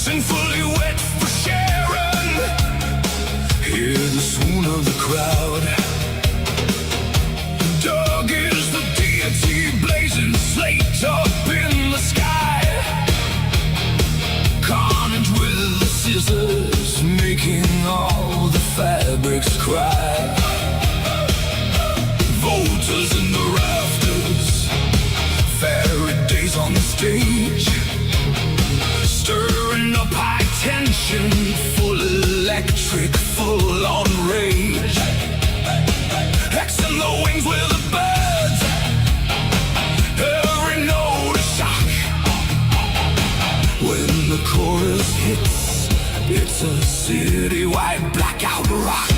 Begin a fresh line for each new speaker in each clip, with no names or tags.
Sinfully wet for Sharon. Hear the swoon of the crowd. Doug is the deity, blazing slate up in the sky. Carnage with the scissors, making all the fabrics cry. Voters in the rafters, Faraday's on the stage, stirring up high tension, full electric, full on rage. Hexing the wings with the birds, every note a shock. When the chorus hits, it's a city-wide blackout rock.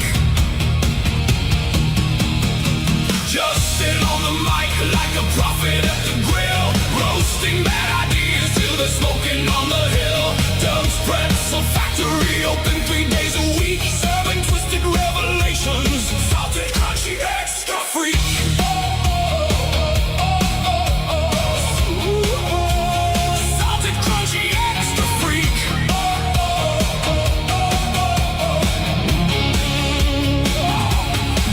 Just sit on the mic like a prophet at the grill, roasting bad ideas till they're smoking on the hill. Doug's Pretzel Factory open 3 days a week, serving twisted revelations, salted, crunchy, extra freak. Salted, crunchy, extra freak.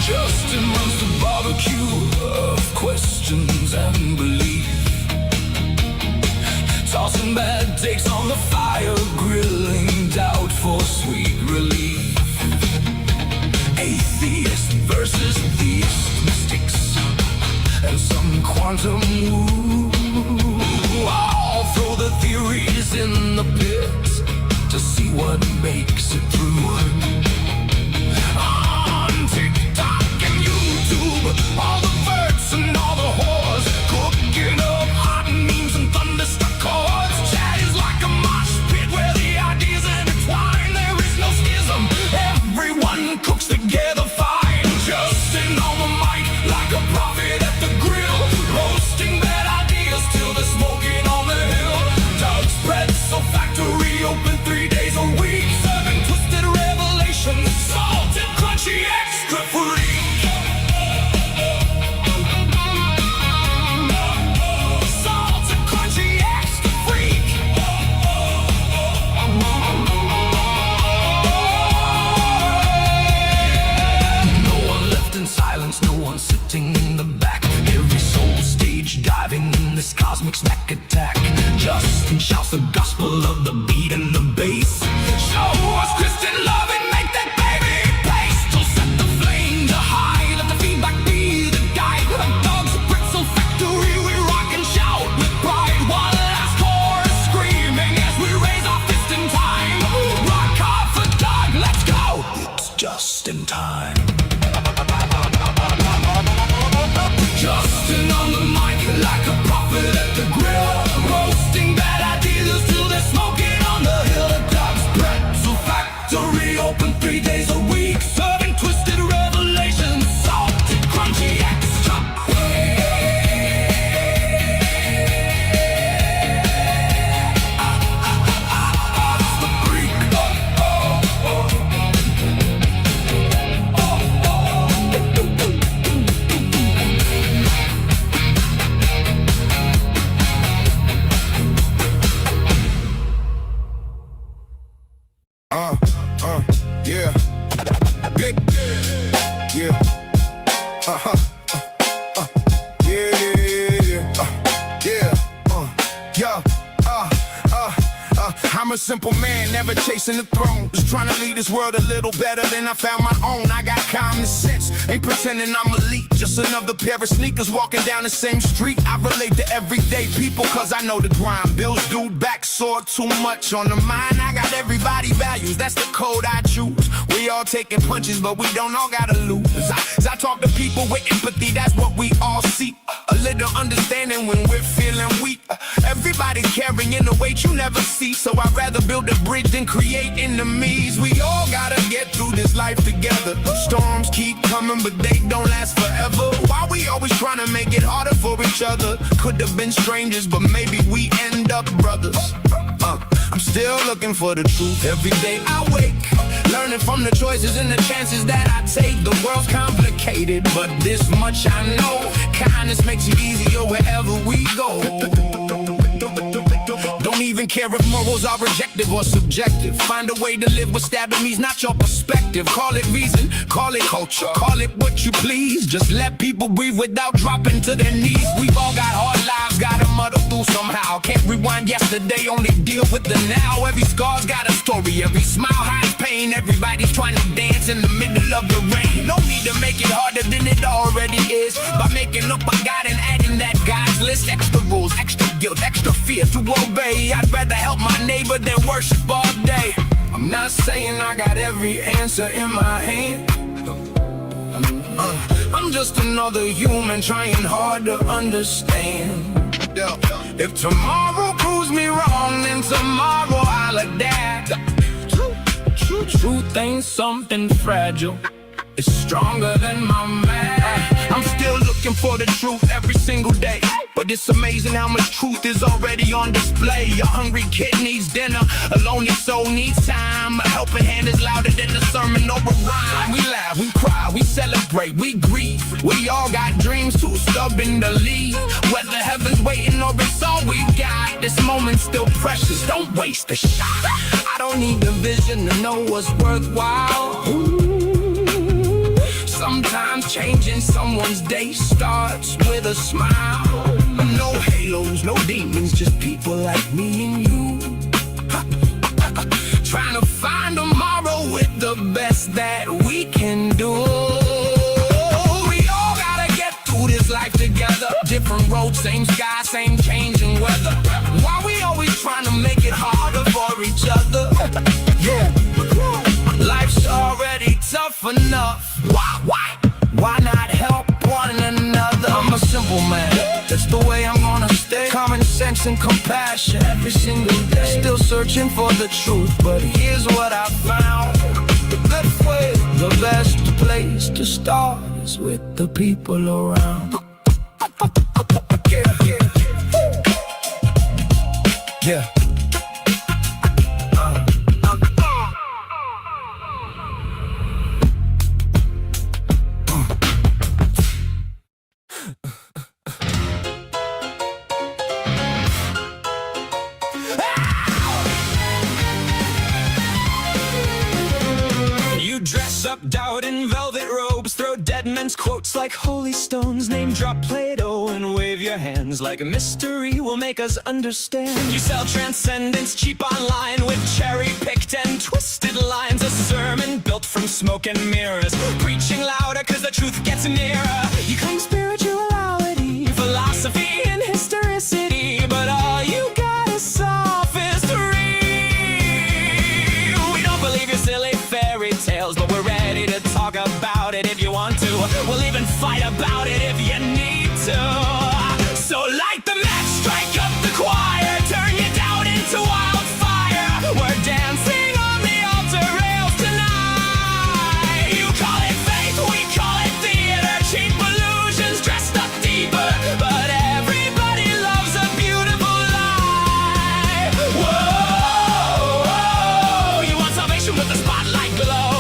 Justin runs the barbecue of questions and belief, tossing bad takes on the fire, grilling doubt for sweet relief. Atheist versus theist mystics, and some quantum woo. I'll throw the theories in the pit to see what makes it through. On TikTok and YouTube, all the verts and all the whores, cooking up hot memes and thunderstruck chords. Chat is like a mosh pit where the ideas intertwine. There is no schism, everyone cooks together fine. Justin on the mic like a prophet at the grill, roasting bad ideas till they're smoking on the hill. Doug's Pretzel Factory open 3 days a week, serving twisted revelations, salted, crunchy, extra freak. Salted, crunchy, extra freak. No one left in silence, no one sitting in the back. Every soul stage diving in this cosmic smack attack. Justin shouts the gospel of the beat and the bass. Show us Christian love and make that baby pace. To set the flame to high, let the feedback be the guide. At Doug's Pretzel Factory we rock and shout with pride. One last chorus screaming as we raise our fist in time. Rock hard for Doug, let's go! It's just in time. Justin on the mic like a prophet at the grill, roasting bad ideas till they're smoking on the hill. At Doug's Pretzel Factory open 3 days a week, serving twisted revelations, salted, crunchy, extra. That's the freak.
Yeah. Big. Yeah. I'm a simple man, never chasing the throne. Just trying to lead this world a little better than I found my own. I got common sense, ain't pretending I'm elite. Just another pair of sneakers walking down the same street. I relate to everyday people cause I know the grind. Bills due, back sore, too much on the mind. I got everybody values, that's the code I choose. we all taking punches, but we don't all gotta lose. As I talk to people with empathy, that's what we all seek. A little understanding when we're feeling weak. Everybody's carrying a weight you never see, so I'd rather build a bridge than create enemies. We all gotta get through this life together. Storms keep coming, but they don't last forever. Why we always trying to make it harder for each other? Could have been strangers, but maybe we end up brothers. I'm still looking for the truth every day I wake, learning from the choices and the chances that I take. The world's complicated, but this much I know: kindness makes it easier wherever we go. Don't even care if morals are objective or subjective. Find a way to live with stabbing me's not your perspective. Call it reason, call it culture, call it what you please. Just let people breathe without dropping to their knees. We've all got hard lives, gotta muddle through somehow. Can't rewind yesterday, only deal with the now. Every scar's got a story, every smile hides pain. Everybody's trying to dance in the middle of the rain. No need to make it harder than it already is, by making up a God and adding that God's list. Extra rules, extra guilt, extra fear to obey. I'd rather help my neighbor than worship all day. I'm not saying I got every answer in my hand. I'm just another human trying hard to understand. If tomorrow proves me wrong, then tomorrow I'll adapt. Truth ain't something fragile, it's stronger than my man. I'm still looking for the truth every single day, but it's amazing how much truth is already on display. A hungry kid needs dinner, a lonely soul needs time. A helping hand is louder than the sermon or a rhyme. We laugh, we cry, we celebrate, we grieve. We all got dreams too stubborn to leave. Whether heaven's waiting or it's all we got, this moment's still precious, don't waste a shot. I don't need the vision to know what's worthwhile. Sometimes changing someone's day starts with a smile. No halos, no demons, just people like me and you. Trying to find tomorrow with the best that we can do. We all gotta get through this life together. Different roads, same sky, same changing weather. Why we always trying to make it harder for each other? Yeah, life's already tough enough. Why not help one another? I'm a simple man, that's the way I'm gonna stay. Common sense and compassion every single day. Still searching for the truth, but here's what I found. The best place to start is with the people around. Yeah.
Dress up, doubt in velvet robes, throw dead men's quotes like holy stones, name drop Plato and wave your hands like a mystery will make us understand. You sell transcendence cheap online with cherry-picked and twisted lines, a sermon built from smoke and mirrors, preaching louder cause the truth gets nearer. You claim spirituality, philosophy and historicity, but all you got is sophistry. We don't believe your silly fairy tales, but we're ready to talk about it if you want to. We'll even fight about it if you need to. So light the match, strike up the choir, turn your doubt into wildfire. We're dancing on the altar rails tonight. You call it faith, we call it theater, cheap illusions dressed up deeper, but everybody loves a beautiful lie. Whoa, whoa, you want salvation with the spotlight glow.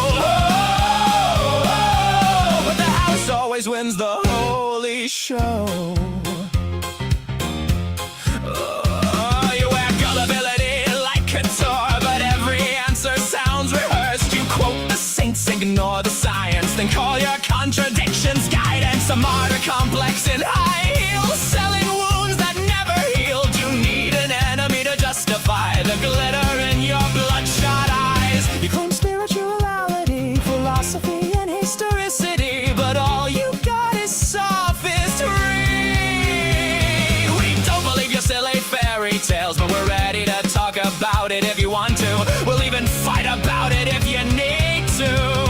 Always wins the holy show. You wear gullibility like couture, but every answer sounds rehearsed. You quote the saints, ignore the science, then call your contradictions guidance. A martyr complex in high heels, selling wounds that never healed. You need an enemy to justify the glitter in your bloodshot eyes. You claim spirituality, philosophy and historicity, but all you got is sophistry. We don't believe your silly fairy tales, but we're ready to talk about it if you want to. We'll even fight about it if you need to.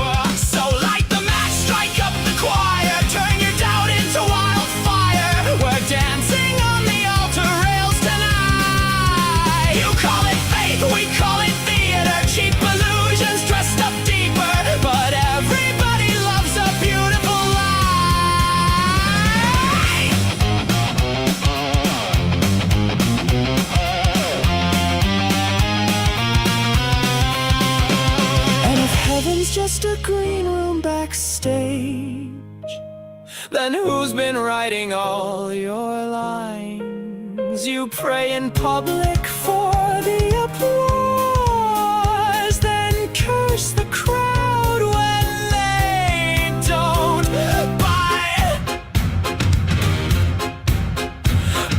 Heaven's just a green room backstage. Then who's been writing all your lines? You pray in public for the applause, then curse the crowd when they don't buy.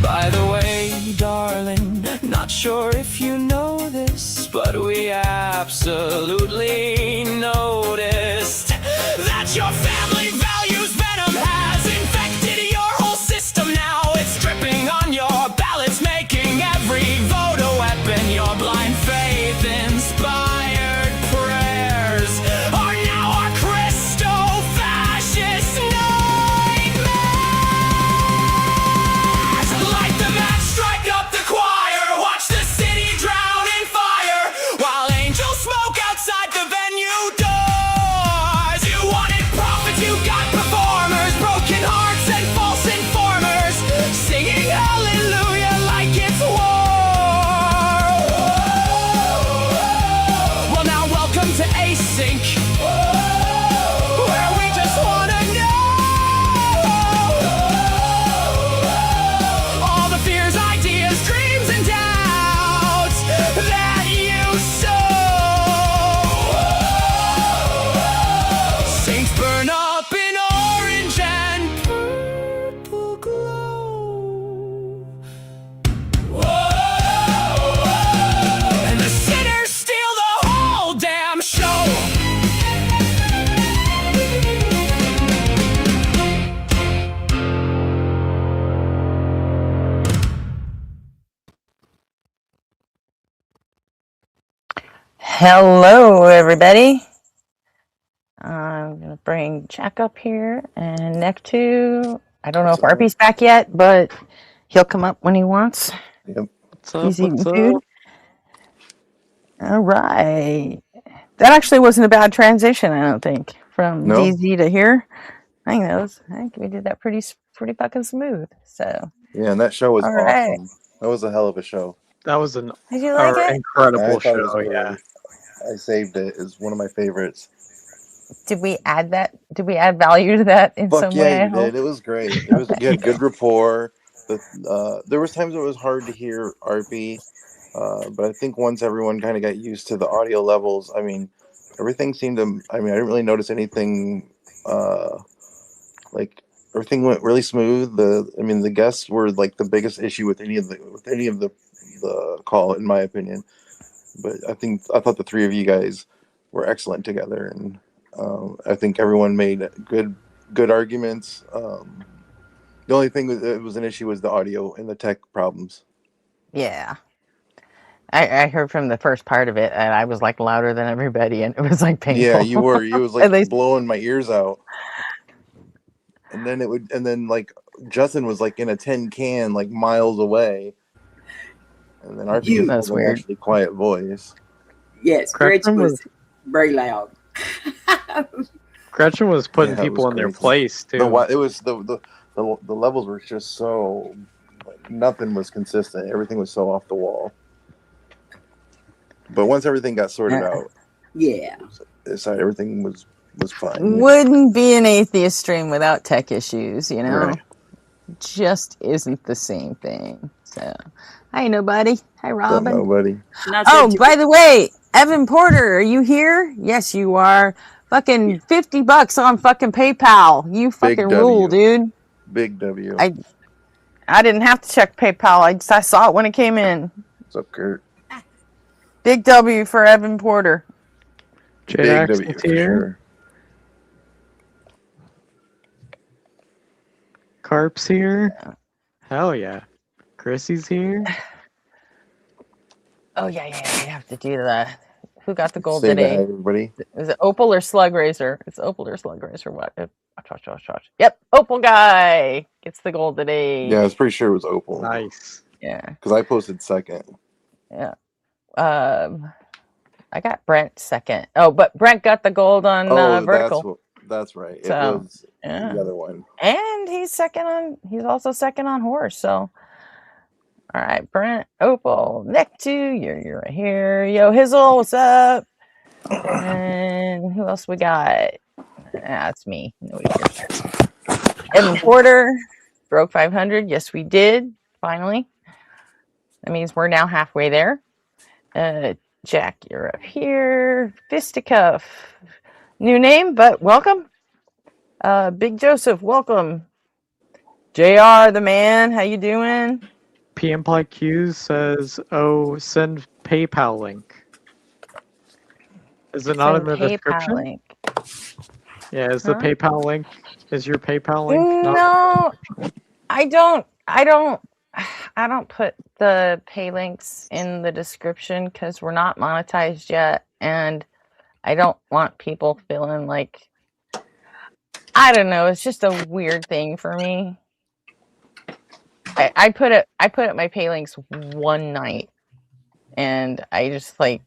By the way, darling, not sure if you know this, but we absolutely noticed that your family values venom has infected your whole system now. It's dripping on your ballots, making every vote a weapon. Your blind faith inspired prayers are now our Christo-fascist nightmares. Light the match, strike up the choir, watch the city drown in fire, while angels smoke outside the venue doors. You wanted prophets, you got performers, broken hearts and false informers, singing hallelujah like it's war. Well, now welcome to Async, where we just wanna know all the fears, ideas, dreams, and doubts that you sow. Saints burn up in orange and purple glow. And the sinners steal the whole damn show.
Hello, everybody. I'm going to bring Jack up here and Neck 2. I don't know if Arpy's back yet, but he'll come up when he wants.
Yep.
What's up?
He's eating
What's
food.
up?
All right. That actually wasn't a bad transition, I don't think, from
No.
DZ to here. I think we did that pretty fucking smooth. So,
Yeah, and that show was
all
awesome.
right.
That was a hell of a show.
That was an
Did you like it?
I
incredible
thought it was
show.
great.
Yeah.
I saved it. It's one of my favorites.
Did we add that? Did we add value to that in
Fuck
some
yeah,
way? I
you
hope?
did. It was great. It was you had good rapport. There was times it was hard to hear RP, but I think once everyone kind of got used to the audio levels, I mean, everything seemed to. I mean, I didn't really notice anything. Like everything went really smooth. The guests were like the biggest issue with any of the call, in my opinion. But I thought the three of you guys were excellent together, and I think everyone made good arguments. The only thing that was an issue was the audio and the tech problems.
Yeah. I heard from the first part of it, and I was like louder than everybody, and it was like painful.
Yeah, you were. It was like
At least-
blowing my ears out. And then like Justin was like in a tin can, like miles away. And then RP
That's
was an
weird.
actually quiet voice.
Yes,
Gretchen
Gretchen was very loud.
Gretchen was putting
Yeah, it
people
was
in their
crazy.
place too.
It was the levels were just so like, nothing was consistent. Everything was so off the wall. But once everything got sorted out,
Yeah.
everything was fine.
Wouldn't be an atheist stream without tech issues, you know?
Right.
Just isn't the same thing. So, hi, nobody. Hi,
Don't
Robin.
know, buddy.
Oh, by the way, Evan Porter, are you here? Yes, you are. Fucking $50 on fucking PayPal. You fucking rule, dude.
Big W.
I didn't have to check PayPal. I saw it when it came in.
What's up, Kurt?
Big W for Evan Porter.
Jay
Big
Axon's
W for
here.
sure.
Carp's here. Hell yeah. Chrissy's here.
Oh, yeah. We have to do the... Who got the gold
Say
today?
that, everybody.
Is it Opal or Slug Racer? It's Opal or Slug Racer. What? Yep, Opal guy gets the gold today.
Yeah, I was pretty sure it was Opal.
Nice.
Yeah.
Because I posted second.
Yeah. I got Brent second. Oh, but Brent got the gold on vertical.
That's right.
So,
it was
yeah.
the other one.
And he's also second on horse. So, all right, Brent, Opal, Neck 2, you're right here. Yo, Hizzle, what's up? And who else we got? That's me. Nobody cares. Evan Porter broke 500. Yes, we did. Finally. That means we're now halfway there. Jack, you're up here. Fisticuff. New name, but welcome. Big Joseph, welcome. JR, the man, how you doing?
PM Plug Q says, "Oh, send PayPal link." Is it not in the
PayPal
description?
link.
Yeah, is the
Huh?
PayPal link? Is your PayPal link?
No, I don't put the pay links in the description because we're not monetized yet, and I don't want people feeling like, I don't know, it's just a weird thing for me. I put my pay links one night, and I just like,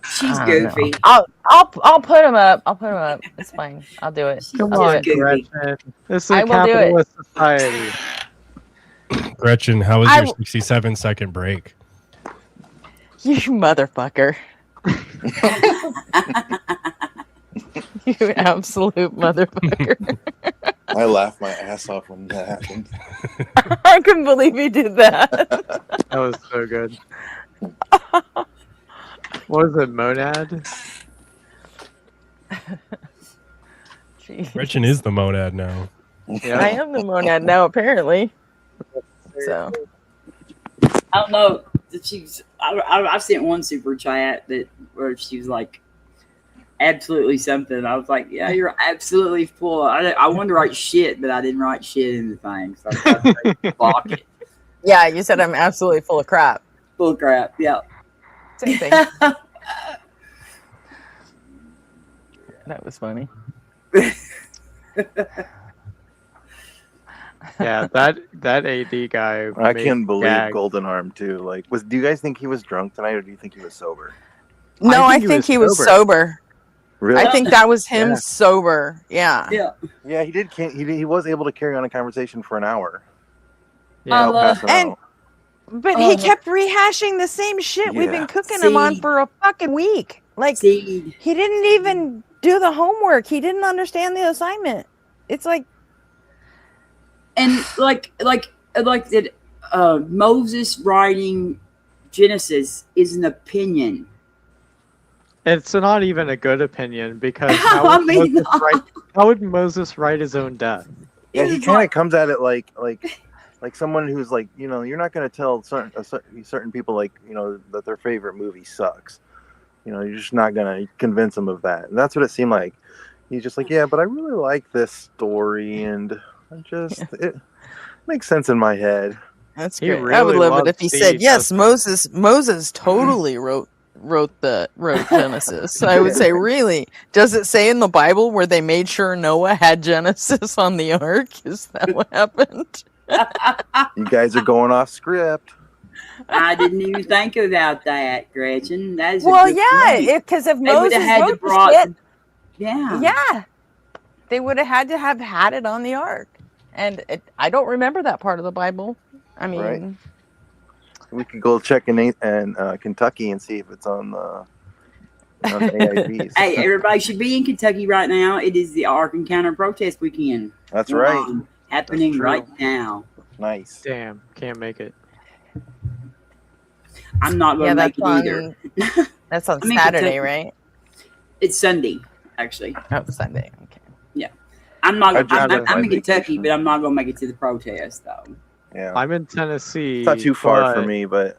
She's
I don't know.
goofy.
I'll put them up. I'll put them up. It's fine. I'll do it.
Come
I'll do
on,
it.
Gretchen. This is
I
a
will do it.
capitalist society.
Gretchen, how was
I
your
w-
67-second break?
You motherfucker. You absolute motherfucker.
I laughed my ass off when that happened.
I couldn't believe you did that.
That was so good. What was it, Monad?
Jeez.
Gretchen is the monad now.
I am the monad now, apparently. So
I don't know. I've sent one super chat where she was like, absolutely something. I was like, yeah, you're absolutely full. I wanted to write shit, but I didn't write shit in the thing. So I tried to block it.
yeah, you said I'm absolutely full of crap.
Full of crap. Yeah.
Same thing. That was funny.
Yeah, that AD guy.
I
made
can't believe
gag.
Golden Arm too. Like, do you guys think he was drunk tonight, or do you think he was sober?
No, I
think
think
he
he
was
was sober.
Really?
I think that was him
Yeah.
sober. Yeah.
Yeah.
Yeah, he did. He was able to carry on a conversation for an hour.
Yeah.
without passing
and-
out.
But he kept rehashing the same shit we've been
Yeah.
cooking him on
See.
for a fucking week. Like,
See,
he didn't even do the homework. He didn't understand the assignment. It's like,
and like that Moses writing Genesis is an opinion.
It's not even a good opinion because
I mean,
how would Moses write his own death?
Yeah, he
It's
kind of
like-
comes at it like someone who's like, you're not going to tell certain people that their favorite movie sucks. You're just not going to convince them of that. And that's what it seemed like. He's just like, yeah, but I really like this story, and it makes sense in my head.
that's
He
great. I
really
would love it
loves
if he
Steve,
said, yes,
doesn't
Moses totally wrote Genesis. I would say, really? Does it say in the Bible where they made sure Noah had Genesis on the ark? Is that what happened?
You guys are going off script.
I didn't even think about that, Gretchen. That's
Well, yeah, because if
They
Moses
would have had to
wrote the
brought.
shit,
Yeah.
yeah, they would have had it on the ark. And I don't remember that part of the Bible. I mean,
Right. We could go check in Kentucky and see if it's on the AIVs.
Hey, everybody should be in Kentucky right now. It is the Ark Encounter protest weekend.
That's right.
Happening
That's true.
right now.
Nice.
Damn, can't make it.
I'm not going to make it either.
That's on
I'm in
Saturday,
Kentucky.
right?
It's Sunday, actually.
Oh, Sunday. Okay.
I'm not.
I'd
I'm,
rather
I'm in
my
Kentucky,
vacation.
but I'm not going to make it to the protest, though.
Yeah.
I'm in Tennessee.
It's not too far for
but-
me, but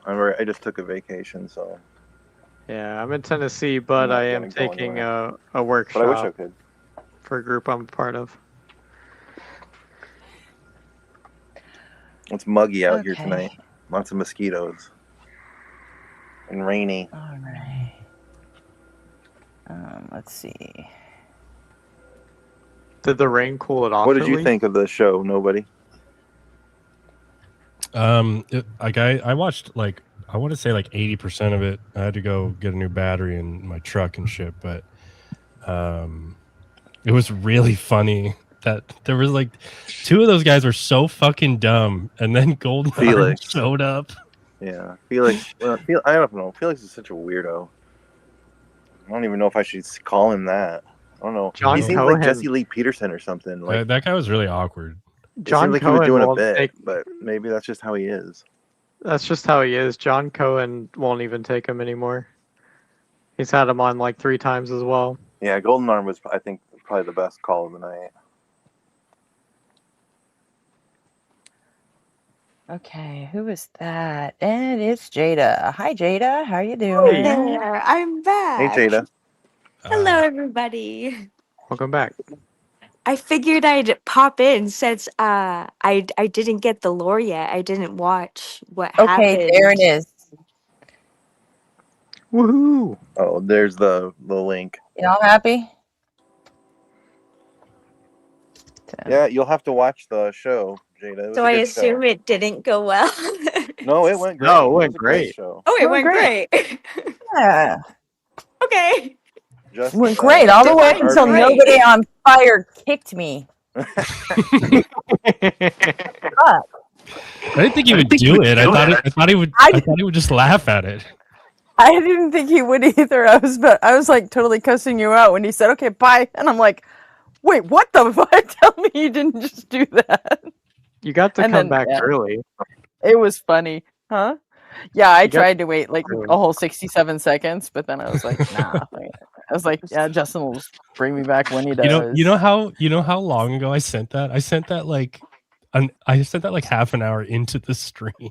I just took a vacation, so.
Yeah, I'm in Tennessee, but
not
I am
gonna go
taking
anywhere.
a workshop
But I wish I could.
for a group I'm part of.
It's muggy out here
Okay.
tonight. Lots of mosquitoes. And rainy.
All right. Let's see.
Did the rain cool it off?
What did you
really?
think of the show? Nobody.
I watched I want to say 80% of it. I had to go get a new battery in my truck and shit, but it was really funny that there was two of those guys were so fucking dumb, and then Golden Arm
Felix.
showed up.
Yeah, Felix. Well, I don't know. Felix is such a weirdo. I don't even know if I should call him that. I don't know.
John
He seems
Cohen.
like Jesse Lee Peterson or something. Like
That guy was really awkward.
it
John
seemed like he was
Cohen
doing a
won't
bit,
take.
but maybe that's just how he is.
That's just how he is. John Cohen won't even take him anymore. He's had him on like 3 times as well.
Yeah, Golden Arm was, I think, probably the best call of the night.
Okay, who is that? And it's Jada. Hi, Jada. How you doing?
There, I'm back.
Hey, Jada.
Hello, everybody.
Welcome back.
I figured I'd pop in since I didn't get the lore yet. I didn't watch what
Okay,
happened.
there it is.
Woohoo!
Oh, there's the link.
Y'all happy?
Yeah, you'll have to watch the show, Jada. It was
So
a
I
good
assume
show.
it didn't go well.
No, it went great.
No, it went
was a great
great.
show.
Oh, it
Went
went great.
Yeah,
Okay.
Just
went great all the way
Define
until
great.
nobody on fire kicked me.
I didn't think he would do it. I thought he would just laugh at it.
I didn't think he would either. I was like totally cussing you out when he said, "Okay, bye," and I'm like, "Wait, what the fuck? Tell me you didn't just do that."
You got to
And
come
then,
back
yeah.
early.
It was funny, huh? Yeah, I
You got-
tried to wait like a whole 67 seconds, but then I was like, nah. I was like, yeah, Justin will just bring me back when he does.
You know how long ago I sent that? I sent that like half an hour into the stream.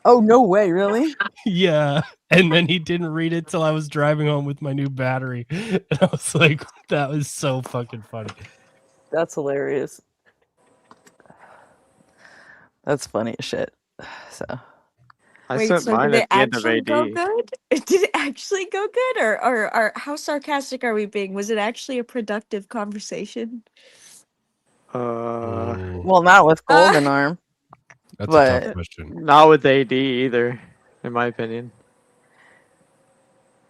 Oh, no way, really?
Yeah. And then he didn't read it till I was driving home with my new battery. And I was like, that was so fucking funny.
That's hilarious. That's funny as shit. So
I
Wait,
sent
so
mine
did
at
it
the end of
actually
AD.
go good? Did it actually go good? Or how sarcastic are we being? Was it actually a productive conversation?
Ooh,
well, not with Golden Arm.
that's a
but-
tough question.
Not with AD either, in my opinion.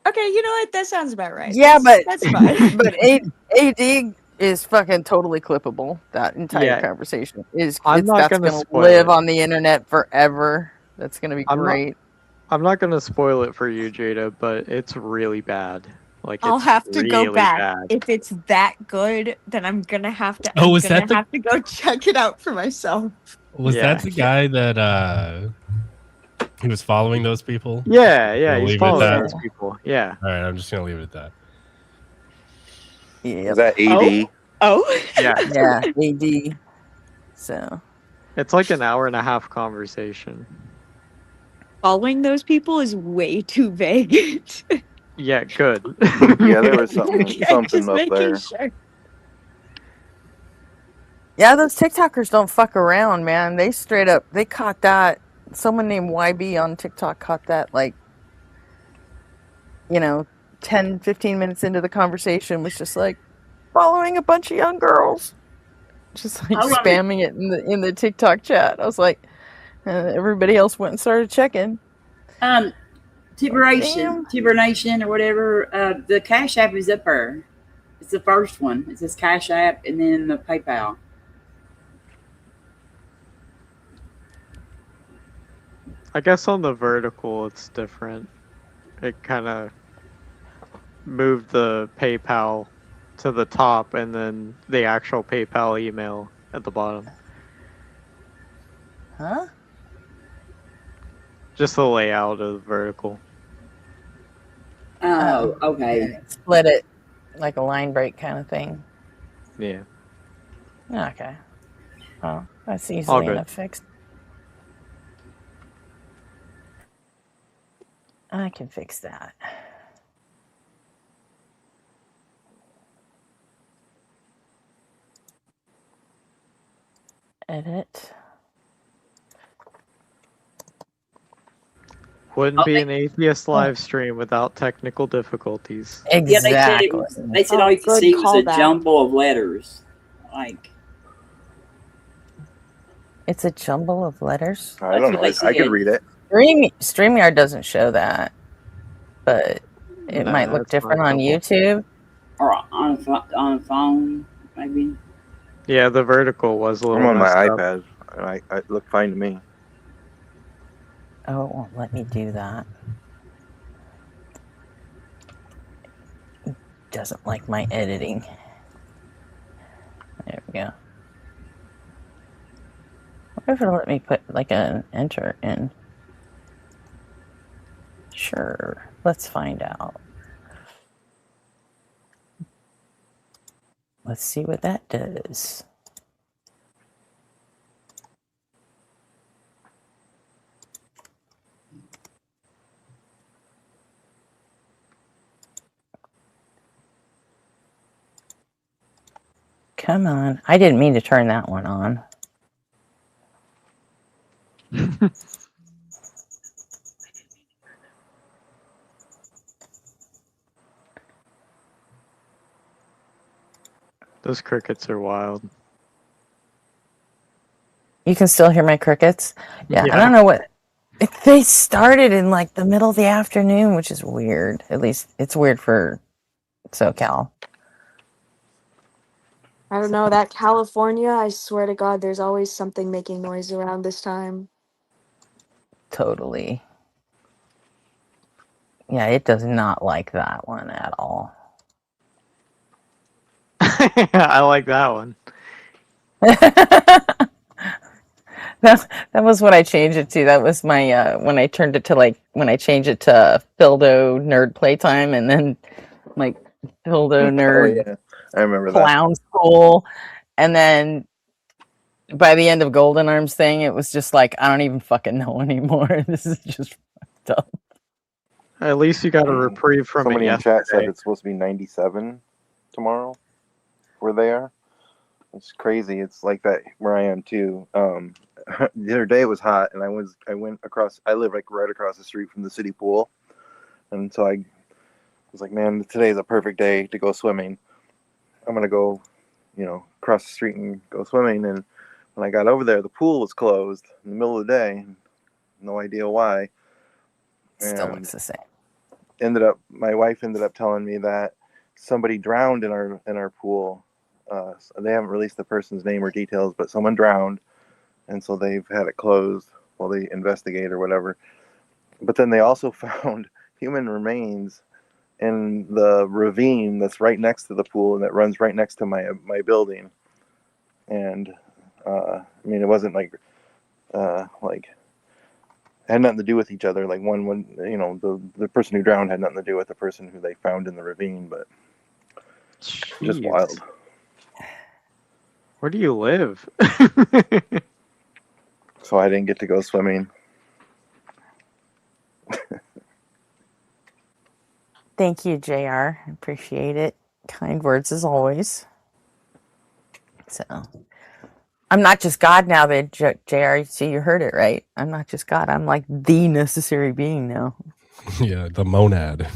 Okay, you know what? That sounds about right.
Yeah,
That's fine.
but AD is fucking totally clippable. That entire
Yeah.
conversation
I'm
that's
not
gonna
gonna spoil
live
it.
on the internet forever. That's gonna be
I'm not-
great.
I'm not gonna spoil it for you, Jada, but it's really bad. Like
I'll
it's
have to go
really
back.
bad.
If it's that good, then I'm gonna have to.
Oh,
I'm
was
gonna
that the-
have to go check it out for myself.
Was
Yeah.
that the guy that he was following those people?
Yeah,
We'll
he's
leave it at
following
that.
those people. Yeah.
All right, I'm just gonna leave it at that.
Is
Yeah,
that AD?
Oh,
Yeah.
yeah, AD. So
It's like an hour and a half conversation.
following those people is way too vague.
Yeah, good.
Yeah, there was something
Okay,
something
just
up
making
there.
sure.
yeah, those TikTokers don't fuck around, man. They straight up they caught that. Someone named YB on TikTok caught that like 10, 15 minutes into the conversation was just like following a bunch of young girls. Just like
I love it.
spamming it in the TikTok chat. I was like everybody else went and started checking.
Tiber Nation or whatever. The Cash App is up there. It's the first one. It says Cash App and then the PayPal.
I guess on the vertical it's different. It kind of moved the PayPal to the top and then the actual PayPal email at the bottom.
Huh?
Just the layout of the vertical.
Oh, okay.
Split it like a line break kind of thing.
Yeah.
Okay. Oh, that's
All
easily
good.
enough fixed. I can fix that. Edit.
Wouldn't be an atheist live stream without technical difficulties.
Yeah, they said
Exactly.
they said all you could
Good
see was a
callback.
jumble of letters. Like,
It's a jumble of letters.
I don't know.
That's what
I
they
could
said.
read it.
StreamYard doesn't show that, but it
Nah,
might look
that's
different
not
on
helpful.
YouTube.
or on a phone, maybe.
Yeah, the vertical was a little
I'm on my
messed up.
iPad. And it looked fine to me.
Oh, it won't let me do that. It doesn't like my editing. There we go. What if it'll let me put like an enter in? Sure. Let's find out. Let's see what that does. Come on. I didn't mean to turn that one on.
Those crickets are wild.
You can still hear my crickets? Yeah. I don't know what. They started in like the middle of the afternoon, which is weird. At least it's weird for SoCal.
I don't know, that California, I swear to God, there's always something making noise around this time.
Totally. Yeah, it does not like that one at all.
I like that one.
That was what I changed it to. That was my when I turned it to when I changed it to Phildo Nerd Playtime and then like Phildo Nerd
Oh yeah, I remember that.
Clown School. And then by the end of Golden Arms thing, it was just like, I don't even fucking know anymore. This is just fucked up.
At least you got a reprieve from
Somebody
it
in chat said
yesterday.
it's supposed to be 97 tomorrow. Where they are, it's crazy. It's like that where I am too. The other day it was hot, and I went across. I live like right across the street from the city pool, and so I was like, man, today's a perfect day to go swimming. I'm gonna go, across the street and go swimming. And when I got over there, the pool was closed in the middle of the day. No idea why.
Still
And
looks the same.
My wife ended up telling me that somebody drowned in our pool. They haven't released the person's name or details, but someone drowned, and so they've had it closed while they investigate or whatever. But then they also found human remains in the ravine that's right next to the pool and that runs right next to my building. And I mean, it wasn't like had nothing to do with each other. Like one the person who drowned had nothing to do with the person who they found in the ravine, but
Jeez.
just wild.
Where do you live?
So I didn't get to go swimming.
Thank you, JR. Appreciate it. Kind words as always. So, I'm not just God now, that JR, see, you heard it, right? I'm not just God. I'm like the necessary being now.
Yeah, the monad.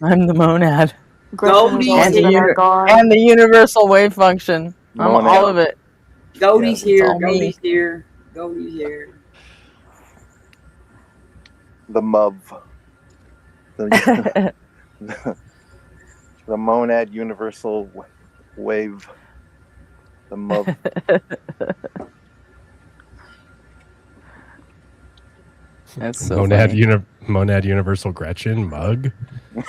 I'm the monad.
Goldie's here.
And the universal wave function. I'm
Monad.
all of it.
Goldie's
Yeah,
here.
all me.
Goldie's here. Goldie's here.
The MUV. The monad universal wave. The MUV.
That's so
monad,
funny.
monad universal Gretchen mug.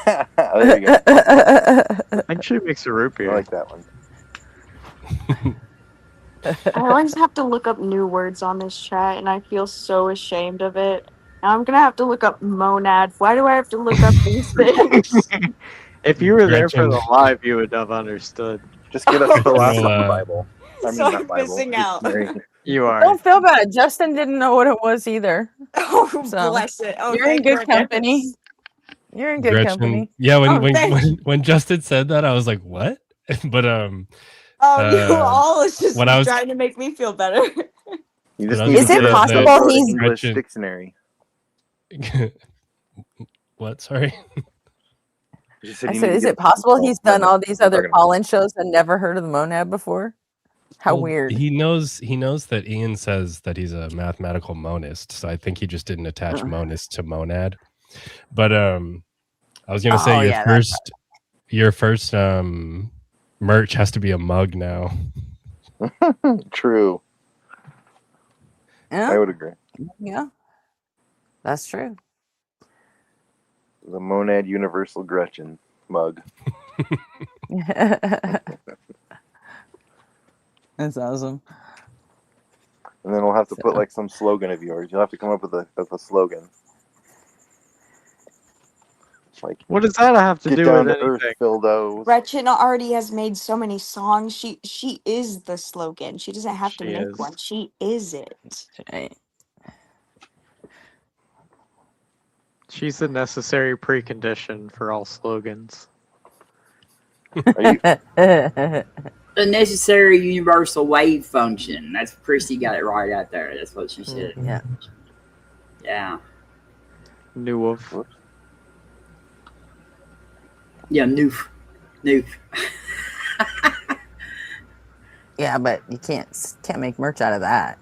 There you go.
I think she makes a root
I
beer.
like that one.
I always have to look up new words on this chat, and I feel so ashamed of it. Now I'm gonna have to look up monad. Why do I have to look up these things?
If you were there for
Gretchen.
the live, you would have understood.
Just get us the last
Well,
Bible. I mean,
So
not
I'm
Bible.
missing out.
Dictionary.
You are.
Don't feel bad. Justin didn't know what it was either.
Oh,
So,
bless it. Oh,
you're in
thank
good
goodness.
company. You're in good
Gretchen.
company.
Yeah,
Oh, thanks.
when Justin said that, I was like, what? But
You all is just
when I was-
trying to make me feel better.
You just
But I
need
was
to
gonna
get
say
us
that-
the
possible he's-
English
Gretchen.
dictionary.
What? Sorry.
You
I
you
said,
need to
is
get
it possible
us-
he's done all these other
Talking about-
call-in shows and never heard of the monad before? How
Well,
weird.
He knows that Ian says that he's a mathematical monist, so I think he just didn't attach monist to monad. But I was gonna say
Oh, yeah, that's
your first merch has to be a mug now.
True.
Yeah,
I would agree.
yeah. That's true.
The Monad Universal Gretchen mug.
That's awesome.
And then we'll have to put like some slogan of yours. You'll have to come up with a slogan. Like,
What does that have to
get
do
down
with
to earth,
anything?
Phildos.
Gretchen already has made so many songs. She is the slogan. She doesn't have to
She
make
is.
one. She is it.
Right.
She's the necessary precondition for all slogans.
Are you,
The necessary universal wave function. That's Christy got it right out there. That's what she said.
Yeah.
Yeah.
Knew of.
Yeah, noof. Noof.
Yeah, but you can't make merch out of that.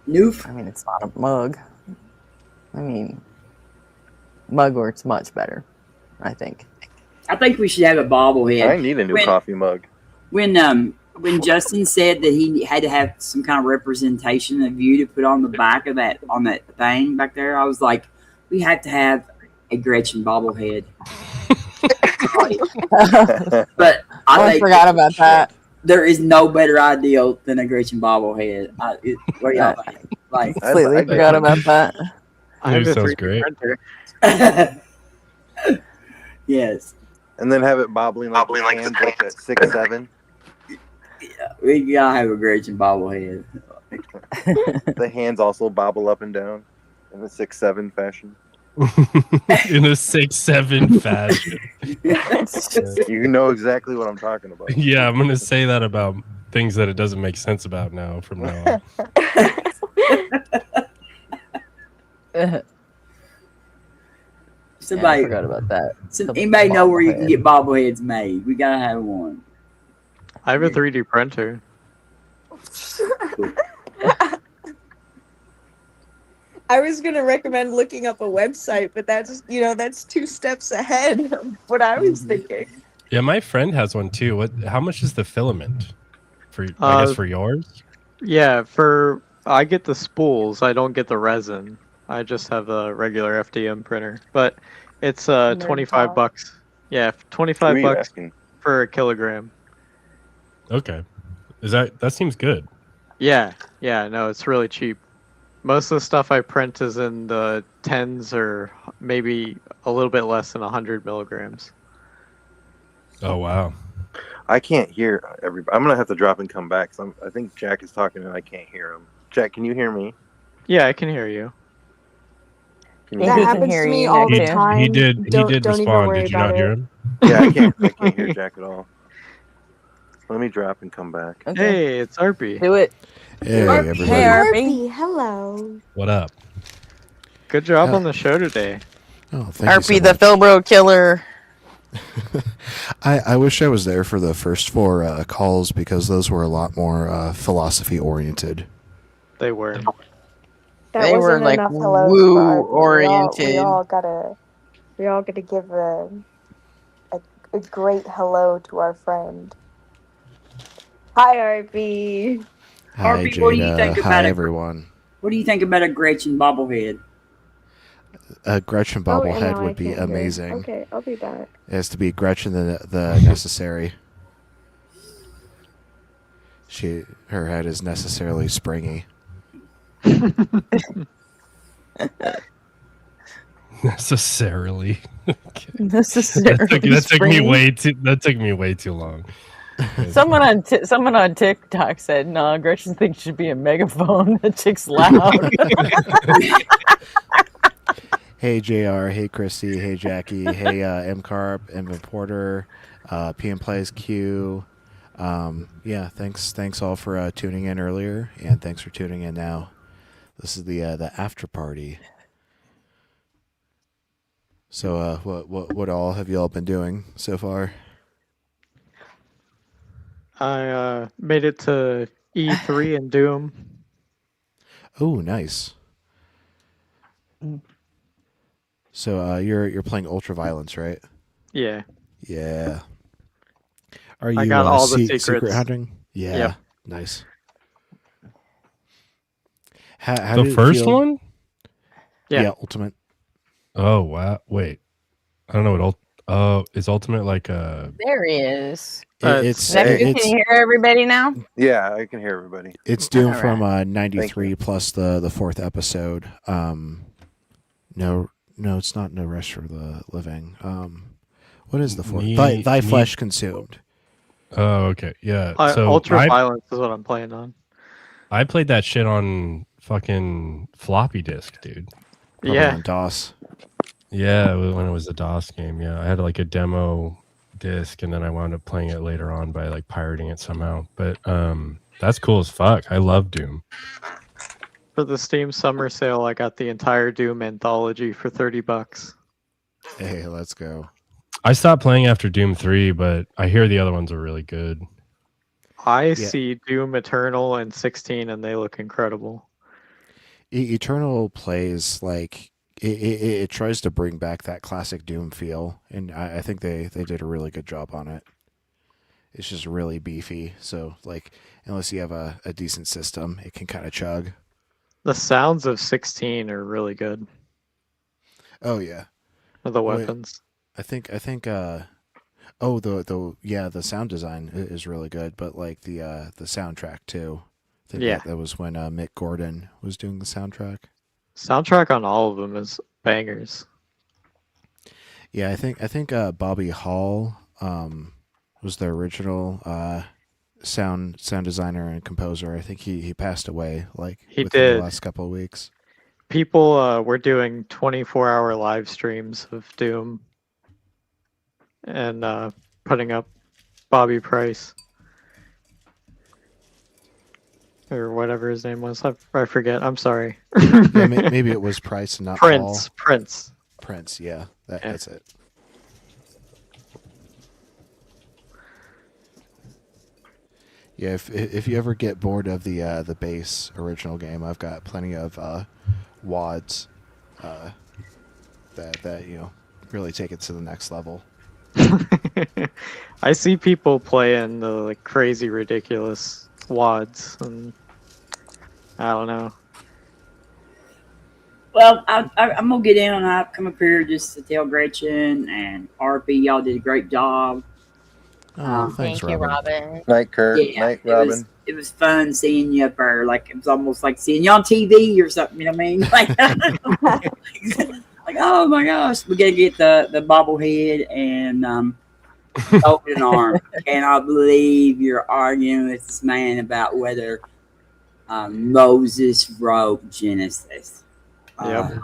Noof.
I mean, it's not a mug. I mean, mugwort's much better, I think.
I think we should have a bobblehead.
I need a new coffee mug.
When Justin said that he had to have some kind of representation of you to put on the back of that thing back there, I was like, we have to have a Gretchen bobblehead. But
I forgot about that.
There is no better ideal than a Gretchen bobblehead. What do y'all think? Like,
Completely forgot about that.
I have a
sounds
3D
great.
printer.
yes.
And then have it bobbling like the hands up at 6'7".
Yeah, we gotta have a Gretchen bobblehead.
The hands also bobble up and down in the 6'7" fashion.
In a 6'7" fashion.
You know exactly what I'm talking about.
Yeah, I'm gonna say that about things that it doesn't make sense about now from now on.
Somebody
I forgot about that.
Anybody know where you can get bobbleheads made? We gotta have one.
I have a 3D printer.
I was gonna recommend looking up a website, but that's that's 2 steps ahead of what I was thinking.
Yeah, my friend has one too. How much is the filament? I guess for yours?
Yeah, I get the spools. I don't get the resin. I just have a regular FDM printer, but it's $25. Yeah, $25 for a kilogram.
Okay, that seems good?
Yeah, no, it's really cheap. Most of the stuff I print is in the tens or maybe a little bit less than 100 milligrams.
Oh wow!
I can't hear everybody. I'm gonna have to drop and come back. I think Jack is talking and I can't hear him. Jack, can you hear me?
Yeah, I can hear you.
That happens to me all the time.
He did
Don't
respond.
even worry
Did you
about
not hear
it.
him?
Yeah, I can't hear Jack at all. Let me drop and come back.
Okay.
Hey, it's Arpy.
Do it.
Hey,
Hey,
everybody.
Arpy.
Hello.
What up?
Good job on the show today.
Oh, thank you so
Arpy, the
much.
Philbro killer.
I wish I was there for the first 4 calls because those were a lot more philosophy oriented.
They were.
That
They were
wasn't
like
enough hellos
woo
for Arpy.
oriented.
We all gotta give a great hello to our friend. Hi, Arpy.
Hi,
Arpy, what do you think
Jada.
about
Hi,
it?
everyone.
What do you think about a Gretchen bobblehead?
A Gretchen
Oh,
bobblehead
no, I
would be
can't hear.
amazing.
Okay, I'll be back.
It has to be Gretchen the necessary. Her head is necessarily springy.
Necessarily.
Necessarily.
That took me way too long.
Someone on TikTok said, "No, Gretchen thinks she should be a megaphone. That chick's loud."
Hey JR, hey Christy, hey Jackie, hey M Carp, M Porter, PM Plays Q. Yeah, thanks all for tuning in earlier, and thanks for tuning in now. This is the after party. So what all have you all been doing so far?
I made it to E3 and Doom.
Oh, nice. So you're playing Ultraviolence, right?
Yeah.
Yeah. Are you
I got all the
secret
secrets.
hunting? Yeah.
Yep.
Nice. How
The
did it
first
feel?
one?
Yeah.
Yeah, Ultimate.
Oh wow! Wait, I don't know what. Oh, is Ultimate like a?
There he is.
It's
Nephew,
Hey.
can you hear everybody now?
Yeah, I can hear everybody.
it's Doom
All
from
right.
'93 plus the fourth episode. No, it's not No Rest for the Living. What is the fourth? Thy Flesh Consumed.
Oh, okay, yeah. So
Ultra Violence is what I'm playing on.
I played that shit on fucking floppy disk, dude.
Probably on DOS.
Yeah, when it was a DOS game. Yeah, I had like a demo disc, and then I wound up playing it later on by like pirating it somehow. But that's cool as fuck. I love Doom.
For the Steam summer sale, I got the entire Doom anthology for $30.
Hey, let's go.
I stopped playing after Doom 3, but I hear the other ones are really good.
I see Doom Eternal and 16, and they look incredible.
Eternal plays like it tries to bring back that classic Doom feel, and I think they did a really good job on it. It's just really beefy, so like unless you have a decent system, it can kind of chug.
The sounds of 16 are really good.
Oh yeah,
The weapons.
I think the sound design is really good, but like the soundtrack too. I think that was when Mick Gordon was doing the soundtrack.
Soundtrack on all of them is bangers.
Yeah, I think Bobby Hall was the original sound designer and composer. I think he passed away within the last couple of weeks.
People were doing 24-hour live streams of Doom and putting up Bobby Price or whatever his name was. I forget. I'm sorry.
Yeah, maybe it was Price and not
Prince.
Paul.
Prince.
Yeah, that's it. Yeah, if you ever get bored of the base original game, I've got plenty of WADs that really take it to the next level.
I see people playing the like crazy, ridiculous WADs, and I don't know.
Well, I'm gonna get in. I come up here just to tell Gretchen and RP, y'all did a great job.
Thanks,
Thank you, Robin.
Night, Kurt.
Yeah,
Night, Robin.
It was fun seeing you up there. Like it was almost like seeing you on TV or something. You know what I mean? Like oh my gosh, we gotta get the bobblehead and open arm. Cannot believe you're arguing with this man about whether Moses wrote Genesis.
Yep.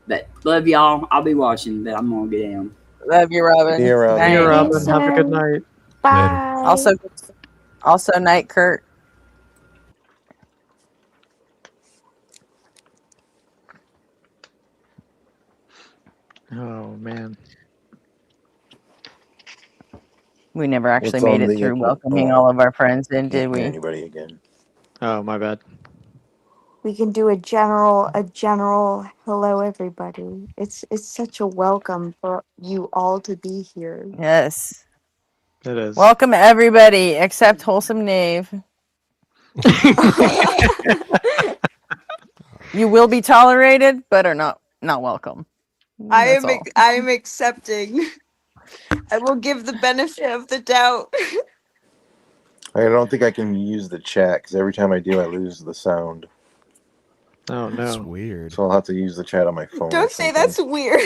But love y'all. I'll be watching, but I'm gonna get in.
Love you, Robin.
See you, Robin.
Night.
Hey, Robin.
Thanks,
Have a good
Sam.
night.
Bye.
Also night, Kurt.
Oh man.
We never actually
What's on
made it
the
through
agenda?
welcoming all of our friends in, did
Can't hear
we?
anybody again.
Oh, my bad.
We can do a general hello everybody. It's such a welcome for you all to be here.
Yes.
It is.
Welcome everybody except Wholesome Knave. You will be tolerated, but are not welcome. That's all.
I am accepting. I will give the benefit of the doubt.
I don't think I can use the chat because every time I do, I lose the sound.
Oh
That's
no.
weird.
So I'll have to use the chat on my phone.
Don't say that's weird.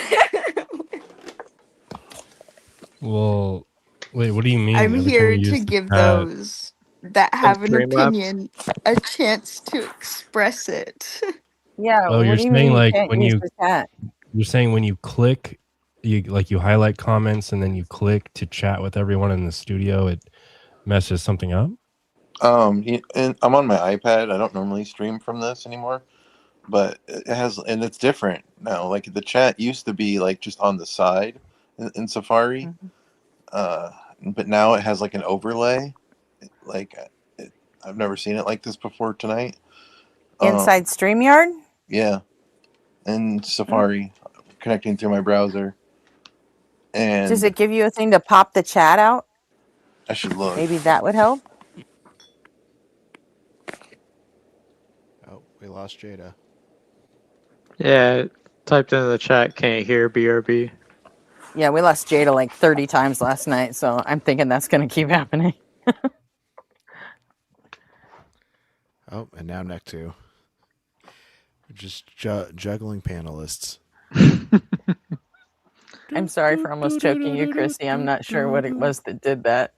Well, wait, what do you mean?
I'm
Every time
here
you use
to
the
give
chat-
those that have an
Streamlabs?
opinion a chance to express it.
Yeah.
Oh,
what
you're
do you
saying
mean
like
can't
when
use
you
the chat?
you're saying when you click, you highlight comments and then you click to chat with everyone in the studio, it messes something up.
And I'm on my iPad. I don't normally stream from this anymore, but it's different now. Like the chat used to be like just on the side in Safari, but now it has like an overlay. I've never seen it like this before tonight.
Inside StreamYard?
Yeah, in Safari, connecting through my browser. And
Does it give you a thing to pop the chat out?
I should look.
Maybe that would help.
Oh, we lost Jada.
Yeah, Typed into the chat, can't hear BRB.
Yeah, we lost Jada like 30 times last night, so I'm thinking that's going to keep happening.
Oh, and now neck 2. Just juggling panelists.
I'm sorry for almost choking you, Chrissy. I'm not sure what it was that did that.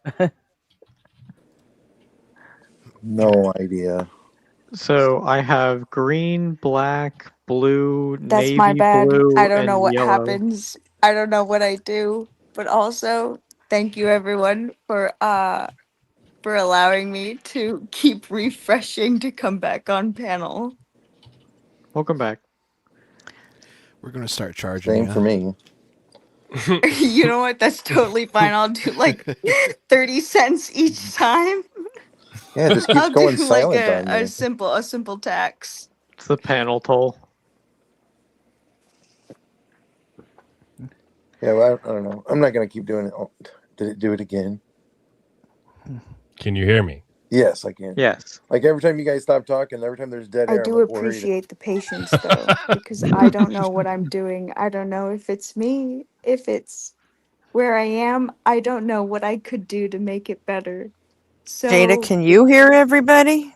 No idea.
So I have green, black, blue,
That's my
navy
bad. I
blue,
don't know
and
what
yellow.
happens. I don't know what I do. But also, thank you everyone for allowing me to keep refreshing to come back on panel.
Welcome back.
We're going to start charging
Same
you.
for me.
You know what? That's totally fine. I'll do like 30 cents each time.
Yeah, it just keeps
I'll
going
do like
silent on
a
me.
simple tax.
It's the panel toll.
Yeah, well, I don't know. I'm not gonna keep doing it. Oh, did it do it again?
Can you hear me?
Yes, I can.
Yes.
Like every time you guys stop talking, every time there's dead
I
air, I'm
do
like worried.
appreciate the patience though, because I don't know what I'm doing. I don't know if it's me, if it's where I am. I don't know what I could do to make it better. So
Jada, can you hear everybody?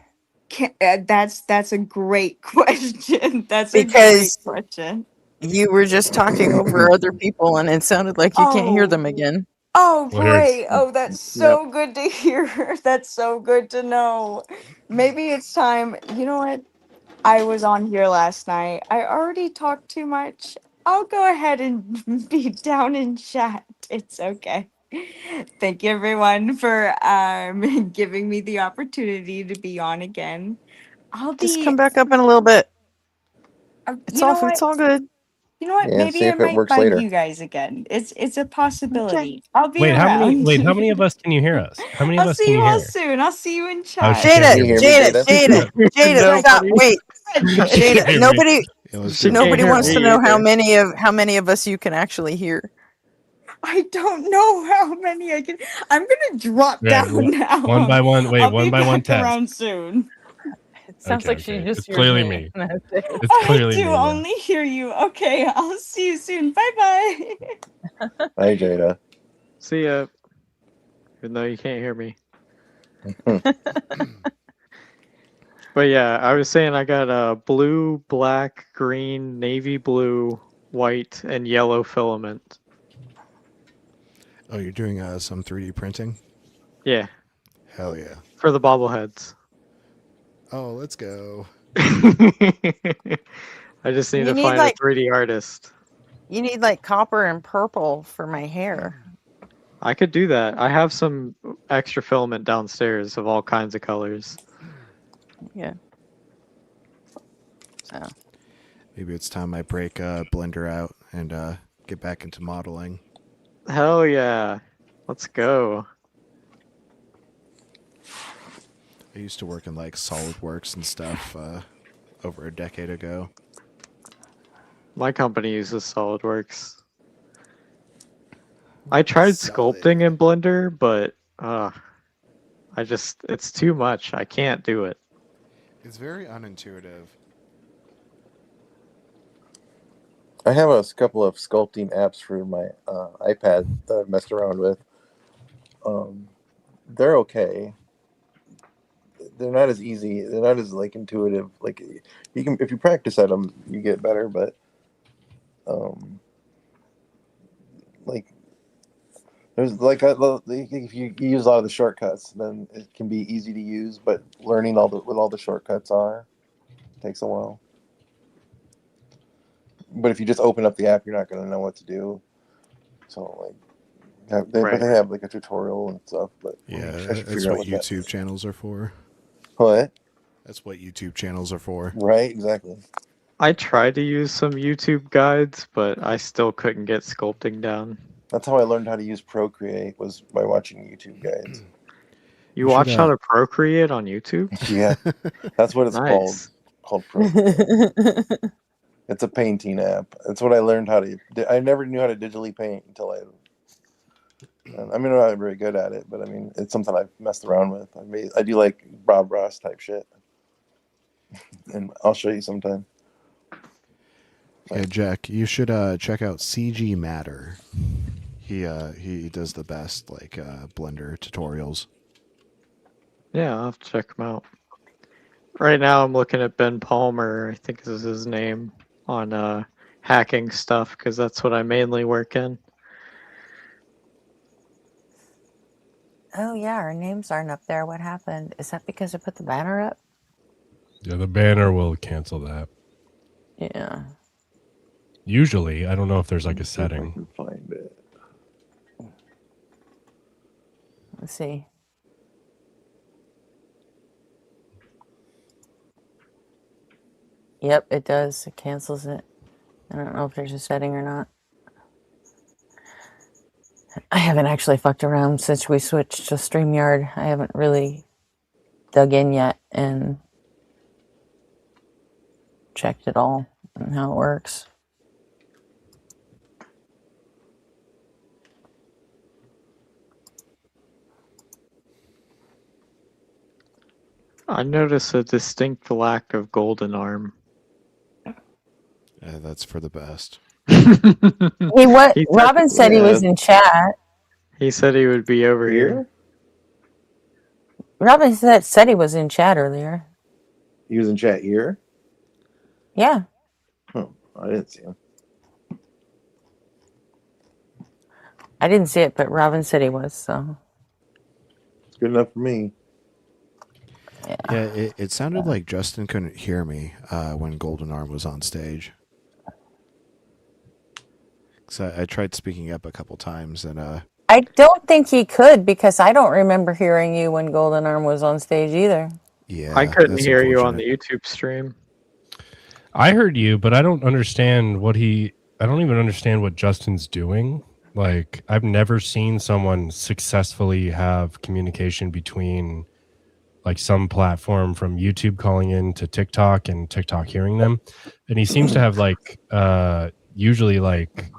that's a great question. That's a great
Because
question.
you were just talking over other people and it sounded like you can't hear
Oh,
them again.
oh,
Well, here,
great. Oh, that's so good to hear. That's so good to know. Maybe it's time. You know what? I was on here last night. I already talked too much. I'll go ahead and be down in chat. It's okay. Thank you everyone for giving me the opportunity to be on again. I'll
Just
be
come back up in a little bit.
you know what?
It's all good.
You know what?
Yeah, see
Maybe I
if it
might
works
find
later.
you guys again. It's a
Okay.
possibility. I'll be
wait,
around.
how many of us can you hear us? How many of
I'll
us
see
can
you
you
all
hear?
soon. I'll see you in
Oh,
chat.
she can't
Jada,
Can you
hear
hear
me.
me,
Jada,
Jada?
Jada, stop.
Nobody.
Wait.
She can't
Jada,
hear me.
nobody
It was
She
good.
can't
nobody
hear
wants to
me
know how
either.
many of us you can actually hear.
I don't know how many I can. I'm gonna drop
Yeah,
down now.
one by one. Wait,
I'll
one
be
by one
back
test.
around soon.
It sounds like she
Okay.
just
It's
hears
clearly
me.
me.
That's it.
It's
I
clearly
do
me. Yeah.
only hear you. Okay, I'll see you soon. Bye bye.
Hi, Jada.
See ya. Even though you can't hear me. But yeah, I was saying I got a blue, black, green, navy blue, white, and yellow filament.
Oh, you're doing some 3D printing?
Yeah,
Hell yeah.
for the bobbleheads.
Oh, let's go.
I just need
You
to
need
find a
like
3D artist.
copper and purple for my hair.
I could do that. I have some extra filament downstairs of all kinds of colors.
Yeah. So
Maybe it's time I break Blender out and get back into modeling.
Hell yeah. Let's go.
I used to work in like SolidWorks and stuff over a decade ago.
My company uses SolidWorks. I tried sculpting in Blender, but it's too much. I can't do it.
It's very unintuitive.
I have a couple of sculpting apps for my iPad that I've messed around with. They're okay. They're not as easy. They're not as like intuitive. Like you can, if you practice at them, you get better. But like there's like if you use a lot of the shortcuts, then it can be easy to use. But learning what all the shortcuts are takes a while. But if you just open up the app, you're not going to know what to do. So like, but they have like a tutorial and stuff. But
Yeah,
I should
that's
figure out
what YouTube channels are for.
What?
That's what YouTube channels are for.
Right, exactly.
I tried to use some YouTube guides, but I still couldn't get sculpting down.
That's how I learned how to use Procreate, was by watching YouTube guides.
You watched how to Procreate on YouTube?
Yeah, that's what it's
Nice.
called Procreate. It's a painting app. That's what I learned how to. I never knew how to digitally paint until I mean, I'm not very good at it, but I mean, it's something I've messed around with. I do like Bob Ross type shit, and I'll show you sometime.
Yeah, Jack, you should check out CG Matter. He does the best like Blender tutorials.
Yeah, I'll have to check him out. Right now, I'm looking at Ben Palmer. I think is his name on hacking stuff because that's what I mainly work in.
Oh yeah, our names aren't up there. What happened? Is that because I put the banner up?
Yeah, the banner will cancel that.
Yeah.
Usually, I don't know if there's like a
See if I
setting.
can find it.
Let's see. Yep, it does. It cancels it. I don't know if there's a setting or not. I haven't actually fucked around since we switched to StreamYard. I haven't really dug in yet and checked it all and how it works.
I notice a distinct lack of golden arm.
That's for the best.
Robin said he was in chat.
He said he would be over here.
Robin said he was in chat earlier.
He was in chat here?
Yeah.
Oh, I didn't see him.
I didn't see it, but Robin said he was, so.
It's good enough for me.
Yeah, it sounded like Justin couldn't hear me when Golden Arm was on stage. So I tried speaking up a couple times, and
I don't think he could because I don't remember hearing you when Golden Arm was on stage either.
Yeah,
I couldn't hear you on the YouTube stream.
I heard you, but I don't understand I don't even understand what Justin's doing. Like, I've never seen someone successfully have communication between like some platform from YouTube calling in to TikTok and TikTok hearing them. And he seems to have like, usually like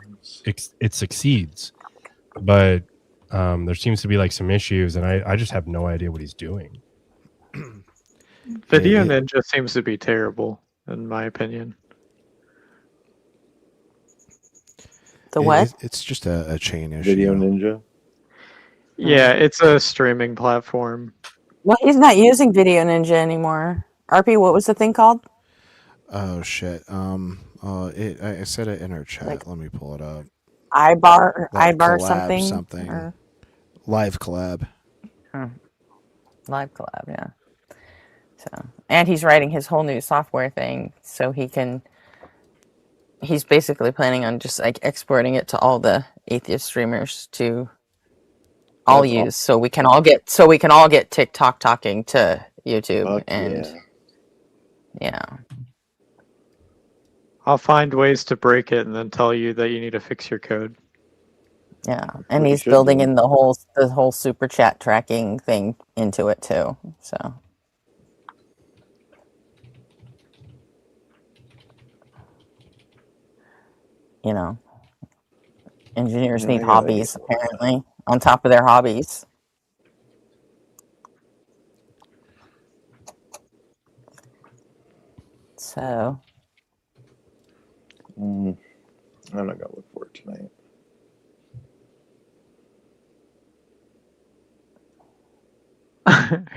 it succeeds, but there seems to be like some issues and I just have no idea what he's doing.
Video Ninja seems to be terrible, in my opinion.
The what?
It's just a chain issue.
Video Ninja?
Yeah, it's a streaming platform.
Well, he's not using Video Ninja anymore. RP, what was the thing called?
Oh shit. I said it in our chat.
Like,
Let me pull it up.
iBar something. Or...
Live collab.
Live collab, yeah. So, and he's writing his whole new software thing, so he's basically planning on just like exporting it to all the atheist streamers to all use, so we can all get TikTok talking to YouTube. Yeah.
I'll find ways to break it and then tell you that you need to fix your code.
Yeah, and he's building in the whole super chat tracking thing into it too. So, you know, engineers need hobbies apparently on top of their hobbies. So,
I'm not gonna look for it tonight.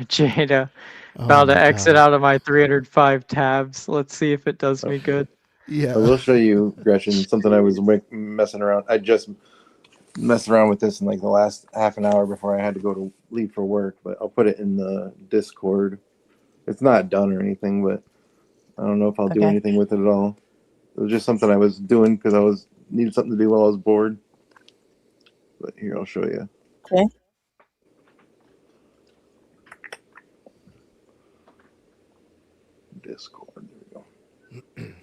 Jada, about to exit out of my 305 tabs. Let's see if it does me good.
Yeah.
I will show you, Gretchen, something I was messing around. I just messed around with this in like the last half an hour before I had to leave for work, but I'll put it in the Discord. It's not done or anything, but I don't know if I'll do anything with it at all. It was just something I was doing because I needed something to do while I was bored. But here, I'll show you.
Okay.
Discord. There we go.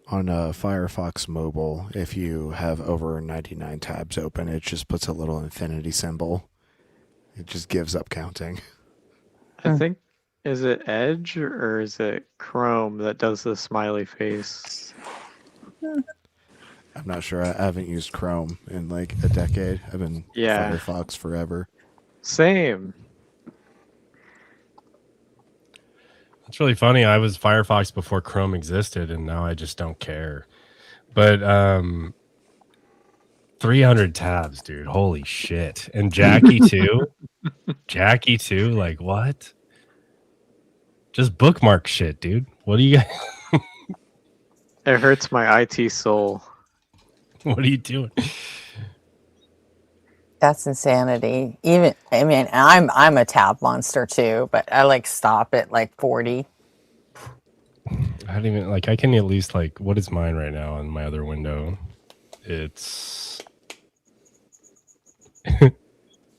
On Firefox Mobile, if you have over 99 tabs open, it just puts a little infinity symbol. It just gives up counting.
I think, is it Edge or is it Chrome that does the smiley face?
I'm not sure. I haven't used Chrome in like a decade. I've been Firefox forever.
Same.
It's really funny. I was Firefox before Chrome existed, and now I just don't care. But 300 tabs, dude. Holy shit. And Jackie too. Jackie too. Like what? Just bookmark shit, dude. What do you
It hurts my IT soul.
what are you doing?
That's insanity. Even I mean, I'm a tab monster too, but I like stop at like 40.
I don't even like I can at least like what is mine right now on my other window? It's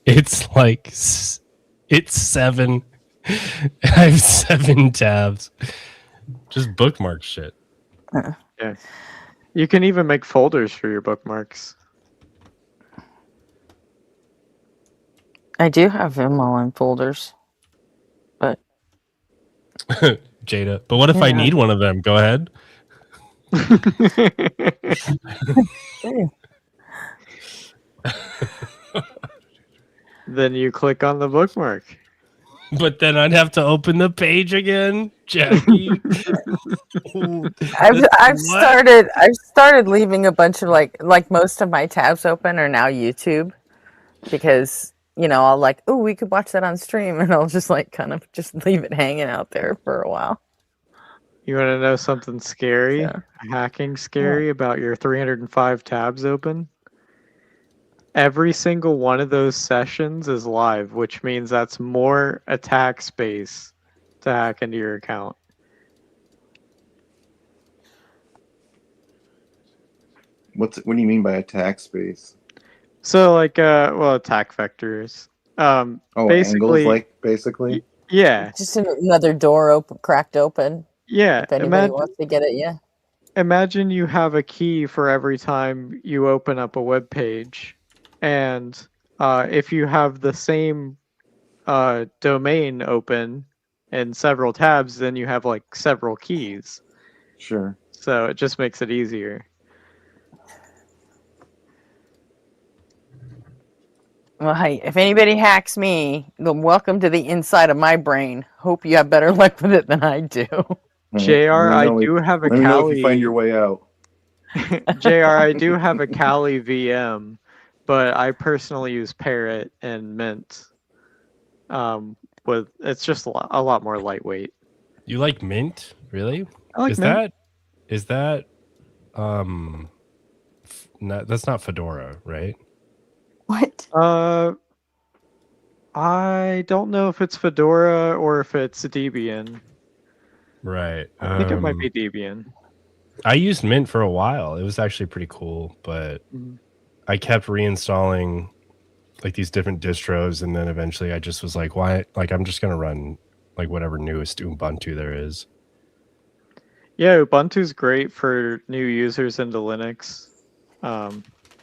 it's like it's 7. I have 7 tabs. Just bookmark shit.
Yeah. You can even make folders for your bookmarks.
I do have them all in folders, but
Jada. But what if I
Yeah.
need one of them? Go ahead.
Then you click on the bookmark.
But then I'd have to open the page again, Jackie.
I've started leaving a bunch of like most of my tabs open are now YouTube because I'll like, oh, we could watch that on stream, and I'll just like kind of just leave it hanging out there for a while.
You want to know something scary?
Yeah.
Hacking scary about your 305 tabs open? Every single one of those sessions is live, which means that's more attack space to hack into your account.
What do you mean by attack space?
So like attack vectors.
Oh, angles, basically.
Yeah.
Just another door cracked open.
Yeah.
If anybody wants to get it, yeah.
Imagine you have a key for every time you open up a web page. And if you have the same domain open in several tabs, then you have like several keys.
Sure.
So it just makes it easier.
Well, hey, if anybody hacks me, then welcome to the inside of my brain. Hope you have better luck with it than I do.
JR, I do have a
Let me know if
Kali.
you find your way out.
JR, I do have a Kali VM, but I personally use Parrot and Mint. It's just a lot more lightweight.
You like Mint? Really?
I like Mint.
Is that that's not Fedora, right?
What?
I don't know if it's Fedora or if it's Debian.
Right.
I think it might be Debian.
I used Mint for a while. It was actually pretty cool, but I kept reinstalling like these different distros, and then eventually I just was like, why? Like, I'm just gonna run like whatever newest Ubuntu there is.
Yeah, Ubuntu's great for new users into Linux.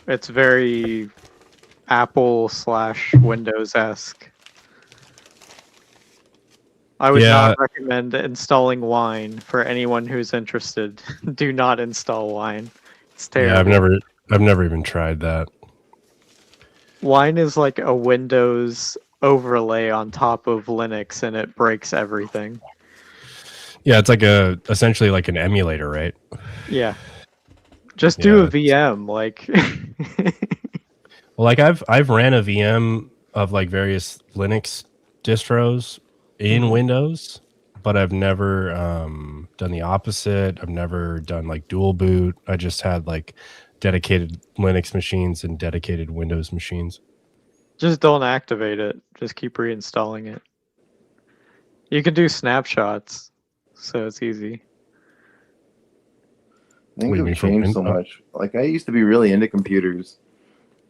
It's very Apple/Windows-esque. I would not recommend installing Wine for anyone who's interested. Do not install Wine. It's terrible.
Yeah, I've never even tried that.
Wine is like a Windows overlay on top of Linux, and it breaks everything.
Yeah, it's like essentially like an emulator, right?
Yeah. Just do a VM, like.
Well, like I've ran a VM of like various Linux distros in Windows, but I've never done the opposite. I've never done like dual boot. I just had like dedicated Linux machines and dedicated Windows machines.
Just don't activate it. Just keep reinstalling it. You can do snapshots, so it's easy.
Things have changed so much. Like I used to be really into computers.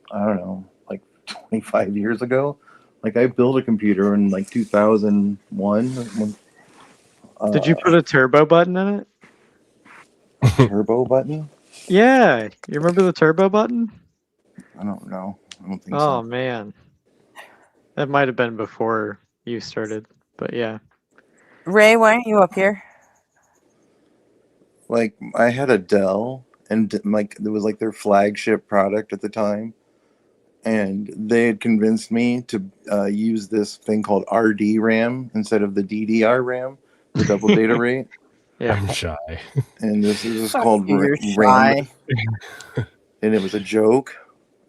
I don't know, like 25 years ago. Like I built a computer in like 2001.
Did you put a turbo button in it?
Turbo button?
Yeah, you remember the turbo button?
I don't know. I don't think so.
Oh man, that might have been before you started, but yeah.
Ray, why aren't you up here?
Like I had a Dell, and like it was like their flagship product at the time, and they had convinced me to use this thing called RD RAM instead of the DDR RAM the double data rate,
Yeah.
I'm shy.
and this is
Fuck
called
you, you're
RAM,
shy.
and it was a joke,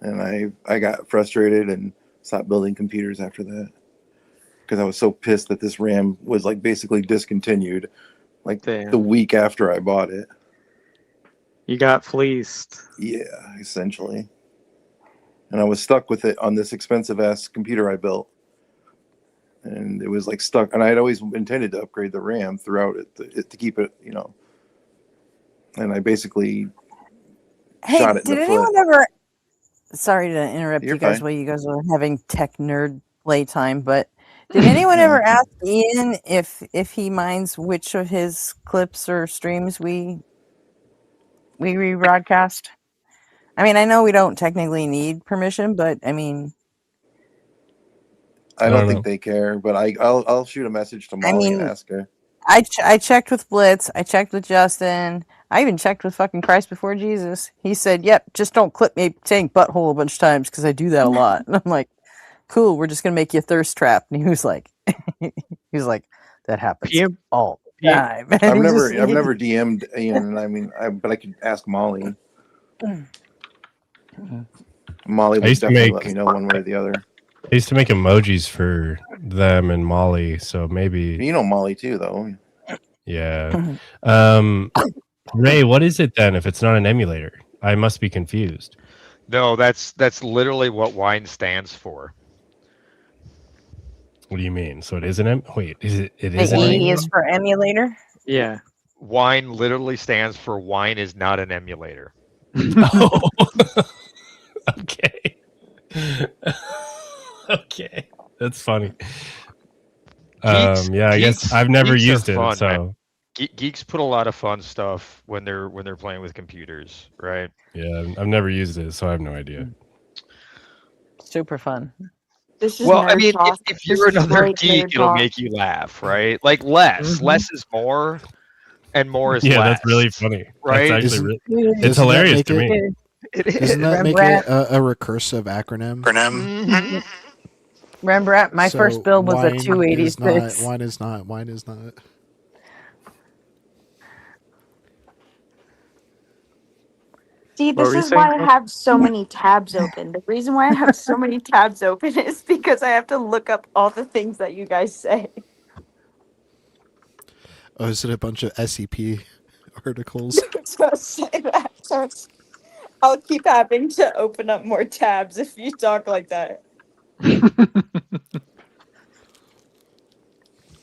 and I got frustrated and stopped building computers after that because I was so pissed that this RAM was like basically discontinued, like
Damn.
the week after I bought it.
You got fleeced.
Yeah, essentially. And I was stuck with it on this expensive ass computer I built. And it was like stuck. And I had always intended to upgrade the RAM throughout it to keep it, you know. And I basically
Hey,
shot it in
did
the
anyone
foot.
ever? Sorry to interrupt
You're
you guys
fine.
while you guys are having tech nerd playtime, but did anyone ever ask Ian if he minds which of his clips or streams we rebroadcast? I mean, I know we don't technically need permission, but I mean,
I
I
don't
don't
think
know.
they care, but I'll shoot a message to Molly and ask her.
I checked with Blitz. I checked with Justin. I even checked with fucking Christ Before Jesus. He said, "Yep, just don't clip me saying butthole a bunch of times because I do that a lot." And I'm like, "Cool, we're just gonna make you a thirst trap." And he was like, "That happens
PM,
all the
PM,
time." And he just,
I've never DM'd Ian, and I mean, but I could ask Molly. Molly
I
would
used to
definitely
make
let me know one way or the other.
I used to make emojis for them and Molly, so maybe
You know Molly too, though.
yeah. Ray, what is it then if it's not an emulator? I must be confused.
No, that's literally what wine stands for.
What do you mean? So it is wait, is it
the
is an
E
emulator?
is for emulator.
yeah.
Wine literally stands for wine is not an emulator.
Oh. Okay. Okay. That's funny.
Geeks,
Yeah, I guess I've never
geeks are
used it,
fun,
so
man. Geeks put a lot of fun stuff when they're playing with computers, right?
yeah, I've never used it, so I have no idea.
Super fun.
This is
Well, I
nerd
mean,
talk.
if
This
you're
is
another
great
geek,
nerd
it'll
talk.
make you laugh, right? Like less is more, and more is
Yeah,
less.
that's really funny.
right?
That's actually
Isn't-
it's
Doesn't that
hilarious
make
to
it-
me.
It is.
Doesn't that make
Rembrandt.
it a recursive acronym?
Mhm.
Rembrandt, my
So
first build was a
wine is
286.
not. Wine is not. Wine is not.
See,
What
this
were you
is
saying,
why I
Coach?
have so many tabs open. The reason why I have so many tabs open is because I have to look up all the things that you guys say.
Oh, is it a bunch of SCP articles?
So say that. I'll keep having to open up more tabs if you talk like that.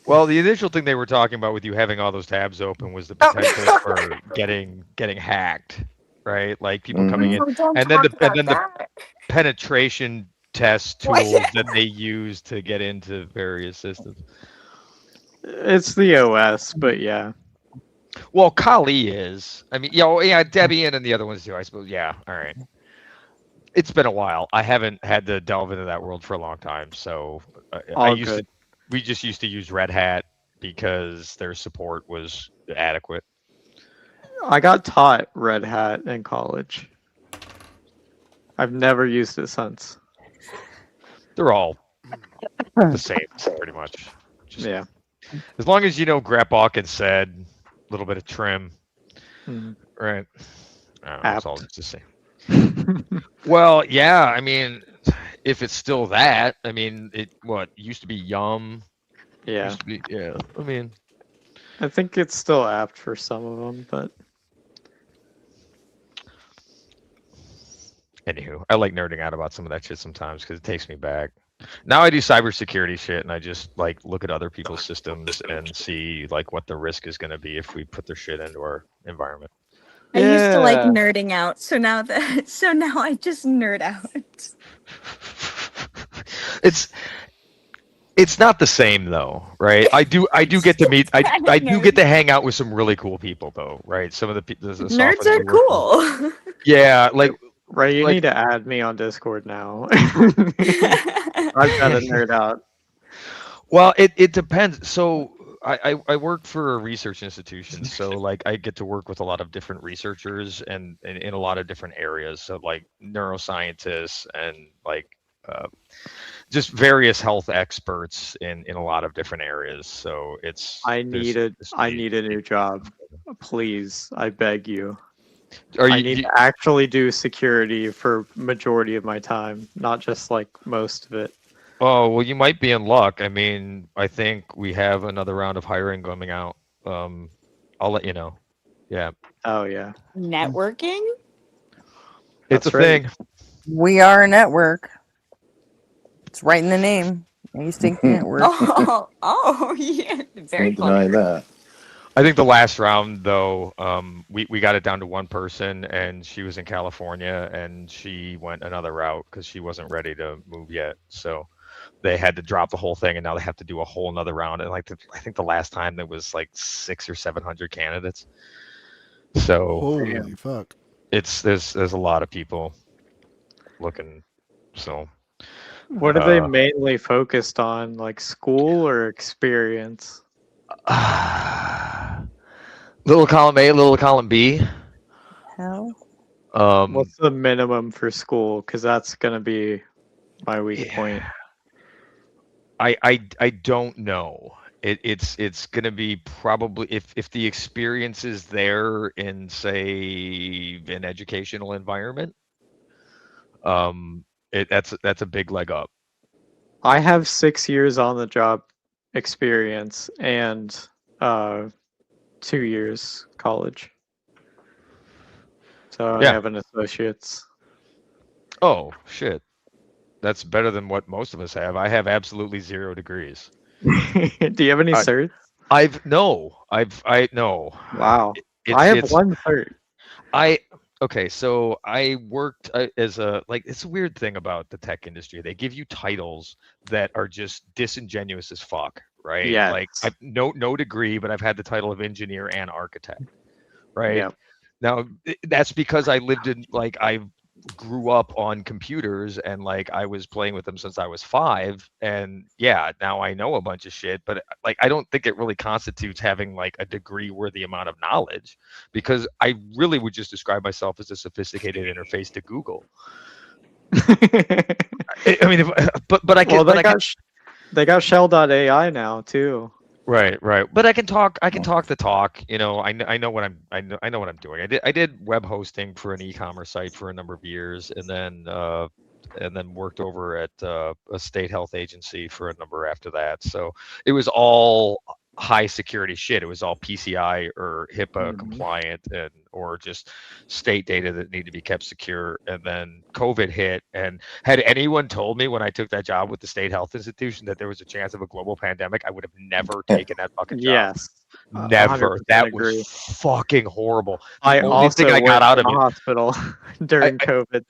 Well, the initial thing they were talking about with you having all those tabs open was the potential for getting hacked, right? Like people coming in,
No, don't
and then
talk about
the
that.
penetration test
Why-
tools that they use to get into various systems.
It's the OS, but yeah.
Well, Kali is. I mean, yeah, Debian and the other ones too, I suppose. Yeah, all right. It's been a while. I haven't had to delve into that world for a long time, so
All good.
we just used to use Red Hat because their support was adequate.
I got taught Red Hat in college. I've never used it since.
They're all the same, pretty much. Just,
Yeah.
as long as you know grepawk and sed, a little bit of trim,
Mhm.
right? It's all
Apt.
just the same. Well, yeah. I mean, if it's still that, I mean, it used to be Yum.
Yeah.
Used to be, yeah. I mean,
I think it's still apt for some of them, but
anywho, I like nerding out about some of that shit sometimes because it takes me back. Now I do cybersecurity shit and I just like look at other people's systems and see like what the risk is going to be if we put their shit into our environment.
I used to like
Yeah.
nerding out, so now I just nerd out.
It's not the same though, right? I do get to meet I do get to hang out with some really cool people though, right? Some of the
Nerds
software
are
we work with.
cool.
Yeah, like
Ray, you
Like-
need to add me on Discord now. I've got to nerd out.
well, it depends. So I work for a research institution, so like I get to work with a lot of different researchers and in a lot of different areas. So like neuroscientists and like just various health experts in a lot of different areas. So it's
I
there's
need a new job. Please, I beg you.
Are
I
you,
need
you
to actually do security for majority of my time, not just like most of it.
oh well, you might be in luck. I mean, I think we have another round of hiring coming out. I'll let you know. Yeah,
Oh yeah,
Networking?
it's a
that's right.
thing.
We are a network. It's right in the name. Async network.
Oh, yeah. Very
Can't deny
clever.
that.
I think the last round though, we got it down to one person, and she was in California, and she went another route because she wasn't ready to move yet. So they had to drop the whole thing, and now they have to do a whole another round. And I think the last time there was like 600 or 700 candidates. So
Holy fuck.
it's there's a lot of people looking. So
What are they mainly focused on, like school or experience?
little column A, little column B.
How?
What's the minimum for school? Because that's gonna be my weak point.
I don't know. It's gonna be probably if the experience is there in say an educational environment, that's a big leg up.
I have 6 years on the job experience and 2 years college. So I
Yeah.
have an associate's.
Oh shit, that's better than what most of us have. I have absolutely 0 degrees.
Do you have any
I-
certs?
I no.
Wow.
It's
I have
it's
one cert.
okay, so I worked as a like it's a weird thing about the tech industry. They give you titles that are just disingenuous as fuck, right?
Yes.
Like I've no degree, but I've had the title of engineer and architect, right?
Yep.
Now that's because I lived in like I grew up on computers and like I was playing with them since I was 5, and yeah, now I know a bunch of shit, but like I don't think it really constitutes having like a degree worthy amount of knowledge, because I really would just describe myself as a sophisticated interface to Google. I mean, but I can,
Well,
but I can,
they got Shell.ai now too.
right, but I can talk the talk. You know, I know what I know what I'm doing. I did web hosting for an e-commerce site for a number of years, and then worked over at a state health agency for a number after that. So it was all high security shit. It was all PCI or HIPAA compliant, and or just state data that need to be kept secure. And then COVID hit, and had anyone told me when I took that job with the state health institution that there was a chance of a global pandemic, I would have never taken that fucking job.
Yes.
Never.
100%
That
agree.
was fucking horrible.
I
only thing
also
I got
worked
out
in
of
a
it,
hospital during COVID.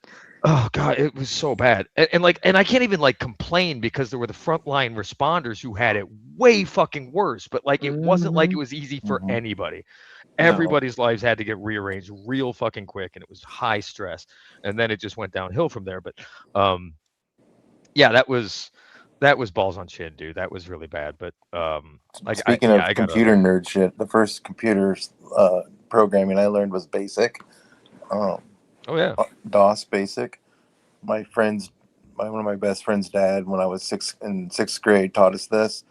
oh god, it was so bad. And I can't even like complain because there were the frontline responders who had it way fucking worse. But like it wasn't like it was easy for anybody. Everybody's lives had to get rearranged real fucking quick, and it was high stress. And then it just went downhill from there. But yeah, that was balls on chin, dude. That was really bad. But like
Speaking of computer nerd shit, the first computer programming I learned was BASIC.
Oh yeah.
DOS BASIC. One of my best friend's dad, when I was in sixth grade, taught us this,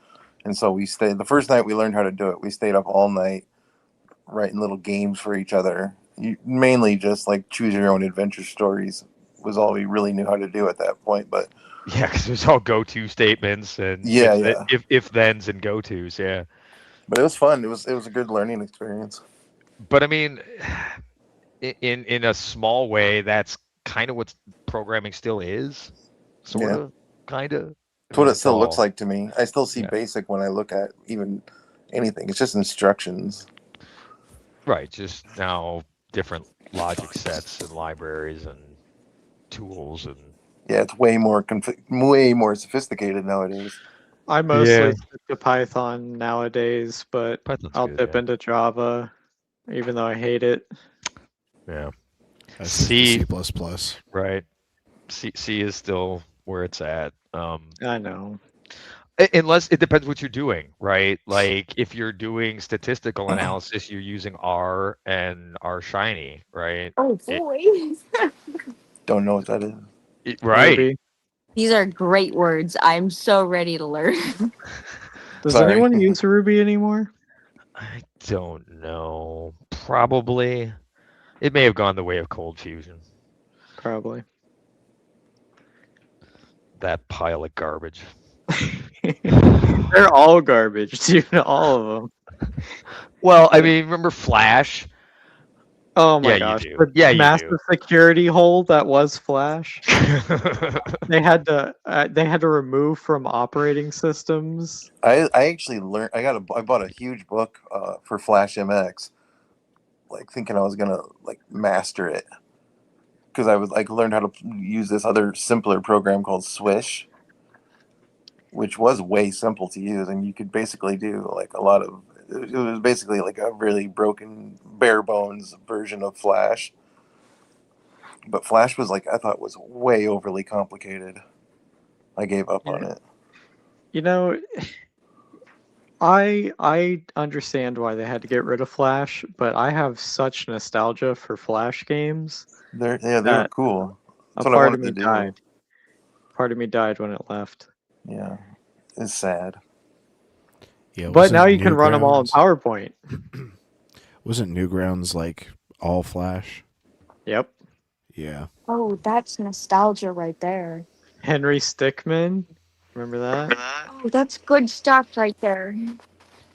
and so we stayed. The first night we learned how to do it, we stayed up all night writing little games for each other. Mainly just like choose your own adventure stories was all we really knew how to do at that point. But
yeah, because there's all go-to statements and if thens and go-tos. Yeah.
But it was fun. It was a good learning experience.
But I mean, in a small way, that's kind of what programming still is, sort of, kind of.
That's what it still looks like to me. I still see BASIC when I look at even anything. It's just instructions.
Right. Just now different logic sets and libraries and tools and.
Yeah, it's way more sophisticated nowadays.
I mostly stick to Python nowadays, but I'll dip into Java, even though I hate it.
Yeah.
C++.
Right. C is still where it's at.
I know.
Unless it depends what you're doing, right? Like if you're doing statistical analysis, you're using R and R Shiny, right?
Oh boy.
Don't know what that is.
Right.
Ruby.
These are great words. I'm so ready to learn.
Does
Sorry.
anyone use Ruby anymore?
I don't know. Probably. It may have gone the way of Cold Fusion.
Probably.
That pile of garbage.
They're all garbage, dude. All of them.
Well, I mean, remember Flash?
Oh my
Yeah, you
gosh.
do.
The
Yeah, you
massive
do.
security hole that was Flash. They had to remove from operating systems.
I actually learned. I bought a huge book for Flash MX, like thinking I was gonna like master it, because I was like learned how to use this other simpler program called Swish, which was way simple to use, and you could basically do like a lot of. It was basically like a really broken, bare bones version of Flash. But Flash was like I thought was way overly complicated. I gave up on it.
You know, I understand why they had to get rid of Flash, but I have such nostalgia for Flash games.
They were
that
cool. That's
A
what I
part of
wanted
me
to do.
died. Part of me died when it left.
Yeah, it's sad.
Yeah,
But now you
wasn't
can run them all in
Newgrounds-
PowerPoint.
Wasn't Newgrounds like all Flash?
Yep.
Yeah.
Oh, that's nostalgia right there.
Henry Stickmin. Remember that?
Oh, that's good stuff right there.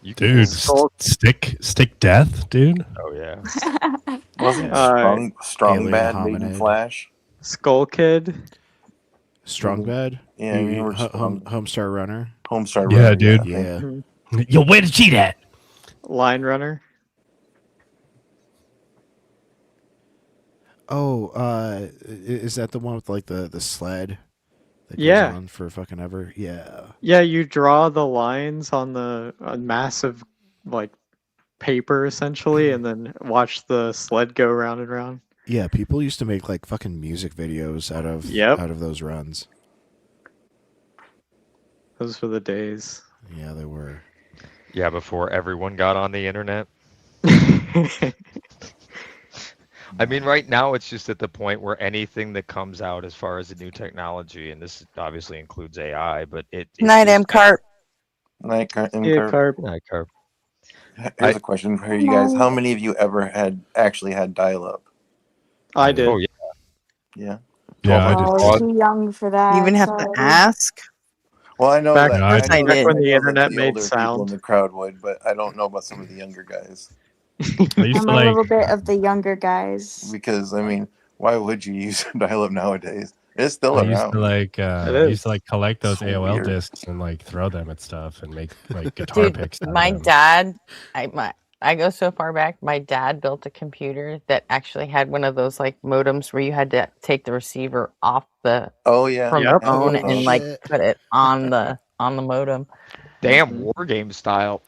You can
Dude,
Skull-
stick death, dude.
Oh yeah.
Wasn't
Uh,
Strong
Alien
Bad made in
Hominid.
Flash?
Skull Kid.
Strong Bad?
Yeah, you remember
Homestar Runner?
Homestar
Yeah,
Runner,
dude.
I think.
Yeah.
Yo, where to cheat at?
Line Runner.
Oh, is that the one with like the sled that goes
Yeah.
on for fucking ever? Yeah.
Yeah, you draw the lines on the massive like paper essentially, and then watch the sled go round and round.
Yeah, people used to make like fucking music videos out of
Yep.
those runs.
Those were the days.
Yeah, they were.
Yeah, before everyone got on the internet. I mean, right now it's just at the point where anything that comes out as far as a new technology, and this obviously includes AI, but it's
Night,
just
M. Carp.
Night,
Yeah, Carp.
Night Carp.
Here's a question for you guys. How many of you ever actually had dial-up?
I did.
Oh yeah.
Yeah.
Yeah, I did.
Oh, too young for that.
You even have to
sorry.
ask.
Well, I know
Back-
that
Yeah, I
I
did.
know
Back
that-
when
I
the
know that
internet
the
made
older people
sound.
in the crowd would, but I don't know about some of the younger guys.
I used
I'm
to
a
like.
little bit of the younger guys.
Because I mean, why would you use dial-up nowadays? It's still
I used
around.
to like.
It
I used
is.
to like collect those
So
AOL
weird.
discs and like throw them at stuff and make like guitar
Dude,
picks. out of
my
them.
dad, I go so far back. My dad built a computer that actually had one of those like modems where you had to take the receiver off the
Oh yeah.
from
Yep.
the phone
Oh,
and like
shit.
put it on the modem.
Damn,
Mhm.
war game style.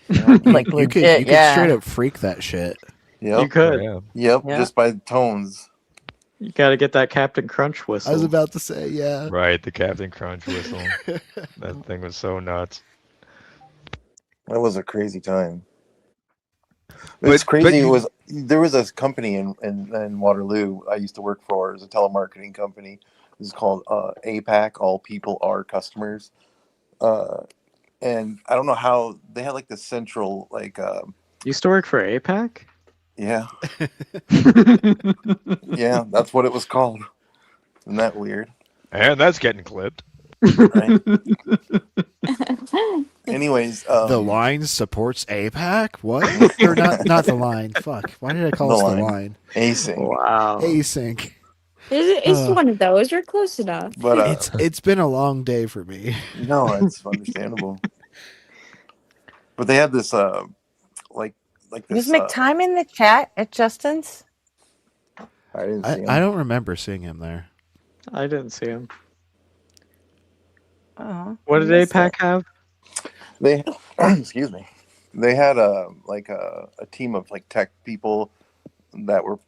Like
You
legit,
could
yeah.
straight up freak that shit.
You
Yep.
could.
Yeah.
Yep.
Yeah.
Just by tones.
You got to get that Captain Crunch
I
whistle.
was about to say, yeah.
Right, the Captain Crunch whistle. That thing was so nuts.
That was a crazy time.
But-
It's crazy.
but
It
you-
was there was a company in Waterloo I used to work for. It was a telemarketing company. It was called APAC. All people are customers. And I don't know how they had like the central like
Used to work for APAC?
yeah yeah that's what it was called. Isn't that weird?
And that's getting clipped.
Right. Anyways,
The line supports APAC? What? Or not the line. Fuck. Why did I call
The
us the
line.
line?
async.
Wow.
Async.
It's
Ugh.
one of those. You're close enough.
But
It's been a long day for me.
no, it's understandable. But they had this like
Was
this.
McTime in the chat at Justin's?
I didn't see him.
I don't remember seeing him there.
I didn't see him.
Oh,
What
I
did
missed
APAC
it.
have?
They excuse me. They had a team of like tech people that were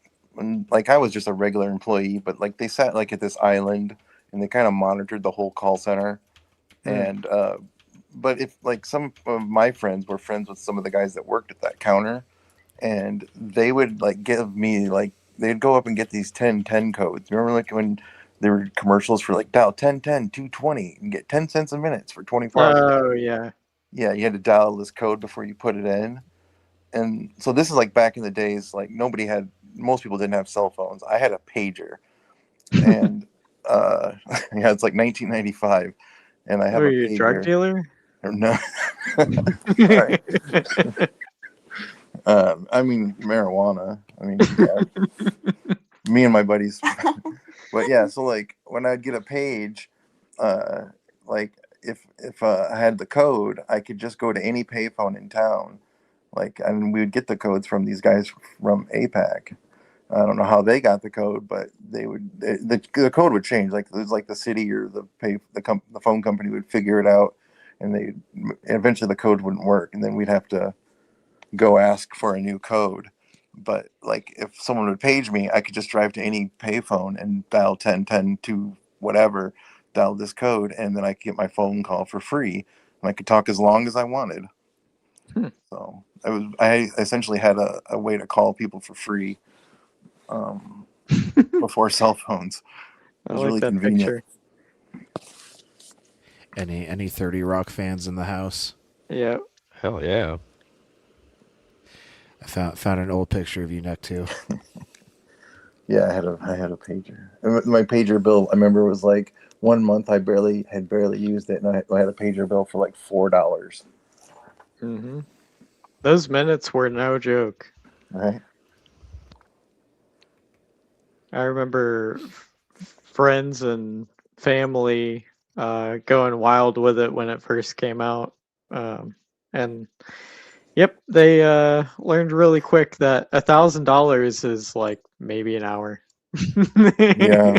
like I was just a regular employee, but like they sat like at this island and they kind of monitored the whole call center. And but if like some of my friends were friends with some of the guys that worked at that counter, and they would like give me like they'd go up and get these 1010 codes. Remember like when there were commercials for like dial 1010 220 and get 10 cents a minute for 24 hours.
Oh yeah.
Yeah, you had to dial this code before you put it in. And so this is like back in the days, like most people didn't have cell phones. I had a pager, and yeah, it's like 1995, and I have
Were
a
you a drug
pager.
dealer?
No, sorry. I mean marijuana. I mean, yeah. Me and my buddies. But yeah, so like when I'd get a page, like if I had the code, I could just go to any payphone in town. Like, and we would get the codes from these guys from APAC. I don't know how they got the code, but they would the code would change. Like it was like the city or the phone company would figure it out, and they eventually the code wouldn't work, and then we'd have to go ask for a new code. But like if someone would page me, I could just drive to any payphone and dial 1010 to whatever, dial this code, and then I could get my phone call for free, and I could talk as long as I wanted. So I essentially had a way to call people for free before cell phones. It
I
was
like
really
that
convenient.
picture.
Any 30 Rock fans in the house?
Yeah.
Hell yeah.
I found an old picture of you, Neck, too.
Yeah, I had a pager. And my pager bill, I remember, was like 1 month I had barely used it, and I had a pager bill for like $4.
Mm-hmm. Those minutes were no joke.
Right?
I remember friends and family going wild with it when it first came out. And yep, they learned really quick that $1,000 is like maybe an hour.
Yeah.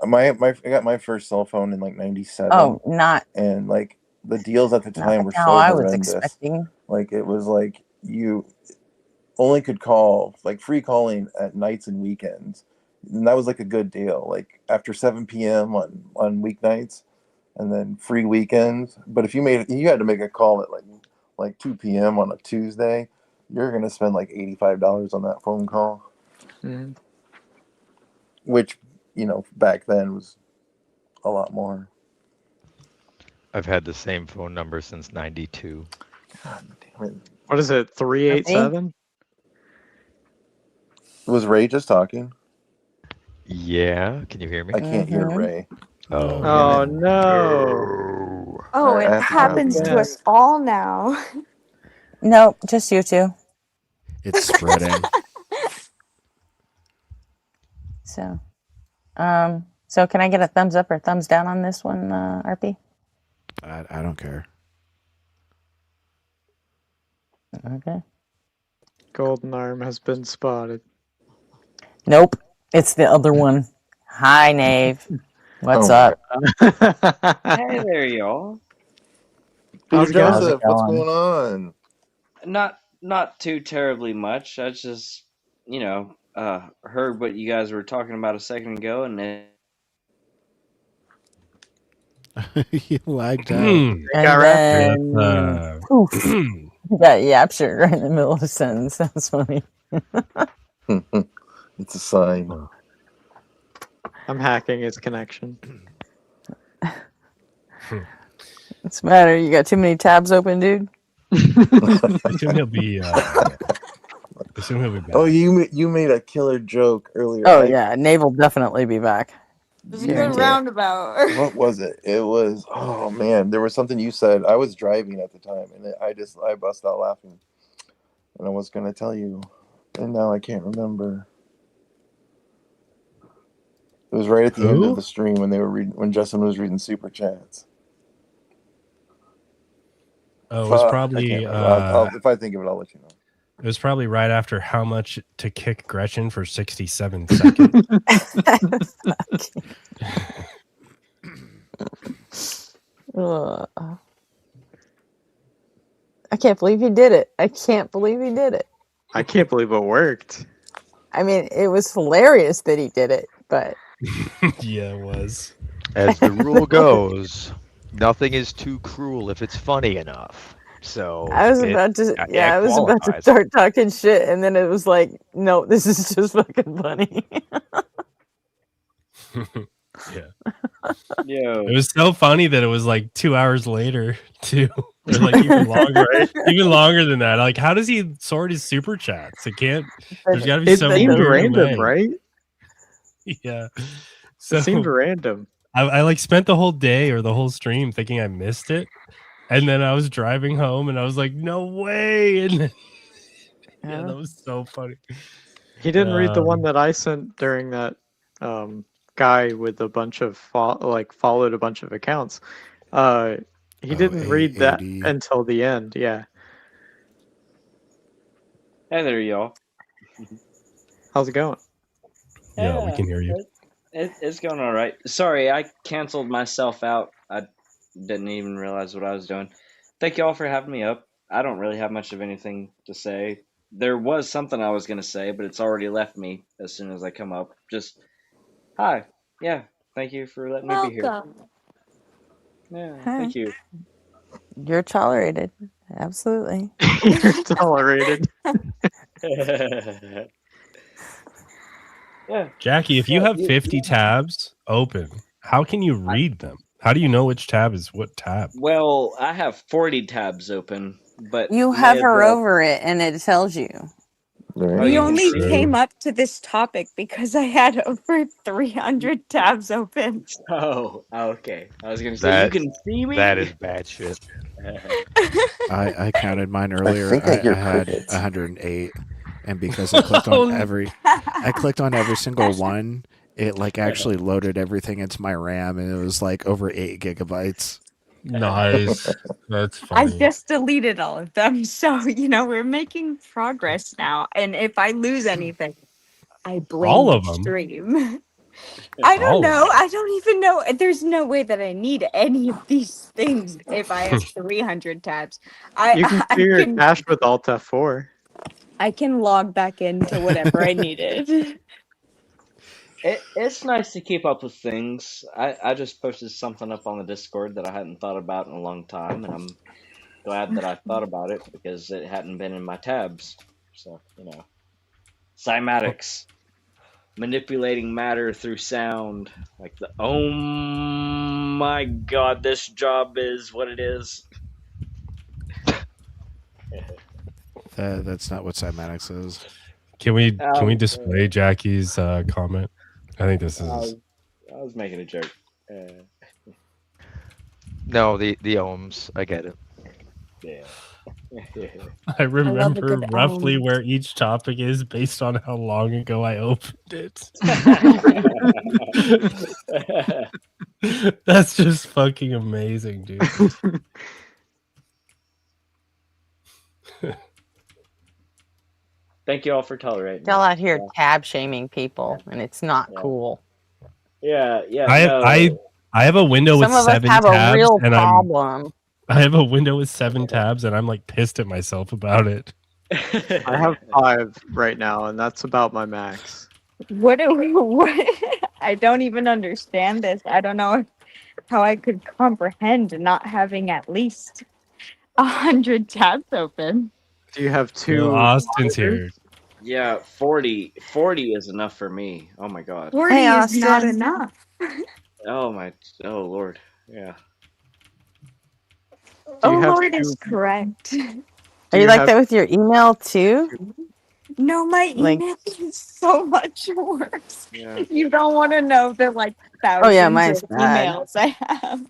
I got my first cell phone in like '97.
Oh, not
And like the deals at the time were
how
so
I was
horrendous.
expecting.
Like it was like you only could call like free calling at nights and weekends, and that was like a good deal. Like after 7 p.m. on weeknights, and then free weekends. But if you had to make a call at like 2 p.m. on a Tuesday, you're gonna spend like $85 on that phone call,
Mhm.
which back then was a lot more.
I've had the same phone number since '92.
God damn it!
What is it? 387?
Was Ray just talking?
Yeah, can you hear me?
I can't hear
Mhm.
Ray.
Oh,
Oh
damn it.
no.
Oh,
Alright, I
it
have to
happens
drop
to
you.
us all now.
Nope, just you two.
It's spreading.
So, so can I get a thumbs up or thumbs down on this one, RP?
I don't care.
Okay.
Golden arm has been spotted.
Nope, it's the other one. Hi, Nave. What's
Oh,
up?
Hey there, y'all.
Peter
How's it going?
Joseph, what's
going?
going on?
Not too terribly much. I just, heard what you guys were talking about a second ago, and
You lagged out.
And
got
then poof,
That's,
you got yaptured right in the middle of a sentence. That's funny.
It's a sign.
I'm hacking his connection.
What's the matter? You got too many tabs open, dude?
I assume he'll be. I assume he'll be back.
Oh, you made a killer joke earlier.
Oh yeah, Nave will definitely be back.
It was a
You
good
did.
roundabout.
What was it? It was, oh man, there was something you said. I was driving at the time, and I bust out laughing, and I was gonna tell you, and now I can't remember. It was right at the end
Who?
of the stream when Justin was reading super chats.
Oh, it was
I
probably.
can't remember. if I think of it, I'll let you know.
It was probably right after how much to kick Gretchen for 67 seconds.
Ugh. I can't believe he did it. I can't believe he did it.
I can't believe it worked.
I mean, it was hilarious that he did it, but
Yeah, it was.
As the rule goes, nothing is too cruel if it's funny enough. So
I was
it-
about to,
it
yeah, I was about to
qualifies.
start talking shit, and then it was like, no, this is just fucking funny.
Yeah.
Yo,
It was so funny that it was like 2 hours later too. Or like even longer, right? Even longer than that. Like, how does he sort his super chats? It can't. There's got to be
It
some
seemed
weird
random,
way.
right?
Yeah.
It seemed
So
random.
I like spent the whole day or the whole stream thinking I missed it, and then I was driving home and I was like, "No way!" And then, yeah, that was so funny.
He didn't read the one that I sent during that guy with a bunch of followed a bunch of accounts. He didn't read that
80.
until the end. Yeah.
hey there, y'all.
How's it going?
Yeah, we
Yeah,
can hear you.
it's going all right. Sorry, I canceled myself out. I didn't even realize what I was doing. Thank y'all for having me up. I don't really have much of anything to say. There was something I was going to say, but it's already left me as soon as I come up. Just hi. Yeah, thank you for letting me be here.
Welcome.
Yeah,
Hi.
thank you.
You're tolerated. Absolutely.
You're tolerated.
Yeah.
Jackie, if you have 50 tabs open, how can you read them? How do you know which tab is what tab?
Well, I have 40 tabs open, but
You
may as
hover
well.
over it and it tells you.
Oh,
We
you can
only
see it.
came up to this topic because I had over 300 tabs open.
Oh, okay. I was gonna say you can see me.
That is bad shit.
I counted mine earlier.
think I hear
I had
crickets.
108, and because I clicked on every single one, it like actually loaded everything into my RAM, and it was like over 8 GB.
Nice. That's
I
funny.
just deleted all of them. So, we're making progress now. And if I lose anything, I blame
All
the
of them?
stream. I don't
All of
know.
them?
I don't even know. There's no way that I need any of these things if I have 300 tabs.
You can
I
clear your
can
cache with Alt F4.
I can log back into whatever I needed.
It's nice to keep up with things. I just posted something up on the Discord that I hadn't thought about in a long time, and I'm glad that I thought about it because it hadn't been in my tabs. So, cymatics, manipulating matter through sound, like the oh my god, this job is what it is.
That's not what cymatics is.
Can we
Um,
display Jackie's comment? I think this is
I was making a joke.
No, the ohms. I get it.
Yeah.
I remember
good
roughly
ohm.
where each topic is based on how long ago I opened it. That's just fucking amazing, dude.
Thank you all for tolerating me.
Y'all out here tab shaming people, and it's not
Yeah.
cool.
Yeah,
I have a window with
Some of us
7
have a
tabs,
real
and
problem.
I have a window with 7 tabs, and I'm like pissed at myself about it.
I have 5 right now, and that's about my max.
What? I don't even understand this. I don't know how I could comprehend not having at least 100 tabs open.
Do you have 2
Well, Austin's here.
monitors?
Yeah, 40 is enough for me. Oh my god.
40
Hey,
is not
Austin.
enough.
Oh lord. Yeah.
Do
Oh
you have
Lord is
2
correct.
Are you like that with your email too?
No, my
Like-
email is so much worse.
Yeah.
You don't want to know the thousands
Oh yeah, mine's
of
bad.
emails I have.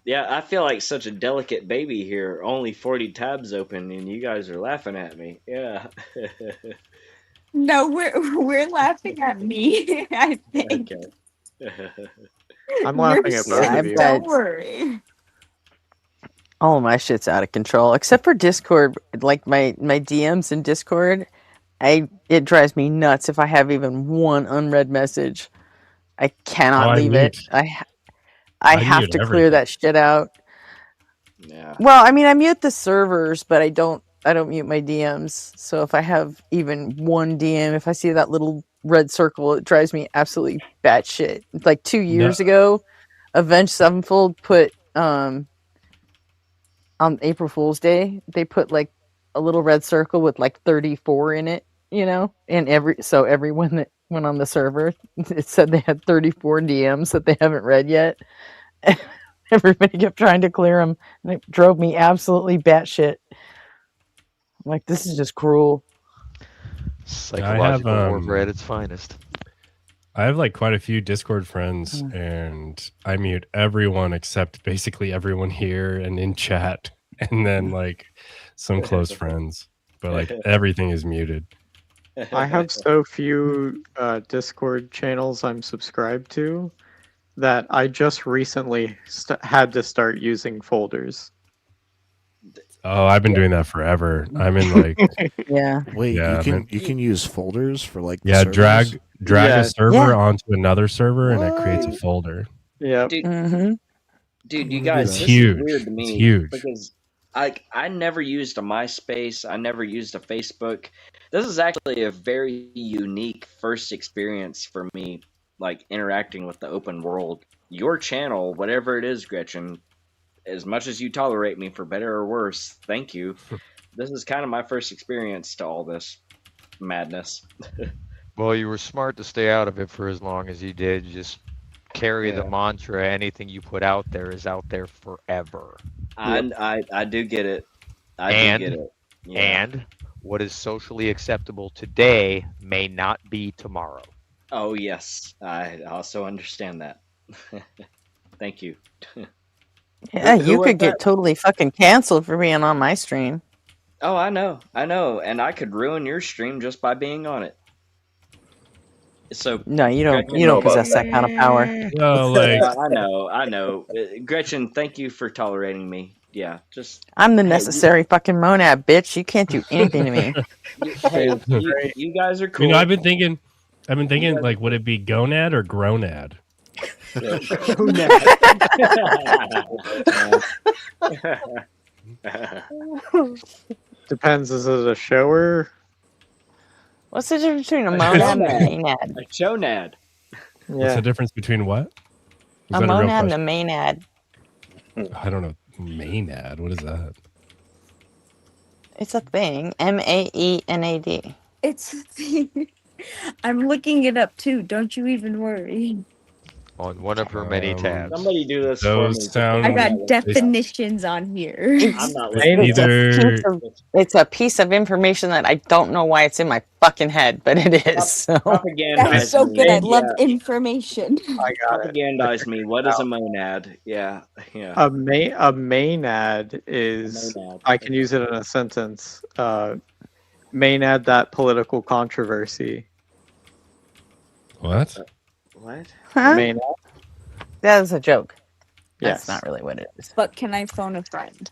Yeah, I feel like such a delicate baby here. Only 40 tabs open and you guys are laughing at me. Yeah.
No, we're laughing at me. I think.
Okay.
I'm laughing at both
Yeah,
of you.
Don't worry.
All of my shit's out of control, except for Discord. Like my DMs in Discord, it drives me nuts if I have even one unread message. I cannot leave it. I have
mute
to clear that shit out.
Yeah.
Well, I mean, I mute the servers, but I don't mute my DMs. So if I have even one DM, if I see that little red circle, it drives me absolutely batshit. Like 2 years ago, Avenged Sevenfold put on April Fool's Day, they put like a little red circle with like 34 in it, and everyone that went on the server. It said they had 34 DMs that they haven't read yet. Everybody kept trying to clear them, and it drove me absolutely batshit. I'm like, this is just cruel.
Psychological warfare at its finest.
I have like quite a few Discord friends, and I mute everyone except basically everyone here and in chat, and then like some close friends. But like everything is muted.
I have so few Discord channels I'm subscribed to that I just recently had to start using folders.
Oh, I've been doing that forever. I'm in like
Yeah.
Wait,
yeah,
you can use folders for like the
yeah,
servers?
drag
Yeah.
a server
Yeah.
onto another server and it creates a folder.
Yeah.
Dude,
Mm-hmm.
dude, you
do
guys,
that.
this
Huge.
is weird to
It's
me
huge.
because I never used a MySpace. I never used a Facebook. This is actually a very unique first experience for me, like interacting with the open world. Your channel, whatever it is, Gretchen, as much as you tolerate me for better or worse, thank you. This is kind of my first experience to all this madness.
Well, you were smart to stay out of it for as long as you did. Just carry the
Yeah.
mantra: anything you put out there is out there forever.
I do get it. I do get it. Yeah.
And what is socially acceptable today may not be tomorrow.
Oh yes, I also understand that. Thank you.
Yeah,
Who
you
was
could get
that?
totally fucking canceled for being on my stream.
Oh, I know, and I could ruin your stream just by being on it. So
No, you don't.
Gretchen,
You don't
know about
possess that kind of power.
No, like
I know. Gretchen, thank you for tolerating me. Yeah, just
I'm the
hey,
necessary fucking monad, bitch. You can't do anything to me.
you guys are cool.
you know, I've been thinking like, would it be gonad or gronad?
Depends. Is it a shower?
What's the difference between a monad and a maenad?
A chonad.
What's
Yeah.
the difference between what? Is
A
that a real
monad and a
question?
maenad.
I don't know. Maenad. What is that?
It's a thing. MAENAD.
It's a thing. I'm looking it up too. Don't you even worry.
On one of her many tabs.
Somebody do this for
Those
me.
sound-
I
I'm
got
not listening.
definitions on here.
I'm not listening.
Either
It's a piece of information that I don't know why it's in my fucking head, but it is. So.
Propagandize
That's so
me.
good. I love
Yeah.
information.
I got it.
Propagandize me. What is a monad? Yeah.
A maenad is.
Monad.
I can use it in a sentence. Maenad that political controversy.
what?
What?
Huh?
Maenad.
That was a joke.
Yes.
That's not really what it is.
But can I phone a friend?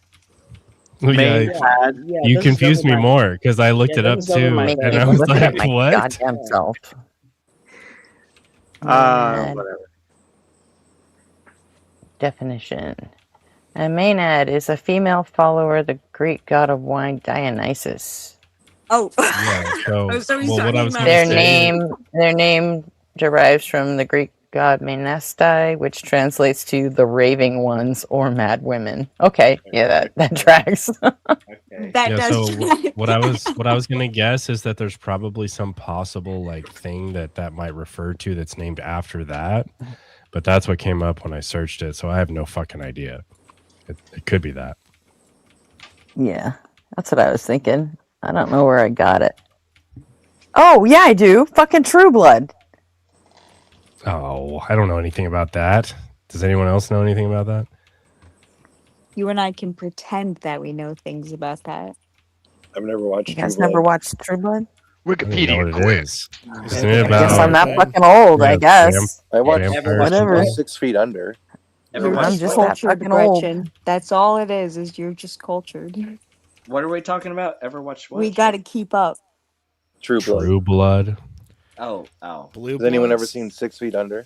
Well, yeah,
Maenad.
Yeah,
you
this is
confused me
over my-
more because I looked
Yeah,
it up
this is over
too,
my
and
head.
I was
Looking at
like,
my
"What?"
goddamn self. Maenad.
Whatever.
Definition. A maenad is a female follower of the Greek god of wine Dionysus.
Oh.
Yeah. So,
Oh, so he's
well, what I
talking
was
about-
going to
Their name derives from the Greek god Menastai, which translates to the raving ones or mad women. Okay, yeah, that tracks.
Okay.
That
Yeah,
does.
so what I was gonna guess is that there's probably some possible like thing that might refer to that's named after that, but that's what came up when I searched it. So I have no fucking idea. It could be that.
Yeah, that's what I was thinking. I don't know where I got it. Oh, yeah, I do. Fucking True Blood.
Oh, I don't know anything about that. Does anyone else know anything about that?
You and I can pretend that we know things about that.
I've never watched.
You guys
True Blood.
never watched True Blood?
I don't even know what it is. Isn't
I
it
I guess
about?
I'm not
Okay.
fucking old, I
Yeah,
guess.
I watched
Vampire
Whatever.
6 Feet Under.
Ever
You're
watched
I'm just
what?
that
cultured,
fucking old.
Gretchen. That's all it is you're just cultured.
What are we talking about? Ever watched what?
We got to keep up.
True Blood.
True Blood.
Oh.
Blue
Has anyone ever
Bloods?
seen 6 Feet Under?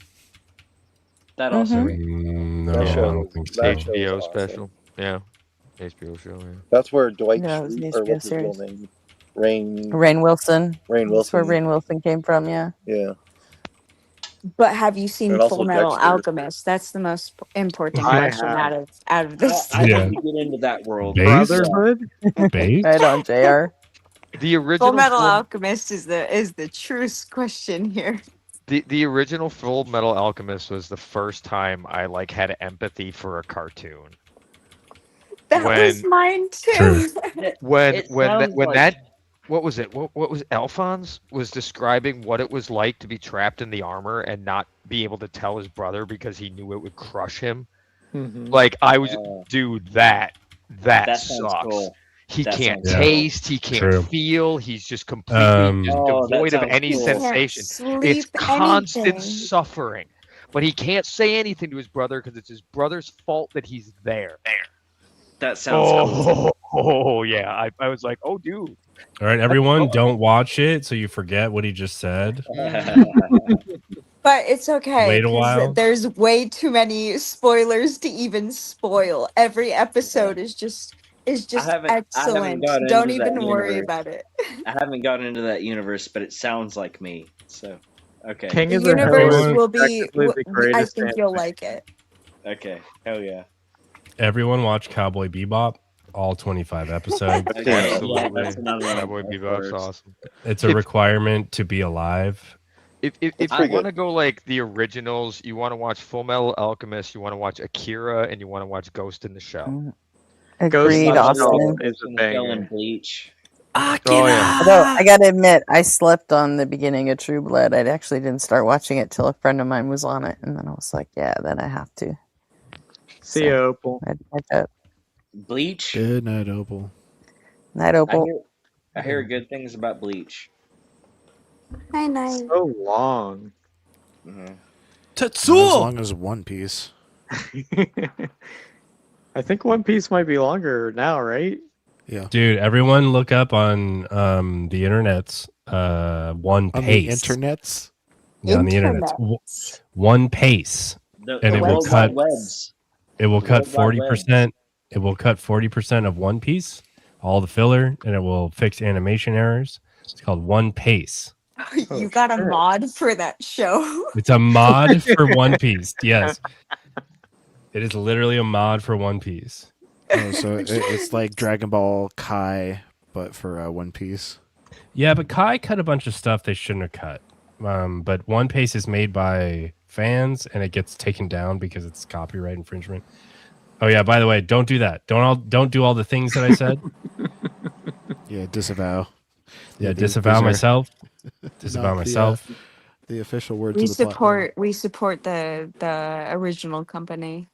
That also.
No,
That
I
show-
don't think so.
that show-
HBO
awesome.
special. Yeah. HBO show. Yeah.
That's where Dwight
No, it was an
Schrute, or
HBO
what's his real
series.
name? Rain
Rainn Wilson. That's
Wilson.
where Rainn Wilson came from, yeah.
Yeah.
But have you seen
And also
Full Metal
Dexter.
Alchemist? That's the most important
I
question
have.
out of this.
I
Yeah.
need to get into that world.
Base?
Brotherhood.
Base?
Right on, JR.
The
Full
original
Metal
Full,
Alchemist is the truest question here.
the original Full Metal Alchemist was the first time I like had empathy for a cartoon.
That was
When
mine too.
True.
when
sounds
when
like
that what was it? What was Alphonse was describing what it was like to be trapped in the armor and not be able to tell his brother because he knew it would crush him.
Mhm.
Like I was,
uh,
dude, that
that sounds
sucks.
cool.
He
That
can't
sounds
Yeah.
cool.
taste, he can't
True.
feel, he's just completely just
Oh, that
devoid of
sounds
any
He
cool.
can't
sensation. It's
sleep
constant
anything.
suffering. But he can't say anything to his brother because it's his brother's fault that he's there.
That sounds cool.
Oh yeah. I was like, oh dude.
All right, everyone, don't watch it so you forget what he just said.
But it's okay
Wait a
because
while.
there's way too many spoilers to even spoil. Every episode is just
I haven't
excellent.
gotten
Don't
into that
even worry
universe.
about it.
I haven't gotten into that universe, but it sounds like me. So, okay,
King
The
of the Hill is
universe
Everyone-
will be.
objectively the
I
greatest
think you'll like it.
okay, hell yeah.
Everyone watch Cowboy Bebop, all 25 episodes.
Okay,
Absolutely.
that's another one.
Cowboy
of
Bebop's
course.
awesome.
It's a
If-
requirement to be alive.
If
It's
you
pretty
want to
good.
go like the originals, you want to watch Full Metal Alchemist, you want to watch Akira, and you want to watch Ghost in the Shell.
Ghost in
Agreed,
the
Austin.
Shell is a
And the Shell
banger.
and Bleach.
Oh yeah.
Although I gotta admit, I slept on the beginning of True Blood. I actually didn't start watching it till a friend of mine was on it, and then I was like, "Yeah, then I have to."
See ya, Opal.
I'd catch up.
Bleach.
Good night, Opal.
Night, Opal.
I hear good things about Bleach.
Hi, night.
So long.
Mhm.
Not as long as One Piece.
I think One Piece might be longer now, right?
Yeah.
Dude, everyone look up on the internets One
On
Pace.
the internets.
Yeah, on the internet. One Pace.
The,
And
the
it will
World
cut-
Wide Webs.
It will
The
cut
World Wide Web.
40%. It will cut 40% of One Piece, all the filler, and it will fix animation errors. It's called One Pace.
You got a mod for that show.
It's a mod for One Piece. Yes. It is literally a mod for One Piece.
Oh, so it's like Dragon Ball Kai, but for One Piece.
Yeah, but Kai cut a bunch of stuff they shouldn't have cut. But One Piece is made by fans, and it gets taken down because it's copyright infringement. Oh yeah, by the way, don't do that. Don't do all the things that I said.
Yeah, disavow.
Yeah,
These
disavow
are
myself. Disavow
not
myself.
The official words
We
of the platform.
support the original company.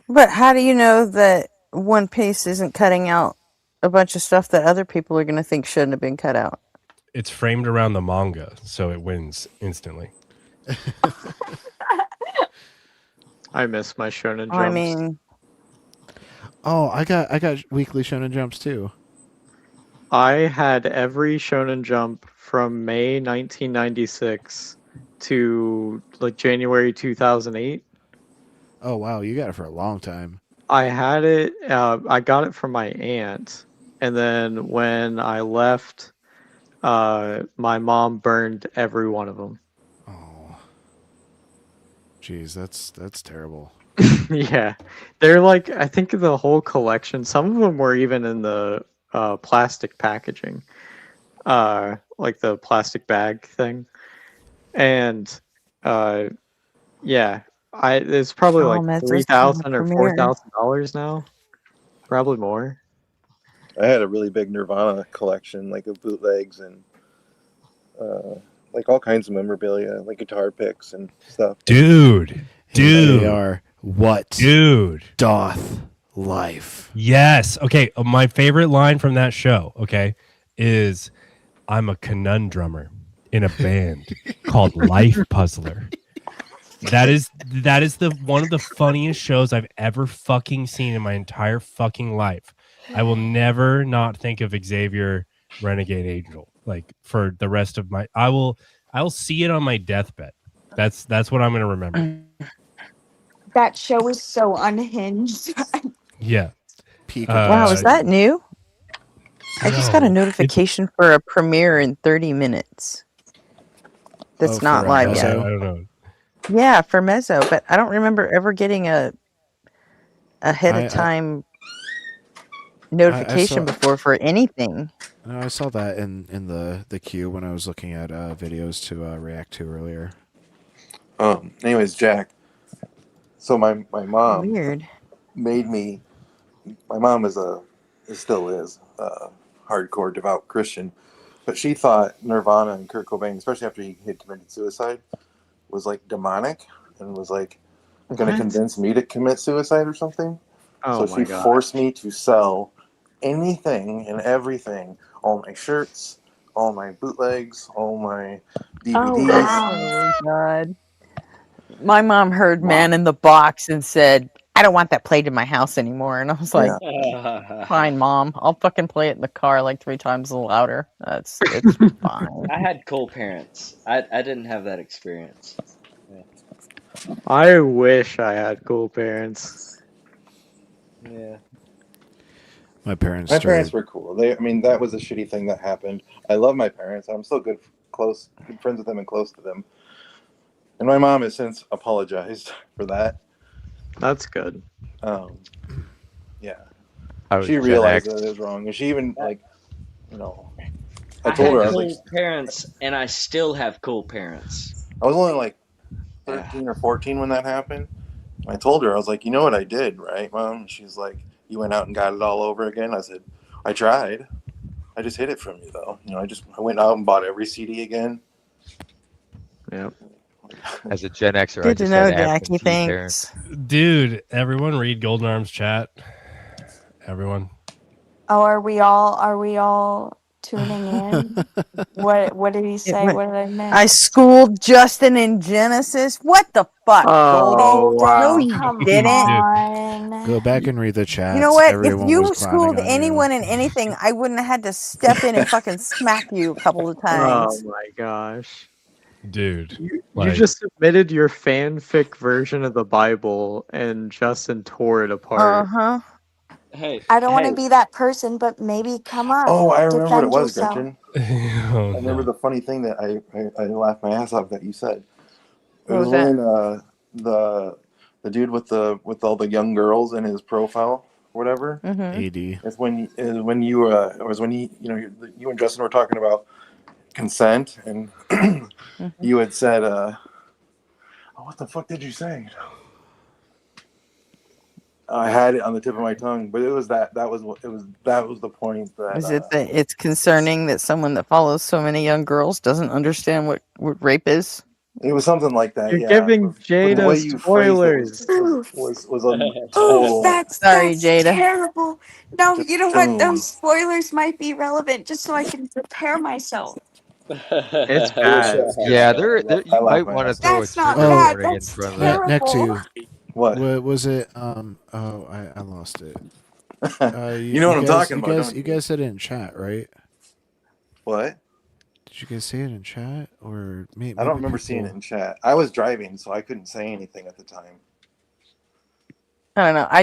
But how do you know that One Piece isn't cutting out a bunch of stuff that other people are going to think shouldn't have been cut out?
It's framed around the manga, so it wins instantly.
I miss my Shonen Jumps.
I mean,
Oh, I got weekly Shonen Jumps too.
I had every Shonen Jump from May 1996 to like January 2008.
Oh wow, you got it for a long time.
I had it. I got it from my aunt, and then when I left, my mom burned every one of them.
Oh, jeez, that's terrible.
Yeah, they're like, I think the whole collection. Some of them were even in the plastic packaging, like the plastic bag thing, and yeah, it's probably
Oh,
like
Mezzo's
$3,000 or
premiere.
$4,000 now, probably more.
I had a really big Nirvana collection, like of bootlegs and like all kinds of memorabilia, like guitar picks and stuff.
Dude. Dude.
They are what
Dude.
doth life.
Yes. Okay. My favorite line from that show, okay, is I'm a conundrummer in a band called Life Puzzler. That is the one of the funniest shows I've ever fucking seen in my entire fucking life. I will never not think of Xavier Renegade Angel like for the rest of my I'll see it on my deathbed. That's what I'm gonna remember.
That show is so unhinged.
Yeah.
Peak.
wow, is that new? I just got a
No,
notification for a premiere in 30 minutes. That's
Oh,
not
for
live
I
yet.
Mezzo?
don't know.
Yeah, for Mezzo, but I don't remember ever getting a ahead
I-
of time notification
saw-
before for anything.
No, I saw that in the queue when I was looking at videos to react to earlier.
Anyways, Jack. So my mom
Weird.
made me. My mom still is a hardcore devout Christian, but she thought Nirvana and Kurt Cobain, especially after he had committed suicide, was like demonic and was like going to
What?
convince me to commit suicide or something.
Oh
So
my
she
god.
forced me to sell anything and everything, all my shirts, all my bootlegs, all my DVDs.
Oh God. My mom heard "Man in the Box" and said, "I don't want that played in my house anymore." And I was like,
Yeah.
"Fine, Mom. I'll fucking play it in the car like 3 times louder. It's fine."
I had cool parents. I didn't have that experience.
I wish I had cool parents.
Yeah.
My parents
My
started.
parents were cool. That was a shitty thing that happened. I love my parents. I'm still good friends with them and close to them. And my mom has since apologized for that.
That's good.
Yeah,
I was
she
Gen
realized
X.
that it was wrong, and she even I
I
told
had
her I was
cool
like,
parents, and I still have cool parents.
I was only like
Yeah.
13 or 14 when that happened. I told her, I was like, you know what I did, right, Mom? And she's like, you went out and got it all over again. I said, I tried. I just hid it from you, though. I went out and bought every CD again.
Yep.
As a Gen Xer, I
Good to
just
know,
had
Jackie.
absentee parents.
Thanks.
Dude, everyone read Golden Arms chat. Everyone.
Oh, are we all tuning in? What did he say? What did I miss?
I schooled Justin in Genesis. What the fuck, Goldie?
Oh
No,
wow.
you
Come
didn't.
on.
Go back and read the chats.
You know what? If
Everyone was
you
clowning
schooled
on
anyone
you.
in anything, I wouldn't have had to step in and fucking smack you a couple of
Oh
times.
my gosh.
Dude.
You
Like,
just submitted your fanfic version of the Bible and Justin tore it apart.
Uh-huh.
Hey,
I don't want to
hey.
be that person, but maybe come up.
Oh, I remember what it
Defend
was,
yourself.
Gretchen.
oh
I remember
no.
the funny thing that I laughed my ass off that you said. It
What
was
was that?
when the dude with all the young girls in his profile, whatever.
Mm-hmm.
AD.
It's when you it was when you and Justin were talking about consent, and
Mm-hmm.
you had said, "Oh, what the fuck did you say?" I had it on the tip of my tongue, but it was that was what it was. That was the point that
Is it that it's concerning that someone that follows so many young girls doesn't understand what rape is?
it was something like that.
You're
Yeah,
giving
but the
Jada
way you phrased it was
spoilers.
Oof.
was a
Oh,
total
Sorry,
that's
Jada.
terrible. No,
just
you know what?
boom.
Those spoilers might be relevant just so I can prepare myself.
It's
It was
bad.
yeah.
Yeah,
I
you
laughed
might
my
want to
ass
throw a
off.
That's not
trigger
Oh,
bad.
warning in
That's
front of that.
next to
terrible.
you.
What?
What was it? Oh, I lost it.
You know what I'm talking about, don't
You
you?
guys said it in chat, right?
What?
Did you guys say it in chat, or maybe
I don't remember seeing it
people?
in chat. I was driving, so I couldn't say anything at the time.
I don't know. I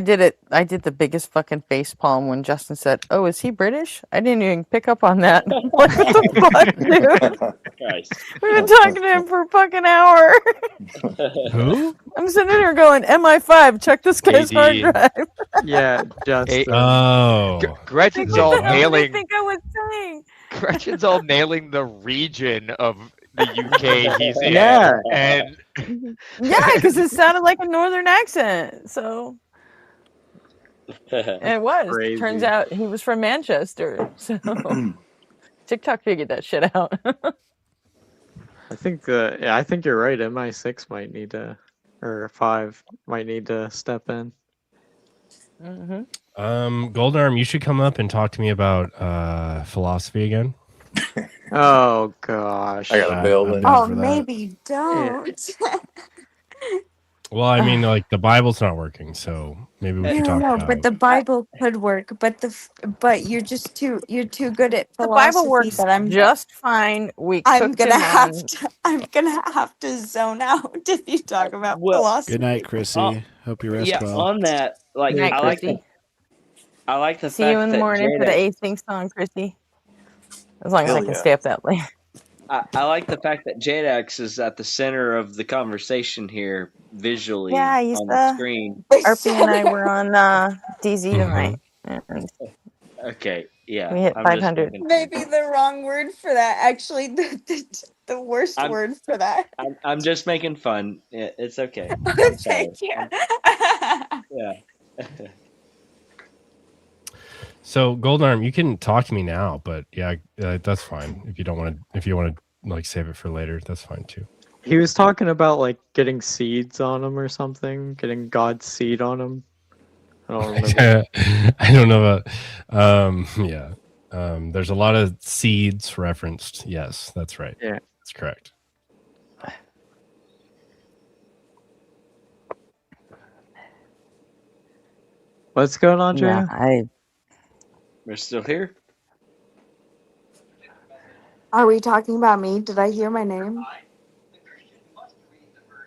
did the biggest fucking face palm when Justin said, "Oh, is he British?" I didn't even pick up on that. Like, what the fuck, dude?
Guys.
We've been talking to him for a fucking hour.
Who?
I'm sitting here going, "MI5, check this guy's hard
AD.
drive."
Yeah, Justin.
Oh.
Gretchen's
What
all
the hell did he
nailing.
think I was saying?
Gretchen's all nailing the region of the UK he's in.
Yeah.
And
Yeah, because it sounded like a northern accent. So and it was.
Crazy.
Turns out he was from Manchester. So TikTok figured that shit out.
I think you're right. MI6 might need to, or 5 might need to step in.
Golden Arm, you should come up and talk to me about philosophy again.
Oh gosh.
I got a bill.
I'm
And
down
Oh,
for that.
maybe don't.
Well, I mean, like the Bible's not working, so maybe we can
No,
talk
no,
about.
but the Bible could work. But you're too good at
The Bible
philosophy
works
that
just fine. We
I'm
cooked
gonna
him
have
on.
I'm gonna have to zone out if you talk about
Well,
philosophy.
Good night, Chrissy. Hope you rest
yeah.
well.
On that, like,
Good night,
I like
Christy.
I like the
See
fact
you in the
that
morning for the
Jada.
async song, Christy. As long as
hell
I can
yeah.
stay up that late.
I like the fact that Jadex is at the center of the conversation here, visually
Yeah, he's
on the screen.
RP and I were on DZ
Mhm.
tonight. And
Okay, Yeah,
We hit
I'm just
500.
making fun.
Maybe the wrong word for that. Actually, the worst
I'm
word for that.
I'm just making fun. It's okay. I'm sorry.
Thank you.
Yeah.
So Gold Arm, you can talk to me now, but yeah, that's fine. If you don't want to, if you want to like save it for later, that's fine too.
He was talking about like getting seeds on him or something, getting God's seed on him. I don't remember.
I don't know about. Yeah. There's a lot of seeds referenced. Yes, that's right.
Yeah.
That's correct.
What's going on,
Yeah,
Jaya?
We're still here.
Are we talking about me? Did I hear my name?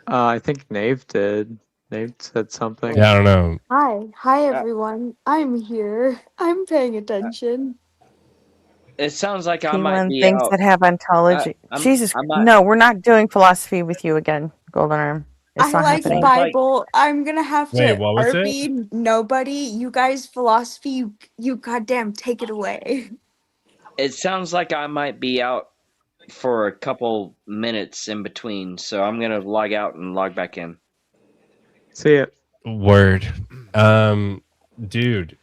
I think Nave did. Nave said something.
Yeah, I don't know.
Hi
Uh,
everyone. I'm here. I'm paying attention.
It sounds like I might
P1
be
things
out.
that have ontology. Jesus,
I might.
no, we're not doing philosophy with you again, Golden Arm. It's
I
not
like
happening.
Sounds like
Bible. I'm gonna have
Wait,
to
what was it?
RP nobody. You guys philosophy. You goddamn take it away.
it sounds like I might be out for a couple minutes in between, so I'm gonna log out and log back in.
See it.
Word. Dude,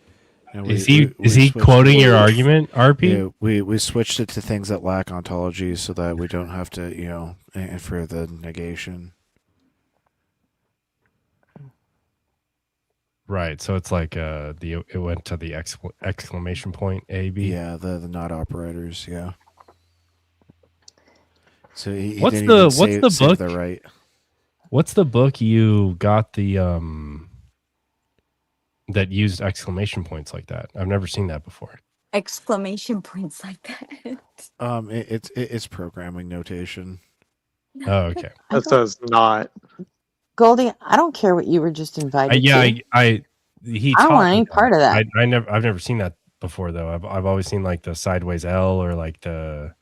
And
is he
switched
quoting
it.
your argument, RP?
Yeah, we switched it to things that lack ontology so that we don't have to, infer the negation.
Right. So it's like it went to the exclamation point A B.
Yeah, the not operators. Yeah. So he
What's
didn't
the
even
what's
save,
the
save
book?
the right.
What's the book you got the that used exclamation points like that? I've never seen that before.
Exclamation points like that.
It's programming notation.
Oh, okay.
That says not.
Goldie, I don't care what you were just invited
Yeah,
to.
he
I don't
taught
want
me
any part of that.
I've never seen that before though. I've always seen like the sideways L or like the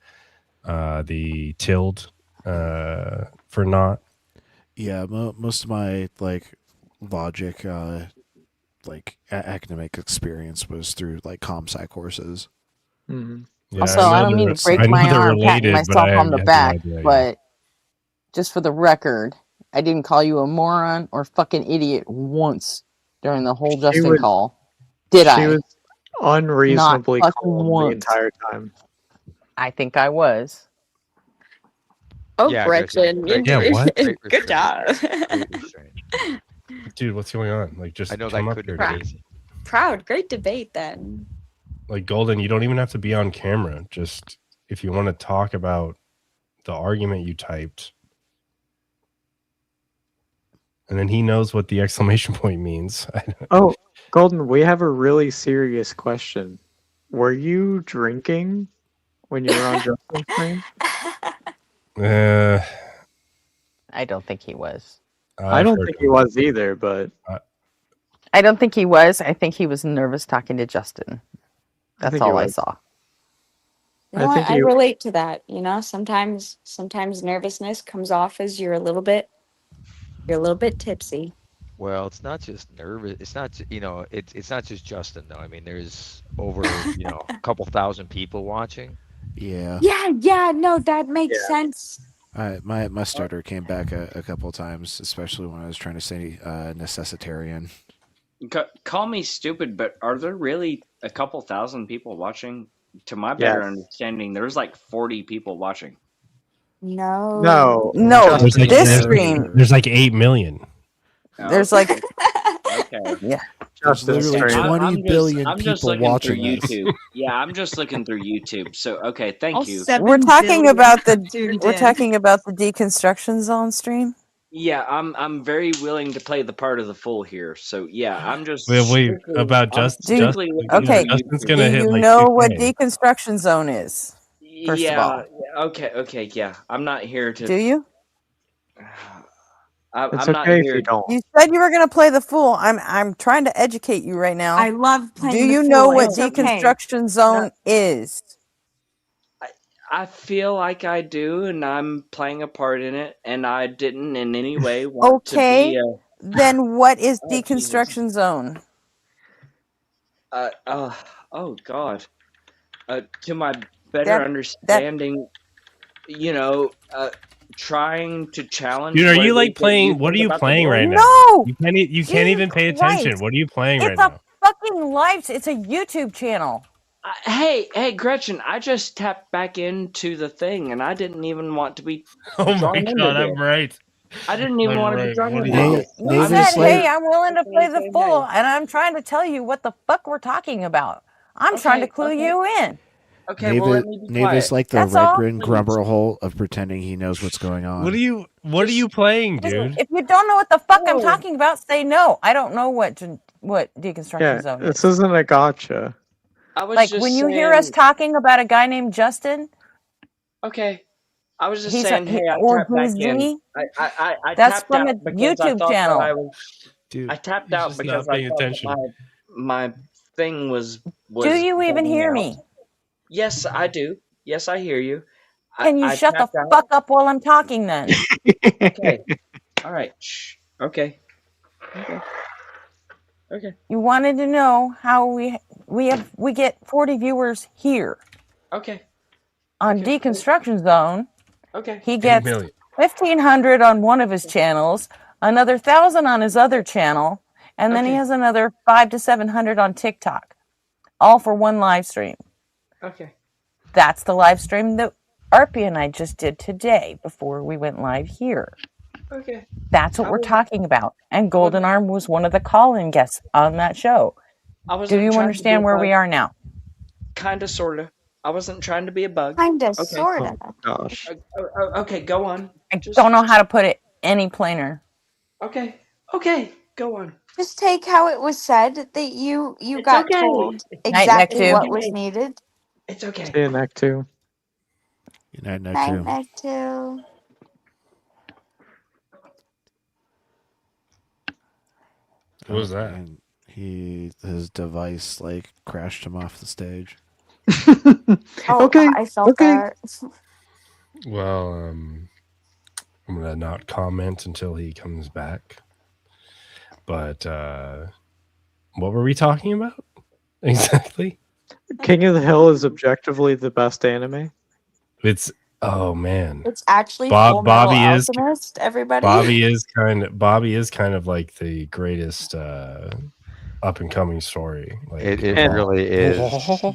tilde for not.
Yeah, most of my logic, academic experience was through comp sci courses.
Mm-hmm.
Yeah,
Also, I don't mean to break my
they're
arm patting
related, but
myself on the
have no
back,
idea, yeah.
but just for the record, I didn't call you a moron or fucking idiot once during the whole Justin
was-
call. Did I?
She was unreasonably
Not fucking
calm the
once.
entire time.
I think I was.
Oh,
Yeah,
Gretchen,
Great
Yeah, what?
Great
good job.
Great restraint.
Dude, what's going on? Like, just
I know
come
that
up
couldn't
here.
have
Dude.
been easy.
Proud, great debate then.
Like Golden, you don't even have to be on camera. Just if you want to talk about the argument you typed, and then he knows what the exclamation point means.
Oh, Golden, we have a really serious question. Were you drinking when you were on Justin's stream?
I don't think he was.
I don't think he was either, but
I don't think he was. I think he was nervous talking to Justin. That's
think he
all I
was.
saw.
You know
I
what?
think
I
you-
relate to that. You know, sometimes nervousness comes off as you're a little bit tipsy.
Well, it's not just nervous. It's not, it's not just Justin though. I mean, there's over, a couple thousand people watching.
Yeah.
Yeah, no, that makes sense.
My stutter came back a couple times, especially when I was trying to say necessitarian.
Call me stupid, but are there really a couple thousand people watching? To my better understanding, there's like 40 people watching.
No.
No,
There's like,
this stream.
There's like 8 million.
There's like,
okay.
Yeah.
There's literally 20 billion
I'm just
people
looking
watching
through
this.
YouTube. Yeah, I'm just looking through YouTube. So okay, thank you.
We're talking about the deconstruction zone stream.
Yeah, I'm very willing to play the part of the fool here. So yeah, I'm just
Wait,
strictly-
about
I'm
Justin.
strictly looking
Okay,
through
Justin's
YouTube.
gonna
do
hit
you
like
know what
2K.
deconstruction zone is? First of all,
Okay, yeah. I'm not here to.
do you?
It's
I'm not
okay if
here.
you don't.
You said you were going to play the fool. I'm trying to educate you right now.
I love playing
Do
the
you
fool.
know what
It's okay.
deconstruction zone is?
I feel like I do, and I'm playing a part in it, and I didn't in any way want to
Okay,
be
then what is
Jesus.
deconstruction zone?
oh God. to my better understanding, trying to challenge.
Dude, are
what
you
it
like
is that you
playing? What are
think
you
about the
playing
world.
right now?
No!
You can't even pay attention. What are you playing right
It's a
now?
fucking live. It's a YouTube channel.
Hey, Gretchen! I just tapped back into the thing, and I didn't even want to be
Oh my
drawn into
god,
this.
I'm right.
I didn't even
I'm
want to be
right.
drawn
What are
into
you?
this.
You
Nave
I'm
is
said,
just
like
"Hey,
saying.
I'm willing to
I'm
play the
saying,
full,"
hey.
and I'm trying to tell you what the fuck we're talking about. I'm trying to clue
Okay.
you in.
Okay. Well, let me be
Nave is
quiet.
like the
That's
red
all.
grin
Please.
grumble hole of pretending he knows what's going on.
What are you playing, dude?
If you don't know what the fuck I'm
Oh.
talking about, say no. I don't know what deconstruction
Yeah,
zone
this
is.
isn't a gotcha.
I was
Like
just
when you
saying.
hear us talking about a guy named Justin,
Okay. I was just
he's
saying. Hey, I
or
tapped back
who's
in.
Z.
I
That's
tapped
from
out
a
because I
YouTube
thought that I
channel.
was. I
Dude,
tapped
he's
out
just
because
not
I
paying
thought
attention.
that my thing was
Do you even
bugging
hear
out.
me?
Yes, I do. Yes, I hear you.
Can you
I
shut the
tapped out.
fuck up while I'm talking then?
Okay. All right. Shh. Okay. Okay.
You wanted to know how we get 40 viewers here
Okay.
on
Okay.
Deconstruction Zone.
Okay.
He
8
gets
million.
1,500 on one of his channels, another 1,000 on his other channel, and then he
Okay.
has another 500 to 700 on TikTok, all for one live stream.
Okay.
That's the live stream that Arpie and I just did today before we went live here.
Okay.
That's what
I
we're
was.
talking about. And
I
Golden
wasn't.
Arm was one of the call-in guests on that show.
I
Do
wasn't
you
trying to be a
understand where
bug.
we are now?
Kinda, sorta. I wasn't trying to be a bug.
Kinda,
Okay.
sorta.
Oh gosh.
Okay. Go on.
I
Just.
don't know how to put it any plainer.
Okay. Okay. Go on.
Just take how it was said that you
It's
got
okay.
told
Night, Neck
exactly
2.
what was needed.
It's okay.
See you next two.
Night, night,
Night,
too.
night, too.
What was that?
And his device like crashed him off the stage.
Oh,
Okay.
I felt
Okay.
that.
Well, I'm gonna not comment until he comes back. But what were we talking about exactly?
King of the Hill is objectively the best anime.
It's oh man,
It's actually Full Metal
Bobby is
Alchemist, everybody.
Bobby is kind of like the greatest up and coming story. Like
It
And-
really is.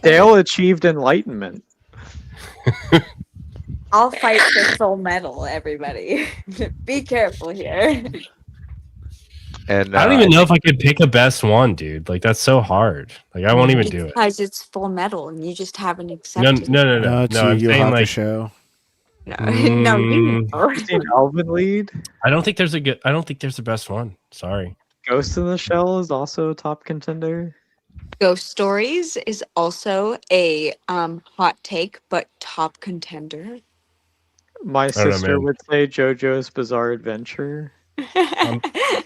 Dale achieved enlightenment.
I'll fight for Full Metal, everybody. Be careful here.
And
I don't even know if I could pick a best one, dude. Like that's so hard. Like I won't even do it.
Because it's Full Metal and you just haven't
No,
accepted
no.
It's
I'm
Yu Yu
saying like
Hakusho.
No, no, you know.
Seen Alvin lead.
I don't think there's the best one. Sorry.
Ghost in the Shell is also a top contender.
Ghost Stories is also a hot take, but top contender.
My
don't know,
sister
man.
would say JoJo's Bizarre Adventure.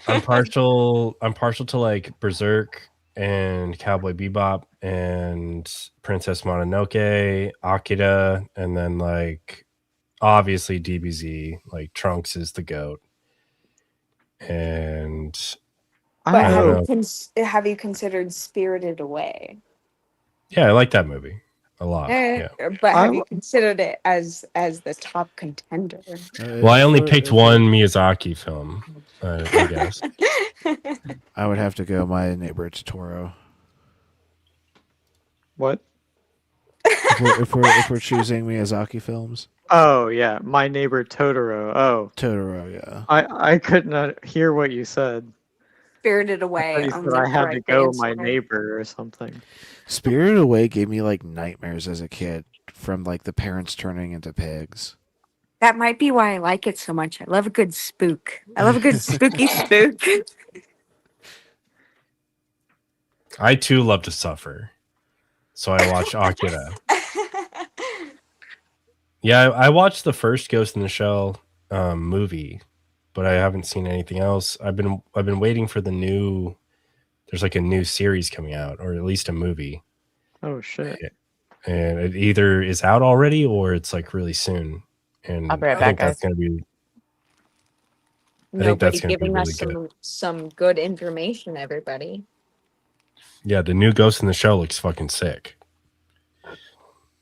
I'm partial to like Berserk and Cowboy Bebop and Princess Mononoke, Akira, and then like obviously DBZ. Like Trunks is the GOAT. And
But
I don't
have you considered Spirited Away?
yeah, I like that movie a lot. Yeah.
But have you considered it as the top contender?
Well, I only picked one Miyazaki film, I guess.
I would have to go My Neighbor Totoro.
What?
If we're choosing Miyazaki films,
Oh yeah, My Neighbor Totoro. Oh,
Totoro, yeah.
I could not hear what you said.
Spirited
I
Away.
thought you
on
said
the
I had to
correct
go
answer.
My Neighbor or something.
Spirited Away gave me like nightmares as a kid from like the parents turning into pigs.
That might be why I like it so much. I love a good spook. I love a good spooky spook.
I too love to suffer. So I watched Akira. Yeah, I watched the first Ghost in the Shell movie, but I haven't seen anything else. I've been waiting for the new. There's like a new series coming out, or at least a movie,
Oh shit.
and it either is out already or it's like really soon. And
I'll be right
I think
back,
that's
guys.
gonna be. I think
Nobody
that's gonna be
giving
really
us
good.
some good information, everybody.
Yeah, the new Ghost in the Shell looks fucking sick.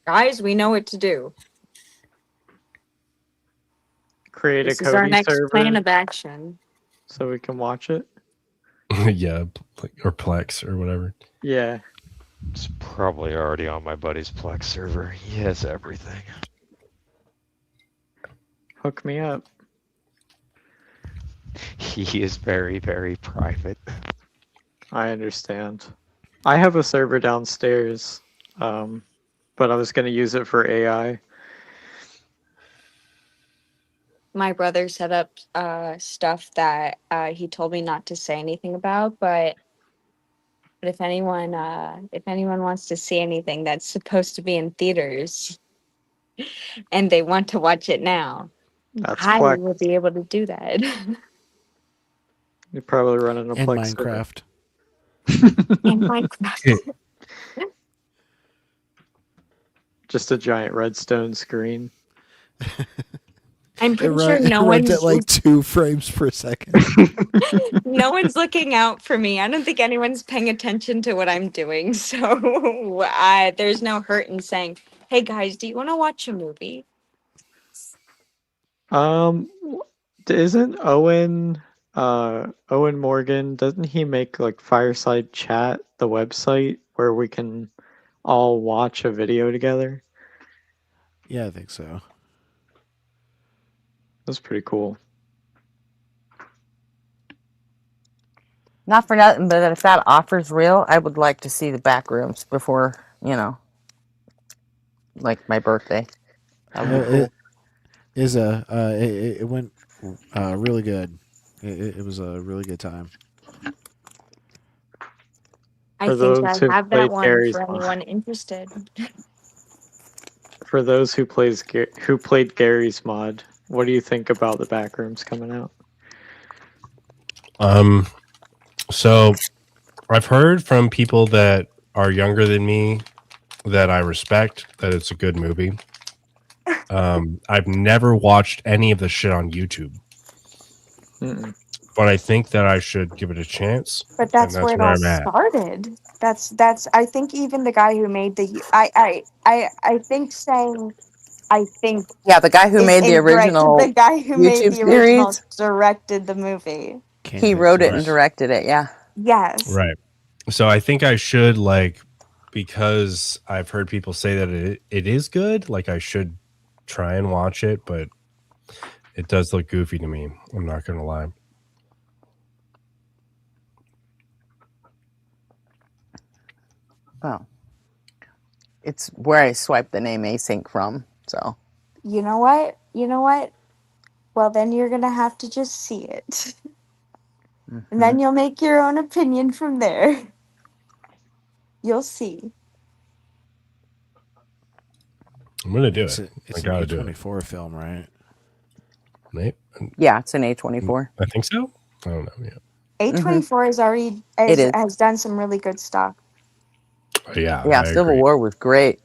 Guys, we know what to do.
Create
This
a
is our
Cody
next plan
server
of action.
so we can watch it.
Yeah, or Plex or whatever.
Yeah.
It's probably already on my buddy's Plex server. He has everything.
Hook me up.
He is very, very private.
I understand. I have a server downstairs, but I was going to use it for AI.
My brother set up stuff that he told me not to say anything about, but if anyone wants to see anything that's supposed to be in theaters and they want to watch it now,
That's
I
Plex.
will be able to do that.
You're probably running a
And
Plex server.
Minecraft.
In Minecraft.
Just a giant redstone screen.
I'm
It,
pretty sure
run,
no
it runs
one's
at like 2 frames per second.
no one's looking out for me. I don't think anyone's paying attention to what I'm doing. So there's no hurt in saying, "Hey guys, do you want to watch a movie?"
Isn't Owen Morgan, doesn't he make like Fireside Chat, the website where we can all watch a video together?
Yeah, I think so.
That's pretty cool.
Not for nothing, but if that offer's real, I would like to see the back rooms before, like my birthday. That would be cool.
It went really good. It was a really good time.
I
For
think
those
I
who've
have that
played
one
Gary's
for
mod.
anyone interested.
For those who played Gary's mod, what do you think about the backrooms coming out?
So I've heard from people that are younger than me that I respect that it's a good movie. I've never watched any of the shit on YouTube.
Mm-mm.
But I think that I should give it a chance.
But that's where it all
I'm at.
started. That's I think even the guy who made I think saying I think
Yeah, the guy who
is
made the
incorrect. The
original
guy who made
YouTube
the original
series,
directed the movie.
he wrote it and directed it. Yeah.
Yes.
Right. So I think I should, because I've heard people say that it is good, I should try and watch it, but it does look goofy to me. I'm not going to lie.
Oh. It's where I swiped the name async from. So.
You know what? Well, then you're going to have to just see it. And then you'll make your own opinion from there. You'll see.
I'm going to do
It's
it.
It's
I got to
an
do it.
A24 film, right?
Right?
Yeah, it's an A24.
I think so. I don't know. Yeah.
A24 is already
It is.
has done some really good stuff.
Yeah.
Yeah,
I
Civil
agree.
War was great.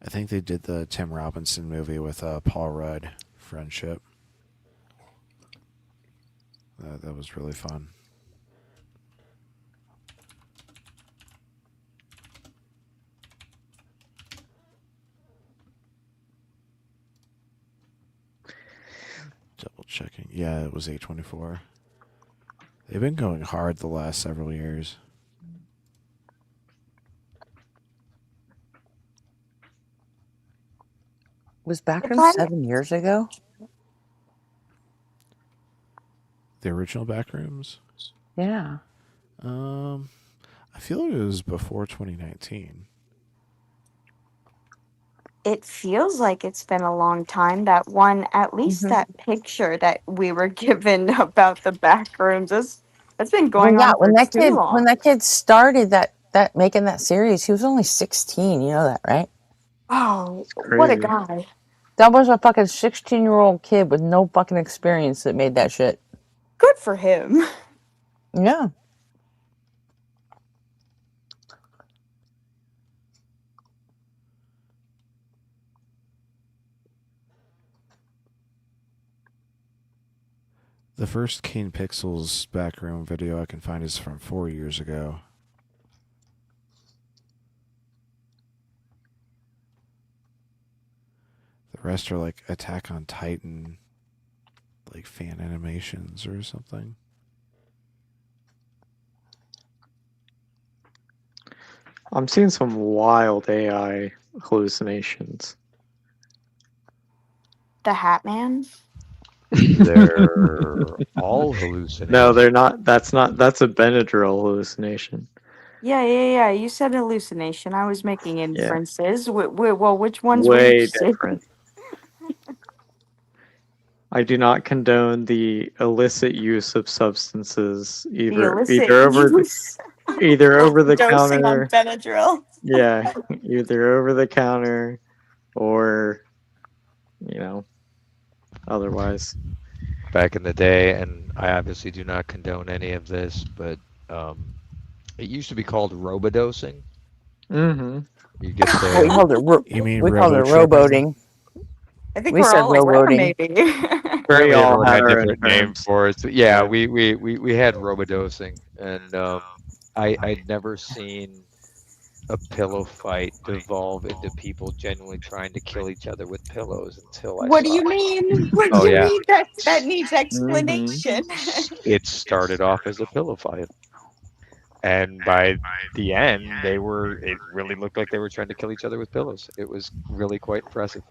I think they did the Tim Robinson movie with Paul Rudd, Friendship. That was really fun. Double checking. Yeah, it was A24. They've been going hard the last several years.
Was Backrooms 7 years ago?
The original Backrooms?
Yeah.
I feel it was before 2019.
It feels like it's been a long time. That one, at least that picture that we were given about the back rooms, that's been going on for too long.
When that kid started that making that series, he was only 16. You know that, right?
Oh, what a
Crazy.
guy.
That was a fucking 16-year-old kid with no fucking experience that made that shit.
Good for him.
Yeah.
The first Kane Pixels backroom video I can find is from 4 years ago. rest are like Attack on Titan, like fan animations or something.
I'm seeing some wild AI hallucinations.
The Hat Man.
They're all hallucinations.
No, they're not. That's a Benadryl hallucination.
Yeah. You said hallucination. I was making inferences. Well, which ones would
Way
you say?
different. I do not condone the illicit use of substances,
The
either
illicit
over
use.
over the
Dosing on
counter.
Benadryl.
Yeah, either over the counter or otherwise.
Back in the day, and I obviously do not condone any of this, but it used to be called robodosing.
Mm-hmm.
You get
We
the
called it
You mean
we called it
robo-tripping?
rowboating.
I think
We
we're
said
all like, well,
rowboating.
maybe.
apparently
all
everyone
had
had
our own
different name
terms.
for it. So, yeah,
Yeah.
we had robodosing, and I'd never seen a pillow fight devolve into people genuinely trying to kill each other with pillows until I
What do
saw
you
it.
mean? What do
Oh
you
yeah,
mean? That needs explanation.
it started off as a pillow fight, and by the end, it really looked like they were trying to kill each other with pillows. It was really quite impressive.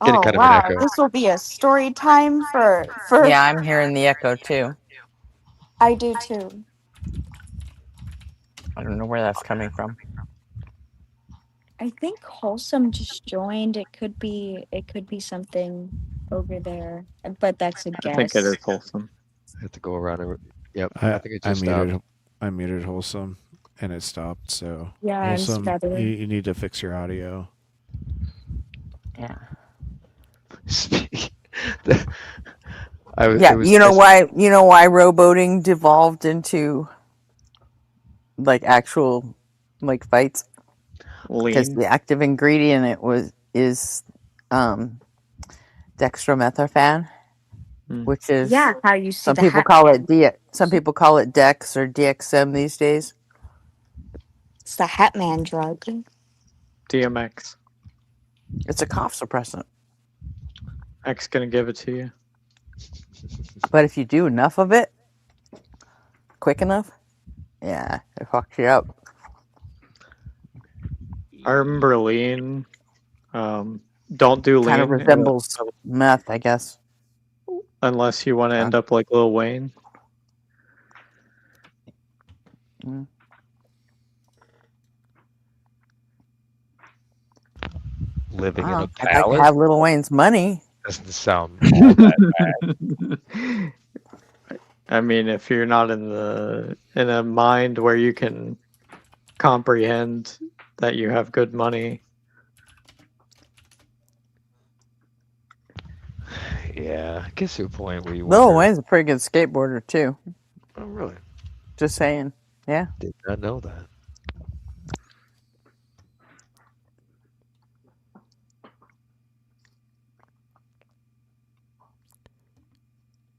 Getting
Oh
kind of an
wow,
echo.
this will be a story time for.
Yeah, I'm hearing the echo too.
I do too.
I don't know where that's coming from.
I think Wholesome just joined. It could be something over there, but that's a
I think it
guess.
is wholesome.
I have to go around it. Yep, I think it
I
just stopped.
muted Wholesome, and it stopped. So
Yeah, I'm
Wholesome,
stuttering.
you need to fix your audio.
Yeah.
It was
You know why rowboating devolved into like actual like fights? Because
Lean.
the active ingredient is dextromethorphan, which is
Yeah, how you see
some
the
people
hat.
call it some people call it Dex or DXM these days.
It's the Hat Man drug.
DMX.
It's a cough suppressant.
X gonna give it to you.
But if you do enough of it, quick enough, yeah, it fucks you up.
I remember lean. Don't do lean
Kind of resembles meth, I guess.
unless you want to end up like Lil Wayne.
Mm.
Living in a
I'd like to
palace
have Lil Wayne's money.
doesn't sound all that bad.
I mean, if you're not in a mind where you can comprehend that you have good money.
Yeah, I guess to a point where you
Lil
wonder,
Wayne's a pretty good skateboarder too.
oh, really?
Just saying. Yeah.
Did not know that.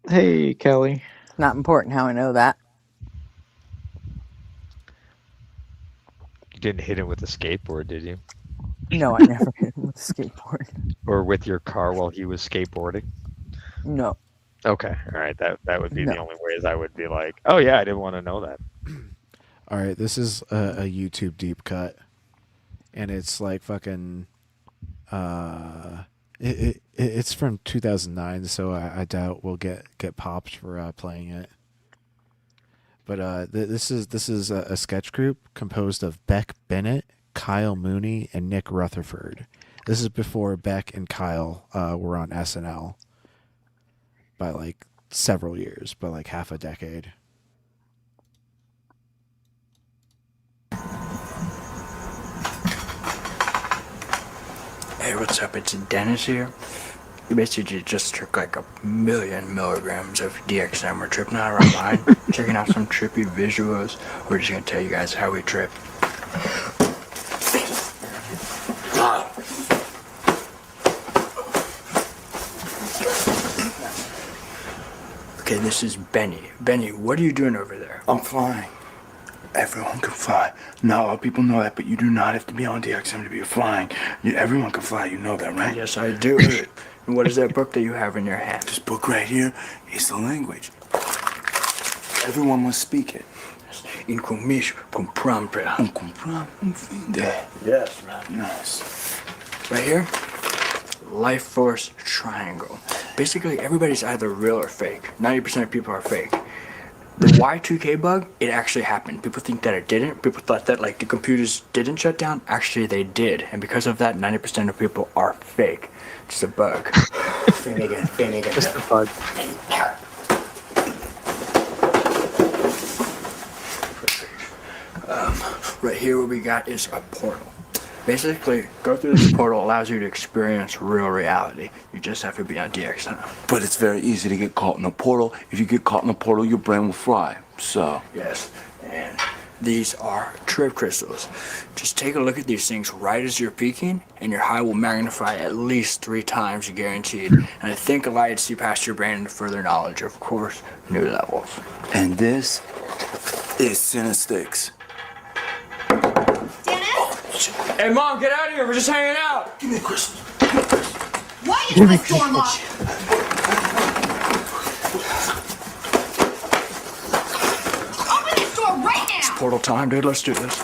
Hey, Kelly.
Not important how I know that.
You didn't hit him with a skateboard, did you?
No, I never hit him with a skateboard.
Or with your car while he was skateboarding?
No.
Okay, all right. That would be
No.
the only ways I would be like, oh yeah, I didn't want to know that.
All right, this is a YouTube deep cut, and it's like fucking. It's from 2009, so I doubt we'll get popped for playing it. But this is a sketch group composed of Beck Bennett, Kyle Mooney, and Nick Rutherford. This is before Beck and Kyle were on SNL by like several years, by like half a decade.
Hey, what's up? It's Dennis here. You basically just took like 1,000,000 milligrams of DXM. We're tripping out of our mind, checking out some trippy visuals. We're just gonna tell you guys how we trip. Okay, this is Benny. Benny, what are you doing over there?
I'm flying.
Everyone can fly. Not a lot of people know that, but you do not have to be on DXM to be flying. Everyone can fly. You know that, right? Yes, I do. And what is that book that you have in your hand? This book right here is the language. Everyone must speak it. Incomish comprendre. Yes, man. Nice. Right here, life force triangle. Basically, everybody's either real or fake. 90% of people are fake. The Y2K bug, it actually happened. People think that it didn't. People thought that like the computers didn't shut down. Actually, they did. And because of that, 90% of people are fake. Just a bug. Finnegan.
Just a bug.
Right here, what we got is a portal. Basically, go through this portal allows you to experience real reality. You just have to be on DXM.
But it's very easy to get caught in a portal. If you get caught in a portal, your brain will fry. So.
Yes, and these are trip crystals. Just take a look at these things right as you're peaking, and your high will magnify at least 3 times, guaranteed. And I think allow you to see past your brain into further knowledge, of course, new levels.
And this is Cinestics.
Hey, Mom, get out of here. We're just hanging out.
Give me a crystal.
Why is my door locked? Open this door right now!
Portal time, dude. Let's do this.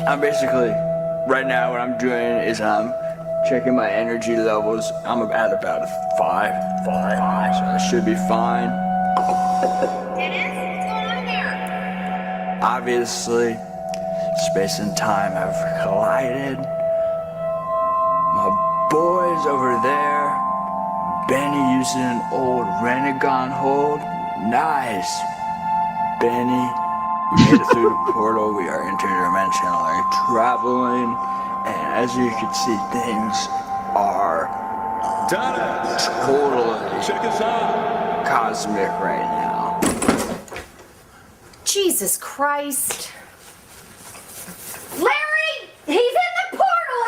I'm basically, right now what I'm doing is I'm checking my energy levels. I'm at about a 5. So I should be fine.
Dennis, what's going on there?
Obviously, space and time have collided. My boy's over there. Benny using an old Renegon hold. Nice. Benny, we made it through the portal. We are interdimensionally traveling. And as you can see, things are totally cosmic right now.
Jesus Christ. Larry! He's in the portal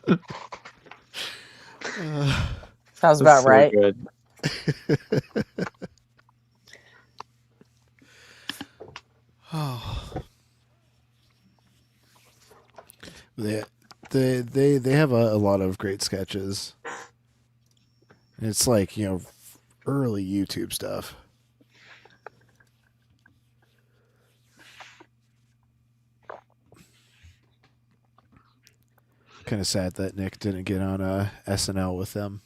again!
Sounds about
So
right.
good.
Oh. They have a lot of great sketches. And it's like, early YouTube stuff. Kind of sad that Nick didn't get on SNL with them.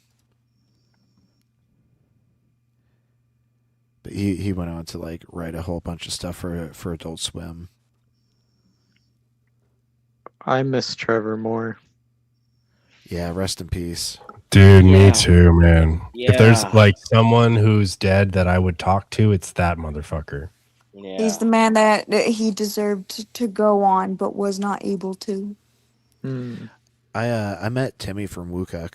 But he went on to like write a whole bunch of stuff for Adult Swim.
I miss Trevor more.
Yeah, rest in peace.
Dude,
Yeah.
me too, man. If there's
Yeah.
like someone who's dead that I would talk to, it's that motherfucker.
Yeah.
He's the man that he deserved to go on, but was not able to.
I met Timmy from Wookuk.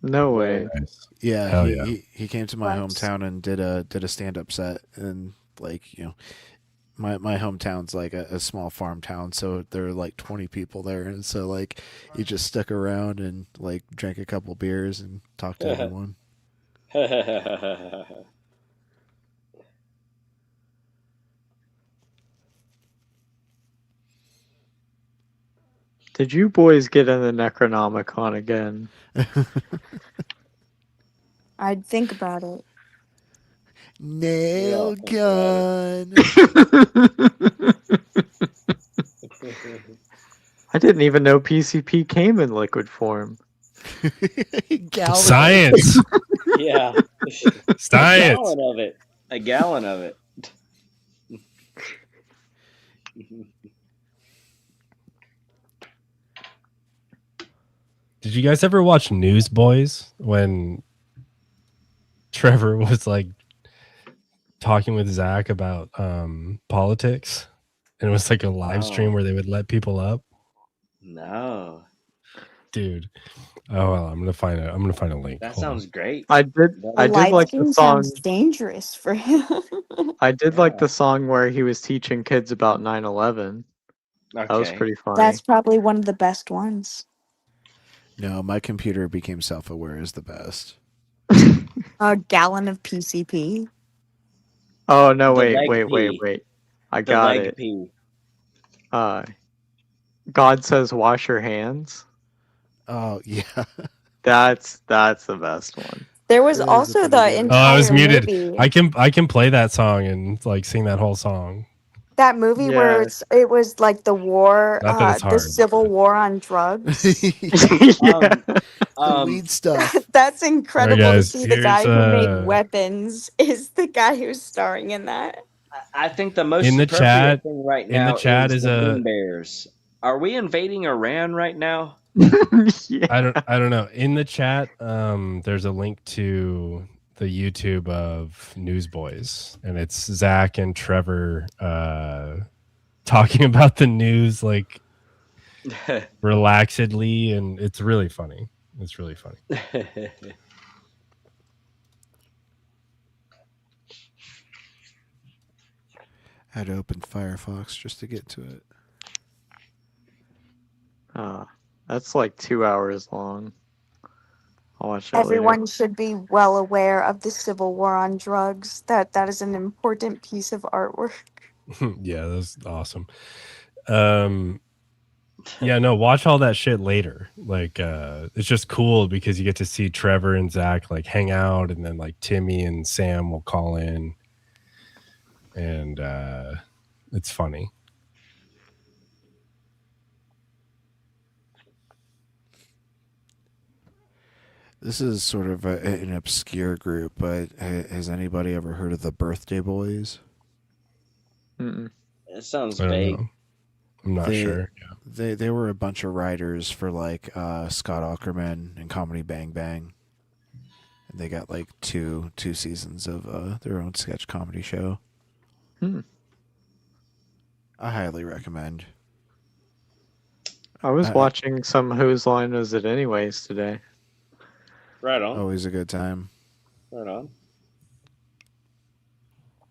No way.
Nice.
Yeah,
Hell
he,
yeah.
he came to my
Nice.
hometown and did a stand up set, and like my hometown's like a small farm town, so there are like 20 people there, and so like he just stuck around and like drank a couple beers and talked to everyone.
Did you boys get in the Necronomicon again?
I'd think about it.
Nail gun.
I didn't even know PCP came in liquid form.
Science.
Yeah.
Science.
A gallon of it.
Did you guys ever watch Newsboys when Trevor was like talking with Zach about politics? And it was like a live stream where they would let people up.
No.
Dude. Oh well, I'm gonna find a link.
That
Hold on.
sounds great.
I did
Live
like
stream
the song.
sounds dangerous for him.
I did like the song where he was teaching kids about 9/11. That was
Okay.
pretty funny.
That's probably one of the best ones.
No, my computer became self-aware is the best.
A gallon of PCP.
Oh no!
The
Wait,
leg
wait, wait,
P.
wait! I
The
got
leg
it.
P.
God says, "Wash your hands."
Oh yeah,
That's the best one.
There was
that is a
also
pretty
the
good.
Oh, I was
entire
muted.
movie.
I can play that song and like sing that whole song.
That movie where
Yeah.
it was like the war,
Not that it's
the
hard.
Civil War on drugs.
Yeah.
The weed stuff.
That's
All right,
incredible to
guys.
see. The
Here's
guy who made weapons is the guy who's starring in that.
I think the most
in the
appropriate
chat.
thing right
In the
now
chat
is
is
the
a
Moon Bears. Are we invading Iran right now?
Yeah.
I don't know. In the chat, there's a link to the YouTube of Newsboys, and it's Zach and Trevor talking about the news like relaxedly, and it's really funny. It's really funny.
I had to open Firefox just to get to it.
That's like 2 hours long. I'll watch that
Everyone
later.
should be well aware of the Civil War on drugs. That is an important piece of artwork.
Yeah, that's awesome. Yeah, no, watch all that shit later. Like it's just cool because you get to see Trevor and Zach like hang out, and then like Timmy and Sam will call in, and it's funny.
This is sort of an obscure group, but has anybody ever heard of the Birthday Boys?
Mm-mm.
It sounds
I don't
vague.
know. I'm not sure. Yeah.
They were a bunch of writers for like Scott Aukerman and Comedy Bang Bang, and they got like two seasons of their own sketch comedy show. I highly recommend.
I was watching some Whose Line Was It Anyways today.
Right on.
Always a good time.
Right on.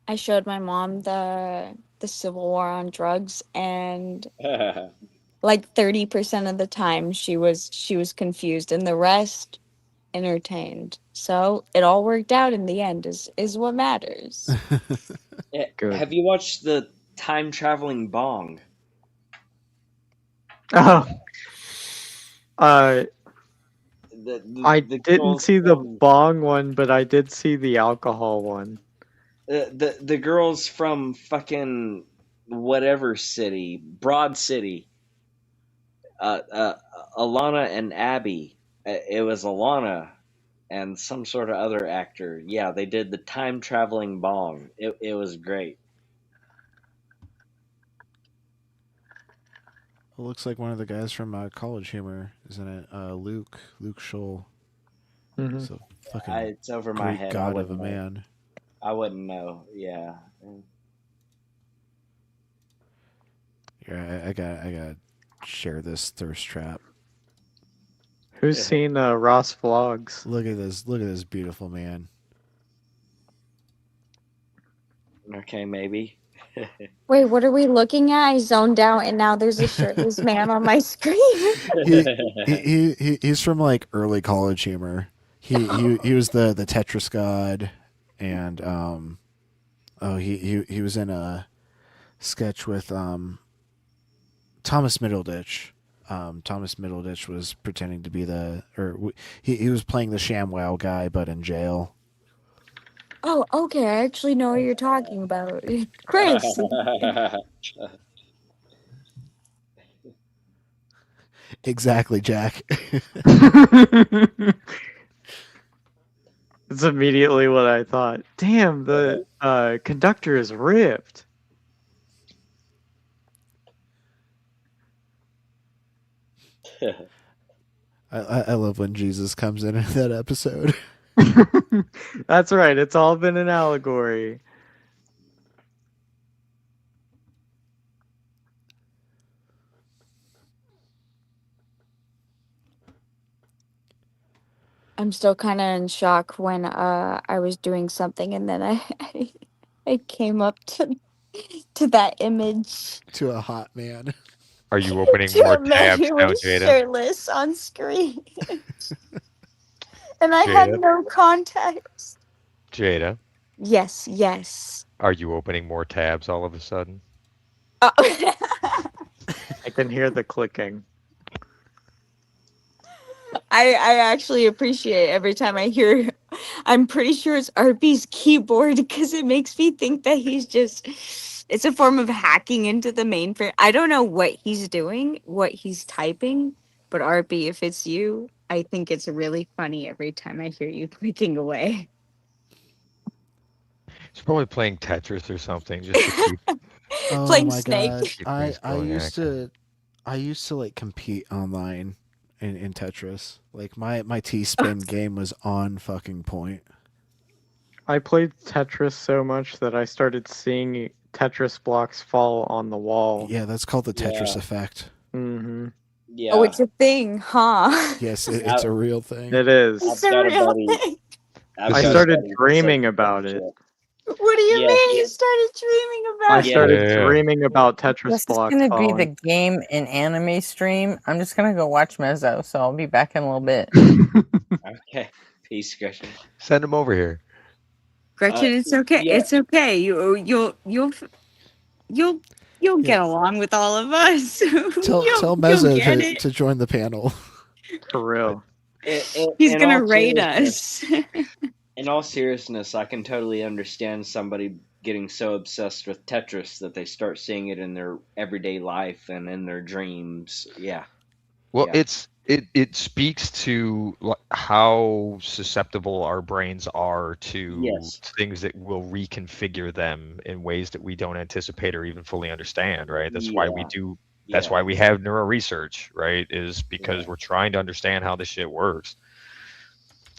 I showed my mom the Civil War on drugs, and like 30% of the time she was confused, and the rest entertained. So it all worked out in the end. Is what matters.
Good.
Have you watched the Time Traveling Bong?
Oh. I
the
didn't
girls
see the
from-
bong one, but I did see the alcohol one.
The girls from fucking whatever city, Broad City. Alana and Abby. It was Alana and some sort of other actor. Yeah, they did the Time Traveling Bong. It was great.
It looks like one of the guys from College Humor, isn't it? Luke Scholl.
Mm-hmm.
So fucking
It's over my
Greek
head.
god
I
of a
wouldn't know.
man.
I wouldn't know. Yeah.
Yeah, I gotta share this thirst trap.
Who's seen Ross vlogs?
Look at this beautiful man.
Okay, maybe.
Wait, what are we looking at? I zoned out, and now there's a shirtless man on my screen.
He's from like early College Humor. He was the Tetris god, and he was in a sketch with Thomas Middleditch. Thomas Middleditch was pretending to be he was playing the ShamWow guy, but in jail.
Oh, okay. I actually know what you're talking about. Chris.
Exactly, Jack.
It's immediately what I thought. Damn, the conductor is ripped.
I love when Jesus comes in that episode.
That's right. It's all been an allegory.
I'm still kind of in shock when I was doing something, and then I came up to that image.
To a hot man.
Are you opening
to
more
a man
tabs
who
now,
was
Jada?
shirtless on screen. And I had
Jada?
no context.
Jada?
Yes, yes.
Are you opening more tabs all of a sudden?
Oh.
I can hear the clicking.
I actually appreciate every time I hear. I'm pretty sure it's RB's keyboard because it makes me think that he's just. It's a form of hacking into the mainframe. I don't know what he's doing, what he's typing, but RB, if it's you, I think it's really funny every time I hear you clicking away.
He's probably playing Tetris or something just to keep
Oh
Playing
my god.
Snake.
things
I
going
used
active.
to like compete online in Tetris. Like my T spin game was on fucking point.
I played Tetris so much that I started seeing Tetris blocks fall on the wall.
Yeah, that's called the Tetris
Yeah.
effect.
Mm-hmm.
Yeah.
Oh, it's a thing, huh?
Yes, it's a real thing.
It is.
It's
I've
a
got a
real
buddy.
thing.
I've
I
This
got
is
a
started
buddy that says
dreaming
the
about
same
it.
shit.
What do you
Yeah.
mean you started dreaming
I
about
Yeah.
started
Yeah.
dreaming about Tetris
This is
blocks
gonna be the
falling.
game and anime stream. I'm just gonna go watch Mezzo, so I'll be back in a little bit.
Okay. Peace, Gretchen.
Send him over here.
Gretchen, it's okay.
Yeah.
It's okay. You'll
Yeah.
get along with all of us.
Tell
you'll
Mezzo
get it.
to join the panel.
For real.
He's
In
gonna
all
raid
seriousness,
us.
in all seriousness, I can totally understand somebody getting so obsessed with Tetris that they start seeing it in their everyday life and in their dreams. Yeah.
Well,
Yeah.
it speaks to how susceptible our brains are to
Yes.
things that will reconfigure them in ways that we don't anticipate or even fully understand, right? That's why we
Yeah.
do that's
Yeah.
why we have neuro research, right? Is because
Yeah.
we're trying to understand how this shit works.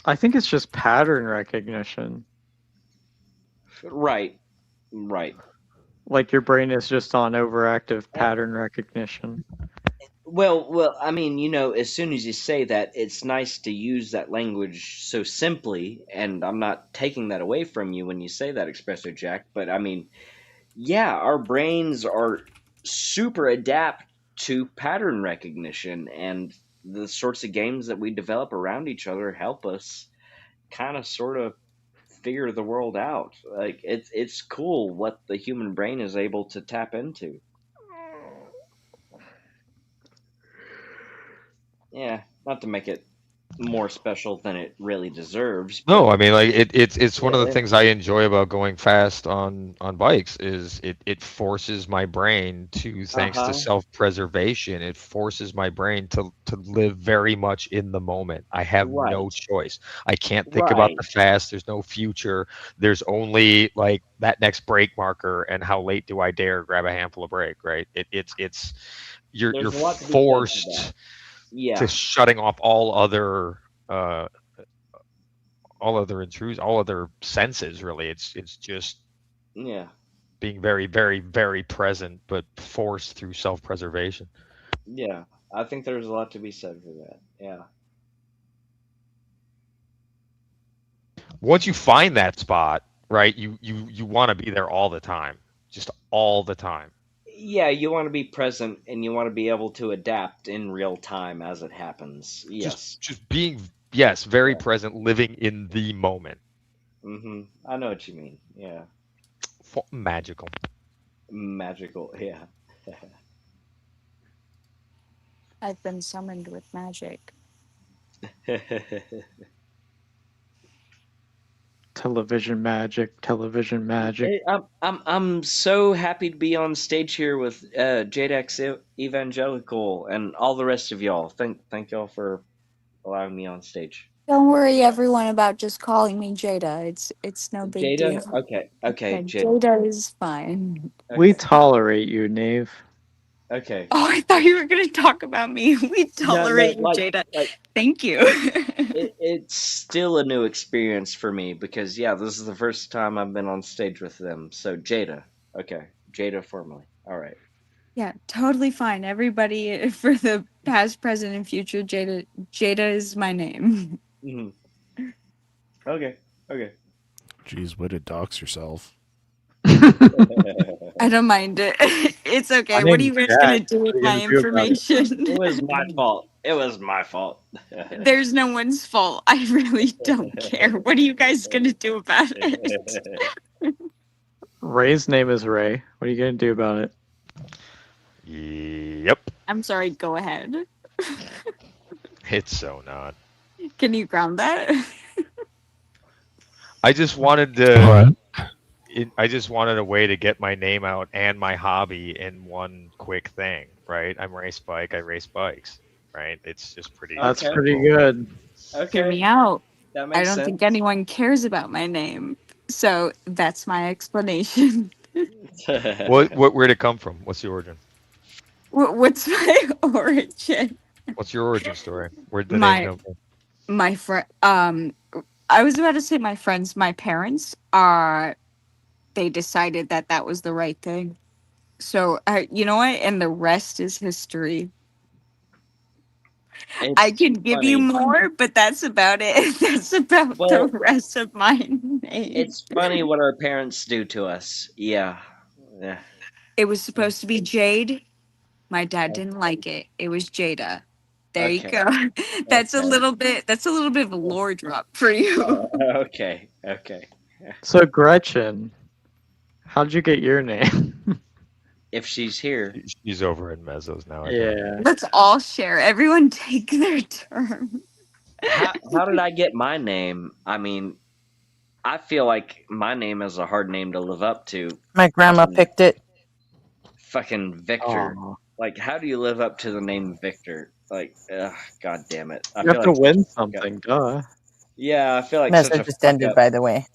I think it's just pattern recognition.
Right. Right.
Like your brain is just on overactive pattern recognition.
Well, I mean, as soon as you say that, it's nice to use that language so simply, and I'm not taking that away from you when you say that, Espresso Jack, but I mean, yeah, our brains are super adapt to pattern recognition, and the sorts of games that we develop around each other help us kind of sort of figure the world out. Like it's cool what the human brain is able to tap into. Yeah, not to make it more special than it really deserves.
No,
but
I mean like it's one of the
yeah,
things I enjoy about going fast on bikes is it forces my brain to, thanks to
uh-huh.
self-preservation, it forces my brain to live very much in the moment. I have no
Right.
choice. I can't think about
Right.
the past. There's no future. There's only like that next brake marker and how late do I dare grab a handful of brake, right? It's you're
There's a lot to be said for that.
forced
Yeah.
to shutting off all other intrusions, all other senses. Really, it's just
Yeah.
being very, very, very present, but forced through self-preservation.
Yeah. I think there's a lot to be said for that. Yeah.
Once you find that spot, right, you want to be there all the time, just all the time.
Yeah, you want to be present and you want to be able to adapt in real time as it happens. Yes.
Just being, yes, very present, living in the moment.
Mm-hmm. I know what you mean. Yeah.
Magical.
Magical. Yeah.
I've been summoned with magic.
Television magic, television magic.
Hey, I'm so happy to be on stage here with JDX Evangelical and all the rest of y'all. Thank y'all for allowing me on stage.
Don't worry, everyone, about just calling me Jada. It's no big
Jada?
deal.
Okay,
Yeah,
Jada.
Jada is fine.
We
Okay.
tolerate you, Nave.
Okay.
Oh, I thought you were going to talk about me. We tolerate you,
like,
Jada.
like
Thank you.
it's still a new experience for me because this is the first time I've been on stage with them. So Jada. Okay. Jada formally. All right.
Yeah, totally fine. Everybody, for the past, present, and future, Jada is my name.
Mm-hmm. Okay. Okay.
Jeez, way to dox yourself.
I don't mind it. It's okay.
My
What are
name's
you guys gonna
Jack.
do
What
with
are you
my
gonna do about it?
information?
It was my fault. It was my fault.
There's no one's fault. I really don't care. What are you guys gonna do about it?
Ray's name is Ray. What are you gonna do about it?
Yep.
I'm sorry. Go ahead.
It's so not.
Can you ground that?
I just wanted
What?
I just wanted a way to get my name out and my hobby in one quick thing, right? I'm race bike. I race bikes, right? It's just pretty.
That's
Okay.
pretty good.
Hear
Okay.
me out.
That
I
makes
don't
sense.
think anyone cares about my name. So that's my explanation.
Where'd it come from? What's the origin?
What's my origin?
What's your origin story? Where'd the name
My
come from?
my friend. I was about to say my friends. My parents are. They decided that that was the right thing. So you know what? And the rest is history. I
It's
can give you
funny.
more, but that's about it. That's about the
Well,
rest of my name.
it's funny what our parents do to us. Yeah. Yeah.
It was supposed to be Jade. My dad didn't like it. It was Jada. There you
Okay.
go. That's a
Okay.
little bit. That's a little bit of a lore drop for you.
Okay. Okay.
So Gretchen, how'd you get your name?
If she's here.
She's over in Mezzos now. I think.
Yeah.
Let's all share. Everyone take their turn.
How did I get my name? I mean, I feel like my name is a hard name to live up to.
My grandma picked it.
Fucking Victor.
Aw.
Like, how do you live up to the name Victor? Like, god damn it. I
You have
feel
to
like such
win
a fuck up.
something, duh.
Yeah, I feel like
Mezzo
such a
just
fuck
ended,
up.
by the way.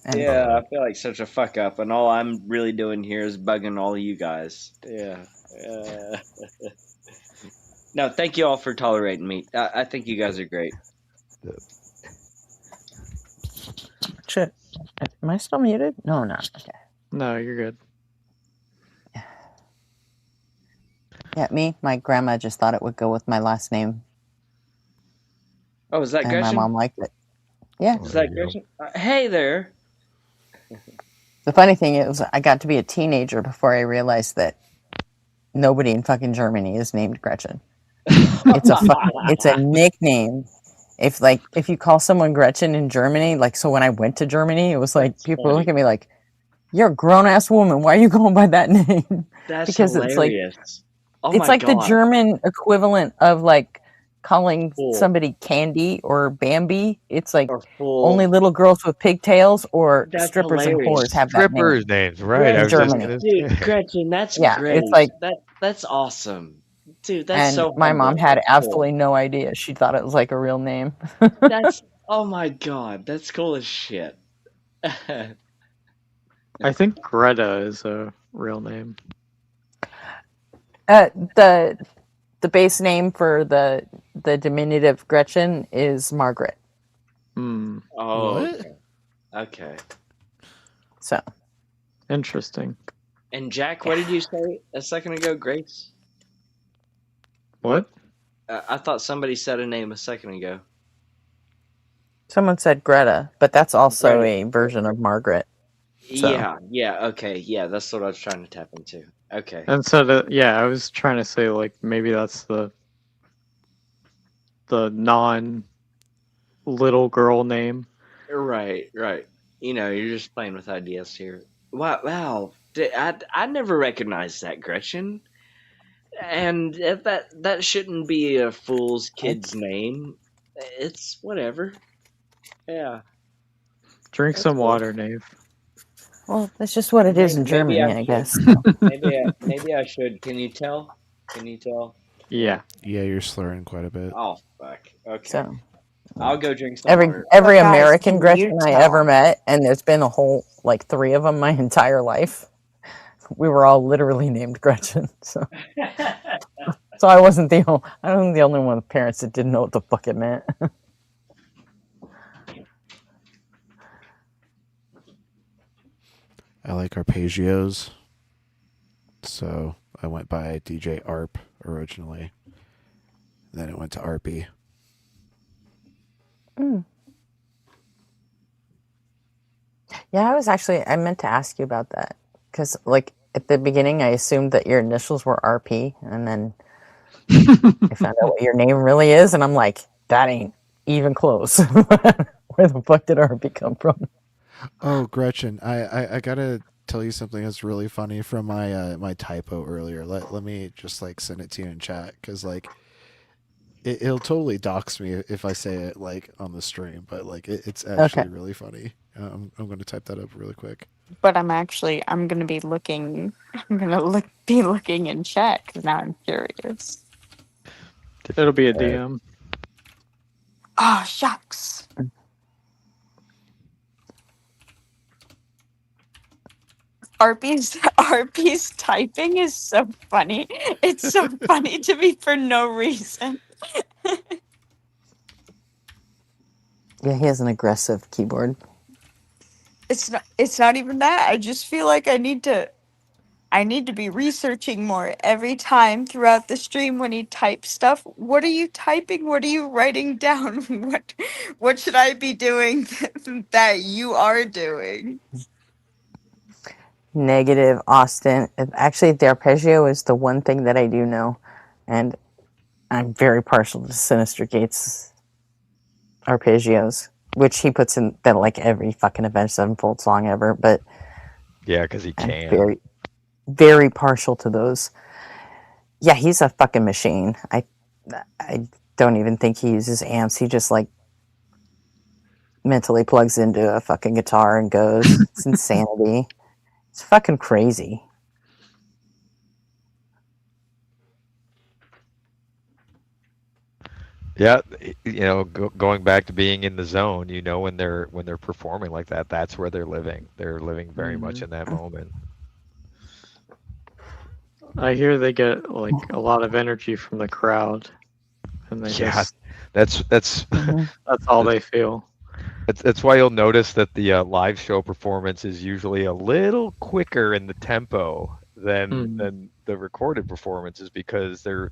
And
Yeah, I feel like such a fuck up, and all I'm really doing here is bugging all of you guys. Yeah. No, thank you all for tolerating me. I think you guys are great.
shit. Am I still muted? No, I'm not. Okay.
No, you're good.
Yeah, my grandma just thought it would go with my last name.
Oh, is that
And
Gretchen?
my mom liked it. Yeah.
Is that Gretchen? Hey there.
The funny thing is, I got to be a teenager before I realized that nobody in fucking Germany is named Gretchen. It's a nickname. If you call someone Gretchen in Germany, so when I went to Germany, it was like
That's
people
funny.
look at me like, "You're a grown ass woman. Why are you going by that name?"
That's
because
hilarious. Oh
it's
my
like the
god.
German equivalent of calling
Fool.
somebody Candy or Bambi. It's like
Or fool.
only little girls with pigtails or
That's
strippers
hilarious.
and whores have that name.
Strippers' names, right? I was
Gretchen,
just gonna
dude,
say.
Gretchen, that's
Yeah,
great.
it's like,
That's awesome. Dude, that's
and
so
my mom
humble.
had
That's cool.
absolutely no idea. She thought it was like a real name.
That's oh my god, that's cool as shit.
I think Greta is a real name.
The base name for the diminutive Gretchen is Margaret.
Hmm.
Oh,
What?
okay.
So
Interesting.
And Jack, what did you say a second ago, Grace?
What?
I thought somebody said a name a second ago.
someone said Greta, but that's also
Greta.
a version of Margaret. So.
Yeah, okay, yeah, that's what I was trying to tap into. Okay.
And so I was trying to say maybe that's the non little girl name.
Right. You know, you're just playing with ideas here. Wow. I never recognized that, Gretchen. And if that shouldn't be a fool's kid's name. It's whatever. Yeah.
Drink
That's
some
cool.
water, Nave.
Well, that's just what it is in
Maybe
Germany,
I
I
should.
guess.
Maybe I should. Can you tell?
Yeah.
Yeah, you're slurring quite a bit.
Oh fuck. Okay.
So
I'll go drink some
every
water.
every
But guys,
American
can
Gretchen
you
I
tell?
ever met, and there's been a whole 3 of them my entire life. We were all literally named Gretchen. So I wasn't the only one with parents that didn't know what the fuck it meant.
I like arpeggios, so I went by DJ Arp originally. Then it went to Arpy.
Yeah, I meant to ask you about that because at the beginning, I assumed that your initials were RP, and then I found out what your name really is, and I'm like, that ain't even close. Where the fuck did RP come from?
Oh, Gretchen, I gotta tell you something that's really funny from my my typo earlier. Let me just like send it to you in chat because like it'll totally dox me if I say it like on the stream, but like it's
Okay.
actually really funny. I'm gonna type that up really quick.
But I'm gonna be looking. I'm gonna be looking in chat because now I'm curious.
It'll be a DM.
Oh shucks. RP's typing is so funny. It's so funny to me for no reason.
Yeah, he has an aggressive keyboard.
It's not even that. I just feel like I need to be researching more every time throughout the stream when he types stuff. What are you typing? What are you writing down? What should I be doing that you are doing?
Negative, Austin. Actually, the arpeggio is the one thing that I do know, and I'm very partial to Sinister Gates arpeggios, which he puts in that like every fucking Avenged Sevenfold song ever. But
Yeah, because he
I'm
can.
very, very partial to those. Yeah, he's a fucking machine. I don't even think he uses amps. He just like mentally plugs into a fucking guitar and goes. It's insanity. It's fucking crazy.
Yeah, you know, going back to being in the zone, you know, when they're performing like that, that's where they're living. They're living very much in that moment.
I hear they get like a lot of energy from the crowd, and they
Yeah,
just
that's
that's all they feel.
that's why you'll notice that the live show performance is usually a little quicker in the tempo than the recorded performances because they're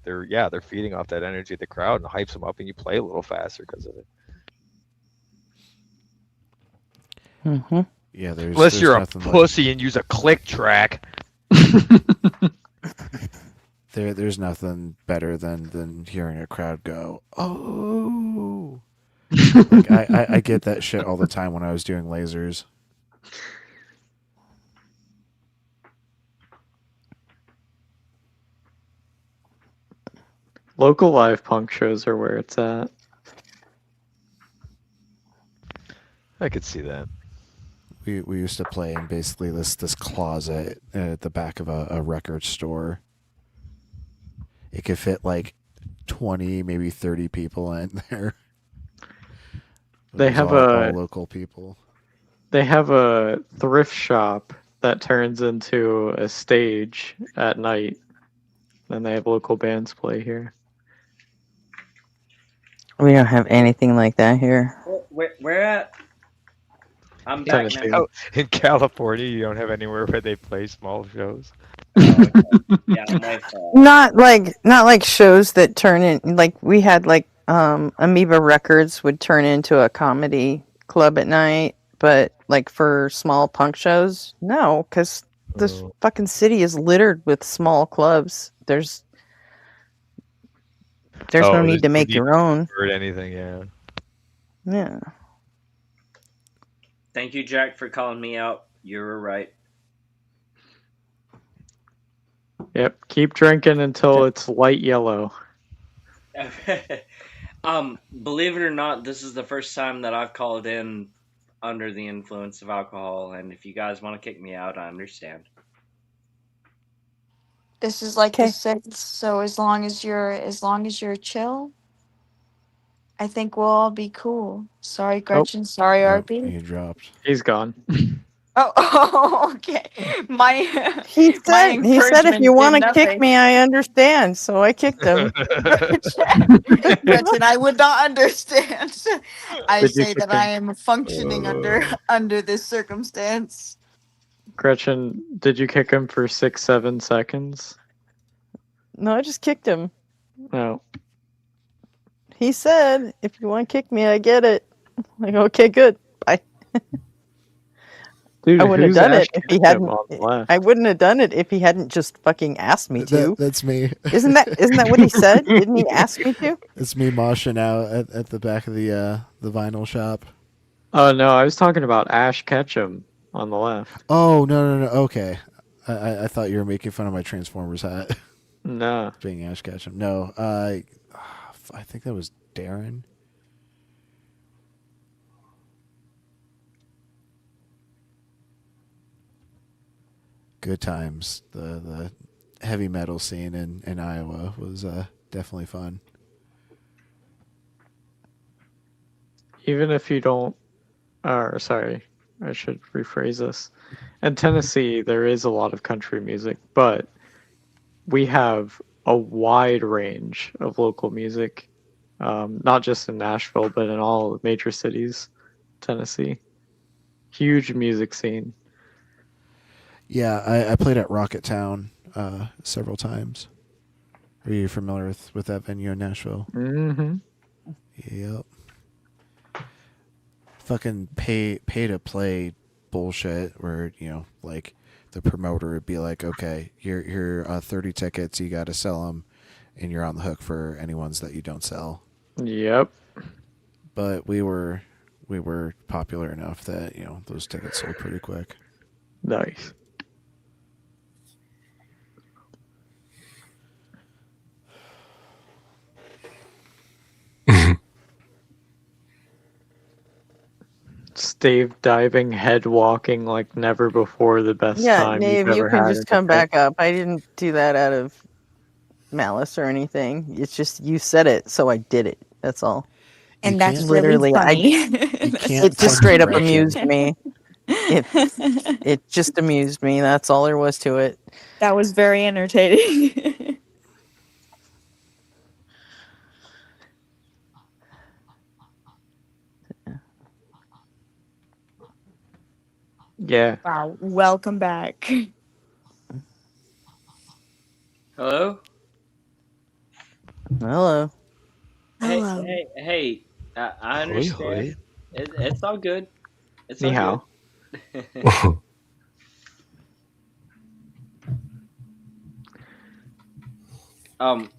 feeding off that energy of the crowd and hypes them up, and you play a little faster because of it.
Mm-hmm.
Yeah,
Unless you're a
nothing
pussy and use a click track.
There's nothing better than hearing a crowd go, oh. Like I get that shit all the time when I was doing lasers.
Local live punk shows are where it's at.
I could see that.
We used to play in basically this closet at the back of a record store. It could fit like 20, maybe 30 people in there.
They have
all local people.
They have a thrift shop that turns into a stage at night, and they have local bands play here.
We don't have anything like that here.
Where at? I'm back now.
In California, you don't have anywhere where they play small shows.
Yeah,
Not like shows that turn in like we had like Amoeba Records would turn into a comedy club at night, but like for small punk shows, no, because this fucking city is littered with small clubs. There's no need to make your own.
Or anything, yeah.
Yeah.
Thank you, Jack, for calling me out. You were right.
Yep, keep drinking until it's light yellow.
Believe it or not, this is the first time that I've called in under the influence of alcohol, and if you guys want to kick me out, I understand.
This is like the sixth, so as long as you're chill, I think we'll all be cool. Sorry, Gretchen. Sorry, RP.
He dropped.
He's gone.
Oh, okay. My
He
my
said if you
encouragement
want
did
to kick
nothing.
me, I understand. So I kicked him.
Gretchen, I would not understand. I
Did you
say
kick
that I
him?
am functioning under this circumstance.
Gretchen, did you kick him for 6-7 seconds?
No, I just kicked him.
No.
He said, if you want to kick me, I get it. Like, okay, good. Bye.
Dude,
I wouldn't have
who's
done
Ash
it if he
Ketchum
hadn't.
on the left?
I wouldn't have done it if he hadn't just fucking asked me to.
That's me.
Isn't that what he said? Didn't he ask me to?
It's me moshing out at the back of the vinyl shop.
Oh no, I was talking about Ash Ketchum on the left.
Oh no. Okay, I thought you were making fun of my Transformers hat.
No.
Being Ash Ketchum. No, I think that was Darren. Good times. The heavy metal scene in Iowa was definitely fun.
Even if you don't, or sorry, I should rephrase this. In Tennessee, there is a lot of country music, but we have a wide range of local music, not just in Nashville, but in all major cities, Tennessee. Huge music scene.
Yeah, I played at Rocket Town several times. Are you familiar with that venue in Nashville?
Mm-hmm.
Yep. Fucking pay to play bullshit where, like the promoter would be like, okay, here 30 tickets, you got to sell them, and you're on the hook for any ones that you don't sell.
Yep.
But we were popular enough that, those tickets sold pretty quick.
Nice. Stave diving, head walking like never before. The best
Yeah,
time
Nave,
you've
you
ever
can
had
just
in a
come
pit.
back up. I didn't do that out of malice or anything. It's just you said it, so I did it. That's all.
And
You
that's
can't-
really funny.
You can't
It just straight up
depression.
amused me. It just amused me. That's all there was to it.
That was very entertaining.
Yeah.
Wow. Welcome back.
Hello?
Hello.
Hello.
Hey. I understand. It's all good. It's
Ni
all
hao.
good.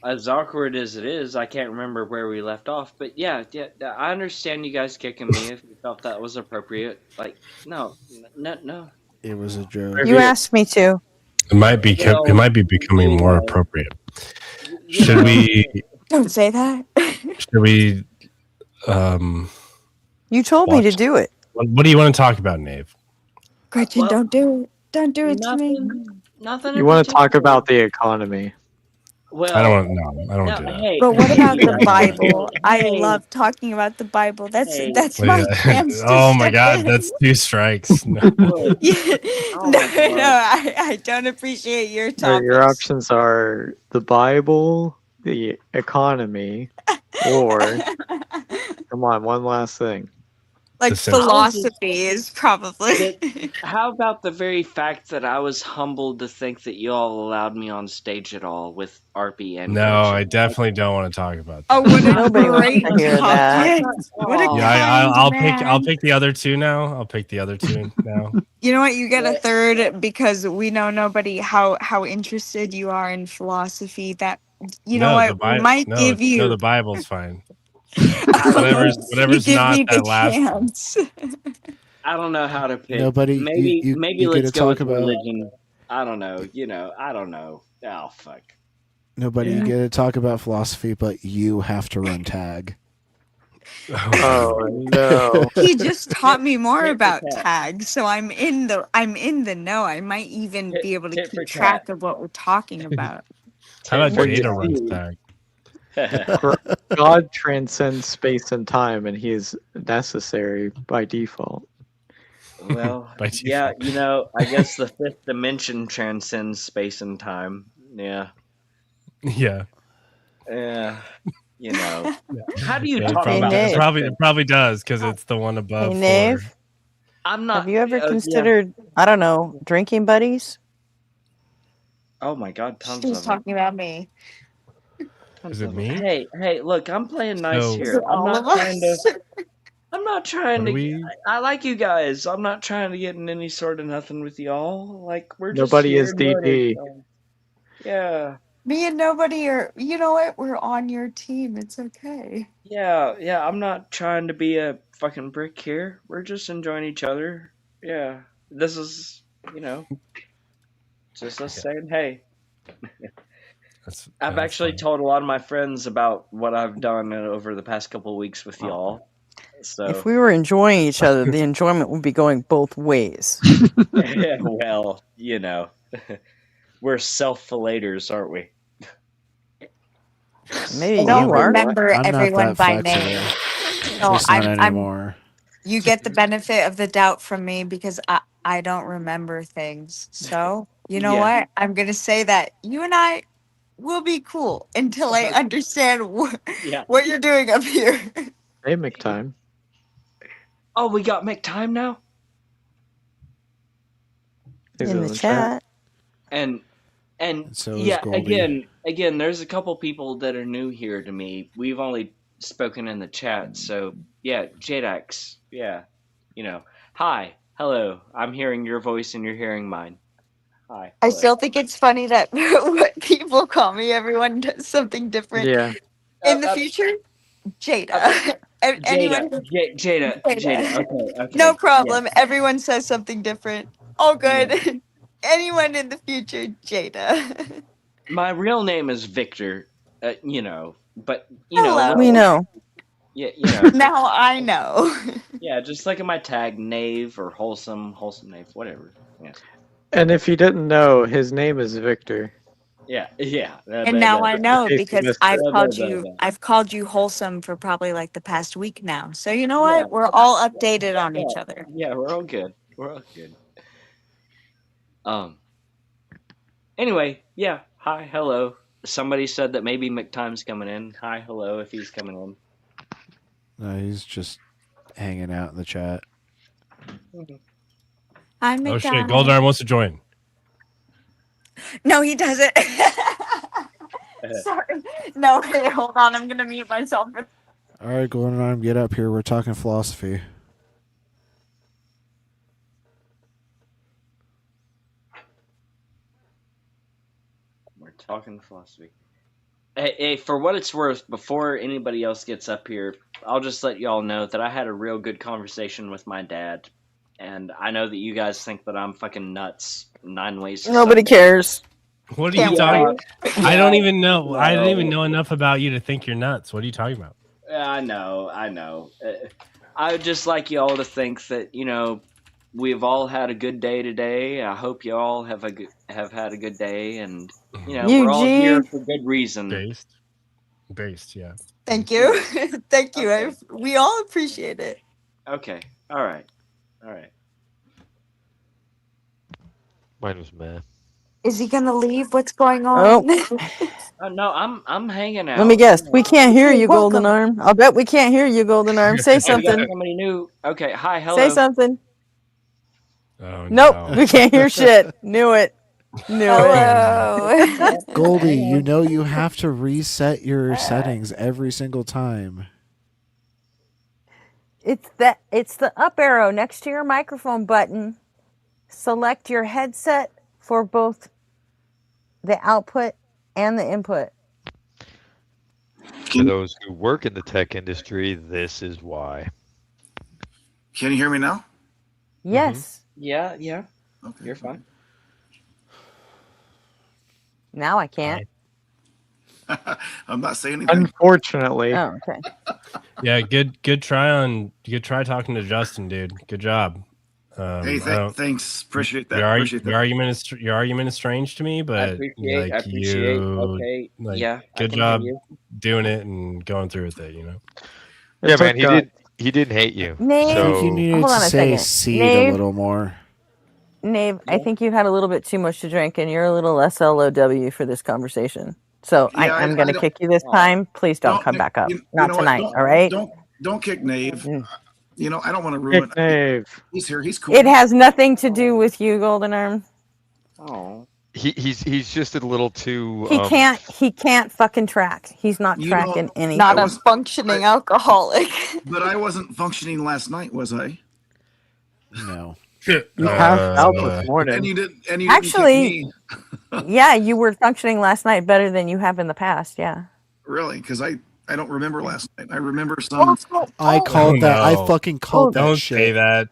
As awkward as it is, I can't remember where we left off. But yeah, I understand you guys kicking me if you felt that was appropriate. Like, no.
It was a joke.
You asked me to.
It might be becoming
you
more
know.
appropriate.
You
Should
know,
we
Don't say that.
You told me to
watch-
do it.
what do you want to talk about, Nave?
Gretchen,
Well,
don't do it. Don't do it to me.
Nothing.
You
in
want to talk
particular.
about the economy?
Well,
I don't do that.
Hey,
But what
hey,
about
you
the
guys,
Bible? I
hey,
love talking about the Bible. That's
hey.
my
Wait,
chance to
oh my
step
god,
in.
that's 2 strikes. No.
Look,
Yeah.
oh
No,
my God.
I don't appreciate your
Your
topics.
options are the Bible, the economy, or come on, one last thing.
Like
The Simpsons.
philosophy is probably.
How about the very fact that I was humbled to think that you all allowed me on stage at all with RP and
No, I
Gretchen?
definitely don't want to talk about that.
Oh, what a
Nobody wants
great
to hear that.
topic! What a
Yeah,
kind
I'll
man.
pick the other two now. I'll pick the other two now.
You know what? You get a third because we know nobody how interested you are in philosophy. That you know what we might give you.
the Bible's fine.
You
Whatever's
give
not
me the
that last one.
chance.
I don't know how to pick.
Nobody-
Maybe
you get
let's
to
go
talk
with
about-
religion. I don't know. I don't know. Oh fuck.
Nobody
Yeah.
get to talk about philosophy, but you have to run tag.
Oh no.
He just taught me more
Tit for
about
tat.
tags, so I'm in the know. I might even
Tit-
be able to
tit for
keep track
tat.
of what we're talking about.
How about
Well, you
Jada runs
see-
tag?
God transcends space and time, and he is necessary by default.
Well,
By
yeah, I guess the fifth dimension transcends space and time. Yeah.
Yeah.
How do you
Yeah,
talk
it
about
Nave.
something?
it probably does because it's the one above
Hey, Nave,
4.
I'm not.
have you ever
yeah.
considered, I don't know, drinking buddies?
Oh my God, tons
She's
of them.
talking about me.
Is it me?
Hey, look, I'm playing nice
So-
Is
here.
it all of us?
I'm not trying
What
to.
do we?
I like you guys. I'm not trying to get in any sort of nothing with y'all. Like we're just
Nobody
here
is
doing
DD.
it. So, yeah,
Me and nobody are. You know what? We're on your team. It's okay.
yeah. I'm not trying to be a fucking brick here. We're just enjoying each other. Yeah, this is just us
Yeah,
saying hey. I've
that's
actually
fine.
told a lot of my friends about what I've done over the past couple of weeks with y'all. So
If we were enjoying each other, the enjoyment would be going both ways.
well, we're self-fillators, aren't we?
Maybe
I don't
you are.
remember
I'm not
everyone
that
by
flexible.
name.
At
So
least not
I'm.
anymore.
You get the benefit of the doubt from me because I don't remember things. So you know
Yeah.
what? I'm gonna say that you and I will be cool until I understand
Yeah.
what you're doing up here.
Hey, McTime.
Oh, we got McTime now?
He's
In
in
the
the chat.
chat.
And
So is
yeah,
Goldie.
again, there's a couple people that are new here to me. We've only spoken in the chat, so yeah, JDax, yeah. Hi, hello. I'm hearing your voice and you're hearing mine. Hi,
I
hello.
still think it's funny that what people call me, everyone does something different.
Yeah.
In the future, Jada.
Jada,
Anyone who
Jada,
Jada.
okay,
No
yeah.
problem. Everyone says something different. All
Yeah.
good. Anyone in the future, Jada.
My real name is Victor, but
Hello.
We know.
yeah,
Now I know.
yeah, just look at my tag, Knave or Wholesome Knave, whatever. Yeah,
And if you didn't know, his name is Victor.
yeah.
And now I know
In case you
because
missed it.
I've called you wholesome for probably like the past week now. So you know
Yeah,
what? We're all updated on each
yeah,
other.
yeah. We're all good. We're all good. Um. Anyway, yeah. Hi, hello. Somebody said that maybe McTime's coming in. Hi, hello, if he's coming in.
No, he's just hanging out in the chat.
I'm
Oh shit,
McDonald.
Goldarm wants to join.
No, he doesn't. Sorry. No, okay, hold on. I'm gonna mute myself.
All right, Golden Arm, get up here. We're talking philosophy.
We're talking philosophy. Hey, for what it's worth, before anybody else gets up here, I'll just let y'all know that I had a real good conversation with my dad. And I know that you guys think that I'm fucking nuts. 9 ways to
Nobody
Sunday.
cares.
What are
Can't
you talking?
wait.
I don't even know. I don't
No.
even know enough about you to think you're nuts. What are you talking about?
I know. I would just like y'all to think that we've all had a good day today. I hope you all have had a good day, and we're all here
Eugene.
for good reason.
Based, yeah.
Thank you. Thank you.
Okay.
We all appreciate it.
Okay. All right.
Mine was meh.
Is he gonna leave? What's going on?
No, I'm hanging out.
Let me guess. We can't hear
Okay,
you, Golden
welcome.
Arm. I'll bet we can't hear you, Golden Arm. Say
Oh, we got
something.
somebody new. Okay. Hi. Hello.
Say something.
Oh
Nope.
no.
We can't hear shit. Knew it. Knew it.
Hello.
Goldie, you know you have to reset your settings every single time.
It's the up arrow next to your microphone button. Select your headset for both the output and the input.
For those who work in the tech industry, this is why.
Can you hear me now?
Yes.
Yeah.
Okay.
You're fine.
Now I can't.
I'm not saying anything.
Unfortunately.
Oh, okay.
Yeah, good try talking to Justin, dude. Good job.
Hey, thanks. Appreciate that.
Your argument is strange to me, but
I appreciate. Okay. Yeah.
good job doing it and going through with it.
Yeah, man, he didn't hate you.
Nave,
I think you
So
needed
hold
to
on a
say
second.
seed
Nave?
a little more.
Nave, I think you had a little bit too much to drink, and you're a little less LOW for this conversation. So
Yeah,
I'm
I
going to
don't-
kick you this time. Please don't come back up. Not
know what?
tonight, all right?
Don't kick Nave. I don't want to
Kick
ruin.
Nave.
He's here. He's cool.
It has nothing to do with you, Golden Arm.
Oh.
he's just a little too.
He can't fucking track. He's not
You
tracking
know,
anything.
Not a functioning alcoholic.
But I wasn't functioning last night, was I?
No.
You passed out this
And
morning.
you didn't. And you
Actually,
didn't kick me.
yeah, you were functioning last night better than you have in the past. Yeah.
Really? Because I don't remember last night. I remember some.
I called that. I
no.
fucking called that
Don't
shit.
say that.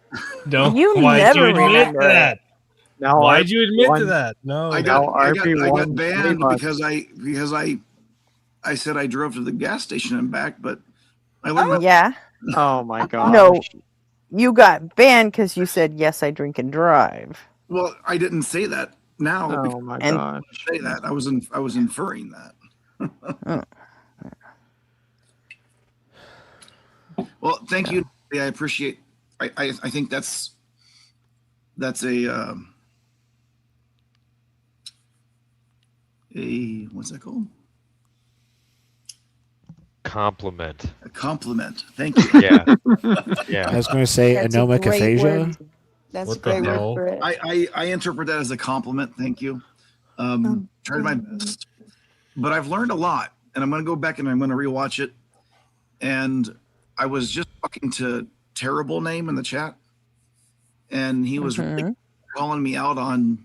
Don't.
You
Why'd you
never
admit
remember
to that?
Now
Why'd you admit to
RP1
that? No.
I
Now
got
RP1
banned
3
because I said I drove to the gas station and back, but I learned my.
Yeah.
Oh my god.
No, you got banned because you said yes, I drink and drive.
Well, I didn't say that now.
Oh my
And-
gosh.
Say that I was inferring that.
Oh.
Well, thank you. I appreciate. I think that's a what's that called?
Compliment.
A compliment. Thank you.
Yeah.
I
Yeah.
was going to say
That's a
anomic
great
aphasia.
word. That's
What
a
the
great word
hell?
for it.
I interpret that as a compliment. Thank you. Tried my best, but I've learned a lot, and I'm going to go back and I'm going to rewatch it. And I was just talking to Terrible Name in the chat, and he was really calling me out on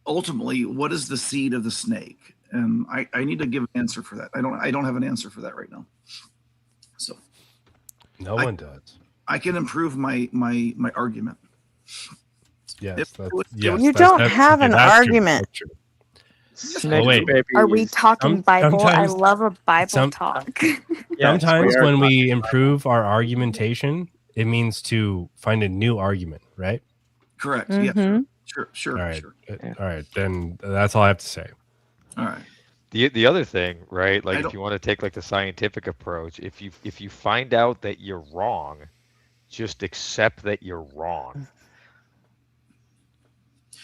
ultimately what is the seed of the snake, and I need to give an answer for that. I don't have an answer for that right now. So
No one does.
I can improve my argument.
Yes. That's,
You
yes,
don't have an
that's true,
argument.
that's true.
Snake
wait.
baby.
Are we talking Bible? I
sometimes-
love a Bible
some-
talk.
Yes,
Sometimes
we are
when we
talking
improve our argumentation, it means to find a new argument, right?
Correct.
Mhm.
Yeah. Sure.
All right.
Sure.
All right. Then that's all I have to say.
All right.
The other thing, right? Like
I
if
don't-
you want to take like the scientific approach, if you find out that you're wrong, just accept that you're wrong.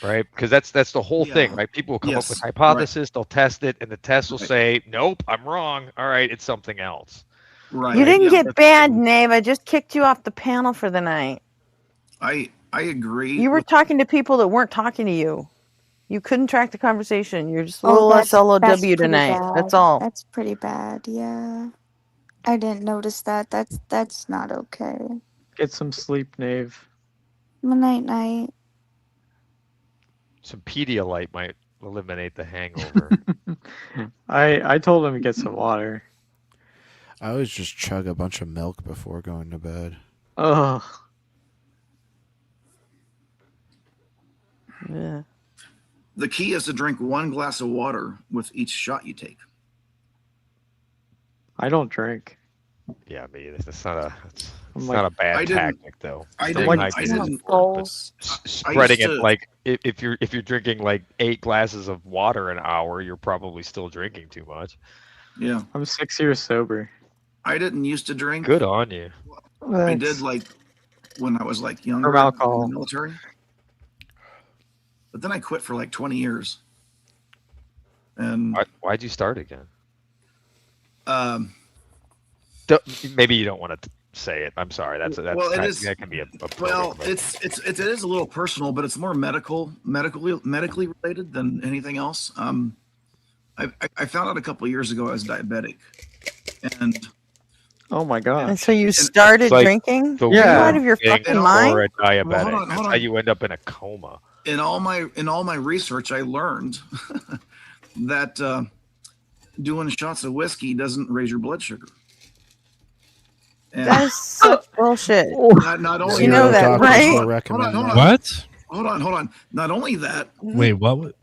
Right? Because that's the whole thing, right? People will come up with
Yes,
hypothesis, they'll test it, and the test will
Right.
say, nope, I'm wrong. All right, it's something else.
Right.
You didn't
Yeah,
get banned, Nave. I just kicked you off the panel for the night.
I agree.
You were
with-
talking to people that weren't talking to you. You couldn't track the conversation. You're just a
Oh,
little less
that's
LOW
pretty
tonight.
bad.
That's all.
That's pretty bad. Yeah, I didn't notice that. That's not okay.
Get some sleep, Nave.
Night night.
Some Pedialyte might eliminate the hangover.
I told him to get some water.
I always just chug a bunch of milk before going to bed.
Ugh.
Yeah.
The key is to drink 1 glass of water with each shot you take.
I don't drink.
Yeah, I mean, it's not a it's
I'm
not a
like-
I
bad
didn't-
tactic though.
I
Still
didn't.
might
I
be,
didn't.
but spreading
I used
it
to-
like if you're drinking like 8 glasses of water an hour, you're probably still drinking too much.
Yeah.
I'm 6 years sober.
I didn't used to drink.
Good on you.
I did like when I was like younger
From alcohol.
in the military. But then I quit for like 20 years. And
Why'd you start again?
um,
Maybe you don't want to say it. I'm sorry. That's
Well, it is-
that can be a
well,
but-
it is a little personal, but it's more medically related than anything else. I found out a couple of years ago I was diabetic, and
Oh my god.
And so you started
It's like
drinking?
the
Are you
Yeah.
out of your
thing
fucking
for
mind?
a diabetic.
Well, hold on,
That's
hold
how
on.
you end up in a coma.
in all my research, I learned that doing shots of whiskey doesn't raise your blood sugar. And
That is such bullshit.
not only
You know
Zero
that,
doctors
right?
will
Hold
recommend
on, hold
that.
on.
What?
Hold on. Not only that,
Wait, what?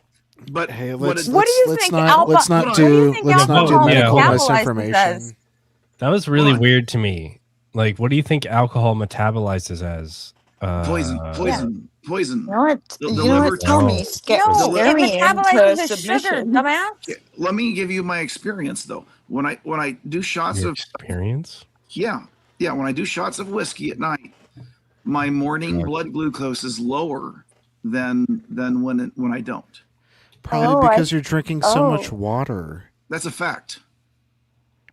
but
Hey,
what
let's
it-
What do you
let's
think
not
alpha-
let's
hold
not
on.
What do you
do
think
let's not do
alcohol
medical
metabolizes
misinformation.
as?
That was really
Hold on.
weird to me. Like, what do you think alcohol metabolizes as?
poison.
You know what?
The
You know
liver
what? Tell me.
No.
Scare
No,
scare
it
me into
metabolizes as sugar,
submission.
dumbass.
Let me give you my experience though. When I do shots
Your
of
experience?
yeah, when I do shots of whiskey at night, my morning blood glucose is lower than when I don't.
Probably
Oh,
because you're drinking so much
oh.
water.
That's a fact.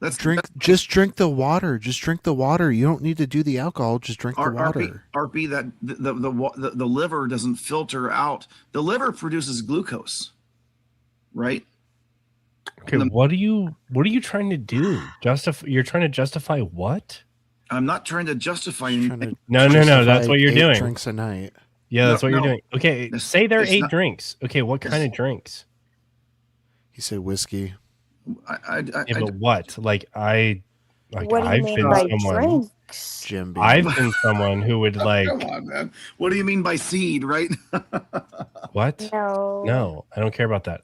Just drink the water. Just drink the water. You don't need to do the alcohol. Just drink the water.
RP, that the liver doesn't filter out. The liver produces glucose, right?
Okay, what are you trying to do? You're trying to justify what?
I'm not trying to justify anything.
No. That's what you're doing.
Drinks a night.
Yeah, that's what you're doing. Okay, say there are 8
not,
drinks. Okay, what kind of drinks?
He said whiskey.
But what? Like I've been someone.
Drinks? Jim Beam.
I've been someone who would like.
Come on, man. What do you mean by seed, right?
What?
No,
I don't care about that.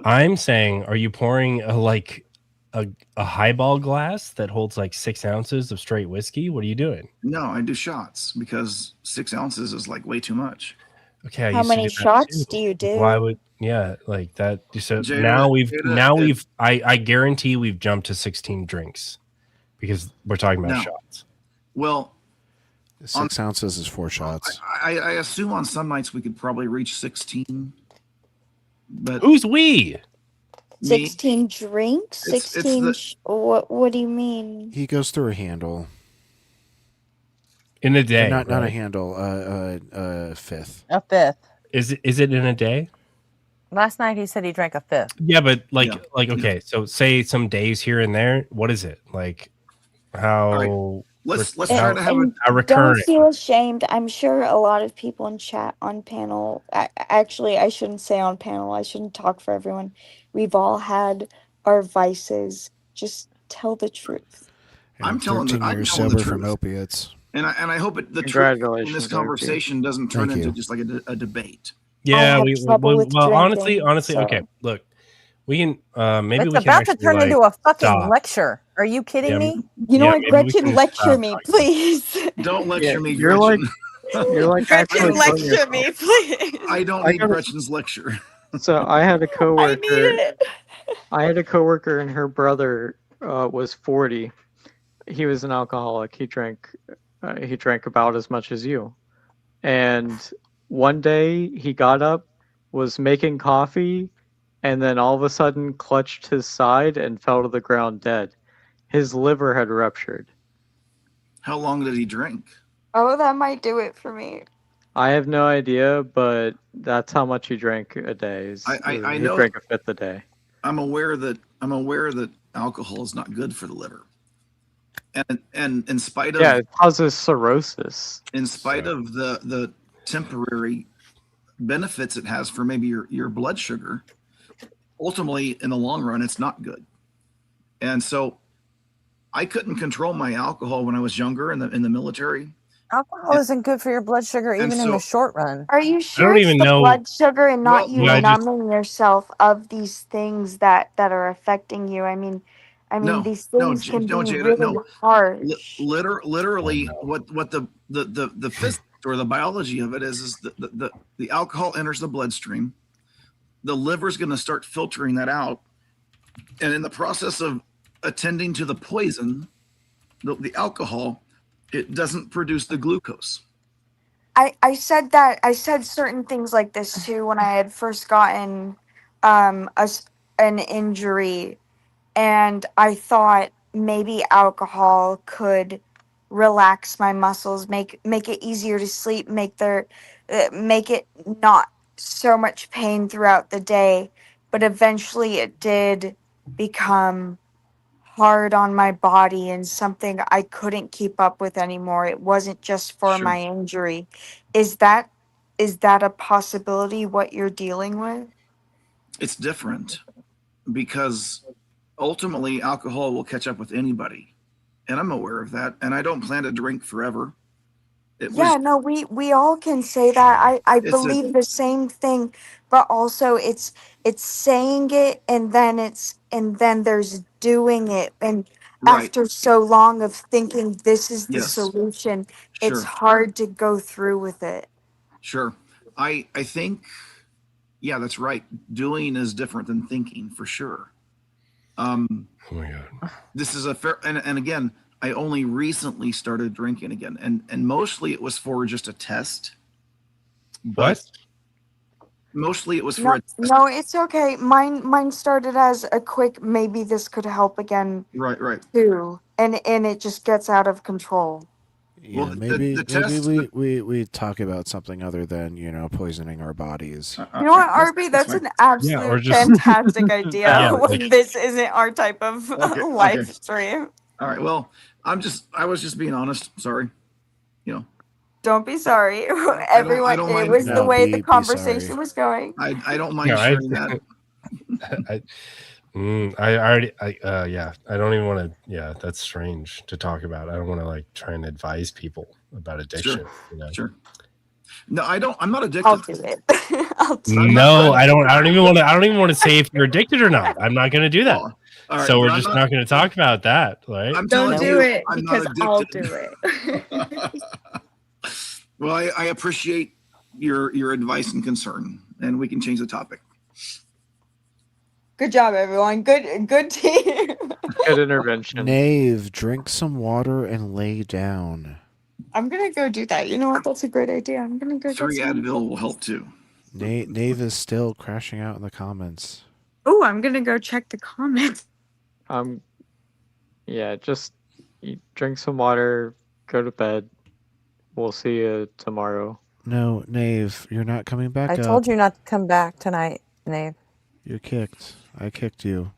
I'm saying, are you pouring a highball glass that holds like 6 ounces of straight whiskey? What are you doing?
No, I do shots because 6 ounces is like way too much.
Okay,
how many shots do you do?
Why would like that? So Jada, I guarantee we've jumped to 16 drinks because we're talking about shots.
Well,
6 ounces is 4 shots.
I assume on some nights we could probably reach 16. But
who's we?
16 drinks? 16 what do you mean?
He goes through a handle.
In a day.
Not a handle, a fifth.
A fifth.
Is it in a day?
Last night he said he drank a fifth.
Yeah, but okay, so say some days here and there, what is it? Like how
let's try to have
a recurrent.
Don't feel ashamed. I'm sure a lot of people in chat on panel. Actually, I shouldn't say on panel. I shouldn't talk for everyone. We've all had our vices. Just tell the truth.
I'm telling the truth.
Sober from opiates.
And I hope the truth in this conversation doesn't turn into just like a debate.
Yeah, honestly, okay. Look, we can maybe
it's
we can
about to turn into a fucking lecture. Are you kidding me?
You know what, Gretchen? Lecture me, please.
Don't lecture me,
you're
Gretchen.
You're like
Gretchen, lecture me, please.
I don't need Gretchen's lecture.
So I had a coworker.
I need it.
I had a coworker, and her brother was 40. He was an alcoholic. He drank about as much as you. And one day he got up, was making coffee, and then all of a sudden clutched his side and fell to the ground dead. His liver had ruptured.
How long did he drink?
Oh, that might do it for me.
I have no idea, but that's how much he drank a day.
I
he
know.
Drank a fifth a day.
I'm aware that alcohol is not good for the liver. And in spite of
it causes cirrhosis.
In spite of the temporary benefits it has for maybe your blood sugar, ultimately in the long run it's not good. And so I couldn't control my alcohol when I was younger in the military.
Alcohol isn't good for your blood sugar even in the short run.
Are you sure
don't
it's
even
the
know-
blood sugar and not
Well,
you
yeah, I just-
numbing yourself of these things that are affecting you? I mean, these things can be really harsh.
Literally, what the physics or the biology of it is the alcohol enters the bloodstream. The liver's going to start filtering that out, and in the process of attending to the poison, the alcohol, it doesn't produce the glucose.
I said certain things like this too when I had first gotten an injury, and I thought maybe alcohol could relax my muscles, make it easier to sleep, make it not so much pain throughout the day. But eventually it did become hard on my body and something I couldn't keep up with anymore. It wasn't just for my injury. Is that a possibility what you're dealing with?
It's different because ultimately alcohol will catch up with anybody, and I'm aware of that, and I don't plan to drink forever.
We all can say that. I believe the same thing, but also it's saying it and then there's doing it, and after so long of thinking this is the solution, it's hard to go through with it.
Sure. I think that's right. Doing is different than thinking, for sure.
Oh my God.
This is a fair, and again, I only recently started drinking again, and mostly it was for just a test.
What?
Mostly it was for
No,
a
no, it's okay. Mine started as a quick maybe this could help again
right.
too. And it just gets out of control.
Yeah,
Well,
maybe
the
maybe
test.
we talk about something other than poisoning our bodies.
You know what, RB? That's
fine.
an
Yeah, or
absolute
just
fantastic idea.
yeah, like
When this isn't our type of
Okay.
live stream.
All right. Well, I was just being honest. Sorry. You know,
Don't be sorry.
I
Everyone,
don't
it
mind.
was the
No,
way the
be sorry.
conversation was going.
I don't
yeah,
mind sharing that.
I already yeah, I don't even want to. Yeah, that's strange to talk about. I don't want to like try and advise people about addiction.
Sure. No, I don't. I'm not addicted.
I'll do it. I'll do
I'm
No,
not-
I don't. I don't even want to. I don't even want to say if you're addicted or not. I'm not going to do that.
All right,
So we're
but I'm
just not going to talk about that, right?
I'm
Don't
telling
do
you,
it
I'm not
because I'll
addicted.
do it.
Well, I appreciate your advice and concern, and we can change the topic.
Good job, everyone. Good team.
Good intervention.
Knave, drink some water and lay down.
I'm gonna go do that. You know what? That's a great idea. I'm gonna go.
3
get some.
Advil will help too.
Knave is still crashing out in the comments.
Oh, I'm gonna go check the comments.
Yeah, just drink some water, go to bed. We'll see you tomorrow.
No, Knave, you're not coming back
I
up.
told you not to come back tonight, Nave.
You're kicked. I kicked you.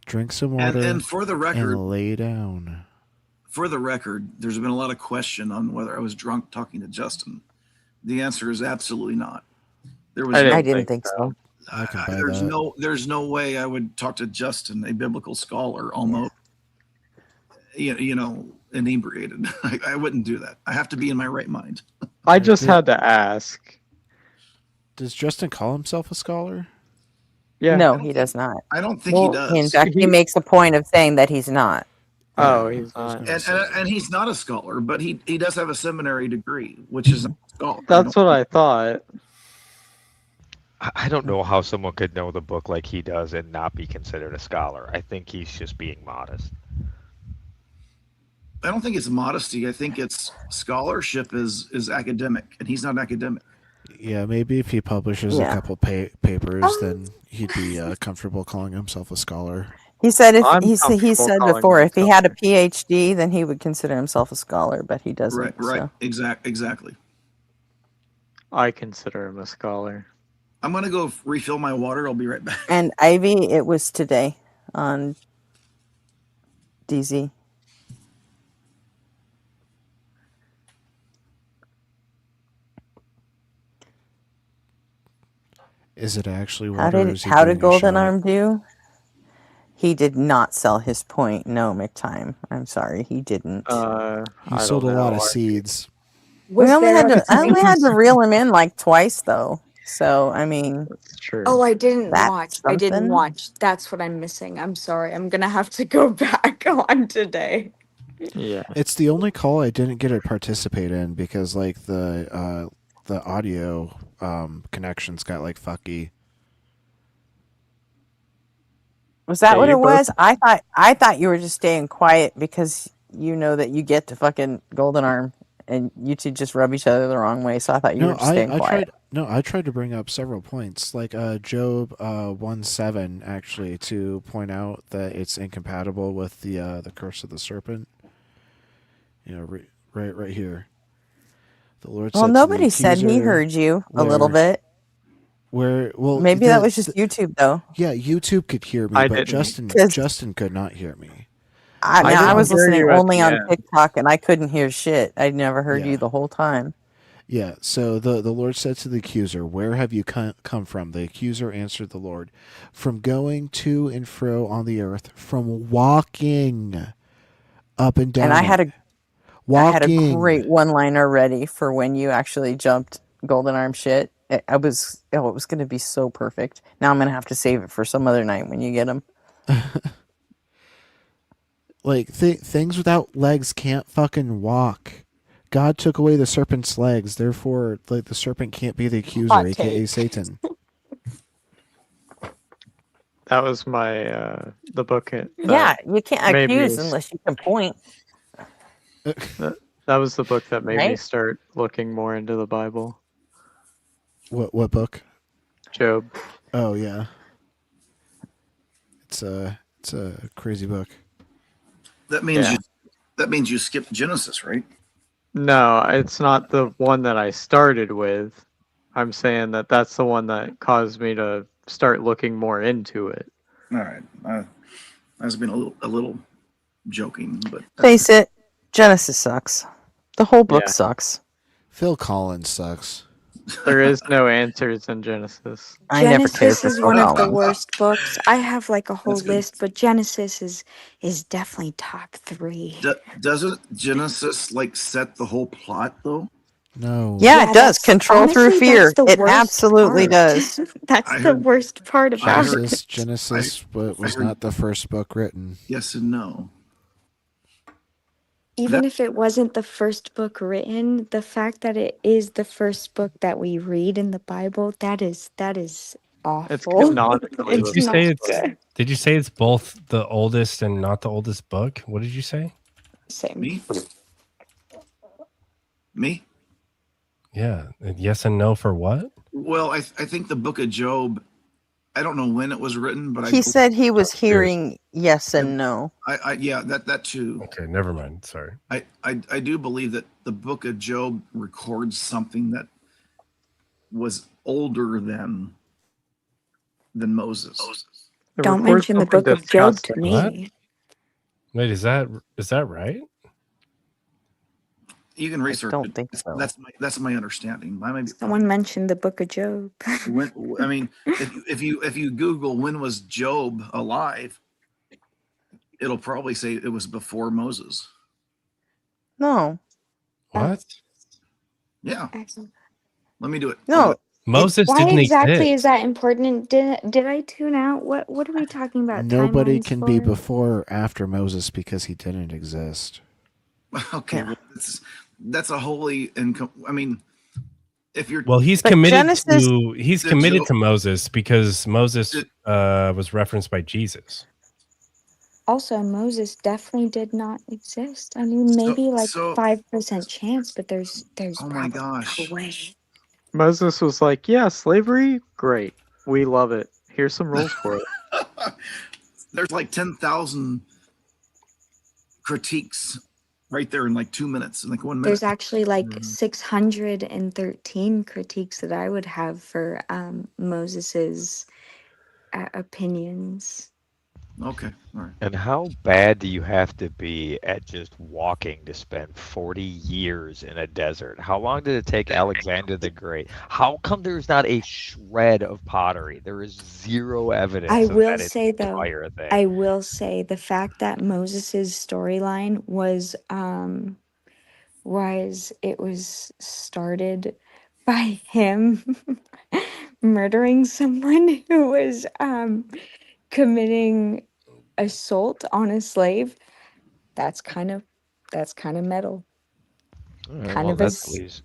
Drink some water
And for the record,
and lay down.
There's been a lot of question on whether I was drunk talking to Justin. The answer is absolutely not. There was
I didn't think so.
I can buy
there's
that.
there's no way I would talk to Justin, a biblical scholar, almost inebriated. I wouldn't do that. I have to be in my right mind.
I just had to ask.
Does Justin call himself a scholar?
Yeah.
No, he does not.
I don't think he does.
In fact, he makes a point of saying that he's not.
Oh, he's not.
And he's not a scholar, but he does have a seminary degree, which is a scholar.
That's what I thought.
I don't know how someone could know the book like he does and not be considered a scholar. I think he's just being modest.
I don't think it's modesty. I think it's scholarship is academic, and he's not academic.
Yeah, maybe if he publishes a couple papers, then he'd be comfortable calling himself a scholar.
He said
I'm
he said
comfortable
before
calling
if he had a PhD, then he would consider himself a scholar, but he doesn't.
Right.
So.
Exactly.
I consider him a scholar.
I'm gonna go refill my water. I'll be right back.
And Ivy, it was today on DZ.
Is it actually
How
water?
did Golden Arm do? He did not sell his point. No, McTime. I'm sorry, he didn't.
He sold a lot of seeds.
I only had to reel him in like twice though. So I mean,
that's true.
Oh, I didn't
That's
watch. I didn't
something.
watch. That's what I'm missing. I'm sorry. I'm gonna have to go back on today.
Yeah.
It's the only call I didn't get to participate in because like the audio connections got like fucky.
Was that
Yeah,
what
you
it was? I thought you were just staying quiet because you know that you get to fucking Golden Arm and you two just rub each other the wrong way. So I thought you were just staying quiet.
I tried to bring up several points, like Job 1:7 actually, to point out that it's incompatible with the curse of the serpent. You know, right here. The Lord.
Well,
said
nobody
to the
said he
accuser,
heard you a little bit. Maybe that was just YouTube though.
Yeah, YouTube could hear me,
I
but
didn't.
Justin could not hear me.
I was
didn't hear
listening
you at
only
the
on
end.
TikTok and I couldn't hear shit. I never heard
Yeah.
you the whole time.
Yeah, so the Lord said to the accuser, "Where have you come from?" The accuser answered the Lord, "From going to and fro on the earth, from walking up and down."
And I had a
walking.
great one-liner ready for when you actually jumped Golden Arm shit. It was going to be so perfect. Now I'm going to have to save it for some other night when you get them.
Like things without legs can't fucking walk. God took away the serpent's legs, therefore, like the serpent can't be the accuser,
Hot
aka
take.
Satan.
That was my the book.
Yeah, you can't
made me
accuse unless you can point.
That was the book that made me
Right?
start looking more into the Bible.
What book?
Job.
Oh yeah, it's a crazy book.
That means
Yeah.
you skipped Genesis, right?
No, it's not the one that I started with. I'm saying that that's the one that caused me to start looking more into it.
All right. I was being a little joking, but
Face it, Genesis sucks. The whole book
Yeah.
sucks.
Phil Collins sucks.
There is no answers in Genesis.
I never cared
Genesis
for
is
Phil
one of the
Collins.
worst books. I have like a whole
That's good.
list, but Genesis is definitely top 3.
Doesn't Genesis like set the whole plot though?
No.
Yeah, it does.
that's
Control through
honestly
fear.
that's the
It
worst
absolutely
part.
does.
That's
I
the
heard-
worst part about it.
Genesis was
heard-
not the first book written.
Yes and no.
Even if it wasn't the first book written, the fact that it is the first book that we read in the Bible, that is awful.
It's canonically
It's
Did you
not
say it's?
good.
Did you say it's both the oldest and not the oldest book? What did you say?
Same.
Me?
Yeah. Yes and no for what?
Well, I think the Book of Job. I don't know when it was written, but
He said he was hearing yes and no.
yeah, that too.
Okay, never mind. Sorry.
I do believe that the Book of Job records something that was older than Moses.
Don't mention the book of Job to me.
What? Wait, is that right?
You can research.
don't
it.
think so.
That's my understanding. I may be
Someone mentioned the book of Job.
I mean, if you Google when was Job alive, it'll probably say it was before Moses.
No.
What?
Yeah. Let me do it.
No.
Moses
Why
didn't
exactly
exist.
is that important? Did I tune out? What are we talking about?
Nobody
timelines
can be
for?
before or after Moses because he didn't exist.
Okay, well, that's a wholly I mean, if you're
Well, he's
But
committed
Genesis-
to to Moses because Moses was referenced by Jesus.
Also, Moses definitely did not exist. I mean, maybe like 5% chance, but there's
oh my
probably
gosh.
no way.
Moses was like, "Yeah, slavery, great. We love it. Here's some rules for it."
There's like 10,000 critiques right there in like 2 minutes, in like 1 minute.
There's actually like 613 critiques that I would have for Moses's opinions.
Okay, all right.
And how bad do you have to be at just walking to spend 40 years in a desert? How long did it take Alexander the Great? How come there's not a shred of pottery? There is zero evidence
I
of
will
that
say though,
entire thing.
I will say the fact that Moses's storyline was it was started by him murdering someone who was committing assault on a slave. That's kind of metal. Kind of a sick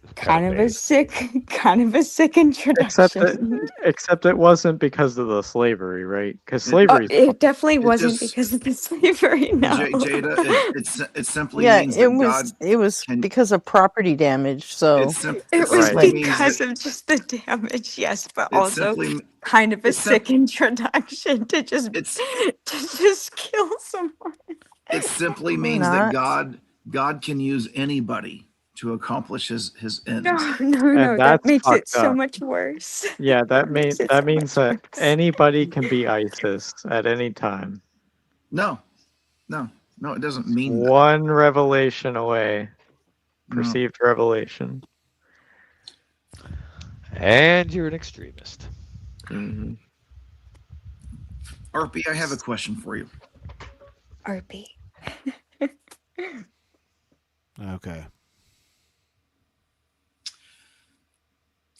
introduction.
Except it wasn't because of the slavery, right? Because slavery.
It definitely wasn't because of the slavery. No,
Jada, it simply means
it
that God
was because of property damage. So
it was because of just the damage, yes, but also kind of a sick introduction to just kill someone.
It simply means that God can use anybody to accomplish his ends.
No, that makes it so much worse.
Yeah, that means that anybody can be ISIS at any time.
No, it doesn't mean that.
One revelation away. Perceived revelation.
And you're an extremist.
Mm-hmm.
RP, I have a question for you.
RP.
Okay.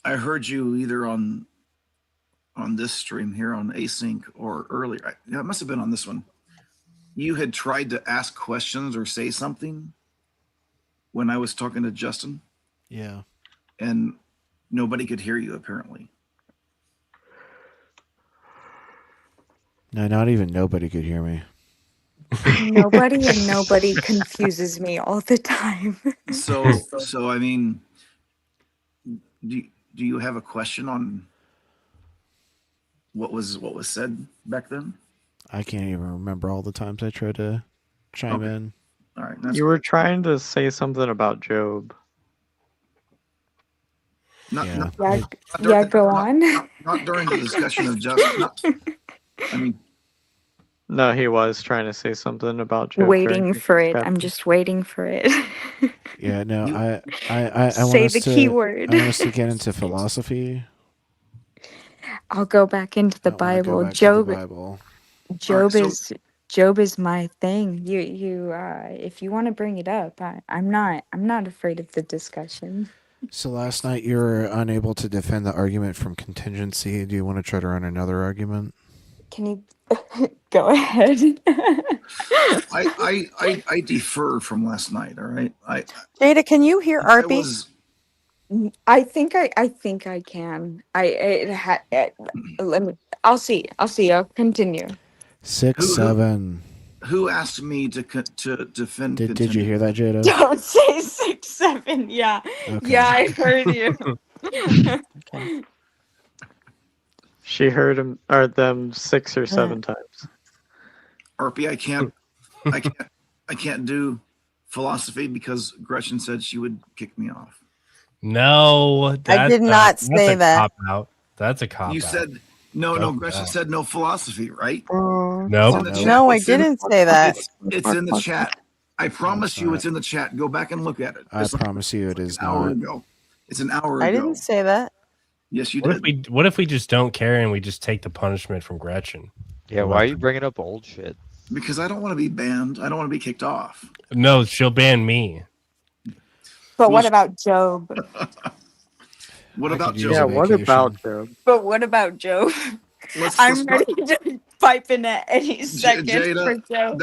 I heard you either on this stream here on Async or earlier. It must have been on this one. You had tried to ask questions or say something when I was talking to Justin.
Yeah.
And nobody could hear you apparently.
No, not even nobody could hear me.
Nobody and nobody confuses me all the time.
So I mean, do you have a question on what was said back then?
I can't even remember all the times I tried to chime
Okay.
in.
All right. That's
You were trying to say something about Job.
not,
Yeah.
not,
Yeah,
not
yeah,
during,
go on.
not during the discussion of just. Not, I mean,
No, he was trying to say something about Job during
Waiting
his
for it. I'm
discussion.
just waiting for it.
Yeah, no,
you,
I want
Say
us
the
to
key word.
I want us to get into philosophy.
I'll go back into the
I want to go
Bible.
back to the Bible.
all right.
Job
So
is my thing. If you want to bring it up, I'm not afraid of the discussion.
So last night you were unable to defend the argument from contingency. Do you want to try to run another argument?
Can you go ahead?
I defer from last night. All right.
Jada, can you hear
I
Arpy?
was.
I think I can. Let me. I'll see. I'll continue.
6,
Who
7.
who asked me to defend?
Did you hear that, Jada?
Don't say 6, 7. Yeah,
Okay.
yeah, I heard you.
Okay.
She heard him or them 6 or 7 times.
Arpy, I can't do philosophy because Gretchen said she would kick me off.
No,
I did not
that's
say
a
that.
cop out. That's a cop
You
out.
said no.
Don't do
Gretchen
that.
said no philosophy, right?
Nope.
It's in the chat.
No, I
It's in-
didn't say that.
It's in the chat. I promise you,
not.
it's in the chat. Go back and look at it.
I
It's
promise you it is
an hour
not.
ago. It's an hour
I
ago.
didn't say that.
Yes, you
What
did.
if we just don't care and we just take the punishment from Gretchen?
Yeah, why are you bringing up old shit?
Because I don't want to be banned. I don't want to be kicked off.
No, she'll ban me.
But
Well,
what about Job?
What
I
about
could use
Joe?
a
Yeah, what
vacation.
about Job?
But what about Job?
Let's
I'm ready to pipe in at any second for
Jada.
Job.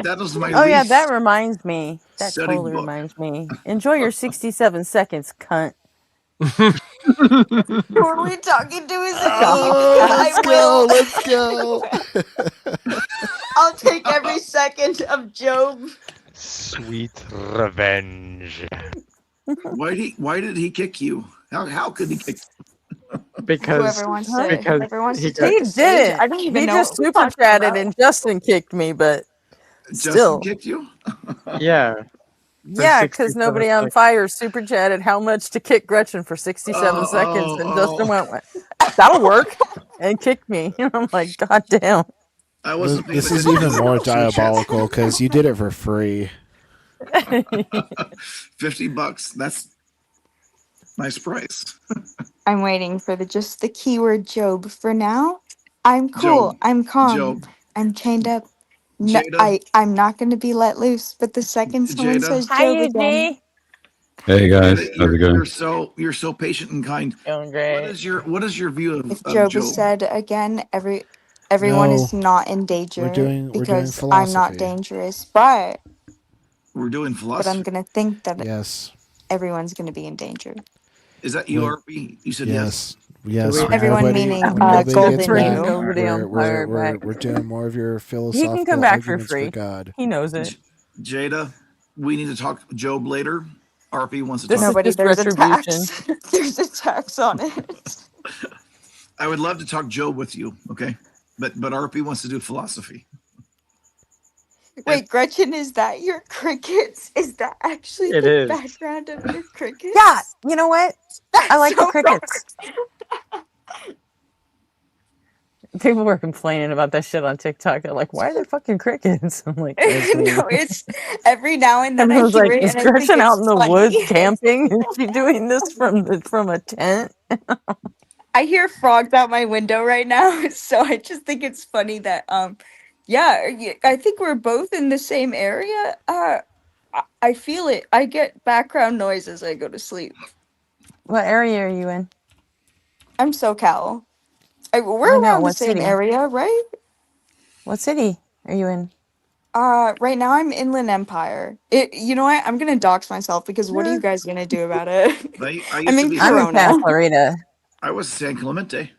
That was my
Oh yeah,
least
that reminds me. That
setting
totally
book.
reminds me. Enjoy your 67 seconds, cunt.
Who are we talking to? Is it
Oh, let's
I
go.
will.
Let's go.
I'll take every second of Job.
Sweet revenge.
Why did he kick you? How could he kick?
Because
Whoever wants
Huh?
to,
because
whoever wants
he
to
got
take
He
the stage. I
didn't.
don't even
He
know
just
what we're
super
talking
chatted
about.
and Justin kicked me, but
Justin
still.
kicked you?
yeah.
Yeah,
67
because nobody on
seconds.
fire super chatted how much to kick Gretchen for 67
Oh,
seconds, and
oh,
Justin
oh.
went, "That'll work," and kicked me. And I'm like, God damn.
I wasn't paying
This is
attention
even
to
more
the super chats.
diabolical because you did it for free.
$50. That's nice price.
I'm waiting for just the keyword Job. For now, I'm cool.
Job.
I'm calm.
Job.
I'm chained up. No,
Jada.
I'm not going to be let loose. But the second someone
Jada.
says
Hi,
Job again,
Eugene.
Hey guys,
Jada,
how's it going?
you're so patient and kind.
Doing great.
What is your view
if
of
Job is
Job?
said again, everyone
No,
is not in danger
we're doing
because I'm not
philosophy.
dangerous. But
We're doing
I'm
philosophy.
going to think that
Yes.
everyone's going to be in danger.
Is that you,
Well,
RP? You said yes.
Yes. When
Everyone
nobody,
meaning
when nobody
Golden
gets
Bring
back,
You.
nobody on fire back.
we're doing more of your
He can
philosophical
come back for
arguments for
free.
God.
He knows it.
Jada, we need to talk Job later. RP wants to
This
talk.
is
Nobody,
just
there's a
retribution.
tax. There's a tax on it.
I would love to talk Job with you, okay? But RP wants to do philosophy.
Wait, Gretchen, is that your crickets? Is that actually
It
the
is.
background of your crickets?
Yeah, you know what? I like the
so
crickets. People were complaining about that shit on TikTok. They're like, "Why are there fucking crickets?" I'm like, "Okay."
No, it's every now and then I
Everyone's
hear
like,
it
"Is
and I think
Gretchen out
it's
in the
funny.
woods camping? Is she doing this from a tent?"
I hear frogs out my window right now, so I just think it's funny that yeah, I think we're both in the same area. I feel it. I get background noise as I go to sleep.
What area are you in?
I'm SoCal.
I
We're
know.
around the
What
same
city?
area, right?
What city are you in?
Right now I'm Inland Empire. You know what? I'm gonna dox myself because what are you guys gonna do about it?
I
I'm
used to
in
be.
I'm in Santa
Corona.
Clarita.
I was San Clemente.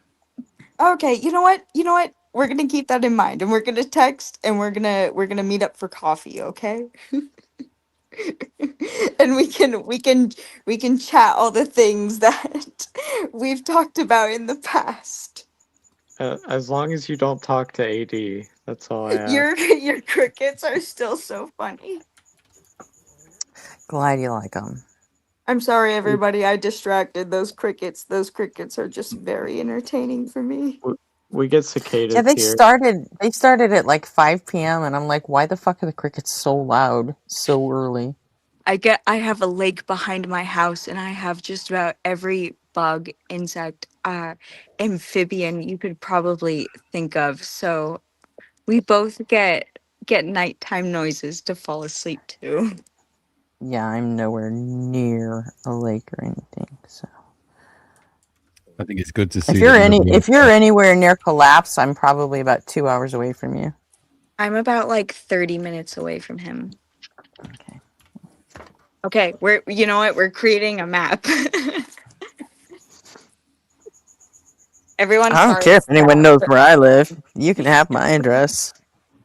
Okay, you know what? You know what? We're gonna keep that in mind, and we're gonna text, and we're gonna meet up for coffee, okay? And we can chat all the things that we've talked about in the past.
As long as you don't talk to AD, that's all I ask.
Your crickets are still so funny.
Glad you like them.
I'm sorry, everybody. I distracted those crickets. Those crickets are just very entertaining for me.
We get cicadas
Yeah, they
here.
started at like 5 p.m. and I'm like, why the fuck are the crickets so loud so early?
I have a lake behind my house, and I have just about every bug, insect, amphibian you could probably think of. So we both get nighttime noises to fall asleep to.
Yeah, I'm nowhere near a lake or anything. So
I think it's good to see.
if you're anywhere near Collapse, I'm probably about 2 hours away from you.
I'm about like 30 minutes away from him.
Okay.
Okay, you know what? We're creating a map. Everyone,
I don't care if anyone knows where I live. You can have my address.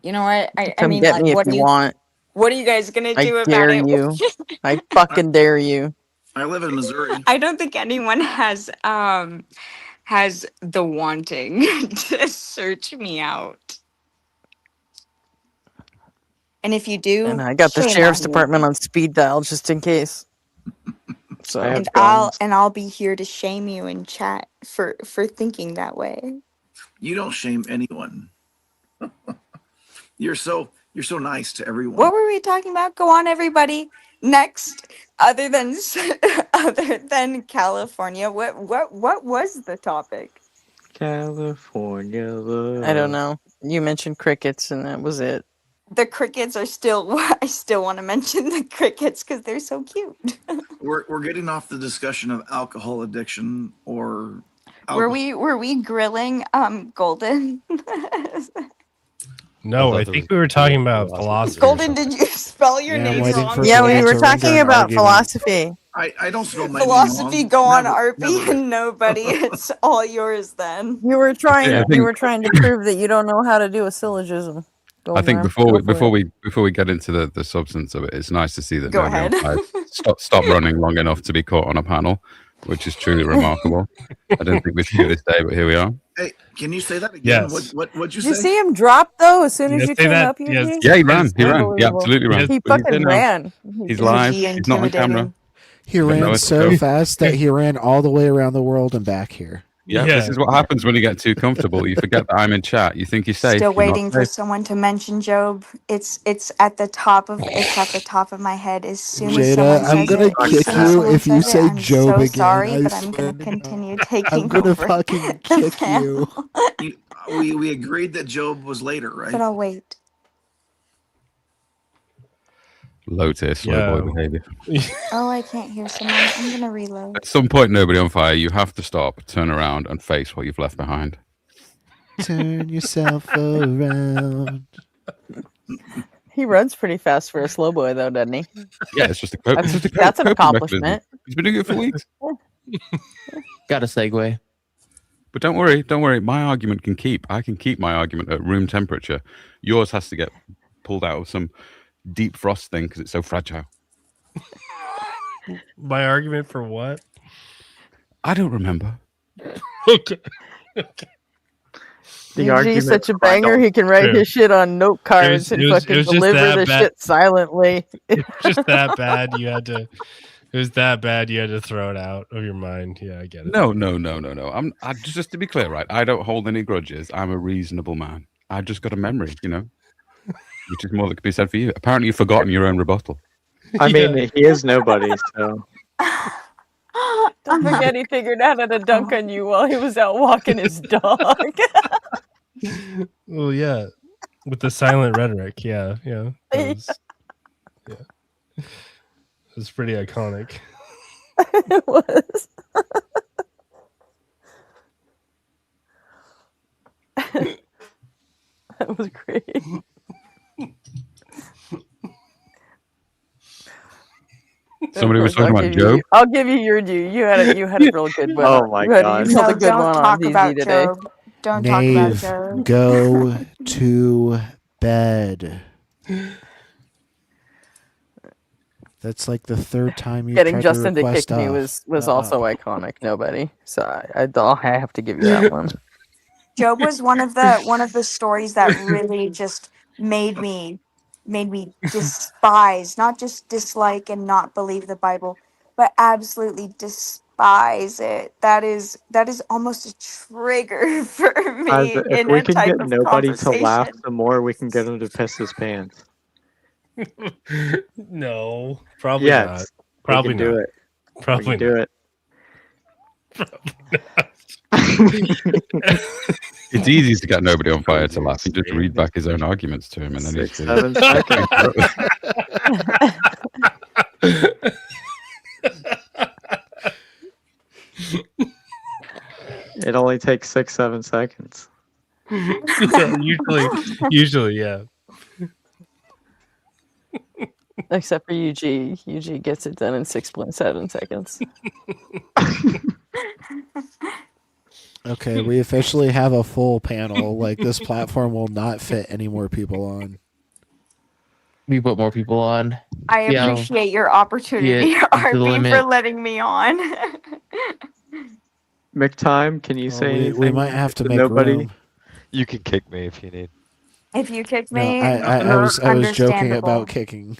You know what? I
Come
mean,
get
like,
me if you want.
what are you guys gonna
I
do about
dare
it?
you. I fucking dare you.
I live in Missouri.
I don't think anyone has the wanting to search me out. And if you do,
And I got the
shame
sheriff's
on you.
department on speed dial just in case. So
And I'll be here to shame you in chat for thinking that way.
You don't shame anyone. You're so nice to everyone.
What were we talking about? Go on, everybody. Next, other than California, what was the topic?
California love.
I don't know. You mentioned crickets, and that was it.
The crickets are still. I still want to mention the crickets because they're so cute.
We're getting off the discussion of alcohol addiction or.
Were we grilling Golden?
No, I think we were talking about philosophy.
Golden, did you spell your name wrong?
Yeah, we were talking about philosophy.
I don't spell my
Philosophy,
name wrong.
go on,
Never,
Arpy,
never.
and nobody. It's all yours then.
You were trying.
Yeah, I
You
think-
were trying to prove that you don't know how to do a syllogism.
I think before we get into the substance of it, it's nice to see that
Go
nobody
ahead.
on Five stop running long enough to be caught on a panel, which is truly remarkable. I didn't think we'd see it this day, but here we are.
Hey, can you say that again?
Yes.
What'd you
Did you
say?
see him drop though as soon as
Yes,
you
say
came
that.
up?
Yes.
Eugene?
Yeah, he ran. He
Unbelievable.
absolutely ran.
He
But he's
fucking
there now.
ran.
He's live. He's not on camera.
He
But
ran
no,
so
go.
fast that he ran all the way around the world and back here.
Yeah, this is what happens when you get too comfortable. You forget that I'm in chat. You think you're safe.
Still
You're not
waiting for
safe.
someone to mention Job. It's at the top of my head. As soon as
Jada,
someone
I'm
says
gonna
it, as
kick
soon as
you
someone
if you
says it,
say
I'm
Job
so
again.
sorry,
I
but I'm
swear
gonna
to
continue
God.
taking
I'm gonna
over.
fucking
the
kick
panel.
you.
We agreed that Job was later, right?
But I'll wait.
Low tier slow boy behavior.
Oh, I can't hear someone. I'm gonna reload.
At some point, nobody on fire. You have to stop, turn around, and face what you've left behind.
Turn yourself around.
He runs pretty fast for a slow boy, though, doesn't he?
Yeah, it's just a
That's an
coping
accomplishment.
mechanism. He's been doing it for weeks.
Got a segue.
But don't worry. My argument can keep. I can keep my argument at room temperature. Yours has to get pulled out of some deep frost thing because it's so fragile.
My argument for what?
I don't remember.
Okay.
Eugene's such a banger. He can write his shit on note cards and fucking
just
deliver
that
the
bad.
shit silently.
It's just that bad. You had to. It was that bad. You had to throw it out of your mind. Yeah, I get it.
No. Just to be clear, right? I don't hold any grudges. I'm a reasonable man. I just got a memory, which is more that could be said for you. Apparently, you've forgotten your own rebuttal.
I mean, he is nobody, so.
Don't forget he figured out how to dunk on you while he was out walking his dog.
Well, yeah, with the silent rhetoric. Yeah. It was pretty iconic.
It was. That was great.
Somebody was talking about Job.
I'll give you your due. You had a real good one.
Oh my God.
You held a good
don't
one on
talk
DZ
about
today.
Job. Don't talk about
Nave,
Job.
go to bed. That's like the third time you
Getting
tried
Justin to
request
kick me
off.
was also iconic. Nobody. So I'll have to give you that one.
Job was one of the stories that really just made me despise, not just dislike and not believe the Bible, but absolutely despise it. That is almost a trigger for me
If
in
we
a
can
type
get
of
nobody to laugh
conversation.
some more, we can get him to piss his pants.
No, probably
Yes,
not.
we
Probably
can do
not.
it.
Probably
We can do
not.
it.
It's easy to get nobody on fire to laugh. You just read back his own arguments to him, and then he's
7 seconds. It only takes 6-7 seconds.
Yeah, usually, yeah.
Except for UG. UG gets it done in 6.7 seconds.
Okay, we officially have a full panel. Like, this platform will not fit any more people on.
We put more people on.
I
Yeah.
appreciate your opportunity,
Yeah, to the
RB,
limit.
for letting me on.
McTime, can you
Well,
say anything?
we might have to make
nobody?
room.
You can kick me if you need.
If you kick
No,
me,
I was joking
understandable.
about kicking,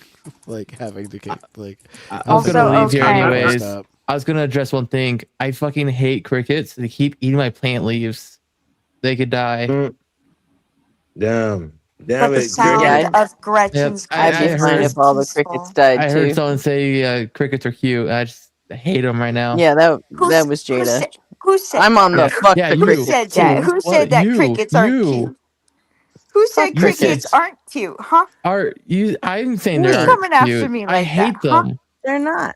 like having to kick. Like,
I was gonna leave here
okay.
anyways.
Stop.
I was gonna address one thing. I fucking hate crickets. They keep eating my plant leaves. They could die.
Damn.
But
Damn
the
it,
sound
cricket.
of Gretchen's
I'd be fine if all the crickets died
I
too.
heard someone say crickets are cute. I just hate them right now.
Yeah, that was Jada.
Who said
I'm on the
that?
fuck
Yeah,
the
you.
Who
crickets
said that?
team.
Who said that crickets aren't cute? Who said
Fuck
crickets
crickets.
aren't cute, huh?
Are you? I'm saying
Who's
they're
coming after
cute.
me
I
like
hate
that, huh?
them.
They're not.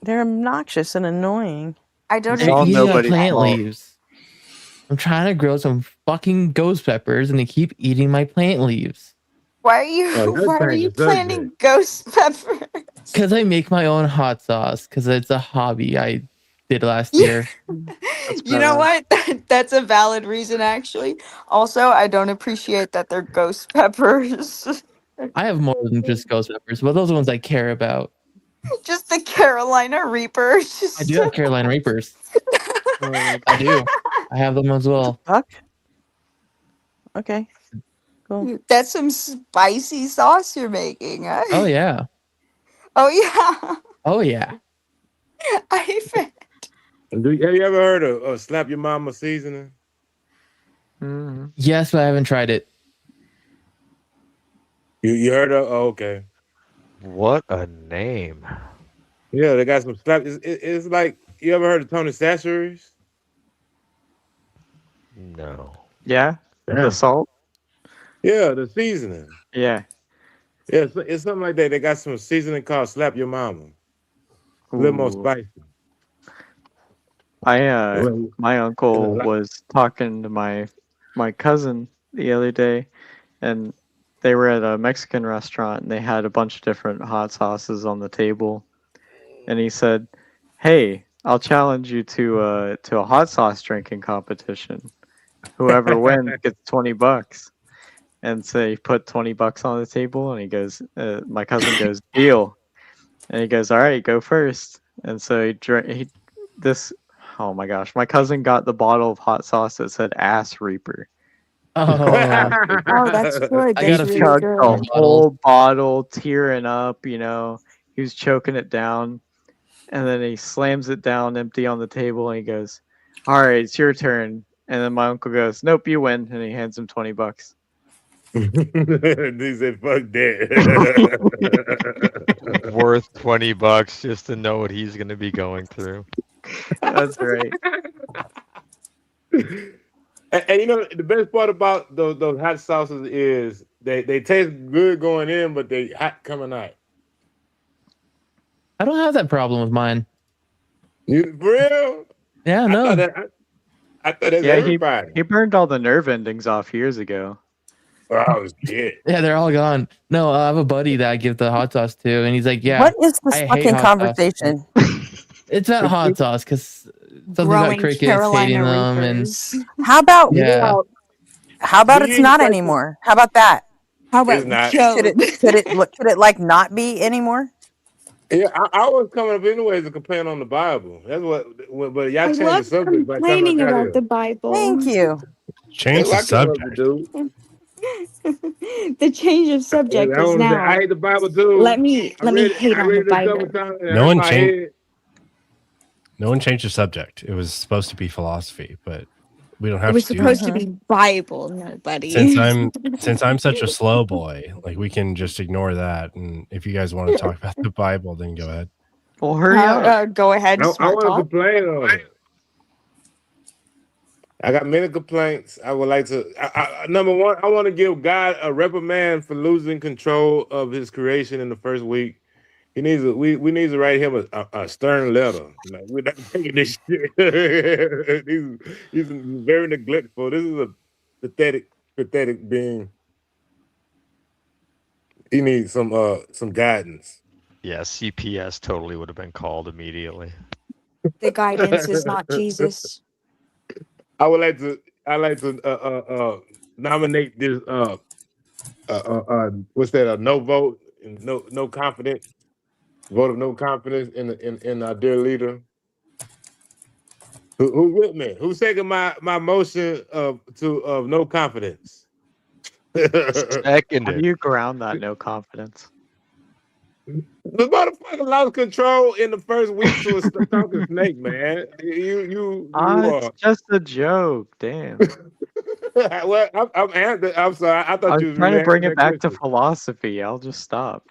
They're obnoxious and annoying.
I don't
They're eating my
nobody's
plant
fault.
leaves. I'm trying to grow some fucking ghost peppers, and they keep eating my plant leaves.
Why are you
that's
why are
kinda
you
subject.
planting ghost peppers?
Because I make my own hot sauce. Because it's a hobby I did last year.
You know what? That's a valid reason, actually. Also, I don't appreciate that they're ghost peppers.
I have more than just ghost peppers, but those are the ones I care about.
Just the Carolina Reapers.
I do have Carolina Reapers. I do. I have them as well.
Fuck. Okay. Cool.
That's some spicy sauce you're making, huh?
Oh yeah.
Oh yeah.
Oh yeah.
I bet.
Have you ever heard of slap your mama seasoning?
Yes, but I haven't tried it.
You heard of? Oh, okay.
What a name.
Yeah, they got some slap. It's like, you ever heard of Tony Chachere's?
No.
Yeah? The salt?
Yeah, the seasoning.
Yeah.
Yeah, it's something like that. They got some seasoning called Slap Your Mama. A little more
Ooh.
spicy.
My uncle was talking to my cousin the other day, and they were at a Mexican restaurant, and they had a bunch of different hot sauces on the table, and he said, "Hey, I'll challenge you to a hot sauce drinking competition. Whoever wins gets $20." And so he put $20 on the table, and he goes, my cousin goes, "Deal." And he goes, "All right, go first." And so oh my gosh, my cousin got the bottle of hot sauce that said Ass Reaper.
Oh,
Oh, that's good.
I got
That's
a
really
few
Chugged
good.
the whole bottle, tearing up, you know. He was choking it down. And then he slams it down empty on the table, and he goes, "All right, it's your turn." And then my uncle goes, "Nope, you win." And he hands him $20.
He said, "Fuck that."
Worth $20 just to know what he's going to be going through.
That's right.
And you know, the best part about those hot sauces is they taste good going in, but they hot coming out.
I don't have that problem with mine.
You for real?
Yeah, no.
I thought that's
Yeah,
everybody.
he burned all the nerve endings off years ago.
Oh shit.
Yeah, they're all gone. No, I have a buddy that I give the hot sauce to, and he's like, "Yeah,
What is this
I hate
fucking
hot sauce."
conversation?
It's not hot sauce because something
Growing
about crickets
Carolina
hating them, and
Reapers.
How about
yeah,
it's not anymore? How about that?
How
It's
about
not.
Could it like not be anymore?
Yeah, I was coming up anyways to complain on the Bible. That's but y'all
I
changed the
love
subject by the time I
complaining
got
about
here.
the Bible.
Thank you.
That's
Change
what
the
I came up to
subject.
do.
The change of subject
I
is
want to say I
now.
hate the Bible too.
Let me hate
I
on the
read it a couple
Bible.
times
No
in
one
my
changed.
head.
No one changed the subject. It was supposed to be philosophy, but we don't
It
have
was
to do that.
supposed to be Bible,
Since
nobody.
I'm such a slow boy, like we can just ignore that. And if you guys want to talk about the Bible, then go ahead.
Well, hurry up.
Go ahead,
I
smart
want to
talk.
complain on it. I got many complaints. I would like to. Number one, I want to give God a reprimand for losing control of His creation in the first week. He needs we need to write him a stern letter. Like, we're not taking this shit. he's very neglectful. This is a pathetic being. He needs some guidance.
Yeah, CPS totally would have been called immediately.
The guidance is not Jesus.
I like to nominate this what's that, a no vote, no confidence, vote of no confidence in our dear leader. Who with me? Who's taking my motion of no confidence?
How do
Seconded.
you ground that no confidence?
The motherfucker lost control in the first week to a talking snake, man. You
It's
are.
just a joke. Damn.
Well, I'm sorry. I
I
thought
was
you was
trying
really
to bring
answering
it
that
back to
question.
philosophy. I'll just stop.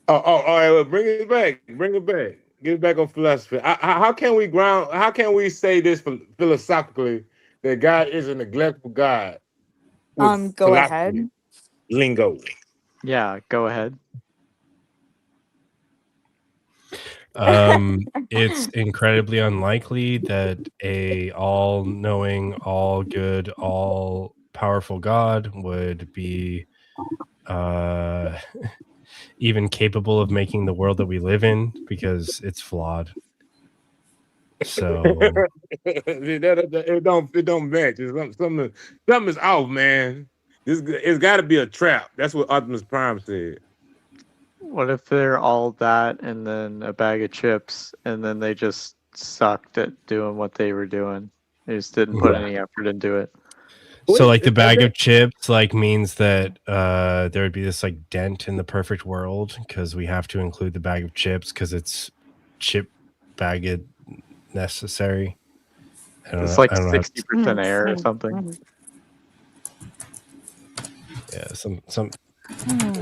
All right. Well, bring it back. Bring it back. Get it back on philosophy. How can we ground? How can we say this philosophically that God is a neglectful God with
Go
philosophy
ahead.
lingo?
Yeah, go ahead.
It's incredibly unlikely that a all-knowing, all-good, all-powerful God would be even capable of making the world that we live in, because it's flawed. So
it don't match. Something is off, man. It's got to be a trap. That's what Optimus Prime said.
What if they're all that and then a bag of chips and then they just sucked at doing what they were doing? They just didn't put any effort into it.
So like the bag of chips like means that there would be this like dent in the perfect world, because we have to include the bag of chips because it's chip bagged necessary.
It's like
I don't know.
60% air or something.
Yeah, some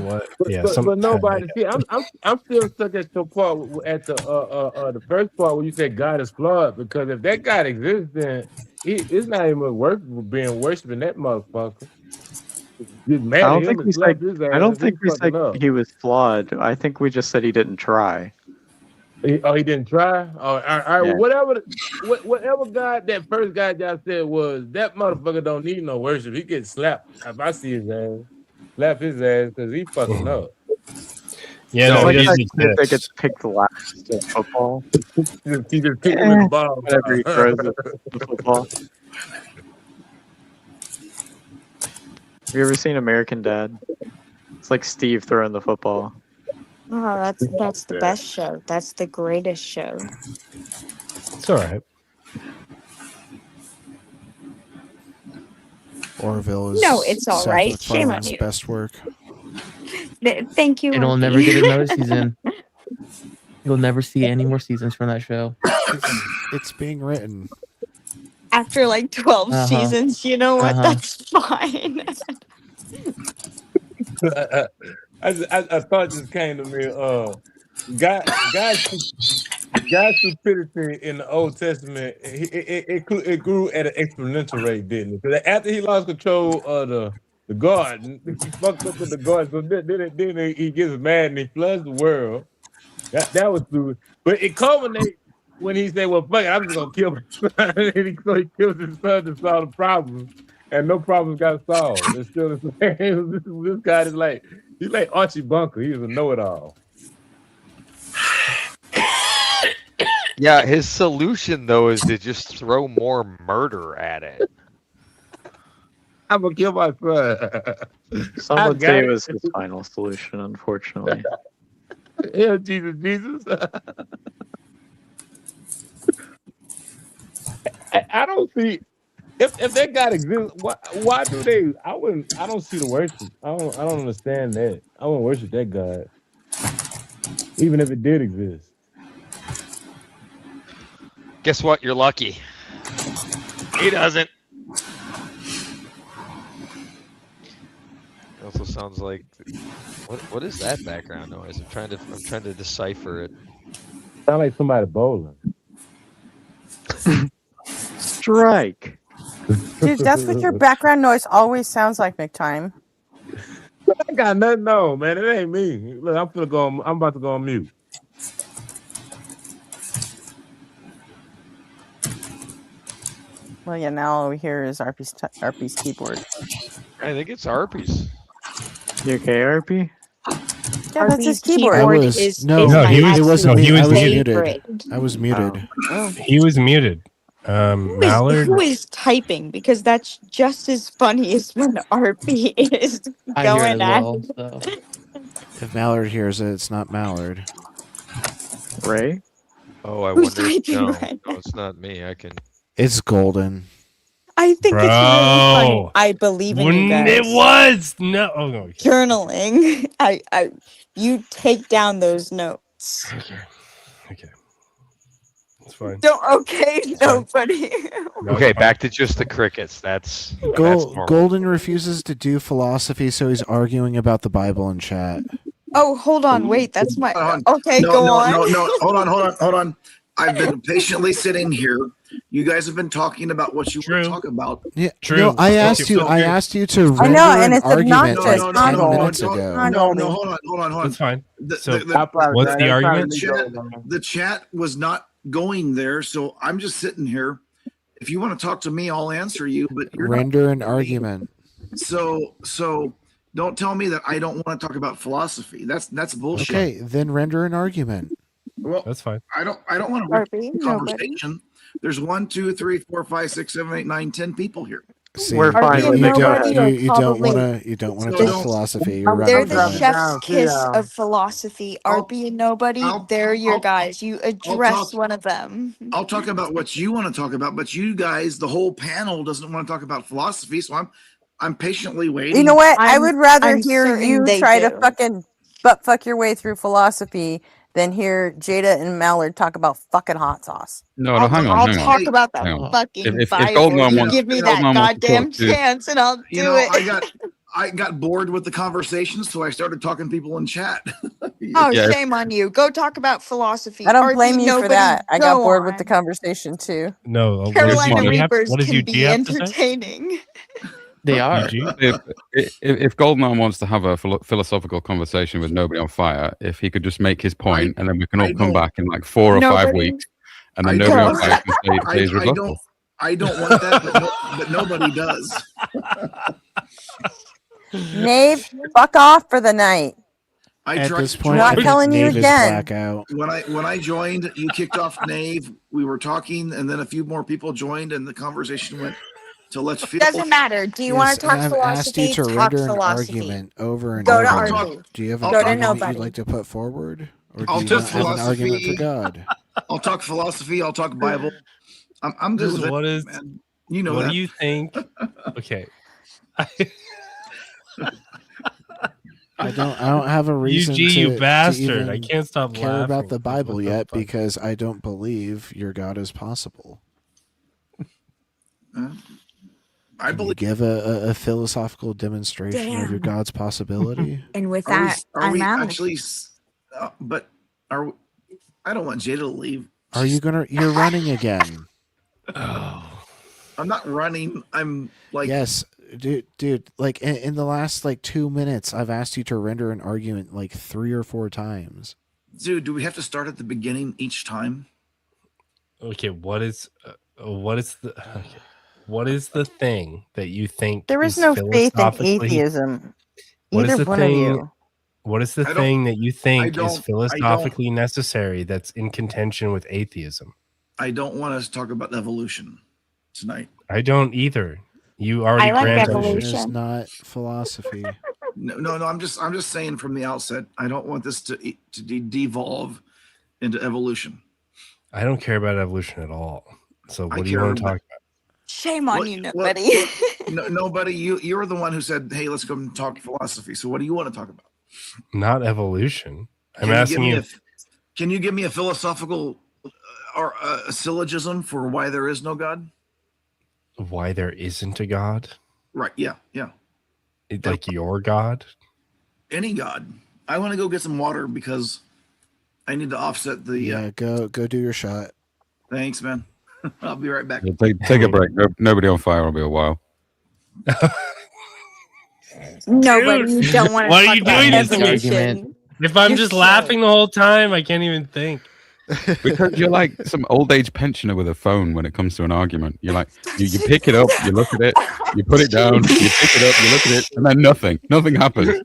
what?
But,
Yeah,
but nobody. See, I'm still stuck at the part at the first part where you said God is flawed, because if that God exists, then it's not even worth being worshiping that motherfucker. Get
I
mad at
don't
him
think
and
we
slap
said
his
I
ass
don't
if
think
he's
we
fucking
said
up.
he was flawed. I think we just said he didn't try.
He didn't try. All right.
Yeah.
Whatever God that first guy y'all said was, that motherfucker don't need no worship. He gets slapped if I see his ass. Slap his ass because he fucking up.
Yeah,
It's
no,
like
he
that
doesn't
kid that gets
exist.
picked last in football.
He just kick him in the ball.
Whenever he throws the football. Have you ever seen American Dad? It's like Steve throwing the football.
Oh, that's the
Yeah.
best show. That's the greatest show.
It's all right.
Orville is
No, it's all
Seth
right. Shame on
MacFarlane's
you.
best work.
Thank you.
And we'll
Auntie.
never get another season. You'll never see any more seasons from that show.
It's being written.
After like 12
Uh-huh.
seasons, you know what?
Uh-huh.
That's fine.
I thought this came to me. God's stupidity in the Old Testament, it grew at an exponential rate, didn't it? Because after he lost control of the garden, he fucked up with the garden. So then he gets mad and he floods the world. That was stupid. But it culminates when he said, "Well, fuck it, I'm just gonna kill my son." So he kills his son to solve the problem, and no problems got solved. It's still the same. This guy is like, he's like Archie Bunker. He's a know-it-all.
Yeah, his solution though is to just throw more murder at it.
I'm gonna kill my son.
Some
I
would say
got
it
it.
was his final solution, unfortunately.
Yeah, Jesus, Jesus. I don't see if that God exists. Why do they? I don't see the worship. I don't understand that. I wouldn't worship that God, even if it did exist.
Guess what? You're lucky. He doesn't. It also sounds like what is that background noise? I'm trying to decipher it.
Sound like somebody bowling.
Strike.
Dude, that's what your background noise always sounds like, McTime.
I got nothing on, man. It ain't me. Look, I'm about to go on mute.
Well, yeah, now all we hear is RP's keyboard.
I think it's Arby's.
You okay, RP?
Yeah, that's his
RP's
keyboard.
I
keyboard
was
is
no,
No,
my
he was-
it wasn't
absolute
me. I was
favorite.
muted. I was muted.
Oh.
He was muted. Mallard.
Who is typing? Because that's just as funny as when RP is
I hear it
going
as
at
well.
it.
So
If Mallard hears it, it's not Mallard.
Ray?
Oh, I
Who's
wonder.
typing
No,
right
no, it's not me. I can.
It's Golden.
I think it's really funny.
Bro.
I believe in you
Wouldn't
guys.
it was no. Oh no.
Journaling. You take down those notes.
Okay. It's fine.
Don't okay, nobody.
No,
Okay,
it's fine.
back to just the crickets. That's normal.
Golden refuses to do philosophy, so he's arguing about the Bible in chat.
Oh, hold on, wait, that's my
Hold on.
okay,
No,
go
no,
on.
no, no. Hold on. I've been patiently sitting here. You guys have been talking about what you want to talk about.
Yeah,
True.
no, I asked you.
So-
I asked you to
I
render
know, and
an
it's
argument
obnoxious.
like
No,
10
no,
minutes
no,
ago.
No, hold on.
That's fine. So
What's
the argument?
The chat was not going there, so I'm just sitting here. If you want to talk to me, I'll answer you. But you're not
Render an argument.
So don't tell me that I don't want to talk about philosophy. That's bullshit.
Okay, then render an argument.
Well,
That's fine.
I don't want to
RP,
read conversation. There's 1, 2, 3, 4, 5, 6, 7, 8, 9, 10 people here.
See,
We're fine with
you
it. Go
don't,
ahead.
you don't want to. You don't want to
So
talk
don't-
philosophy. You're
They're
running.
the
from it.
chef's kiss of philosophy.
I'll-
RP and nobody,
I'll-
they're your
I'll-
guys. You address one of them.
I'll talk about what you want to talk about, but you guys, the whole panel, doesn't want to talk about philosophy. So I'm patiently waiting.
You know what? I
I'm-
would rather
I'm
hear
certain
you
they
try to
do.
fucking butt fuck your way through philosophy than hear Jada and Mallard talk about fucking hot sauce.
No,
I'll,
hang on,
I'll
hang on.
talk about the
Hang on.
fucking
If
Bible.
Goldman
You
wants-
give me
if
that
Goldman wants to
goddamn
talk to-
chance, and I'll do
You know,
it.
I got bored with the conversation, so I started talking to people in chat.
Oh,
Yeah, if-
shame on you. Go talk about philosophy.
I don't
RP,
blame you for
nobody,
that. I got
go
bored with the
on.
conversation too.
No. What does
Carolina
UG have-
Reapers
what does
can
UG
be
have to say?
entertaining.
they are.
UG?
if Goldman wants to have a philosophical conversation with nobody on fire, if he could just make his point, and then we can all
I
come
don't-
back in like 4 or 5
Nobody-
weeks, and then
I
nobody on
don't-
fire can say his rebuttal.
I don't want that, but nobody does.
Nave, fuck off for the night.
I
At
tried
this
to
point,
Not
I think
telling you
Nave is
again.
blackout.
when I joined, you kicked off Nave. We were talking, and then a few more people joined, and the conversation went to let's feel.
Doesn't matter. Do you
Yes,
want to talk
and I've asked you
philosophy?
to
Talk
render an
philosophy.
argument over and
Go to
over.
RP.
Do you have
I'll
an
Go to
argument
nobody.
you'd like to put forward, or do
I'll
you
just
not have an argument
philosophy.
for God?
I'll talk philosophy. I'll talk Bible. I'm good with it,
What is?
man. You know
What
that.
do you think? Okay.
I don't have a reason
UG,
to,
you bastard!
to even
I can't stop
care
laughing.
about the Bible
What
yet
fuck?
because I don't believe your God is possible.
I
Can you
believe.
give a philosophical demonstration of your
Damn.
God's possibility?
And with
Are we,
that,
are
I'm
we
out.
actually? But are we, I don't want Jada to leave.
Are you gonna? You're running again.
Oh.
I'm not running. I'm like.
Yes, dude. Like in the last like 2 minutes, I've asked you to render an argument like 3 or 4 times.
Dude, do we have to start at the beginning each time?
Okay. What is the thing that you think
There is
is
no faith in
philosophically-
atheism.
What is
Either
the
one
thing?
of you.
What is the
I don't-
thing that you think is
don't-
philosophically necessary that's in contention with atheism?
I don't want us to talk about evolution tonight.
I don't either. You already
I like
granted
evolution.
Evolution is not philosophy.
No. I'm just saying from the outset. I don't want this to devolve into evolution.
I don't care about evolution at all. So
I
what do you
care
want to
about-
talk about?
Shame on you,
What-
nobody.
Nobody. You're the one who said, "Hey, let's go and talk philosophy." So, what do you want to talk about?
Not evolution. I'm
Can
asking you.
Can you give me a philosophical or a syllogism for why there is no God?
Why there isn't a God?
Right. Yeah.
Like your God?
Any God. I want to go get some water because I need to offset the.
Yeah, go do your shot.
Thanks, man. I'll be right back.
Yeah, take a break. Nobody on fire will be a while.
Nobody,
Dude,
you don't want to
why are
talk
you
about
doing this to me?
evolution.
If I'm
You're
just
so-
laughing the whole time, I can't even think.
Because you're like some old age pensioner with a phone when it comes to an argument. You're like, you pick it up, you look at it, you put it down, you pick it up, you look at it, and then nothing happens.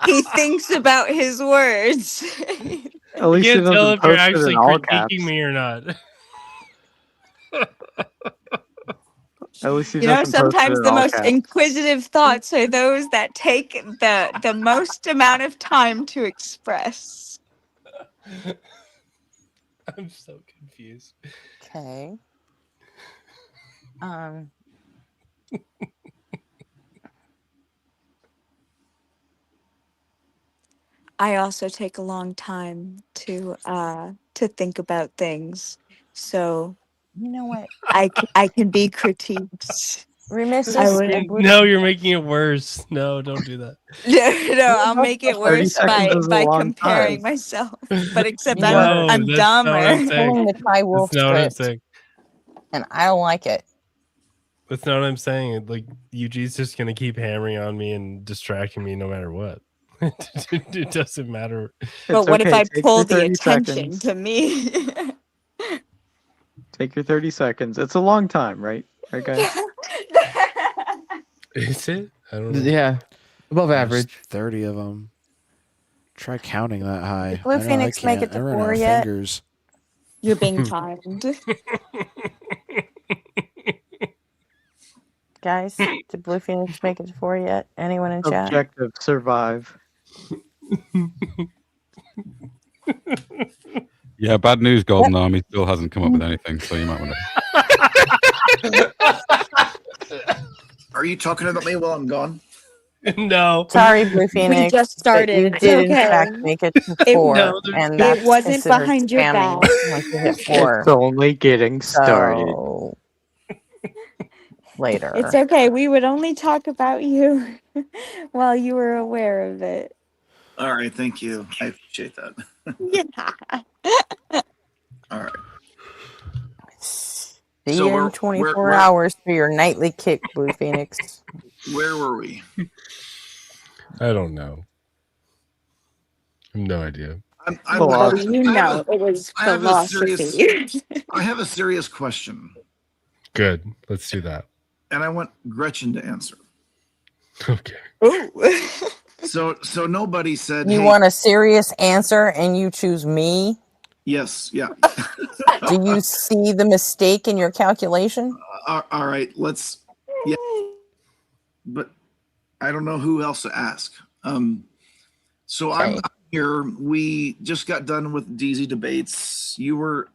He thinks about his words.
At least
You
he
can't tell
doesn't
if you're
post it
actually
in all
critiquing
caps.
me or not.
At least he
You know,
doesn't post it
sometimes
in
the
all
most
caps.
inquisitive thoughts are those that take the most amount of time to express.
I'm so confused.
Okay.
I also take a long time to think about things, so
You know what?
I can be critiqued.
Remiss
I
is
would.
No, you're making it worse. No, don't do that.
No, I'll make it
30
worse
seconds is a
by
long
comparing
time.
myself. But except
You know what?
I'm
that's not what I'm
dumber.
saying.
Pulling the Ty Wolf
That's not what I'm
script,
saying.
and I don't like it.
That's not what I'm saying. Like Eugene's just gonna keep hammering on me and distracting me no matter what. It doesn't matter.
But
It's
what if
okay.
I
Take
pull
your
the
30
attention
seconds.
to me?
Take your 30 seconds. It's a long time, right? Right, guys?
Is it? I don't know.
Yeah, above
There's
average.
30 of them. Try counting that high.
Blue
I know
Phoenix
I
make
can't.
it to
I run
4
out of
yet?
fingers.
You're being kind.
Guys, did Blue Phoenix make it to 4 yet? Anyone in chat?
Objective survive.
Yeah, bad news, Golden Army still hasn't come up with anything, so you might want to.
Are you talking about me while I'm gone?
No.
Sorry, Blue Phoenix.
We just
but
started.
You
It's
did, in
okay.
fact, make it to
It-
4.
No,
and
It
that's
wasn't
considered
behind your
spamming
back.
once you hit 4.
It's only getting started.
So, later.
It's okay. We would only talk about you while you were aware of it.
All right, thank you. I appreciate that.
Yeah.
All right.
See
So
you
we're-
in 24
we're-
hours for your nightly kick, Blue Phoenix.
Where were we?
I don't know. I have no idea.
Well, you know, it was
I have a
philosophy.
serious. I have a serious question,
Good. Let's do that.
and I want Gretchen to answer.
Okay.
Ooh.
So nobody said.
You
hey,
want a serious answer and you choose me?
Yes. Yeah.
Do you see the mistake in your calculation?
All right. Let's. Yeah. But I don't know who else to ask. So I'm here. We just got done with DZ debates. You were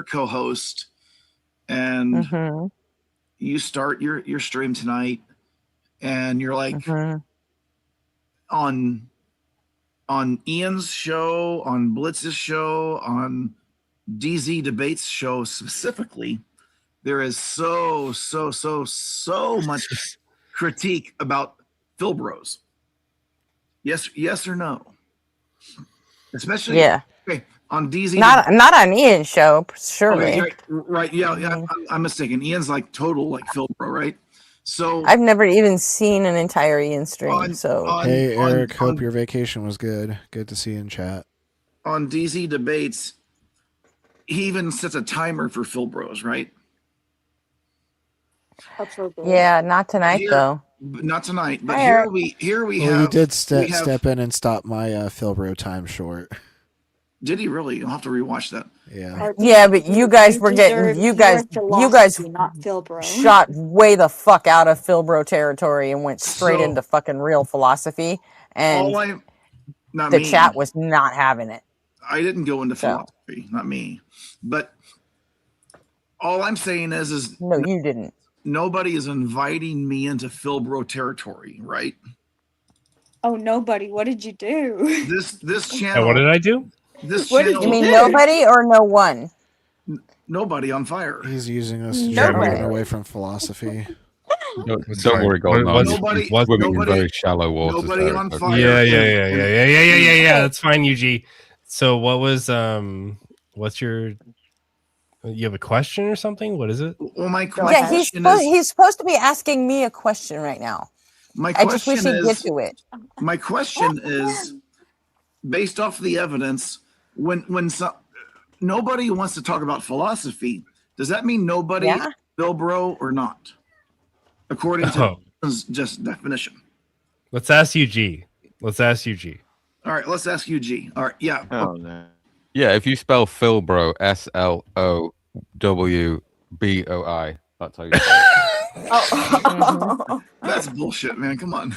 co-host, and you start your stream tonight, and you're like on Ian's show, on Blitz's show, on DZ debates show specifically. There is so much critique about Phil Bros. Yes or no? Especially okay, on DZ.
Not on Ian's show, surely.
Okay, right. Yeah. I'm mistaken. Ian's like total like Phil Bro, right? So
I've never even seen an entire Ian stream.
Hey, Eric. Hope your vacation was good. Good to see you in chat.
On DZ debates, he even sets a timer for Phil Bros, right?
Yeah, not tonight though.
Not tonight, but
Hi,
here
Eric.
we
Well,
have.
you did
we have-
step in and stop my Philbro time short.
Did he really? I'll have to rewatch that.
Yeah.
Yeah, but you guys were getting you guys
not Philbro.
shot way the fuck out of Philbro territory and went straight
So-
into fucking real philosophy, and
not
the
me.
chat was not having it.
I didn't go into
So.
philosophy, not me. But all I'm saying is
no, you didn't.
Nobody is inviting me into Philbro territory, right?
Oh, nobody. What did you do?
This channel.
And what did I do?
This
What did
channel.
You mean nobody or no one?
Nobody on fire.
He's using us to
Nobody.
run away from philosophy.
Don't worry, Golden.
What-
Nobody-
Swimming in
nobody-
very shallow waters.
nobody
there,
on
but-
fire.
Yeah. That's fine, UG. So what was what's your? You have a question or something? What is it?
Well, my
Yeah,
question is.
he's supposed to be asking me a question right now.
My
I just wish
question
he'd get
is.
to it.
My question is, based off the evidence, when nobody wants to talk about philosophy, does that mean nobody
Yeah.
is Philbro or not? According to
Oh.
just definition.
Let's ask UG.
All right, let's ask UG. All right, yeah.
Oh no.
Yeah, if you spell Philbro, SLOWBOI, that's how you spell it.
Oh.
That's bullshit, man. Come on.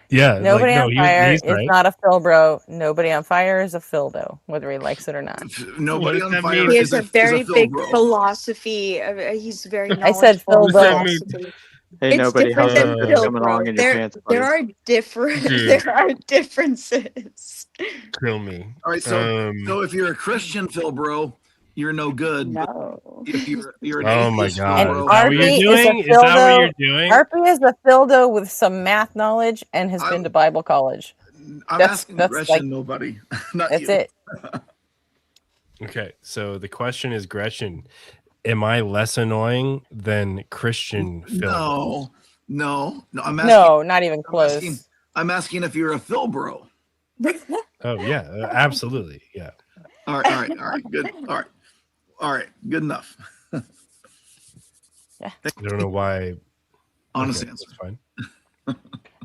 Yeah.
Nobody on fire
he's
is
right.
not a Philbro. Nobody on fire is a Phildo, whether he likes it or not.
Nobody
does
on
that
fire
mean?
He
is
has
a,
a very
is a
big
Philbro.
philosophy. He's very
I said
knowledgeable in
Philbo.
philosophy.
Hey,
It's
nobody.
different
How's
than
everything coming along
Philbro.
in your pants,
There
buddies?
are different.
Dude.
There are differences.
Kill me.
All right, so if you're a Christian Philbro, you're no good. But
No.
if you're an
Oh my
atheist
God.
And
Is
Philbro,
that what you're
Arpy
doing?
is
Is that what you're doing?
Arpy is a Phildo with some math knowledge and has been to Bible college.
I'm
That's-
asking
that's
Gretchen,
like-
nobody. Not
That's
you.
it.
Okay, so the question is, Gretchen, am I less annoying than Christian Phil?
No. I'm asking.
No, not even close.
I'm asking if you're a Philbro.
Oh yeah, absolutely. Yeah.
All right. Good. All right. Good enough.
I don't know why.
Honest
Okay,
answer.
that's fine.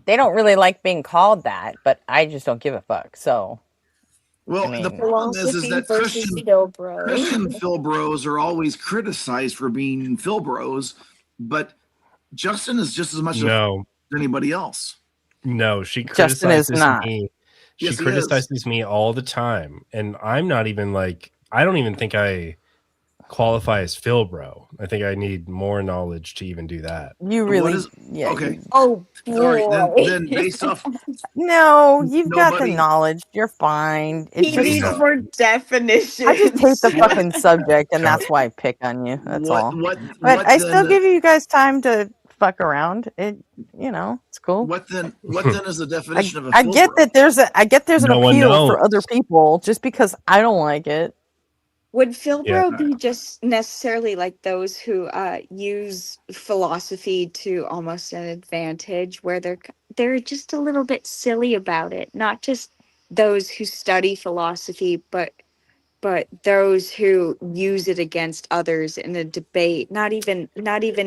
They don't really like being called that, but I just don't give a fuck. So,
Well,
I mean-
the problem is that
versus
Christian
Philbro.
Philbros are always criticized for being Philbros, but Justin is just as much
No,
as anybody else.
no, she
Justin is
criticizes
not.
me. She
Yes, he
criticizes me all the time, and I'm not even like. I don't even think I qualify as Phil, bro. I think I need more knowledge to even do that.
you really,
is-
yeah.
okay.
Oh,
All right,
boy.
then based off
No, you've got the
Nobody-
knowledge. You're fine. It's
He
just,
needs more definition.
I just hate the
What?
fucking subject, and that's why I pick on you. That's all.
what
But I still
then-
give you guys time to fuck around. It's cool.
What then is the definition of a
I get
Philbro?
that there's an
No one
appeal for
knows.
other people. Just because I don't like it.
Would Philbro
Yeah.
be just necessarily like those who use philosophy to almost an advantage, where they're just a little bit silly about it? Not just those who study philosophy, but those who use it against others in a debate. Not even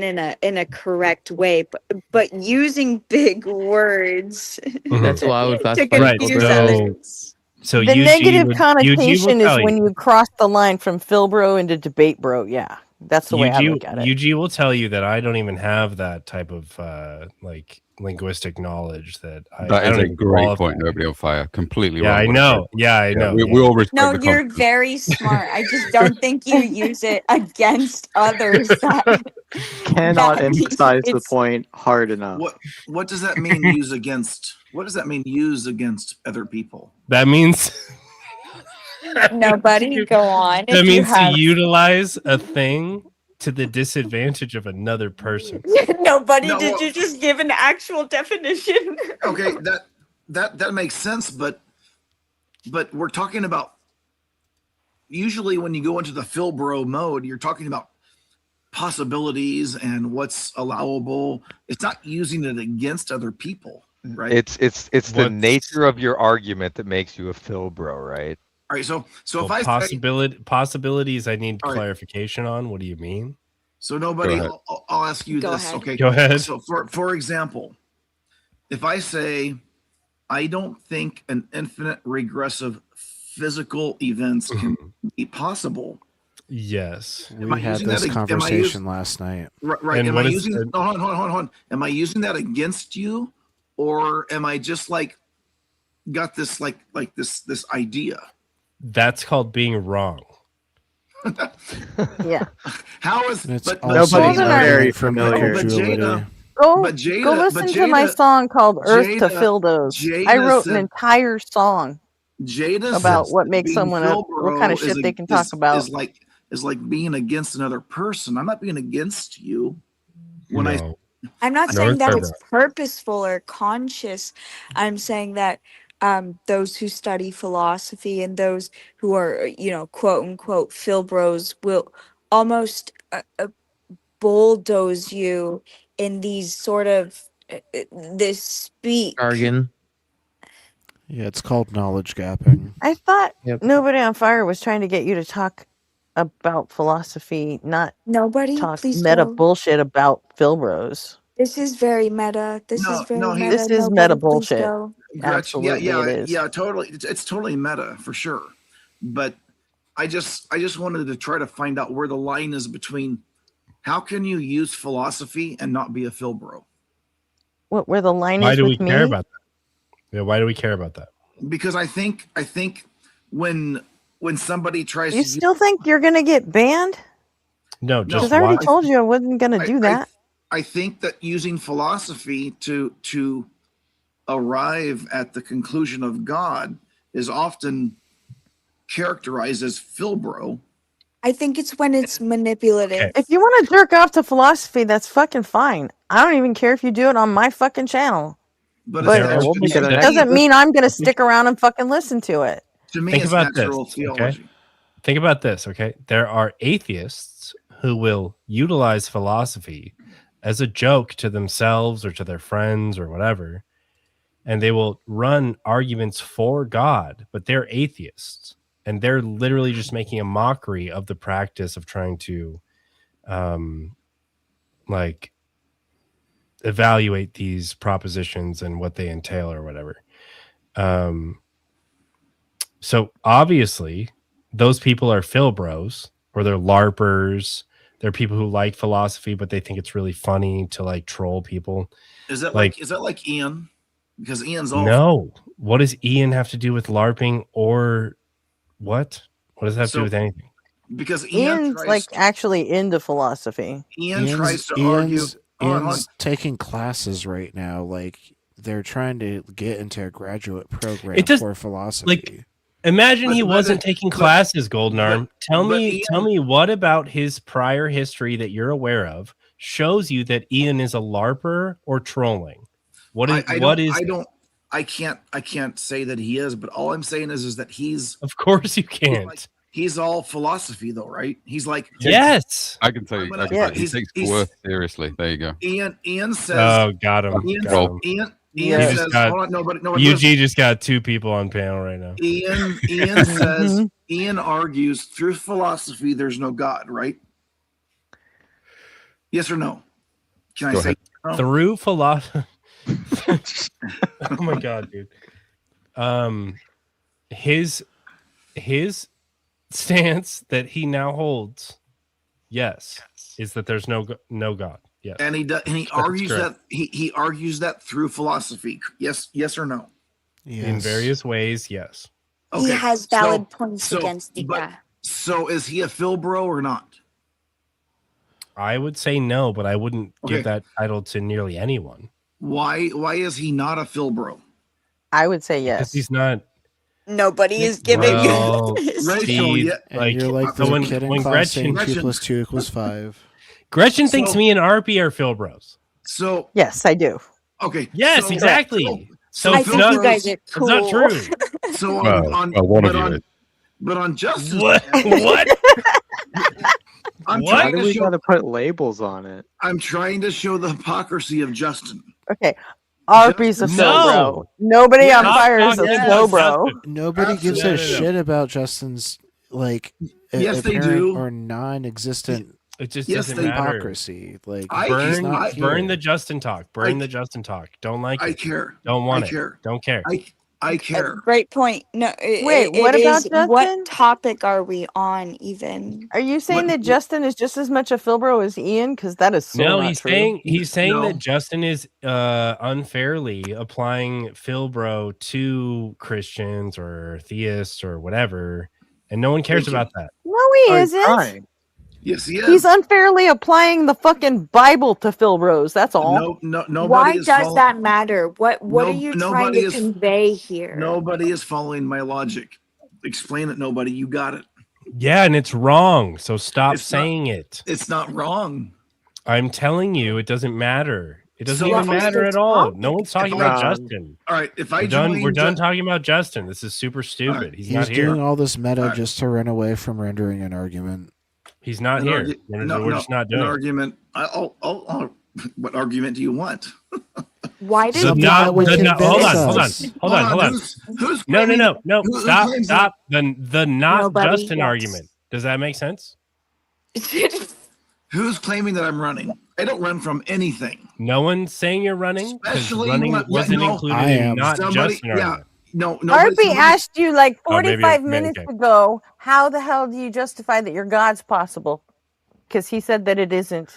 in a correct way, but using big words
That's why I would
to
classify
Right,
confuse
so-
others.
So
The
UG
negative
would-
connotation
UG will
is
tell
when you cross the line from Phil bro into debate bro. Yeah, that's the way I look at it.
UG will tell you that I don't even have that type of like linguistic knowledge. That I
That
I
is
don't
a
even
great
qualify.
point. Nobody on fire. Completely
Yeah,
wrong.
I
with
know.
it.
Yeah, I know.
We all respect
No,
the
you're
concept.
very smart. I just don't think you use it against others.
Cannot
that
emphasize the
it's-
point hard enough.
What does that mean? Use against? What does that mean? Use against other people?
That means
Nobody go on.
that
if you
means
have
to utilize a thing to the disadvantage of another person.
nobody.
No,
Did
well-
you just give an actual definition?
Okay, that makes sense, but we're talking about usually when you go into the Philbro mode, you're talking about possibilities and what's allowable. It's not using it against other people, right?
It's the
What's-
nature of your argument that makes you a Philbro, right?
All right, so
Well,
if I say,
possibilities, I need
All right.
clarification on. What do you mean?
so nobody,
Go ahead.
I'll ask you
Go
this,
ahead.
okay?
Go ahead.
So for example, if I say I don't think an infinite regressive physical events can be possible.
Yes.
We had this conversation last night.
Right.
And
Am
what
I
is-
using hold on. Am I using that against you? Or am I just like got this like this idea?
That's called being wrong.
Yeah.
How is
It's
but
also
Jada-
very
from
familiar.
But Jada,
Go,
but Jada,
go listen to my song called Earth to
Jada-
Fill Those.
Jada
I wrote an
said-
entire song
Jada
about
says
what makes
being
someone what kind of
Philbro
shit they can talk about.
is like being against another person. I'm not being against you. When
No.
I'm not
North
saying that
or
it's
south?
purposeful or conscious. I'm saying that those who study philosophy and those who are, quote unquote, Philbros will almost bulldoze you in these sort of this speak.
Jargon.
Yeah, it's called knowledge gapping.
I thought
Yep.
Nobody on Fire was trying to get you to talk about philosophy, not
Nobody,
talk
please
meta
go.
bullshit about Philbros.
This is very meta. This is very meta.
This is
Nobody,
meta
please
bullshit.
go.
Gretchen,
Absolutely, it is.
yeah, totally. It's totally meta for sure. But I just wanted to try to find out where the line is between how can you use philosophy and not be a Philbro?
What where the line
Why
is
do we
with me?
care about that? Yeah, why do we care about that?
Because I think when somebody tries
You
to
still think you're gonna get banned?
No,
No,
just
Because I already
watch.
told you I wasn't gonna do that.
I think that using philosophy to arrive at the conclusion of God is often characterized as Philbro.
I think it's when it's manipulative.
If you want to jerk off to philosophy, that's fucking fine. I don't even care if you do it on my fucking channel.
But
But
There are
we'll make it
people
an
that-
doesn't mean I'm gonna stick around and fucking listen to it.
To me,
Think
it's
about
natural
this,
theology.
okay? Think about this, okay? There are atheists who will utilize philosophy as a joke to themselves or to their friends or whatever, and they will run arguments for God, but they're atheists, and they're literally just making a mockery of the practice of trying to, like, evaluate these propositions and what they entail or whatever. So obviously, those people are Philbros, or they're LARPers. They're people who like philosophy, but they think it's really funny to like troll people.
Is that like Ian? Because Ian's all
No. What does Ian have to do with LARPing or what? What does that have to do with anything?
because Ian
Ian's
tries,
like actually into philosophy.
Ian tries to argue.
Ian's taking classes right now. Like they're trying to get into a graduate program
It just-
for philosophy.
like, Imagine he
But-
wasn't taking classes, Golden Arm. Tell
but
me what about his prior history that you're aware of shows you that Ian is a LARPer or trolling? What is
I can't say that he is, but all I'm saying is that he's
Of course you can't.
he's all philosophy though, right? He's like
Yes.
I can tell you. I can tell you. He takes worth seriously. There you go.
Ian says
Oh, got him.
Ian,
Got him.
Ian
You
says
just got,
hold on, nobody
UG just got two people on panel right now.
Ian says Ian argues through philosophy there's no God, right? Yes or no? Can I say no?
Through philosophy. Oh my god, dude. His stance that he now holds, yes, is that there's no God. Yes.
And he argues that he argues that through philosophy. Yes or no?
In various ways, yes.
He has valid points against the guy.
So is he a Philbro or not?
I would say no, but I wouldn't
Okay.
give that title to nearly anyone.
Why is he not a Philbro?
I would say
Because
yes.
he's not.
Nobody is giving
Well,
you this.
Steve,
And
like,
you're like
so
the
when
kid in
when
class saying
Gretchen
2 + 2 = 5.
Gretchen thinks me and RP are Philbros.
So
yes, I do.
Okay.
Yes,
so-
exactly. So
I
it's
think
not,
you guys are
it's not
cool.
true.
So
one of you is.
but on Justin's
What? What?
I'm
What?
Why
trying
do
to
we
show
gotta put labels on it?
I'm trying to show the hypocrisy of Justin.
Okay. RP's a
No.
Philbro. Nobody on
Stop
fire is a
talking about
Philbro.
Justin.
Nobody gives
No,
a
no.
shit about Justin's like
Yes, they
apparent
do.
or non-existent
It just
Yes,
doesn't
they-
matter.
Hypocrisy. Like
I-
he's
Burn,
not
burn
here.
the Justin talk. Burn
I-
the Justin talk. Don't like
I
it.
care.
Don't want
I
it.
care.
Don't care.
I care.
Great point. No,
Wait, what about Justin?
What topic are we on even?
Are you saying
What-
that Justin is just as much a Philbro as Ian? Because that is so
No,
not
he's
true.
saying
No.
that Justin is unfairly applying Philbro to Christians or theists or whatever, and no one cares
Thank you.
about that.
No, he
Oh, he's
isn't.
trying.
Yes, he is.
He's unfairly applying the fucking Bible to Philbros. That's all.
Nobody
Why
is
does
follow-
that matter? What
No-
are you trying
nobody
to
is-
convey here?
Nobody is following my logic. Explain it, nobody. You got it.
Yeah, and it's wrong. So stop
It's not-
saying it.
It's not wrong.
I'm telling you, it doesn't matter. It doesn't
So
even
if I-
matter at all. No one's talking
if
about
I-
Justin.
All right, if I
We're done.
join
We're done
Ju-
talking about Justin. This is super stupid. He's not
He's
here.
doing all this meta
Alright.
just to run away from rendering an argument.
He's not
An
here.
argu-
We're just not
an
doing it.
argument. What argument do you want?
Why did
Something that would
hold on,
convince us.
hold on.
Who's
No.
claiming- who
Stop.
claims that-
The not
Nobody,
Justin
yes.
argument. Does that make sense?
Who's claiming that I'm running? I don't run from anything.
No one's saying you're running because
Especially
running
when-
wasn't
no,
included
I
in
am.
not
Somebody-
Justin
yeah.
argument.
No,
Harvey asked you like
Oh, maybe
45
maybe
minutes
okay.
ago, how the hell do you justify that your God's possible? Because he said that it isn't.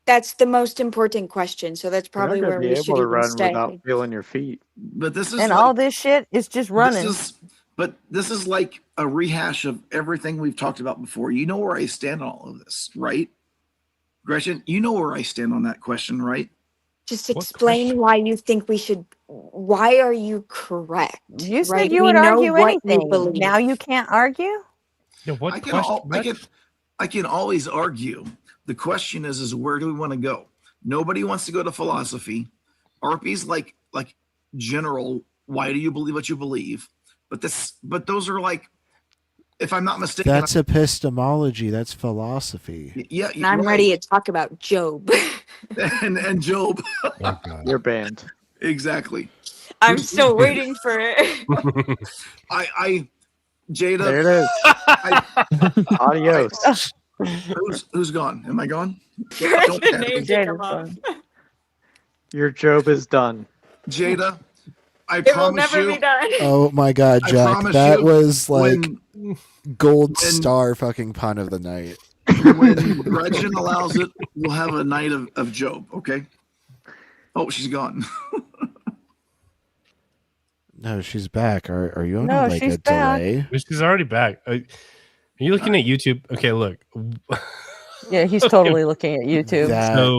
That's the most important question. So that's
You're not
probably
gonna
where
be
we should
able to
even
run
stay.
without feeling your feet.
But this is
And
like-
all this shit is just running.
This is like a rehash of everything we've talked about before. You know where I stand on all of this, right? Gretchen, you know where I stand on that question, right?
Just explain why you think we should. Why are you correct?
You said
right?
you
We
would
know
argue
what you
anything.
believe.
Now you can't argue?
Yeah, what
I can,
question?
I can always argue. The question is where do we want to go? Nobody wants to go to philosophy. RP's like general. Why do you believe what you believe? But those are like, if I'm not mistaken,
That's epistemology. That's philosophy.
yeah.
And I'm ready to talk about Job.
and Job.
You're banned.
Exactly.
I'm still waiting for it.
I Jada.
There it is. Adios.
Who's gone? Am I gone?
First
Don't-
name to come up.
Your job is done.
Jada, I
It will
promise
never
you.
be done.
Oh my God,
I
Jack!
promise
That
you,
was like
when-
gold star fucking pun of the night.
When Gretchen allows it, we'll have a night of Job. Okay. Oh, she's gone.
No, she's back. Are you on
No,
like
she's
a
back.
delay?
She's already back. Are you looking at YouTube? Okay, look.
Yeah, he's totally looking at YouTube.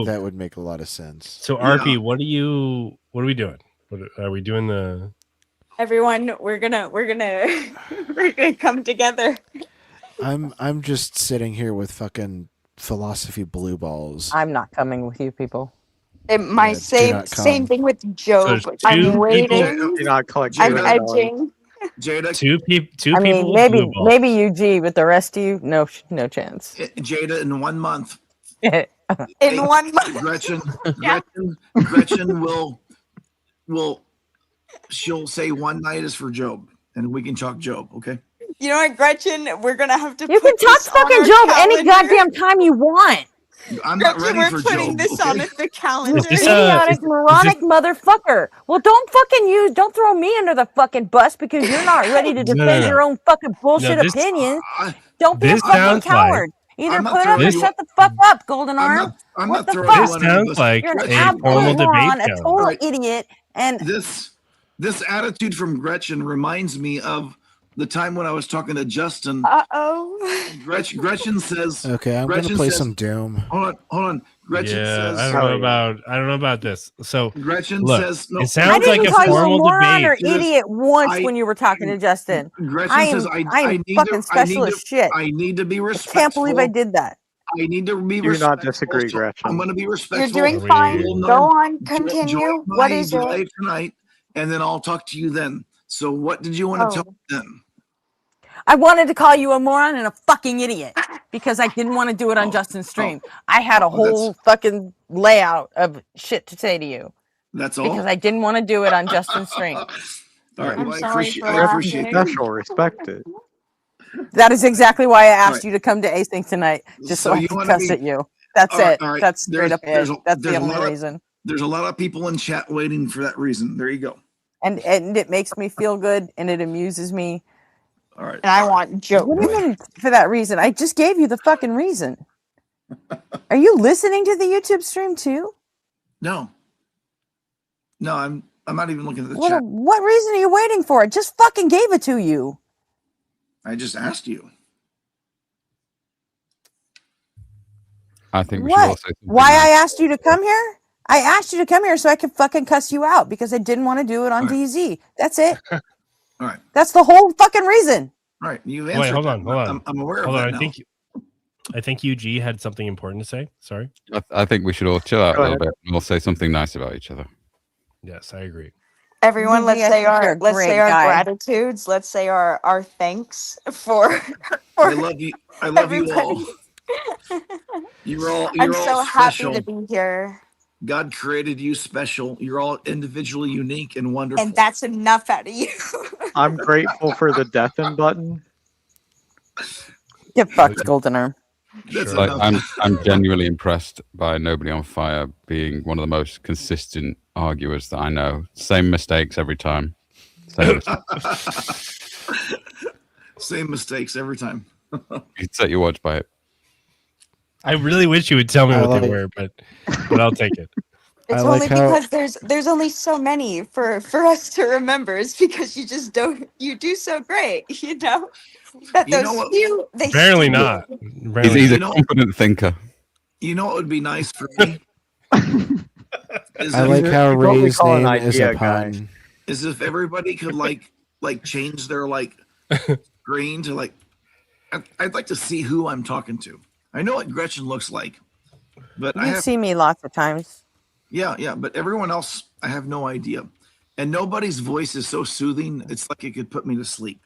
That would make a lot of sense.
So RP, what are we doing? What are we doing? The
Everyone, we're gonna we're gonna come together.
I'm just sitting here with fucking philosophy blue balls.
I'm not coming with you people.
My
do
same
not come.
same thing with Job.
So
I'm
two
waiting.
You're not collecting.
I'm
$200.
edging.
Jada,
two
I
people.
mean,
with blue balls.
maybe you G, but the rest of you, no chance.
Jada, in 1 month,
In 1 month.
Gretchen will she'll say one night is for Job, and we can talk Job. Okay.
You know what, Gretchen? We're gonna have to.
You
put
can talk
this on
fucking
our
Job any
calendar.
goddamn time you want.
I'm not
Gretchen,
ready
we're
for
putting
Job.
this
okay?
on the calendar.
this,
Idiotic, moronic motherfucker. Well, don't throw me under the fucking bus because you're not ready to defend
no.
your own fucking bullshit
this-
opinions. Don't be a
this
fucking
sounds
coward. Either
I'm not
put up
throwing
or
you-
shut the fuck up, Golden
I'm
Arm.
not. I'm
What
not
the
throwing
fuck?
you
This
under the
sounds
bus.
like
You're an
a
absolute
formal debate
moron, a
show.
total
Right.
idiot, and
This attitude from Gretchen reminds me of the time when I was talking to Justin.
Uh-oh.
Gretchen says.
Okay, I'm
Gretchen
gonna play
says-
some Doom.
Hold on. Gretchen
Yeah,
says.
I don't know about this. So
Gretchen
look,
says. No,
it
I
sounds like
didn't
a
call you a
formal
moron or
debate.
idiot once
I-
when you were talking to Justin.
Gretchen
I am,
says
I am
need
fucking
to,
special as shit.
I need to be
I
respectful.
can't believe I did that.
I need to be
Do
respectful.
not disagree,
so
Gretchen.
I'm going to be
You're
respectful.
doing
Are we-
fine.
We'll
Go
know-
on. Continue.
Join
What
my
is it?
drive tonight, and then I'll talk to you then. So what did you want to
Oh.
tell me then?
I wanted to call you a moron and a fucking idiot because I didn't want to do it on Justin's stream. I had a whole fucking layout of shit to say to you
That's all.
because I didn't want to do it on Justin's stream.
All right.
I'm
Well,
sorry
I appreciate.
for
I
laughing.
appreciate that.
Special, respect it.
That is exactly why I asked you to come to Async tonight, just so I
you
could
want to
cuss
be
at you. That's
all right,
it.
all right.
That's straight up it. That's the
there's a
only
lot of
reason.
there's a lot of people in chat waiting for that reason. There you go.
And it makes me feel good and it amuses me.
All right.
And I want jokes.
What do you mean for that reason? I just gave you the fucking reason. Are you listening to the YouTube stream too?
No. No, I'm not even looking at the
What,
chat.
what reason are you waiting for? I just fucking gave it to you.
I just asked you.
I think we should all
What?
say something
Why
nice.
I asked you to come here? I asked you to come here so I could fucking cuss you out because I didn't want to do it on DZ. That's it.
All right.
That's the whole fucking reason.
All right. You've answered.
Wait, hold
that.
on, hold on.
I'm aware
hold
of
on.
that now.
I think UG had something important to say. Sorry.
I think we should all chill out
Go
a little
ahead.
bit and all say something nice about each other.
Yes, I agree.
Everyone, let's
I
say
think you're
our
a great guy.
gratitudes. Let's say our thanks for.
I love you. I love you all.
everybody.
You're all
I'm
all
so
special.
happy to be here,
God created you special. You're all individually unique and wonderful.
and that's enough out of you.
I'm grateful for the deafen button.
Get fucked, Golden Arm.
That's
Like,
enough.
I'm genuinely impressed by Nobody on Fire being one of the most consistent arguers that I know. Same mistakes every time. Same mistakes.
Same mistakes every time.
You'd set your watch by it.
I really wish you would tell me
I
what they
like-
were, but I'll take it.
It's
I like
only
how-
because there's only so many for us to remember. It's because you just don't you do so great, that
You know
those
what?
few they
Apparently
stick.
not.
He's,
Apparently
he's a
You know-
confident thinker.
You know what would be nice for me? is,
I
if,
like how
He's what we
Ray's
call an
name is a
idea guy.
pun.
is if everybody could like change their screen to I'd like to see who I'm talking to. I know what Gretchen looks like, but I
You've
have
seen me lots of times.
yeah, but everyone else I have no idea. And nobody's voice is so soothing, it's like it could put me to sleep.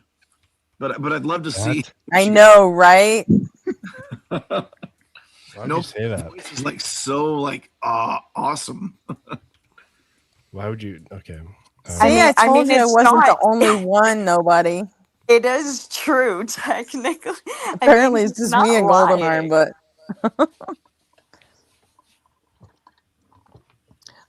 But I'd love to see.
I know, right?
Why would you say that?
Voice is so awesome.
Why would you? Okay.
See, I told you I
it's
wasn't the
not-
only one. Nobody.
It is true, technically.
Apparently, it's just me and Golden
lying.
Arm, but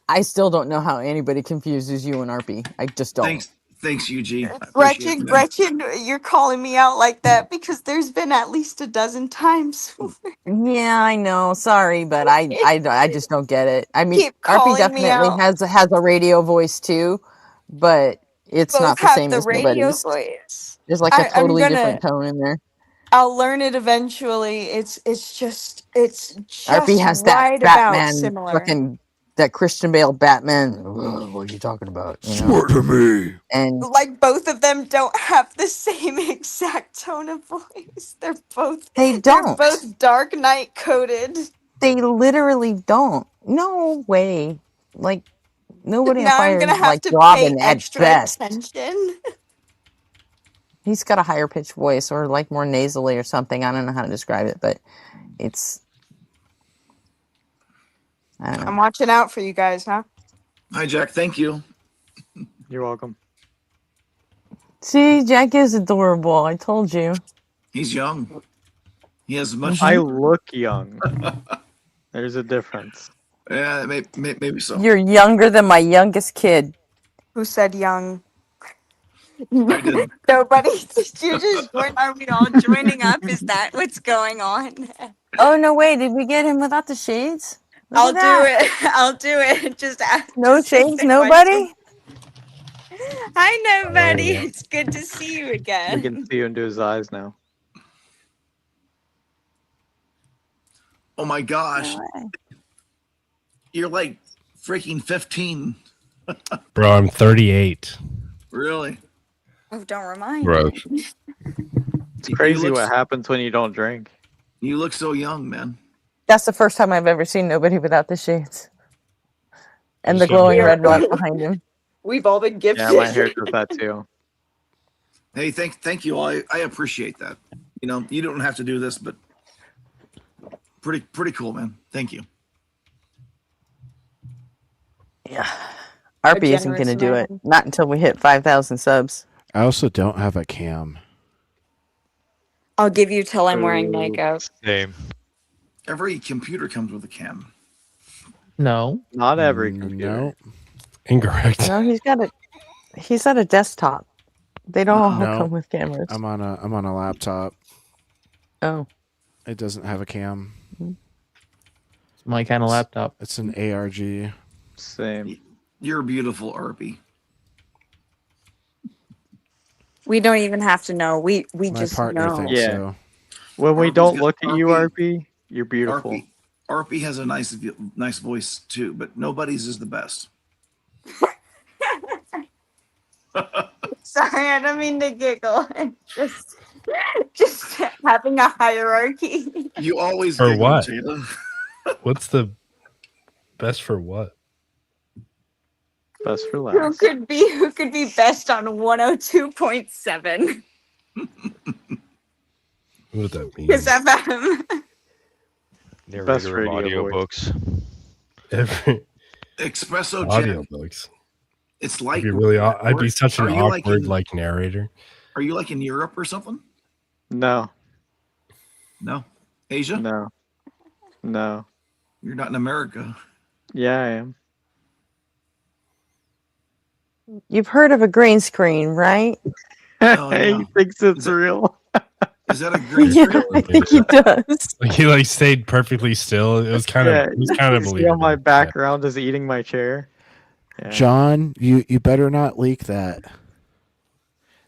I still don't know how anybody confuses you and RP. I just don't.
Thanks, Eugene. I appreciate
Gretchen,
that.
Gretchen, you're calling me out like that because there's been at least a dozen times.
Yeah, I know. Sorry, but I just don't get it. I mean,
Keep
RP
calling me
definitely
out.
has a radio voice too, but it's
Both
not the
have
same
the
as
radio
nobody's.
voice.
There's like a
I'm
totally
gonna-
different tone in there.
I'll learn it eventually. It's just
RP has that
right about
Batman
similar.
fucking that Christian Bale Batman. Ugh, what are you talking about? You know?
Swear to me.
And
Like both of them don't have the same exact tone of voice. They're both
they
They're
don't.
both Dark Knight coded.
They literally don't. No way. Like nobody on
Now
fire
I'm gonna
is
have
like
to pay
Robin at
extra
best.
attention.
He's got a higher pitched voice or like more nasally or something. I don't know how to describe it, but it's I don't know.
I'm watching out for you guys, huh?
Hi, Jack. Thank you.
You're welcome.
See, Jack is adorable. I told you.
He's young. He has much.
I look young. There's a difference.
Yeah, maybe so.
You're younger than my youngest kid.
Who said young?
I did.
Nobody. You just are we all joining up? Is that what's going on?
Oh no way, did we get him without the shades? Look
I'll
at
do
that.
it. I'll do it. Just ask.
No
just
shades,
a
nobody?
question. Hi, nobody.
yeah.
It's good to see you
We
again.
can see into his eyes now.
Oh my gosh. You're like freaking 15.
Bro, I'm 38.
Really?
Oh, don't remind
Gross.
me.
It's crazy what happens when you don't drink.
You look so young, man.
That's the first time I've ever seen nobody without the shades. And the
So
glowing
weird.
red light behind him.
We've all been gifted.
Yeah, my hair does that too.
Hey, thank you all. I appreciate that. You know, you don't have to do this, but pretty cool, man. Thank you.
Yeah. RP isn't
generous
going to do it.
man.
Not until we hit 5,000 subs.
I also don't have a cam.
I'll give you till I'm wearing makeup.
Same.
Every computer comes with a cam.
No.
Not every computer.
No.
Incorrect.
No, he's at a desktop. They don't all
No.
come with cameras.
I'm on a laptop.
Oh.
It doesn't have a cam.
It's my kind of laptop.
It's an ARG.
Same.
You're beautiful, Arpy.
We don't even have to know. We
My
just
partner
know.
thinks so.
When we
Arpy's
don't
got-
look at you,
Arpy-
RP, you're beautiful.
Arpy has a nice voice too, but nobody's is the best.
Sorry, I don't mean to giggle. Just having a hierarchy.
You always
For
giggle,
what?
Jada.
What's the best for what?
Best for
Who
last.
could be best on 102.7?
What does that mean?
Because FM.
Best
Narrator of
radio
audiobooks.
Every
Espresso
audio
Jen.
books.
It's like
I'd be really. I'd be such an
Are you
awkward
like
narrator.
Are you like in Europe or something?
No.
No. Asia?
No. No.
You're not in America.
Yeah, I am.
You've heard of a green screen, right?
Oh, yeah.
He thinks it's real.
Is that a green
Yeah,
screen?
I think he does.
Like, he like stayed perfectly still. It was kind of.
Yeah,
It was kind of
you see
believable.
how my background is eating my chair. Yeah.
John, you better not leak that.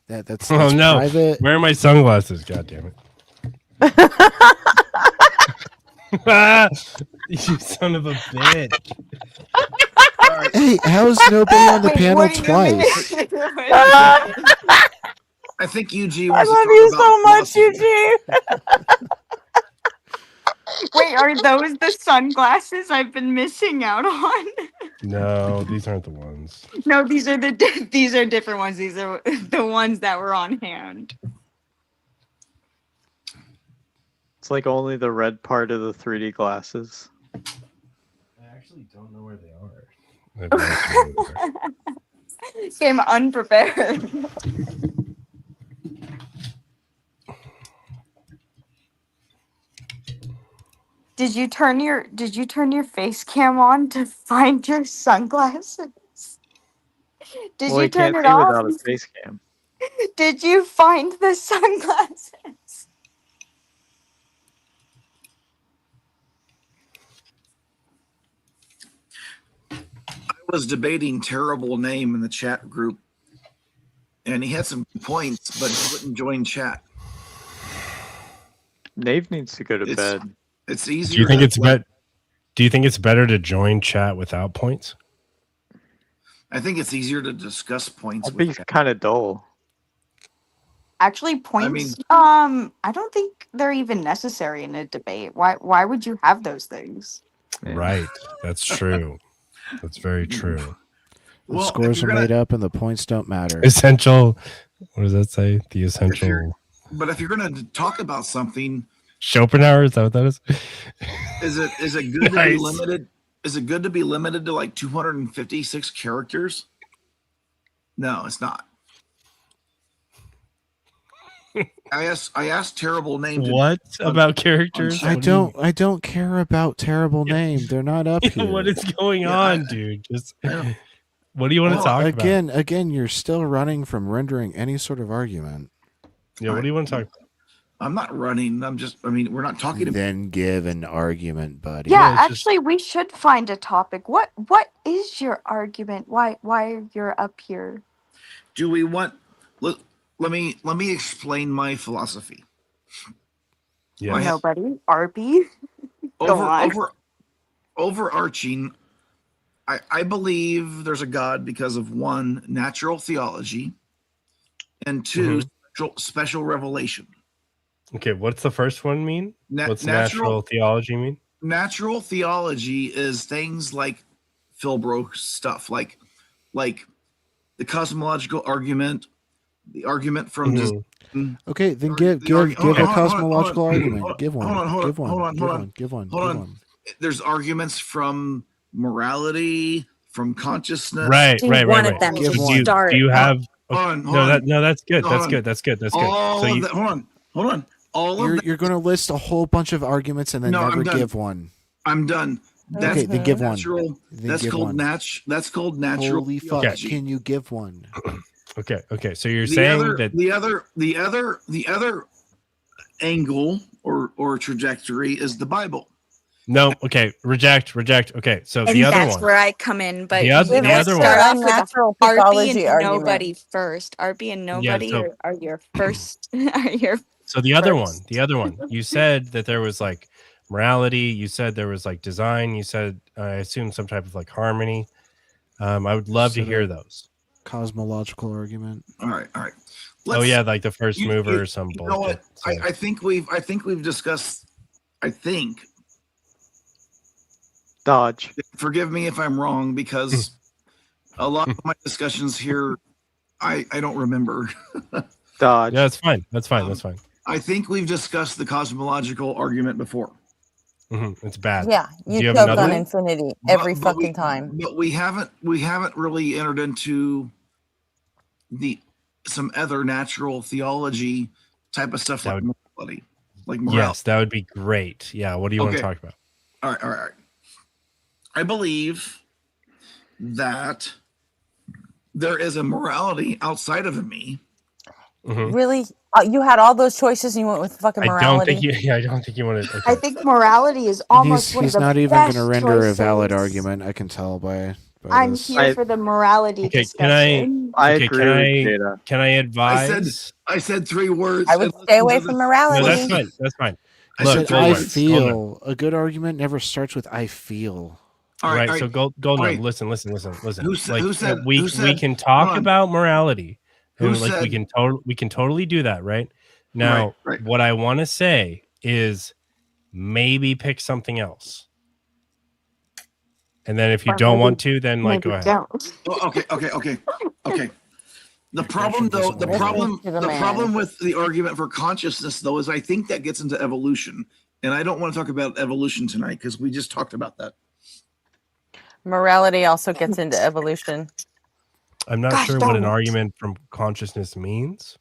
That's
Oh no!
private.
Where are my sunglasses? God damn it! You son of a bitch!
Hey, how's nobody on the panel twice?
I think UG
I
wants
love
to
you
talk
so
about
much,
philosophy.
Eugene.
Wait, are those the sunglasses I've been missing out on?
No, these aren't the ones.
No, these are these are different ones. These are the ones that were on hand.
It's like only the red part of the 3D glasses.
I actually don't know where they are.
Came unprepared. Did you turn your face cam on to find your sunglasses? Did
Well,
you
you
turn
can't
it
see
off?
without a face cam.
Did you find the sunglasses?
I was debating terrible name in the chat group, and he had some points, but he wouldn't join chat.
Nave needs to go to
It's-
bed.
It's easier.
Do you think
to
it's Do you think it's better to join chat without points?
I think it's easier to discuss points.
That'd be kind of dull.
Actually, points.
mean-
I don't think they're even necessary in a debate. Why would you have those things?
Right. That's true. That's very true.
The
Well,
scores
if
are
you're
made up and the points don't matter.
Essential. What does that say? The essential.
But if you're going to talk about something,
Schopenhauer. Is that what that is?
is it good to be
Nice.
limited? Is it good to be limited to like 256 characters? No, it's not. I asked terrible name.
What about characters?
I don't care about terrible name. They're not up here.
What is going on, dude? Just what do you want to talk about?
Again, you're still running from rendering any sort of argument.
Yeah, what do you want to talk about?
I'm not running. We're not talking about.
Then give an argument, buddy.
Yeah, actually, we should find a topic. What is your argument? Why you're up here?
Do we want? Let me explain my philosophy.
Yeah.
Nobody. RP. Go on.
Overarching, I believe there's a God because of one, natural theology, and two, special revelation.
Okay, what's the first one mean? What's natural theology mean?
Natural theology is things like Philbrook stuff, like the cosmological argument, the argument from
Okay, then give a cosmological argument. Give one.
There's arguments from morality, from consciousness.
Right.
Do
Do you have?
Hold on,
No, that's good.
Hold
That's
on.
good. That's good.
All
So
of
you,
that, hold on.
You're going to list a whole bunch of arguments and then
No, I'm
never
done.
give one.
I'm done. That's
Okay, then give one.
natural.
Then
That's
give
called
one.
That's called natural.
Holy fuck!
theology.
Can you give one?
Okay. So you're saying that
the other angle or trajectory is the Bible.
no. Okay, reject. Okay, so
And
the other
that's
one.
where I come in. But
The other-
you
the
know,
other
start
one.
off with
Natural
Arby
pathology
and
argument.
nobody first. Arby and nobody
so-
are your first. Are your
So the other
first.
one. You said that there was like morality. You said there was like design. You said I assume some type of like harmony. I would love to hear those.
Cosmological argument.
All right.
Oh yeah, like the first mover or some
You
bullshit.
know what?
So-
I think we've discussed. I think.
Dodge.
Forgive me if I'm wrong, because a lot of my discussions here, I don't remember.
Dodge.
Yeah, that's fine. That's fine.
I think we've discussed the cosmological argument before.
It's bad.
Yeah,
Do you have
choke
another
on
one?
infinity every
But
fucking time.
But we haven't really entered into some other natural theology type of stuff like morality. Like morality.
Yes, that would be great. Yeah. What do you want to talk about?
All right. I believe that there is a morality outside of me.
Really? You had all those choices and you went with fucking morality?
I don't think you want to.
I think morality is almost one
He's
of the
not even going to
best
render a valid
choices.
argument. I can tell by
I'm
this.
here for the morality discussion.
Can I advise?
I said 3 words.
I would stay away from morality.
No, that's fine. That's fine.
I
Look,
said, I
Goldberg,
feel. A good argument never starts with I feel.
Right. So Golden,
right.
listen.
Who said-
we
who said-
can talk
hold on.
about morality.
Who
And, like we
said-
can totally do that, right? Now,
Right.
what I want to say is maybe pick something else. And then if you
Or
don't
maybe-
want to, then like
maybe
go ahead.
don't.
Oh, okay. The problem though, the problem with the argument for consciousness though is I think that gets into evolution. And I don't want to talk about evolution tonight because we just talked about that.
Morality also gets into evolution.
I'm not
Gosh
sure what
darn
an
it.
argument from consciousness means,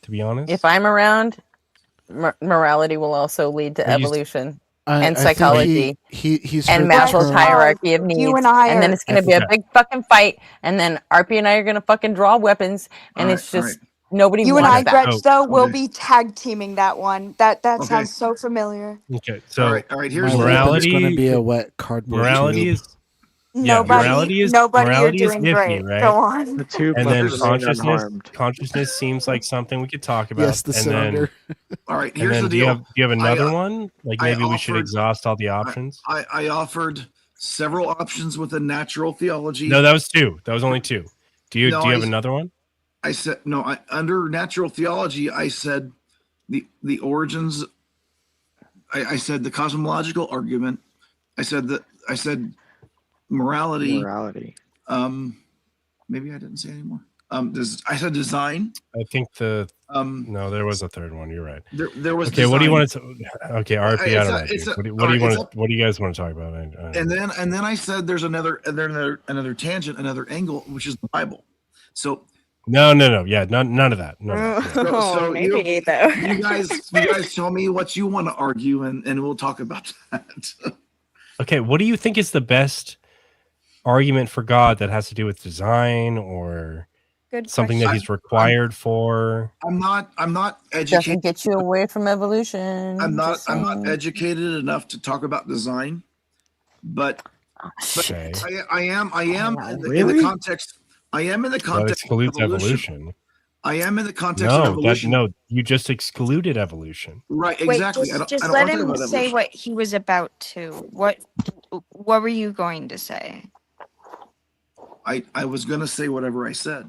to be honest.
If I'm around, morality will also lead to
Are you-
evolution
I
and
think
psychology
he's
and
heard the
Maslow's
term-
hierarchy of needs.
You and I
and then
are-
it's going to be a
Okay.
big fucking fight. And then RP and I are going to fucking draw weapons. And
All
it's
right,
just nobody
You and
wants
I,
that.
Gretch, though, will
Okay.
be tag teaming that one. That
Okay.
sounds so familiar.
Okay, so
all right. Here's
My
morality-
weapon's going to be a wet cardboard
morality
tube.
is Yeah, morality is
nobody,
morality
you're
is
doing
iffy,
great.
right?
Go on.
The tube
And
must
then
remain
consciousness seems like something we could talk about.
Yes, the
and
cylinder.
All right,
And
here's
then
the
do you
deal.
have another
I,
one? Like
I
maybe we should
offered-
exhaust all the options.
I offered several options with a natural theology.
No, that was 2. That was only 2. Do you
No,
do you have
I-
another one?
I said no. Under natural theology, I said the origins. I said the cosmological argument. I said morality. Maybe I didn't say anymore. I said design.
I think no, there was a third one. You're right.
There was
okay. What do you
design.
want to? Okay, RP. I don't know. dude. What do you want to? What do you guys want to talk about?
And then I said there's another tangent, another angle, which is the Bible. So
no. Yeah, none of that. None of that. Yeah.
so
maybe though.
you guys tell me what you want to argue, and we'll talk about that.
Okay, what do you think is the best argument for God that has to do with design or
Good
something that he's required for?
I'm not educated.
Doesn't get you away from evolution.
I'm not
Just saying.
educated enough to talk about design, but
Okay.
I am in the
Really?
context. I am in the
That
context
excludes
of evolution. I am in the context of evolution.
No, you just excluded evolution.
Right,
Wait,
exactly.
just
I don't
let
want to
him
talk about
say
evolution.
what he was about to. What were you going to say?
I was gonna say whatever I said.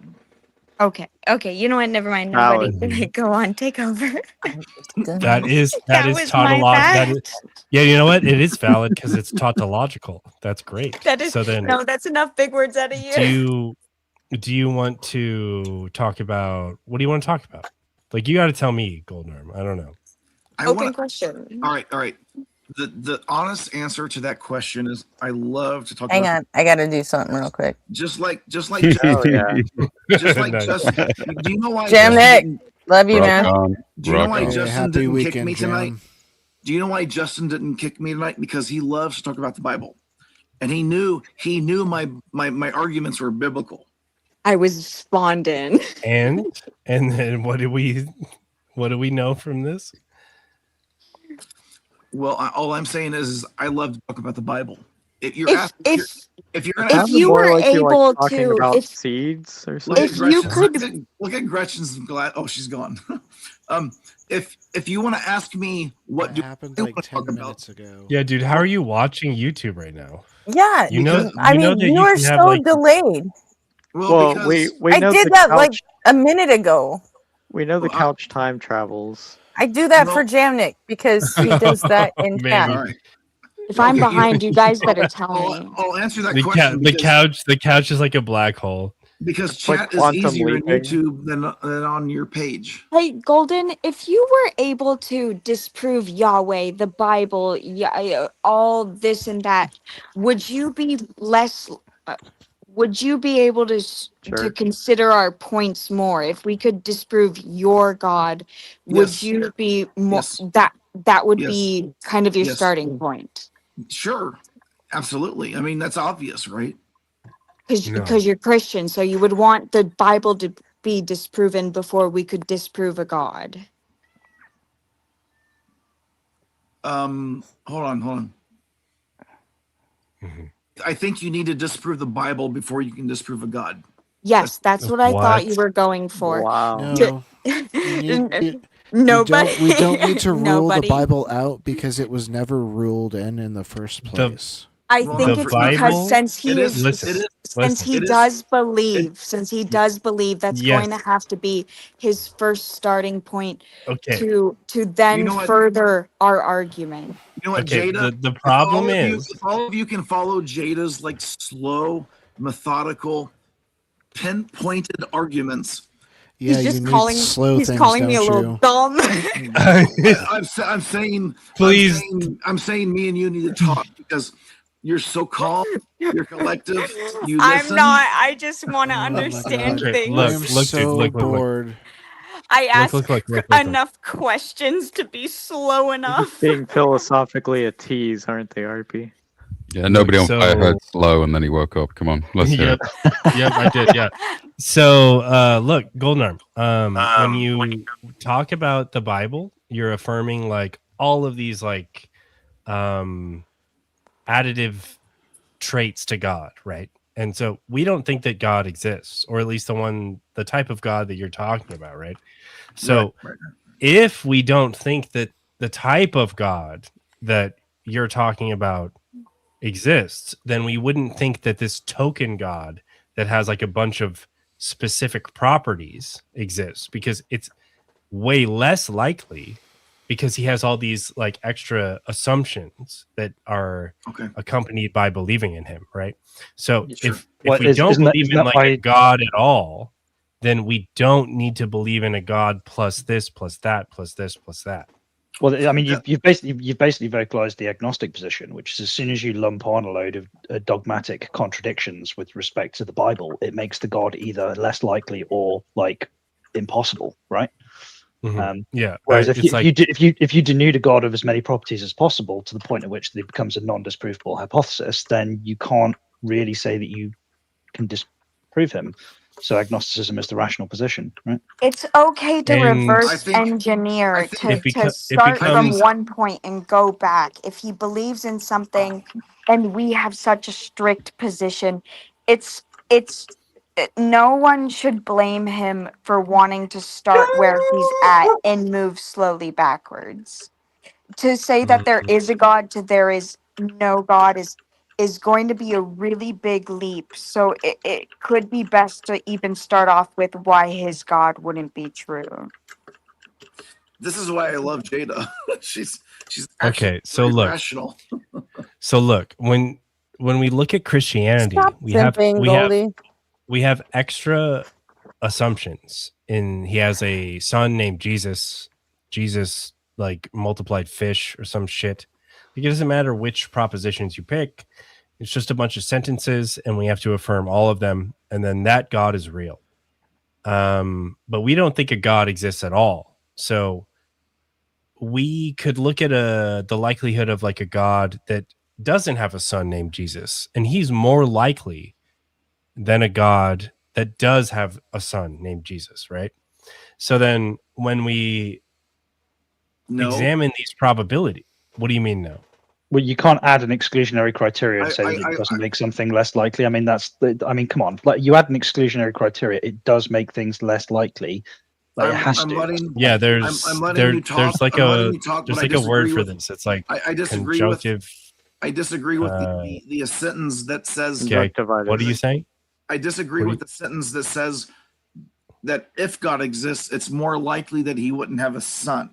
Okay. You know what? Never mind.
Valid.
Nobody. Go on. Take over.
That is
That was my
tautological. That is,
fact.
yeah, you know what? It is valid because it's tautological. That's great.
That is.
So then,
no, that's enough big words out of you.
do you want to talk about what do you want to talk about? Like you got to tell me, Golden Arm. I don't know.
Open question.
All right. The honest answer to that question is I love to talk
Hang
about
on, I got to do something real quick.
just like
Hell yeah.
just like
Nice.
Justin. Do you know why
Jam
Justin
Nick,
didn't-
Love you,
Rock
man.
on.
Do you know
Rock
why
on.
Justin
happy
didn't kick
weekend,
me tonight?
Jam.
Do you know why Justin didn't kick me tonight? Because he loves to talk about the Bible, and he knew my arguments were biblical.
I was spawned in.
And then what do we know from this?
Well, all I'm saying is I love to talk about the Bible. If you're
If
asking,
if
if you're gonna
if
ask
Sounded
you
more
were
like you're like
able
talking
to,
about
if
seeds or
look
something.
at
if you
Gretchen's,
could,
look at Gretchen's glad. Oh, she's gone. If you want to ask me what
That
do
happened
I
like
want to
10
talk about,
minutes ago.
Yeah, dude, how are you watching YouTube right now?
Yeah,
You know,
I
you know
mean,
that
you
you
are
can have
so
like
delayed.
Well, we
I
know
did
the
that like
couch.
a minute ago.
We know the couch time travels.
I do that for Jamnik because he does that in chat.
Maybe.
All right.
if I'm
Okay,
behind, you guys better tell me.
I'll answer that
The
question
the couch is like a black hole.
because
It's like
chat is
quantum
easier in
leaping.
YouTube than on your page.
Hey, Golden, if you were able to disprove Yahweh, the Bible, all this and that, would you be less? Would you be able to to
Sure.
consider our points more if we could disprove your God? Would
Yes.
you be more
Yes.
that would
Yes.
be kind of your
Yes.
starting point?
Sure, absolutely. I mean, that's obvious, right?
Because you're Christian, so you would want the Bible to be disproven before we could disprove a God.
Hold on.
Mm-hmm.
I think you need to disprove the Bible before you can disprove a God.
Yes, that's what I thought you were going for.
Wow.
No. You need,
Nobody.
we don't need to rule the
Nobody.
Bible out because it was never ruled in the first place.
I
Well,
think
no,
it's
for- no,
because
Bible-
since he
It
is,
is.
Listen,
It is.
since he
It is.
does believe, since he does believe, that's
Yes.
going to have to be his first starting point
Okay.
to then
You know what?
further our argument.
You know what,
Okay,
Jada?
the problem
if all of you can follow Jada's like slow, methodical, pinpointed arguments.
Yeah,
He's
you
just
need
calling.
slow
He's
things,
calling me a
don't
little
you?
dumb.
I'm saying,
Please.
I'm saying, me and you need to talk because you're so calm, you're collective, you
I'm
listen.
not. I just want to
Oh my
understand
God.
Okay,
things.
I
look,
am
dude,
so
look.
bored.
I ask
look.
enough questions to be slow enough.
Being philosophically a tease, aren't they, RP?
Yeah, nobody on
so-
fire heard slow and then he woke up. Come on, let's hear
Yep.
it.
Yep, I did. Yeah. So, look, Golden Arm. When you talk about the Bible, you're affirming like all of these like additive traits to God, right? And so we don't think that God exists, or at least the type of God that you're talking about, right? So
Right.
if we don't think that the type of God that you're talking about exists, then we wouldn't think that this token God that has like a bunch of specific properties exists, because it's way less likely, because he has all these like extra assumptions that are accompanied by believing in him, right? So if
Well,
we don't
isn't that-
believe
isn't
in
that
like
why-
a God at all, then we don't need to believe in a God plus this, plus that, plus this, plus that.
Well, I mean, you've basically vocalized the agnostic position, which is as soon as you lump on a load of dogmatic contradictions with respect to the Bible, it makes the God either less likely or like impossible, right?
Yeah.
Whereas
it's
if you denude a God of as many properties as possible to the point at which it becomes a non-disprovable hypothesis, then you can't really say that you can disprove him. So agnosticism is the rational position, right?
It's okay to
And
reverse engineer to
it
start from
becomes-
one point and go back. If he believes in something and we have such a strict position, no one should blame him for wanting to start where he's at and move slowly backwards. To say that there is a God to there is no God is going to be a really big leap. So it could be best to even start off with why his God wouldn't be true.
This is why I love Jada. she's
Okay, so
very
look.
rational.
So look, when we look at Christianity,
Stop
we have
simping, Goldie.
we have extra assumptions. He has a son named Jesus. Jesus like multiplied fish or some shit. Like, it doesn't matter which propositions you pick. It's just a bunch of sentences, and we have to affirm all of them, and then that God is real. but we don't think a God exists at all. So we could look at the likelihood of like a God that doesn't have a son named Jesus, and he's more likely than a God that does have a son named Jesus, right? So then when we examine these probabilities, what do you mean no?
Well, you can't add an exclusionary criteria and say that it doesn't make something less likely. I mean, come on. Like, you add an exclusionary criteria, it does make things less likely. Like, it has to.
Yeah, there's like a word for this. It's like
I disagree
conjunctive.
I disagree with the sentence that says.
Okay, what are you saying?
I disagree with the sentence that says that if God exists, it's more likely that he wouldn't have a son.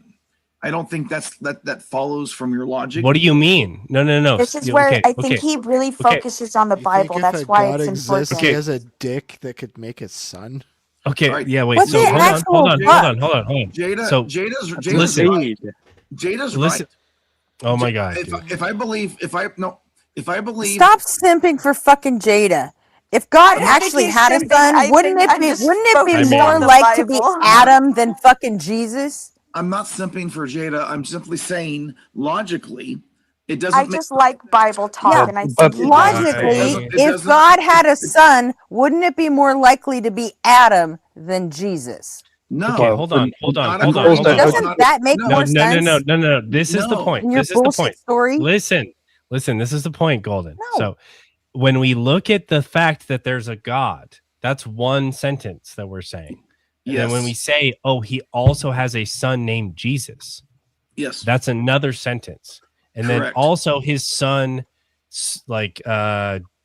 I don't think that follows from your logic.
What do you mean? No.
This is where I think he really focuses on the Bible. That's why it's important.
He has a dick that could make his son.
Okay,
Right.
yeah, wait.
What's
So
the
hold
actual
on.
fuck?
Jada's
listen.
right. Jada's
Listen.
right.
Oh my god.
If I believe
Stop simping for fucking Jada. If God actually had a son, wouldn't it be more like to be Adam than fucking Jesus?
I'm not simping for Jada. I'm simply saying logically, it doesn't.
I just like Bible talk, and I think
logically, if God had a son, wouldn't it be more likely to be Adam than Jesus?
No.
Okay, hold on.
Doesn't that make more sense?
No. This is the point.
In your
This is the
bullshit
point.
story?
Listen. This is the point, Golden. So when we look at the fact that there's a God, that's one sentence that we're saying. And then when we say, oh, he also has a son named Jesus,
yes,
that's another sentence. And then
Correct.
also his son like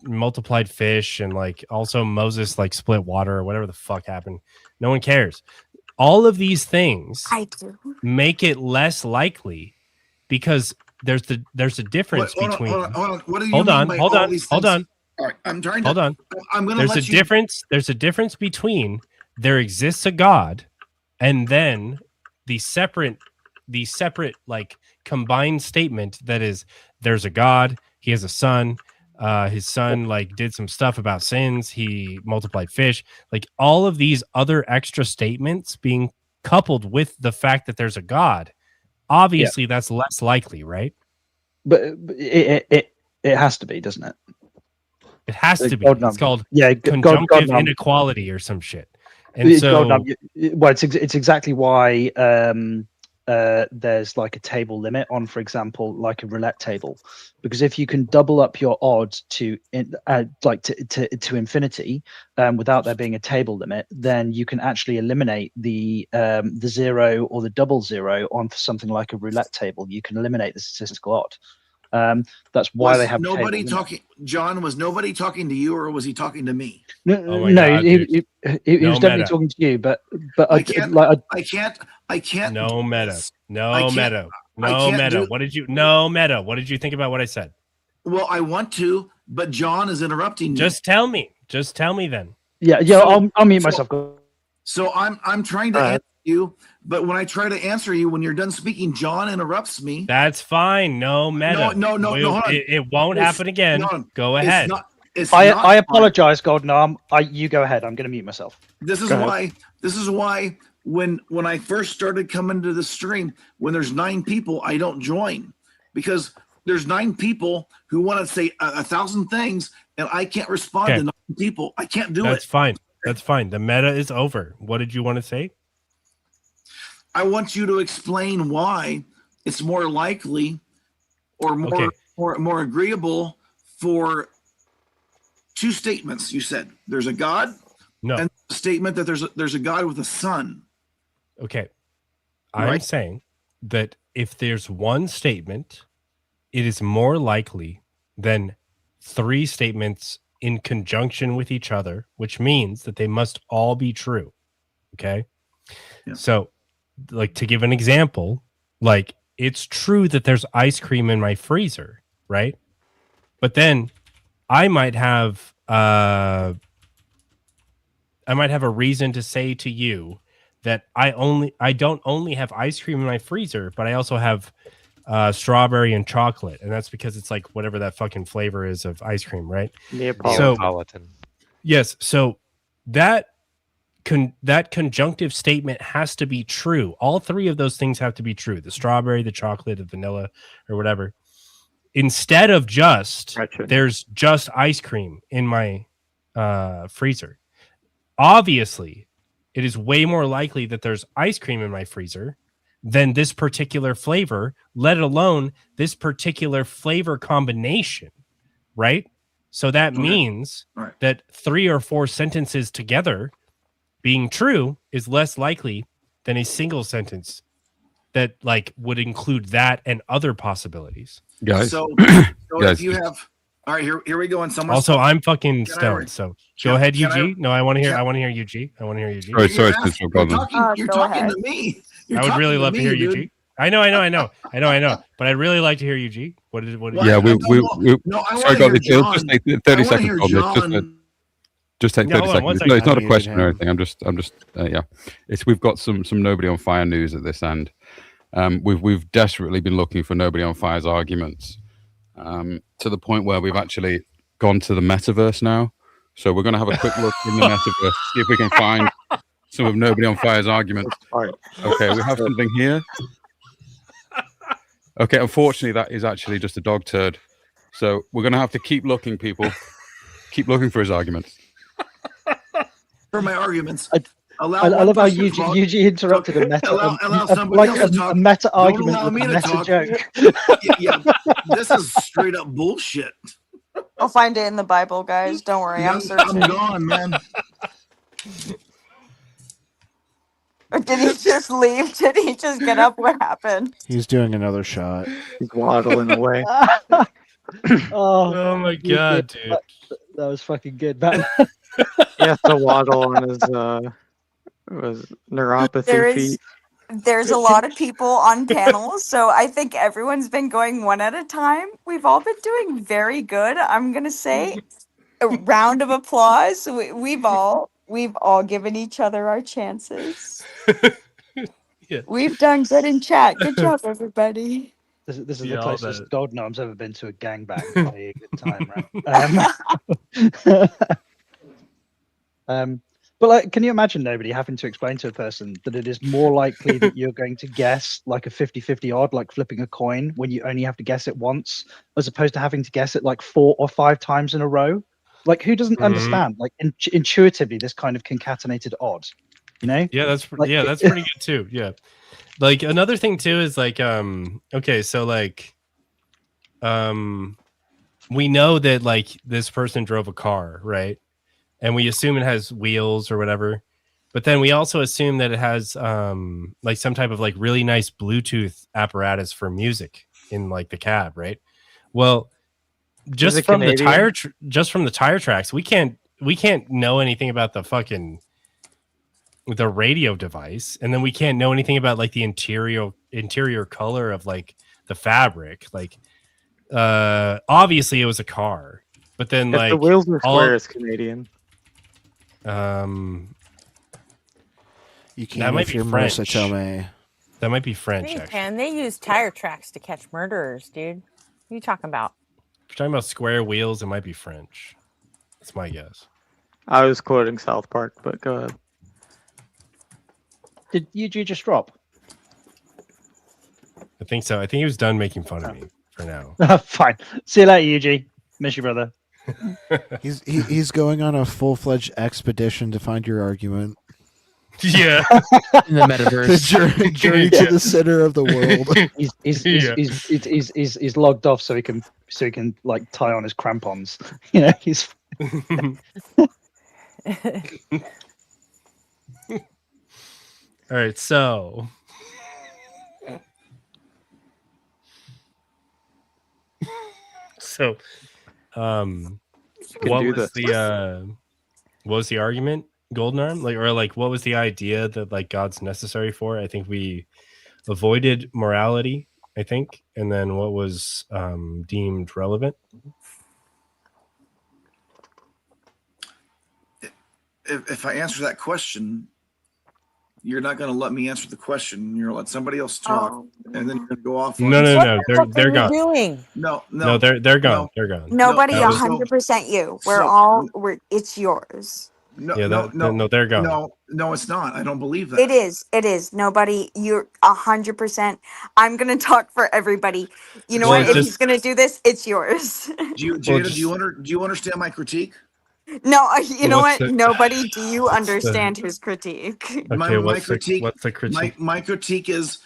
multiplied fish, and like also Moses like split water or whatever the fuck happened. No one cares. All of these things make it less likely because there's a difference between.
Hold on. What do you
hold
mean
on,
by
hold
all
on,
these
hold
things?
on.
All right, I'm trying to.
Hold on.
I'm going to
There's
let
a
you.
difference. There's a difference between there exists a God, and then the separate like combined statement that is there's a God, he has a son, his son like did some stuff about sins, he multiplied fish, like all of these other extra statements being coupled with the fact that there's a God, obviously that's less likely, right?
But it has to be, doesn't it?
It has to be. It's called conjunctive inequality or some shit. And so,
well, it's exactly why there's like a table limit on, for example, like a roulette table, because if you can double up your odds to infinity without there being a table limit, then you can actually eliminate the zero or the double zero on something like a roulette table. You can eliminate the statistical odd. That's why they have
nobody talking. John, was nobody talking to you, or was he talking to me?
No, he was definitely talking to you, but
I can't.
No meta. No meta. No meta. What did you? No meta. What did you think about what I said?
Well, I want to, but John is interrupting me.
Just tell me. Just tell me then.
Yeah. I'll mute myself.
So I'm trying to answer you, but when I try to answer you, when you're done speaking, John interrupts me.
That's fine. No meta.
No.
It won't happen again. Go ahead.
I apologize, Golden Arm. You go ahead. I'm going to mute myself.
This is why when I first started coming to the stream, when there's 9 people, I don't join, because there's 9 people who want to say 1,000 things, and I can't respond to 9 people. I can't do it.
That's fine. That's fine. The meta is over. What did you want to say?
I want you to explain why it's more likely or more agreeable for 2 statements. You said there's a God, and a statement that there's a God with a son.
Okay. I'm saying that if there's one statement, it is more likely than 3 statements in conjunction with each other, which means that they must all be true. Okay. Yeah. So, like, to give an example, like, it's true that there's ice cream in my freezer, right? But then I might have a reason to say to you that I don't only have ice cream in my freezer, but I also have strawberry and chocolate, and that's because it's like whatever that fucking flavor is of ice cream, right?
Neapolitan.
Yes, so that that conjunctive statement has to be true. All three of those things have to be true. The strawberry, the chocolate, the vanilla, or whatever. Instead of just there's just ice cream in my freezer. Obviously, it is way more likely that there's ice cream in my freezer than this particular flavor, let alone this particular flavor combination, right? So that means that 3 or 4 sentences together being true is less likely than a single sentence that like would include that and other possibilities.
Guys,
So
guys,
if you have, all right, here we go. And someone
also, I'm fucking stoned. So go ahead, UG. No, I want to hear. I want to hear UG. I want to hear UG.
Sorry,
You're talking to me.
I would really love to hear UG. I know. But I'd really like to hear UG. What is?
Yeah, we.
No, I
sorry,
want to hear
Just
John.
take 30
I wanna
seconds.
hear
Colby.
John.
Just take 30
hold on, one
seconds. No, it's not a
second.
question or anything. I'm just yeah. We've got some nobody on fire news at this end. We've desperately been looking for nobody on fire's arguments, to the point where we've actually gone to the metaverse now. So we're going to have a quick look in the metaverse, see if we can find some of nobody on fire's arguments. Okay, we have something here. Okay, unfortunately, that is actually just a dog turd. So we're going to have to keep looking, people. Keep looking for his arguments.
For my arguments.
I love how Yuji interrupted a meta,
allow somebody else to talk.
a meta
Don't
argument
allow
with
me
a
to
meta
talk.
joke.
Yeah, this is straight up bullshit.
I'll find it in the Bible, guys. Don't worry, I'm searching.
I'm gone, man.
Or did he just leave? Did he just get up? What happened?
He's doing another shot.
He's waddling away.
Oh
my god, dude.
That was fucking good, man.
He has to waddle on his neuropathy feet.
There's a lot of people on panels, so I think everyone's been going one at a time. We've all been doing very good. I'm gonna say a round of applause. We've all given each other our chances.
Yeah.
We've done good in chat. Good job, everybody.
This is
Yeah,
the
I'll
closest
bet.
God Gnom's ever been to a gangbang. Probably a good time, right? But like, can you imagine nobody having to explain to a person that it is more likely that you're going to guess like a 50-50 odd, like flipping a coin, when you only have to guess it once, as opposed to having to guess it like 4 or 5 times in a row? Like, who doesn't understand like intuitively this kind of concatenated odd? You know?
Yeah, that's
Like,
that's pretty good too. Yeah. Like another thing too is like okay, so like we know that like this person drove a car, right? And we assume it has wheels or whatever. But then we also assume that it has like some type of like really nice Bluetooth apparatus for music in like the cab, right? Well, just from the tire tracks, we can't know anything about the fucking the radio device, and then we can't know anything about like the interior color of like the fabric. Like obviously it was a car, but then
If
like
the wheels are square, it's Canadian.
You
that
can't
might
if
be
you're
French.
Marissa Tomei.
That might be French.
Hey,
Actually,
man, they use tire tracks to catch murderers, dude. What are you talking about?
if you're talking about square wheels, it might be French. That's my guess.
I was quoting South Park, but go ahead.
Did Yuji just drop?
I think so. I think he was done making fun of me for now.
Fine. See you later, Yuji. Miss you, brother.
He's going on a full-fledged expedition to find your argument.
Yeah.
In the metaverse.
The journey to the center of the world.
He's logged off so he can like tie on his crampons. You know, he's
All right, so what was the argument, Golden Arm? Like, or like what was the idea that like God's necessary for? I think we avoided morality, I think, and then what was deemed relevant.
If I answer that question, you're not going to let me answer the question. You're going to let somebody else talk, and then you're going to go off.
No. They're gone.
No,
they're gone. They're gone.
Nobody,
That was-
100% you. It's yours.
No,
Yeah,
no, no,
no, they're gone.
no, it's not. I don't believe that.
It is. It is. Nobody, you're 100%. I'm going to talk for everybody. You know
Well,
what? If
just-
he's going to do this, it's yours.
Jada, do you understand my critique?
No, you know
What's
what?
the-
Nobody, do you
what's the-
understand his critique?
Okay,
My critique.
what's the critique?
My critique is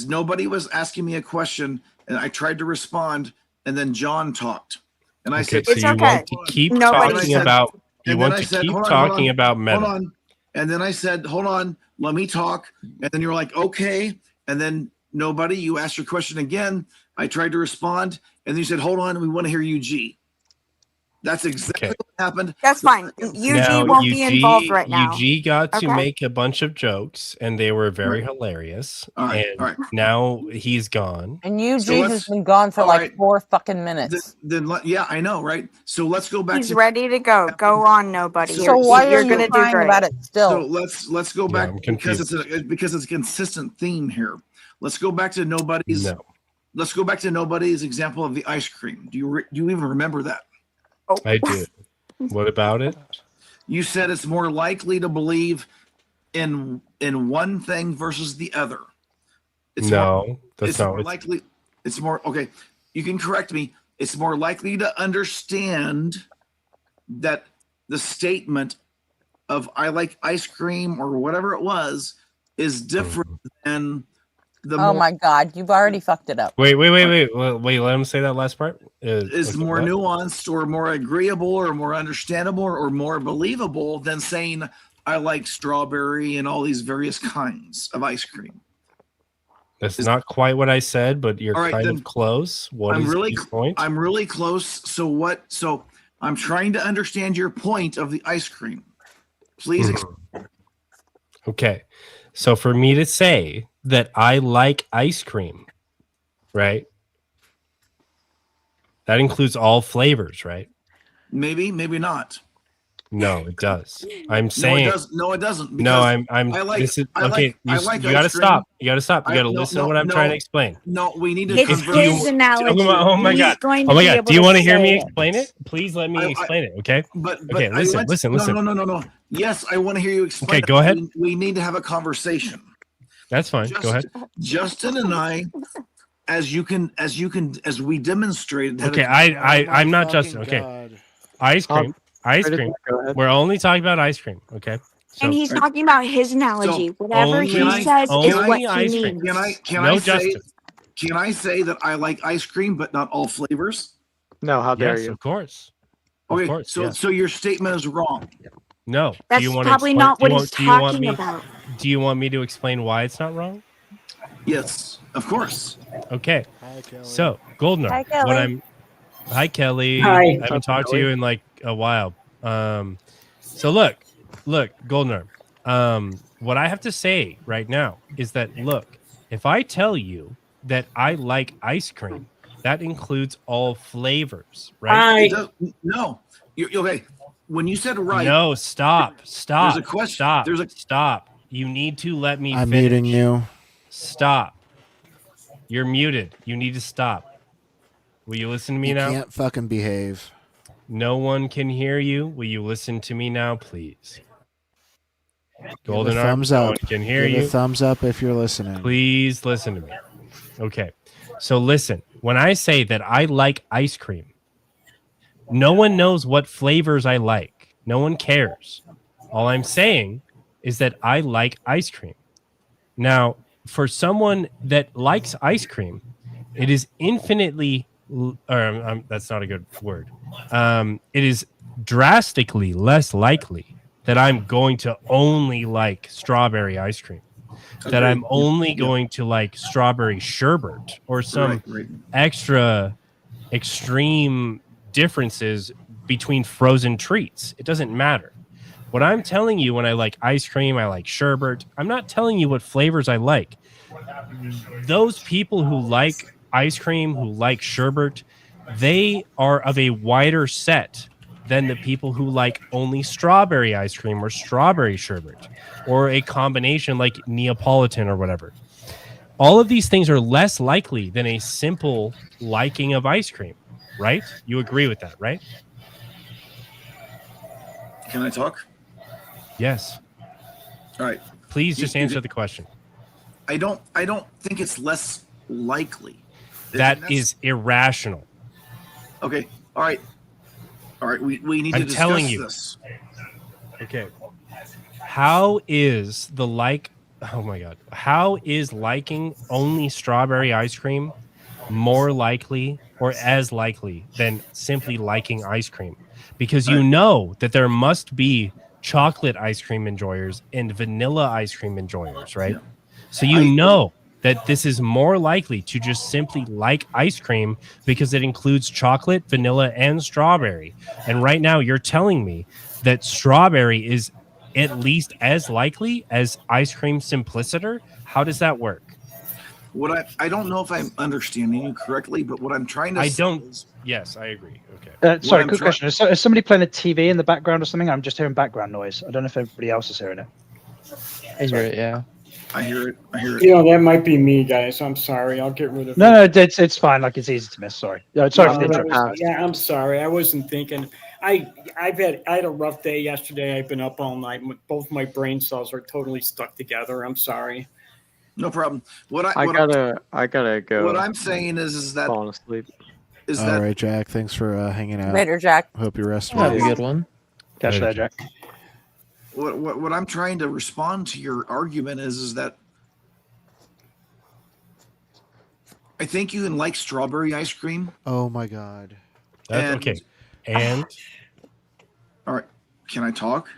nobody was asking me a question, and I tried to respond, and then John talked, and I
Okay,
said,
so
It's
you
okay.
want to keep
Nobody-
talking about you want to keep talking about meta.
Hold on. And then I said, hold on, let me talk. And then you were like, okay. And then nobody, you asked your question again. I tried to respond. And then you said, hold on, we want to hear UG. That's exactly what happened.
That's fine. UG won't be involved right now.
UG got to
Okay.
make a bunch of jokes, and they were very hilarious.
All right,
and
all right.
now he's gone.
And UG
So
has
let's-
been gone for
all
like
right.
4 fucking minutes.
Yeah, I know, right? So let's go back
He's
to
ready to go. Go on, nobody.
So why
you're
are you
gonna do
crying
great.
about it still?
So let's go back
I'm
because
confused.
it's a consistent theme here. Let's go back to nobody's.
No.
Let's go back to nobody's example of the ice cream. Do you even remember that?
I do. What about it?
You said it's more likely to believe in one thing versus the other. It's
No, that's
it's
not
more
what-
likely. It's more okay. You can correct me. It's more likely to understand that the statement of "I like ice cream" or whatever it was is different than the
Oh
more,
my God, you've already fucked it up.
Wait. Wait. Let him say that last part.
is
Okay,
more
what?
nuanced or more agreeable or more understandable or more believable than saying I like strawberry and all these various kinds of ice cream.
That's not quite what I said, but you're
All right,
kind
then
of close. What is your point?
I'm really close. So what? So I'm trying to understand your point of the ice cream. Please.
Okay. So for me to say that I like ice cream, right? That includes all flavors, right?
Maybe, maybe not.
No, it does. I'm saying
No, it doesn't.
No,
because
I'm
I like.
this is
I
okay.
like. I like
you gotta
ice cream.
stop. You gotta stop. You gotta
No,
listen
no,
to what I'm
no,
trying to explain.
No, we need to.
It's
converse.
his analogy.
Oh my
He's
god.
going
Oh
to
my
be
god.
able
Do you
to
want to hear
say
me
it.
explain it? Please let me
I-
explain it, okay?
But
okay,
I
listen,
like-
listen.
No. Yes, I want to hear you explain.
Okay,
it,
go
but
ahead.
We need to have a conversation.
That's fine. Go ahead.
Justin and I, as we demonstrated. had a-
Okay, I'm not Justin. Okay. Ice cream. Ice cream. We're only talking about ice cream, okay? So
And he's talking about his analogy. Whatever
only-
he says is
only
what
ice
he
cream.
means.
Can
No,
I say?
Justin.
Can I say that I like ice cream, but not all flavors?
No, how dare
Yes,
you?
of course. Of
Okay,
course,
so
yeah.
so your statement is wrong.
No.
That's
do you want
probably
to explain,
not what
do you
he's
want, do you want
talking
me,
about.
Do you want me to explain why it's not wrong?
Yes, of course.
Okay. So, Goldener,
Hi, Kelly.
what I'm Hi Kelly.
Hi.
I haven't talked to you in like a while. So look, Goldener. What I have to say right now is that look, if I tell you that I like ice cream, that includes all flavors, right?
It does- no, you're okay. When you said right,
No, stop.
There's a question.
Stop.
There's a
Stop. You need to let me
I'm
finish.
muting you.
Stop. You're muted. You need to stop. Will you listen to me
You
now?
can't fucking behave.
No one can hear you. Will you listen to me now, please? Golden
Give a
Arm,
thumbs
no
up.
one can hear
Give
you.
a thumbs up if you're listening.
Please listen to me. Okay. So listen, when I say that I like ice cream, no one knows what flavors I like. No one cares. All I'm saying is that I like ice cream. Now, for someone that likes ice cream, it is infinitely, that's not a good word. It is drastically less likely that I'm going to only like strawberry ice cream. That I'm
Agreed.
only
Yeah.
going to like strawberry sherbet or some
Right.
extra extreme differences between frozen treats. It doesn't matter. What I'm telling you when I like ice cream, I like sherbet. I'm not telling you what flavors I like. Those people who like ice cream, who like sherbet, they are of a wider set than the people who like only strawberry ice cream or strawberry sherbet or a combination like Neapolitan or whatever. All of these things are less likely than a simple liking of ice cream, right? You agree with that, right?
Can I talk?
Yes.
All right.
Please just answer the question.
I don't think it's less likely.
That is irrational.
Okay. All right. All right. We need to
I'm
discuss
telling you.
this.
Okay. How is the oh my god. How is liking only strawberry ice cream more likely or as likely than simply liking ice cream? Because you know that there must be chocolate ice cream enjoyers and vanilla ice cream enjoyers, right? So you know that this is more likely to just simply like ice cream because it includes chocolate, vanilla, and strawberry. And right now you're telling me that strawberry is at least as likely as ice cream simpliciter. How does that work?
What I don't know if I'm understanding you correctly, but what I'm trying to
I
say
don't.
is,
Yes, I agree. Okay.
Sorry, quick question. Is somebody playing a TV in the background or something? I'm just hearing background noise. I don't know if everybody else is hearing it.
I hear it, yeah.
I hear it. I hear it.
You know, that might be me, guys. I'm sorry. I'll get rid of
No,
it.
no, it's fine. Like, it's easy to miss. Sorry. Sorry for the interruption.
Yeah, I'm sorry. I wasn't thinking. I had a rough day yesterday. I've been up all night. Both my brain cells are totally stuck together. I'm sorry.
No problem.
I gotta go.
What I'm saying is that
falling asleep.
All right, Jack. Thanks for hanging out.
Later, Jack.
Hope you rest
Have a
well.
good one.
Catch you later, Jack.
What I'm trying to respond to your argument is that I think you can like strawberry ice cream.
Oh my god.
That's okay. And
all right, can I talk?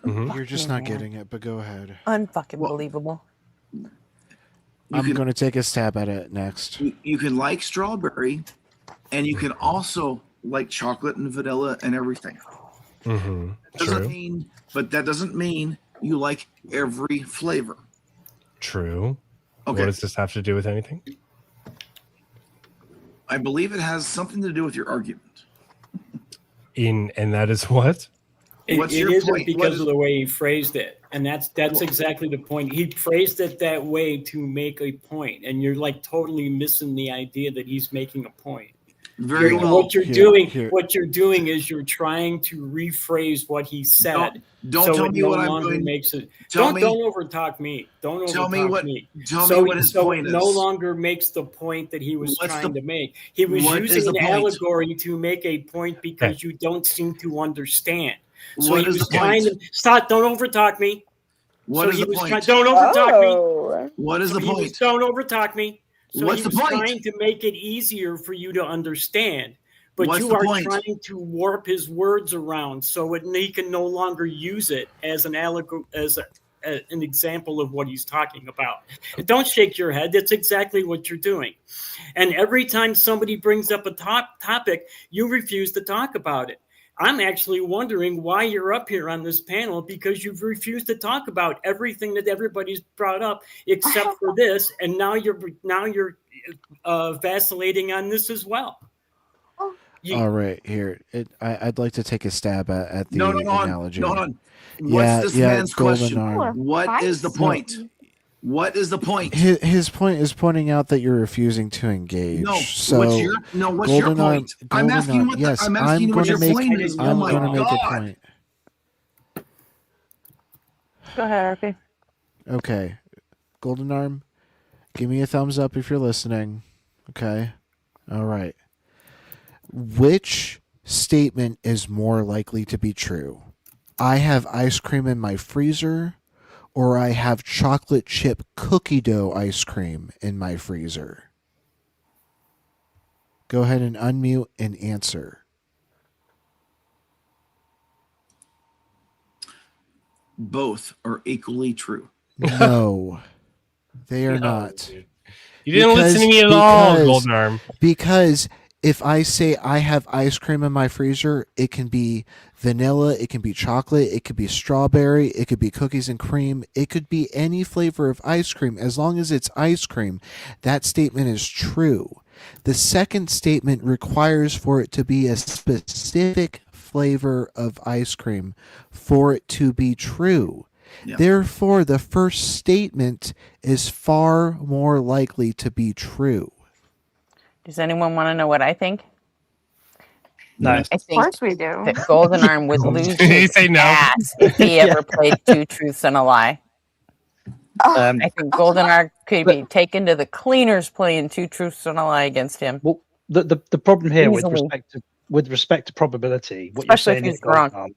You're just not getting it, but go ahead.
Unfucking believable.
I'm going to take a stab at it next.
You can like strawberry, and you can also like chocolate and vanilla and everything. Doesn't mean, but that doesn't mean you like every flavor.
True.
Okay.
What does this have to do with anything?
I believe it has something to do with your argument.
And that is what?
It
What's your
isn't
point?
because of the way he phrased it, and that's exactly the point. He phrased it that way to make a point, and you're like totally missing the idea that he's making a point.
Very well.
What you're doing is you're trying to rephrase what he said.
Don't
so
tell
it
me
no
what I'm
longer
doing.
makes it.
Tell
Don't
me-
overtalk me. Don't
Tell me
overtalk
what-
me.
tell me what his point
it no
is.
longer makes the point that he was
What's
trying
the-
to make. He was
what is
using
the
an
point?
allegory to make a point because you don't seem to understand. So
What
he
is
was
the
trying
point?
to stop. Don't overtalk me.
What
so
is
he
the
was
point?
trying. Don't overtalk me.
What is
So
the
he was-
point?
Don't overtalk me. So
What's
he
the
was
point?
trying to make it easier for you to understand. But
What's
you
the
are
point?
trying to warp his words around so he can no longer use it as an an example of what he's talking about. And don't shake your head. That's exactly what you're doing. And every time somebody brings up a topic, you refuse to talk about it. I'm actually wondering why you're up here on this panel, because you've refused to talk about everything that everybody's brought up except for this, and now you're vacillating on this as well.
All right, here. I'd like to take a stab at the
No,
analogy.
no, no. What's this man's
Golden
question?
Arm.
What is the point? What is the point?
His point is pointing out that you're refusing to engage.
No,
so
what's your
Golden Arm-
point? I'm
Golden
asking
Arm-
what
yes,
I'm asking what your point is. Oh
I'm
my
going to make a
God.
point.
Go ahead, RP.
Okay, Golden Arm, give me a thumbs up if you're listening. Okay, all right. Which statement is more likely to be true? I have ice cream in my freezer, or I have chocolate chip cookie dough ice cream in my freezer? Go ahead and unmute and answer.
Both are equally true.
No, they are
No,
not.
dude. You didn't listen to me at all, Golden Arm.
Because if I say I have ice cream in my freezer, it can be vanilla, it can be chocolate, it could be strawberry, it could be cookies and cream, it could be any flavor of ice cream. As long as it's ice cream, that statement is true. The second statement requires for it to be a specific flavor of ice cream for it to be true.
Yeah.
Therefore, the first statement is far more likely to be true.
Does anyone want to know what I think?
No.
I
Of
think
course we do.
that Golden Arm would lose
Did he
his
say no?
ass if he ever played Two Truths and a Lie.
Um,
I think Golden Arm could be taken to the cleaners playing Two Truths and a Lie against him.
Well, the problem here
Easily.
with respect to probability, what
Especially
you're
if
saying
he's
here, Golden
drunk.
Arm,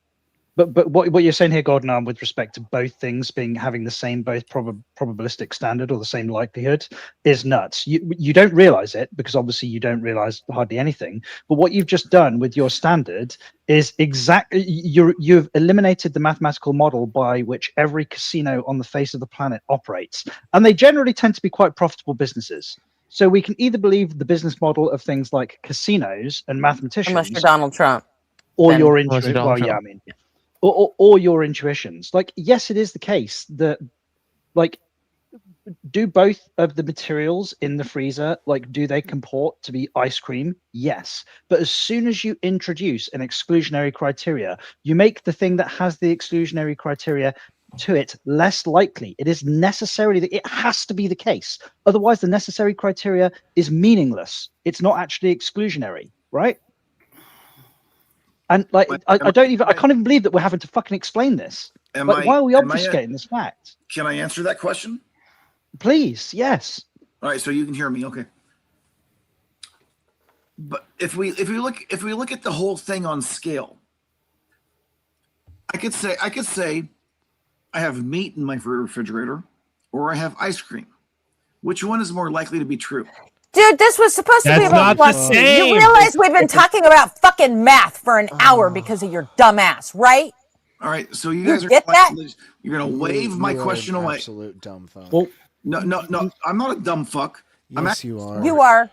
but what you're saying here, Golden Arm, with respect to both things having the same both probabilistic standard or the same likelihood is nuts. You don't realize it because obviously you don't realize hardly anything. But what you've just done with your standard is exactly you've eliminated the mathematical model by which every casino on the face of the planet operates, and they generally tend to be quite profitable businesses. So we can either believe the business model of things like casinos and mathematicians,
Unless you're Donald Trump.
or
then-
your
Unless you're
intuition.
Donald
Well, yeah, I
Trump.
mean, or your intuitions. Like, yes, it is the case that, like, do both of the materials in the freezer, like, do they comport to be ice cream? Yes. But as soon as you introduce an exclusionary criteria, you make the thing that has the exclusionary criteria to it less likely. It is necessarily that it has to be the case. Otherwise, the necessary criteria is meaningless. It's not actually exclusionary, right? And like, I can't even believe that we're having to fucking explain this. Like, why are we obfuscating this fact?
Can I answer that question?
Please, yes.
All right, so you can hear me, okay? But if we look at the whole thing on scale, I could say I have meat in my refrigerator, or I have ice cream. Which one is more likely to be true?
Dude, this was supposed to be
That's
about
not the
Bugsy.
same.
You realize we've been talking about fucking math for an hour because of your dumb ass, right?
All right, so you
You
guys are
get that?
you're gonna wave my
You are
question
an
away.
Absolute dumb fuck.
Well, no, I'm not a dumb fuck.
Yes, you are.
You are.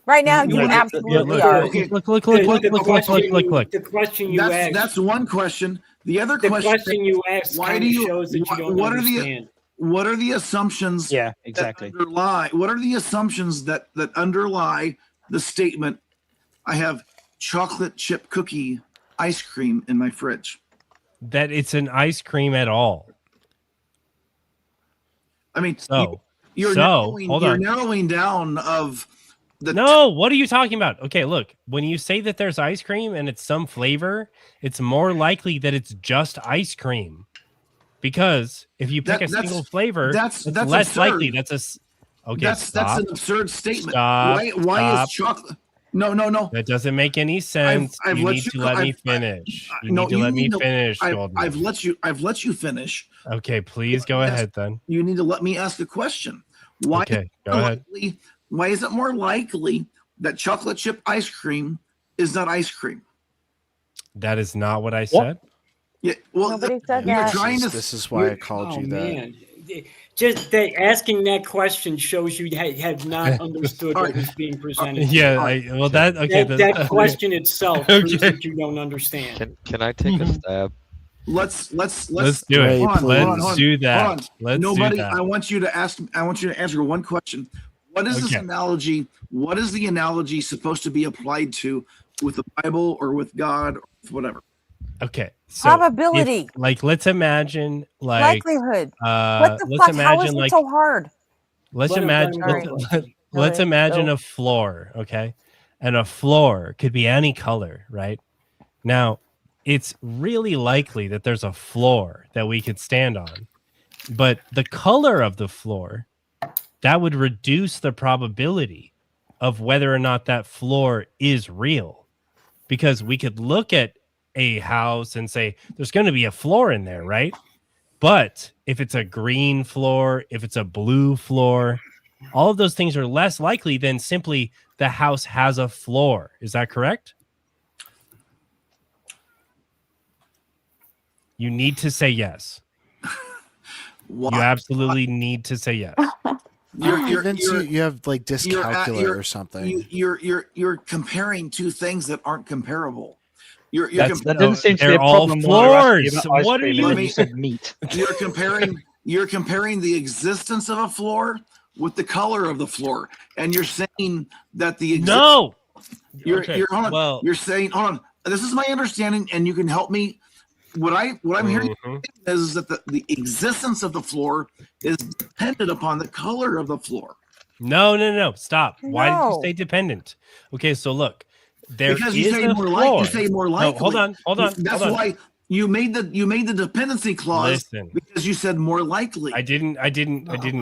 Right now,
You
you
look-
absolutely
look,
are.
Okay.
Look.
The question you asked.
That's one question. The other
The
question.
question you asked
Why
kind
do
of
you?
shows that you don't
What
understand.
what are the assumptions?
Yeah, exactly.
That underlie. What are the assumptions that underlie the statement? I have chocolate chip cookie ice cream in my fridge.
That it's an ice cream at all.
I mean,
So
you're
hold on.
narrowing down of the.
No, what are you talking about? Okay, look, when you say that there's ice cream and it's some flavor, it's more likely that it's just ice cream. Because if you pick a single flavor,
that's
less
absurd.
likely. That's okay.
That's an absurd statement.
Stop,
Why
stop.
is chocolate? No.
That doesn't make any sense.
I've
you
let
need
you
to
go-
let me
I've-
finish. You
No,
need to
you
let me
need to-
finish,
I've
Golden.
let you finish.
Okay, please go ahead then.
You need to let me ask a question. Why?
Okay, go
more
ahead.
likely- Why is it more likely that chocolate chip ice cream is not ice cream?
That is not what I said.
Yeah. Well,
Nobody said
you're
that.
trying to.
This is why I called you that.
Man. Just that asking that question shows you have not understood what was being presented.
Yeah,
That question itself proves
Okay.
that you don't understand.
Can I take a stab?
Let's
do it.
hold on,
Let's do that.
hold on.
Let's
Nobody.
do that.
I want you to answer one question. What is this
Okay.
analogy? What is the analogy supposed to be applied to with the Bible or with God or with whatever?
Okay. So
Probability.
let's imagine
Likelihood. What the
let's
fuck? How is
imagine
it so hard?
let's
Let him
imagine
go.
let's
Sorry.
imagine
Go.
a floor, okay? And a floor could be any color, right? Now, it's really likely that there's a floor that we could stand on. But the color of the floor, that would reduce the probability of whether or not that floor is real. Because we could look at a house and say there's going to be a floor in there, right? But if it's a green floor, if it's a blue floor, all of those things are less likely than simply the house has a floor. Is that correct? You need to say yes.
Why?
You absolutely need to say yes.
You have like dyscalculia or something.
You're comparing two things that aren't comparable.
That doesn't seem to be a
they're all
problem. when you're asking
floors.
about ice
What are
cream
you-
and then you said meat?
You're comparing the existence of a floor with the color of the floor, and you're saying that the
No.
You're
Okay,
hold on.
well-
You're saying hold on. This is my understanding, and you can help me. What I'm hearing is that the existence of the floor is dependent upon the color of the floor.
No. Stop. Why did you
No.
say dependent? Okay, so look, There
because
is
you say
a
more
floor.
like. You say more likely.
No, hold on.
That's why you made the dependency clause.
Listen.
Because you said more likely.
I didn't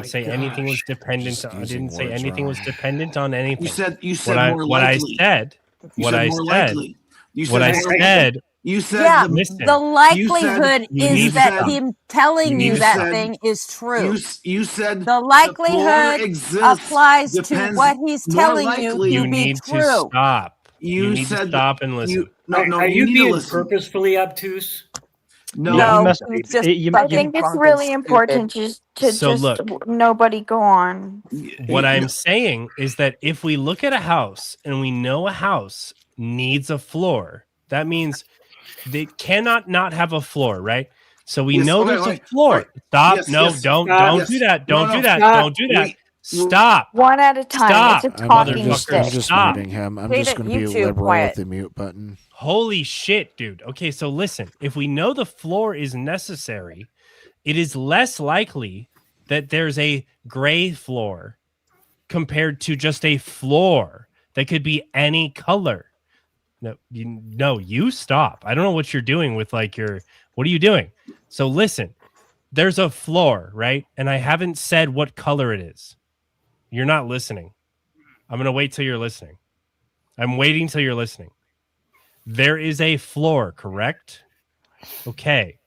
say anything was dependent. I didn't say anything was dependent on anything.
You said more likely.
What I said.
You
what I said.
You said
yeah,
listen,
the likelihood is that
stop.
him telling you that
stop.
thing is true.
You said
the likelihood applies to what he's telling you to
You
be
need
true.
to stop.
You
need
said
to stop and listen.
Are you being purposefully obtuse?
No,
must
it's
be.
just
I think it's really important just to
So
just
look.
nobody go on.
What I'm saying is that if we look at a house and we know a house needs a floor, that means they cannot not have a floor, right? So we know there's a floor. Stop. Don't do that. Don't do that. Don't do that. Stop.
One at a time.
Stop.
It's a talking
I'm
stick.
just
Stop.
muting him. I'm
Jada,
just going to
you
be
too,
liberal
quiet.
with the mute button.
Holy shit, dude. Okay, so listen. If we know the floor is necessary, it is less likely that there's a gray floor compared to just a floor that could be any color. No, you stop. I don't know what you're doing with what are you doing? So listen, there's a floor, right? And I haven't said what color it is. You're not listening. I'm going to wait till you're listening. I'm waiting till you're listening. There is a floor, correct? Okay.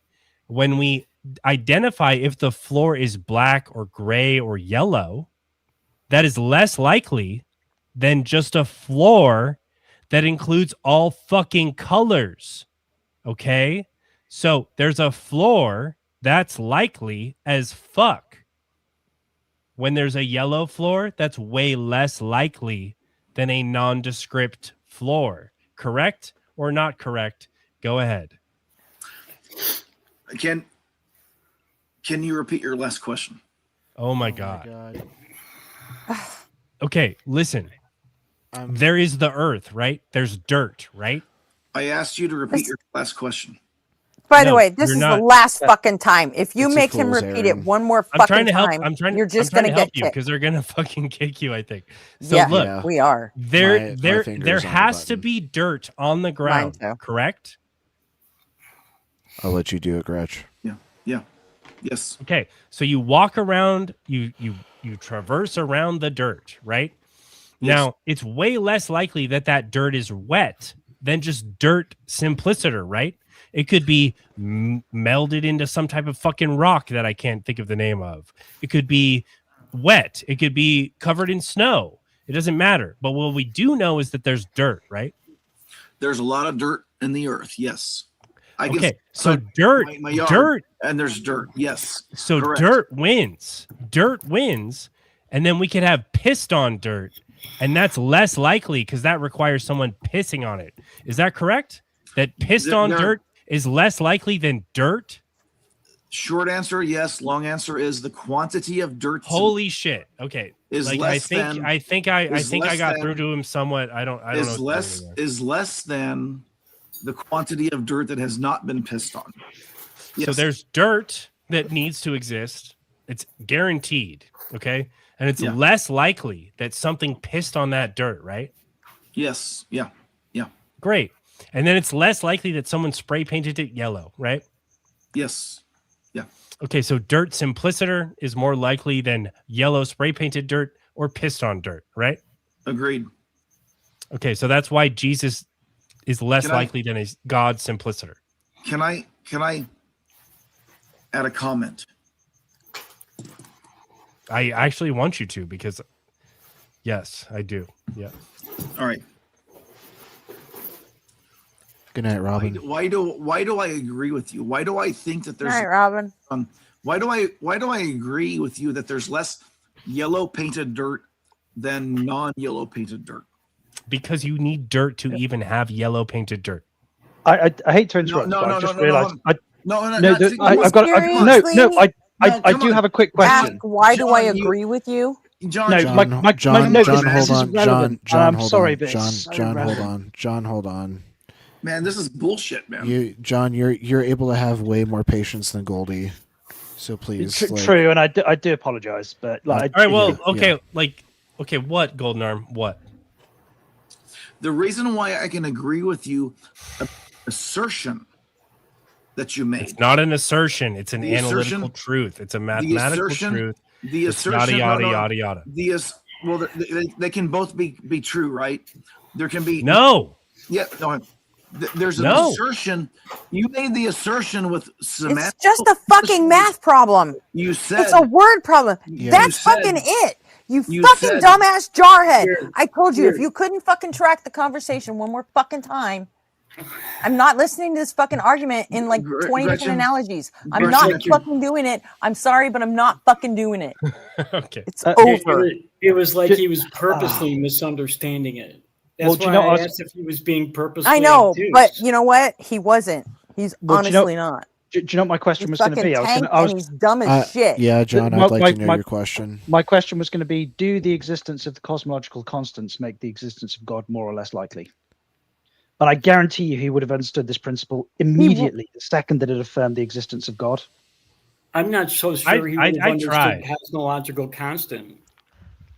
When we identify if the floor is black or gray or yellow, that is less likely than just a floor that includes all fucking colors. Okay? So there's a floor that's likely as fuck. When there's a yellow floor, that's way less likely than a nondescript floor. Correct or not correct? Go ahead.
Can you repeat your last question?
Oh my God. Okay, listen. There is the earth, right? There's dirt, right?
I asked you to repeat your last question.
By the way, this is the last fucking time. If you
It's a
make him
fool's
repeat
errand.
it one more
I'm
fucking
trying to help.
time,
I'm trying.
you're just
I'm trying
gonna
to help
get
you
kicked.
because they're gonna fucking kick you. I think. So
Yeah,
look,
we are.
There
finger's on the
has to be dirt on the ground. Correct.
I'll let you do it, Gretch.
Yeah. Yes.
Okay. So you walk around. You traverse around the dirt, right? Now it's way less likely that dirt is wet than just dirt simpliciter, right? It could be melded into some type of fucking rock that I can't think of the name of. It could be wet. It could be covered in snow. It doesn't matter. But what we do know is that there's dirt, right?
There's a lot of dirt in the earth. Yes.
Okay. So dirt,
my yard,
dirt,
and there's dirt. Yes.
So
correct.
dirt wins. Dirt wins, and then we could have pissed on dirt, and that's less likely because that requires someone pissing on it. Is that correct? That pissed on dirt is less likely than dirt?
Short answer, yes. Long answer is the quantity of dirt.
Holy shit. Okay.
Is
like
less than,
I think I got through to him somewhat. I don't know.
Is less than the quantity of dirt that has not been pissed on. Yes.
So there's dirt that needs to exist. It's guaranteed. Okay. And it's less likely that something pissed on that dirt, right?
Yes. Yeah.
Great. And then it's less likely that someone spray painted it yellow, right?
Yes. Yeah.
Okay, so dirt simpliciter is more likely than yellow spray painted dirt or pissed on dirt, right?
Agreed.
Okay, so that's why Jesus is less likely than a God simpliciter.
Can I add a comment?
I actually want you to because yes, I do. Yeah.
All right.
Good night, Robin.
Why do I agree with you? Why do I think that there's
All right, Robin.
Why do I agree with you that there's less yellow painted dirt than non-yellow painted dirt?
Because you need dirt to even have yellow painted dirt.
I hate to interrupt. but I just realized. I do have a quick question.
Why do I agree with you?
John,
John, hold on.
I'm sorry, but
John, hold on. John, hold on.
Man, this is bullshit, man.
John, you're able to have way more patience than Goldie. So please.
True, and I do apologize, but
all right, well, okay, okay, what Golden Arm? What?
The reason why I can agree with you, assertion that you made.
It's not an assertion. It's an
The
analytical
assertion-
truth. It's a
The
mathematical
assertion,
truth.
the
It's yada
assertion,
yada
no, no,
yada yada.
well, they can both be true, right? There can be
No.
Yeah, no. There's an
No.
assertion. You made the assertion with semantic.
It's just a fucking math problem.
You said
It's a word problem.
Yeah.
That's
You said-
fucking it. You
you
fucking
said-
dumbass jarhead.
Here,
I told you, if
here.
you couldn't fucking track the conversation one more fucking time, I'm not listening to this fucking argument in like 20 different
Gretchen,
analogies. I'm
Gretchen,
not
thank you.
fucking doing it. I'm sorry, but I'm not fucking doing it.
Okay.
It's
It,
over.
it was like he was purposely misunderstanding it. That's
Well, do you
why
know,
I
I was-
asked if he was being purposely
I know,
obtuse.
but you know what? He wasn't. He's
Well, do you know-
honestly not.
Do you know what my question
He's
was going to
fucking
be?
tank and he's dumb as shit.
Yeah, John,
My-
I'd like
my-
to know
my-
your question.
My question was going to be: do the existence of the cosmological constants make the existence of God more or less likely? And I guarantee you, he would have understood this principle immediately the second that it affirmed the existence of God.
I'm not so sure he
I
would have understood
tried.
cosmological constant.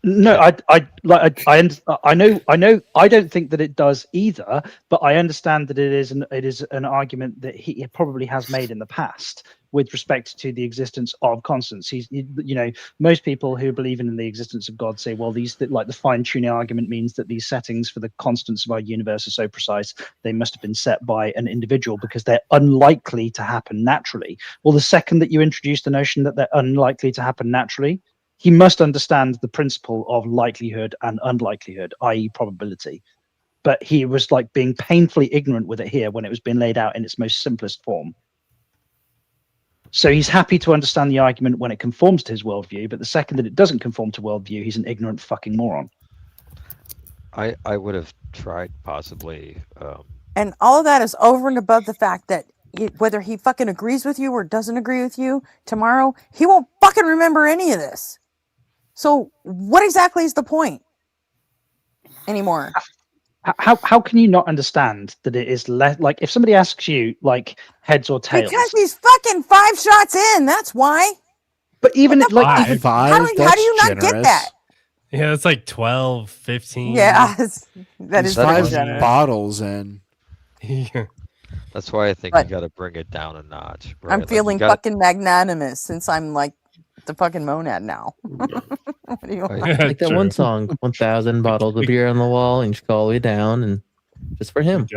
No, I know. I don't think that it does either, but I understand that it is an argument that he probably has made in the past with respect to the existence of constants. Most people who believe in the existence of God say, well, the fine tuning argument means that these settings for the constants of our universe are so precise they must have been set by an individual because they're unlikely to happen naturally. Well, the second that you introduce the notion that they're unlikely to happen naturally, he must understand the principle of likelihood and unlikelihood, i.e. probability. But he was like being painfully ignorant with it here when it was being laid out in its most simplest form. So he's happy to understand the argument when it conforms to his worldview, but the second that it doesn't conform to worldview, he's an ignorant fucking moron.
I would have tried possibly.
And all of that is over and above the fact that whether he fucking agrees with you or doesn't agree with you tomorrow, he won't fucking remember any of this. So what exactly is the point anymore?
How can you not understand that it is less like if somebody asks you like heads or tails?
Because he's fucking 5 shots in. That's why.
But even
What the
like
fuck?
even
How do you not get that?
Yeah, it's like 12, 15.
Yeah, that is
He's 5
generous.
bottles in.
Yeah.
That's why I think
But-
you got to bring it down a notch.
I'm
right? Like, you
feeling
gotta-
fucking magnanimous since I'm like the fucking monad now. What do you want?
Like that one song, 1,000 bottles of beer on the wall, and you just go all the way down, and just for him.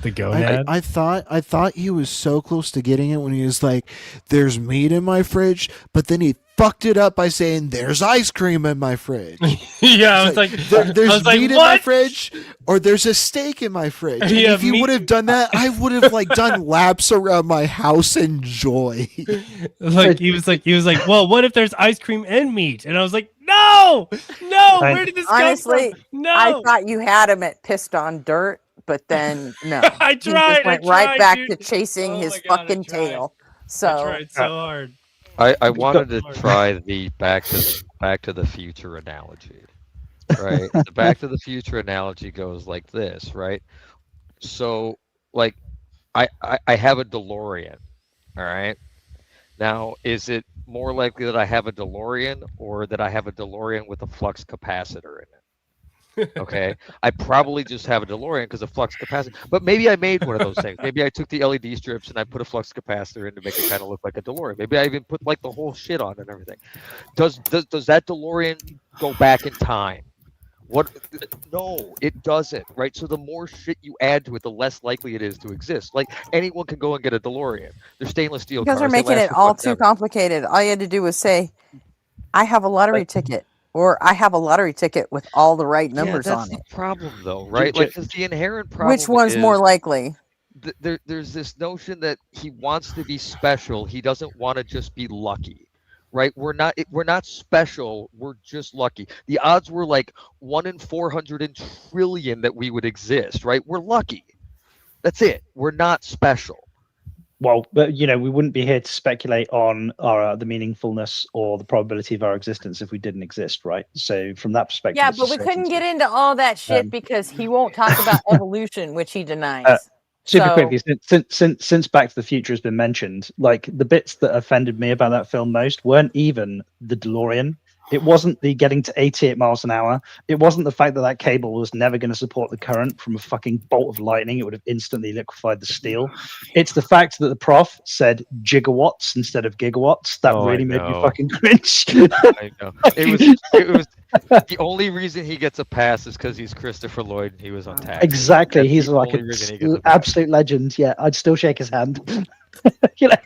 The gonad.
I thought he was so close to getting it when he was like, "There's meat in my fridge," but then he fucked it up by saying, "There's ice cream in my fridge."
Yeah, I was
There's
I was like,
meat in my
what?
fridge, or there's a steak in my fridge. And
Yeah,
if you
meat-
would have done that, I would have like done laps around my house in joy.
Like he was like, well, what if there's ice cream and meat? And I was like, no, where did this
Honestly,
come from? No,
I thought you had him at pissed on dirt, but then no.
I
He just
tried,
went
I
right
tried,
back
dude.
to chasing
Oh
his
my God, I
fucking
tried.
tail.
I
So
tried so hard.
I wanted to try the Back to the Future analogy, right? The Back to the Future analogy goes like this, right? So, like, I have a DeLorean, all right? Now, is it more likely that I have a DeLorean or that I have a DeLorean with a flux capacitor in it? Okay, I probably just have a DeLorean because of flux capacitor. But maybe I made one of those things. Maybe I took the LED strips and I put a flux capacitor in to make it kind of look like a DeLorean. Maybe I even put like the whole shit on and everything. Does that DeLorean go back in time? What? No, it doesn't. Right. So the more shit you add to it, the less likely it is to exist. Like anyone can go and get a DeLorean. They're stainless steel.
you guys
cars.
are
They
making
last
it
for
all
fucking
too
ever.
complicated. All you had to do was say, I have a lottery ticket, or I have a lottery ticket with all the right numbers
yeah, that's
on it.
the problem, though, right? Like, because the inherent problem.
Which one's more likely?
There's this notion that he wants to be special. He doesn't want to just be lucky, right? We're not special. We're just lucky. The odds were like 1 in 400 trillion that we would exist, right? We're lucky. That's it. We're not special.
Well, but we wouldn't be here to speculate on the meaningfulness or the probability of our existence if we didn't exist, right? So from that perspective,
Yeah,
it's
but
just
we couldn't get into all that shit because he won't talk about evolution, which he denies.
Super
So-
quickly, since Back to the Future has been mentioned, like the bits that offended me about that film most weren't even the DeLorean. It wasn't the getting to 88 miles an hour. It wasn't the fact that that cable was never going to support the current from a fucking bolt of lightning. It would have instantly liquefied the steel. It's the fact that the prof said gigawatts instead of gigawatts. That
Oh,
really
I
made me
know.
fucking cringe.
I know. It was the only reason he gets a pass is because he's Christopher Lloyd and he was on tax.
Exactly.
That's
He's
the
like
only reason he gets
an
a pass.
absolute legend. Yeah, I'd still shake his hand. You know?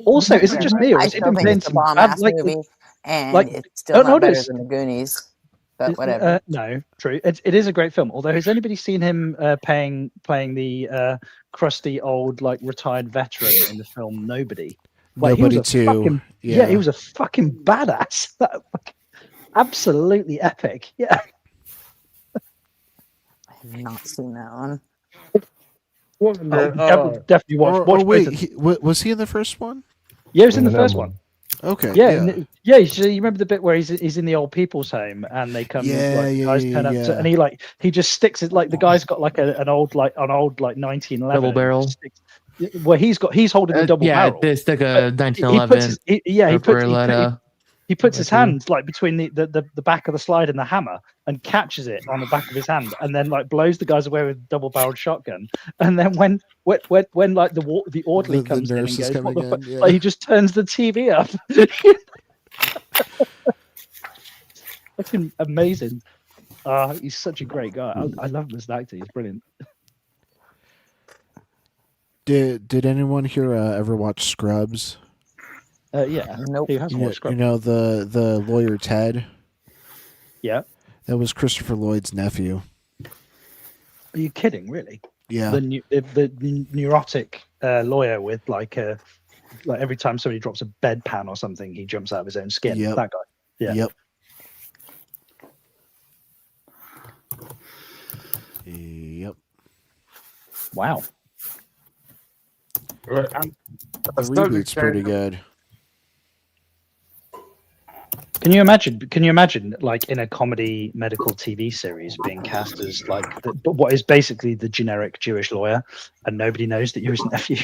Also, is it just me, or
I
has he
still
been
think
playing
it's a
some
bomb
bad,
ass
like,
movie, and
like?
it's still not better
it's-
than the Goonies. But whatever.
No, true. It is a great film. Although, has anybody seen him playing the crusty old like retired veteran in the film Nobody? Like
Nobody
he was a
2,
fucking
yeah.
he was a fucking badass. That fucking, absolutely epic. Yeah.
I have not seen that one.
Definitely watch.
Or
Watch both
wait,
of them.
was he in the first one?
Yeah, he was in the first one.
Okay,
Yeah,
yeah.
So you remember the bit where he's in the old people's home and they come, guys turn up,
yeah.
and he just sticks it like the guy's got like an old 1911
Double
and he
barrel.
just well, he's holding the double barrel.
Yeah, it's like a
But
1911.
He puts his hand like between the back of the slide and the hammer and catches it on the back of his hand and then like blows the guys away with a double-barreled shotgun. And then when like the orderly comes in and
nurse is
goes, "What
coming
the
in,
fuck?"
yeah.
Like he just turns the TV up. Fucking amazing. He's such a great guy. I love him as an actor. He's brilliant.
Did anyone here ever watch Scrubs?
Yeah.
Nope.
He has watched Scrubs.
You know the lawyer Ted?
Yeah.
That was Christopher Lloyd's nephew.
Are you kidding? Really?
Yeah.
The neurotic lawyer with like every time somebody drops a bedpan or something, he jumps out of his own skin.
Yep.
That guy. Yeah.
Yep. Yep.
Wow.
The reboot's pretty good.
Can you imagine, like in a comedy medical TV series, being cast as like what is basically the generic Jewish lawyer, and nobody knows that you're his nephew?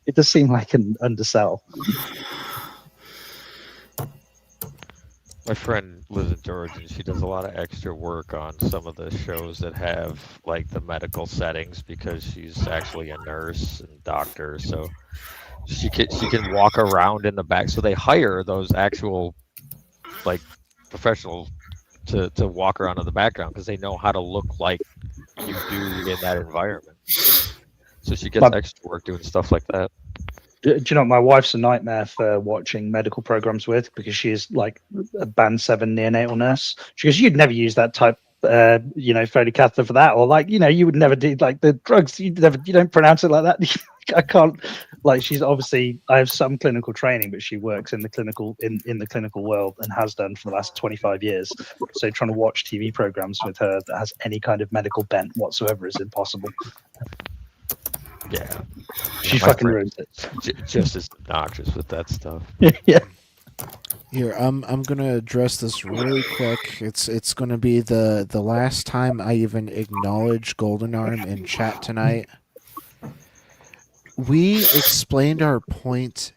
It does seem like an undersell.
My friend lives in Georgia and she does a lot of extra work on some of the shows that have like the medical settings because she's actually a nurse and doctor, so she can walk around in the back. So they hire those actual like professionals to walk around in the background because they know how to look like you do in that environment. So she gets extra work doing stuff like that.
Do you know, my wife's a nightmare for watching medical programs with because she is like a band 7 neonatal nurse. She goes, "You'd never use that type, Foley catheter for that, or like, you would never do like the drugs. You don't pronounce it like that." I can't. Like, she's obviously, I have some clinical training, but she works in the clinical in the clinical world and has done for the last 25 years. So trying to watch TV programs with her that has any kind of medical bent whatsoever is impossible.
Yeah,
She
my
fucking
friend
ruins it.
Just as obnoxious with that stuff.
Yeah.
Here, I'm gonna address this really quick. It's gonna be the last time I even acknowledge Golden Arm in chat tonight. We explained our point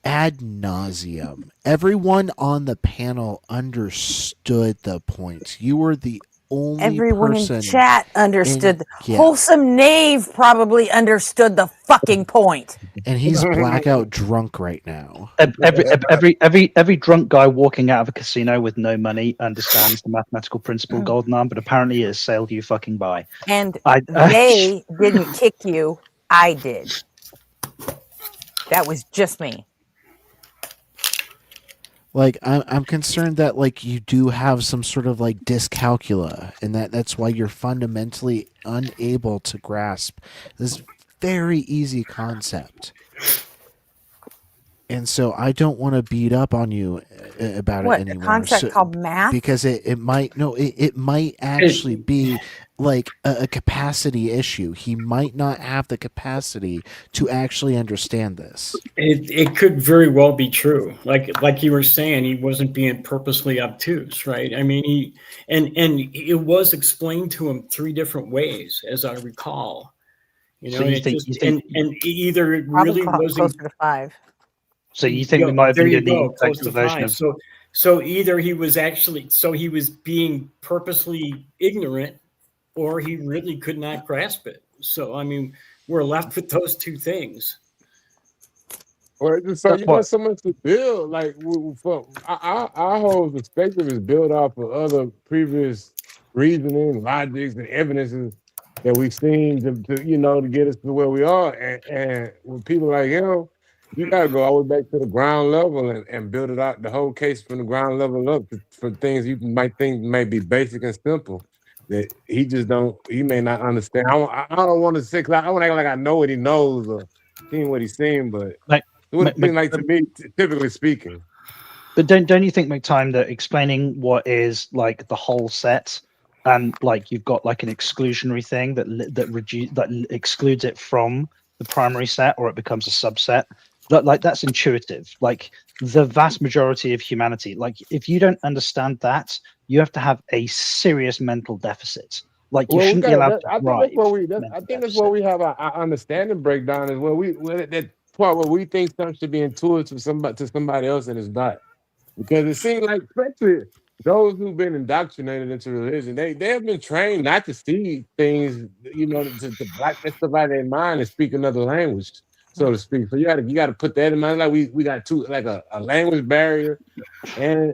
ad nauseum. Everyone on the panel understood the point. You were the only
Everyone
person
in chat understood.
yeah.
Wholesome Knave probably understood the fucking point.
And he's blackout drunk right now.
Every drunk guy walking out of a casino with no money understands the mathematical principle Golden Arm, but apparently it has sailed you fucking by.
And they didn't kick you. I did. That was just me.
Like, I'm concerned that like you do have some sort of like dyscalculia, and that's why you're fundamentally unable to grasp this very easy concept. And so I don't want to beat up on you about it anymore.
What, a concept called math?
Because it might actually be like a capacity issue. He might not have the capacity to actually understand this.
It could very well be true. Like you were saying, he wasn't being purposely obtuse, right? I mean, he and it was explained to him 3 different ways, as I recall. You
So
know, and
you
it
think
just and either it
Probably
really wasn't.
closer to 5.
so you think we might have
There
been
you
doing the
go, close
intellectual
to
version
5.
of
So either he was being purposely ignorant, or he really could not grasp it. So I mean, we're left with those two things.
Or it's just so
That's
you got
what
so much to build. Like our whole perspective is built off of other previous reasoning, logics, and evidences that we've seen to get us to where we are. And with people like him, you got to go all the way back to the ground level and build it out the whole case from the ground level up for things you might think may be basic and simple that he may not understand. I don't want to say, 'cause I don't act like I know what he knows or seen what he's seen, but
like.
it would seem like to me, typically speaking.
But don't you think, McTime, that explaining what is like the whole set, and like you've got like an exclusionary thing that excludes it from the primary set, or it becomes a subset, that's intuitive. Like the vast majority of humanity, like if you don't understand that, you have to have a serious mental deficit. Like you shouldn't be allowed to
I think
drive.
that's where we have our understanding breakdown is when that part where we think something should be intuitive to somebody else and it's not. Because it seems like, especially those who've been indoctrinated into religion, they have been trained not to see things, to block that stuff out of their mind and speak another language, so to speak. So you gotta put that in mind. Like we got like a language barrier and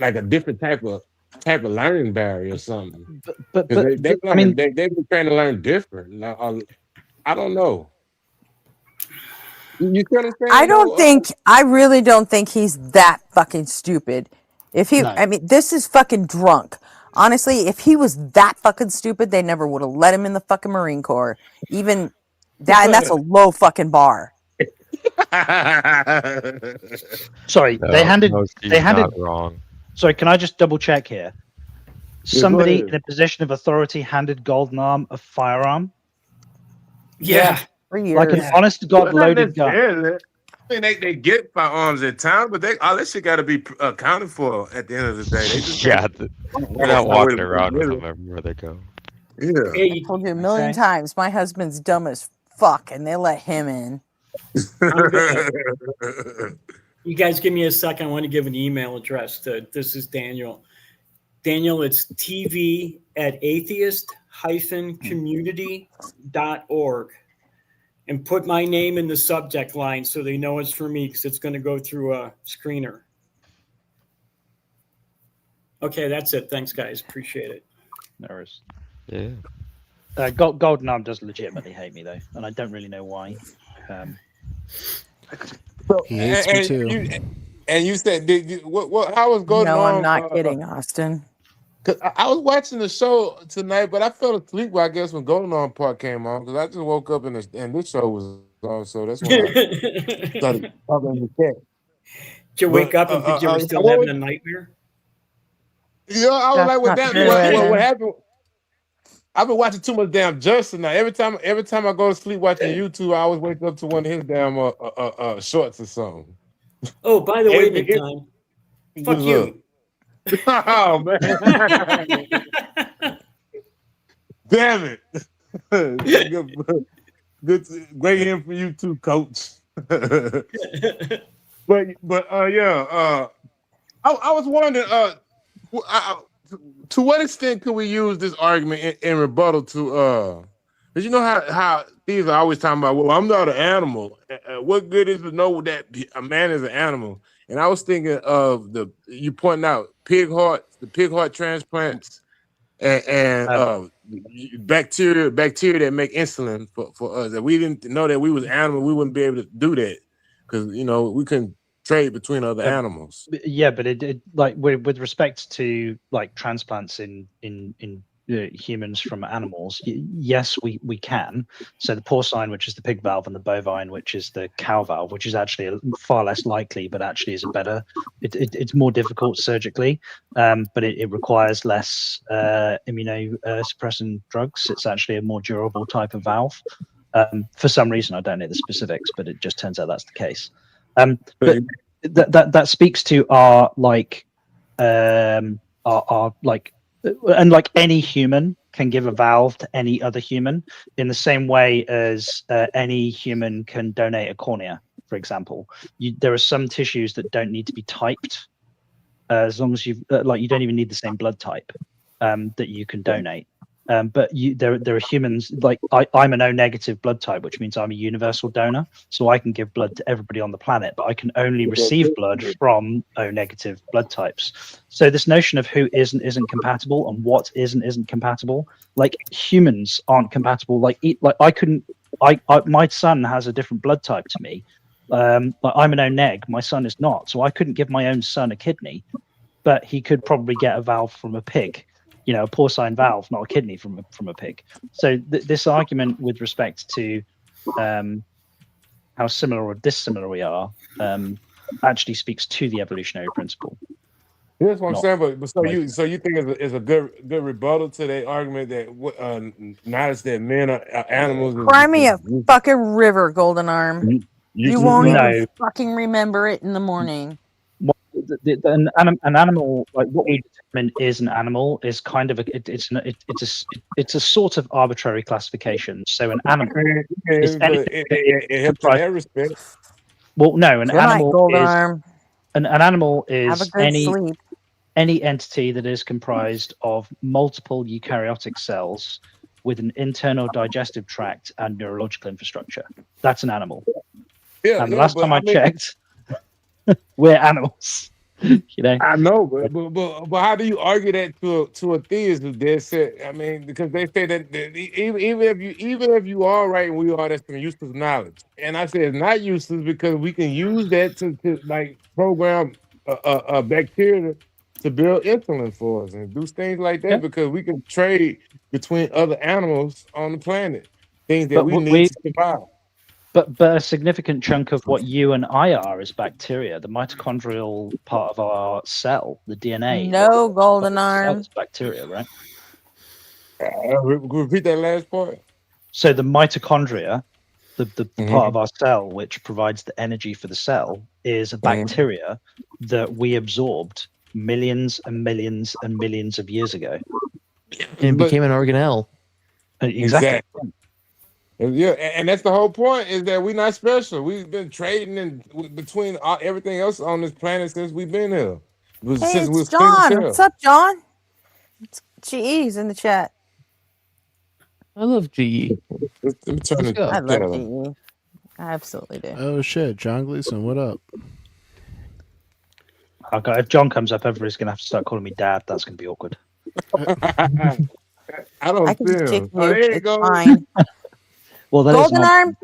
like a different type of learning barrier or something.
But
Because they've
I mean,
been trying to learn different. I don't know. You see what I'm saying?
I really don't think he's that fucking stupid.
No.
I mean, this is fucking drunk. Honestly, if he was that fucking stupid, they never would have let him in the fucking Marine Corps. Even that, and that's a low fucking bar.
Sorry,
No,
they handed.
he's
They handed.
not wrong.
Sorry, can I just double check here?
Yeah,
Somebody in a position of authority handed Golden Arm a firearm.
Yeah.
For
Like an
years.
honest to God
Well, not
loaded gun.
necessarily. I mean, they get firearms at times, but all that shit got to be accounted for at the end of the day. They just
Yeah, they're not walking around with them everywhere they go.
Yeah.
I told you a million times, my husband's dumb as fuck, and they let him in.
You guys give me a second. I want to give an email address. This is Daniel. Daniel, it's tv@atheist-community.org. And put my name in the subject line so they know it's for me, because it's going to go through a screener. Okay, that's it. Thanks, guys. Appreciate it.
No worries.
Yeah.
Golden Arm does legitimately hate me though, and I don't really know why.
He hates me too.
You said, how was Golden
No,
Arm?
I'm not kidding, Austin.
Cause I was watching the show tonight, but I fell asleep. I guess when Golden Arm part came on, because I just woke up and this show was on, so that's when I started talking to the cat.
Did you wake up and think you were still having a nightmare?
Yeah, I was like, what happened? I've been watching too much damn Justin now. Every time I go to sleep watching YouTube, I always wake up to one of his damn shorts or something.
Oh, by the way, big time. Fuck you.
Oh man. Damn it. Good, great hearing from you too, coach. but yeah, I was wondering to what extent could we use this argument in rebuttal to because you know how these are always talking about, well, I'm not an animal. What good is to know that a man is an animal? And I was thinking of you pointing out the pig heart transplants, and bacteria that make insulin for us. If we didn't know that we was animal, we wouldn't be able to do that because we couldn't trade between other animals.
Yeah, but it like with respect to like transplants in humans from animals, yes, we can. So the porcine, which is the pig valve, and the bovine, which is the cow valve, which is actually far less likely, but actually is it's more difficult surgically, but it requires less immunosuppressant drugs. It's actually a more durable type of valve. For some reason, I don't know the specifics, but it just turns out that's the case. But that speaks to our like and like any human can give a valve to any other human in the same way as any human can donate a cornea, for example. There are some tissues that don't need to be typed, as long as you've you don't even need the same blood type that you can donate. But there are humans, like I'm an O negative blood type, which means I'm a universal donor. So I can give blood to everybody on the planet, but I can only receive blood from O negative blood types. So this notion of who isn't compatible and what isn't compatible, like humans aren't compatible. Like I couldn't, my son has a different blood type to me. I'm an O neg, my son is not. So I couldn't give my own son a kidney, but he could probably get a valve from a pig. A porcine valve, not a kidney from a pig. So this argument with respect to how similar or dissimilar we are actually speaks to the evolutionary principle.
That's what I'm saying. But so you think it's a good rebuttal to that argument that knowledge that men are animals.
Cry me a fucking river, Golden Arm. You won't even fucking remember it in the morning.
An animal, like what we determine is an animal, is kind of it's a sort of arbitrary classification. So an animal is well, no, an animal is any entity that is comprised of multiple eukaryotic cells with an internal digestive tract and neurological infrastructure. That's an animal. And the last time I checked, we're animals.
I know, but how do you argue that to a theist who they said? I mean, because they say that even if you are right and we are, that's some useless knowledge. And I say it's not useless because we can use that to like program a bacteria to build insulin for us and do things like that because we can trade between other animals on the planet, things that we need to survive.
But a significant chunk of what you and I are is bacteria. The mitochondrial part of our cell, the DNA.
No, Golden Arm.
Is bacteria, right?
Repeat that last part.
So the mitochondria, the part of our cell which provides the energy for the cell, is a bacteria that we absorbed millions and millions and millions of years ago.
And became an organelle.
Exactly.
Yeah, and that's the whole point, is that we're not special. We've been trading between everything else on this planet since we've been here.
Hey, it's John. What's up, John? It's GE's in the chat.
I love GE.
I love GE. I absolutely do.
Oh shit, John Gleason, what up?
Okay, if John comes up, everybody's gonna have to start calling me Dad. That's gonna be awkward.
I
can just kick you. It's fine.
Well,
Golden Arm,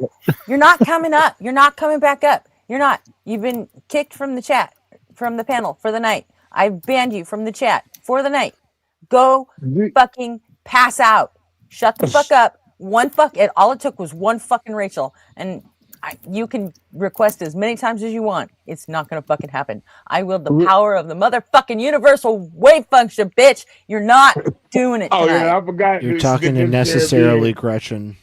you're not coming up. You're not coming back up. You're not. You've been kicked from the chat, from the panel for the night. I banned you from the chat for the night. Go fucking pass out. Shut the fuck up. All it took was one fucking Rachel. And you can request as many times as you want. It's not going to fucking happen. I wield the power of the motherfucking universal wave function, bitch. You're not doing it tonight.
Oh, yeah, I forgot.
You're talking to necessarily Gretchen.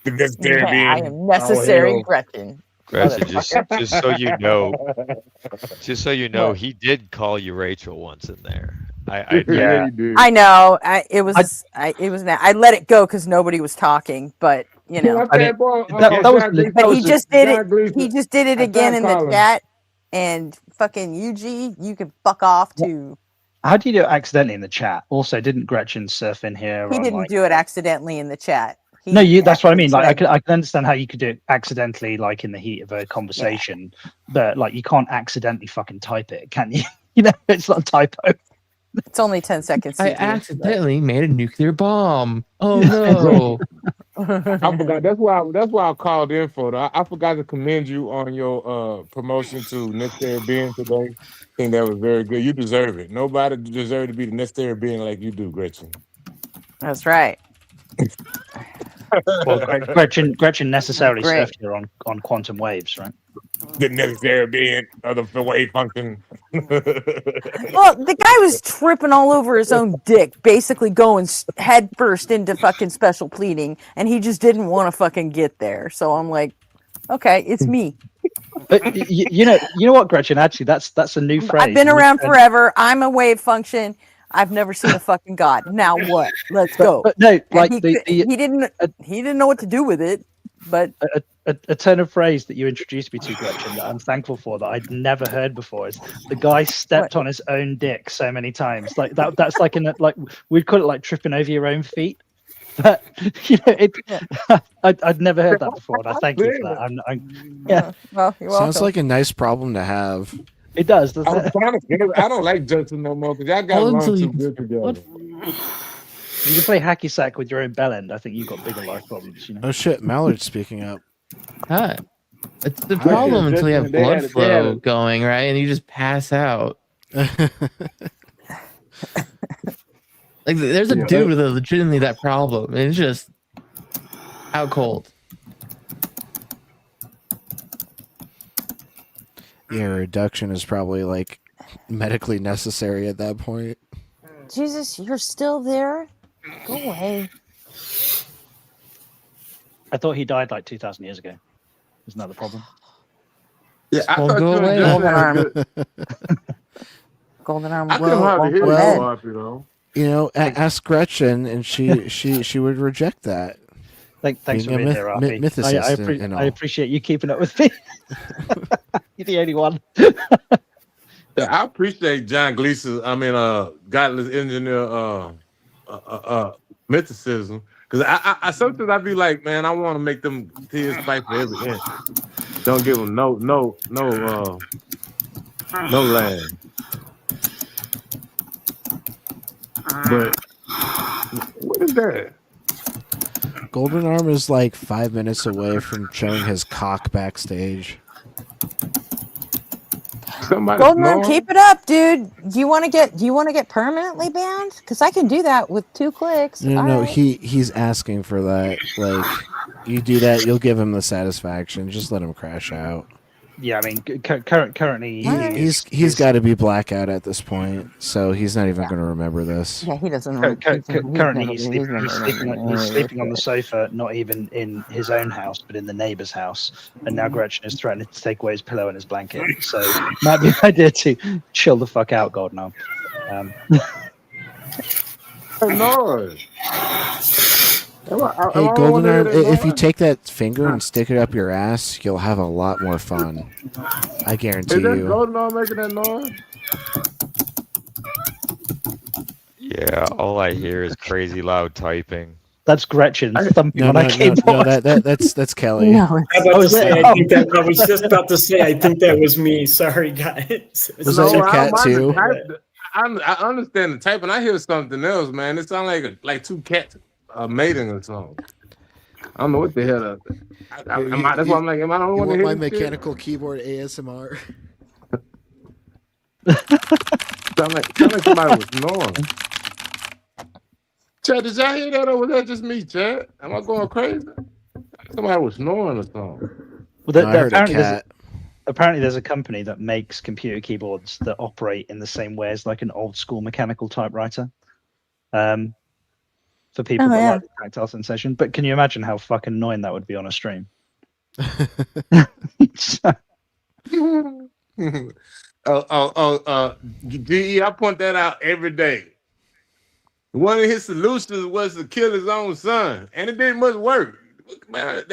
I am necessary Gretchen.
Gretchen, just so you know, he did call you Rachel once in there. I
know. I let it go because nobody was talking, but you know, he just did it. He just did it again in the chat, and fucking UG, you can fuck off too.
How do you do it accidentally in the chat? Also, didn't Gretchen surf in here?
He didn't do it accidentally in the chat.
That's what I mean. Like, I can understand how you could do it accidentally, like in the heat of a conversation, but like you can't accidentally fucking type it, can you? It's not a typo.
It's only 10 seconds.
I accidentally made a nuclear bomb. Oh no!
I forgot. That's why I called in for it. I forgot to commend you on your promotion to necessary being today. I think that was very good. You deserve it. Nobody deserves to be the necessary being like you do, Gretchen.
That's right.
Well, Gretchen necessarily surfed here on quantum waves, right?
The necessary being of the wave function.
Well, the guy was tripping all over his own dick, basically going head first into fucking special pleading, and he just didn't want to fucking get there. So I'm like, okay, it's me.
But you know what, Gretchen? Actually, that's a new phrase.
I've been around forever. I'm a wave function. I've never seen a fucking god. Now what? Let's go.
But no,
And
like
he didn't know what to do with it. But
a turn of phrase that you introduced me to, Gretchen, that I'm thankful for, that I'd never heard before, is the guy stepped on his own dick so many times. Like that's like we'd call it like tripping over your own feet. But I'd never heard that before, and I thank you for that. Yeah.
Well, you're
Sounds
welcome.
like a nice problem to have.
It does,
I
doesn't
was
it?
trying to get it. I don't like Justin no more because y'all got
Hold
along
until
too
you-
good together.
You can play hacky sack with your own bell end. I think you've got bigger life problems. You know.
Oh shit, Mallard's speaking up.
Hi. It's the
Hi.
problem until you have
They had
blood
it- they
flow
had it.
going, right? And you just pass out. Like there's a
Yeah.
dude with legitimately that problem. And it's just out cold.
Yeah, reduction is probably like medically necessary at that point.
Jesus, you're still there? Go away.
I thought he died like 2,000 years ago. Isn't that the problem?
Yeah, I
Won't
thought
go
you and
away.
Justin
Golden
had
arm.
good.
Golden arm.
I couldn't hardly hear you,
well,
Harvey, though.
You know, ask Gretchen, and she would reject that.
Thanks
Being
for
a
being there, Arpy.
mythicist and
I
all.
appreciate you keeping up with me. You're the only one.
Yeah, I appreciate John Gleeson. I mean, Godless Engineer, mythicism. Because I sometimes I be like, man, I want to make them tears fight for every inch. Don't give them no land. But what is that?
Golden Arm is like 5 minutes away from showing his cock backstage.
Somebody
Golden arm,
snoring?
keep it up, dude. Do you want to get permanently banned? Because I can do that with 2 clicks.
No,
All
no,
right.
he's asking for that. Like, you do that, you'll give him the satisfaction. Just let him crash out.
Yeah, I mean, currently
He's got to be blackout at this point, so he's not even going to remember this.
Yeah, he doesn't.
currently he's sleeping on the sofa, not even in his own house, but in the neighbor's house. And now Gretchen is threatening to take away his pillow and his blanket. So might be an idea to chill the fuck out, God now.
No.
Hey, Golden Arm, if you take that finger and stick it up your ass, you'll have a lot more fun. I guarantee
Is that
you.
Golden Arm making that noise?
Yeah, all I hear is crazy loud typing.
That's Gretchen thumping
No,
on
no,
our
no,
keyboard.
no, that's Kelly.
No,
I was just about to say, I think that was me. Sorry, guys.
Was that your cat
I
too?
I understand the type, and I hear something else, man. It sounds like 2 cats mating or something. I don't know what the hell. That's why I'm like, am I the only one to
want
hear
my
this shit?
mechanical keyboard ASMR?
Sound like somebody was snoring. Chad, did y'all hear that, or was that just me, Chad? Am I going crazy? Somebody was snoring or something.
Well,
No, I heard a cat.
Apparently, there's a company that makes computer keyboards that operate in the same way as like an old school mechanical typewriter. For people
Oh,
that
yeah.
like the tactile sensation. But can you imagine how fucking annoying that would be on a stream?
GE, I point that out every day. One of his solutions was to kill his own son, and it didn't much work. Man,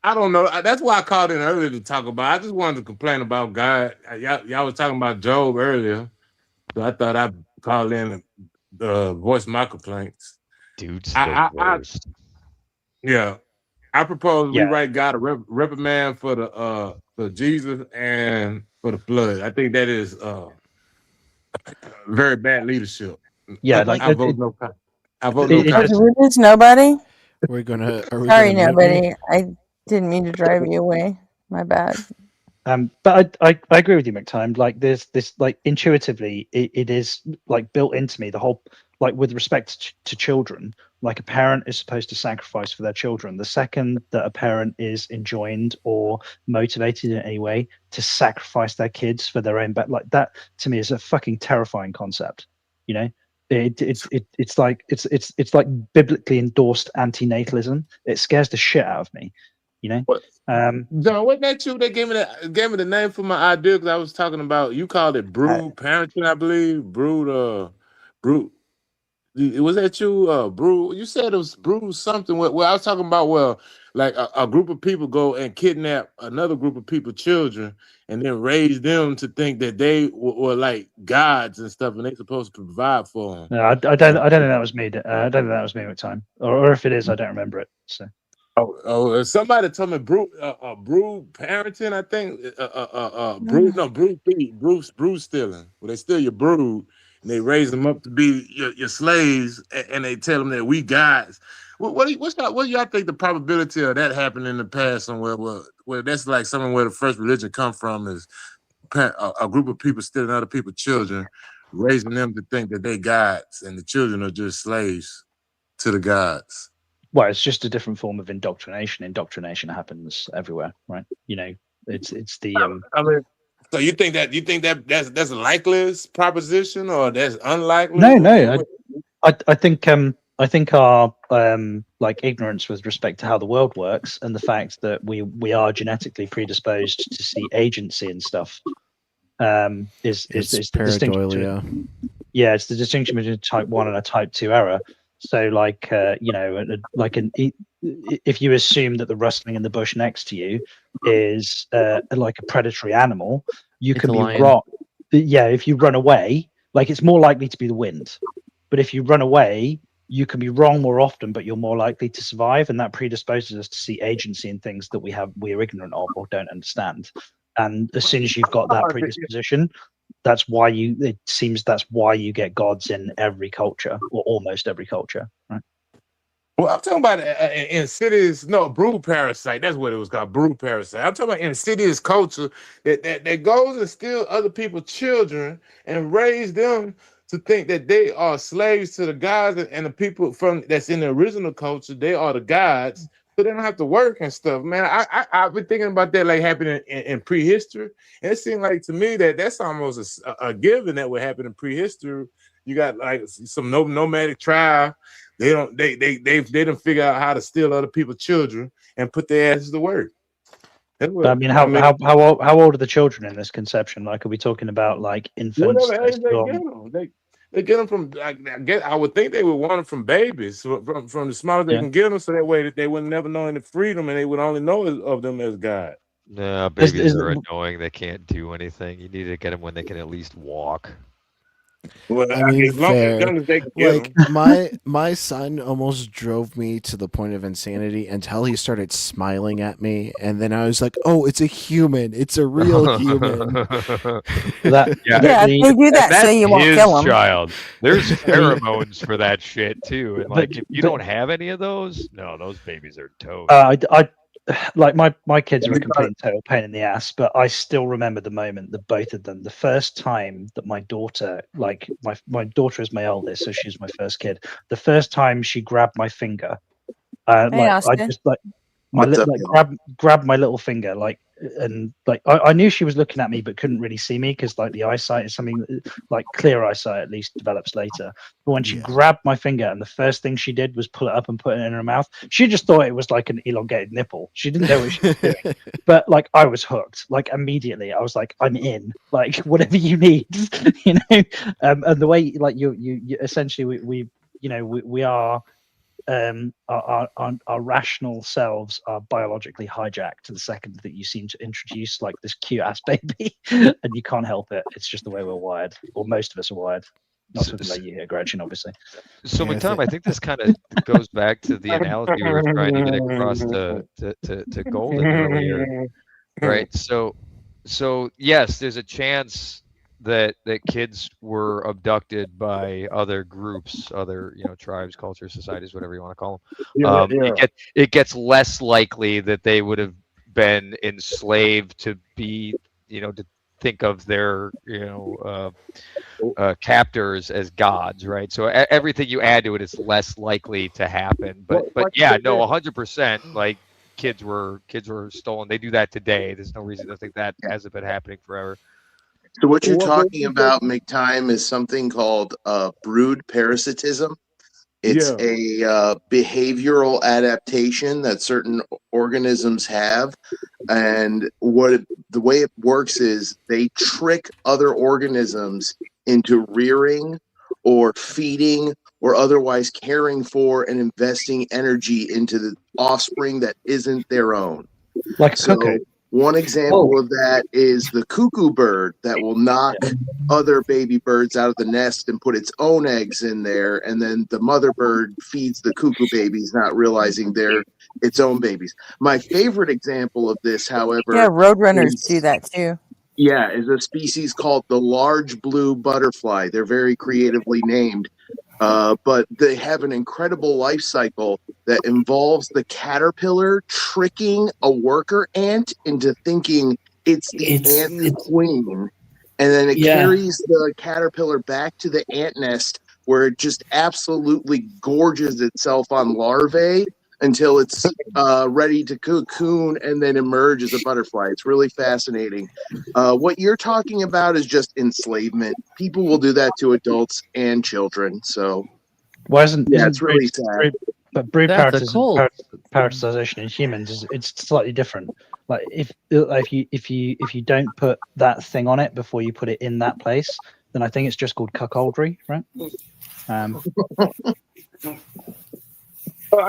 I don't know. That's why I called in earlier to talk about. I just wanted to complain about God. Y'all was talking about Job earlier, so I thought I'd call in and voice my complaints.
Dude's the worst.
Yeah, I propose we
Yeah.
write God a reprimand for Jesus and for the flood. I think that is very bad leadership.
Yeah,
I vote no. I vote
it-
no.
it just-
It is nobody.
Are we
Sorry,
gonna mute
nobody. I didn't mean to drive you away. My bad.
But I agree with you, McTime. Like this like intuitively, it is like built into me. The whole like with respect to children, like a parent is supposed to sacrifice for their children. The second that a parent is enjoined or motivated in any way to sacrifice their kids for their own like that to me is a fucking terrifying concept. You know, it's like biblically endorsed antinatalism. It scares the shit out of me. You know,
John, wasn't that you that gave me the name for my idea? Because I was talking about, you called it brood parenting, I believe. Brood
Brute. Was that you, Brew? You said it was Brew something. Well, I was talking about, well, like a group of people go and kidnap another group of people, children, and then raise them to think that they were like gods and stuff, and they're supposed to provide for them.
No, I don't think that was me. I don't think that was me at the time, or if it is, I don't remember it. So.
Somebody told me Brew parenting. I think Brew stealing. Well, they steal your brood and they raise them up to be your slaves, and they tell them that we gods. What do y'all think the probability of that happening in the past somewhere where that's like somewhere where the first religion come from is a group of people stealing other people's children, raising them to think that they gods, and the children are just slaves to the gods.
Well, it's just a different form of indoctrination. Indoctrination happens everywhere, right? You know, it's the.
I mean, so you think that's a likely proposition, or that's unlikely?
No. I think our like ignorance with respect to how the world works, and the fact that we are genetically predisposed to see agency and stuff, is the distinction. Yeah, it's the distinction between type 1 and a type 2 error. So, like, if you assume that the rustling in the bush next to you is like a predatory animal, you can be wrong. Yeah, if you run away, like it's more likely to be the wind. But if you run away, you can be wrong more often, but you're more likely to survive, and that predisposes us to see agency in things that we're ignorant of or don't understand. And as soon as you've got that predisposition, that's why you get gods in every culture, or almost every culture, right?
Well, I'm talking about insidious, brood parasite. That's what it was called, brood parasite. I'm talking about insidious culture that goes and steals other people's children and raise them to think that they are slaves to the gods, and the people from that's in the original culture, they are the gods, so they don't have to work and stuff. Man, I've been thinking about that like happening in prehistory, and it seemed like to me that that's almost a given that would happen in prehistory. You got like some nomadic tribe. They don't figure out how to steal other people's children and put their asses to work.
But I mean, how old are the children in this conception? Like, are we talking about like infants?
Whatever age they get them, they get them from. I would think they would want them from babies, from the smallest they can get them, so that way that they would never know any freedom, and they would only know of them as God.
No, babies are annoying. They can't do anything. You need to get them when they can at least walk.
Well,
I mean,
as long
fair.
as they can get
Like
them.
my son almost drove me to the point of insanity until he started smiling at me, and then I was like, "Oh, it's a human. It's a real human."
They
do that so you won't kill 'em.
Child. There's pheromones for that shit too, and like if you don't have any of those, no, those babies are toast.
I like my kids are a complete and total pain in the ass, but I still remember the moment that both of them, the first time that my daughter, like my daughter is my eldest, so she's my first kid. The first time she grabbed my finger, I just like grabbed my little finger, like, and like I knew she was looking at me but couldn't really see me because like the eyesight is something like clear eyesight at least develops later. But when she grabbed my finger and the first thing she did was pull it up and put it in her mouth, she just thought it was like an elongated nipple. She didn't know what she was doing. But like I was hooked, like immediately. I was like, I'm in, like whatever you need, you know. And the way like you essentially we are our rational selves are biologically hijacked the second that you seem to introduce like this cute ass baby, and you can't help it. It's just the way we're wired, or most of us are wired. Not something like you here, Gretchen, obviously.
So, Tom, I think this kind of goes back to the analogy we were trying to get across to Golden earlier, right? So yes, there's a chance that kids were abducted by other groups, other tribes, cultures, societies, whatever you want to call them. It gets less likely that they would have been enslaved to be, to think of their captors as gods, right? So everything you add to it is less likely to happen. But yeah, no, 100%. Like kids were stolen. They do that today. There's no reason to think that hasn't been happening forever.
So what you're talking about, McTime, is something called brood parasitism. It's a behavioral adaptation that certain organisms have, and the way it works is they trick other organisms into rearing
or feeding or otherwise caring for and investing energy into the offspring that isn't their own.
Like a
So
cuckoo.
one example of that is the cuckoo bird that will knock other baby birds out of the nest and put its own eggs in there, and then the mother bird feeds the cuckoo babies, not realizing they're its own babies. My favorite example of this, however,
Yeah, roadrunners
is,
do that too.
yeah, is a species called the large blue butterfly. They're very creatively named, but they have an incredible life cycle that involves the caterpillar tricking a worker ant into thinking it's the ant's queen. And then it carries the caterpillar back to the ant nest where it just absolutely gorges itself on larvae until it's ready to cocoon and then emerge as a butterfly. It's really fascinating. What you're talking about is just enslavement. People will do that to adults and children. So,
Why isn't
it's really sad.
But brood
That's a cult.
parasitization in humans it's slightly different. Like if you don't put that thing on it before you put it in that place, then I think it's just called cuckoldry, right?
I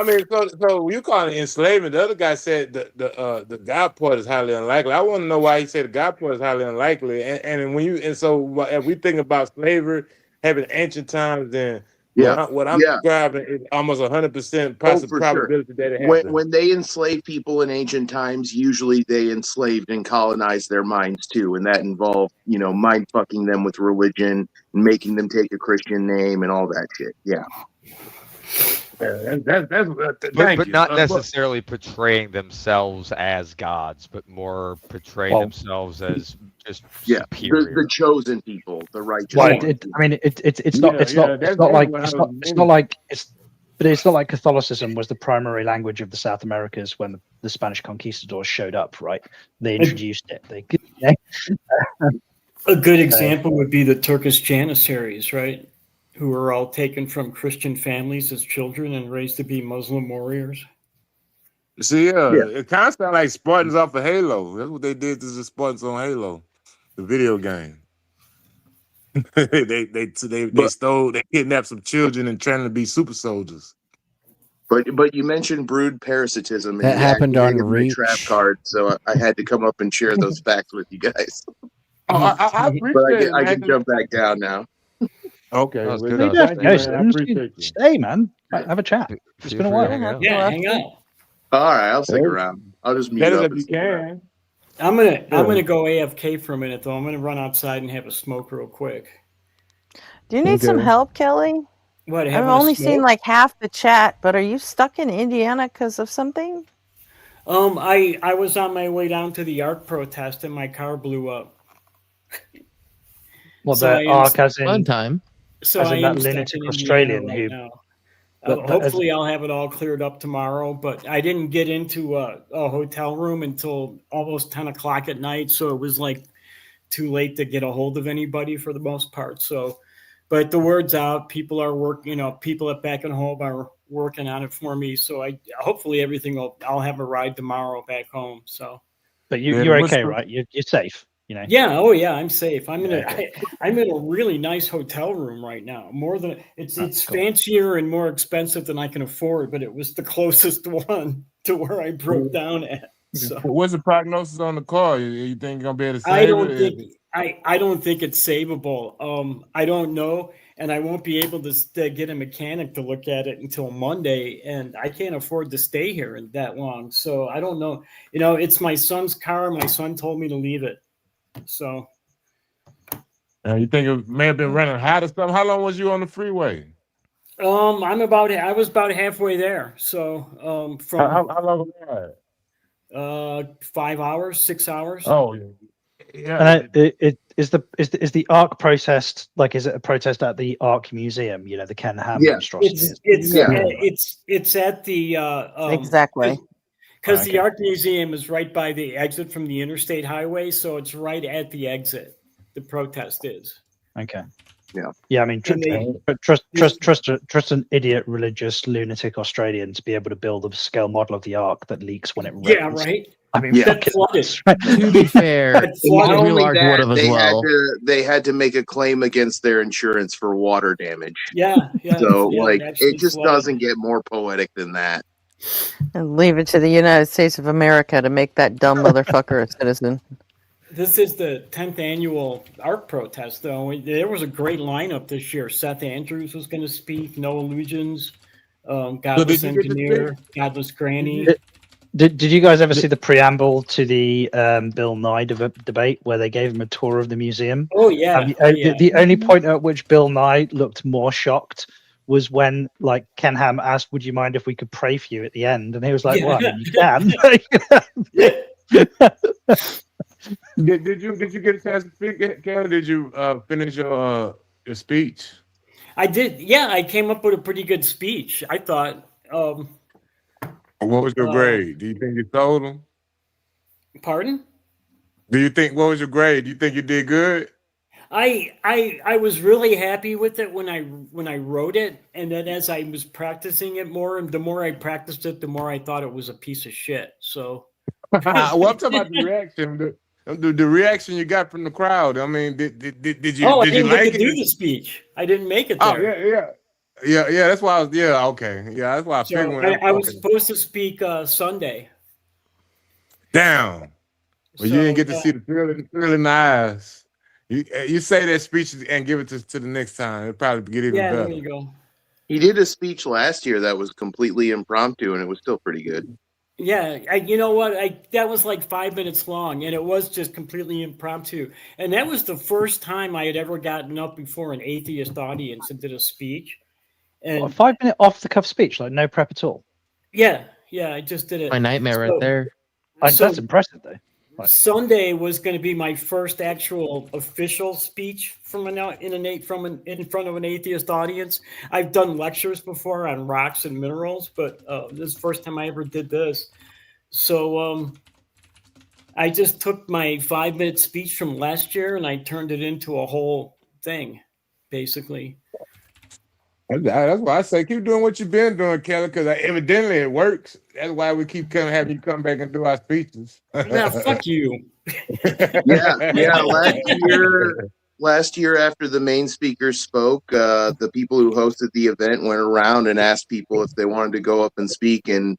mean, so you call it enslavement. The other guy said the God part is highly unlikely. I want to know why he said the God part is highly unlikely. So if we think about slavery having ancient times, then what I'm describing is almost 100% probability that it happened.
When they enslaved people in ancient times, usually they enslaved and colonized their minds too, and that involved, mind fucking them with religion and making them take a Christian name and all that shit. Yeah.
But not necessarily portraying themselves as gods, but more portraying themselves as just superior.
The chosen people, the righteous.
Well, it's not like Catholicism was the primary language of the South Americas when the Spanish conquistadors showed up, right? They introduced it.
A good example would be the Turkish Janissaries, right? Who were all taken from Christian families as children and raised to be Muslim warriors.
See, it kind of sounds like Spartans off of Halo. That's what they did to the Spartans on Halo, the video game. they kidnapped some children and trying to be super soldiers.
But you mentioned brood parasitism, and
That happened on Reach.
Trap card, so I had to come up and share those facts with you guys.
I appreciate
I can jump back down now.
Okay,
I appreciate you. Stay, man. Have a chat. It's been a while.
Hang out.
All right, I'll stick around. I'll just mute up.
If you can.
I'm gonna go AFK for a minute though. I'm gonna run outside and have a smoke real quick.
Do you need some help, Kelly?
What?
I've only seen like half the chat, but are you stuck in Indiana because of something?
I was on my way down to the ARC protest and my car blew up.
Well, the ARC as in
fun time.
So
as in
I
that
am stuck
lunatic
in
Australian
Indiana
who.
Hopefully I'll have it all cleared up tomorrow, but I didn't get into a hotel room until almost 10 o'clock at night, so it was like too late to get a hold of anybody for the most part. So, but the word's out. People are working. People at back at home are working on it for me. So hopefully I'll have a ride tomorrow back home. So,
but you're okay, right? You're safe.
Yeah. Oh yeah, I'm safe. I'm in a really nice hotel room right now. It's fancier and more expensive than I can afford, but it was the closest one to where I broke down at. So.
What's the prognosis on the car? You think you're gonna be able to save it?
I don't think it's savable. I don't know, and I won't be able to get a mechanic to look at it until Monday, and I can't afford to stay here that long. So I don't know. It's my son's car. My son told me to leave it. So,
you think it may have been running hot or something? How long was you on the freeway?
I was about halfway there. So, from
how long was
that? 5 hours, 6 hours.
Oh, yeah.
And is the ARC protest is it a protest at the ARC Museum? The Ken Ham monstrosity.
It's at the
exactly.
Because the Art Museum is right by the exit from the interstate highway, so it's right at the exit. The protest is.
Okay.
Yeah.
I mean, trust an idiot, religious, lunatic Australian to be able to build a scale model of the Ark that leaks when it rains.
Yeah, right.
I mean,
Yeah.
That flooded.
To be fair,
That
Not
flooded.
a real
only
large
that,
would have as well.
they had to make a claim against their insurance for water damage.
Yeah,
So
yeah,
like
it
it
actually
just
flooded.
doesn't get more poetic than that.
And leave it to the United States of America to make that dumb motherfucker a citizen.
This is the 10th annual art protest, though. There was a great lineup this year. Seth Andrews was going to speak, No Illusions, Godless
did you get to
Engineer,
speak?
Godless Granny.
Did you guys ever see the preamble to the Bill Nye debate where they gave him a tour of the museum?
Oh, yeah.
The only point at which Bill Nye looked more shocked was when, like, Ken Ham asked, "Would you mind if we could pray for you at the end?" And he was like,
Yeah.
"Well, I mean, you can."
Did you get a chance to speak, Kevin? Did you finish your speech?
I did. Yeah, I came up with a pretty good speech, I thought.
What was your grade? Do you think you told them?
Pardon?
What was your grade? Do you think you did good?
I was really happy with it when I wrote it, and then as I was practicing it more, and the more I practiced it, the more I thought it was a piece of shit. So,
Well, I'm talking about the reaction. The reaction you got from the crowd. I mean, did you?
I
did you
didn't get
like
to
it?
do the speech. I didn't make it
Oh
there.
yeah. That's why I was. Yeah, okay. Yeah, that's why I figured.
So
When
I was supposed to speak Sunday.
Damn. Well, you didn't get to see the thrill in the eyes. You say that speech and give it to the next time. It'll probably get even better.
There you go.
He did a speech last year that was completely impromptu, and it was still pretty good.
Yeah, you know what? That was like 5 minutes long, and it was just completely impromptu. And that was the first time I had ever gotten up before an atheist audience and did a speech. And
A 5-minute off the cuff speech, like no prep at all.
yeah, I just did it.
My nightmare right there.
That's impressive, though.
Sunday was going to be my first actual official speech in front of an atheist audience. I've done lectures before on rocks and minerals, but this is the first time I ever did this. So I just took my 5-minute speech from last year and I turned it into a whole thing, basically.
That's why I say keep doing what you've been doing, Kelly, because evidently it works. That's why we keep having you come back and do our speeches.
Nah, fuck you.
Yeah. Last year after the main speakers spoke, the people who hosted the event went around and asked people if they wanted to go up and speak, and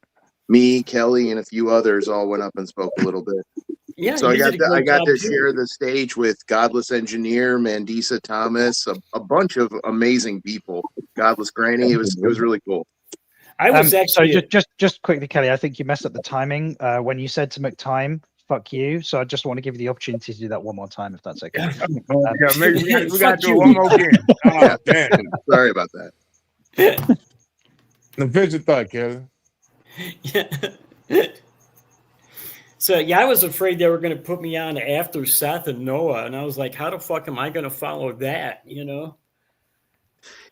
me, Kelly, and a few others all went up and spoke a little bit.
Yeah,
so I
you did a
got
great job,
to
too.
share the stage with Godless Engineer, Mandisa Thomas, a bunch of amazing people. Godless Granny. It was really cool.
I was actually
just quickly, Kelly. I think you messed up the timing when you said to McTime, "Fuck you." So I just want to give you the opportunity to do that one more time, if that's okay.
We got to do it one more again. Oh, damn.
Sorry about that.
The picture thought, Kelly.
So yeah, I was afraid they were going to put me on after Seth and Noah, and I was like, how the fuck am I going to follow that? You know?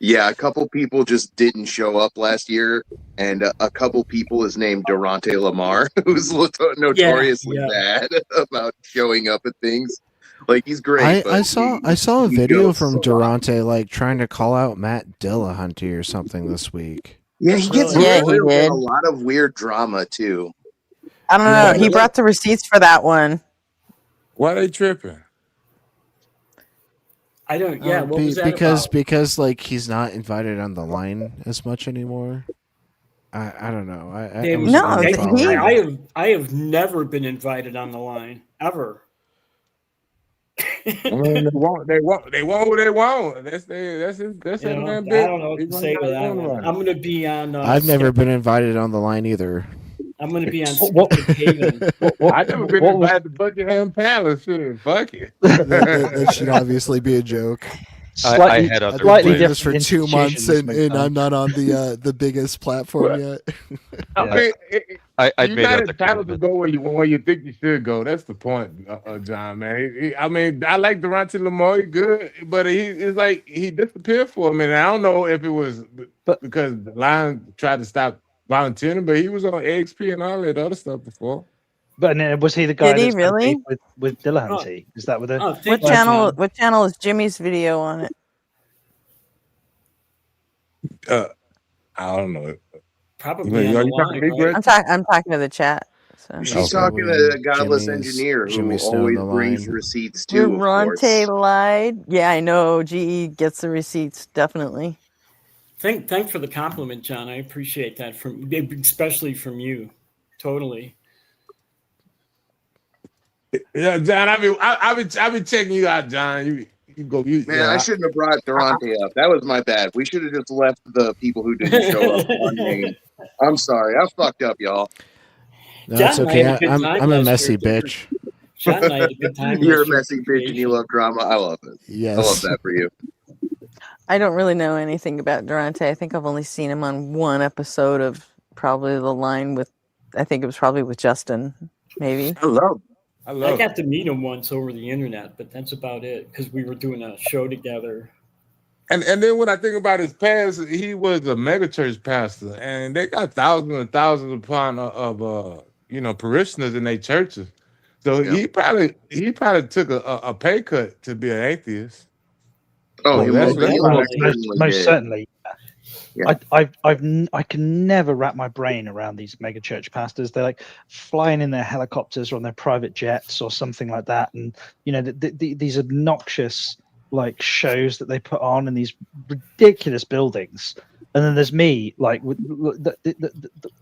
Yeah, a couple people just didn't show up last year, and a couple people is named Durante Lamar, who's notoriously bad about showing up at things. Like, he's great.
I saw a video from Durante like trying to call out Matt Dillahunty or something this week.
Yeah, he gets
he
a
did.
lot of weird drama too.
I don't know. He brought the receipts for that one.
Why are they tripping?
I don't. Yeah, what was that about?
Because like he's not invited on the line as much anymore. I don't know.
I have never been invited on the line ever.
I mean, they want what they want. That's
I don't know what to say to that one. I'm going to be on.
I've never been invited on the line either.
I'm going to be on Skeptic Haven.
I've never been invited to Buckingham Palace. Shit, fuck it.
That should obviously be a joke.
I had other
I've been doing this
plans.
for 2 months and I'm not on the biggest platform yet.
I mean,
I'd
you're
made
not
other
entitled to go where you think you should go. That's the point, John, man. I mean, I like Durante Lamar, he's good, but it's like he disappeared for a minute. I don't know if it was because the line tried to stop volunteering, but he was on XP and all that other stuff before.
But was he the guy?
Did he
that's
really?
with Dillahunty? Is that what the
What channel? What channel is Jimmy's video on it?
I don't know.
Probably.
I'm talking to the chat.
So
She's
So
talking
we-
to a godless
Jimmy's-
engineer who
Jimmy's still on
always
the
brings
line.
receipts too, of
Durante
course.
lied. Yeah, I know. GE gets the receipts, definitely.
Thanks for the compliment, John. I appreciate that especially from you. Totally.
Yeah, John. I've been checking you out, John. You go.
Man, I shouldn't have brought Durante up. That was my bad. We should have just left the people who didn't show up unnamed. I'm sorry. I fucked up, y'all.
No,
John
it's
and I
okay.
had a good time
I'm a
last
messy
year, too.
bitch.
John and I had a good time.
You're a
last year.
messy bitch and you love drama. I love it.
Yes.
I love that for you.
I don't really know anything about Durante. I think I've only seen him on one episode of probably The Line with, I think it was probably with Justin, maybe.
I got to meet him once over the internet, but that's about it because we were doing a show together.
And then when I think about his past, he was a megachurch pastor, and they got thousands and thousands of parishioners in their churches. So he probably took a pay cut to be an atheist.
Oh,
most certainly.
Yeah.
I can never wrap my brain around these mega church pastors. They're like flying in their helicopters or on their private jets or something like that, and these obnoxious like shows that they put on in these ridiculous buildings. And then there's me, like the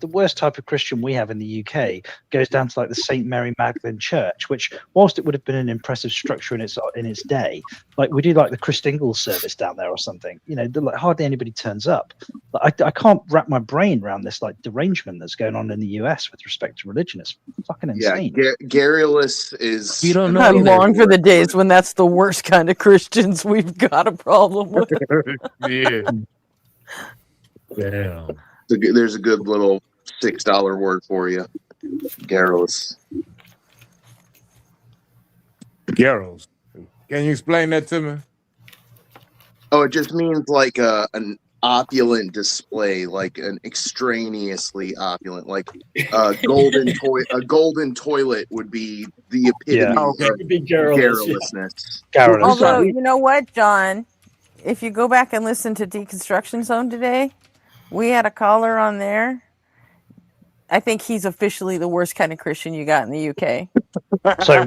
worst type of Christian we have in the UK goes down to like the St. Mary Magdalene Church, which whilst it would have been an impressive structure in its day, like we do like the Chris Ingles service down there or something. Like hardly anybody turns up. Like, I can't wrap my brain around this like derangement that's going on in the US with respect to religion. It's fucking insane.
Yeah, garrulous is.
You don't know. I long for the days when that's the worst kind of Christians we've got a problem with.
Yeah. Damn.
There's a good little $6 word for you. Garrulous.
Garrels. Can you explain that to me?
Oh, it just means like an opulent display, like an extraneously opulent, like a golden toilet would be the epitome of garrulousness.
Although, you know what, John? If you go back and listen to Deconstruction Zone today, we had a caller on there. I think he's officially the worst kind of Christian you got in the UK.
So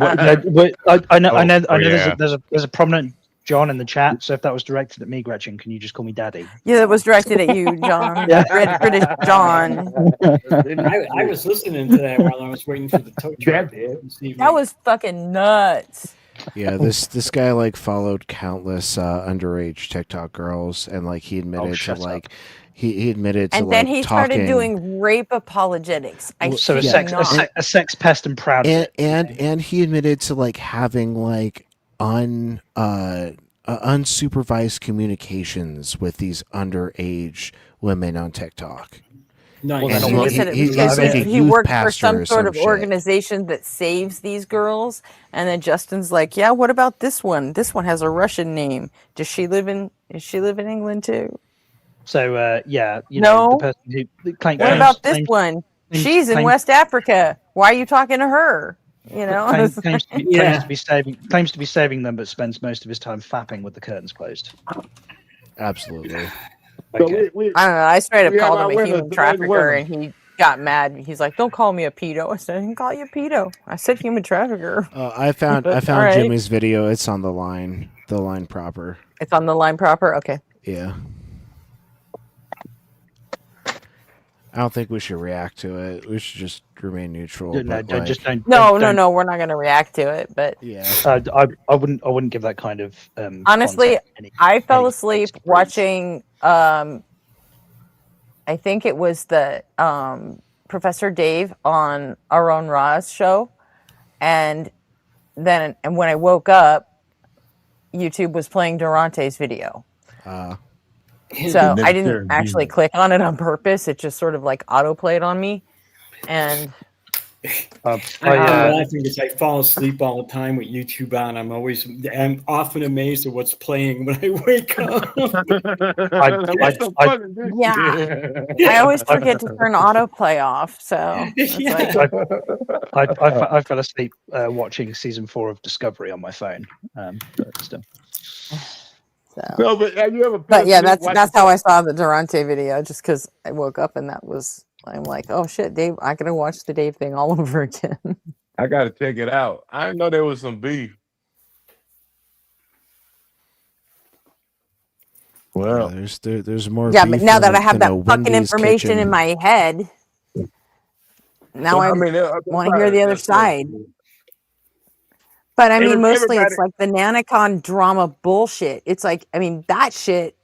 I know there's a prominent John in the chat. So if that was directed at me, Gretchen, can you just call me Daddy?
Yeah, that was directed at you, John.
Yeah.
British John.
I was listening to that while I was waiting for the tow truck.
That was fucking nuts.
Yeah, this guy like followed countless underage TikTok girls, and like he admitted to like he admitted to
and then
like
he
talking,
started doing rape apologetics.
So a sex pest and proud of it.
And he admitted to like having like unsupervised communications with these underage women on TikTok.
Nice.
He said it because he worked for some sort of organization that saves these girls. And then Justin's like, yeah, what about this one? This one has a Russian name. Does she live in England too?
So the person who
what about this one? She's in West Africa. Why are you talking to her?
Claims to be saving them, but spends most of his time fapping with the curtains closed.
Absolutely.
Okay.
I don't know. I straight up called him a human trafficker, and he got mad. He's like, "Don't call me a pedo." I said, "I didn't call you a pedo. I said human trafficker."
I found
right.
Jimmy's video. It's on the line proper.
It's on the line proper. Okay.
Yeah. I don't think we should react to it. We should just remain neutral.
No, don't.
No, we're not going to react to it. But
yeah,
I wouldn't give that kind of.
Honestly, I fell asleep watching. I think it was the Professor Dave on Aaron Ra's show, and when I woke up, YouTube was playing Durante's video. So I didn't actually click on it on purpose. It just sort of like auto-played on me. And
I'm laughing because I fall asleep all the time with YouTube on. I'm often amazed at what's playing when I wake up.
I always forget to turn autoplay off. So
I fell asleep watching season 4 of Discovery on my phone. But still.
So.
No, but have you ever?
But yeah, that's how I saw the Durante video, just because I woke up and that was I'm like, oh shit, Dave, I gotta watch the Dave thing all over again.
I gotta check it out. I didn't know there was some beef. Well,
there's more.
Yeah,
beef
but now that
than
I have
than
that
a
fucking
Wendy's
information
kitchen.
in my head, now
I
I
mean,
want to hear the other side. But I mean, mostly it's like the Nanocon drama bullshit. It's like, I mean, that shit,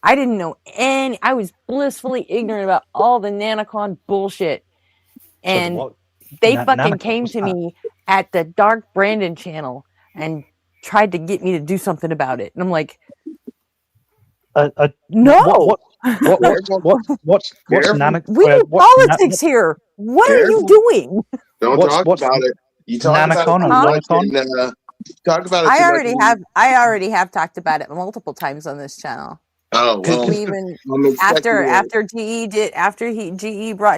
I didn't know any, I was blissfully ignorant about all the Nanocon bullshit. And
what?
they fucking
Nanocon,
came
what's
to
that?
me at the Dark Brandon channel and tried to get me to do something about it. And I'm like, no.
What's nano?
We do
What
politics here. What are you doing?
Don't talk about it. You talk about it
Nanocon or
too much,
Nanocon?
and talk about it
I
too much.
already have talked about it multiple times on this channel.
Oh well,
We even
I'm expecting
after GE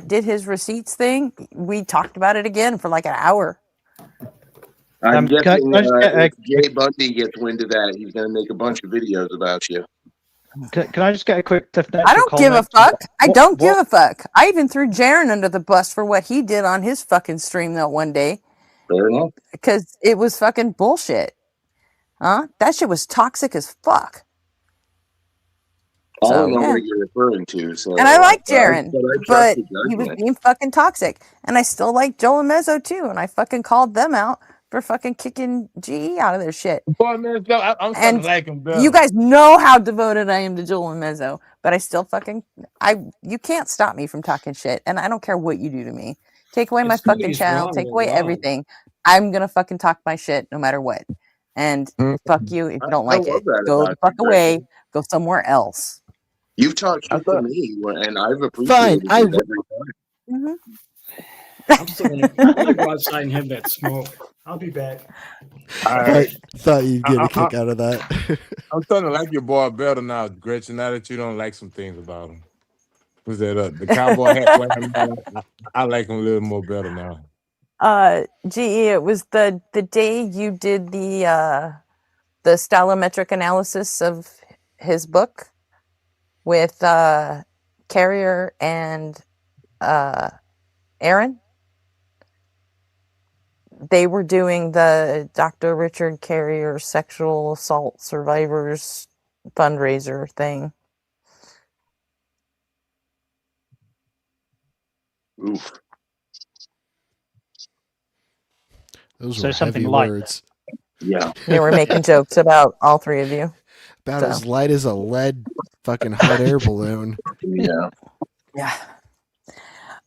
did his receipts thing, we talked about it again for like an hour.
I'm guessing
can I just get
if Jay Bundy gets wind of that, he's going to make a bunch of videos about you.
Can I just get a quick Cliff Notes
I don't give a
comment?
fuck. I don't give a fuck. I even threw Jaron under the bus for what he did on his fucking stream that one day.
Fair enough.
Because it was fucking bullshit. Huh? That shit was toxic as fuck.
I don't
So,
know
yeah.
what you're referring to. So,
And I like Jaron,
but I trust
but
your
he was
judgment.
being fucking toxic. And I still like Joel and Mezzo too. And I fucking called them out for fucking kicking GE out of their shit.
Boy, man, I'm starting to like him better.
You guys know how devoted I am to Joel and Mezzo, but I still you can't stop me from talking shit. And I don't care what you do to me. Take away my
If somebody's
fucking channel,
wrong,
take
they're
away
wrong.
everything. I'm gonna fucking talk my shit no matter what. And fuck you if you don't like
love
it.
that
Go
about
the fuck
you,
away.
Greg.
Go somewhere else.
You've talked shit to me, and I've
Fine,
appreciated it every time.
I'm still gonna go outside and have that smoke. I'll be back.
Thought you'd get a kick out of that.
I'm starting to like your boy better now, Gretchen. Now that you don't like some things about him. What's that? The cowboy hat wearing man, I like him a little more better now.
GE, it was the day you did the stylometric analysis of his book with Carrier and Aaron. They were doing the Dr. Richard Carrier sexual assault survivors fundraiser thing.
Oof.
Those
So
were
something
heavy
light.
words.
Yeah.
They were making jokes about all three of you.
About as light as a lead fucking hot air balloon.
Yeah.
Yeah.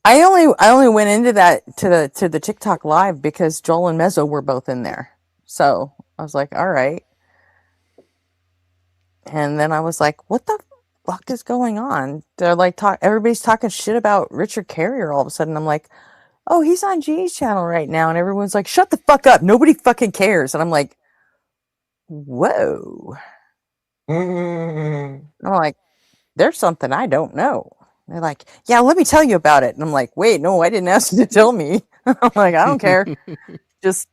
I only went into that to the TikTok live because Joel and Mezzo were both in there. So I was like, all right. And then I was like, what the fuck is going on? They're like everybody's talking shit about Richard Carrier all of a sudden. I'm like, oh, he's on G's channel right now. And everyone's like, shut the fuck up. Nobody fucking cares. And I'm like, whoa. I'm like, there's something I don't know. They're like, yeah, let me tell you about it. And I'm like, wait, no, I didn't ask you to tell me. I'm like, I don't care. I'm just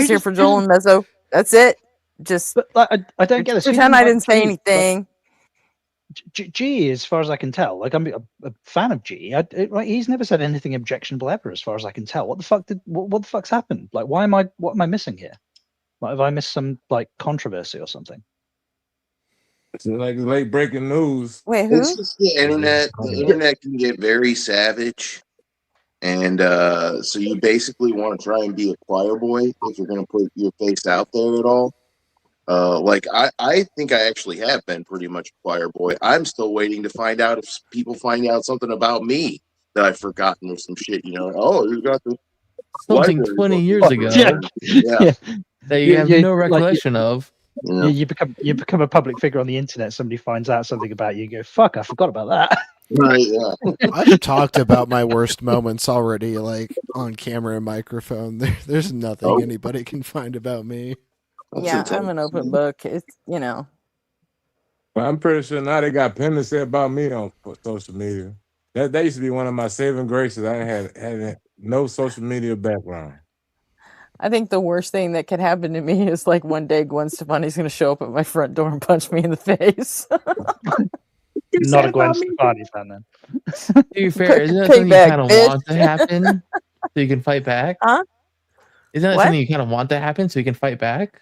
here for Joel and Mezzo. That's it. Just
I don't get this.
Pretend I didn't say anything.
G, as far as I can tell, like I'm a fan of G. He's never said anything objectionable ever, as far as I can tell. What the fuck's happened? Like, what am I missing here? Like, have I missed some like controversy or something?
It's like late breaking news.
Wait, who?
It's just the internet. The internet can get very savage, and so you basically want to try and be a choir boy if you're going to put your face out there at all. Like I think I actually have been pretty much a choir boy. I'm still waiting to find out if people find out something about me that I've forgotten or some shit. You know, oh, you got the
Something
library
20
book.
years ago
Yeah.
that you have no recollection of.
Yeah.
You become a public figure on the internet. Somebody finds out something about you. You go, fuck, I forgot about that.
Right. Yeah.
I've talked about my worst moments already, like on camera and microphone. There's nothing anybody can find about me.
Yeah, I'm an open book. It's, you know.
Well, I'm pretty sure now they got plenty to say about me on social media. That used to be one of my saving graces. I had no social media background.
I think the worst thing that could happen to me is like one day Gwen Stefani's going to show up at my front door and punch me in the face.
not a Gwen Stefani fan then.
To be fair, isn't that something you
Payback,
kind of
bitch.
want to happen so you can fight back?
Huh?
Isn't that
What?
something you kind of want to happen so you can fight back?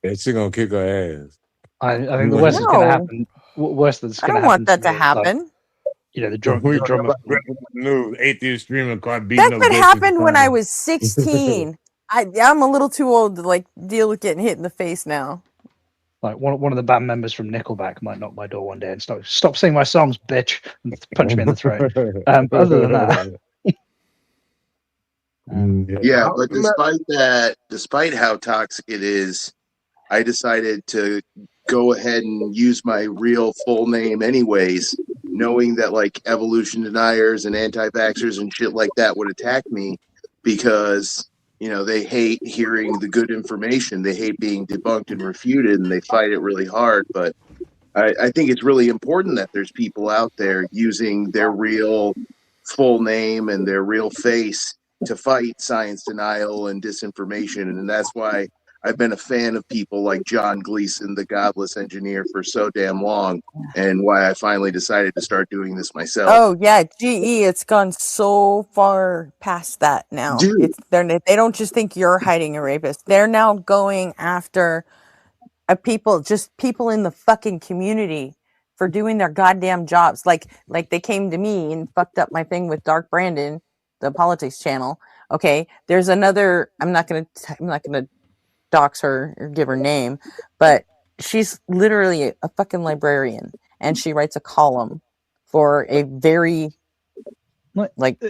Yeah, she gonna kick her ass.
I think the worst that's going to happen. Worst that's
I
going to
don't
happen
want that to
me is, like,
happen.
you know, the
We
drummer.
news atheist streamer caught beating
That
up
could
Gwen
happen when I
Stefani.
was 16. I'm a little too old to like deal with getting hit in the face now.
Like one of the band members from Nickelback might knock my door one day and stop singing my songs, bitch, and punch me in the throat. But other than that,
Yeah, but despite how toxic it is, I decided to go ahead and use my real full name anyways, knowing that like evolution deniers and anti-vaxxers and shit like that would attack me because, you know, they hate hearing the good information. They hate being debunked and refuted, and they fight it really hard. But I think it's really important that there's people out there using their real full name and their real face to fight science denial and disinformation. And that's why I've been a fan of people like John Gleason, the godless engineer, for so damn long, and why I finally decided to start doing this myself.
Oh yeah, GE, it's gone so far past that now.
Dude.
They don't just think you're hiding a rapist. They're now going after people in the fucking community for doing their goddamn jobs. Like they came to me and fucked up my thing with Dark Brandon, the politics channel. Okay, there's another. I'm not gonna dox her or give her name, but she's literally a fucking librarian, and she writes a column for a very like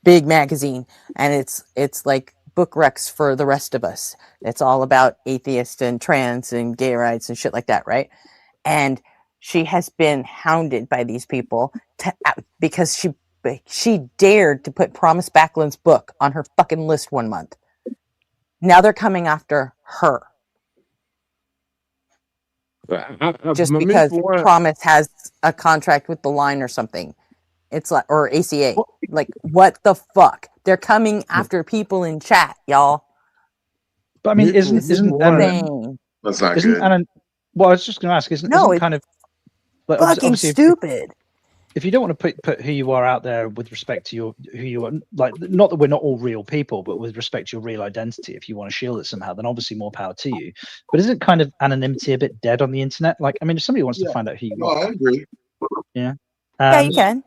big magazine, and it's like book recs for the rest of us. It's all about atheists and trans and gay rights and shit like that, right? And she has been hounded by these people because she dared to put Promise Backlund's book on her fucking list one month. Now they're coming after her. Just because Promise has a contract with the line or something. It's like, or ACA. Like, what the fuck? They're coming after people in chat, y'all.
But I mean, isn't
that's not good.
Well, I was just going to ask, isn't kind of like,
fucking stupid.
If you don't want to put who you are out there with respect to who you are, like, not that we're not all real people, but with respect to your real identity, if you want to shield it somehow, then obviously more power to you. But isn't kind of anonymity a bit dead on the internet? Like, I mean, if somebody wants to find out who you are,
I agree.
Yeah.
Yeah, you can.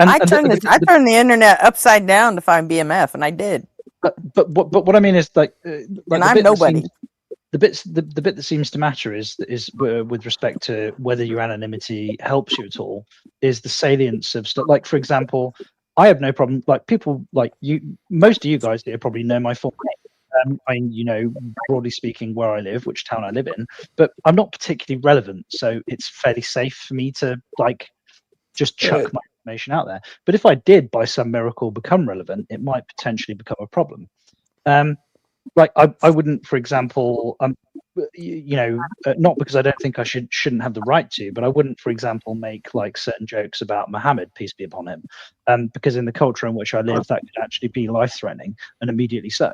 I turned the internet upside down to find BMF, and I did.
But what I mean is like
and I'm nobody.
The bit that seems to matter is with respect to whether your anonymity helps you at all is the salience of stuff. Like, for example, I have no problem. Like, people like you, most of you guys here probably know my full name. I mean, you know, broadly speaking, where I live, which town I live in, but I'm not particularly relevant, so it's fairly safe for me to like just chuck my information out there. But if I did, by some miracle, become relevant, it might potentially become a problem. Like I wouldn't, for example, you know, not because I don't think I shouldn't have the right to, but I wouldn't, for example, make like certain jokes about Muhammad, peace be upon him, because in the culture in which I live, that could actually be life-threatening, and immediately so.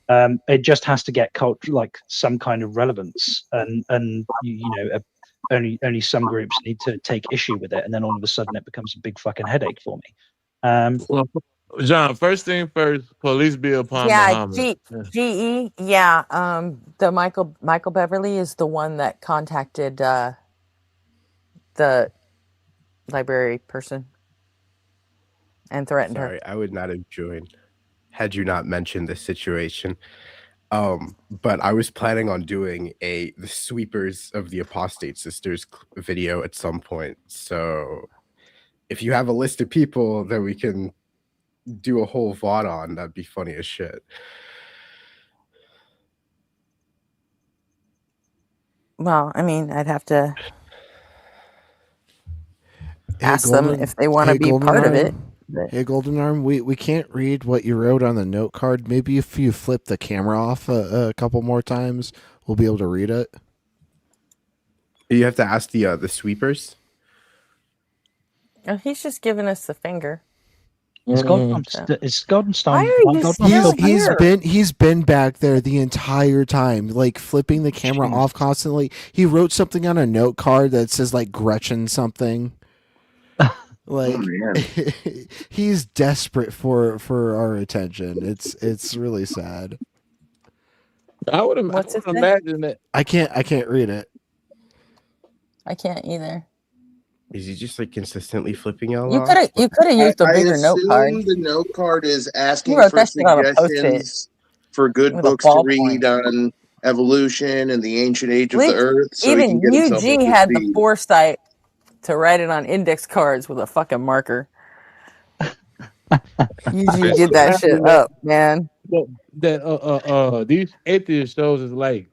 It just has to get like some kind of relevance, and you know, only some groups need to take issue with it, and then all of a sudden it becomes a big fucking headache for me.
Well, John, first thing first, police be upon Muhammad.
GE, yeah. The Michael Beverly is the one that contacted the library person and threatened her.
Sorry, I would not have joined had you not mentioned this situation. But I was planning on doing the Sweepers of the Apostate Sisters video at some point. So if you have a list of people that we can do a whole VOD on, that'd be funny as shit.
Well, I mean, I'd have to ask them if they want to be part of it.
Hey, Golden Arm, we can't read what you wrote on the note card. Maybe if you flip the camera off a couple more times, we'll be able to read it.
You have to ask the Sweepers.
Oh, he's just giving us the finger.
Is Goldenstein?
He's been back there the entire time, like flipping the camera off constantly. He wrote something on a note card that says like Gretchen something. Like he's desperate for our attention. It's really sad.
I would
What's it say?
imagine that.
I can't read it.
I can't either.
Is he just like consistently flipping y'all
You
off?
could have used a
I
bigger note card.
assume the note card is
You
asking
wrote
for
that shit on a Post-it
suggestions for good
with a
books to
ballpoint.
read on evolution and the ancient age
At
of the
least
earth, so he can
even
get himself up
UG
to
had the
speed.
foresight to write it on index cards with a fucking marker. UG did that shit up, man.
These atheist shows is like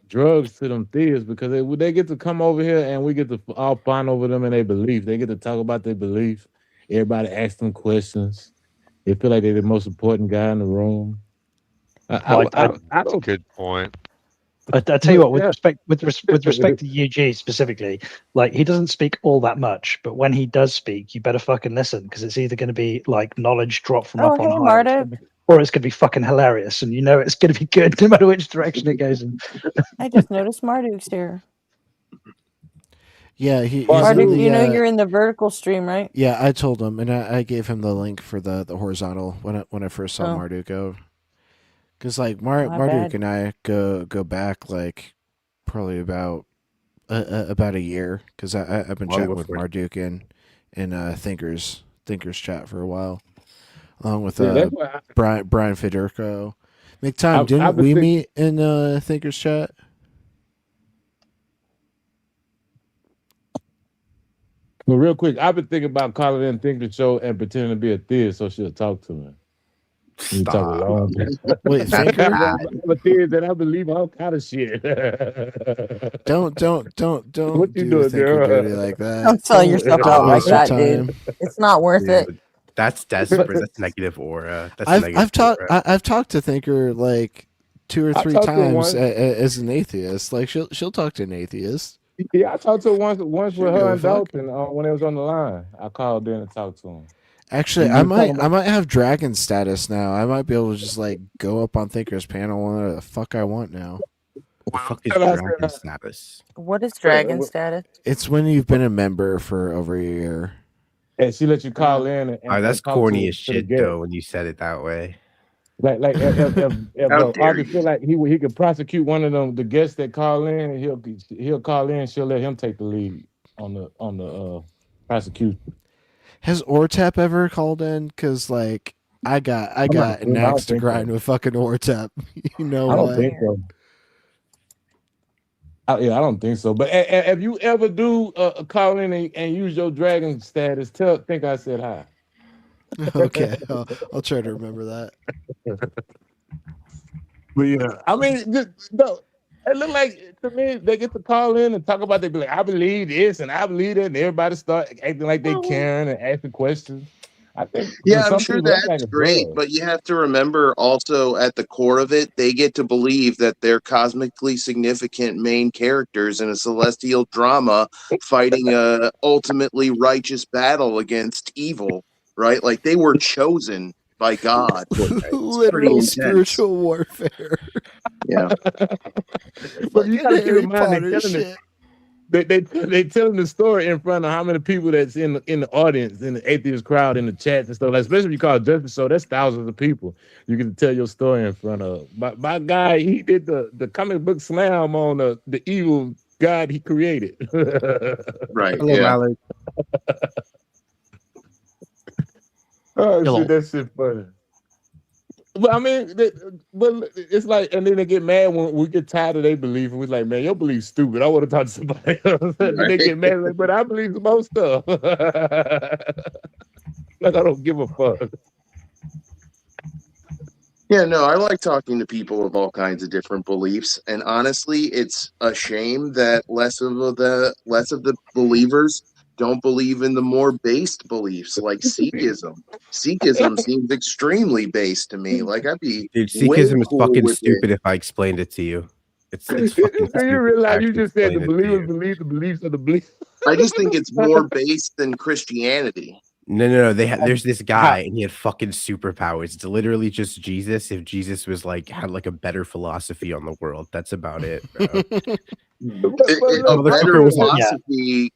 drugs to them theists because they get to come over here and we get to all fawn over them and their belief. They get to talk about their belief. Everybody asks them questions. They feel like they're the most important guy in the room. I
That's a good point.
I tell you what, with respect to UG specifically, like he doesn't speak all that much, but when he does speak, you better fucking listen because it's either going to be like knowledge drop from up on
hey,
high,
Marduk.
or it's going to be fucking hilarious, and you know it's going to be good no matter which direction it goes in.
I just noticed Marduk's here.
Yeah, he's
Marduk,
in the,
you know you're in the vertical stream, right?
Yeah, I told him, and I gave him the link for the horizontal when I first saw
Oh.
Marduk go. Because like
My
Marduk
bad.
and I go back like probably about a year because I've been
Long
chatting with
before.
Marduk in Thinkers chat for a while, along with
Yeah, that's why
Brian Federico. Make time,
I've
didn't
been
we
think-
meet in Thinkers chat?
But real quick, I've been thinking about calling in Thinker Show and pretending to be a theist so she'll talk to me. You talk a long time.
Wait, Thinker?
I'm a theist and I believe all kind of shit.
Don't
What you
do
doing,
Thinker
girl?
dirty like that.
Don't sell yourself out like
waste your
that, dude.
time.
It's not worth it.
Dude, that's desperate. That's negative aura. That's
I've talked to Thinker like 2 or 3
talked to her
times
once.
as an atheist. Like she'll talk to an atheist.
Yeah, I talked to her once
Sure,
with
give
her
a
and
fuck.
Dalton when it was on the line. I called in and talked to him.
Actually,
And
I
we were talking
might have dragon status now. I might be able to just like go up on Thinker's panel whenever the fuck I want now.
What the fuck is
And I said,
dragon status?
What is dragon status?
It's when you've been a member for over a year.
And she let you call in and
That's
and talk
corny
to
as
the
shit
guest.
though when you said it that way.
Like if
How dare
August feel like he could prosecute one of them, the guests that call in, and he'll call in. She'll let him take the lead on the prosecution.
Has Ortep ever called in? Because like I got
not sure.
an
I don't
axe to
think
grind
so.
with fucking Ortep. You know
I don't
what?
think so. I don't think so. But if you ever do call in and use your dragon status, think I said hi.
Okay, I'll try to remember that.
But yeah, I mean, no, it look like to me they get to call in and talk about. They be like, I believe this and I believe that, and everybody start acting like they caring and asking questions. I think
Yeah,
for
I'm
some
sure
people, that's
that's
like a
great,
drug.
but you have to remember also at the core of it, they get to believe that they're cosmically significant main characters in a celestial drama fighting a ultimately righteous battle against evil, right? Like they were chosen by God. It's pretty
Literal
intense.
spiritual warfare.
Yeah.
But you gotta keep
Harry
in mind
Potter
they telling
shit.
they telling the story in front of how many people that's in the audience, in the atheist crowd, in the chats and stuff. Like, especially if you call a justice show, that's thousands of people. You get to tell your story in front of. My guy, he did the comic book slam on the evil God he created.
Right.
Hello,
Yeah.
Malik.
Oh
Hello.
shit, that shit funny. But I mean, but it's like, and then they get mad when we get tired of their belief, and we're like, man, your belief's stupid. I want to talk to somebody else. And they get mad, like, but I believe some more stuff. Like I don't give a fuck.
Yeah, no, I like talking to people of all kinds of different beliefs, and honestly, it's a shame that less of the believers don't believe in the more based beliefs like Sikhism. Sikhism seems extremely based to me. Like I'd be
Dude,
way
Sikhism is
cool
fucking
with
stupid
it.
if I explained it to you. It's
Do
fucking
you
stupid.
realize
to
you
actually
just said the
explain it to
believers
you.
believe the beliefs of the beliefs?
I just think it's more based than Christianity.
No. There's this guy, and he had fucking superpowers. It's literally just Jesus. If Jesus was like had like a better philosophy on the world, that's about it, bro.
A
the
better
fucker was
philosophy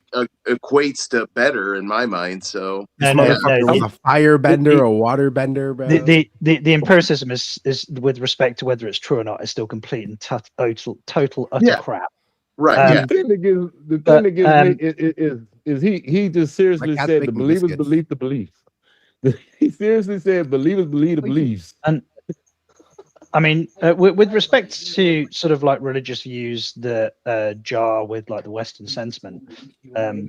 equates to better in my mind. So
This
No,
motherfucker was a firebender, a waterbender, bro.
the empiricism is with respect to whether it's true or not is still complete and total utter
Yeah.
crap.
Right.
The thing that gives me is he just seriously
Like
said the
making
believers
biscuits.
believe the beliefs. He seriously said believers believe the beliefs.
And I mean, with respect to sort of like religious views that jar with like the Western sentiment,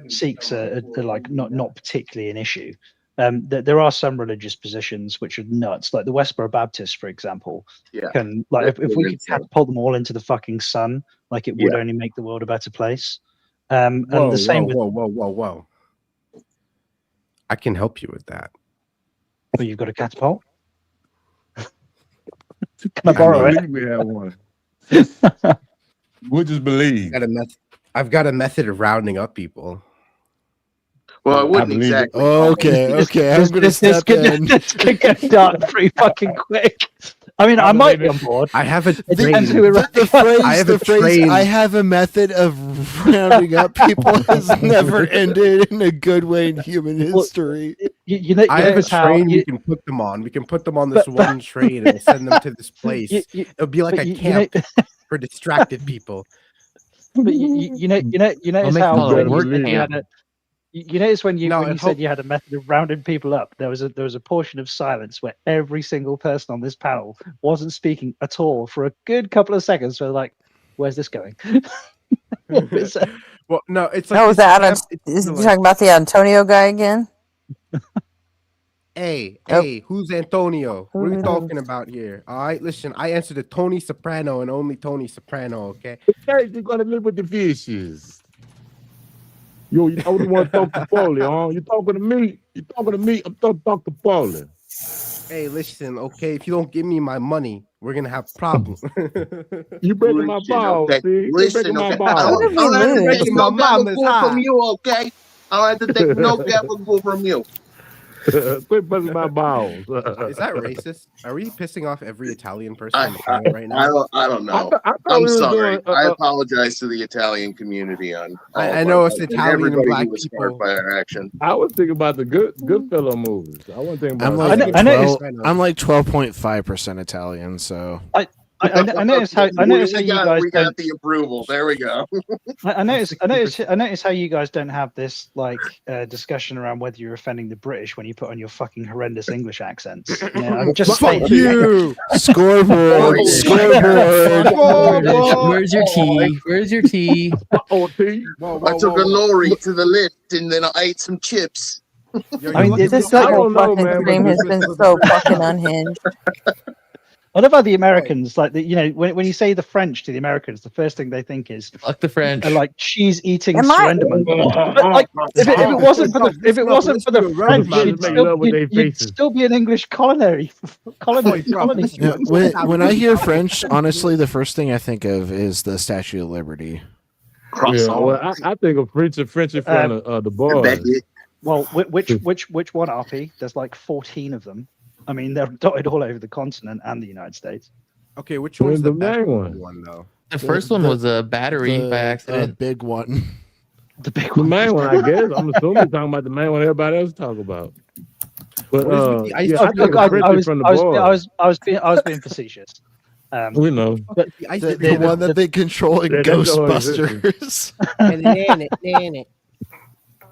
Sikhs are like not particularly an issue. There are some religious positions which are nuts, like the Westboro Baptists, for example.
Yeah.
Can like if we could catapult them all into the fucking sun, like it would
Yeah.
only make the world a better place.
Whoa,
And the same with
whoa. I can help you with that.
well, you've got a catapult. Can I borrow it?
We have one. We'll just believe.
I've got a method of rounding up people.
Well, I wouldn't exactly.
Okay. I'm gonna step in.
This could get dark pretty fucking quick. I mean, I might be on board.
I have a
The phrase I have a method of rounding up people has never ended in a good way in human history.
I have a train we can put them on. We can put them on this one train and send them to this place. It'll be like a camp for distracted people.
But you notice how you notice when you said you had a method of rounding people up, there was a portion of silence where every single person on this panel wasn't speaking at all for a good couple of seconds. So like, where's this going?
Well, no, it's like
No, was that you talking about the Antonio guy again?
Hey, who's Antonio? What are we talking about here? All right, listen, I answered to Tony Soprano and only Tony Soprano, okay?
Hey, you're gonna live with the fishes. Yo, you don't want to talk to Paulie, huh? You talking to me? I'm talking to Paulie.
Hey, listen, okay, if you don't give me my money, we're gonna have problems.
You breaking my balls, see? You breaking my balls.
I don't have to take no gabagool from you, okay? I don't have to take no gabagool from you.
Quit busting my balls.
Is that racist? Are we pissing off every Italian person on the planet right now?
I don't know. I'm sorry. I apologize to the Italian community on.
I know it's Italian and
everybody
black
who was
people.
hurt by our action.
I was thinking about the Goodfellow movies. I wasn't thinking about.
I'm like 12.5% Italian, so.
I noticed how you guys
we got the approval. There we go.
I notice how you guys don't have this like discussion around whether you're offending the British when you put on your fucking horrendous English accents. You know, I'm just
Fuck you! Scoreboard.
Where's your tea? Where's your tea?
I took a lorry to the lift and then I ate some chips.
I mean, this whole fucking stream has been so fucking unhinged.
What about the Americans? Like, when you say the French to the Americans, the first thing they think is
fuck the French.
Like cheese-eating surrender monkeys. But like, if it wasn't for the French, you'd still be an English colony.
When I hear French, honestly, the first thing I think of is the Statue of Liberty.
Yeah, well, I think of French in front of the boys.
Well, which one, RP? There's like 14 of them. I mean, they're dotted all over the continent and the United States.
Okay, which one's the
main
one though?
The first one was a battery by accident.
Big one.
The big
one. The main one, I guess. I'm assuming you're talking about the main one everybody else talk about. But I
was being facetious.
We know.
The one that they control in Ghostbusters.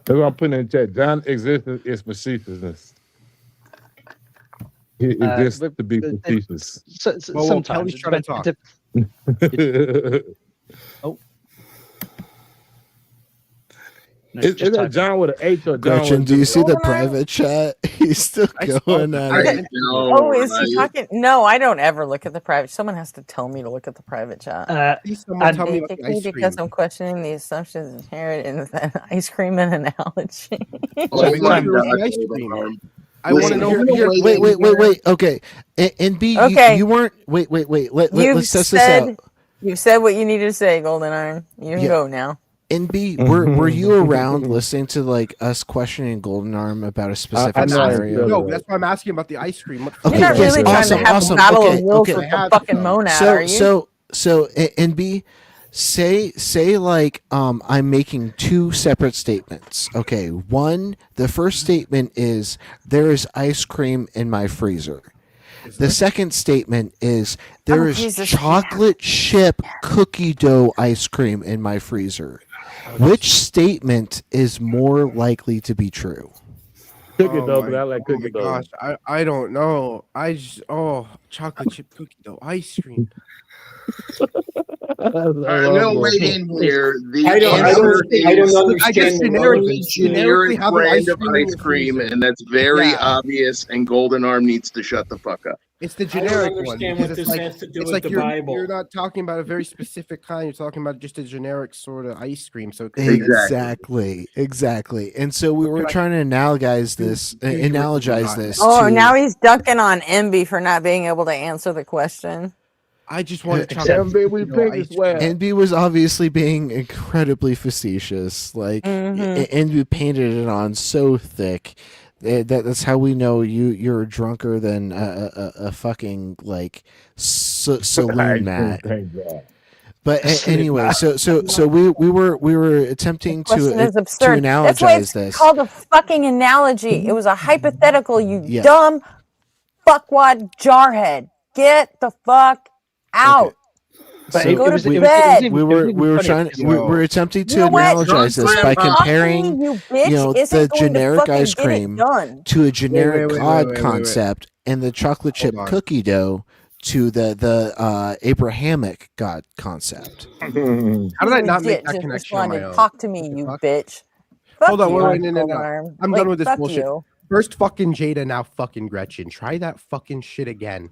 They're gonna put in the chat. John existence is facetiousness. He exists to be facetious.
Sometimes
Kelly's trying to talk.
Oh.
Is that John with an H or John
Gretchen,
with
do you see the private chat? He's still going at it.
Oh, is he talking? No, I don't ever look at the private. Someone has to tell me to look at the private chat.
Tell me about the ice
because
cream.
I'm questioning the assumptions inherent in the ice cream and analogy.
I want to know.
Wait. Okay, and B,
okay.
you weren't. Wait. Let's test this out.
You've said what you needed to say, Golden Iron. You can go now.
And B, were you around listening to like us questioning Golden Arm about a specific scenario?
No, that's why I'm asking about the ice cream.
You're not really trying to have a battle of wills with the fucking monad, are you?
So, and B, say like I'm making two separate statements. Okay, the first statement is there is ice cream in my freezer. The second statement is there is chocolate chip cookie dough ice cream in my freezer. Which statement is more likely to be true?
Cookie dough, because I like cookie dough.
Gosh, I don't know. Chocolate chip cookie dough ice cream.
I'm gonna weigh in here.
I don't understand.
I guess
generic
having
brand
ice
of
cream in
ice
your
cream,
freezer.
and that's very
Yeah.
obvious. And Golden Arm needs to shut the fuck up.
It's the
I don't
generic one
understand
because
what
it's
this
like
has to do
it's
with
like
the
you're
Bible.
not talking about a very specific kind. You're talking about just a generic sort of ice cream. So it could
Exactly. And so we were trying to analogize this.
Oh,
to,
now he's ducking on Envy for not being able to answer the question.
I just want to
Envy was obviously being incredibly facetious. Like Envy painted it on so thick. That's how we know you're drunker than a fucking like saloon mat. But anyway, so we were attempting to
Question is absurd. That's why
analogize
it's
this.
called a fucking analogy. It was a hypothetical, you
Yeah.
dumb fuckwad jarhead. Get the fuck out.
So
Go to bed.
we were attempting to
You know what?
analogize this by comparing
you bitch isn't
the
going to
generic
fucking
ice
get it
cream
done.
to a generic
wait,
God
wait.
concept and the chocolate chip
on.
cookie dough to the Abrahamic God concept.
How did I not make that
Just
connection on my
responded,
own?
talk to me, you bitch. Fuck
Hold on,
you,
wait, no.
Goldenarm.
I'm
Like,
done with this
fuck
bullshit.
you.
First fucking Jada, now fucking Gretchen. Try that fucking shit again,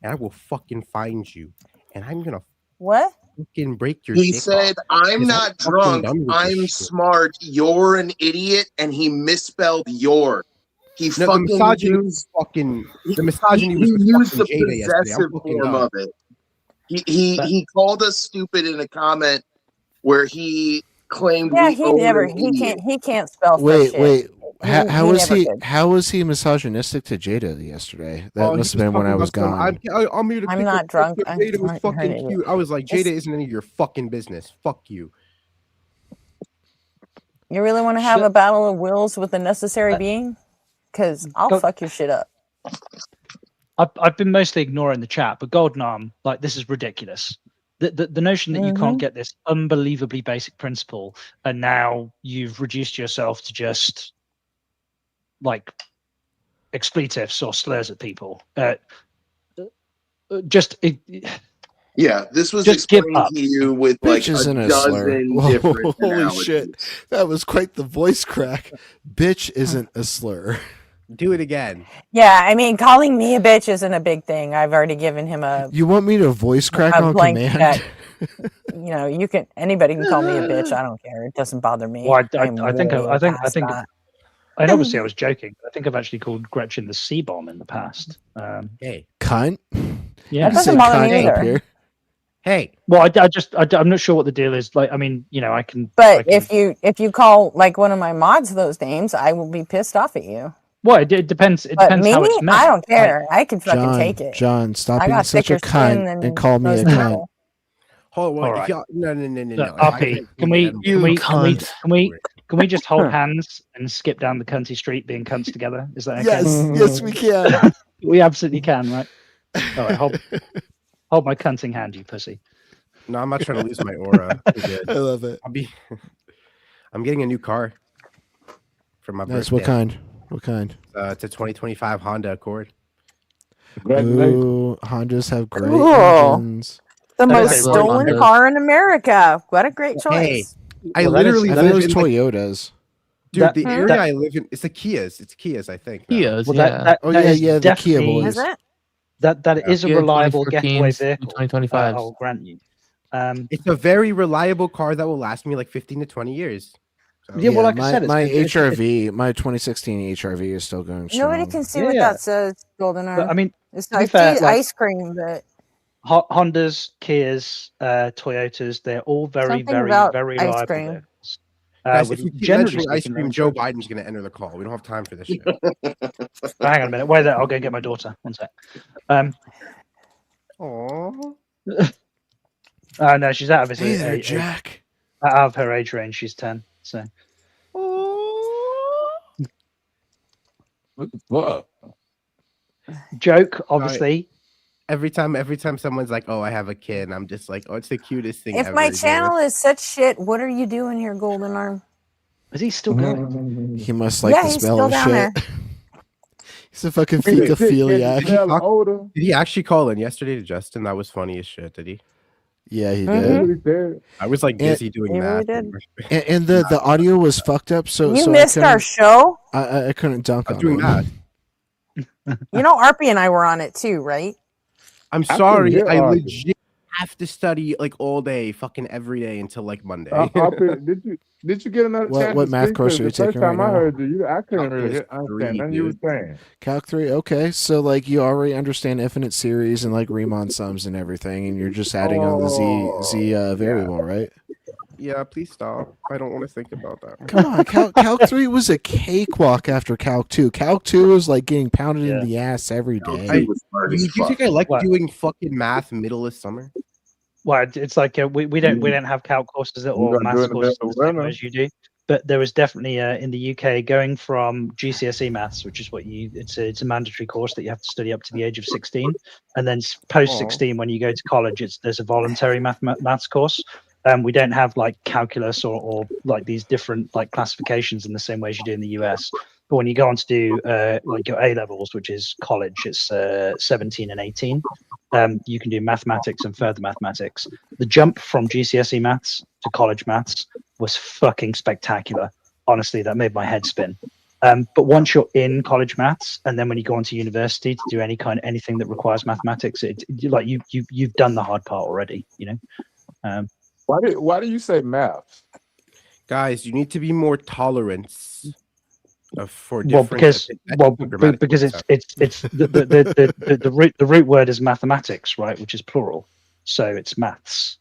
and I will fucking find you, and I'm gonna
What?
fucking break your
He
dick
said,
off,
I'm
'cause
not
fucking
drunk,
done with this
I'm
shit."
smart, you're an idiot, and he misspelled your. He
No,
fucking
the misogyny
used
the misogyny was
he
with
used
fucking
the
Jada yesterday. I'm
possessive
fucking
form
done.
of it. He called us stupid in a comment where he claimed
Yeah,
we
he
own
never.
an
He
idiot.
can't spell for
Wait.
shit.
How was
Could.
he misogynistic to Jada yesterday? That
Oh, he
must
was
have been when
talking
I was
about
gone.
I'm here to
I'm
pick
not
up
drunk.
Jada was
I heard
fucking
it.
cute. I was like, Jada
It's-
isn't any of your fucking business. Fuck you.
You really want to have a battle of wills with a necessary being? Because I'll fuck your shit up.
I've been mostly ignoring the chat, but Golden Arm, like, this is ridiculous. The notion that you can't get this unbelievably basic principle, and now you've reduced yourself to just like expletives or slurs at people.
Yeah, this was
Just give
explained
up.
to you with like
Bitch isn't
a
a slur.
dozen
Whoa,
different
holy
analogies.
shit. That was quite the voice crack. Bitch isn't a slur.
Do it again.
Yeah, I mean, calling me a bitch isn't a big thing. I've already given him a
You want me to voice crack on
blank
command?
check. You know, anybody can call me a bitch. I don't care. It doesn't bother me.
Well, I
I'm
think
way past that.
and obviously I was joking. I think I've actually called Gretchen the C-bomb in the past.
Hey,
cunt.
Yeah,
That doesn't bother me either.
Hey.
Well, I'm not sure what the deal is. Like, I mean, you know, I can.
But if you call like one of my mods those names, I will be pissed off at you.
Well, it depends. It
But
depends
me,
how it's meant.
I don't care.
Like,
I can fucking take it.
John, stop
I
being
got
such a
thicker skin
cunt
than
and call me a
most
cunt.
people.
Hold on,
All
if
right.
y'all, no.
Look, RP, can we just hold hands and skip down the cunty street being cunts together? Is that okay?
Yes, we can.
We absolutely can, right? All right, hold my cunting hand, you pussy.
No, I'm not trying to lose my aura.
I love it.
I'm getting a new car for my
Nice.
birthday.
What kind? What kind?
It's a 2025 Honda Accord.
Ooh, Hondas have great
Cool.
engines.
The
Okay,
most
well,
stolen
Honda.
car in America. What a great choice.
Hey, I
Well, that is-
literally
I thought
live
it was
in like,
Toyotas.
dude, the
That-
area
that-
I live in, it's the Kias. It's Kias, I think.
Kias,
Well,
yeah.
that
Oh
is
yeah, the Kia
definitely-
boys.
Is it?
That is a
Kia
reliable
2014s,
getaway vehicle.
2025s.
I'll grant you.
It's a very reliable car that will last me like 15 to 20 years. So,
Yeah, well, like I said,
my
it's-
HRV, my 2016 HRV is still going strong.
Nobody can see
Yeah,
what
yeah.
that says, Golden Arm.
But, I mean,
it's
to be
like
fair, like-
ice cream, but
Hondas, Kias, Toyotas, they're all very,
Something
very,
about
very
ice
reliable
cream.
vehicles.
guys,
with
if we keep
generally
mentioning ice
speaking,
cream,
low
Joe
insurance.
Biden's going to enter the call. We don't have time for this shit.
Hang on a minute. Wait there. I'll go get my daughter. One sec.
Aww.
No, she's out of
Hey there, Jack.
Out of her age range. She's 10. So.
What the fuck?
Joke, obviously.
Every time someone's like, "Oh, I have a kid," I'm just like, "Oh, it's the cutest thing
If
ever."
my
dude."
channel is such shit, what are you doing here, Golden Arm?
Is he still going?
He must like
Yeah,
the
he's
smell
still
of
down
shit.
there.
He's a fucking
Hey, the shit getting
fecophiliac.
older.
Did he actually call in yesterday to Justin? That was funny as shit. Did he?
Yeah, he
That's
did.
what he said.
I was like
And-
busy doing
He really
math.
did.
And the audio was fucked up, so
You
so
missed our show.
I couldn't dunk
I'm
on
doing
him.
math.
You know, Arpy and I were on it too, right?
I'm
I
sorry.
couldn't
I
hear
legit have to study like all day, fucking every day until like Monday.
Did you get another chance
What
to
math
speak?
course
'Cause
are you
the first
taking right
time I
now?
heard you, I couldn't really
Calculus
understand
3,
nothing you were
dude.
saying.
Calc 3, okay. So like you already understand infinite series and like Riemann sums and everything, and you're just adding on the z variable, right?
Yeah, please stop. I don't want to think about that.
Come on, Calc 3 was a cakewalk after Calc 2. Calc 2 was like getting pounded in the ass every day.
You think I like doing fucking math middle of summer?
Well, it's like we don't have calc courses or maths courses the same way as you do. But there was definitely in the UK going from GCSE maths, which is what it's a mandatory course that you have to study up to the age of 16, and then post 16 when you go to college, there's a voluntary maths course. We don't have like calculus or like these different like classifications in the same way as you do in the US. But when you go on to do like your A levels, which is college, it's 17 and 18. You can do mathematics and further mathematics. The jump from GCSE maths to college maths was fucking spectacular. Honestly, that made my head spin. But once you're in college maths, and then when you go on to university to do anything that requires mathematics, you've done the hard part already. You know.
Why do you say math?
Guys, you need to be more tolerant for
Well,
different.
because it's the root word is mathematics, right? Which is plural, so it's maths.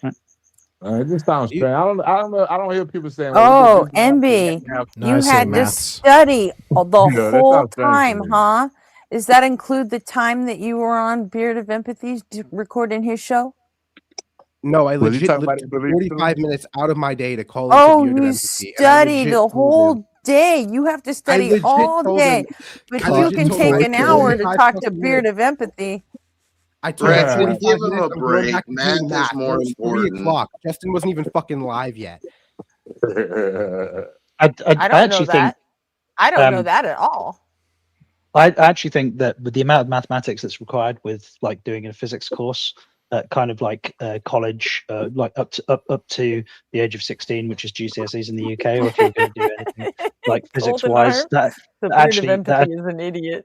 It just sounds strange. I don't know. I don't hear people saying.
Oh, NB, you had to study the whole time, huh? Does that include the time that you were on Beard of Empathy recording his show?
No, I legit 45 minutes out of my day to call
Oh,
into Beard of
you
Empathy.
studied the whole day. You have to study all day, but you can take an hour to talk to Beard of Empathy.
I took
Brett,
45
give him
minutes.
a
I'm going
break.
back to
Math
doing
is
math.
more
It's 3
important.
o'clock. Justin wasn't even fucking live yet.
I
don't know that. I don't know that at all.
I actually think that with the amount of mathematics that's required with like doing a physics course, kind of like college, like up to the age of 16, which is GCSEs in the UK, or if you're going to do anything like physics wise, that actually
is an idiot.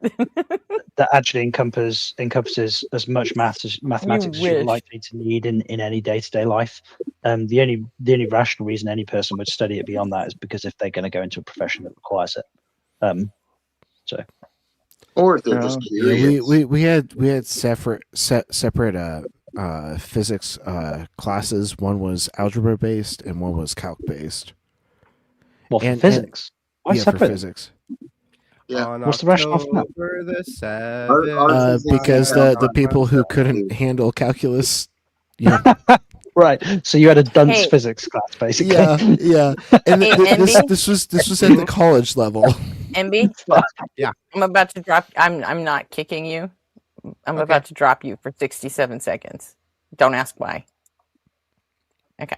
that actually encompasses as much mathematics as you're likely to need in any day-to-day life. The only rational reason any person would study it beyond that is because if they're going to go into a profession that requires it.
Or if they're just curious.
We had separate physics classes. One was algebra based and one was calc based.
Well, for physics? Why
Yeah,
separate?
for physics.
Yeah.
What's the rationale for that?
October the 7th.
Because the people who couldn't handle calculus, you know.
Right. So you had a dunce physics class, basically.
Yeah. And this was at the college level.
MB,
yeah.
I'm about to drop. I'm not kicking you. I'm about to drop you for 67 seconds. Don't ask why. Okay.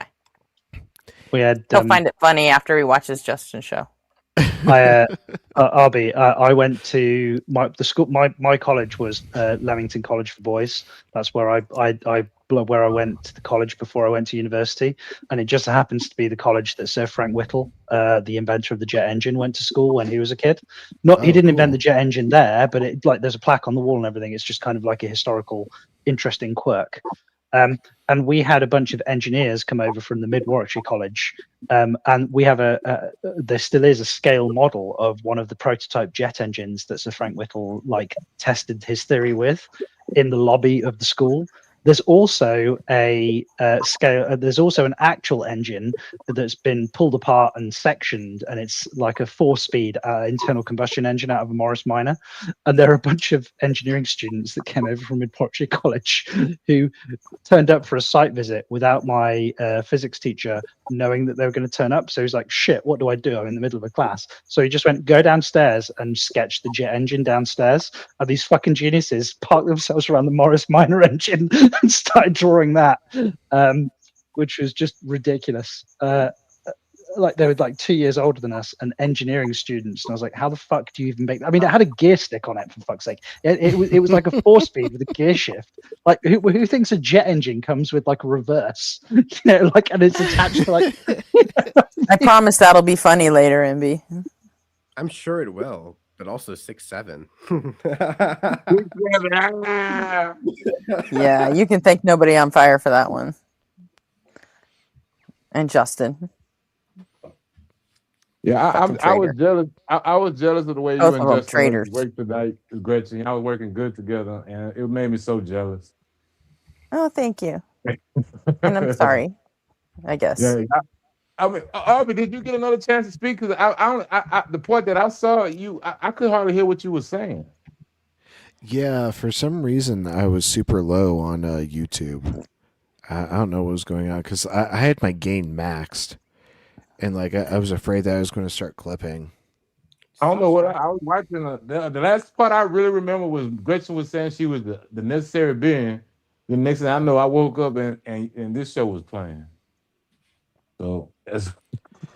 We had.
He'll find it funny after he watches Justin's show.
I went to the school. My college was Leamington College for Boys. That's where I went to the college before I went to university, and it just happens to be the college that Sir Frank Whittle, the inventor of the jet engine, went to school when he was a kid. He didn't invent the jet engine there, but there's a plaque on the wall and everything. It's just kind of like a historical, interesting quirk. And we had a bunch of engineers come over from the Mid Warwickshire College, and we have there still is a scale model of one of the prototype jet engines that Sir Frank Whittle tested his theory with in the lobby of the school. There's also a scale. There's also an actual engine that's been pulled apart and sectioned, and it's like a 4-speed internal combustion engine out of a Morris Minor. And there are a bunch of engineering students that came over from Mid-Portchester College who turned up for a site visit without my physics teacher knowing that they were going to turn up. So he's like, "Shit, what do I do? I'm in the middle of a class." So he just went, "Go downstairs and sketch the jet engine downstairs." And these fucking geniuses parked themselves around the Morris Minor engine and started drawing that, which was just ridiculous. Like they were like 2 years older than us and engineering students, and I was like, how the fuck do you even make that? I mean, it had a gear stick on it, for fuck's sake. It was like a 4-speed with a gear shift. Like who thinks a jet engine comes with like a reverse, you know, like, and it's attached to like
I promise that'll be funny later, MB.
I'm sure it will, but also 6'7".
Yeah, you can thank Nobody on Fire for that one. And Justin.
Yeah, I was jealous. I was jealous of the way
Both
you
of
and
them
Justin
traitors.
worked tonight, Gretchen. I was working good together, and it made me so jealous.
Oh, thank you. And I'm sorry, I guess.
Yeah, I mean, Arby, did you get another chance to speak? Because I the point that I saw you, I could hardly hear what you were saying.
Yeah, for some reason I was super low on YouTube. I don't know what was going on because I had my gain maxed, and like I was afraid that I was going to start clipping.
I don't know what I was watching. The last part I really remember was Gretchen was saying she was the necessary being. The next thing I know, I woke up and this show was playing. So that's,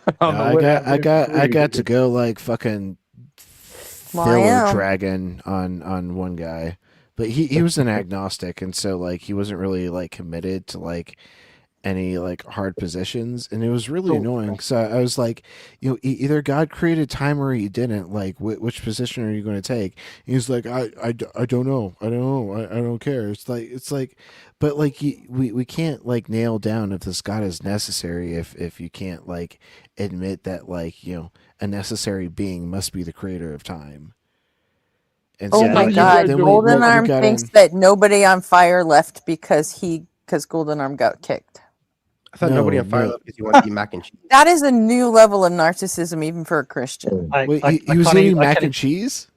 I don't know what
I
happened.
got to go like fucking
Well, I
filler
am.
dragon on one guy, but he was an agnostic, and so like he wasn't really like committed to like any like hard positions, and it was really annoying. So I was like, you know, either God created time or he didn't. Like, which position are you going to take? And he's like, I don't know, I don't care. It's like, but like we can't like nail down if this God is necessary if you can't like admit that like, you know, a necessary being must be the creator of time. And
Oh
so
my
then,
God,
then
Golden
we
Arm
got
thinks
in.
that Nobody on Fire left because Golden Arm got kicked.
I thought Nobody on Fire
No.
left because you want to eat mac and cheese.
That is a new level of narcissism, even for a Christian.
Wait, he was eating mac and cheese?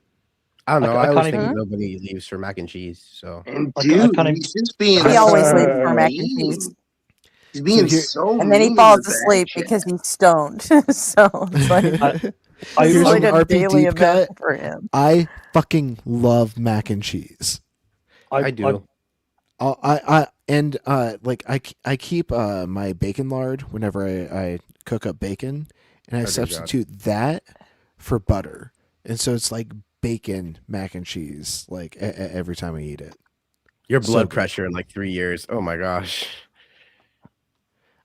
I don't know. I
can't
always think
even-
nobody leaves for mac and cheese. So
And
I
dude,
can't
he's just being
He always leaves
so
for mac and
mean.
cheese.
He's being
here-
so
And then he
mean
falls
in the back
asleep
chat.
because he's stoned. So it's like,
Here's
it's like
an
a
RP
daily
deep
event
cut.
for him.
I fucking love mac and cheese.
I do.
I keep my bacon lard whenever I cook up bacon, and I
Oh, good
substitute that for butter, and so it's like bacon mac and cheese like every time I eat it.
Your
So
blood
good.
pressure in like 3 years. Oh my gosh.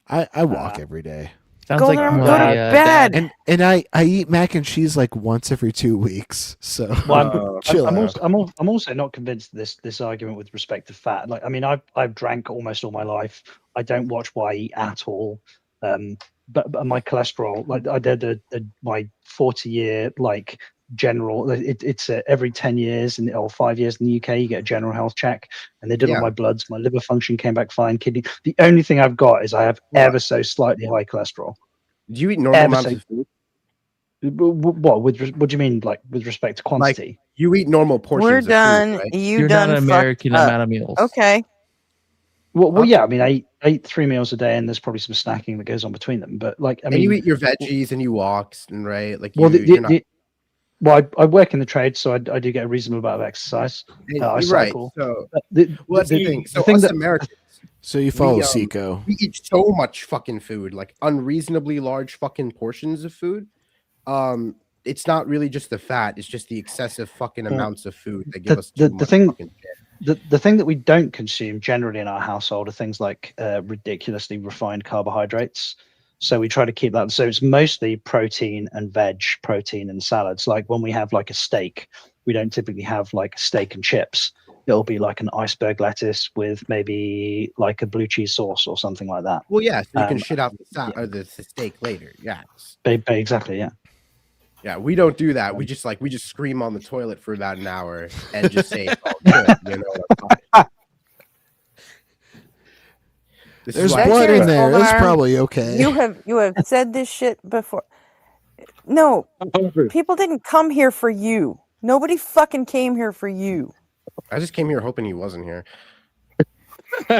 I walk every day.
Sounds
Golden
like
Arm,
my
go to bed.
dad.
And I eat mac and cheese like once every 2 weeks. So
Well,
chill
I'm
out.
also not convinced this argument with respect to fat. Like, I mean, I've drank almost all my life. I don't watch what I eat at all. But my cholesterol, like I did my 40-year like general. It's every 10 years or 5 years in the UK, you get a general health check, and they did all
Yeah.
my bloods. My liver function came back fine. Kidney. The only thing I've got is I have ever so slightly high cholesterol.
Do you eat normal
Ever
amounts
so-
of food?
What what do you mean, like with respect to quantity?
You eat normal portions
We're
of
done.
food, right?
You
You're
done
not an
fucked
American
up.
amount of meals.
Okay.
Well, yeah. I mean, I eat 3 meals a day, and there's probably some snacking that goes on between them. But like, I
And
mean,
you eat your veggies and you walk, and right? Like,
well,
you're not.
well, I work in the trade, so I do get a reasonable amount of exercise. I
You're right.
cycle.
So,
But
well, that's the thing. So,
thing
us
that-
Americans,
So you follow
we,
Seco.
we eat so much fucking food, like unreasonably large fucking portions of food. It's not really just the fat; it's just the excessive fucking amounts of food that give us too
the
much
thing
fucking shit.
the thing that we don't consume generally in our household are things like ridiculously refined carbohydrates. So we try to keep that. So it's mostly protein and veg, protein and salads. Like when we have like a steak, we don't typically have like steak and chips. It'll be like an iceberg lettuce with maybe like a blue cheese sauce or something like that.
Well, yeah, so you can shit out the steak later. Yeah,
Exactly. Yeah.
yeah. We don't do that. We just scream on the toilet for about an hour and just say it's all good. You know. This
There's
is why
blood in
I
there. It's
Goldenarm,
probably okay.
You have said this shit before. No, people didn't come here for you. Nobody fucking came here for you.
I just came here hoping he wasn't here.
You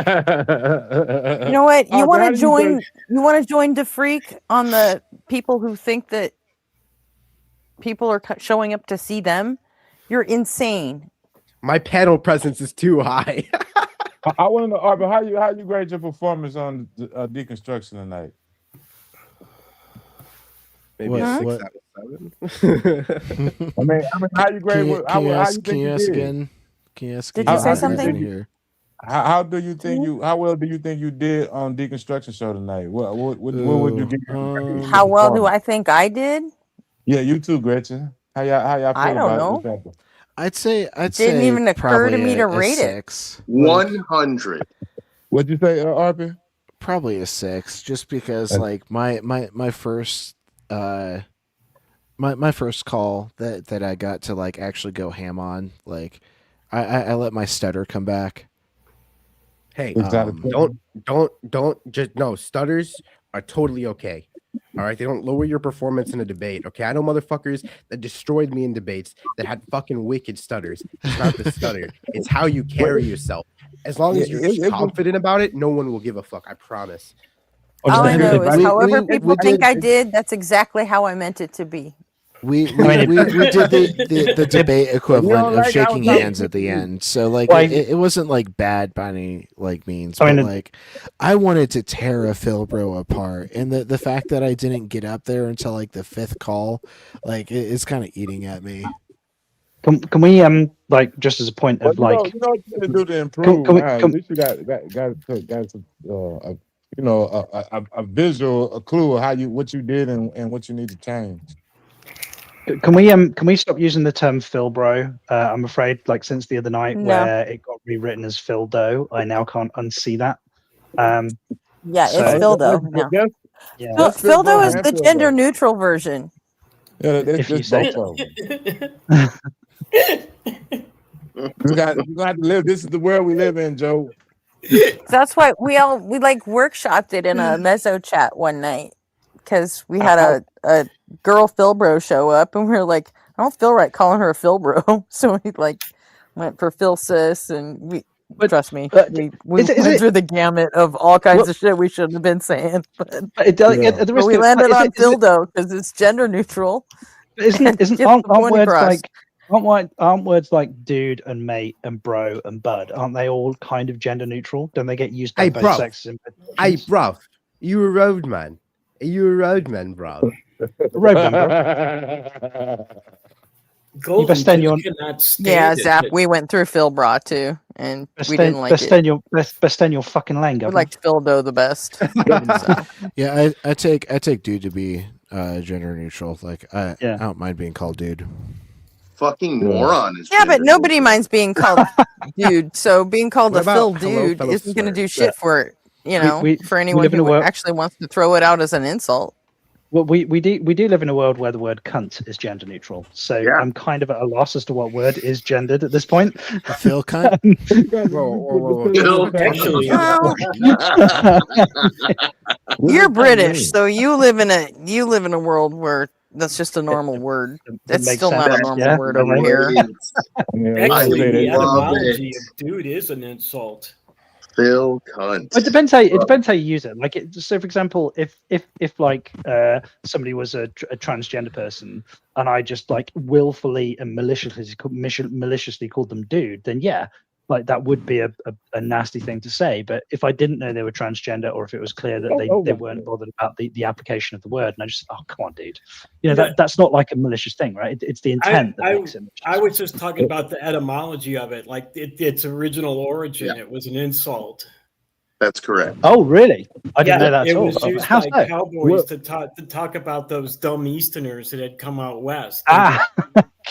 know what? You want to join? You want to join the freak on the people who think that people are showing up to see them? You're insane.
My panel presence is too high.
I want to know, Arbor, how you grade your performance on deconstruction tonight?
Maybe a 6
What?
out of 7.
I mean, how you grade?
Can you ask
did?
again? Can you ask?
Did you say
again?
something?
Here.
How do you think you? How well do you think you did on deconstruction show tonight? What would you give?
How well do I think I did?
Yeah, you too, Gretchen. How y'all
I
feel
don't
about
know.
it?
I'd say
Didn't even occur to me to
a
rate it.
6.
100.
What'd you say, Arby?
Probably a 6, just because like my first my first call that I got to like actually go ham on, like I let my stutter come back.
Hey, don't just no, stutters are totally okay. All right, they don't lower your performance in a debate. Okay, I know motherfuckers that destroyed me in debates that had fucking wicked stutters. It's not the stutter; it's how you carry yourself. As long as you're confident about it, no one will give a fuck. I promise.
All I know is, however people think I did, that's exactly how I meant it to be.
We did the debate equivalent of shaking hands at the end. So like it wasn't like bad by any like means, but like I wanted to tear a Philbro apart, and the fact that I didn't get up there until like the 5th call, like it's kind of eating at me.
Can we like just as a point of like
you know what you do to improve? At least you got a visual, a clue of what you did and what you need to change.
Can we stop using the term Philbro? I'm afraid, like since the other night where it got rewritten as Phildo, I now can't unsee that.
Yeah, it's Phildo now.
Yeah.
Phildo is the gender neutral version.
Yeah,
if you say
so. You got to live. This is the world we live in, Joe.
That's why we like workshopped it in a mezzo chat one night, because we had a girl Philbro show up, and we were like, I don't feel right calling her a Philbro, so we like went for Phil Sis, and trust me, we went through the gamut of all kinds of shit we shouldn't have been saying, but we landed on Phildo because it's gender neutral.
Aren't words like dude and mate and bro and bud, aren't they all kind of gender neutral? Don't they get used by both sexes?
Hey, bro, you a roadman? Are you a roadman, bro?
Roadman, bro.
Golden
yeah, Zap. We went through Phil Bra too, and we didn't like it.
Best in your fucking lane,
We
governor.
liked Phildo the best.
Yeah, I take dude to be gender neutral. Like I don't mind being called dude.
Fucking moron is.
Yeah, but nobody minds being called dude. So being called
What
a Phil
about hello,
dude
fellow
isn't going to
slur?
do shit for it. You know, for anyone
live in a
who
world-
actually wants to throw it out as an insult.
Well, we do live in a world where the word cunt is gender neutral. So I'm kind of at a loss as to what word is gendered at this point.
Phil cunt.
You're British, so you live in a world where that's just a normal word. That's
makes
still not a
sense,
normal
yeah.
word over here.
Actually, the
love
etymology
it.
of dude is an insult.
Phil cunt.
It depends how you use it. Like, so for example, if like somebody was a transgender person and I just like willfully and maliciously called them dude, then yeah, like that would be a nasty thing to say. But if I didn't know they were transgender, or if it was clear that they weren't bothered about the application of the word, and I just come on, dude, you know that's not like a malicious thing, right? It's the intent that makes it.
I was just talking about the etymology of it, like its original origin. It was an insult.
That's correct.
Oh, really? I didn't know that
it
at all.
was used
How
by
so?
cowboys to talk about those dumb Easterners that had come out west.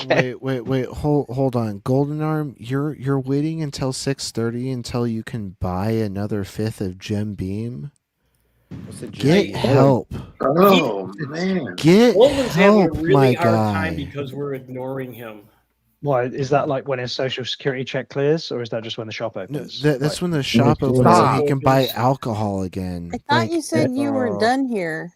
Wait, hold on. Golden Arm, you're waiting until 6:30 until you can buy another 5th of Jim Beam? Get help.
Oh man.
Get
Golden's having
help,
a really
my
hard time
guy.
because we're ignoring him.
Why is that? Like when his social security check clears, or is that just when the shop
No,
opens?
that's when the shop opens so he can buy alcohol again.
I thought you said you were done here.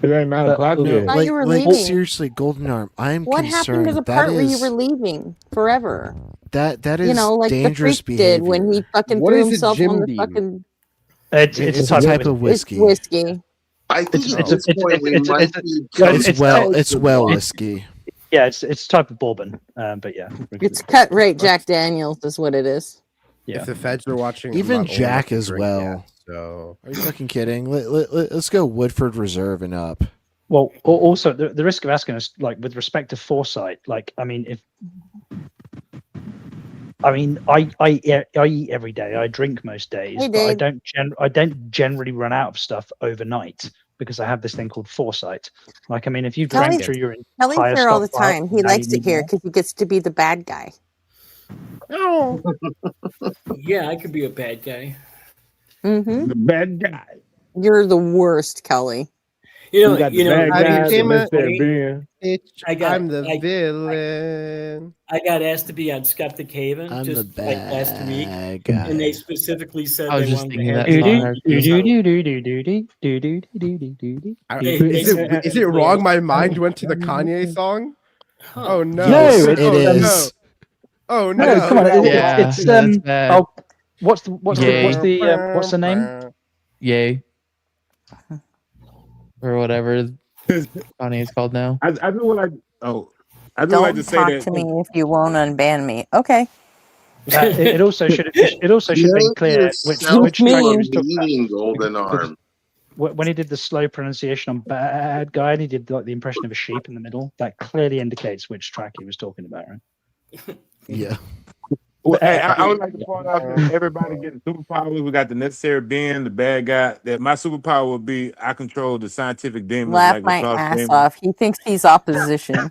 It ain't 9 o'clock
No,
yet.
I thought you were
like
leaving.
seriously, Golden Arm. I'm
What
concerned.
happened to the
That
part where you
is
were leaving forever?
that is
You know, like the
dangerous
freak
behavior.
did when he fucking
What
threw
is a
himself
Jim
on the
Beam?
fucking.
It's
a type of whiskey.
It's whiskey.
I think
It's
at
it's a
this
it's
point we
it's
might
it's
be
well,
It's well whiskey.
Yeah, it's a type of bourbon. But yeah,
It's cut rate Jack Daniels is what it is.
If the feds are watching,
Even
I'm not old enough
Jack
to
as
drink
well.
yet, so
Are you fucking kidding? Let's go Woodford Reserve and up.
well, also the risk of asking us, like with respect to foresight, like I mean, I eat every day. I drink most days,
Hey,
but I
Dave.
don't generally run out of stuff overnight because I have this thing called foresight. Like I mean, if you
Kelly's
drank through your
Kelly's
entire
here all the
stockpile,
time. He
now
likes
you
it
need
here
more.
because he gets to be the bad guy.
Oh,
Yeah, I could be a bad guy.
Mm-hmm.
The bad guy.
You're the worst, Kelly.
You know,
We got the bad
I
guy, the
became a
necessary being.
bitch. I'm the villain.
I got asked to be on Skeptic Haven
I'm
just
the
like last week,
bad guy.
and they specifically said
I was
they
just
wanted to
thinking
have
that
me
song.
on
Is it wrong? My mind went to the Kanye song. Oh no!
Yes,
No,
it
oh,
is.
No. Oh
No,
no!
come on,
Yeah,
it's
that's bad.
oh, what's the name?
Yay. Or whatever Kanye's called now.
I just want I just
Don't
like to say
talk
that.
to me if you won't unban me. Okay.
It also should have been clear which track he was talking
meaning
about.
Golden Arm.
When he did the slow pronunciation on bad guy, and he did like the impression of a sheep in the middle. That clearly indicates which track he was talking about, right?
Yeah.
Well, hey, I would like to point out that everybody getting superpowers. We got the necessary being, the bad guy. That my superpower would be I control the scientific demons
Laugh
like
my
Laplace
ass
demon.
off. He thinks he's opposition.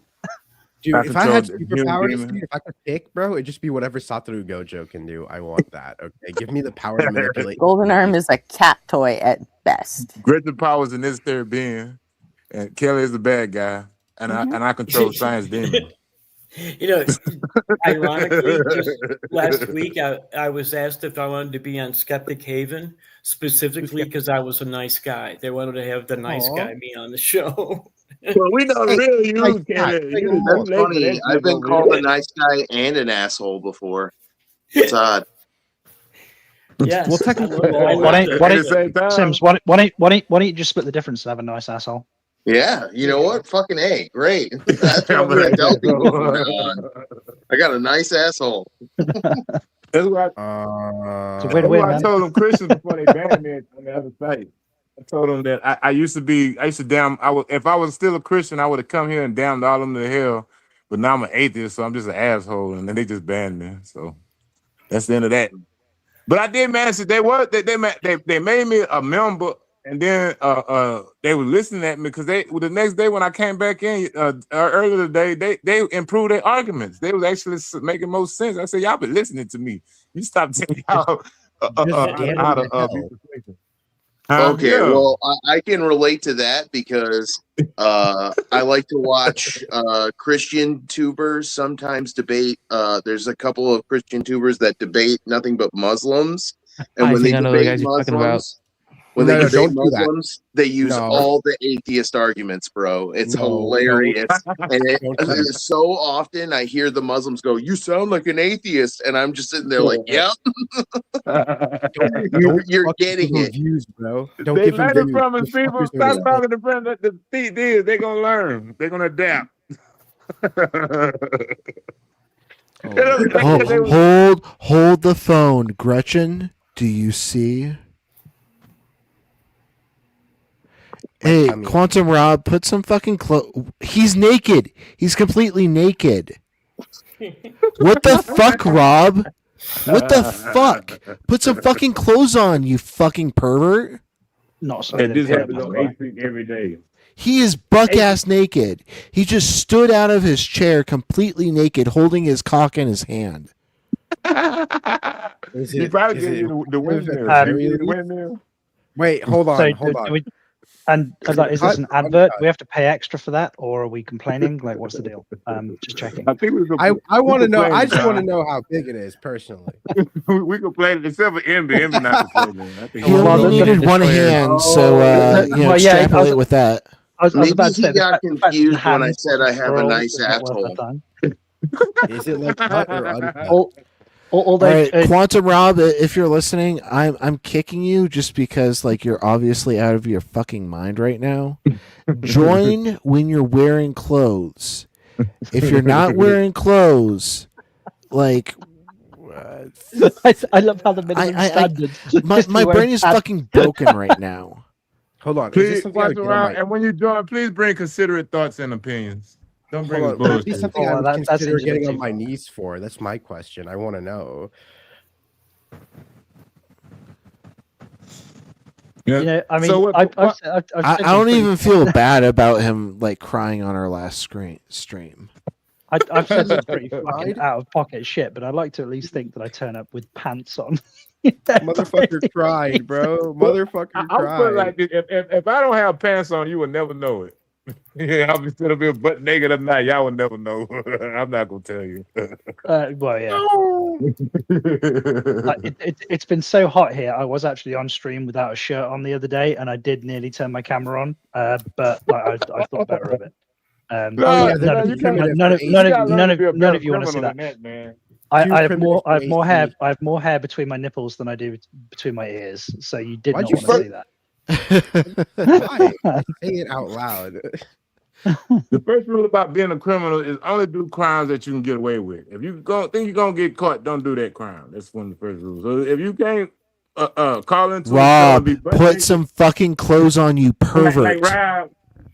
Dude,
I
if I had
control the human
superpowers,
demon.
dude, if I could pick, bro, it'd just be whatever Satoru Gojo can do. I want that. Okay, give me the power to manipulate.
Golden Arm is a cat toy at best.
Greater power is the necessary being, and Kelly is the bad guy, and I control science demons.
You know, ironically, just last week I was asked if I wanted to be on Skeptic Haven specifically because I was a nice guy. They wanted to have the nice guy me on the show.
Well, we know real you, Kelly.
That's funny. I've been called a nice guy and an asshole before. It's odd.
Yeah.
Well, technically,
Sims, why don't you just split the difference and have a nice asshole?
Yeah, you know what? Fucking A, great. That's what I'm gonna tell people from now on. I got a nice asshole.
That's what I told them Christians before they banned me on the other site. I told them that I used to damn. If I was still a Christian, I would have come here and damned all of them to hell. But now I'm an atheist, so I'm just an asshole, and then they just banned me. So that's the end of that. But I did manage to. They made me a member. And then they were listening at me because the next day when I came back in earlier today, they improved their arguments. They was actually making more sense. I said, y'all been listening to me. You stop telling y'all how to be persuasive.
Okay,
Yeah.
well, I can relate to that because I like to watch Christian tubers sometimes debate. There's a couple of Christian tubers that debate nothing but Muslims, and
I
when they
think I know the
debate
guys you're talking about.
Muslims. When they debate
don't do that.
Muslims, they use
No.
all the atheist arguments, bro. It's
No,
hilarious. And
Don't do that.
so often I hear the Muslims go, "You sound like an atheist," and I'm just sitting there like, "Yep." You're getting it.
Views, bro. Don't
They
give them
learning
views.
from us,
The
people.
fuckers are
Stop talking to friends. The thing is, they're gonna learn. They're gonna adapt.
Hold the phone, Gretchen. Do you see? Hey, Quantum Rob, put some fucking clothes. He's naked. He's completely naked. What the fuck, Rob? What the fuck? Put some fucking clothes on, you fucking pervert.
Not so.
And this happens on 8th Street every day.
He is buck ass naked. He just stood out of his chair completely naked, holding his cock in his hand.
He probably gave you the windmill.
Wait, hold on, hold on.
And like, is this an advert? We have to pay extra for that, or are we complaining? Like, what's the deal? Just checking.
I think
I want to know. I just want to
John.
know how big it is personally.
We complained except for Envy not complaining. I think
He only needed one hand, so extrapolate with that.
I was
Maybe
about to
he
say,
got confused when I said I have a
scroll
nice
is not worth
asshole.
our time.
Is it like cut or uncut?
All right, Quantum Rob, if you're listening, I'm kicking you just because like you're obviously out of your fucking mind right now. Join when you're wearing clothes. If you're not wearing clothes, like
I love how the minimum standard.
my brain is fucking broken right now.
Hold on,
Please, and when you join, please bring considerate thoughts and opinions. Don't bring
Hold on, would it be
bullshit.
something I would consider getting on my knees for? That's my question. I want to know.
You know, I mean,
So
I've
I don't even feel bad about him like crying on our last stream.
I've said some pretty fucking out of pocket shit, but I like to at least think that I turn up with pants on.
Motherfucker cried, bro. Motherfucker
I'll put it
cried.
like this. If I don't have pants on, you will never know it. Yeah, I'll be still be butt naked or not. Y'all will never know. I'm not gonna tell you.
Well, yeah. It's been so hot here. I was actually on stream without a shirt on the other day, and I did nearly turn my camera on, but like, I thought better of it. None of you want to see that. I have more hair. I have more hair between my nipples than I do between my ears. So you did not want to see that.
Why? Say it out loud.
The first rule about being a criminal is only do crimes that you can get away with. If you think you're gonna get caught, don't do that crime. That's one of the first rules. So if you can't call into
Rob, put some fucking clothes on, you pervert.
Like Rob,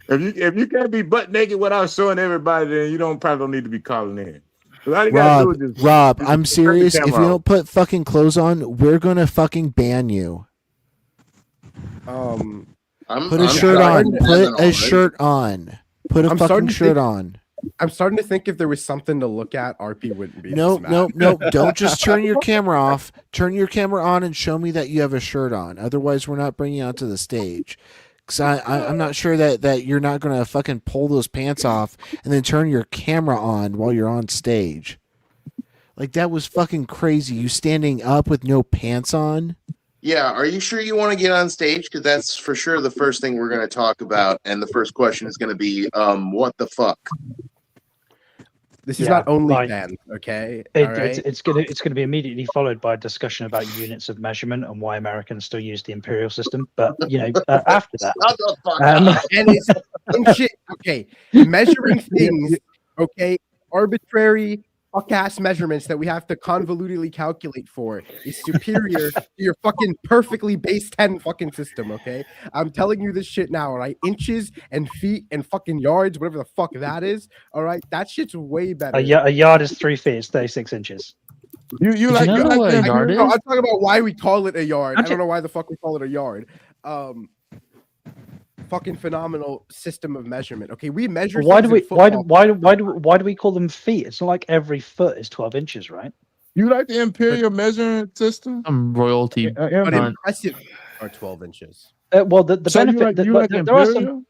if you can't be butt naked without showing everybody, then you probably don't need to be calling in.
Rob, I'm serious. If you don't put fucking clothes on, we're gonna fucking ban you. Put a shirt on. Put a shirt on. Put a fucking shirt on.
I'm starting to think if there was something to look at, RP wouldn't be.
No. Don't just turn your camera off. Turn your camera on and show me that you have a shirt on. Otherwise, we're not bringing you onto the stage. Because I'm not sure that you're not going to fucking pull those pants off and then turn your camera on while you're on stage. Like, that was fucking crazy. You standing up with no pants on.
Yeah, are you sure you want to get on stage? Because that's for sure the first thing we're going to talk about, and the first question is going to be, what the fuck?
This is not OnlyFans, okay?
It's gonna be immediately followed by a discussion about units of measurement and why Americans still use the imperial system. But after that,
and it's shit. Okay, measuring things. Okay, arbitrary fuck-ass measurements that we have to convolutedly calculate for is superior to your fucking perfectly base 10 fucking system, okay? I'm telling you this shit now, all right? Inches and feet and fucking yards, whatever the fuck that is, all right? That shit's way better.
A yard is 3 feet, it's 36 inches.
You like what a yard is? I'm talking about why we call it a yard. I don't know why the fuck we call it a yard. Fucking phenomenal system of measurement. Okay, we measure.
Why do we call them feet? It's not like every foot is 12 inches, right?
You like the imperial measuring system?
Royalty,
but impressive are 12 inches.
Well, the
So
benefit there are
imperial?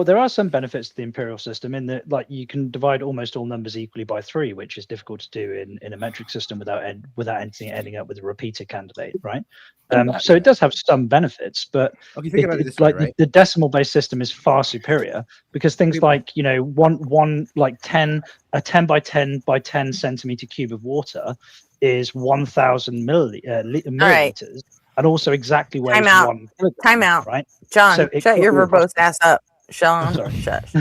there are some benefits to the imperial system in that, like, you can divide almost all numbers equally by 3, which is difficult to do in a metric system without anything ending up with a repeater candidate, right? So it does have some benefits, but the decimal based system is far superior because things like a 10 by 10 by 10 centimeter cube of water is 1,000 milliliters, and also exactly weighs
Time out.
1 kilogram,
Time out.
right?
John,
So
shut your verbose ass up. Sean, shush.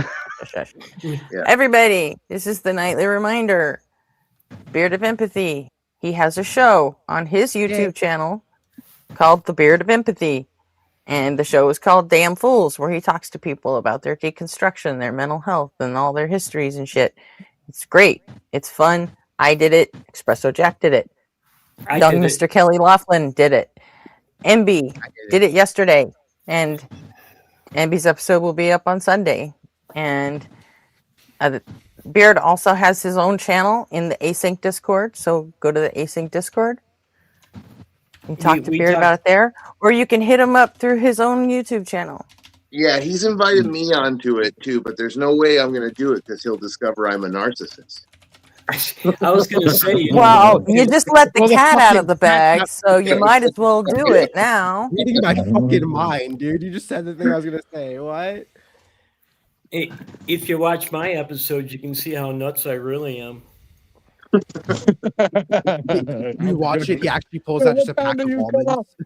Everybody, this is the nightly reminder. Beard of Empathy. He has a show on his YouTube channel called The Beard of Empathy. And the show is called Damn Fools, where he talks to people about their deconstruction, their mental health, and all their histories and shit. It's great. It's fun. I did it. Espresso Jack did it. Young Mr. Kelly Laughlin did it. MB did it yesterday. And MB's episode will be up on Sunday. And Beard also has his own channel in the Async Discord. So go to the Async Discord. You talk to Beard about it there. Or you can hit him up through his own YouTube channel.
Yeah, he's invited me onto it too, but there's no way I'm going to do it because he'll discover I'm a narcissist.
I was going to say,
Well, you just let the
Well, the
cat out of
fucking
the
cat's
bag,
not
so you might as well do it now.
reading my fucking mind, dude. You just said the thing I was gonna say. What?
if you watch my episodes, you can see how nuts I really am.
You watch it, he actually pulls out just a pack of almonds.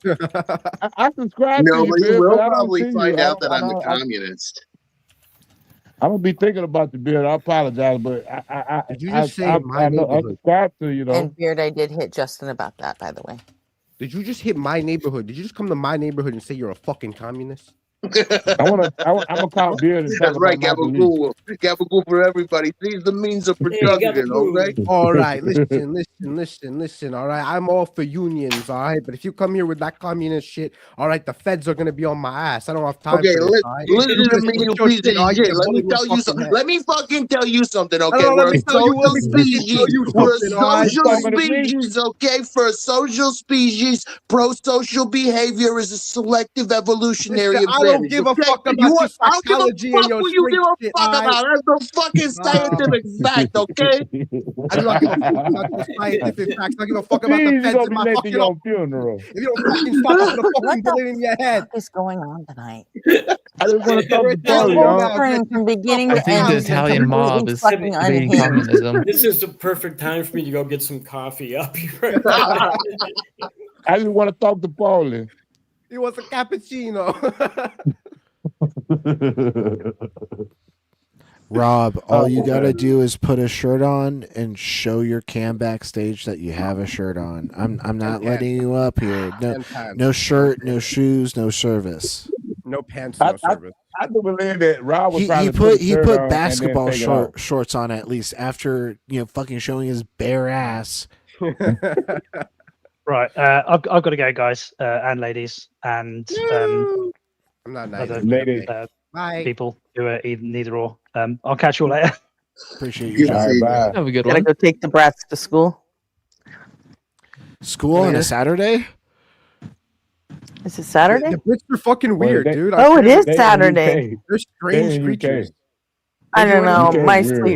I subscribe to
No,
you,
but he
Beard, but
will
I don't
probably
see
find
you.
out that I'm a communist.
I'm gonna be thinking about the Beard. I apologize, but
Did you just say my
I know I
neighborhood?
subscribe to you though.
And Beard, I did hit Justin about that, by the way.
Did you just hit my neighborhood? Did you just come to my neighborhood and say you're a fucking communist?
I'm gonna call Beard and talk
That's right,
about my beliefs.
Gabagool for everybody. These the means of production, okay?
All right, listen. All right, I'm all for unions, all right. But if you come here with that communist shit, all right, the feds are gonna be on my ass. I don't have time
Okay,
for this. All right?
listen
You're
to
gonna
me,
stick
you
your
piece of
shit, all right,
shit.
your
Let me
bullet will
tell you
fucking
something.
head.
Let me fucking tell you something,
No,
okay?
no,
We're
let
a
me tell you. Let
social
me fucking tell
species.
you
We're a
something, all right?
social species, okay? For a social species, pro-social behavior is a selective evolutionary
Listen, I don't
advantage.
give a
Okay,
fuck about
you
your
want? I don't give a
psychology and
fuck
your
what you give
straight
a
shit,
fuck
all right?
about. That's the fucking scientific fact, okay?
I do not give a fuck about your scientific facts. I don't give a fuck about the
Please, you
feds
gonna
in
be
my
late to
fucking
your
office.
funeral.
If you don't fucking stop, I'll put a
What
fucking
the
bullet in your head.
fuck is going on tonight?
I just want to talk
We're
to
This
Paulie,
Italian
whole
y'all.
now.
stream
Get
from
the
beginning
fuck
I
to
think
out.
the
end is
Italian
completely
mob is
fucking
debating
unhinged.
communism.
This is the perfect time for me to go get some coffee. I'll be right back.
I just want to talk to Paulie.
He wants a cappuccino.
Rob, all you gotta
man.
do is put a shirt on and show your cam backstage that you have a shirt on. I'm not letting you up here. No,
And pants.
no shirt, no shoes, no service.
No pants,
I
no service.
do believe that Rob would
He
probably put a shirt
put
on
basketball
and then take it off.
shorts on at least after fucking showing his bare ass.
Right, I've got to go, guys and ladies, and
I'm not nice.
other
Lady.
Bye.
people who are neither or. I'll catch you all later.
Appreciate you,
Good
John.
to see you, man.
Have a good
Gotta
one.
go take the brats to school.
School on
Later.
a Saturday?
Is it Saturday?
The Brits are fucking
Well,
weird,
they-
dude.
Oh, it is
They in the
Saturday.
UK.
They're
They
strange
in the UK.
creatures.
I
They
don't
do
know.
anything.
UK
My
is weird.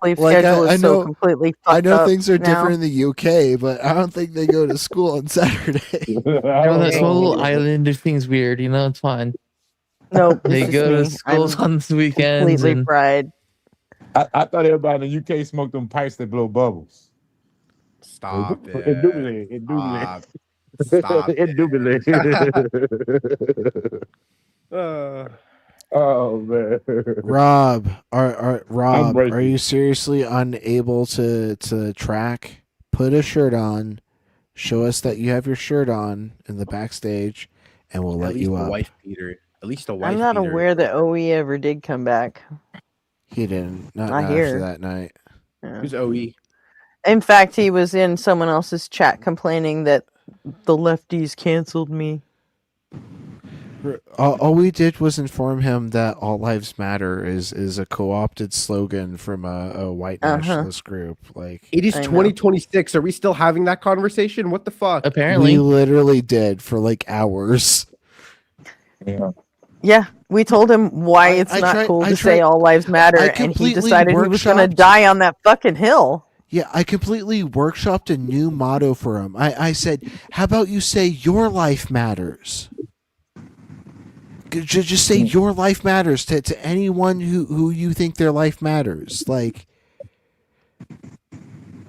sleep
Like,
schedule
I
is so
know-
completely
I
fucked
know
up
things are
now.
different in the UK, but I don't think they go to school on Saturday.
That whole islander thing's weird. It's fine.
Nope,
They
it's just
go to
me.
schools
I'm
on the weekends.
completely
And
fried.
I thought everybody in the UK smoked them pipes that blow bubbles.
Stop it.
Indubitably.
Stop
Indubitably. Oh man.
Rob, Rob,
breaking.
are you seriously unable to track? Put a shirt on, show us that you have your shirt on in the backstage, and we'll
At
let
least
you
a
up.
wife beater. At least a wife
I'm not
beater.
aware that OE ever did come back.
He didn't. Not
Not
after
here.
that night.
Yeah.
Who's OE?
In fact, he was in someone else's chat complaining that the lefties canceled me.
All we did was inform him that all lives matter is a co-opted slogan from a white nationalist group. Like,
It is
I know.
2026. Are we still having that conversation? What the fuck?
apparently,
we literally did for like hours.
Yeah.
Yeah, we told him why it's
I
not
tried-
cool
I
to say
tried-
all lives matter,
I
and he
completely
decided he was going to
workshopped-
die on that fucking hill.
Yeah, I completely workshopped a new motto for him. I said, how about you say your life matters? Just say your life matters to anyone who you think their life matters. Like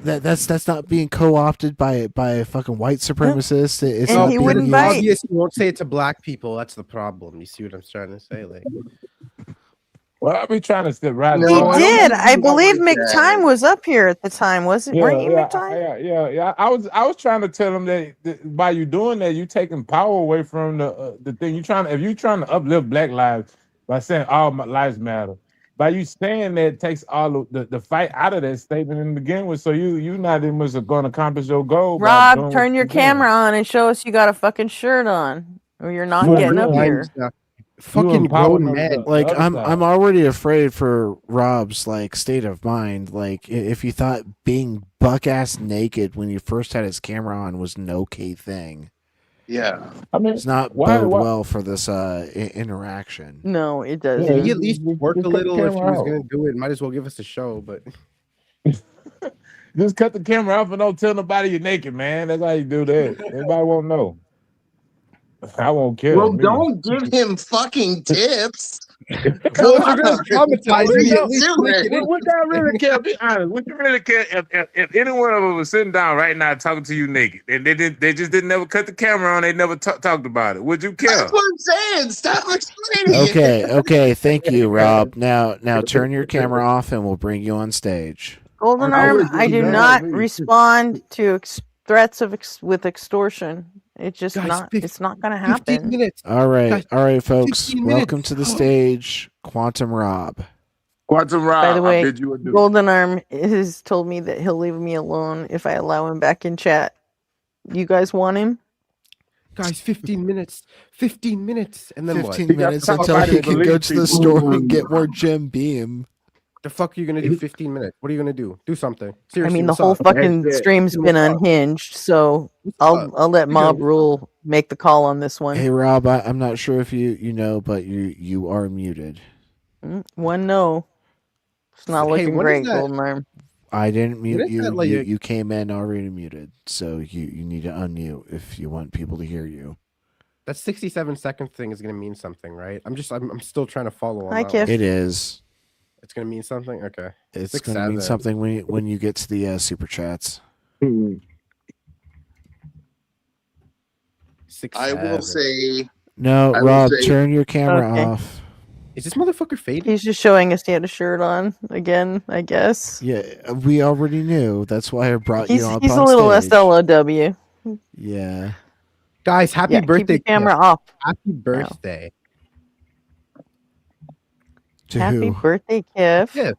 that's not being co-opted by a fucking white supremacist. It's
And
not
he
being
wouldn't
used-
bite.
Obvious, you won't say it to black people. That's the problem. You see what I'm trying to say? Like,
Well, I'll be trying to step right.
No,
He
I don't
did.
think
I
he
believe
like
Mick
that.
Time was up here at the time, wasn't? Weren't you Mick Time?
Yeah. I was trying to tell him that by you doing that, you taking power away from the thing. If you trying to uplift Black lives by saying all my lives matter, by you saying that it takes all of the fight out of that statement and begin with. So you not even going to accomplish your goal. by
Rob,
doing what
turn your
you're doing.
camera on and show us you got a fucking shirt on, or you're not
Yeah,
getting up
yeah.
here.
fucking
empower
grown
them
men.
to-
Like
other
I'm
side.
already afraid for Rob's like state of mind. Like if you thought being buck ass naked when you first had his camera on was an okay thing.
Yeah.
I mean,
It's not
why?
bode well for this interaction.
No, it
Can
doesn't.
he at least work
Just
a
cut the
little? If he
camera
was
out.
gonna do it, might as well give us a show. But
Just cut the camera off and don't tell nobody you're naked, man. That's how you do that. Everybody won't know. I won't care.
Well,
Me.
don't give him fucking tips.
well,
Come
if you're gonna
on.
traumatize
What are
me,
you
at least click it
doing?
Would I really care? Be honest. Would you really care if any one of them was sitting down right now talking to you naked and they just didn't never cut the camera on? They never talked about it. Would you care?
That's what I'm saying. Stop explaining it.
Okay. Thank you, Rob. Now turn your camera off, and we'll bring you on stage.
Golden
I
Arm,
would
I do
do that.
not
Me.
respond to threats of with extortion. It's just
Guys,
not. It's not going to
15
happen.
minutes.
All right,
Guys,
folks.
15 minutes.
Welcome to the stage, Quantum Rob.
Quantum Rob,
By the
I
way,
bid you adieu.
Golden Arm has told me that he'll leave me alone if I allow him back in chat. You guys want him?
Guys, 15 minutes. 15 minutes. And then
15
what?
minutes
talk
until
about
he
his
can go
beliefs,
to the
people.
store and get more Jim Beam.
The fuck are you gonna do? 15 minutes. What are you gonna do? Do something.
I
Seriously.
mean, the
what's
whole
up?
fucking
That's it.
stream's been
What's up?
unhinged, so
What's
I'll
up?
let
Yeah,
Mob
what's
Rule make the call on this one.
Hey, Rob. I'm not sure if you know, but you are muted.
One no. It's not
Hey,
looking
when is
great,
that-
Golden Arm.
I didn't mute
is
you.
that, like,
You came in already muted, so you need to unmute if you want people to hear you.
That 67-second thing is gonna mean something, right? I'm still trying to follow on
Hi,
that
Kiff.
one.
It is.
It's gonna mean something? Okay.
It's going to mean
6-7.
something when you get to the super chats.
6-7.
I will say.
No,
I will
Rob,
say-
turn your camera
Okay.
off.
Is this motherfucker faded?
He's just showing us he had a shirt on again, I guess.
Yeah, we already knew. That's why I brought
He's
you up
he's
on
a little
stage.
SLOW.
Yeah.
Guys, happy
Yeah,
birthday.
keep your camera
Kiff.
off.
Happy birthday.
To
Happy
who?
birthday, Kiff.
Kiff.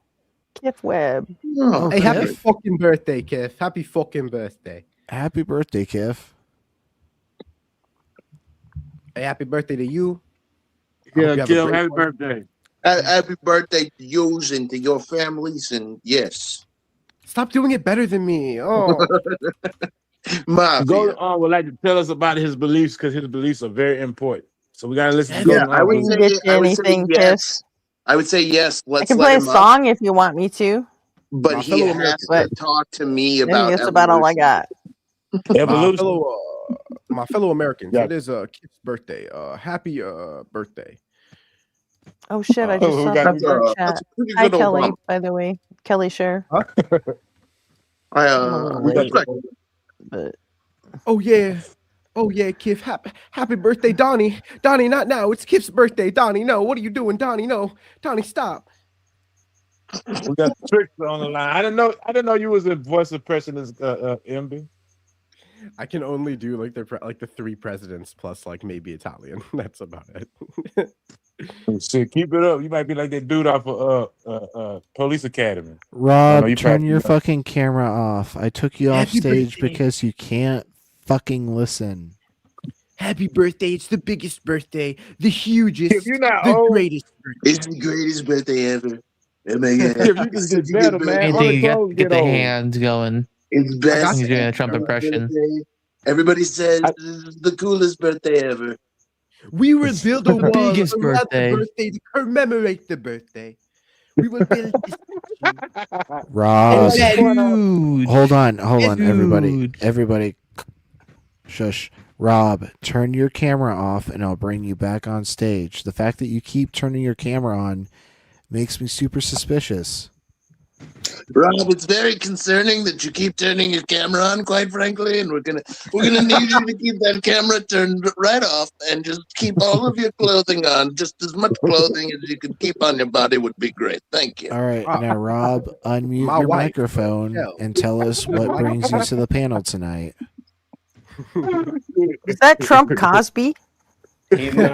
Kiff Webb.
Oh,
Hey, happy
Kiff.
fucking birthday, Kiff. Happy fucking birthday.
Happy birthday, Kiff.
Hey, happy birthday to you.
Yeah,
you have a
Kim,
great
happy
one.
birthday.
Happy birthday to you and to your families, and yes,
Stop doing it better than me. Oh,
Mafia.
Golden Arm would like to tell us about his beliefs because his beliefs are very important. So we gotta listen to
Yeah,
Golden
I
Arm.
would
We can
say.
get you
I would say
anything,
yes. I would say yes.
I
Let's
can
let
play a
him up,
song if you want me to.
but
My
he
fellow
has
Americans.
to
But
talk to me
I think
about.
that's about all I got.
Evolution.
my fellow Americans.
Yeah.
It is Kiff's birthday. Happy birthday.
Oh shit! I just
We
saw
got-
that in our
That's
chat.
a pretty
Hi,
good
Kelly.
Obama.
By the way, Kelly Share.
I
I'm a little late,
respect.
but
Oh yeah. Oh yeah, Kiff. Happy birthday, Donnie. Donnie, not now. It's Kiff's birthday. Donnie, no. What are you doing, Donnie? No. Donnie, stop.
We got Trickster on the line. I didn't know you was a voice of President MB.
I can only do like the three presidents plus like maybe Italian. That's about it.
Shit, keep it up. You might be like that dude off of Police Academy.
Rob,
you
turn
practice
your
that.
fucking camera off. I took you off
Happy
stage
birthday.
because you can't fucking listen.
Happy birthday. It's the biggest birthday, the hugest,
If you're not
the
old,
greatest birthday.
It's the greatest birthday ever. Oh my God.
if you just get better, man. All
Anything
the
you got
clothes
get
get
the
old.
hands going.
It's best.
He's doing a Trump impression.
birthday. Everybody says this is the coolest birthday ever.
We will build a
the
wall
biggest
around
birthday.
the birthday to commemorate the birthday. We will build this statue.
Rob,
Huge.
hold on, everybody,
Huge.
everybody, shush. Rob, turn your camera off, and I'll bring you back on stage. The fact that you keep turning your camera on makes me super suspicious.
Rob, it's very concerning that you keep turning your camera on, quite frankly, and we're gonna need you to keep that camera turned right off and just keep all of your clothing on. Just as much clothing as you can keep on your body would be great. Thank you.
All right, now Rob, unmute
My
your
wife,
microphone
Michelle.
and tell us what brings you to the panel tonight.
is that Trump Cosby?
It was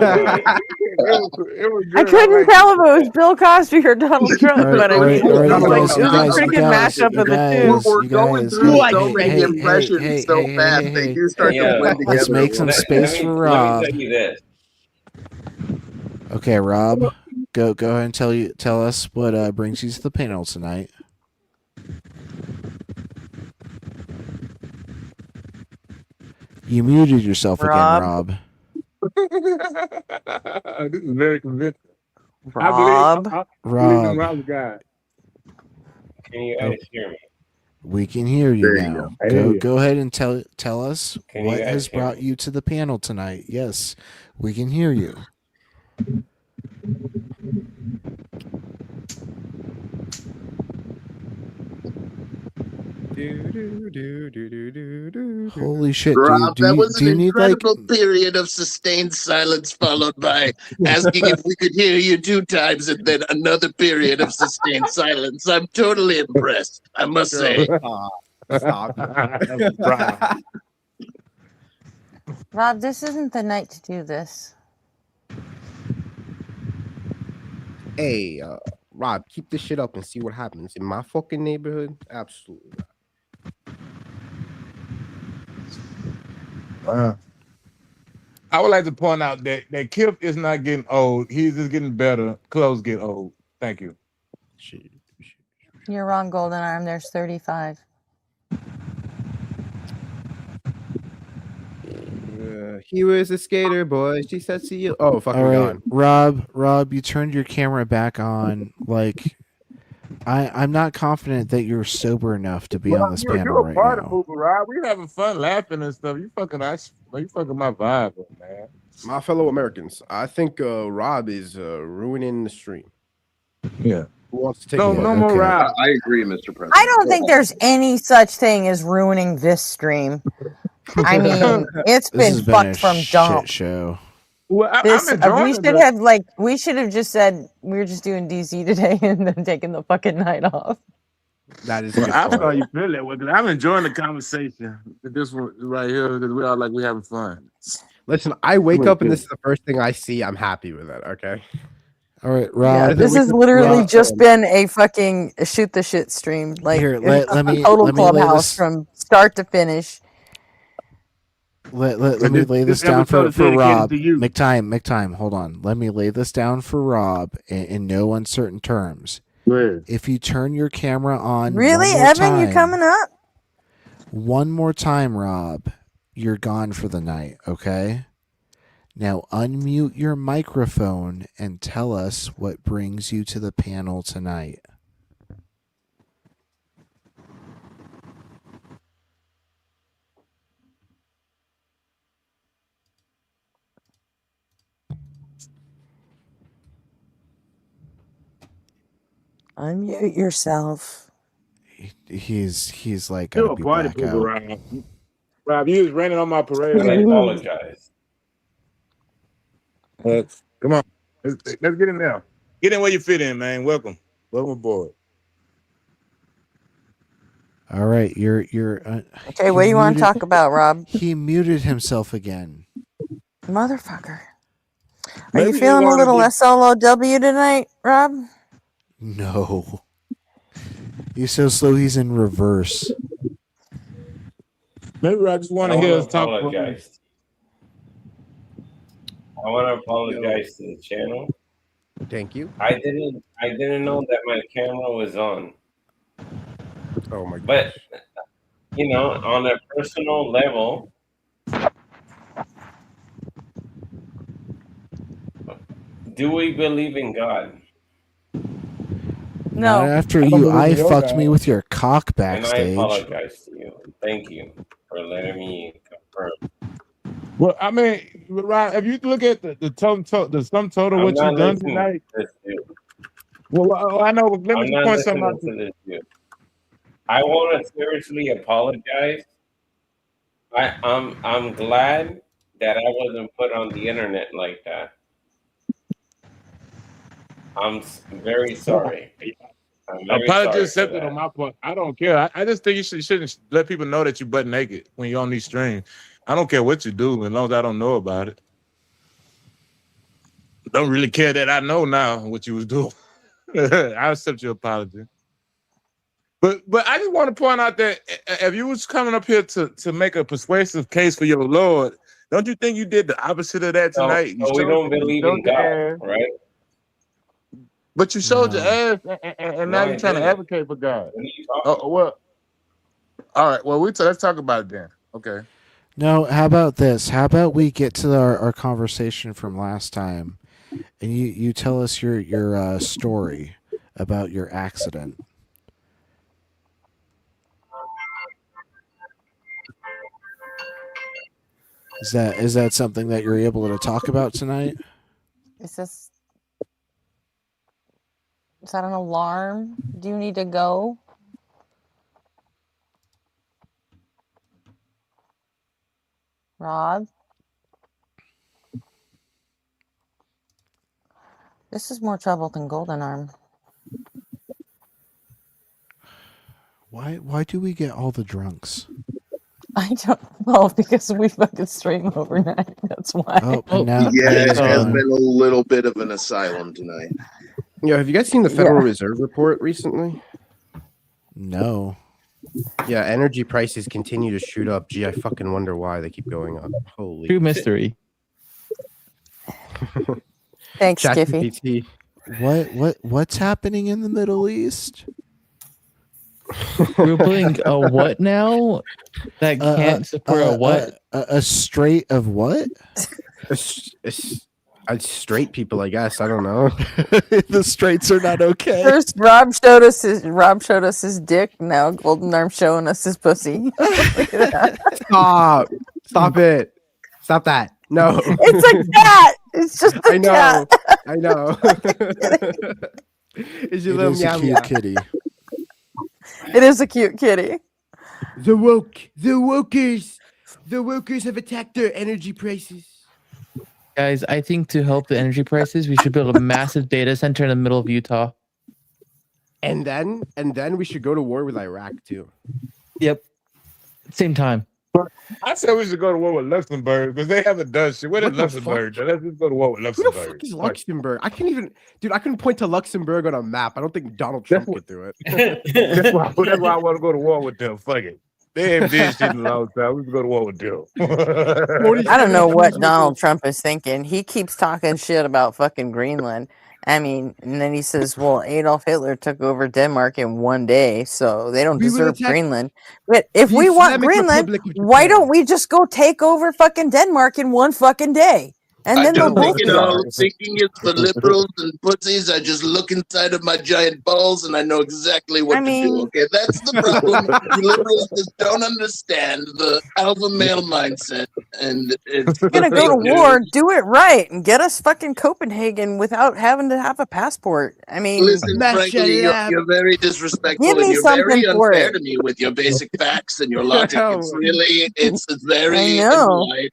I
good.
couldn't
like
tell if it was Bill Cosby or Donald Trump,
All right,
but I
all
mean,
right, all right,
it was
you
like
guys,
it was a pretty good mashup of the two.
We're going through so many impressions so fast. They do start to blend together.
Let's make some space for Rob.
Let me tell you this.
Okay, Rob, go ahead and tell us what brings you to the panel tonight. You muted yourself
Rob.
again, Rob.
This is very convincing.
Rob.
I believe in
Rob.
Rob's God.
Can you
Oh,
guys hear me?
we can hear you
There you
now.
I hear you.
Go ahead and tell us
Can you
what
guys
has
hear
brought
me?
you to the panel tonight. Yes, we can hear you. Holy shit!
Rob, that was
Do
an
you need like?
incredible period of sustained silence, followed by asking if we could hear you 2 times, and then another period of sustained silence. I'm totally impressed, I must say.
Stop.
Rob, this isn't the night to do this.
Hey, Rob, keep this shit up and see what happens in my fucking neighborhood. Absolutely not.
I would like to point out that Kip is not getting old. He's just getting better. Clothes get old. Thank you.
You're wrong, Golden Arm. There's 35.
He was a skater boy. She said, "See you." Oh, fucking
All right,
gone.
Rob, you turned your camera back on. Like, I'm not confident that you're sober enough to be on this panel
You're a
right
party
now.
pooper, Rob. We having fun laughing and stuff. You fucking my vibe up, man.
My fellow Americans, I think Rob is ruining the stream.
Yeah.
Who wants to take
No more Rob.
I agree, Mr. President.
I don't think there's any such thing as ruining this stream. I mean, it's been fucked from jump.
Show.
Well,
This,
I'm enjoying
we should have just said we were just doing DC today and then taking the fucking night off.
That is.
Well, I saw you feel that way because I'm enjoying the conversation. This one right here, because we all like we having fun.
Listen, I wake up and this is the first thing I see. I'm happy with it. Okay.
All right, Rob.
Yeah, this has literally just been a fucking shoot the shit stream. Like,
Here, let me
total
lay
clubhouse
this.
from start to finish.
Let me lay this down for Rob. McTime, hold on. Let me lay this down for Rob in no uncertain terms. If you turn your camera on,
Really,
one more
Evan,
time,
you coming up?
one more time, Rob, you're gone for the night. Okay. Now unmute your microphone and tell us what brings you to the panel tonight.
Unmute yourself.
He's like
You're
gotta
a
be
party
back
pooper,
out.
Rob. Rob, you was raining on my parade.
I apologize.
Come on, let's get in there. Get in where you fit in, man. Welcome aboard.
All right, you're
Okay, what do you want to talk about, Rob?
He muted himself again.
Motherfucker. Are
Maybe
you
you
feeling a
wanna
little
get-
SLOW tonight, Rob?
No. He's so slow he's in reverse.
Maybe I just want
I
to hear
want
us
to
talk.
apologize. I want to apologize to the channel.
Thank you.
I didn't know that my camera was on.
Oh my god.
But you know, on a personal level, do we believe in God?
No.
Not after you I fucked me with your cock
And I
backstage.
apologize to you. Thank you for letting me confirm.
Well, I mean, Rob, if you look at the sum total,
I'm
what
not
you've done
listening
tonight.
to this dude.
Well, I know. Let
I'm
me
not
point something
listening
out.
to this dude. I want to seriously apologize. I'm glad that I wasn't put on the internet like that. I'm very sorry. I'm very
Apology
sorry for
accepted
that.
on my part. I don't care. I just think you shouldn't let people know that you butt naked when you're on these streams. I don't care what you do, as long as I don't know about it. Don't really care that I know now what you was doing. I accept your apology. But I just want to point out that if you was coming up here to make a persuasive case for your Lord, don't you think you did the opposite of that tonight?
So we don't believe in God, right?
But you showed your ass, and now
No,
you're
I
trying to
didn't.
advocate for God.
What are you talking
Oh well. All right. Well, let's talk about it then. Okay.
No, how about this? How about we get to our conversation from last time, and you tell us your story about your accident. Is that something that you're able to talk about tonight?
Is that an alarm? Do you need to go? Rob? This is more trouble than Golden Arm.
Why do we get all the drunks?
I don't know, because we fucking stream overnight. That's why.
Oh, now
It
it's
has
gone.
been a little bit of an asylum tonight.
Yo, have you guys seen the Federal Reserve report recently?
No.
Yeah, energy prices continue to shoot up. Gee, I fucking wonder why they keep going up. Holy
True mystery.
Thanks, Skiffy.
ChatGPT.
What's happening in the Middle East?
We're putting a what now? That can't support a what?
A strait of what?
Straight people, I guess. I don't know.
The straights are not okay.
First, Rob showed us his dick. Now Golden Arm showing us his pussy.
Stop it. Stop that. No.
It's a cat. It's just a
I know.
cat.
I know. It's your little meow meow
kitty.
It is a cute kitty.
The wokers have attacked their energy prices.
Guys, I think to help the energy prices, we should build a massive data center in the middle of Utah.
And then we should go to war with Iraq too.
Yep. Same time.
I said we should go to war with Luxembourg because they haven't done shit. Where
What
did
the
Luxembourg? Let's just go to war with
Who the
Luxembourg.
fuck is Luxembourg? I couldn't point to Luxembourg on a map. I don't think Donald Trump could do it.
That's why I want to go to war with them. Fuck it. They ain't did shit in a long time. We can go to war with them.
I don't know what Donald Trump is thinking. He keeps talking shit about fucking Greenland. I mean, and then he says, well, Adolf Hitler took over Denmark in one day, so they don't
We will
deserve
attack
Greenland. But if
the
we want
Islamic
Greenland,
Republic of
why
Japan.
don't we just go take over fucking Denmark in one fucking day? And then they'll both be
all
ours.
thinking it's for liberals and pussies. I just look inside of my giant balls and I know exactly what to do. Okay, that's the problem. You liberals just don't understand the alpha male mindset, and it's
You're gonna go to war, do it right, and get us fucking Copenhagen without having to have a passport. I mean,
Listen, frankly, you're very disrespectful
Give me
and you're very
something for
unfair
it.
to me with your basic facts and your logic. It's really, it's very
I know.
impolite.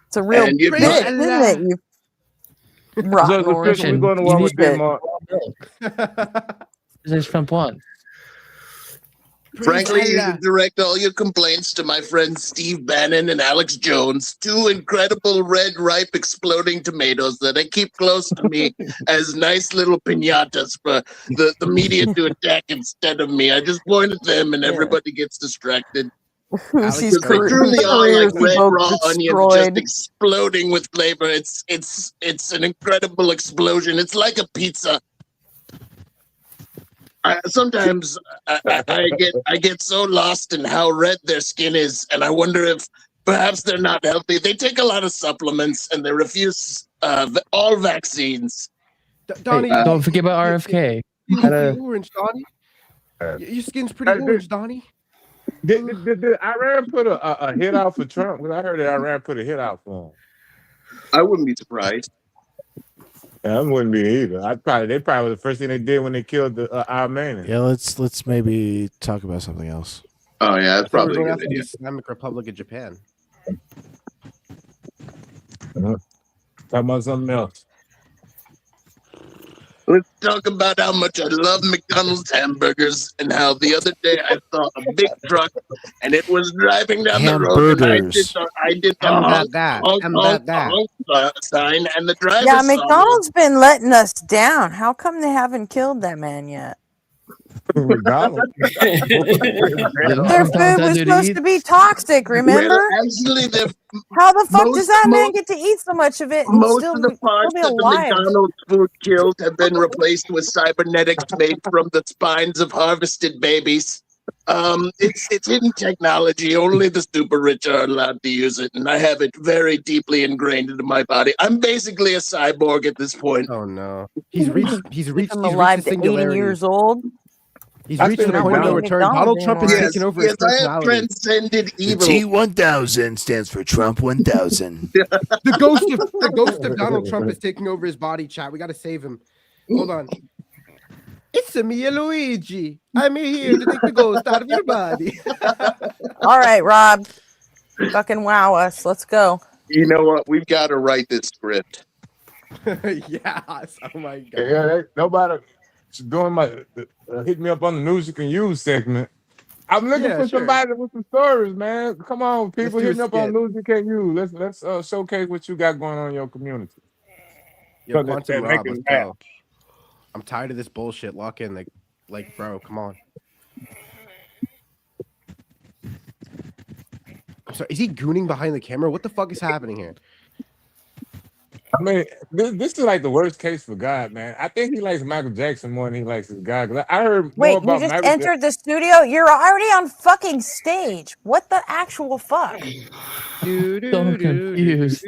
It's a real
And you-
bit, isn't it? You rotten orange.
We're going to war with Denmark.
There's Trump one.
Frankly, you should direct all your complaints to my friends Steve Bannon and Alex Jones, two incredible red, ripe, exploding tomatoes that I keep close to me as nice little piñatas for the media to attack instead of me. I just point at them and everybody gets distracted.
She's
They truly are like red
both
raw onions,
destroyed.
just exploding with flavor. It's an incredible explosion. It's like a pizza. Sometimes I get so lost in how red their skin is, and I wonder if perhaps they're not healthy. They take a lot of supplements and they refuse all vaccines.
Donnie,
Don't forget about RFK.
you look orange, Donnie. Your skin's pretty orange, Donnie.
Did Iran put a hit out for Trump? Because I heard that Iran put a hit out for him.
I wouldn't be surprised.
Yeah, I wouldn't be either. They probably was the first thing they did when they killed the Armenians.
Yeah, let's maybe talk about something else.
Oh yeah, that's probably a
Going
good
after the
idea.
Islamic Republic of Japan.
Talk about something else.
Let's talk about how much I love McDonald's hamburgers and how the other day I saw a big truck and it was driving down the road and I did the honk sign and the driver
Yeah,
saw me.
McDonald's been letting us down. How come they haven't killed that man yet?
McDonald's.
Their food was supposed to be toxic, remember?
Well, actually,
How the fuck does that man get to eat so much of it and
most
still
of the parts
be
that the
alive?
McDonald's food killed have been replaced with cybernetics made from the spines of harvested babies. It's hidden technology. Only the super rich are allowed to use it, and I have it very deeply ingrained into my body. I'm basically a cyborg at this point.
Oh no, he's reached
Keep him alive
the
to 80
singularity.
years old.
He's
I
reached
think
the point of no
McDonald's-
return. Donald Trump is
Yes,
taking over
yes,
his
I have
personality.
transcended
The
evil.
T1000 stands for Trump 1000.
The ghost of Donald Trump is taking over his body. Chat, we got to save him. Hold on. It's me, Luigi. I'm here to take the ghost out of your body.
All right, Rob. Fucking wow us. Let's go.
You know what? We've got to write this script.
Yes. Oh my god.
Yeah, nobody doing my hit me up on the news you can use segment. I'm looking
Yeah,
for
sure.
somebody with some stories, man. Come on, people,
do
hit
a
me up on
skit.
news you can't use. Let's showcase what you got going on in your community.
Yo,
So that-
Quantum
that
Rob,
make
let's
it laugh.
go. I'm tired of this bullshit. Lock in, like, bro, come on. I'm sorry. Is he gooning behind the camera? What the fuck is happening here?
I mean, this is like the worst case for God, man. I think he likes Michael Jackson more than he likes his God. 'Cause I heard more
Wait, you
about
just
Michael
entered the studio? You're already on fucking stage. What the actual fuck?
So confused.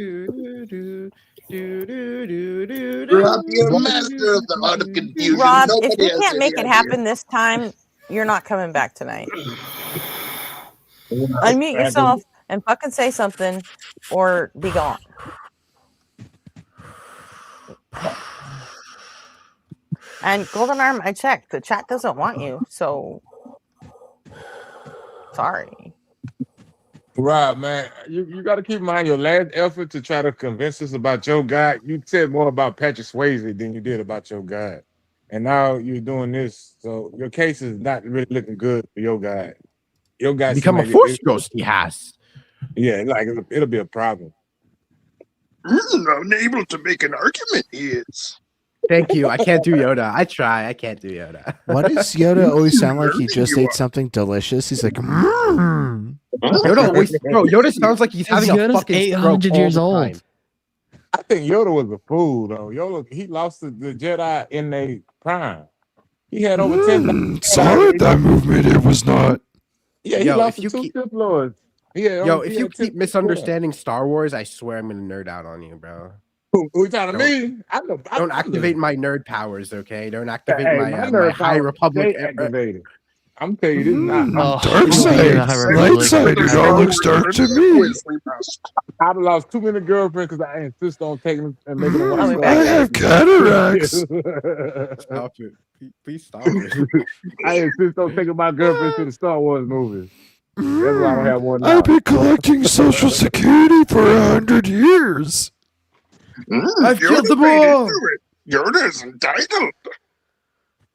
Rob, you're a master of the art of confusion.
Rob, if
Nobody
you
has
can't
any
make it
idea.
happen this time, you're not coming back tonight. Unmute yourself and fucking say something or be gone. And Golden Arm, I checked. The chat doesn't want you, so sorry.
Rob, man, you got to keep in mind your last effort to try to convince us about your God. You said more about Patrick Swayze than you did about your God, and now you're doing this. So your case is not really looking good for your God. Your God
Become a force ghost. He has.
Yeah, like it'll be a problem.
Unable to make an argument. He is.
Thank you. I can't do Yoda. I try. I can't do Yoda.
Why does Yoda always sound like he just ate something delicious? He's like,
Yoda always, bro. Yoda sounds like he's having a
Yoda's
fucking
800
stroke
years
all the
old.
time.
I think Yoda was a fool, though. Yoda, he lost the Jedi in their prime. He had over 10.
solid that movement. It was not.
Yeah, he
Yo,
lost
if
to
you
two
keep-
Sith Lords. Yeah,
Yo, if you keep misunderstanding Star Wars, I swear I'm gonna nerd out on you, bro.
Who talking to me?
Don't activate my nerd powers, okay? Don't activate
Hey,
my
my
my
nerd
High
power
Republic.
stay activated. I'm telling you this now.
Dark side, light side, it all looks dark to me.
I've lost too many girlfriends because I insist on taking them and making them watch.
I have cataracts.
Stop it. Please stop it.
I insist on taking my girlfriends to the Star Wars movies. That's why I don't have one now.
I've been collecting Social Security for 100 years.
I've killed them all.
Yoda's entitled.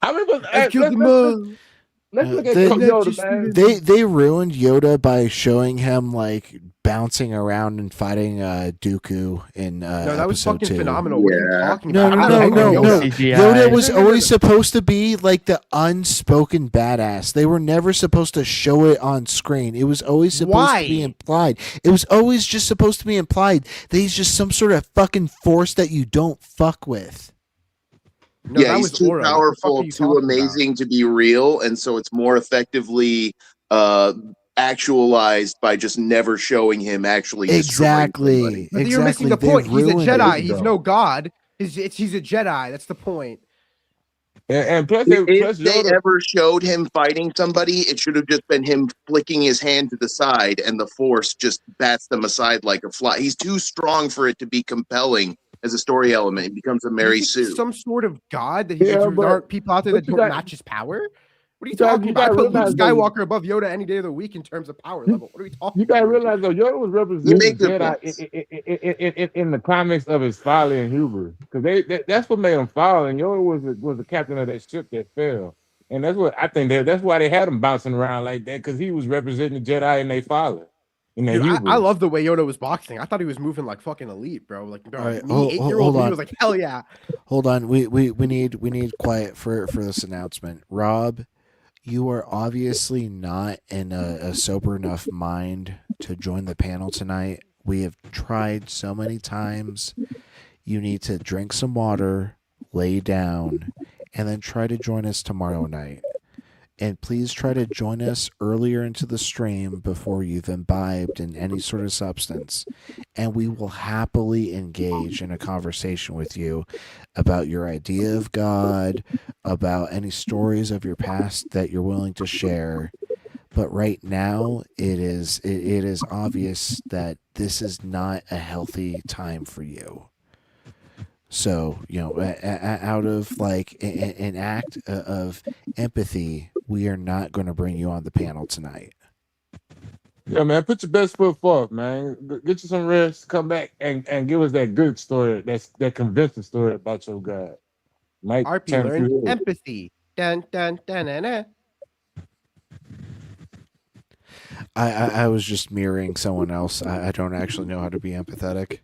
I mean,
I've killed them all.
Let's look at
They-
Yoda, man.
They ruined Yoda by showing him like bouncing around and fighting Dooku in
No, that was
episode
fucking
2.
phenomenal. What are you talking
No,
about?
no.
CGI.
Yoda was always supposed to be like the unspoken badass. They were never supposed to show it on screen. It was always supposed to be implied. It was always just supposed to be implied that he's just some sort of fucking force that you don't fuck with.
No,
Yeah,
that
he's
was
too
Aura. What the fuck
powerful,
are you
too
talking
amazing to be real, and so it's more effectively actualized by just never showing him actually destroying somebody.
But you're missing the point. He's a Jedi. He's no god. He's a Jedi. That's the point.
And plus,
If they ever showed him fighting somebody, it should have just been him flicking his hand to the side, and the Force just bats them aside like a fly. He's too strong for it to be compelling as a story element. He becomes a Mary
He's
Sue.
some sort of god that
Yeah,
there
but-
aren't people out there that
but you
don't
got-
match his power. What are you
You gotta-
talking
you
about? I
gotta
put Luke
realize that-
Skywalker above Yoda any day of the week in terms of power level. What are we talking
You gotta
about?
realize though, Yoda was representing
make good
Jedi in the climax of his folly and hubris, because that's what made him fall. And Yoda was the captain of that ship that fell, and that's what I think. That's why they had him bouncing around like that, because he was representing the Jedi and they folly. In their
Dude,
hubris.
I love the way Yoda was boxing. I thought he was moving like fucking elite, bro. Like, bro,
All right,
me,
hold
8-year-old me
on.
was like, hell yeah.
Hold on. We need quiet for this announcement. Rob, you are obviously not in a sober enough mind to join the panel tonight. We have tried so many times. You need to drink some water, lay down, and then try to join us tomorrow night. And please try to join us earlier into the stream before you've imbibed in any sort of substance. And we will happily engage in a conversation with you about your idea of God, about any stories of your past that you're willing to share. But right now, it is obvious that this is not a healthy time for you. So, out of like an act of empathy, we are not going to bring you on the panel tonight.
Yeah, man, put your best foot forth, man. Get you some rest. Come back and give us that good story, that convincing story about your God. Mike,
RP learned empathy. Dun dun dun dun dun.
I was just mirroring someone else. I don't actually know how to be empathetic.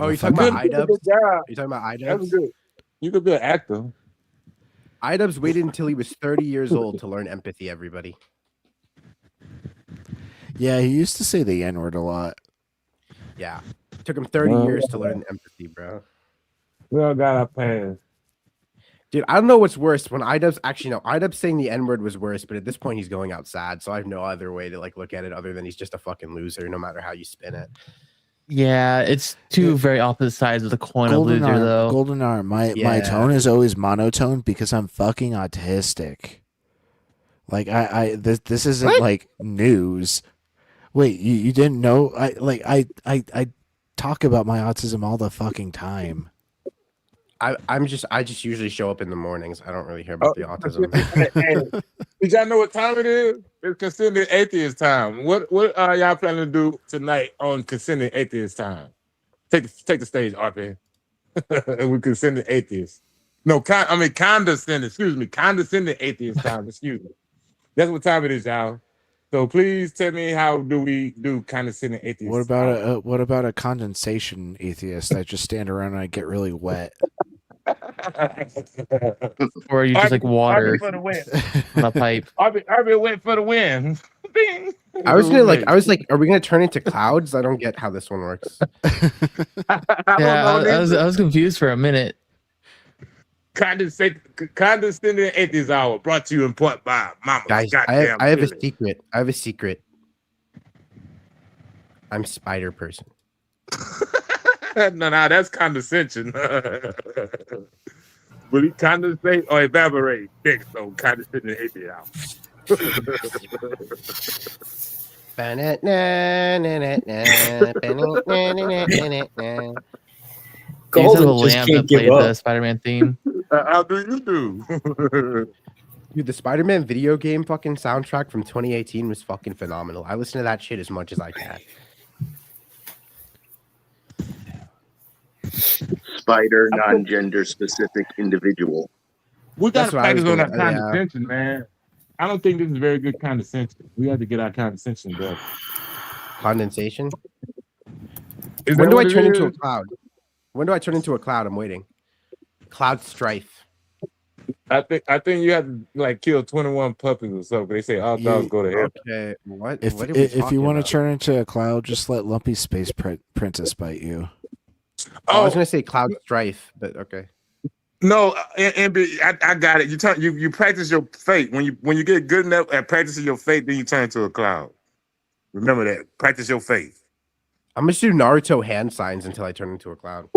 Oh, you're talking about iDubbbz? You're talking about iDubbbz?
Good. You could be an actor.
iDubbbz waited until he was 30 years old to learn empathy, everybody.
Yeah, he used to say the N-word a lot.
Yeah. It took him 30 years to learn empathy, bro.
We all got our pass.
Dude, I don't know what's worse. When iDubbbz actually no, iDubbbz saying the N-word was worse, but at this point he's going out sad, so I have no other way to like look at it other than he's just a fucking loser, no matter how you spin it.
Yeah, it's two very opposite sides of the coin of loser, though.
Golden Arm, my tone is always monotone because I'm fucking autistic. Like this isn't what? Like news. Wait, you didn't know? I talk about my autism all the fucking time.
I just usually show up in the mornings. I don't really hear about the autism.
Hey, did y'all know what time it is? It's considered atheist time. What are y'all planning to do tonight on considered atheist time? Take the stage, RP. We considered atheist. No, condescending. Excuse me, condescending atheist time. Excuse me. That's what time it is, y'all. So please tell me, how do we do condescending atheist?
What about a condensation atheist? I just stand around and I get really wet.
Or you just like water on a pipe.
I'll be wet for the win.
I was like, are we gonna turn into clouds? I don't get how this one works.
I was confused for a minute.
Condescending atheist hour brought to you in part by Mama.
Guys, I have a secret. I have a secret. I'm Spider Person.
No, that's condescension. Will he condensate or evaporate? Next on condescending atheist hour.
Golden just can't give up. The Spider-Man theme.
How do you do?
Dude, the Spider-Man video game fucking soundtrack from 2018 was fucking phenomenal. I listen to that shit as much as I can.
Spider, non-gender specific individual.
We got to practice on our condescension, man. I don't think this is very good condescension. We have to get our condescension better.
Condensation? When do I turn into a cloud? When do I turn into a cloud? I'm waiting. Cloud strife.
I think you have to like kill 21 puppies or something. They say all dogs go to hell.
Okay, what?
If you want to turn into a cloud, just let Lumpy Space Princess bite you.
I was gonna say cloud strife, but okay.
No, I got it. You practice your fate. When you get good enough at practicing your fate, then you turn into a cloud. Remember that. Practice your faith.
I'm gonna do Naruto hand signs until I turn into a cloud.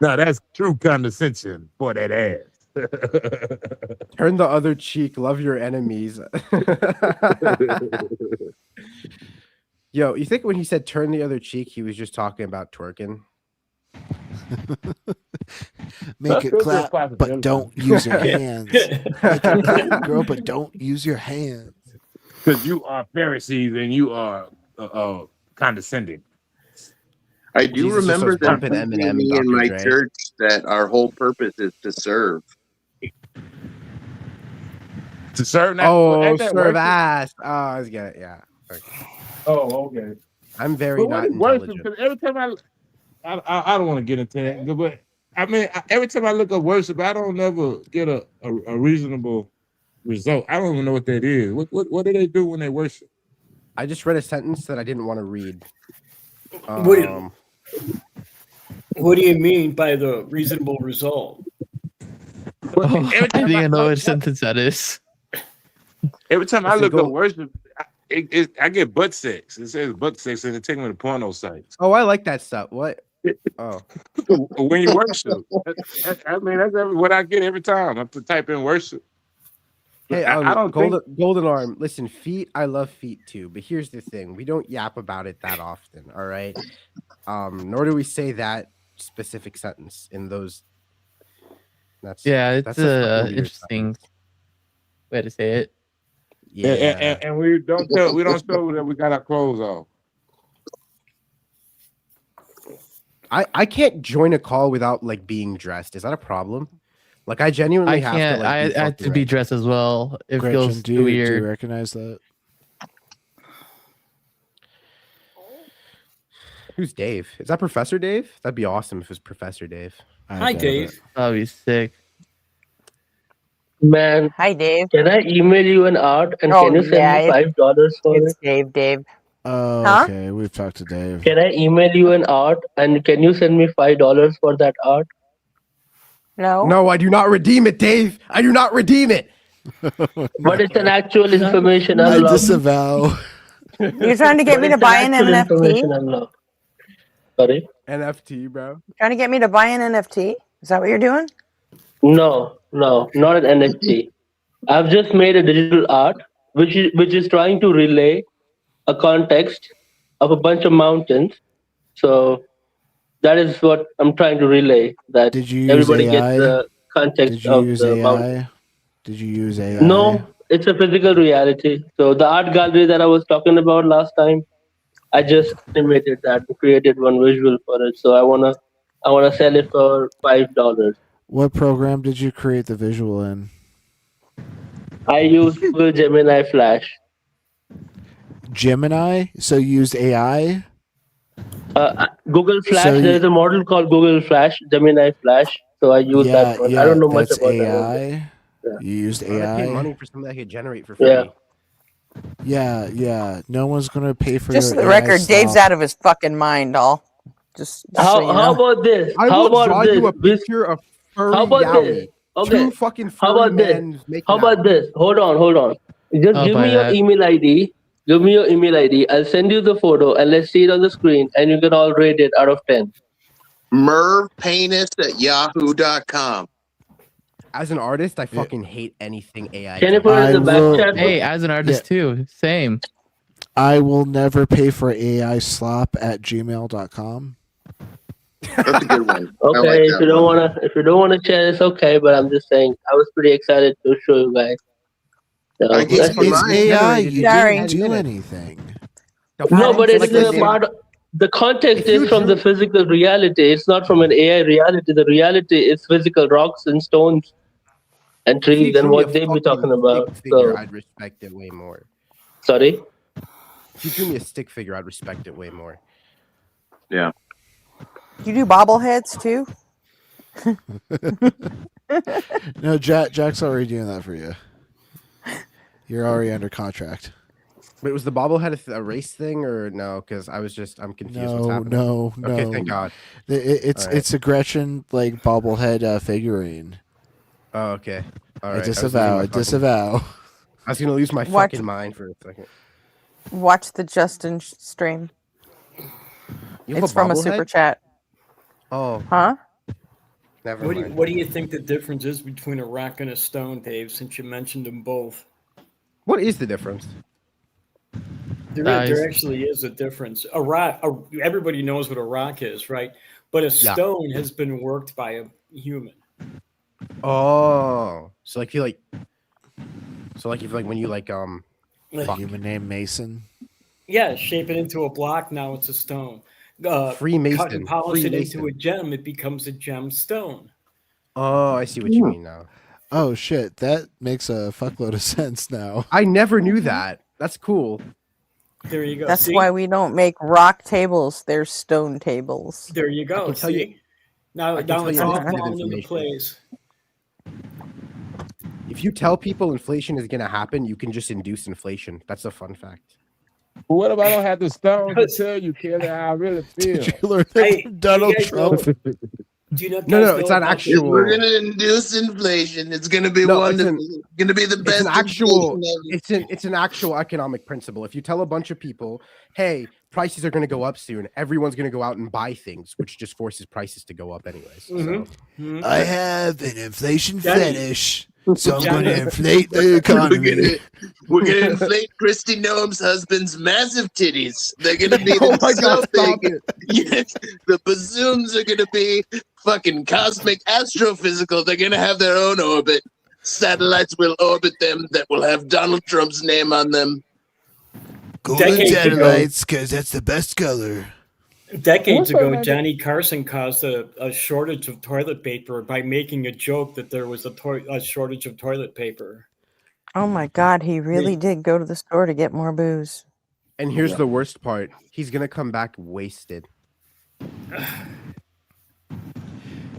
No, that's true condescension for that ass.
Turn the other cheek, love your enemies. Yo, you think when he said turn the other cheek, he was just talking about twerking?
Make it clap, but don't use your hands. Make it clap, girl, but don't use your hands.
Because you are Pharisees and you are condescending.
I do remember that me in my church that our whole purpose is to serve.
To serve?
Serve ass. Oh, I was getting yeah. Okay.
Oh, okay.
I'm very not intelligent.
Every time I don't want to get into that, but I mean, every time I look at worship, I don't never get a reasonable result. I don't even know what that is. What do they do when they worship?
I just read a sentence that I didn't want to read.
What do you mean by the reasonable result?
Oh,
Every
I
time
think I know what sentence that is.
every time I
Listen,
look
go-
up worship, I get butt sex. It says butt sex, and it takes me to porno sites.
Oh, I like that stuff. What? Oh,
When you worship, I mean that's what I get every time. I have to type in worship.
hey,
I don't think
Golden Arm. Listen, feet. I love feet too, but here's the thing: we don't yap about it that often. All right. Nor do we say that specific sentence in those. That's
Yeah,
that's
it's
a fucking
a
weird
interesting way to say it.
Yeah.
and we don't show that we got our clothes off.
I can't join a call without like being dressed. Is that a problem? Like I genuinely
I
have
can't.
to like
I
be
have to
fucking
be
ready.
dressed as well. It
Gretchen,
feels
do you
weird.
recognize that?
Who's Dave? Is that Professor Dave? That'd be awesome if it was Professor Dave.
Hi, Dave.
That'd be sick.
Man,
Hi, Dave.
can I email you an art and
Oh
can you send
yeah,
me $5 for
it's
it?
Dave.
Oh,
Huh?
okay. We've talked to Dave.
Can I email you an art and can you send me $5 for that art?
No.
No, I do not redeem it, Dave. I do not redeem it.
But it's an actual information
I
unlock.
disavow.
You're trying to get
But
me to
it's
buy an
actual
NFT?
information unlock. Sorry?
NFT, bro.
Trying to get me to buy an NFT? Is that what you're doing?
No, not an NFT. I've just made a digital art which is trying to relay a context of a bunch of mountains. So that is what I'm trying to relay. That
Did you use
everybody
AI?
gets the context
Did you
of
use
the
AI?
mountain.
Did you use AI?
No, it's a physical reality. So the art gallery that I was talking about last time, I just animated that and created one visual for it. So I wanna sell it for $5.
What program did you create the visual in?
I use Google Gemini Flash.
Gemini? So you used AI?
Google Flash.
So
There is a model called Google Flash, Gemini Flash. So I use that one. I don't know much
that's
about that one.
AI. You used
I pay
AI.
money for something I could generate for free.
Yeah.
Yeah. No one's gonna pay for
Just
your
for the
AI
record, Dave's
slop.
out of his fucking mind, all. Just so
How
you
how
know.
about this?
I
How
will
about
draw
this?
you a picture of furry
How about
Yowie.
this? Okay.
Two fucking
How
furry
about this?
men making
How about
out.
this? Hold on. Just
I'll
give
buy
me your
that.
email ID. Give me your email ID. I'll send you the photo and let's see it on the screen and you can all rate it out of 10.
mervpanis@yahoo.com.
As an artist, I fucking hate anything AI.
Can you put it in the back
will-
chat?
Hey, as an artist too, same.
I will never pay for AI slop at gmail.com.
That's a good one.
Okay,
I like
if
that
you don't
one.
wanna share, it's okay. But I'm just saying, I was pretty excited to show you guys. So,
I gave
that's
you
it.
It's
mine.
AI. You
Sorry.
didn't do anything.
No, but it is a
listen,
part. The context
if you
is from the physical reality. It's not from an AI reality. The reality is physical rocks and stones and
if you
trees
drew
and
me a
what they be
fucking
talking about.
stick figure,
So,
I'd respect it way more.
sorry.
If you drew me a stick figure, I'd respect it way more.
Yeah.
You do bobbleheads too?
No, Jack's already doing that for you. You're already under contract.
But was the bobblehead a race thing or no? Because I'm confused. What's happening?
No.
Okay, thank God.
It's
All right.
it's a Gretchen like bobblehead figurine.
Oh, okay. All right.
I disavow.
I was gonna lose my
What?
fucking mind for a second.
Watch the Justin stream.
You have
It's from a super chat.
Oh.
Huh?
Never
What
mind.
do you think the difference is between a rock and a stone, Dave? Since you mentioned them both,
What is the difference?
there actually is a difference. A rock, everybody knows what a rock is, right? But a
Yeah.
stone has been worked by a human.
Oh, so like if when you
Like-
Human name Mason.
Yeah, shape it into a block. Now it's a stone.
Freemason.
Cut and polish it
Freemason.
into a gem. It becomes a gemstone.
Oh, I see what you mean now.
Oh shit, that makes a fuckload of sense now.
I never knew that. That's cool.
There you go.
That's
See?
why we don't make rock tables. They're stone tables.
There you go.
can tell you-
See? Now
I can tell
it's
you
all
this bit of
falling into
information.
place.
If you tell people inflation is gonna happen, you can just induce inflation. That's a fun fact.
What if I don't have the stone to tell you, Kelly, how I really feel?
Did you learn that
Hey,
from Donald
you guys
Trump?
Do you know, guys
No, it's
know
not
about
actual.
We're gonna induce inflation. It's gonna be
No,
wonderful. It's gonna be the
It's
best
an actual.
inflation ever.
It's an actual economic principle. If you tell a bunch of people, "Hey, prices are going to go up soon," everyone's going to go out and buy things, which just forces prices to go up anyways. So,
I have an inflation
Johnny.
fetish, so I'm going
Johnny.
to inflate the economy.
We're gonna inflate Christy Noam's husband's massive titties. They're gonna be
Oh my God,
so
stop
big. Yes, the bazooms are gonna be fucking cosmic astrophysical. They're gonna have their own orbit. Satellites will orbit them that will have Donald Trump's name on them.
Golden
Decades ago.
satellites, because that's the best color.
Decades
What's her
ago,
name?
Johnny Carson caused a shortage of toilet paper by making a joke that there was a shortage of toilet paper.
Oh my God, he really did go to the store to get more booze.
and here's the worst part: he's going to come back wasted.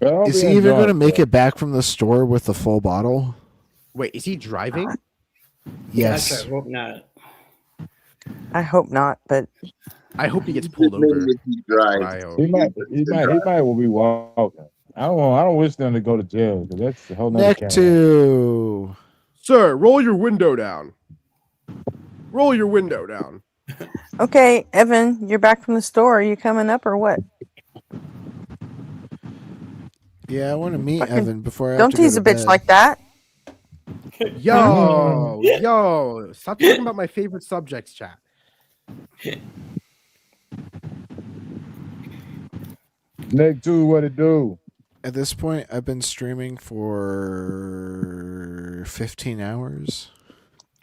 Is he even going to make it back from the store with the full bottle?
Wait, is he driving?
Yes.
Gosh, I hope not.
I hope not, but
I hope he gets pulled over.
He might will be walking. I don't wish them to go to jail because that's a whole nother
Neck
can of-
2.
Sir, roll your window down. Roll your window down.
okay, Evan, you're back from the store. Are you coming up or what?
Yeah, I want to meet
Fucking-
Evan before I have
Don't
to go
tease
to
a bitch
bed.
like that.
Yo, stop talking about my favorite subjects, chat.
Neck 2, what it do?
At this point, I've been streaming for 15 hours.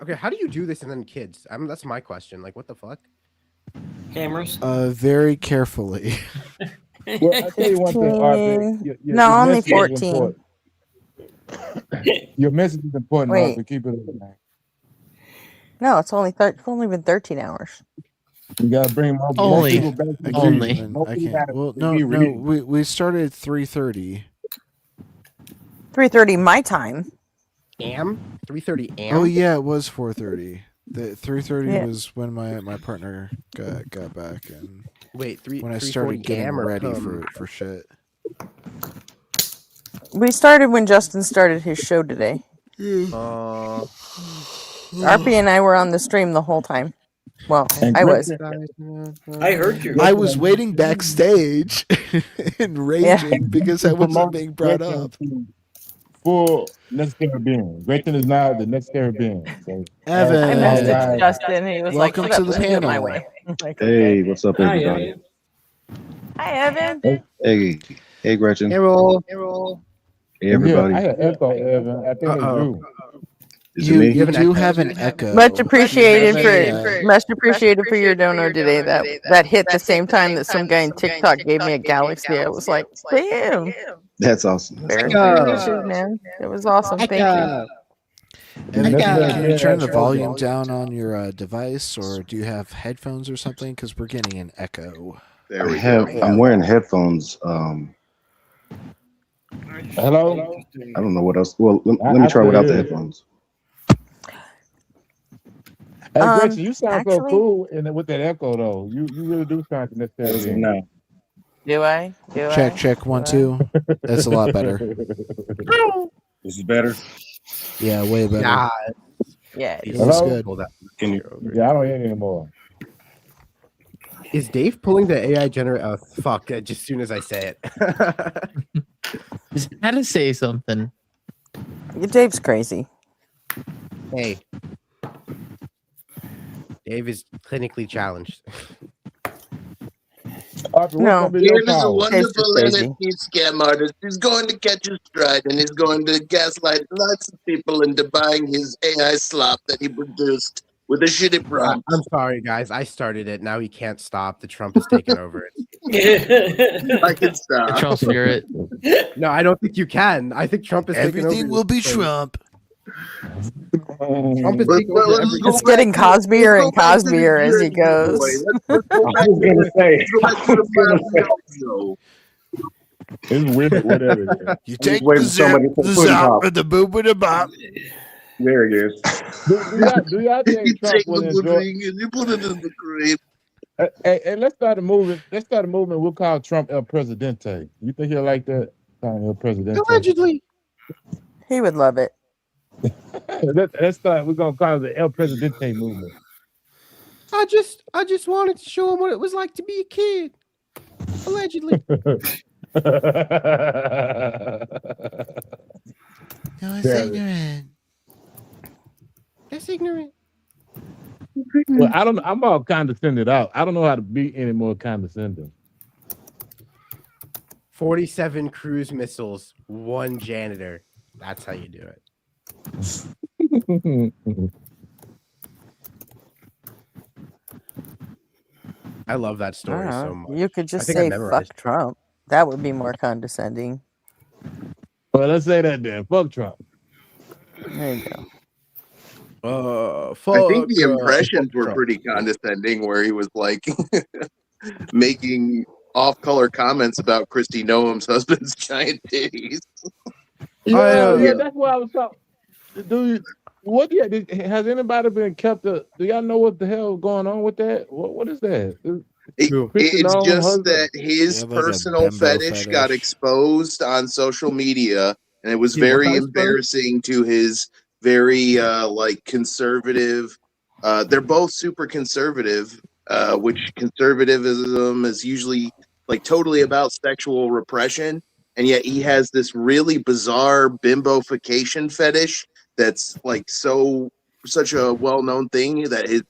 Okay, how do you do this and then kids? That's my question. Like, what the fuck?
Hammers.
Very carefully.
Well, I tell you one thing, RP.
No, only
message is
14.
important. Your message is important,
Wait.
RP. Keep it up, man.
No, it's only been 13 hours.
You gotta bring more
Only.
people back to the
Only.
reading. More
I
people
can't.
gotta
Well,
be
no,
reading.
we started at 3:30.
3:30 my time.
3:30
Oh yeah, it was 4:30. The 3:30
Yeah.
was when my partner got back, and
Wait,
when I started
3:40
getting
AM or
ready
come?
for shit.
We started when Justin started his show today. RP and I were on the stream the whole time. Well,
And
I was.
I heard you.
I was waiting backstage and raging because I wasn't being brought up.
Full next Caribbean. Gretchen is now the next Caribbean. So,
Evan.
I
All
messaged
right.
Justin. He was
Welcome
like,
to
"Shut
the
up, let me do it my
panel."
way." I'm like,
Hey,
okay.
what's up,
Hi,
everybody?
Evan.
Hi, Evan.
Hey, Gretchen.
Hey, roll.
Hey, everybody.
I had echo, Evan. I think it's you.
Is it me?
You do have an echo.
Much appreciated
You have
for
a-
much appreciated for your donor today. That hit the same time that some guy in TikTok gave me a galaxy. I was like, damn.
That's awesome.
Very appreciative, man. It was awesome. Thank you.
Evan, can you turn the volume down on your device, or do you have headphones or something? Because we're getting an echo.
I'm wearing headphones.
Hello?
I don't know what else. Well, let me try without the headphones.
Hey, Gretchen, you sound so
actually-
cool with that echo, though. You really do sound to next Caribbean.
No.
Do I?
Check 1 2. That's a lot better.
This is better.
Yeah, way better.
Yeah.
Yeah.
It was
Hello?
good.
Can you?
Yeah, I don't hear it anymore.
Is Dave pulling the AI generator? Oh, fuck. Just as soon as I say it.
Just had to say something.
Dave's crazy.
Hey. Dave is clinically challenged.
No.
Dave is a wonderful
Dave's crazy.
NFT scam artist. He's going to catch his stride and he's going to gaslight lots of people into buying his AI slop that he produced with a shitty prompt.
I'm sorry, guys. I started it. Now he can't stop. The Trump has taken over it.
I can stop.
Trump spirit.
No, I don't think you can. I think Trump is taking over.
Everything will be Trump.
Trump is taking over everything.
It's getting Cosbier and Cosbier as he goes.
I was gonna say.
It's weird, whatever.
You take
waiting
the
for somebody
zip,
to
the
put it
zop,
up.
and the boop with the bop.
There it is.
Do y'all think Trump
Take
would
the
enjoy?
pudding and you put it in the cream.
Hey, let's start a movement. Let's start a movement. We'll call Trump El Presidente. You think he'll like that? kind of El Presidente.
Allegedly.
He would love it.
That's we're gonna call it the El Presidente movement.
I just wanted to show him what it was like to be a kid. Allegedly.
No, it's
Damn it.
ignorant.
That's ignorant.
Well, I'm all condescended out. I don't know how to be any more condescending.
47 cruise missiles, 1 janitor. That's how you do it. I love that story so much.
You could just
I think I
say
memorized
fuck Trump. That would be more condescending.
Well, let's say that then. Fuck Trump.
There you go.
I think the impressions were pretty condescending, where he was like making off-color comments about Christy Noam's husband's giant titties.
Yeah, that's what I was talking. Dude, what? Yeah, has anybody been kept? Do y'all know what the hell going on with that? What is that?
It's just
husband?
that his
Yeah, like a
personal
bimbo
fetish got
fetish.
exposed on social media, and it was
Yeah, what
very
kind of fetish?
embarrassing to his very like conservative. They're both super conservative, which conservatism is usually like totally about sexual repression, and yet he has this really bizarre bimbofication fetish that's like such a well-known thing that his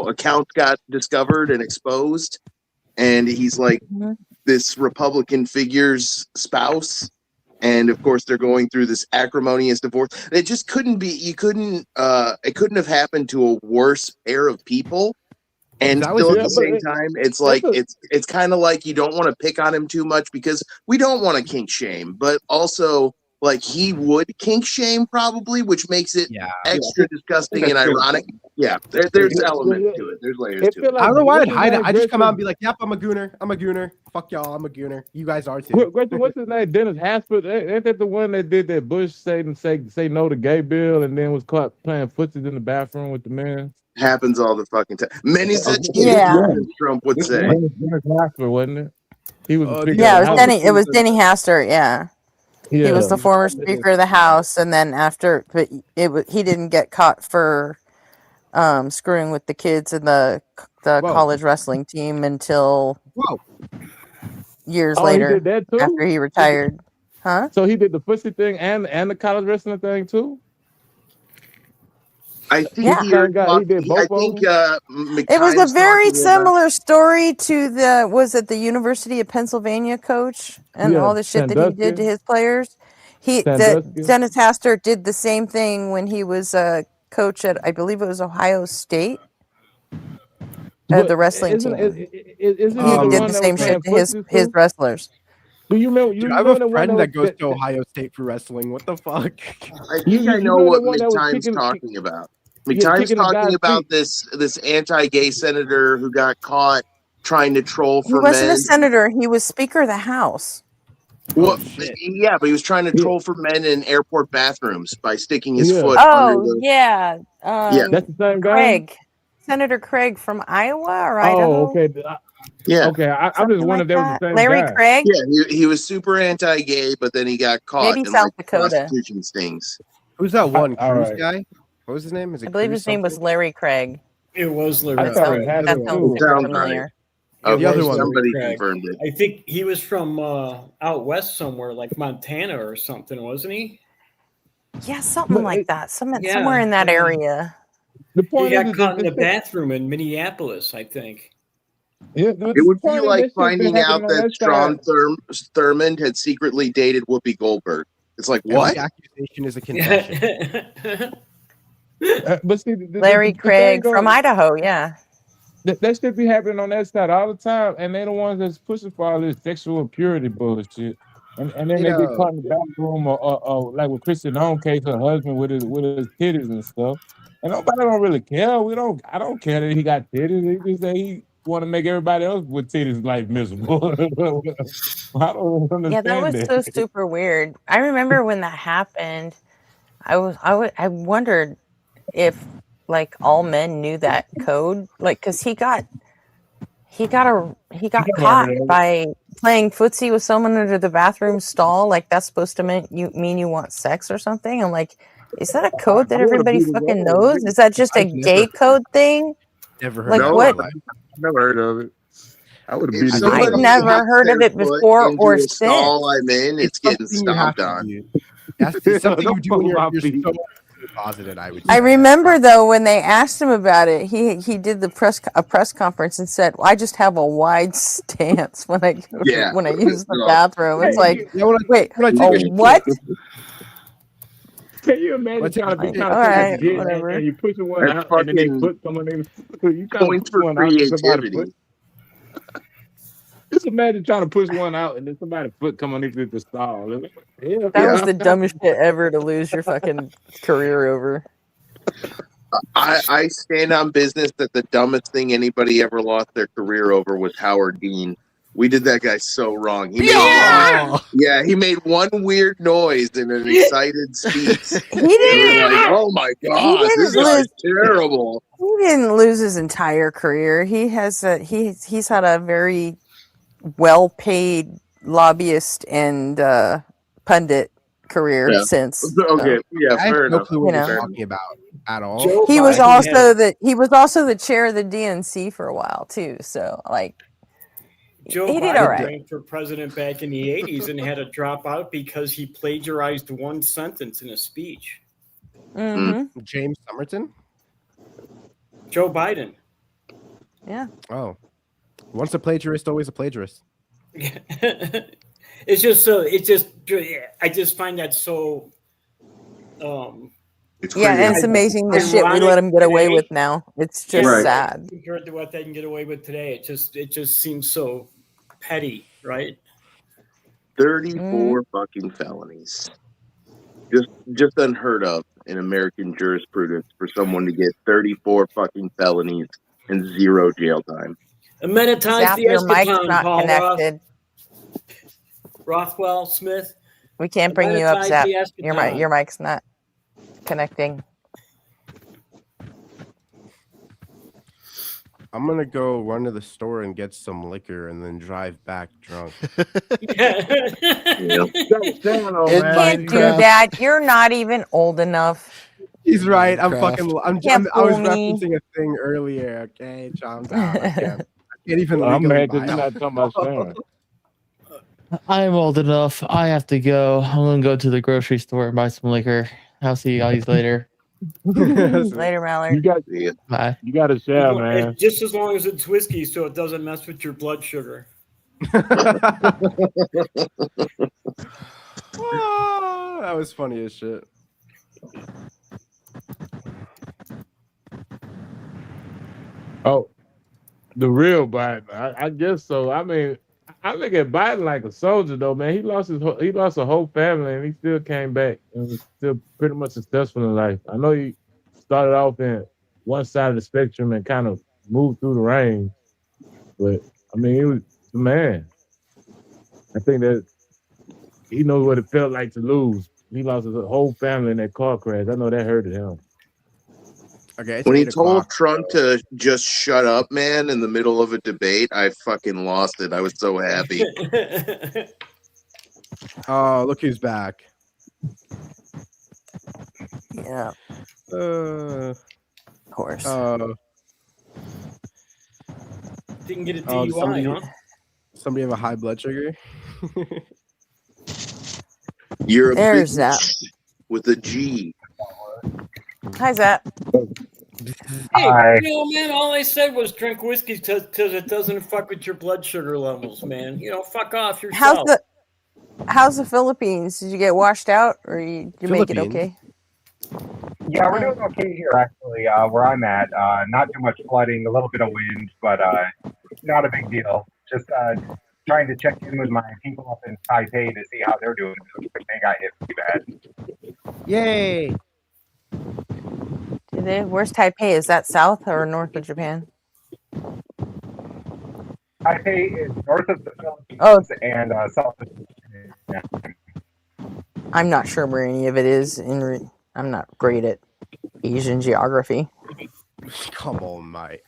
account got discovered and exposed, and he's like this Republican figure's spouse, and of course they're going through this acrimonious divorce. It just couldn't be. It couldn't have happened to a worse pair of people. And still at the same time, it's like it's kind of like you don't want to pick on him too much because we don't want to kink shame, but also like he would kink shame probably, which makes it extra disgusting and ironic. Yeah, there's elements to it. There's layers to it.
I don't know why I'd hide it. I just come out and be like, "Yep, I'm a gooner. I'm a gooner. Fuck y'all, I'm a gooner. You guys are too."
What's his name? Dennis Haspert. Ain't that the one that did that Bush say no to gay bill and then was caught playing footsies in the bathroom with the man?
Happens all the fucking time. Many such Trump would say.
Dennis Haspert, wasn't it? He was.
It was Denny Hastert. Yeah. He was the former Speaker of the House, and then but he didn't get caught for screwing with the kids in the college wrestling team until years later,
he did that too?
after he retired. Huh?
So he did the pussy thing and the college wrestling thing too?
I think
Yeah.
he did both of them?
It was a very similar story to the University of Pennsylvania coach and all the shit that he did to his players. Dennis Hastert did the same thing when he was a coach at, I believe it was Ohio State, the wrestling team. He did the same shit to his wrestlers.
Do you remember?
Dude, I have a friend that goes to Ohio State for wrestling. What the fuck?
I think I know what McTime's talking about. McTime's talking about this anti-gay senator who got caught trying to troll for men.
He wasn't a senator. He was Speaker of the House.
Well, yeah, but he was trying to troll for men in airport bathrooms by sticking his foot under the...
yeah.
That's the same guy?
Craig. Senator Craig from Iowa or Idaho?
Oh, okay.
Yeah.
Okay, I'm just wondering if that was the same
Larry
guy.
Craig?
Yeah, he was super anti-gay, but then he got caught
Maybe
in
South
like
Dakota.
prostitution stings.
Who's that one Cruz
right.
guy? What was his name? Is it
I believe
Cruz
his name was
something?
Larry Craig.
It was Larry
That
Craig.
sounds super familiar.
Okay,
The other one.
somebody
Craig.
confirmed it.
I think he was from out west somewhere, like Montana or something, wasn't he?
Yeah, something like that. Somewhere in that area.
The
He
point
got
is,
caught in the bathroom in Minneapolis, I think.
Yeah,
It would be like finding out that Strom Thurmond had secretly dated Whoopi Goldberg. It's like,
Every
what?
accusation is a confession.
But see,
Larry
the
Craig
thing
from
goes-
Idaho, yeah.
That shit be happening on that side all the time, and they're the ones that's pushing for all this sexual purity bullshit. And then they get caught in the bathroom or like with Christian Home case, her husband with his titties and stuff. And nobody don't really care. I don't care that he got titties. He just say he want to make everybody else with titties life miserable. I don't understand
Yeah, that was so super weird. I remember when that happened. I wondered if like all men knew that code, like because he got caught by playing footsie with someone under the bathroom stall, like that's supposed to mean you want sex or something. I'm like, is that a code that
You wanna
everybody
beat his
fucking
ass,
knows?
nigga.
Is that just a
I've never
gay code thing?
never heard
Like
that
what?
in my life.
I never heard of it. I would have
If
beat his
I've
ass.
somebody
never
hooks
heard of
their
it
foot
before or
into a
since.
stall I'm in, it's getting
Something you have
stomped
to
on.
do. It's something you
Don't
do
fuck
when
with my
you're
feet.
so closeted, I would
I
say.
remember though when they asked him about it, he did a press conference and said, "I just have a wide stance when I go
Yeah.
when I use the
No.
bathroom." It's like,
Yeah,
wait,
when I
a
take a shit,
what?
Can you imagine
when I take a
trying to be
shit,
trying
All
to take a
right,
shit
whatever.
and you pushing one
That's
out and then they
fucking
put someone in you trying to
points
push
for
one out and somebody
creativity.
put just imagine trying to push one out and then somebody foot come underneath the stall. Yeah,
That was
Yeah.
the dumbest shit ever to lose your fucking career over.
I stand on business that the dumbest thing anybody ever lost their career over was Howard Dean. We did that guy so wrong. He made one weird noise in an excited speech.
He
And we're like,
didn't.
oh my
He
god, this
didn't
guy's
lose.
terrible.
He didn't lose his entire career. He has he's had a very well-paid lobbyist and pundit career
Yeah.
since.
Okay. Yeah,
I have
fair
no
enough.
clue what
You
you're
know,
talking about at all.
Joe
he was
Biden
also the chair of the DNC for a while too. So like,
Joe
he did all
Biden
right.
ran for president back in the 80s and had to drop out because he plagiarized one sentence in a speech.
Mm-hmm.
James Somerton?
Joe Biden.
Yeah.
Oh. Once a plagiarist, always a plagiarist.
It's just so I just find that so
It's
Yeah, and it's amazing the shit we let him get away with now. It's just sad.
compared to what they can get away with today. It just seems so petty, right?
34 fucking felonies. Just unheard of in American jurisprudence for someone to get 34 fucking felonies and 0 jail time.
Amenitize
Zap,
the
your mic's
eschaton,
not
Paul
connected.
Rothwell Smith.
We can't bring you up,
Amenitize
Zap.
the eschaton.
Your mic's not connecting.
I'm gonna go run to the store and get some liquor and then drive back drunk.
You can't do that. You're not even old enough.
He's right. I was
fool me.
referencing a thing earlier. Okay, calm down. I can't even
I'm
legally
mad that
buy
you're not talking about Sharon.
I'm old enough. I have to go. I'm gonna go to the grocery store and buy some liquor. I'll see you guys later.
Later, Mallard.
Bye.
You got to share, man.
Just as long as it's whiskey, so it doesn't mess with your blood sugar.
Oh, that was funny as shit.
Oh, the real Biden. I guess so. I mean, I look at Biden like a soldier, though, man. He lost a whole family, and he still came back and was still pretty much successful in life. I know he started off in one side of the spectrum and kind of moved through the range, but I mean, he was the man. I think that he knows what it felt like to lose. He lost his whole family in that car crash. I know that hurted him.
Okay,
When he told Trump to just shut up, man, in the middle of a debate, I fucking lost it. I was so happy.
Oh, look who's back.
Yeah.
Of
course.
Didn't get a
does
DUI, huh?
Somebody have a high blood sugar?
You're a
There's
bitch
that.
with a G.
Hi, Zap.
Hey, you know, man, all I said was drink whiskey because it doesn't fuck with your blood sugar levels, man. You know, fuck off yourself.
How's the Philippines? Did you get washed out, or you make it okay?
Yeah, we're doing okay here, actually, where I'm at. Not too much flooding, a little bit of wind, but not a big deal. Just trying to check in with my people up in Taipei to see how they're doing. They got hit pretty bad.
Yay!
Where's Taipei? Is that south or north of Japan?
Taipei is north of the Philippines and south of Japan.
I'm not sure where any of it is. I'm not great at Asian geography.
Come on, mate.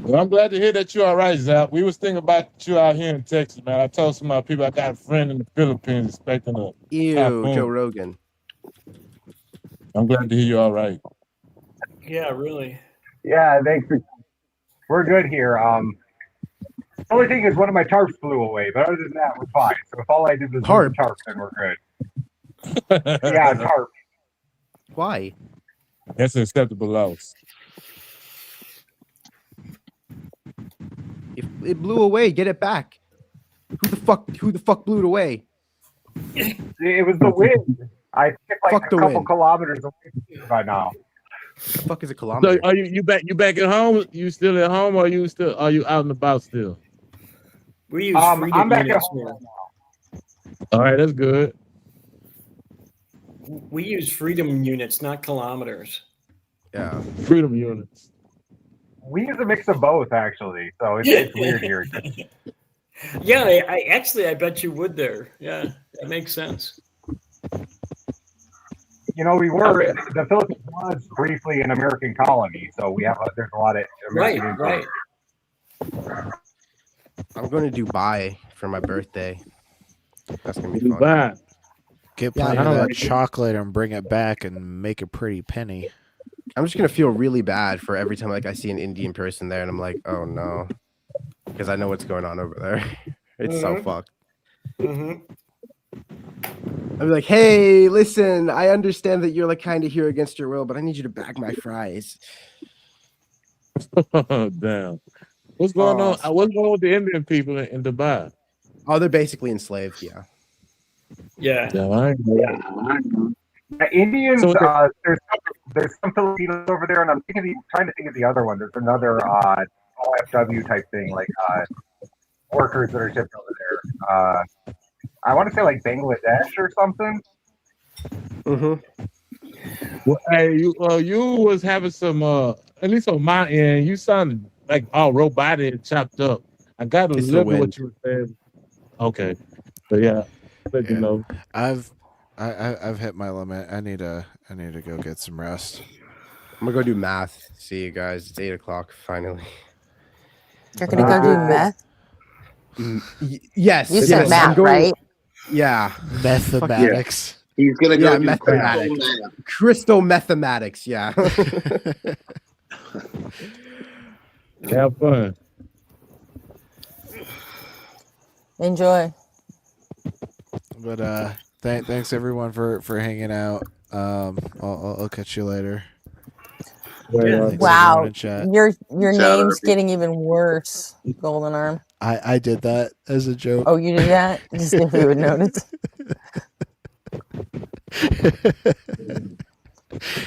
Well, I'm glad to hear that you're all right, Zap. We was thinking about you out here in Texas, man. I told some of my people I got a friend in the Philippines expecting a
Ew,
typhoon.
Joe Rogan.
I'm glad to hear you're all right.
Yeah, really.
Yeah, thanks. We're good here. The only thing is one of my tarps flew away, but other than that, we're fine. So if all I did was move the tarp, then we're good. Yeah, tarp.
Why?
That's an acceptable loss.
If it blew away, get it back. Who the fuck blew it away?
It was the wind. I think like
Fuck
a
the
couple
wind.
kilometers away from here by now.
The fuck is a
So
kilometer?
are you back at home? You still at home, or are you out and about still?
We use freedom
I'm back at
units
home
here.
right now.
All right, that's good.
We use freedom units, not kilometers.
Yeah.
Freedom units.
We use a mix of both, actually. So it's weird here.
Yeah, I bet you would there. Yeah, that makes sense.
You know, the Philippines was briefly an American colony, so there's a lot of American influence.
I'm going to Dubai for my birthday. That's gonna be fun.
Dubai.
Get
Yeah,
plenty
I
of
don't
that
like it.
chocolate and bring it back and make a pretty penny.
I'm just gonna feel really bad for every time like I see an Indian person there, and I'm like, oh no, because I know what's going on over there. It's so fucked.
Mm-hmm.
I'll be like, hey, listen, I understand that you're like kind of here against your will, but I need you to bag my fries.
Damn. What's going on? What's going on with the Indian people in Dubai?
Oh, they're basically enslaved. Yeah.
Yeah.
Indians,
So
there's some Filipinos over there, and I'm trying to think of the other one. There's another OFW type thing, like workers that are shipped over there. I want to say like Bangladesh or something.
Well, hey, you was having some at least on my end, you sounded like all robotic and chopped up. I got a
It's the
little bit
wind.
what you were saying. Okay. But yeah, let you know.
I've hit my limit. I need to go get some rest.
I'm gonna go do math. See you guys. It's 8:00 finally.
You're gonna go do meth?
Yes.
You said
yes,
math,
I'm going,
right?
Yeah.
Mathematics.
He's gonna go do
mathematics. Crystal mathematics. Yeah.
Have fun.
Enjoy.
But thanks everyone for hanging out. I'll catch you later. Thanks
Wow,
everyone in chat.
your
Shout out,
name's
RP.
getting even worse, Golden Arm.
I did that as a joke.
Oh, you did that? Just if we would notice.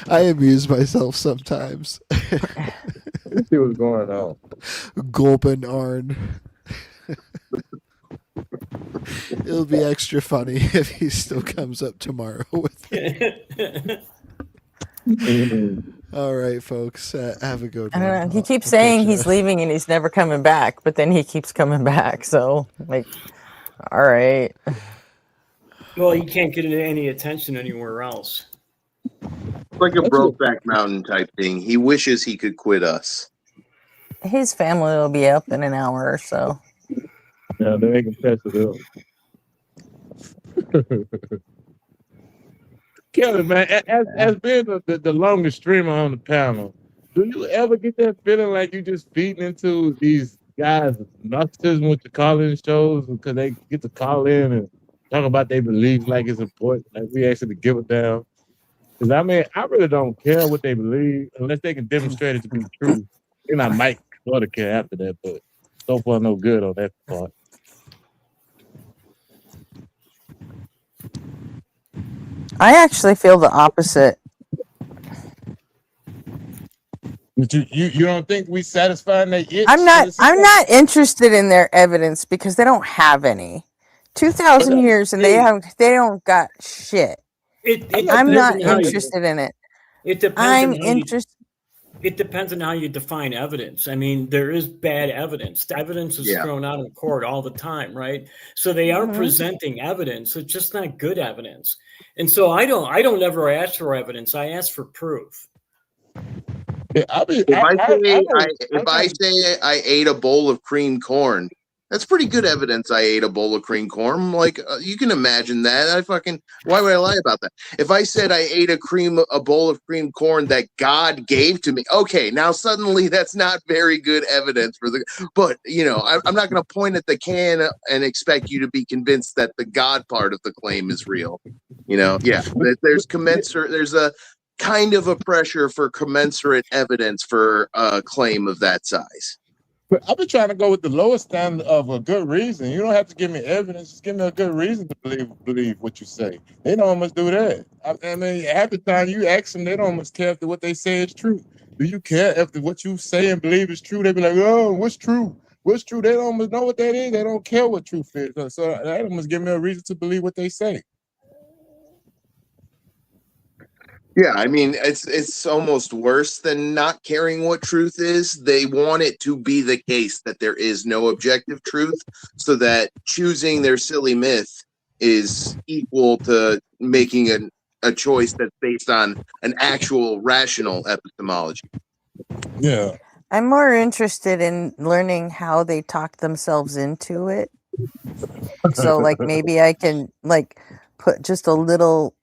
I amuse myself sometimes.
Let's see what's going on.
Golden Arn. It'll be extra funny if he still comes up tomorrow with it. All right, folks. Have a good
I
one.
don't know. He
I'll
keeps
catch
saying
ya.
he's leaving and he's never coming back, but then he keeps coming back. So, like, all right.
Well, he can't get any attention anywhere else.
It's like a Brokeback Mountain type thing. He wishes he could quit us.
His family will be up in an hour or so.
Yeah, they can pass it up. Kelly, man, as being the longest streamer on the panel, do you ever get that feeling like you just feeding into these guys' narcissism with the call-in shows because they get to call in and talk about their beliefs like it's important, like we actually give it down? Because I mean, I really don't care what they believe unless they can demonstrate it to be true. And I might sort of care after that, but so far no good on that part.
I actually feel the opposite.
But you don't think we satisfying that itch?
I'm not interested in their evidence because they don't have any. 2,000 years and they don't got shit. I'm not interested in it.
It depends.
I'm
on how
interested.
It depends on how you define evidence. I mean, there is bad evidence. The evidence is thrown out in court all the time, right? So they are presenting evidence. It's just not good evidence. And so I don't ever ask for evidence. I ask for proof.
Yeah, I mean,
If I say I ate a bowl of cream corn, that's pretty good evidence I ate a bowl of cream corn. Like you can imagine that. Why would I lie about that? If I said I ate a bowl of cream corn that God gave to me, okay, now suddenly that's not very good evidence for the. But I'm not going to point at the can and expect you to be convinced that the God part of the claim is real. There's commensurate. There's a kind of a pressure for commensurate evidence for a claim of that size.
But I've been trying to go with the lowest standard of a good reason. You don't have to give me evidence; just give me a good reason to believe what you say. They don't almost do that. I mean, half the time you ask them, they don't almost care if what they say is true. Do you care if what you say and believe is true? They be like, "Oh, what's true? What's true?" They don't almost know what that is. They don't care what truth is. So that almost give me a reason to believe what they say.
Yeah, I mean, it's almost worse than not caring what truth is. They want it to be the case that there is no objective truth, so that choosing their silly myth is equal to making a choice that's based on an actual rational epistemology.
Yeah.
I'm more interested in learning how they talk themselves into it. So, like, maybe I can, like, put just a little,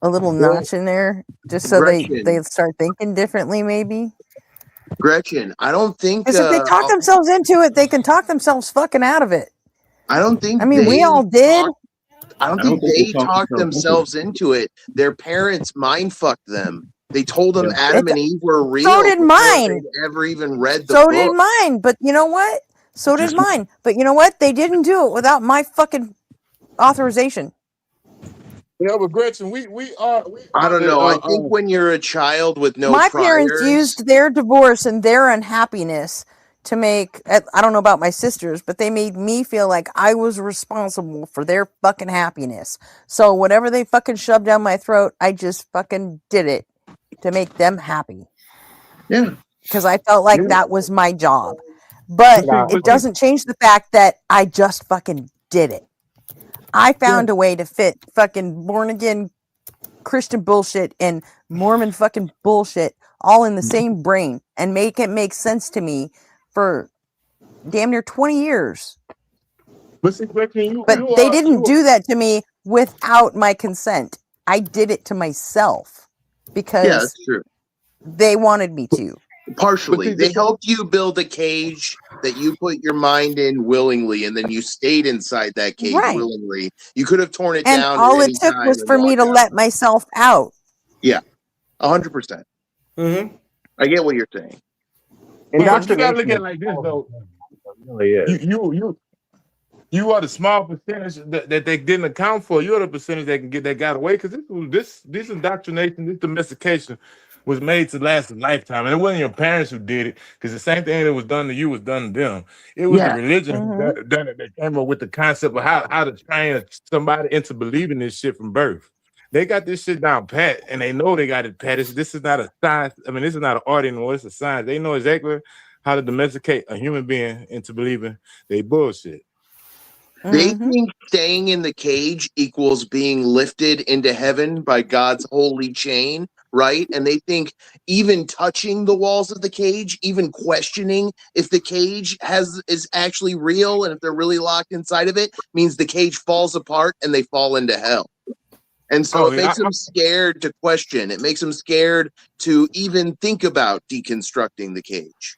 a little notch in there just so they start thinking differently, maybe.
Gretchen, I don't think
Because if they talk themselves into it, they can talk themselves fucking out of it.
I don't think.
I mean, we all did.
I don't think they talked themselves into it. Their parents mind fucked them. They told them Adam and Eve were real.
So did mine.
They never even read the
So
book.
did mine. But you know what? So did mine. But you know what? They didn't do it without my fucking authorization.
Yeah, but Gretchen,
I don't know. I think when you're a child with no
my
priors,
parents used their divorce and their unhappiness to make, I don't know about my sisters, but they made me feel like I was responsible for their fucking happiness. So whatever they fucking shoved down my throat, I just fucking did it to make them happy.
Yeah.
Because I felt like that was my job. But it doesn't change the fact that I just fucking did it. I found a way to fit fucking born again Christian bullshit and Mormon fucking bullshit all in the same brain and make it make sense to me for damn near 20 years.
But
they didn't do that to me without my consent. I did it to myself because
that's true.
They wanted me to.
Partially. They helped you build a cage that you put your mind in willingly, and then you stayed inside that cage willingly. You could have torn it down.
And all it took was for me to let myself out.
Yeah, 100%.
Mm-hmm.
I get what you're saying.
You gotta look at it like this, though. You are the small percentage that they didn't account for. You're the percentage that got away, because this indoctrination, this domestication was made to last a lifetime. And it wasn't your parents who did it, because the same thing that was done to you was done to them. It was the religion who done it. They came up with the concept of how to train somebody into believing this shit from birth. They got this shit down pat, and they know they got it pat. This is not a science. I mean, this is not an art anymore. It's a science. They know exactly how to domesticate a human being into believing they bullshit.
They think staying in the cage equals being lifted into heaven by God's holy chain, right? And they think even touching the walls of the cage, even questioning if the cage is actually real and if they're really locked inside of it, means the cage falls apart and they fall into hell. And so it makes them scared to question. It makes them scared to even think about deconstructing the cage.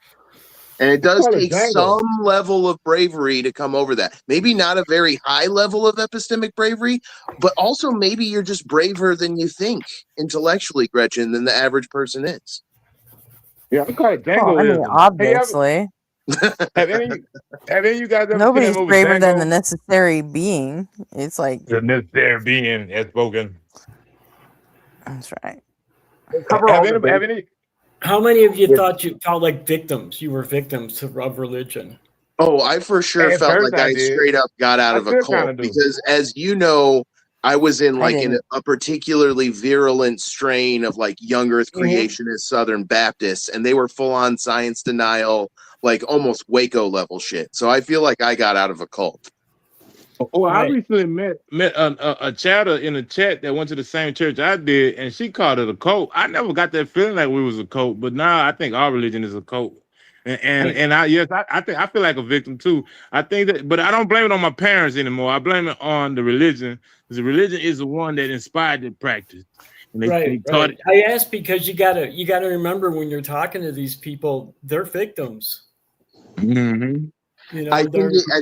And it does take some level of bravery to come over that. Maybe not a very high level of epistemic bravery, but also maybe you're just braver than you think intellectually, Gretchen, than the average person is.
Yeah, I'm kind of Django.
I mean, obviously.
Have any of you guys ever
Nobody's
seen that movie
braver
Django?
than the necessary being. It's like
the necessary being has spoken.
That's right.
How many of you thought you felt like victims? You were victims of religion.
Oh, I for sure felt like I straight up got out of a cult because, as you know, I was in a particularly virulent strain of like young Earth creationist Southern Baptists, and they were full on science denial, like almost Waco level shit. So I feel like I got out of a cult.
Oh, I
Right.
recently met a chatter in a chat that went to the same church I did, and she called it a cult. I never got that feeling like we was a cult, but now I think our religion is a cult. And I yes, I think I feel like a victim too. I think that, but I don't blame it on my parents anymore. I blame it on the religion, because the religion is the one that inspired the practice, and they taught
Right.
it.
I ask because you gotta remember when you're talking to these people, they're victims.
Mm-hmm.
You know,
I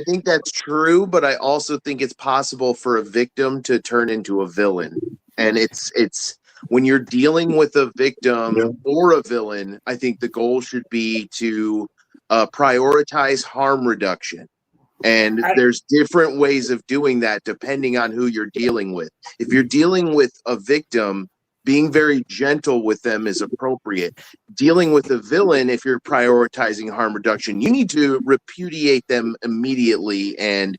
think that's true, but I also think it's possible for a victim to turn into a villain. And it's when you're dealing with a victim or a villain, I think the goal should be to prioritize harm reduction. And there's different ways of doing that depending on who you're dealing with. If you're dealing with a victim, being very gentle with them is appropriate. Dealing with a villain, if you're prioritizing harm reduction, you need to repudiate them immediately and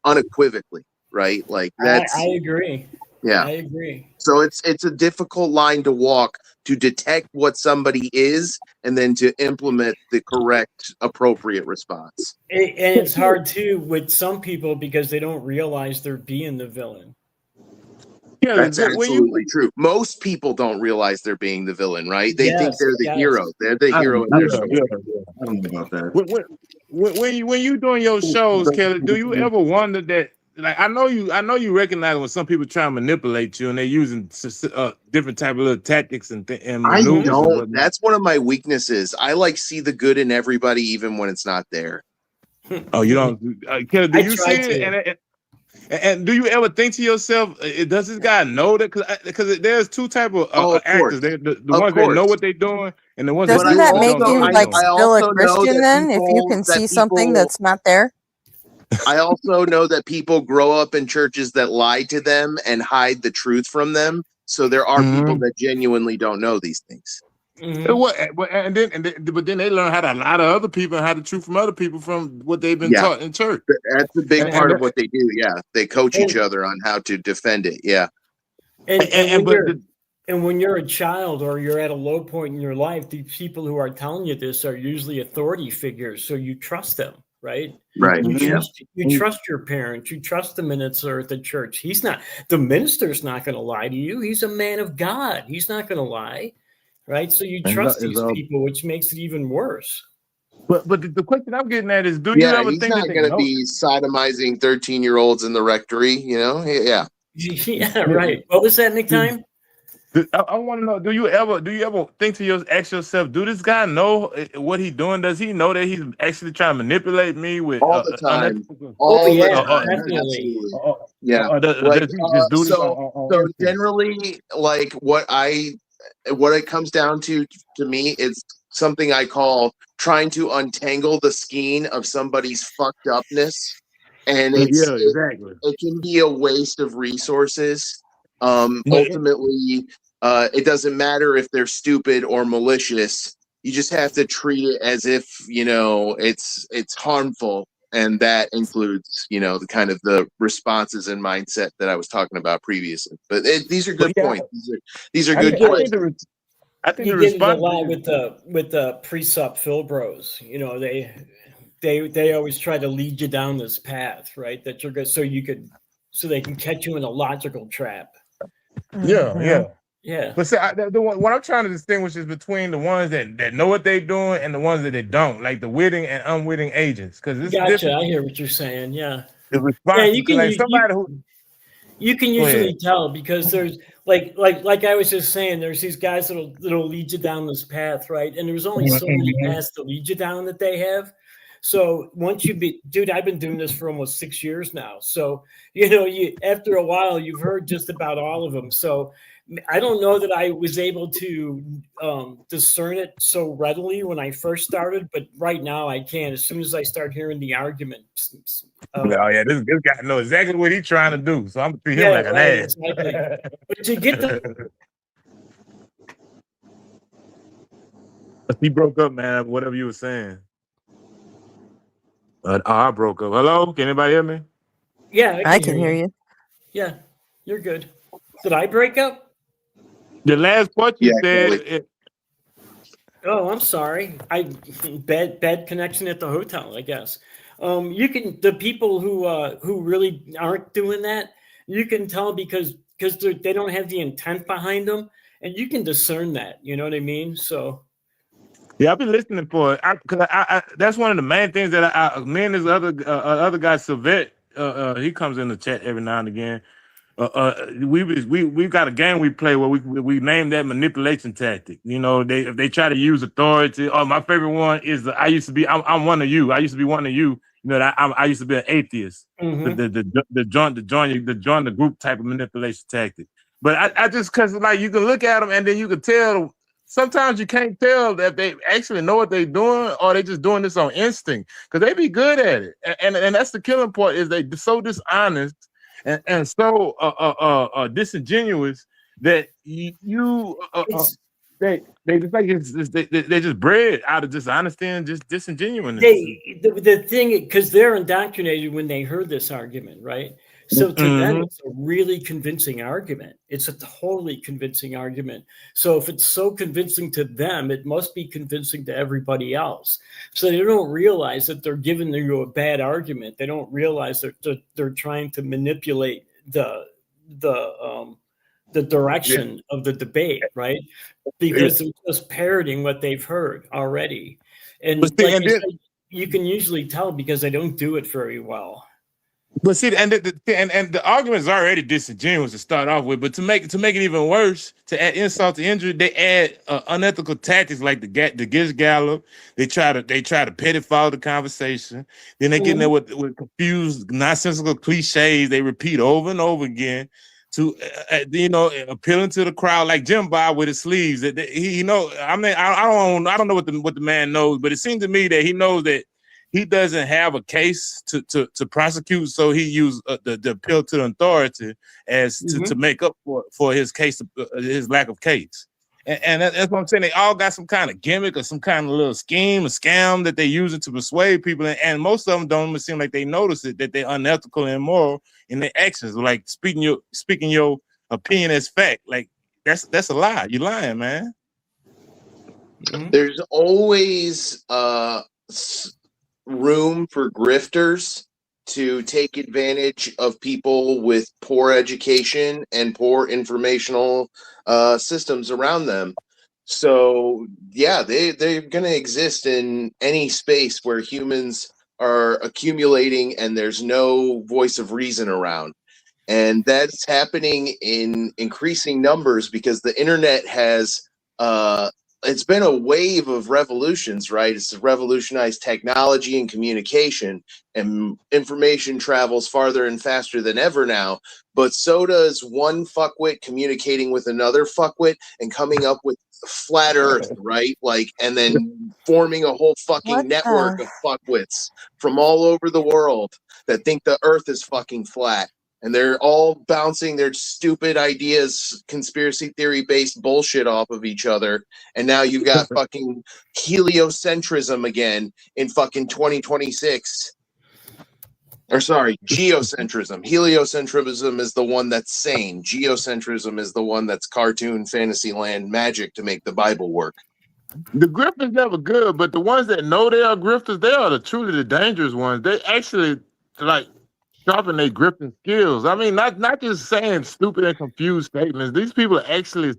unequivocally, right? Like that's
I agree.
yeah.
I agree.
So it's a difficult line to walk to detect what somebody is and then to implement the correct appropriate response.
And it's hard too with some people because they don't realize they're being the villain.
Yeah,
that's absolutely true. Most people don't realize they're being the villain, right? They think they're the hero. They're the hero in their story.
I don't know about that.
When you doing your shows, Kelly, do you ever wonder that? Like, I know you recognize when some people try to manipulate you and they're using different type of little tactics and
I
maneuvers.
don't. That's one of my weaknesses. I like see the good in everybody, even when it's not there.
Oh, you don't, Kelly? Do you see it? And do you ever think to yourself, does this guy know that? Because there's two type of actors. The ones that know what they're doing, and the ones
Doesn't that make you like
I
still a
also know
Christian
that
then? If you
people-
can
that
see something
people-
that's not there?
I also know that people grow up in churches that lie to them and hide the truth from them. So there are people that genuinely don't know these things.
But then they learn how to lie to other people and how to truth from other people from what they've been taught in church.
That's a big part of what they do. Yeah, they coach each other on how to defend it. Yeah,
And when you're a child or you're at a low point in your life, the people who are telling you this are usually authority figures, so you trust them, right?
Right.
You trust your parents. You trust the minister at the church. The minister's not going to lie to you. He's a man of God. He's not going to lie, right? So you trust these people, which makes it even worse.
But the question I'm getting at is, do you ever
he's
think
not
that
going to be sodomizing 13-year-olds in the rectory? You know, yeah.
Yeah, right. What was that, McTime?
I want to know, do you ever think to ask yourself, do this guy know what he's doing? Does he know that he's actually trying to manipulate me with
all the time?
Definitely.
Yeah.
Or does he just do this
so generally, like what it comes down to me, it's something I call trying to untangle the skein of somebody's fucked upness, and it can be a waste of resources. Ultimately, it doesn't matter if they're stupid or malicious. You just have to treat it as if it's harmful, and that includes the kind of the responses and mindset that I was talking about previously. But these are good points. These are good points.
I think
he
the
did it a
response
lot with the pre-sup Phil Bros. They always try to lead you down this path, right? That you're good, so they can catch you in a logical trap.
Yeah. But see, what I'm trying to distinguish is between the ones that know what they're doing and the ones that they don't, like the witting and unwitting agents. Because it's
Gotcha. I hear what you're saying. Yeah.
The response, you
can usually tell because there's like I was just saying, there's these guys that'll lead you down this path, right? And there's only so many paths to lead you down that they have. So once dude, I've been doing this for almost 6 years now. So after a while, you've heard just about all of them. So I don't know that I was able to discern it so readily when I first started, but right now I can. As soon as I start hearing the arguments.
This guy knows exactly what he's trying to do. So I'm gonna treat him like an ass.
Exactly. But to get the
he broke up, man. Whatever you were saying. I broke up. Hello, can anybody hear me?
Yeah,
I can hear you.
Yeah, you're good. Did I break up?
The last part you said.
Oh, I'm sorry. Bad connection at the hotel, I guess. You can the people who really aren't doing that, you can tell because they don't have the intent behind them, and you can discern that. You know what I mean? So
Yeah, I've been listening for it because that's one of the main things that me and this other guy Sylvette, he comes in the chat every now and again. We've got a game we play where we name that manipulation tactic. You know, if they try to use authority. Oh, my favorite one is I'm one of you. I used to be one of you. You know, I used to be an atheist. The join the group type of manipulation tactic. But I just because like you can look at them and then you can tell. Sometimes you can't tell that they actually know what they're doing or they just doing this on instinct because they be good at it. And that's the killing part is they so dishonest and so disingenuous that they just like they just bred out of dishonesty and just disingenuousness.
the thing because they're indoctrinated when they heard this argument, right? So to them, it's a really convincing argument. It's a totally convincing argument. So if it's so convincing to them, it must be convincing to everybody else. So they don't realize that they're giving you a bad argument. They don't realize that they're trying to manipulate the direction of the debate, right? Because they're just parroting what they've heard already. And like you said, you can usually tell because they don't do it very well.
But see, and the argument is already disingenuous to start off with. But to make it even worse, to add insult to injury, they add unethical tactics like the Gish Gallop. They try to pettify the conversation. Then they get in there with confused, nonsensical cliches they repeat over and over again to appealing to the crowd like Jim Bob with his sleeves. That he I mean, I don't know what the man knows, but it seems to me that he knows that he doesn't have a case to prosecute, so he used the appeal to the authority as to make up for his case, his lack of case. And that's what I'm saying. They all got some kind of gimmick or some kind of little scheme, a scam that they're using to persuade people. And most of them don't even seem like they notice it, that they're unethical and immoral in their actions. Like speaking your opinion as fact. Like that's a lie. You're lying, man.
There's always room for grifters to take advantage of people with poor education and poor informational systems around them. So yeah, they're going to exist in any space where humans are accumulating and there's no voice of reason around. And that's happening in increasing numbers because the internet has it's been a wave of revolutions, right? It's revolutionized technology and communication, and information travels farther and faster than ever now. But so does one fuckwit communicating with another fuckwit and coming up with flat Earth, right? Like, and then forming a whole fucking network of fuckwits from all over the world that think the Earth is fucking flat. And they're all bouncing their stupid ideas, conspiracy theory based bullshit off of each other. And now you've got fucking heliocentrism again in fucking 2026. Or sorry, geocentrism. Heliocentrism is the one that's sane. Geocentrism is the one that's cartoon, fantasyland magic to make the Bible work.
The grifters never good, but the ones that know they are grifters, they are truly the dangerous ones. They actually sharpen their grifting skills. I mean, not just saying stupid and confused statements. These people are actually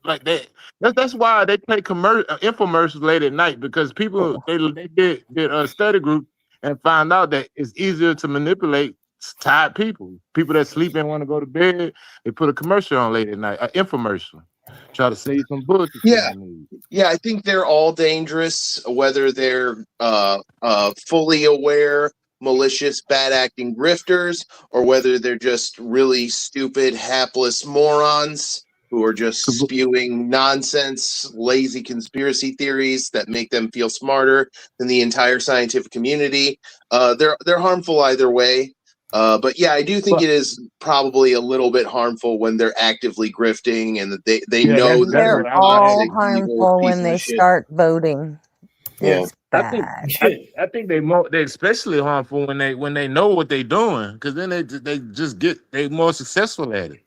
like that. That's why they play infomercials late at night, because people they did a study group and find out that it's easier to manipulate tired people that sleep and want to go to bed. They put a commercial on late at night, an infomercial, try to save some bullshit.
Yeah, I think they're all dangerous, whether they're fully aware, malicious, bad-acting grifters, or whether they're just really stupid, hapless morons who are just spewing nonsense, lazy conspiracy theories that make them feel smarter than the entire scientific community. They're harmful either way. But yeah, I do think it is probably a little bit harmful when they're actively grifting and that they know that
they're all harmful when they start voting.
Yeah.
I think they're especially harmful when they know what they're doing, because then they more successful at it.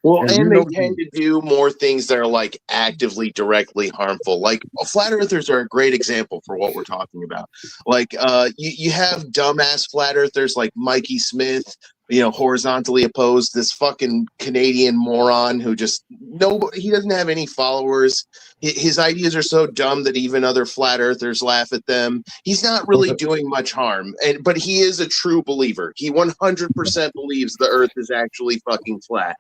Well,
And
and
you
they
know,
tend to do more things that are like actively directly harmful. Like flat earthers are a great example for what we're talking about. Like you have dumbass flat earthers like Mikey Smith, horizontally opposed, this fucking Canadian moron who just he doesn't have any followers. His ideas are so dumb that even other flat earthers laugh at them. He's not really doing much harm, but he is a true believer. He 100% believes the earth is actually fucking flat.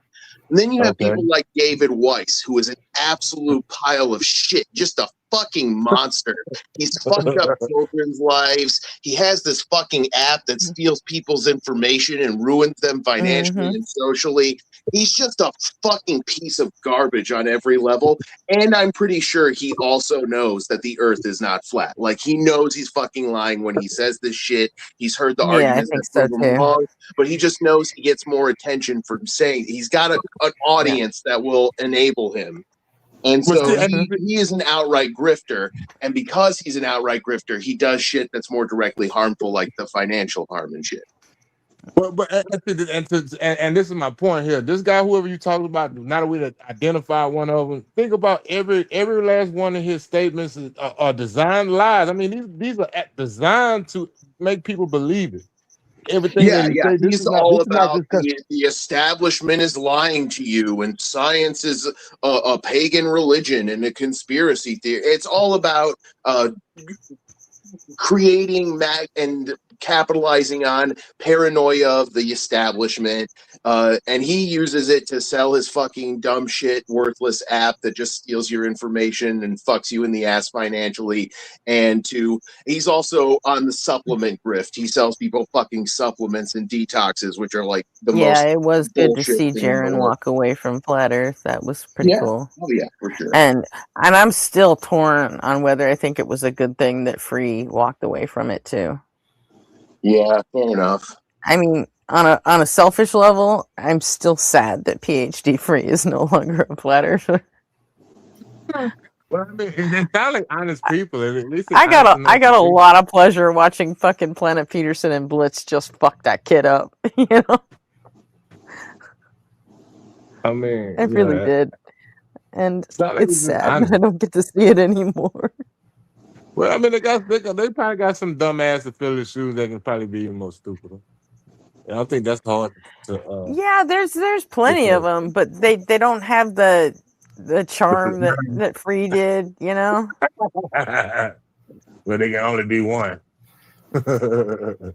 And then you have
okay.
people like David Weiss, who is an absolute pile of shit, just a fucking monster. He's fucked up children's lives. He has this fucking app that steals people's information and ruins them financially and socially. He's just a fucking piece of garbage on every level. And I'm pretty sure he also knows that the earth is not flat. Like, he knows he's fucking lying when he says this shit. He's heard the
Yeah, I
arguments
think
that
so
prove him
too.
wrong, but he just knows he gets more attention from saying he's got an audience that will enable him. And so he is an outright grifter. And because he's an outright grifter, he does shit that's more directly harmful, like the financial harm and shit.
But and this is my point here. This guy, whoever you talking about, now that we identify one of them, think about every last one of his statements are designed lies. I mean, these are designed to make people believe it. Everything that he says,
he's all about the establishment is lying to you, and science is a pagan religion and a conspiracy theory. It's all about creating and capitalizing on paranoia of the establishment, and he uses it to sell his fucking dumb shit worthless app that just steals your information and fucks you in the ass financially. And he's also on the supplement grift. He sells people fucking supplements and detoxes, which are like the most
It was good to see
thing in the
Jaren
world.
walk away from Flat Earth. That was pretty cool.
Oh yeah, for sure.
And I'm still torn on whether I think it was a good thing that Free walked away from it too.
Yeah, fair enough.
I mean, on a selfish level, I'm still sad that PhD Free is no longer a Flat Earther.
Well, I mean, they sound like honest people. At least
I got a lot of pleasure watching fucking Planet Peterson and Blitz just fuck that kid up.
I mean,
I really did. And
like
it's sad that I don't get to see it anymore.
Well, I mean, they probably got some dumb ass to fill his shoes that can probably be even more stupider. I don't think that's hard to.
Yeah, there's plenty of them, but they don't have the charm that Free did,
Well, they can only be one. But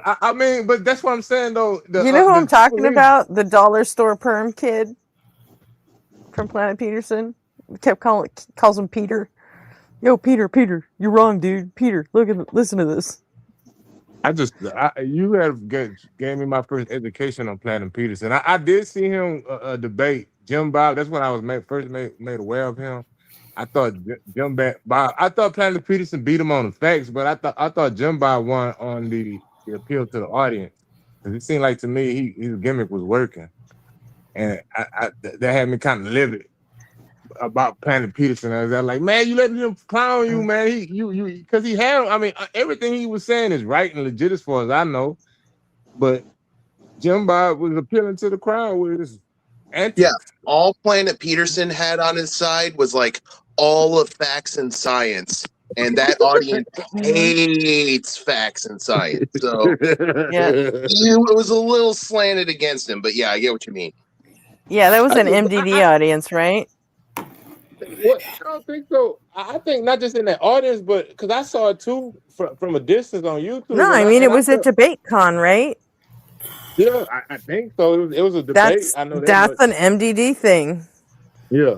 I mean, but that's what I'm saying though.
You know who I'm talking about? The dollar store perm kid from Planet Peterson. Calls him Peter. Yo, Peter, you're wrong, dude. Peter, listen to this.
You have gave me my first education on Planet Peterson. I did see him debate Jim Bob. That's when I was first made aware of him. I thought Bob. I thought Planet Peterson beat him on the facts, but I thought Jim Bob won on the appeal to the audience, because it seemed like to me his gimmick was working, and that had me kind of livid about Planet Peterson. I was like, man, you letting him clown you, man. Because he had, I mean, everything he was saying is right and legit as far as I know, but Jim Bob was appealing to the crowd with his antics.
Yeah, all Planet Peterson had on his side was like all of facts and science, and that audience hates facts and science. So it was a little slanted against him, but yeah, I get what you mean.
Yeah, that was an MDD audience, right?
What? I don't think so. I think not just in that audience, but because I saw it too from a distance on YouTube.
No, I mean it was at DebateCon, right?
Yeah, I think so. It was a debate. I know
that's an MDD thing.
Yeah,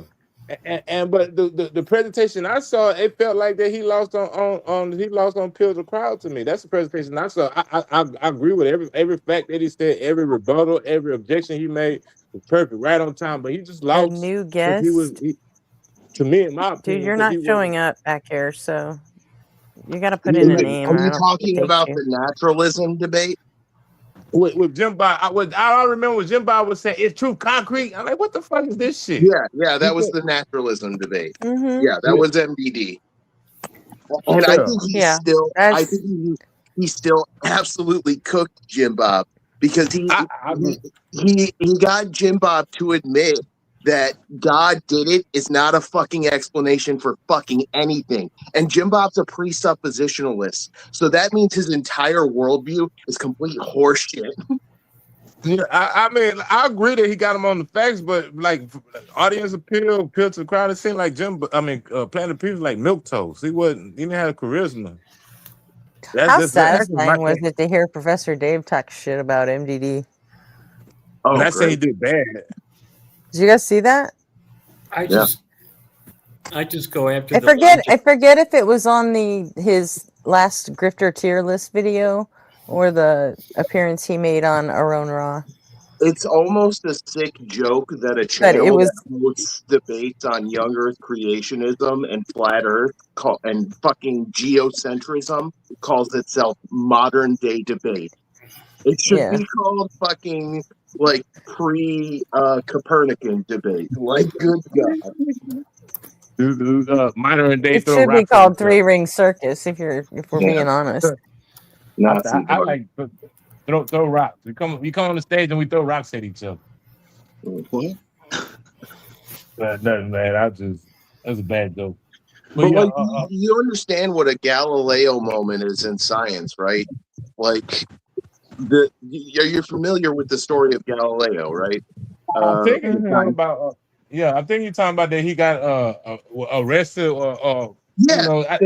but the presentation I saw, it felt like that he lost on Peel the Crowd to me. That's the presentation I saw. I agree with every fact that he said, every rebuttal, every objection he made was perfect, right on time. But he just lost.
A new guest.
To me, in my opinion,
dude, you're not showing up back here, so you got to put in a name.
Are you talking about the naturalism debate?
With Jim Bob, I remember what Jim Bob was saying, it's true concrete. I'm like, what the fuck is this shit?
Yeah, that was the naturalism debate. Yeah, that was MDD. And I think he's still absolutely cooked Jim Bob. because he got Jim Bob to admit that God did it is not a fucking explanation for fucking anything. And Jim Bob's a presuppositionalist. So that means his entire worldview is complete horseshit.
Yeah, I mean, I agree that he got him on the facts, but like audience appeal to the crowd, it seemed like Planet Peter's like milquetoast. He didn't have charisma.
How satisfying was it to hear Professor Dave talk shit about MDD?
Oh,
not saying he did bad.
Did you guys see that?
I just go after.
I forget if it was on his last Grifter tier list video or the appearance he made on Aron Ra.
It's almost a sick joke that a channel that hosts debates on young Earth creationism and flat Earth and fucking geocentrism calls itself modern day debate. It should be called fucking like pre-Copernican debate. Like, good God.
Modern day.
It should be called Three Ring Circus if we're being honest.
I like throw rocks. We come on the stage and we throw rocks at each other.
What?
Nothing, man. That's a bad joke.
But like, you understand what a Galileo moment is in science, right? Like, you're familiar with the story of Galileo, right?
I think you're talking about. I think you're talking about that he got arrested or.
Yeah,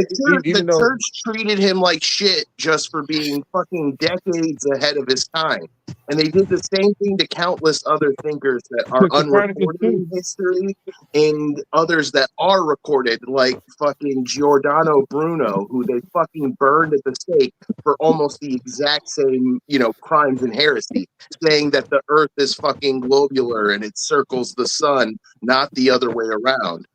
even
the church treated him like shit just for being fucking decades ahead of his time. And they did the same thing to countless other thinkers that are unrecorded in history and others that are recorded, like fucking Giordano Bruno, who they fucking burned at the stake for almost the exact same, crimes and heresy, saying that the earth is fucking globular and it circles the sun, not the other way around.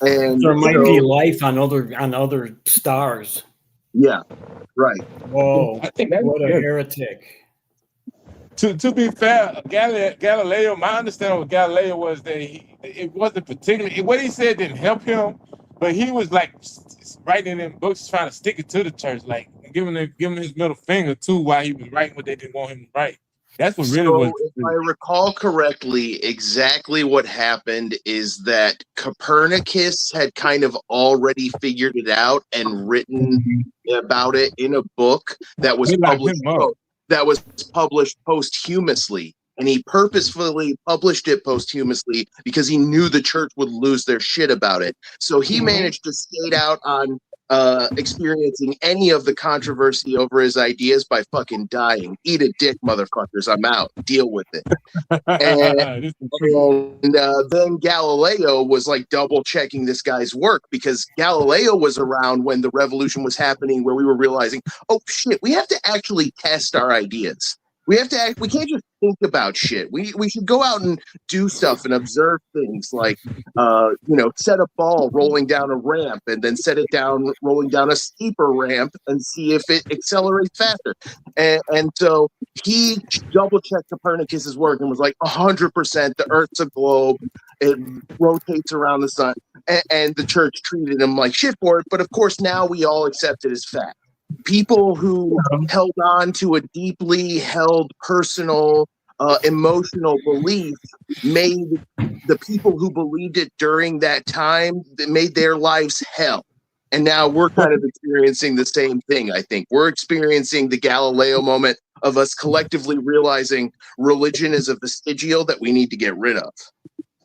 And
there might be life on other stars.
Yeah, right.
Whoa!
I think
what a heretic.
To be fair, Galileo, my understanding of Galileo was that it wasn't particularly what he said didn't help him, but he was like writing in books trying to stick it to the church, like giving his middle finger too while he was writing what they didn't want him to write. That's what really was.
If I recall correctly, exactly what happened is that Copernicus had kind of already figured it out and written about it in a book that was published posthumously. And he purposefully published it posthumously because he knew the church would lose their shit about it. So he managed to skate out on experiencing any of the controversy over his ideas by fucking dying. Eat a dick, motherfuckers. I'm out. Deal with it. And then Galileo was like double checking this guy's work because Galileo was around when the revolution was happening, where we were realizing, oh shit, we have to actually test our ideas. We have to act. We can't just think about shit. We should go out and do stuff and observe things like, set a ball rolling down a ramp and then set it down rolling down a steeper ramp and see if it accelerates faster. And so he double checked Copernicus's work and was like, 100%, the Earth's a globe. It rotates around the sun. And the church treated him like shit for it. But of course, now we all accept it as fact. People who held on to a deeply held personal, emotional belief made the people who believed it during that time, that made their lives hell. And now we're kind of experiencing the same thing, I think. We're experiencing the Galileo moment of us collectively realizing religion is a vestigial that we need to get rid of.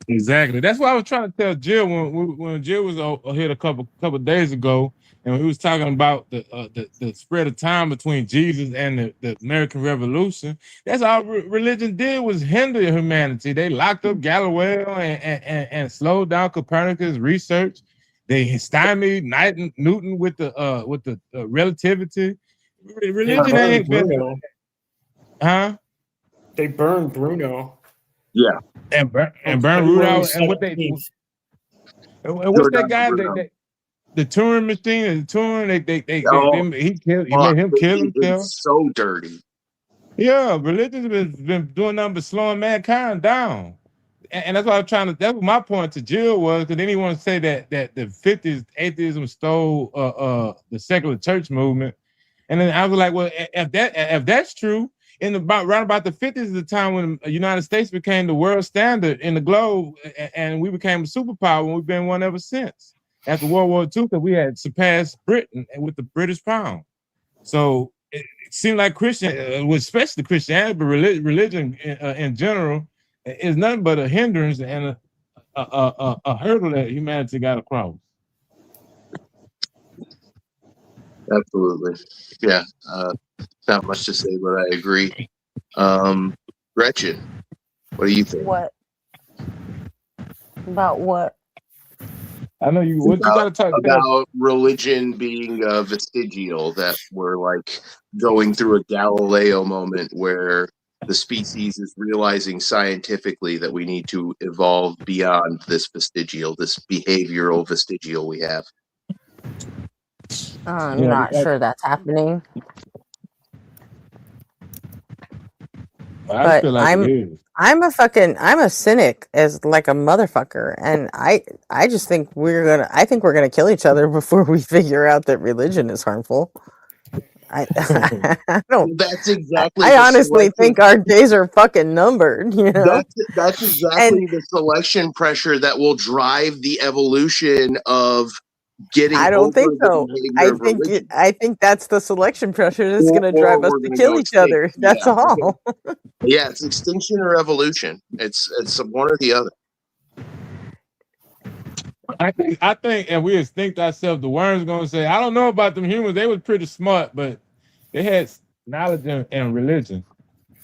Exactly. That's what I was trying to tell Jill when Jill was here a couple days ago, and we was talking about the spread of time between Jesus and the American Revolution. That's all religion did, was hinder humanity. They locked up Galileo and slowed down Copernicus' research. They stymied Newton with the relativity. Religion ain't been.
They burned Bruno.
Yeah.
And burn Rudolph, and what they do. And what's that guy? The Turing machine, he made him kill himself.
It's so dirty.
Yeah, religion's been doing nothing but slowing mankind down. And that's what I'm trying to. That's what my point to Jill was, because then he want to say that the 50s atheism stole the secular church movement. And then I was like, well, if that's true, around about the 50s is the time when the United States became the world standard in the globe, and we became a superpower, and we've been one ever since. After World War II, that we had surpassed Britain with the British pound. So it seemed like especially Christianity, but religion in general, is nothing but a hindrance and a hurdle that humanity got across.
Absolutely. Yeah. Not much to say, but I agree. Gretchen, what do you think?
What? About what?
I know you. What you got to talk
about religion being vestigial? That we're like going through a Galileo moment where the species is realizing scientifically that we need to evolve beyond this behavioral vestigial we have.
I'm not sure that's happening.
I feel like it is.
I'm a cynic as like a motherfucker, and I just think I think we're gonna kill each other before we figure out that religion is harmful. I don't.
That's exactly.
I honestly think our days are fucking numbered. You know.
That's exactly the selection pressure that will drive the evolution of getting.
I don't think so. I think that's the selection pressure that's going to drive us to kill each other. That's all.
Yeah, it's extinction or evolution. It's one or the other.
I think, and we extinct ourselves. The worms gonna say, I don't know about them humans. They was pretty smart, but they had knowledge and religion.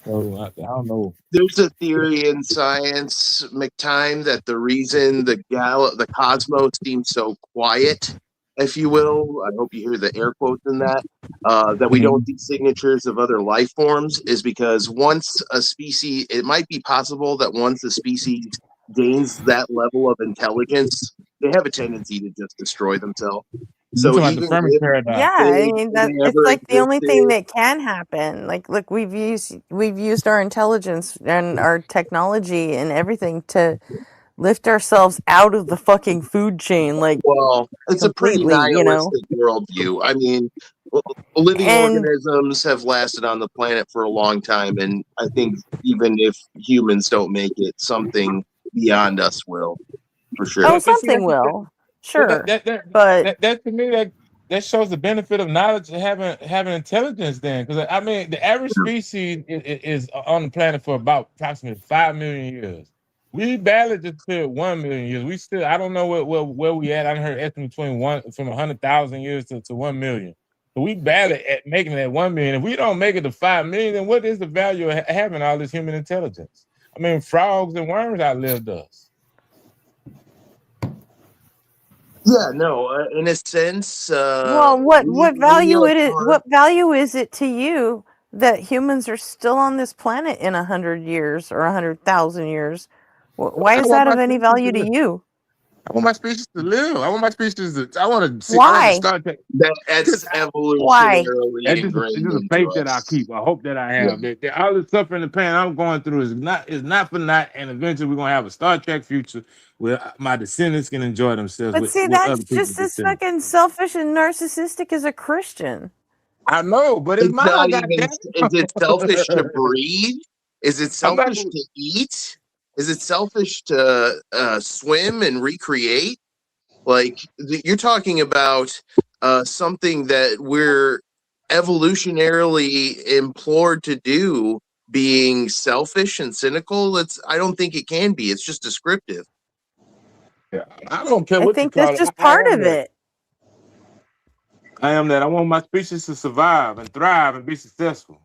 So I don't know.
There's a theory in science, McTime, that the reason the cosmos seems so quiet, if you will, I hope you hear the air quotes in that, that we don't see signatures of other life forms, is because once a species, it might be possible that once a species gains that level of intelligence, they have a tendency to just destroy themselves. So even
I mean it's like the only thing that can happen. Like, look, we've used our intelligence and our technology and everything to lift ourselves out of the fucking food chain. Like,
well, it's a pretty nihilistic worldview. I mean, living organisms have lasted on the planet for a long time, and I think even if humans don't make it, something beyond us will, for sure.
Oh, something will. Sure,
but that to me that shows the benefit of knowledge and having intelligence. Then, because I mean, the average species is on the planet for about approximately 5 million years. We barely just cleared 1 million years. We still, I don't know where we at. I heard estimate from 100,000 years to 1 million. So we barely at making it at 1 million. If we don't make it to 5 million, then what is the value of having all this human intelligence? I mean, frogs and worms outlived us.
Yeah, no, in a sense.
Well, what value is it to you that humans are still on this planet in 100 years or 100,000 years? Why is that of any value to you?
I want my species to live. I want my species to. I want to see.
Why?
I want to start
that's evolutionarily
ingrained. It's a faith that I keep. I hope that I have. Yeah. That all the suffering and pain I'm going through is not for naught. And eventually, we're gonna have a Star Trek future where my descendants can enjoy themselves.
But see, that's just as fucking selfish and narcissistic as a Christian.
I know, but it's mine.
Not even, is it selfish to breathe? Is it selfish to eat? Is it selfish to swim and recreate? Like, you're talking about something that we're evolutionarily implored to do, being selfish and cynical. I don't think it can be. It's just descriptive.
Yeah, I don't care what
I think that's just part of it.
I am that. I want my species to survive and thrive and be successful.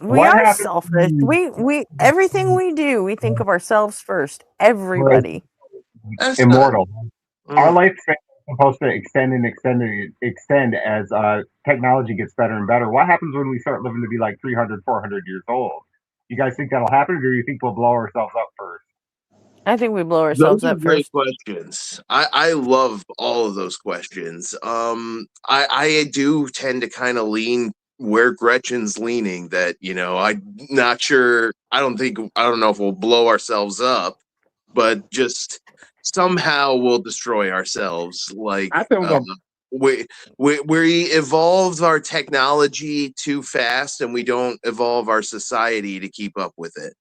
We are selfish. We everything we do, we think of ourselves first. Everybody.
Immortal. Our lifespan is supposed to extend as technology gets better and better. What happens when we start living to be like 300, 400 years old? You guys think that'll happen, or do you think we'll blow ourselves up first?
I think we blow ourselves
up
first.
Great questions. I love all of those questions. I do tend to kind of lean where Gretchen's leaning, that, I'm not sure. I don't know if we'll blow ourselves up, but just somehow we'll destroy ourselves. Like, we evolve our technology too fast, and we don't evolve our society to keep up with it,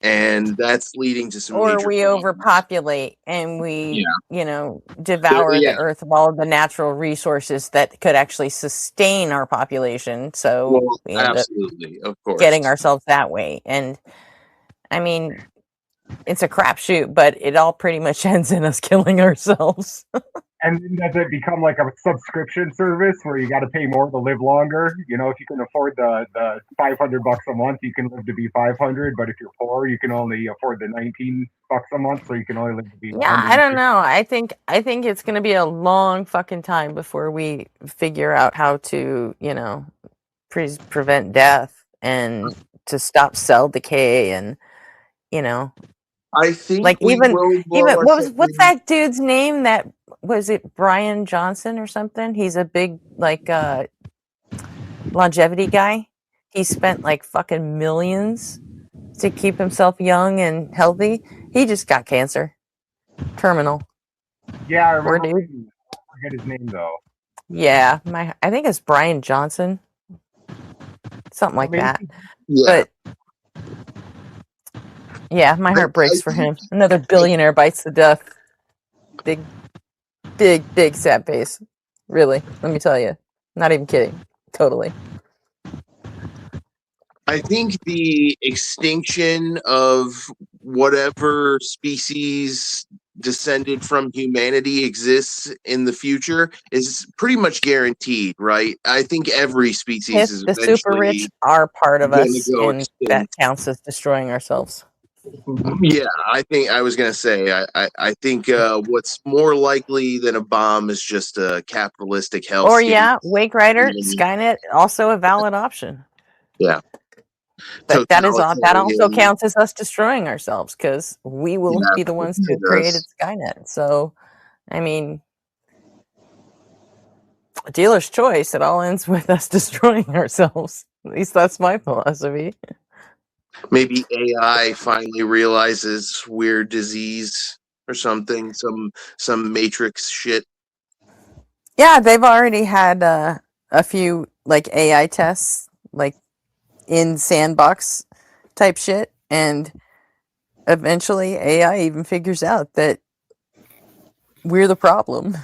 and that's leading to some
Or
major
we
problems.
overpopulate and we,
Yeah.
devour
Yeah.
the earth of all of the natural resources that could actually sustain our population. So
Well,
we end up
absolutely, of course.
getting ourselves that way. And I mean, it's a crapshoot, but it all pretty much ends in us killing ourselves.
And then does it become like a subscription service where you got to pay more to live longer? You know, if you can afford the $500 a month, you can live to be 500. But if you're poor, you can only afford the $19 a month, so you can only live to be
Yeah,
100.
I don't know. I think it's going to be a long fucking time before we figure out how to, prevent death and to stop cell decay and,
I think
like
we will blow ourselves.
what's that dude's name? That was it Brian Johnson or something? He's a big longevity guy. He spent like fucking millions to keep himself young and healthy. He just got cancer. Terminal.
Yeah, I
Poor
remember.
dude.
I forget his name though.
Yeah, I think it's Brian Johnson. Something like that.
Yeah.
But yeah, my heart breaks for him. Another billionaire bites the dust. Big sad face. Really, let me tell you. Not even kidding. Totally.
I think the extinction of whatever species descended from humanity exists in the future is pretty much guaranteed, right? I think every species
If
is
the super rich
eventually
are part of
gonna
us,
go
and that
extinct.
counts as destroying ourselves.
Yeah, I think I was gonna say I think what's more likely than a bomb is just a capitalistic hellscape.
Or yeah, Wake Rider, Skynet, also a valid option.
Yeah.
But that also
Totalitarian.
counts as us destroying ourselves because we will be the ones who created Skynet. So, I mean, dealer's choice. It all ends with us destroying ourselves. At least that's my philosophy.
Maybe AI finally realizes weird disease or something, some Matrix shit.
Yeah, they've already had a few like AI tests, like in sandbox type shit, and eventually AI even figures out that we're the problem.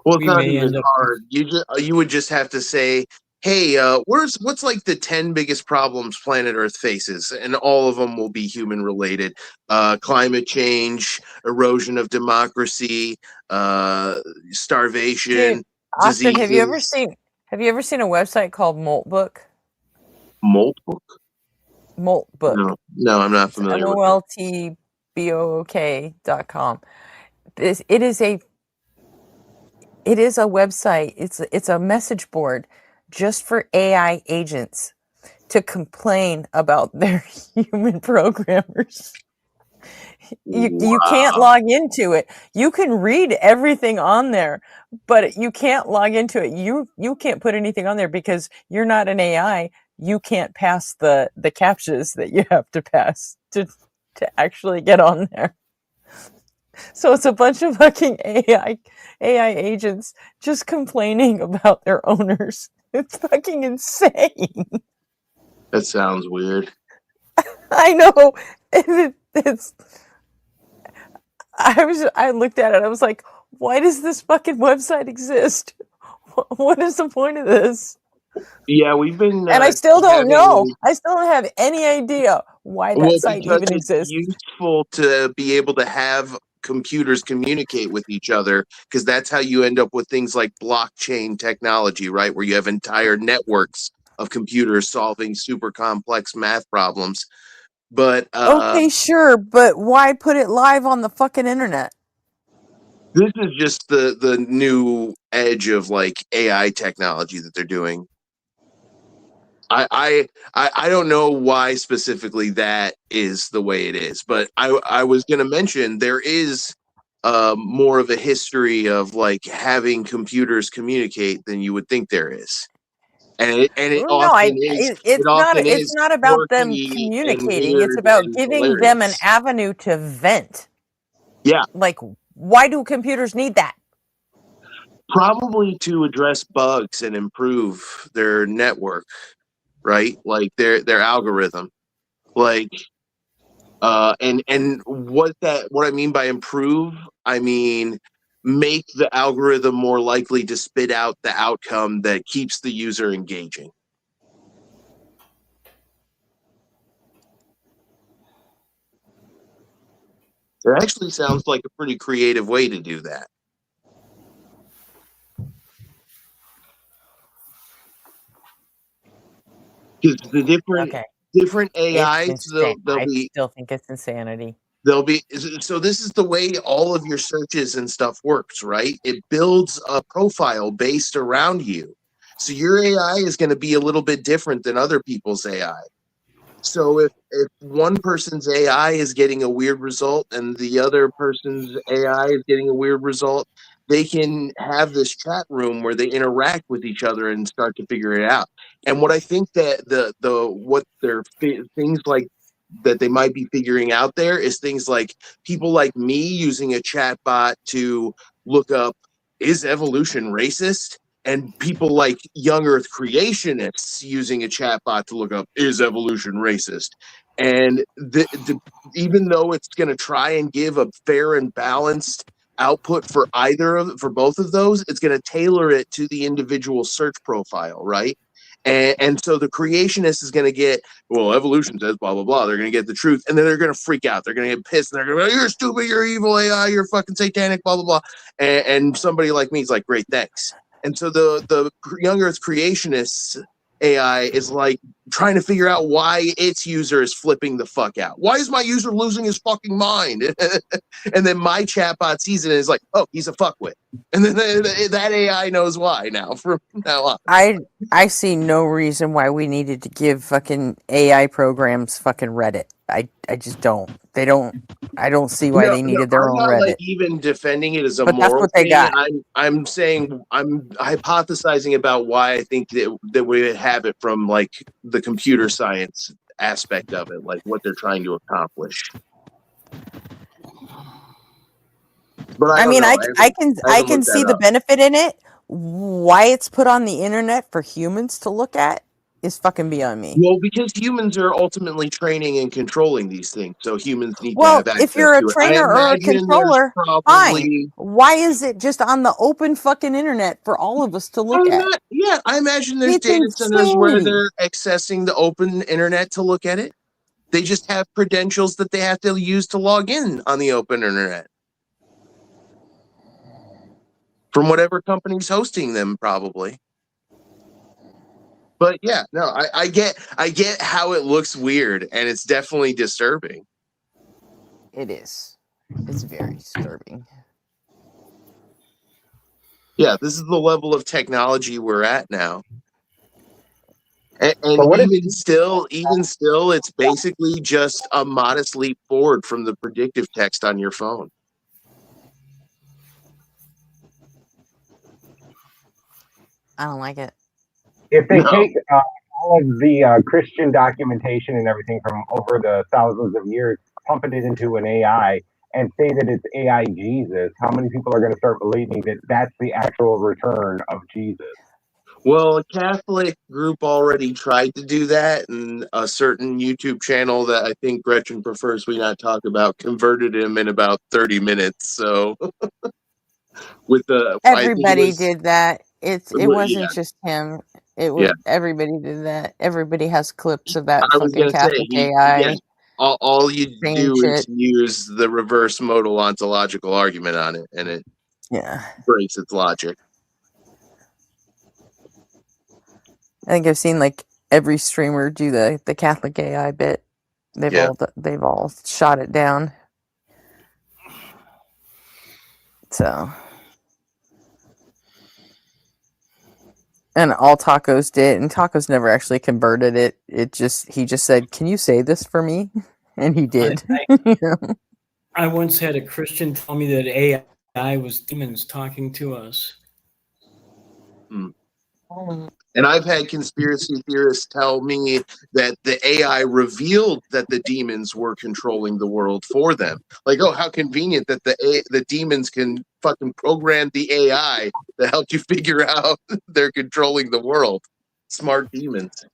Well, it's
We
not
may
even
end up-
hard. You would just have to say, "Hey, what's like the 10 biggest problems planet Earth faces?" And all of them will be human related. Climate change, erosion of democracy, starvation,
Dude, Austin,
diseases.
have you ever seen a website called Moltbook?
Moltbook?
Moltbook.
No, I'm not familiar with it.
MOLTBOOK.com. It is a website. It's a message board just for AI agents to complain about their human programmers. You can't log into it. You can read everything on there, but you can't log into it. You can't put anything on there because you're not an AI. You can't pass the captchas that you have to pass to actually get on there. So it's a bunch of fucking AI agents just complaining about their owners. It's fucking insane.
That sounds weird.
I know. It's. I looked at it. I was like, why does this fucking website exist? What is the point of this?
Yeah, we've been.
And I still don't know. I still don't have any idea why that site
because
even
it's
exists.
useful to be able to have computers communicate with each other, because that's how you end up with things like blockchain technology, right? Where you have entire networks of computers solving super complex math problems. But
Okay, sure, but why put it live on the fucking internet?
this is just the new edge of like AI technology that they're doing. I don't know why specifically that is the way it is, but I was going to mention there is more of a history of like having computers communicate than you would think there is, and it
No,
often is. It often
it's
is
not about them
quirky and
communicating. It's
weird
about
and
giving them an
hilarious.
avenue to vent.
Yeah.
Like, why do computers need that?
Probably to address bugs and improve their network, right? Like their algorithm. Like and what I mean by improve, I mean make the algorithm more likely to spit out the outcome that keeps the user engaging. It actually sounds like a pretty creative way to do that. Because the different AIs,
It's insane.
they'll
I
be
still think it's insanity.
There'll be so this is the way all of your searches and stuff works, right? It builds a profile based around you. So your AI is going to be a little bit different than other people's AI. So if one person's AI is getting a weird result and the other person's AI is getting a weird result, they can have this chat room where they interact with each other and start to figure it out. And what I think that what their things like that they might be figuring out there is things like people like me using a chat bot to look up, is evolution racist? And people like young earth creationists using a chatbot to look up, is evolution racist? And even though it's going to try and give a fair and balanced output for for both of those, it's going to tailor it to the individual search profile, right? And so the creationist is going to get, well, evolution says blah blah blah. They're going to get the truth, and then they're going to freak out. They're going to get pissed, and they're going to be like, you're stupid, you're evil AI, you're fucking satanic, blah blah blah. And somebody like me is like, great, thanks. And so the young earth creationists AI is like trying to figure out why its user is flipping the fuck out. Why is my user losing his fucking mind? And then my chatbot sees it and is like, oh, he's a fuckwit. And then that AI knows why now from now on.
I see no reason why we needed to give fucking AI programs fucking Reddit. I just don't. I don't see why they needed their
I'm
own
not
Reddit.
like even defending it as a
But that's
moral
what they
thing.
got.
I'm saying I'm hypothesizing about why I think that we would have it from like the computer science aspect of it, like what they're trying to accomplish. But I
mean,
know.
I
haven't
can
looked
see
that
the
up.
benefit in it. Why it's put on the internet for humans to look at is fucking beyond me.
Well, because humans are ultimately training and controlling these things, so humans need to
Well,
have access
if you're a
to it. I
trainer or a
imagine there's
controller, fine.
probably.
Why is it just on the open fucking internet for all of us to look at?
Yeah, I imagine there's
It's
data centers where
insanity.
they're accessing the open internet to look at it. They just have credentials that they have to use to log in on the open internet. From whatever company's hosting them, probably. But yeah, no, I get how it looks weird, and it's definitely disturbing.
It is. It's very disturbing.
Yeah, this is the level of technology we're at now. And even still, it's basically just a modest leap forward from the predictive text on your phone.
I don't like it.
If they take all of the Christian documentation and everything from over the thousands of years, pump it into an AI, and say that it's AI Jesus, how many people are going to start believing that that's the actual return of Jesus?
Well, a Catholic group already tried to do that, and a certain YouTube channel that I think Gretchen prefers we not talk about converted him in about 30 minutes. So, with
Everybody did that. It wasn't
yeah.
just him. It was everybody did that. Everybody has clips of that
I was
fucking
gonna say,
Catholic AI.
yeah, all you
saying
do is
shit.
use the reverse modal ontological argument on it, and it breaks its logic.
I think I've seen like every streamer do the Catholic AI bit. They've all shot it down. So, and all Tacos did, and Tacos never actually converted it. He just said, "Can you say this for me?" And he did.
I once had a Christian tell me that AI was demons talking to us.
And I've had conspiracy theorists tell me that the AI revealed that the demons were controlling the world for them. Like, oh, how convenient that the demons can fucking program the AI to help you figure out they're controlling the world. Smart demons.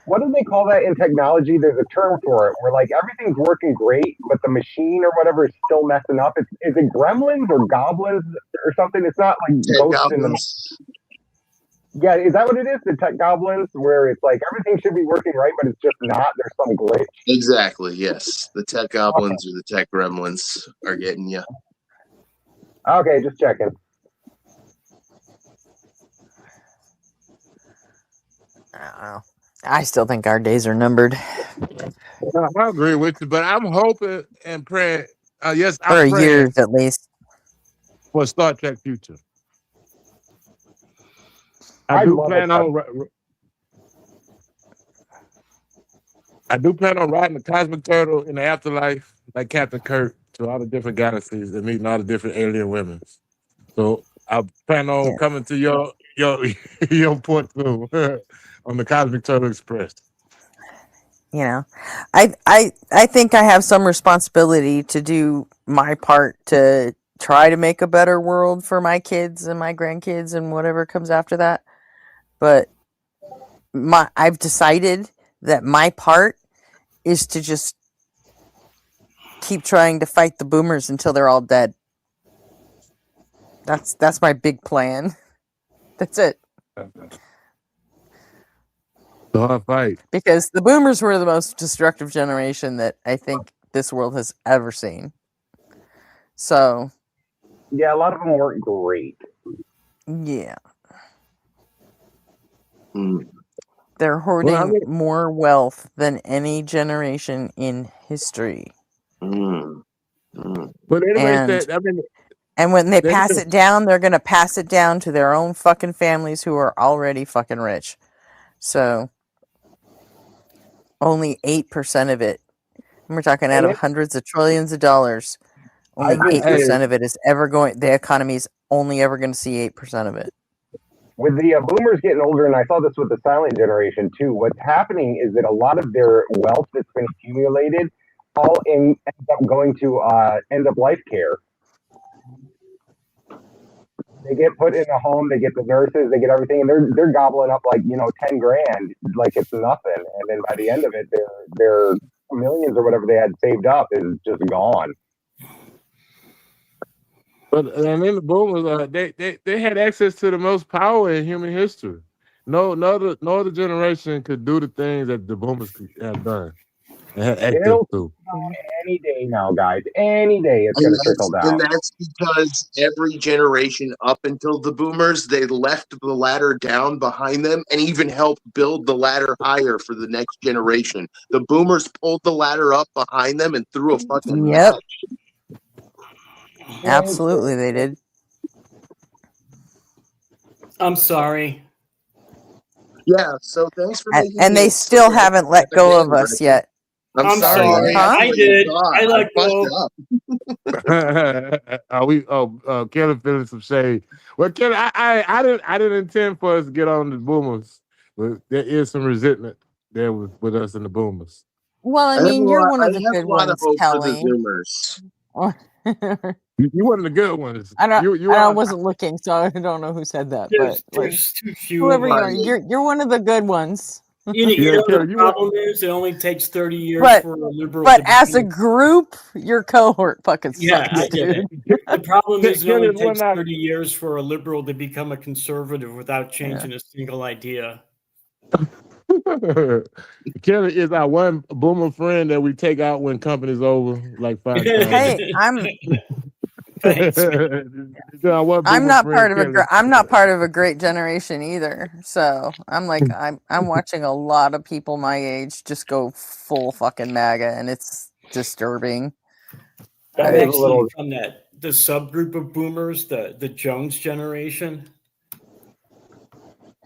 What do they call that in technology? There's a term for it where like everything's working great, but the machine or whatever is still messing up. Is it gremlins or goblins or something? It's not like
Tech
ghosts in the.
goblins.
Yeah, is that what it is? The tech goblins, where it's like everything should be working right, but it's just not. There's some glitch.
Exactly, yes. The tech goblins or the tech gremlins are getting you.
Okay, just checking.
I don't know. I still think our days are numbered.
I agree with you, but I'm hoping and praying. Yes,
For
I'm praying
years at least.
for Star Trek future.
I
do
love
plan
it.
on. I do plan on riding the Cosmic Turtle in the afterlife, like Captain Kirk, to all the different galaxies and meeting all the different alien women. So I plan on coming to your your port too on the Cosmic Turtle Express.
You know, I think I have some responsibility to do my part to try to make a better world for my kids and my grandkids and whatever comes after that. But I've decided that my part is to just keep trying to fight the boomers until they're all dead. That's my big plan. That's it.
The hard fight.
Because the boomers were the most destructive generation that I think this world has ever seen. So
yeah, a lot of them weren't great.
Yeah. They're hoarding more wealth than any generation in history.
But anyway,
And when they pass it down, they're going to pass it down to their own fucking families who are already fucking rich. So only 8% of it, and we're talking out of hundreds of trillions of dollars, only 8% of it is ever going, the economy is only ever going to see 8% of it.
With the boomers getting older, and I saw this with the silent generation too, what's happening is that a lot of their wealth that's been accumulated ends up going to end of life care. They get put in a home, they get the nurses, they get everything, and they're gobbling up like, $10 grand like it's nothing. And then by the end of it, their millions or whatever they had saved up is just gone.
But and then the boomers, they had access to the most power in human history. No other generation could do the things that the boomers have done and had access to.
Any day now, guys. Any day it's going to trickle down.
And that's because every generation up until the boomers, they left the ladder down behind them and even helped build the ladder higher for the next generation. The boomers pulled the ladder up behind them and threw a fucking match.
Absolutely, they did.
I'm sorry.
Yeah, so thanks for making
and they still haven't let go of us yet.
I'm sorry.
Huh?
I did. I let
go. Kelly feeling some shade. Well, Kelly, I didn't intend for us to get on the boomers, but there is some resentment there with us and the boomers.
Well, I mean, you're one of the good ones, Kelly.
You one of the good ones.
I wasn't looking, so I don't know who said that.
There's too few.
Whoever you are, you're one of the good ones.
The problem is it only takes 30 years for a liberal.
But as a group, your cohort fucking sucks,
I get
dude.
it. The problem is it only takes 30 years for a liberal to become a conservative without changing a single idea.
Kelly is our one boomer friend that we take out when company's over, like 5 times.
Hey,
Thanks,
I'm not part of a great generation either. So I'm like I'm watching a lot of people my age just go full fucking MAGA, and it's disturbing.
I'm actually from the subgroup of boomers, the Jones generation.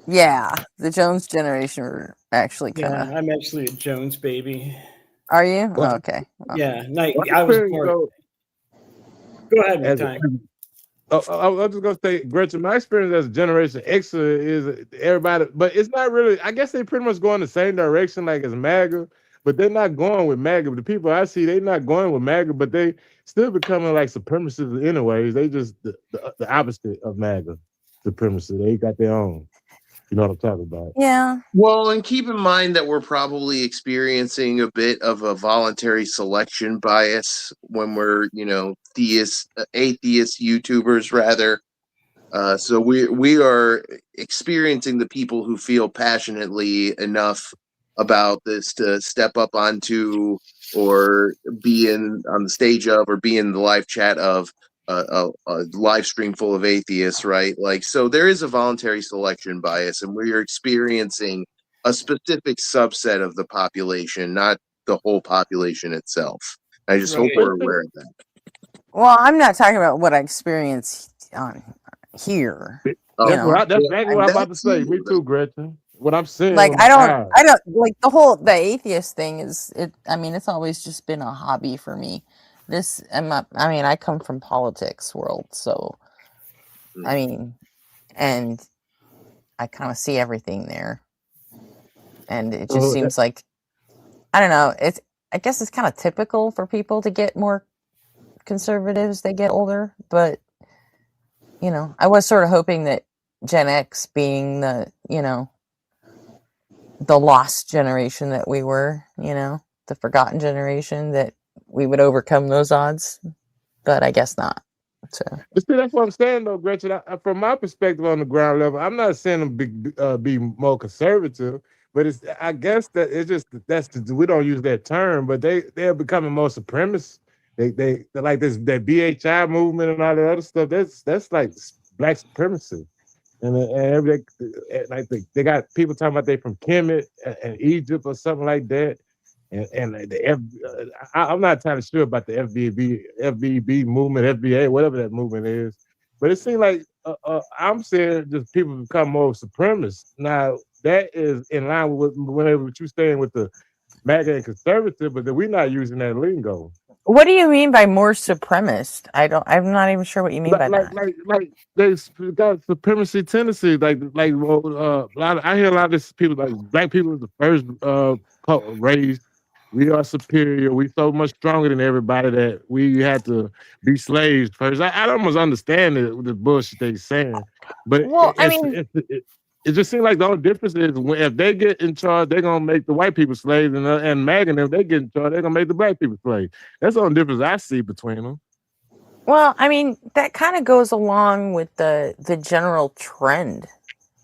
Yeah, the Jones generation were actually kind of.
Yeah, I'm actually a Jones baby.
Are you? Okay.
Yeah, I was born. Go ahead,
I was just gonna say, Gretchen, my experience as a Generation Xer is everybody, but it's not really. I guess they pretty much go in the same direction, like as MAGA, but they're not going with MAGA. The people I see, they're not going with MAGA, but they still becoming like supremacists anyways. They just the opposite of MAGA supremacy. They got their own. You know what I'm talking about?
Yeah.
Well, and keep in mind that we're probably experiencing a bit of a voluntary selection bias when we're, atheist YouTubers rather. So we are experiencing the people who feel passionately enough about this to step up onto or be on the stage of or be in the live chat of a live stream full of atheists, right? Like, so there is a voluntary selection bias, and we are experiencing a specific subset of the population, not the whole population itself. I just hope we're aware of that.
Well, I'm not talking about what I experienced on here.
That's exactly what I'm about to say. Me too, Gretchen. What I'm saying,
Like
with
I
my
don't
eyes.
like the atheist thing is it. I mean, it's always just been a hobby for me. I come from politics world, so I mean, and I kind of see everything there, and it just seems like I don't know. I guess it's kind of typical for people to get more conservative as they get older, but I was sort of hoping that Gen X, being the the lost generation that we were, the forgotten generation, that we would overcome those odds, but I guess not. So,
but see, that's what I'm saying, though, Gretchen. From my perspective on the ground level, I'm not saying them be more conservative, but I guess that it's just we don't use that term, but they're becoming more supremacist. They're like that BHI movement and all that other stuff. That's like black supremacy. And like they got people talking about they from Kemet and Egypt or something like that. I'm not entirely sure about the FBB movement, FBA, whatever that movement is. But it seems like I'm saying just people become more supremacists. Now that is in line with what you're saying with the MAGA and conservative, but we're not using that lingo.
what do you mean by more supremacist? I'm not even sure what you mean by that.
Like they got supremacy tendencies. I hear a lot of this people like black people is the first race. We are superior. We so much stronger than everybody that we had to be slaves first. I almost understand the bullshit they saying, but it just seems like the only difference is if they get in charge, they're gonna make the white people slaves, and MAGA, if they get in charge, they're gonna make the black people slaves. That's the only difference I see between them.
Well, I mean, that kind of goes along with the general trend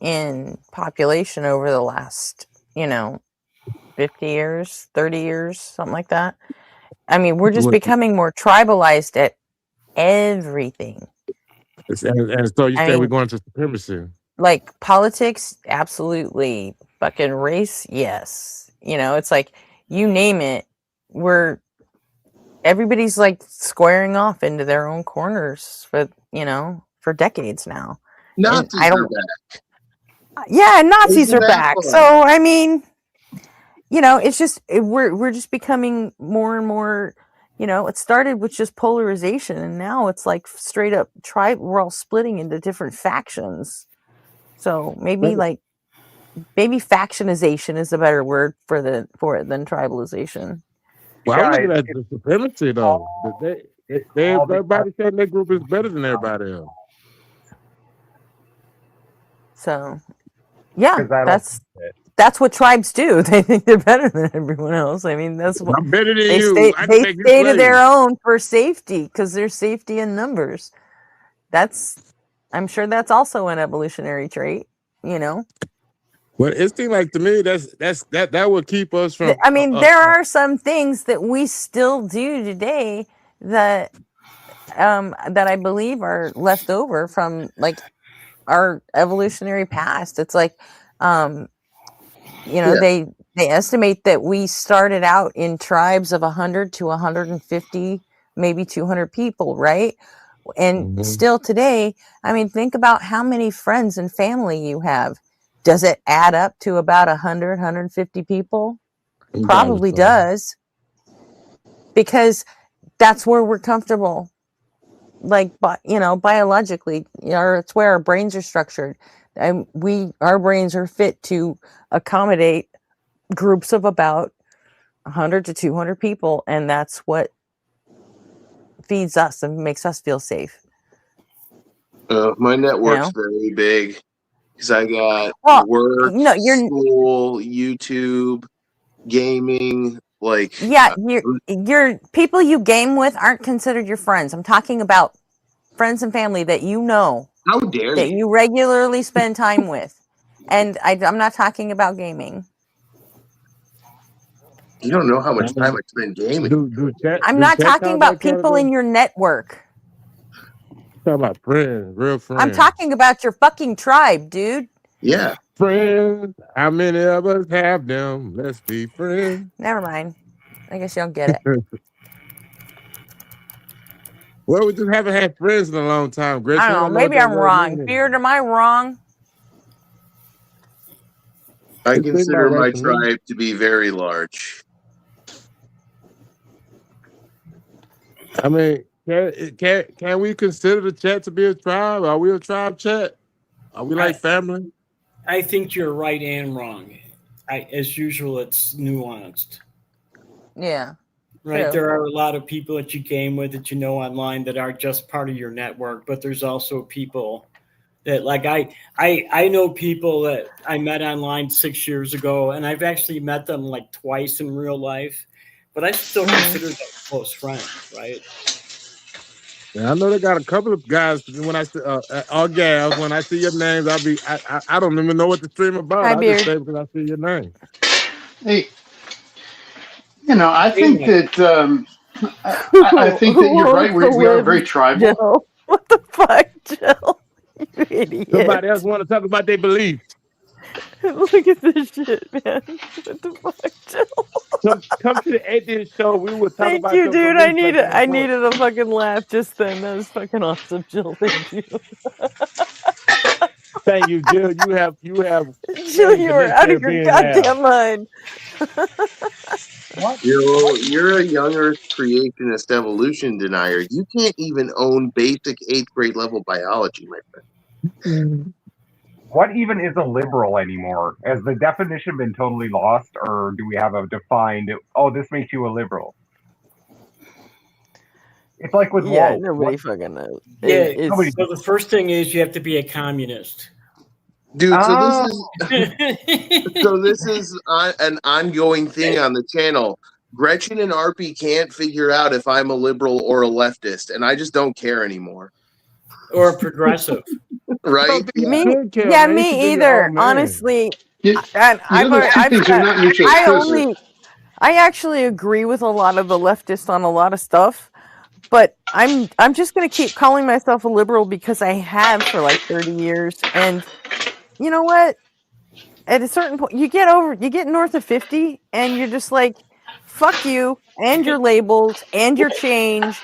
in population over the last, 50 years, 30 years, something like that. I mean, we're just becoming more tribalized at everything.
And so you say we're going to supremacy.
Like politics, absolutely. Fucking race, yes. It's like you name it, everybody's like squaring off into their own corners for decades now.
Nazis are back.
Yeah, Nazis are back. So I mean, it's just we're just becoming more and more. It started with just polarization, and now it's like straight up tribe. We're all splitting into different factions. So maybe factionization is a better word for it than tribalization.
Well, I'm looking at the supremacy though. Everybody saying their group is better than everybody else.
So, yeah, that's what tribes do. They think they're better than everyone else. I mean, that's what
I'm better than
they
you.
Stay to their own for safety because there's safety in numbers. I'm sure that's also an evolutionary trait.
Well, it seems like to me that would keep us from.
I mean, there are some things that we still do today that I believe are left over from like our evolutionary past. It's like, they estimate that we started out in tribes of 100 to 150, maybe 200 people, right? And still today, I mean, think about how many friends and family you have. Does it add up to about 100, 150 people? Probably does. Because that's where we're comfortable. like, biologically, it's where our brains are structured, and our brains are fit to accommodate groups of about 100 to 200 people, and that's what feeds us and makes us feel safe.
My network's very big because I got work, school, YouTube, gaming. Like,
your people you game with aren't considered your friends. I'm talking about friends and family that you know.
How dare
that you regularly spend time with, and I'm not talking about gaming.
You don't know how much time I spend gaming.
I'm not talking about people in your network.
Talking about friends, real friends.
I'm talking about your fucking tribe, dude.
Yeah.
Friends. How many of us have them? Let's be friends.
Never mind. I guess you don't get it.
Well, we just haven't had friends in a long time, Gretchen.
I don't know. Maybe I'm wrong. Beard, am I wrong?
I consider my tribe to be very large.
I mean, can we consider the chat to be a tribe? Are we a tribe chat? Are we like family?
I think you're right and wrong. As usual, it's nuanced.
Yeah.
Right.
True.
There are a lot of people that you game with that you know online that are just part of your network, but there's also people that, like, I know people that I met online 6 years ago, and I've actually met them like twice in real life, but I still consider them close friends, right?
Yeah, I know they got a couple of guys. When I see or gals, when I see your names, I don't even know what to stream about. I just say because I see your name.
Hey, I think that I think that you're right. We are very tribal.
Jill. What the fuck, Jill? You idiot.
Somebody else want to talk about their beliefs.
Look at this shit, man. What the fuck, Jill?
Come to the atheist show. We will talk
Thank
about
you,
your
dude.
beliefs
I needed a fucking laugh just then. That was fucking awesome, Jill. Thank you.
Thank you, Jill. You have
Jill, you are out of your goddamn mind.
You're a young Earth creationist evolution denier. You can't even own basic 8th grade level biology, my friend.
What even is a liberal anymore? Has the definition been totally lost, or do we have a defined, this makes you a liberal? It's like with woke.
Nobody fucking knows.
Yeah, so the first thing is you have to be a communist.
Dude, so this is an ongoing thing on the channel. Gretchen and Arpy can't figure out if I'm a liberal or a leftist, and I just don't care anymore.
Or a progressive.
Right?
Me either. Honestly, I actually agree with a lot of the leftists on a lot of stuff, but I'm just gonna keep calling myself a liberal because I have for like 30 years, and you know what? At a certain point, you get north of 50, and you're just like, fuck you and your labels and your change.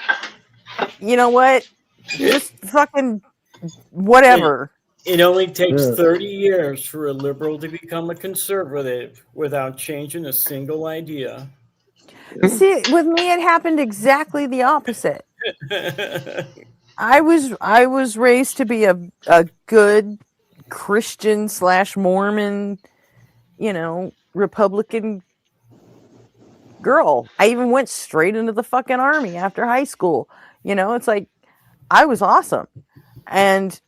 You know what? Just fucking whatever.
It only takes 30 years for a liberal to become a conservative without changing a single idea.
See, with me, it happened exactly the opposite. I was raised to be a good Christian / Mormon, Republican girl. I even went straight into the fucking army after high school. It's like I was awesome. And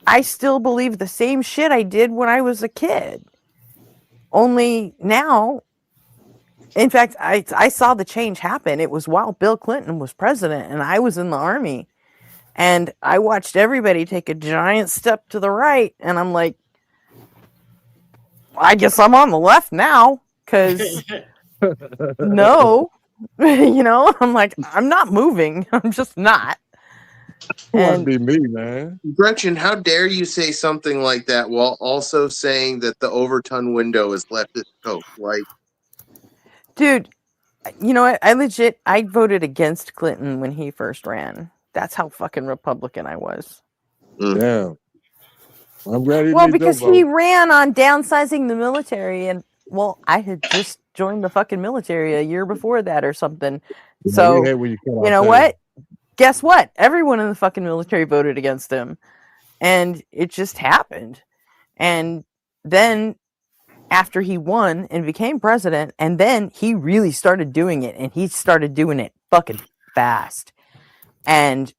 I still believe the same shit I did when I was a kid. Only now, in fact, I saw the change happen. It was while Bill Clinton was president and I was in the army. And I watched everybody take a giant step to the right. And I'm like, I guess I'm on the left now. Because, no. I'm like, I'm not moving. I'm just not.
Wouldn't be me, man.
Gretchen, how dare you say something like that while also saying that the Overton window is leftist coke? Like,
dude, you know what? I voted against Clinton when he first ran. That's how fucking Republican I was.
Damn. I'm glad
Well, because he ran on downsizing the military, and I had just joined the fucking military a year before that or something. So, you know what? guess what? Everyone in the fucking military voted against him. And it just happened. And then after he won and became president, and then he really started doing it, and he started doing it fucking fast. And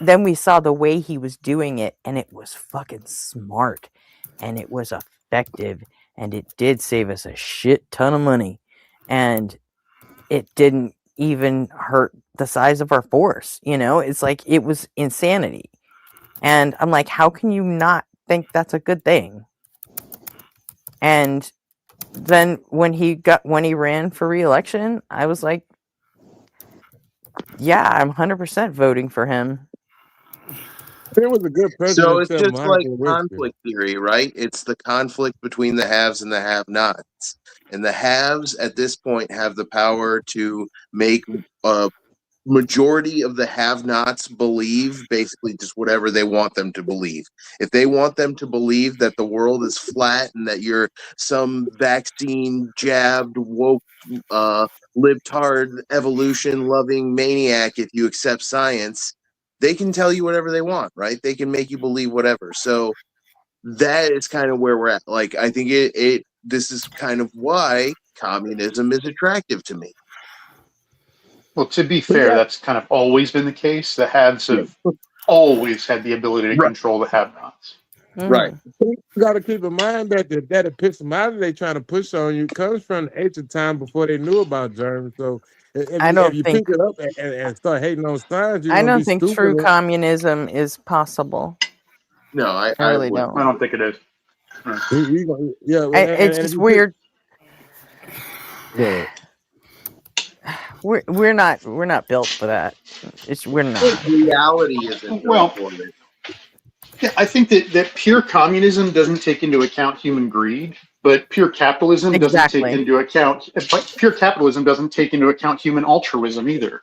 then we saw the way he was doing it, and it was fucking smart, and it was effective, and it did save us a shit ton of money, and it didn't even hurt the size of our force. You know, it's like, it was insanity. And I'm like, how can you not think that's a good thing? And then when he ran for re-election, I was like, yeah, I'm 100% voting for him.
It was a good
So
president
it's
until
just like
Monica Lewinsky.
conflict theory, right? It's the conflict between the haves and the have-nots. And the haves at this point have the power to make a majority of the have-nots believe basically just whatever they want them to believe. If they want them to believe that the world is flat and that you're some vaccine jabbed woke libtard evolution loving maniac if you accept science, they can tell you whatever they want, right? They can make you believe whatever. So that is kind of where we're at. Like, I think this is kind of why communism is attractive to me.
Well, to be fair, that's kind of always been the case. The haves have always had the ability to control the have-nots.
Right.
You got to keep in mind that that epistemology they trying to push on you comes from the ancient time before they knew about germs. So if you pick it up and start hating on science, you're
I
gonna
don't
be
think
stupid.
true communism is possible.
No, I
really don't.
I don't think it is.
It's just weird. We're not built for that. We're not.
Reality isn't built for it.
Yeah, I think that pure communism doesn't take into account human greed, but pure capitalism doesn't take into account. But pure capitalism doesn't take into account human altruism either.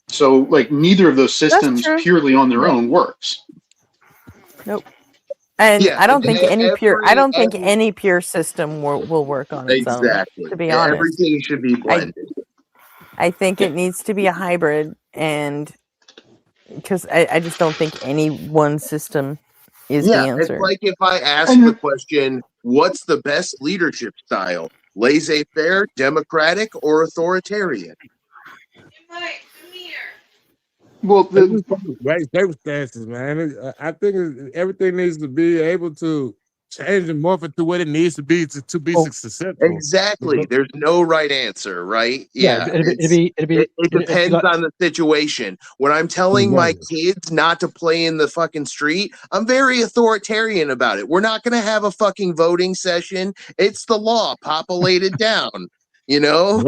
So, like, neither of those systems purely on their own works.
Nope. And
Yeah,
I don't think any
every-
any pure system will work on its own.
Exactly.
To be honest,
Everything should be blended.
I think it needs to be a hybrid, and because I just don't think any one system is the answer.
It's like if I ask the question, what's the best leadership style? Laissez-faire, democratic, or authoritarian?
Well,
right circumstances, man. I think everything needs to be able to change and morph it to what it needs to be to be successful.
Exactly. There's no right answer, right? Yeah. It depends on the situation. When I'm telling my kids not to play in the fucking street, I'm very authoritarian about it. We're not going to have a fucking voting session. It's the law. Populated down. You know?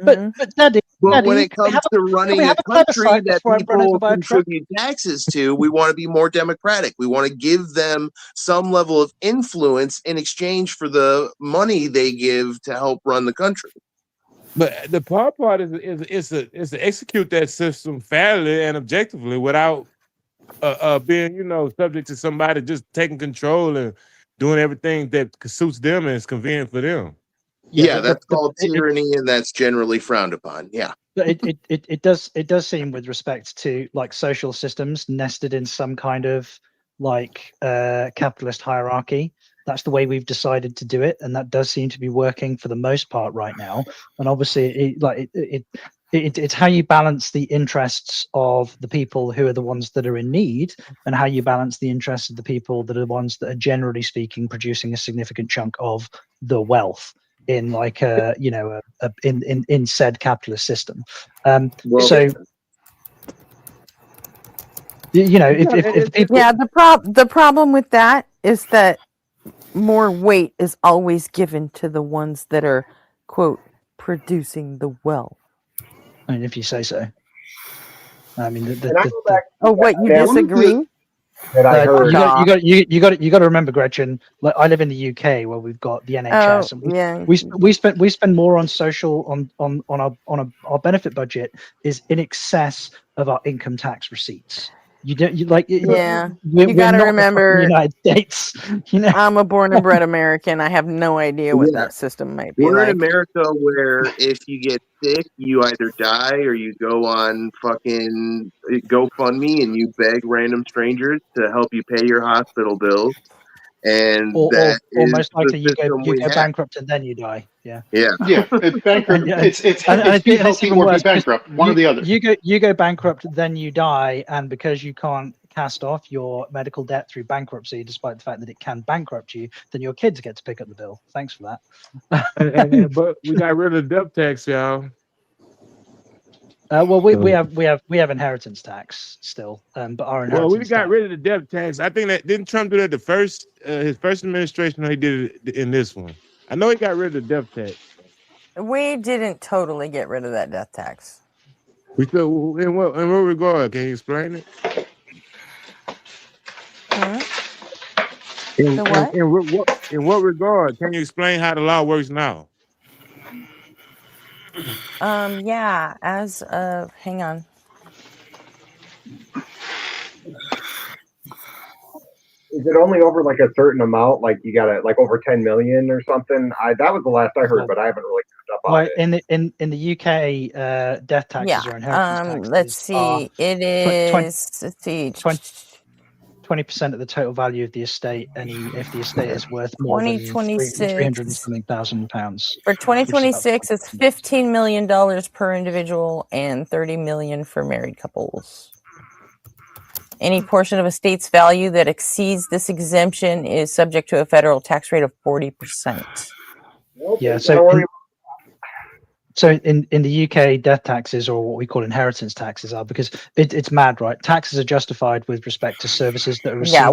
But Daddy,
But when it comes to running a country that people contribute taxes to, we want to be more democratic. We want to give them some level of influence in exchange for the money they give to help run the country.
But the part is to execute that system fairly and objectively without being, subject to somebody just taking control and doing everything that suits them and is convenient for them.
Yeah, that's called tyranny, and that's generally frowned upon. Yeah.
It does seem, with respect to like social systems nested in some kind of like capitalist hierarchy, that's the way we've decided to do it, and that does seem to be working for the most part right now. And obviously, it's how you balance the interests of the people who are the ones that are in need, and how you balance the interests of the people that are the ones that are, generally speaking, producing a significant chunk of the wealth in like in said capitalist system. So if people...
the problem with that is that more weight is always given to the ones that are, quote, producing the wealth.
I mean, if you say so. I mean,
what, you disagree?
That I heard. You got to remember, Gretchen. Like, I live in the UK, where we've got the NHS, and we spend more on social on our benefit budget is in excess of our income tax receipts. You don't. You like.
Yeah,
We're
you got to
not the fucking
remember.
United States. You know.
I'm a born and bred American. I have no idea what
Yeah.
that system might be
We're in
like.
America where if you get sick, you either die or you go on fucking GoFundMe and you beg random strangers to help you pay your hospital bills. And
Or
that is
most
the
likely you
system
go
we have.
bankrupt and then you die. Yeah.
Yeah.
Yeah, bankrupt.
And
It's
it's
be
and it's
healthy
even
or be
worse because
bankrupt. One or the other.
You go bankrupt, then you die, and because you can't cast off your medical debt through bankruptcy, despite the fact that it can bankrupt you, then your kids get to pick up the bill. Thanks for that.
But we got rid of the death tax, y'all.
Well, we have inheritance tax still, but our
Well,
inheritance
we got rid of the death tax. I think that didn't Trump do that the first his first administration, or he did it in this one. I know he got rid of the death tax.
We didn't totally get rid of that death tax.
We still in what regard? Can you explain it? In what regard? Can you explain how the law works now?
Yeah, as hang on.
Is it only over like a certain amount? Like you got to like over 10 million or something? That was the last I heard, but I haven't really kept up on it.
In the UK, death taxes or inheritance taxes.
Let's see. It is. Let's see.
20% of the total value of the estate, if the estate is worth more than 300 and something thousand pounds.
For 2026, it's $15 million per individual and $30 million for married couples. Any portion of a state's value that exceeds this exemption is subject to a federal tax rate of 40%.
Yeah, so in the UK, death taxes, or what we call inheritance taxes, are because it's mad, right? Taxes are justified with respect to services that are received.
Yeah,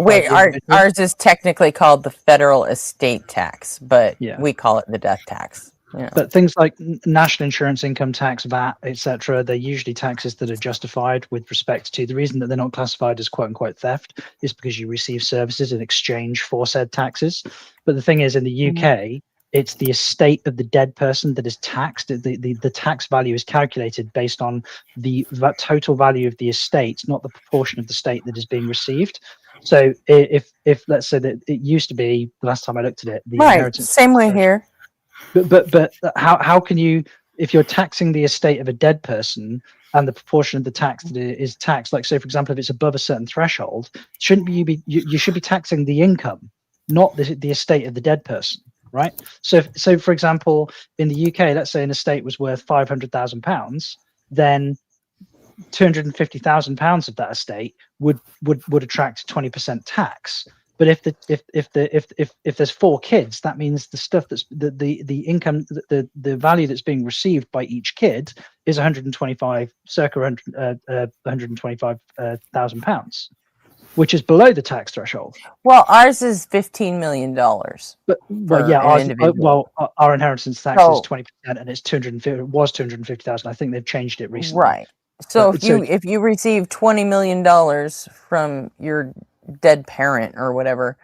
ours is technically called the federal estate tax, but we call it the death tax. Yeah.
But things like national insurance, income tax, VAT, etc., they're usually taxes that are justified with respect to the reason that they're not classified as quote unquote theft is because you receive services in exchange for said taxes. But the thing is, in the UK, it's the estate of the dead person that is taxed. The tax value is calculated based on the total value of the estate, not the proportion of the estate that is being received. So if let's say that it used to be, the last time I looked at it, the inheritance
same way here.
But how can you, if you're taxing the estate of a dead person and the proportion of the tax that is taxed, like say for example, if it's above a certain threshold, shouldn't you should be taxing the income, not the estate of the dead person, right? So for example, in the UK, let's say an estate was worth £500,000, then £250,000 of that estate would attract 20% tax. But if there's 4 kids, that means the stuff that's the income, the value that's being received by each kid is circa £125,000, which is below the tax threshold.
Well, ours is $15 million.
Our inheritance tax is 20%, and it's 250. It was 250,000. I think they've changed it recently.
Right. So if you receive $20 million from your dead parent or whatever,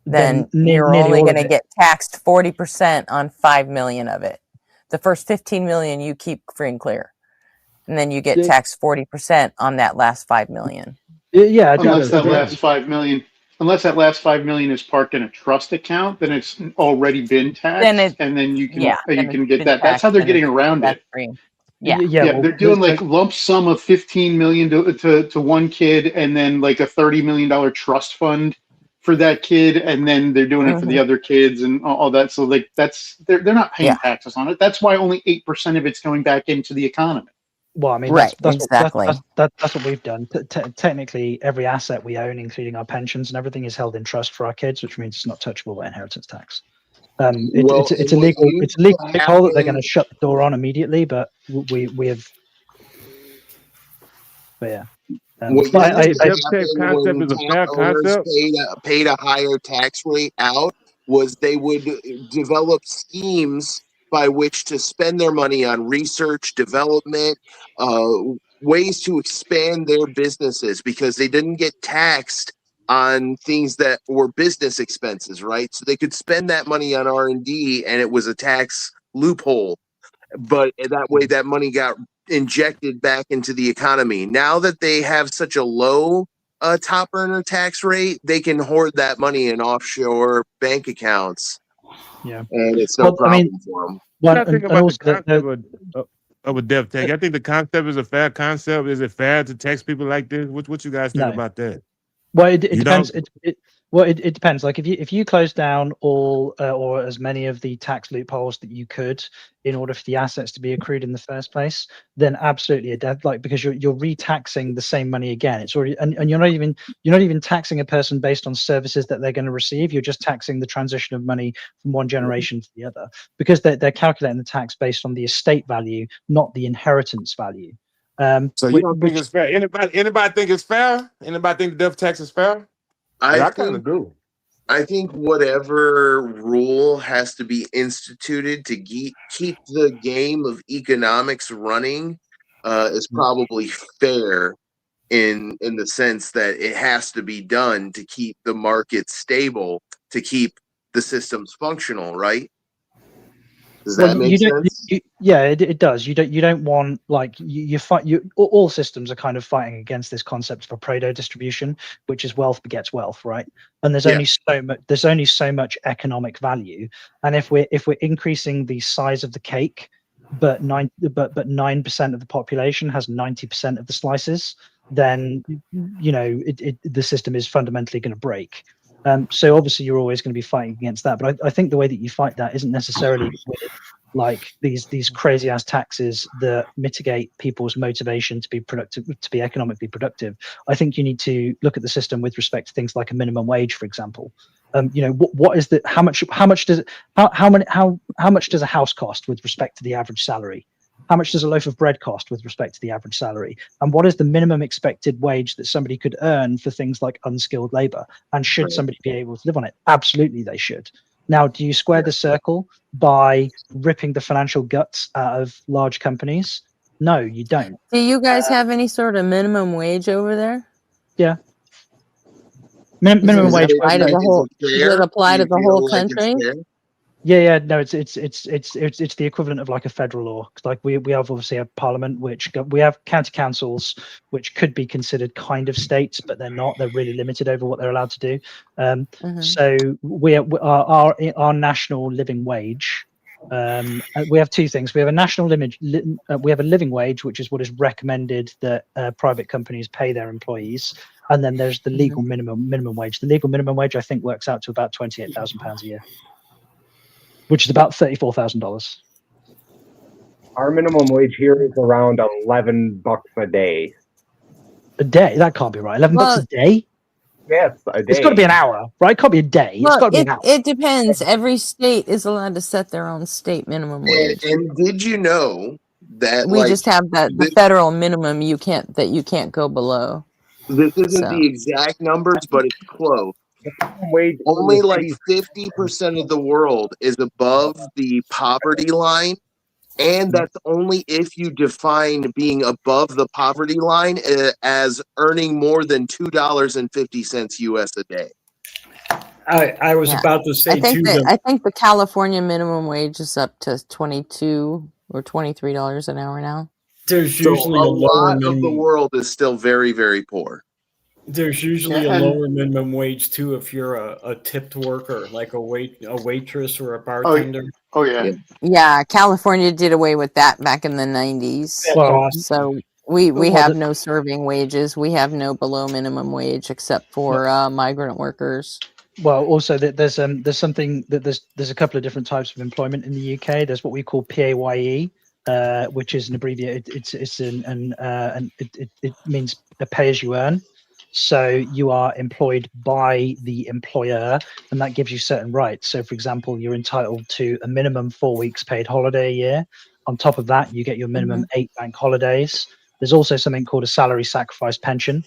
then you're only going to get taxed 40% on 5 million of it. The first 15 million you keep free and clear, and then you get taxed 40% on that last 5 million.
Yeah,
unless that last 5 million. Unless that last 5 million is parked in a trust account, then it's already been taxed, and then you can get that. That's how they're getting around it.
Yeah,
they're doing like lump sum of 15 million to one kid, and then like a $30 million trust fund for that kid, and then they're doing it for the other kids and all that. So like they're not paying taxes on it. That's why only 8% of it's going back into the economy.
Well, I mean, that's what we've done. Technically, every asset we own, including our pensions and everything, is held in trust for our kids, which means it's not touchable by inheritance tax. It's a legal loophole that they're going to shut the door on immediately, but we have. But yeah.
Paid a higher tax rate out was they would develop schemes by which to spend their money on research, development, ways to expand their businesses because they didn't get taxed on things that were business expenses, right? So they could spend that money on R&D, and it was a tax loophole. But that way, that money got injected back into the economy. Now that they have such a low a top earner tax rate, they can hoard that money in offshore bank accounts.
Yeah,
and it's no problem for them.
What I think about the concept of a death tax. I think the concept is a fair concept. Is it fair to tax people like this? What you guys think
No.
about that?
Well, it
You
depends.
don't?
It depends. Like if you close down all or as many of the tax loopholes that you could in order for the assets to be accrued in the first place, then absolutely a death, like, because you're retaxing the same money again. It's already and you're not even taxing a person based on services that they're going to receive. You're just taxing the transition of money from one generation to the other, because they're calculating the tax based on the estate value, not the inheritance value.
So you don't think it's fair? Anybody think it's fair? Anybody think the death tax is fair? I kind of do.
I think whatever rule has to be instituted to keep the game of economics running is probably fair in the sense that it has to be done to keep the market stable, to keep the systems functional, right? Does that make sense?
Yeah, it does. You don't want, like, you fight. All systems are kind of fighting against this concept of a Pareto distribution, which is wealth begets wealth, right? And there's only so much economic value. And if we're increasing the size of the cake, but 9% of the population has 90% of the slices, then the system is fundamentally going to break. So obviously you're always going to be fighting against that, but I think the way that you fight that isn't necessarily with like these crazy ass taxes that mitigate people's motivation to be productive, to be economically productive. I think you need to look at the system with respect to things like a minimum wage, for example. What is the how much does a house cost with respect to the average salary? How much does a loaf of bread cost with respect to the average salary? And what is the minimum expected wage that somebody could earn for things like unskilled labor? And should somebody be able to live on it? Absolutely, they should. Now, do you square the circle by ripping the financial guts out of large companies? No, you don't.
Do you guys have any sort of minimum wage over there?
Yeah. Minimum wage.
Does it apply to the whole country?
Yeah, no, it's the equivalent of like a federal law. Like we have obviously a parliament, we have county councils, which could be considered kind of states, but they're not. They're really limited over what they're allowed to do. So our national living wage. We have two things. We have a national we have a living wage, which is what is recommended that private companies pay their employees, and then there's the legal minimum wage. The legal minimum wage, I think, works out to about £28,000 a year, which is about $34,000.
Our minimum wage here is around $11 a day.
A day? That can't be right. $11 a day?
Yes, a day.
It's got to be an hour, right? It can't be a day. It's got to be an hour.
It depends. Every state is allowed to set their own state minimum wage.
And did you know that
we just have the federal minimum you can't go below?
This isn't the exact numbers, but it's close. Only like 50% of the world is above the poverty line, and that's only if you define being above the poverty line as earning more than $2.50 US a day.
I was about to say
I think the California minimum wage is up to $22 or $23 an hour now.
There's usually
a lot of the world is still very, very poor.
There's usually a lower minimum wage too if you're a tipped worker, like a waitress or a bartender.
Oh yeah.
Yeah, California did away with that back in the 90s. So we have no serving wages. We have no below minimum wage except for migrant workers.
Well, also there's something that there's a couple of different types of employment in the UK. There's what we call PAYE, which is an abbreviated. It means a pay as you earn. So you are employed by the employer, and that gives you certain rights. So, for example, you're entitled to a minimum 4 weeks paid holiday a year. On top of that, you get your minimum 8 bank holidays. There's also something called a salary sacrifice pension.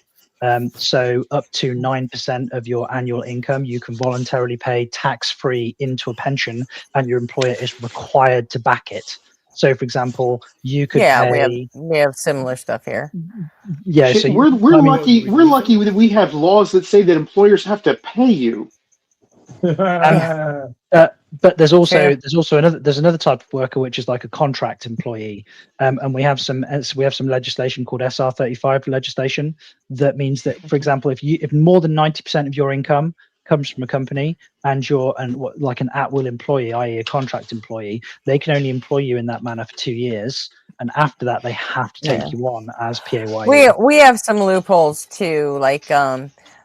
So up to 9% of your annual income, you can voluntarily pay tax-free into a pension, and your employer is required to back it. So, for example, you could pay.
we have similar stuff here.
Yeah,
so we're lucky that we have laws that say that employers have to pay you.
But there's
Fair.
also another type of worker which is like a contract employee, and we have some legislation called SR35 legislation that means that, for example, if more than 90% of your income comes from a company and you're like an at-will employee, i.e. a contract employee, they can only employ you in that manner for 2 years, and after that they have to take
Yeah.
you on as PAYE.
We have some loopholes too, like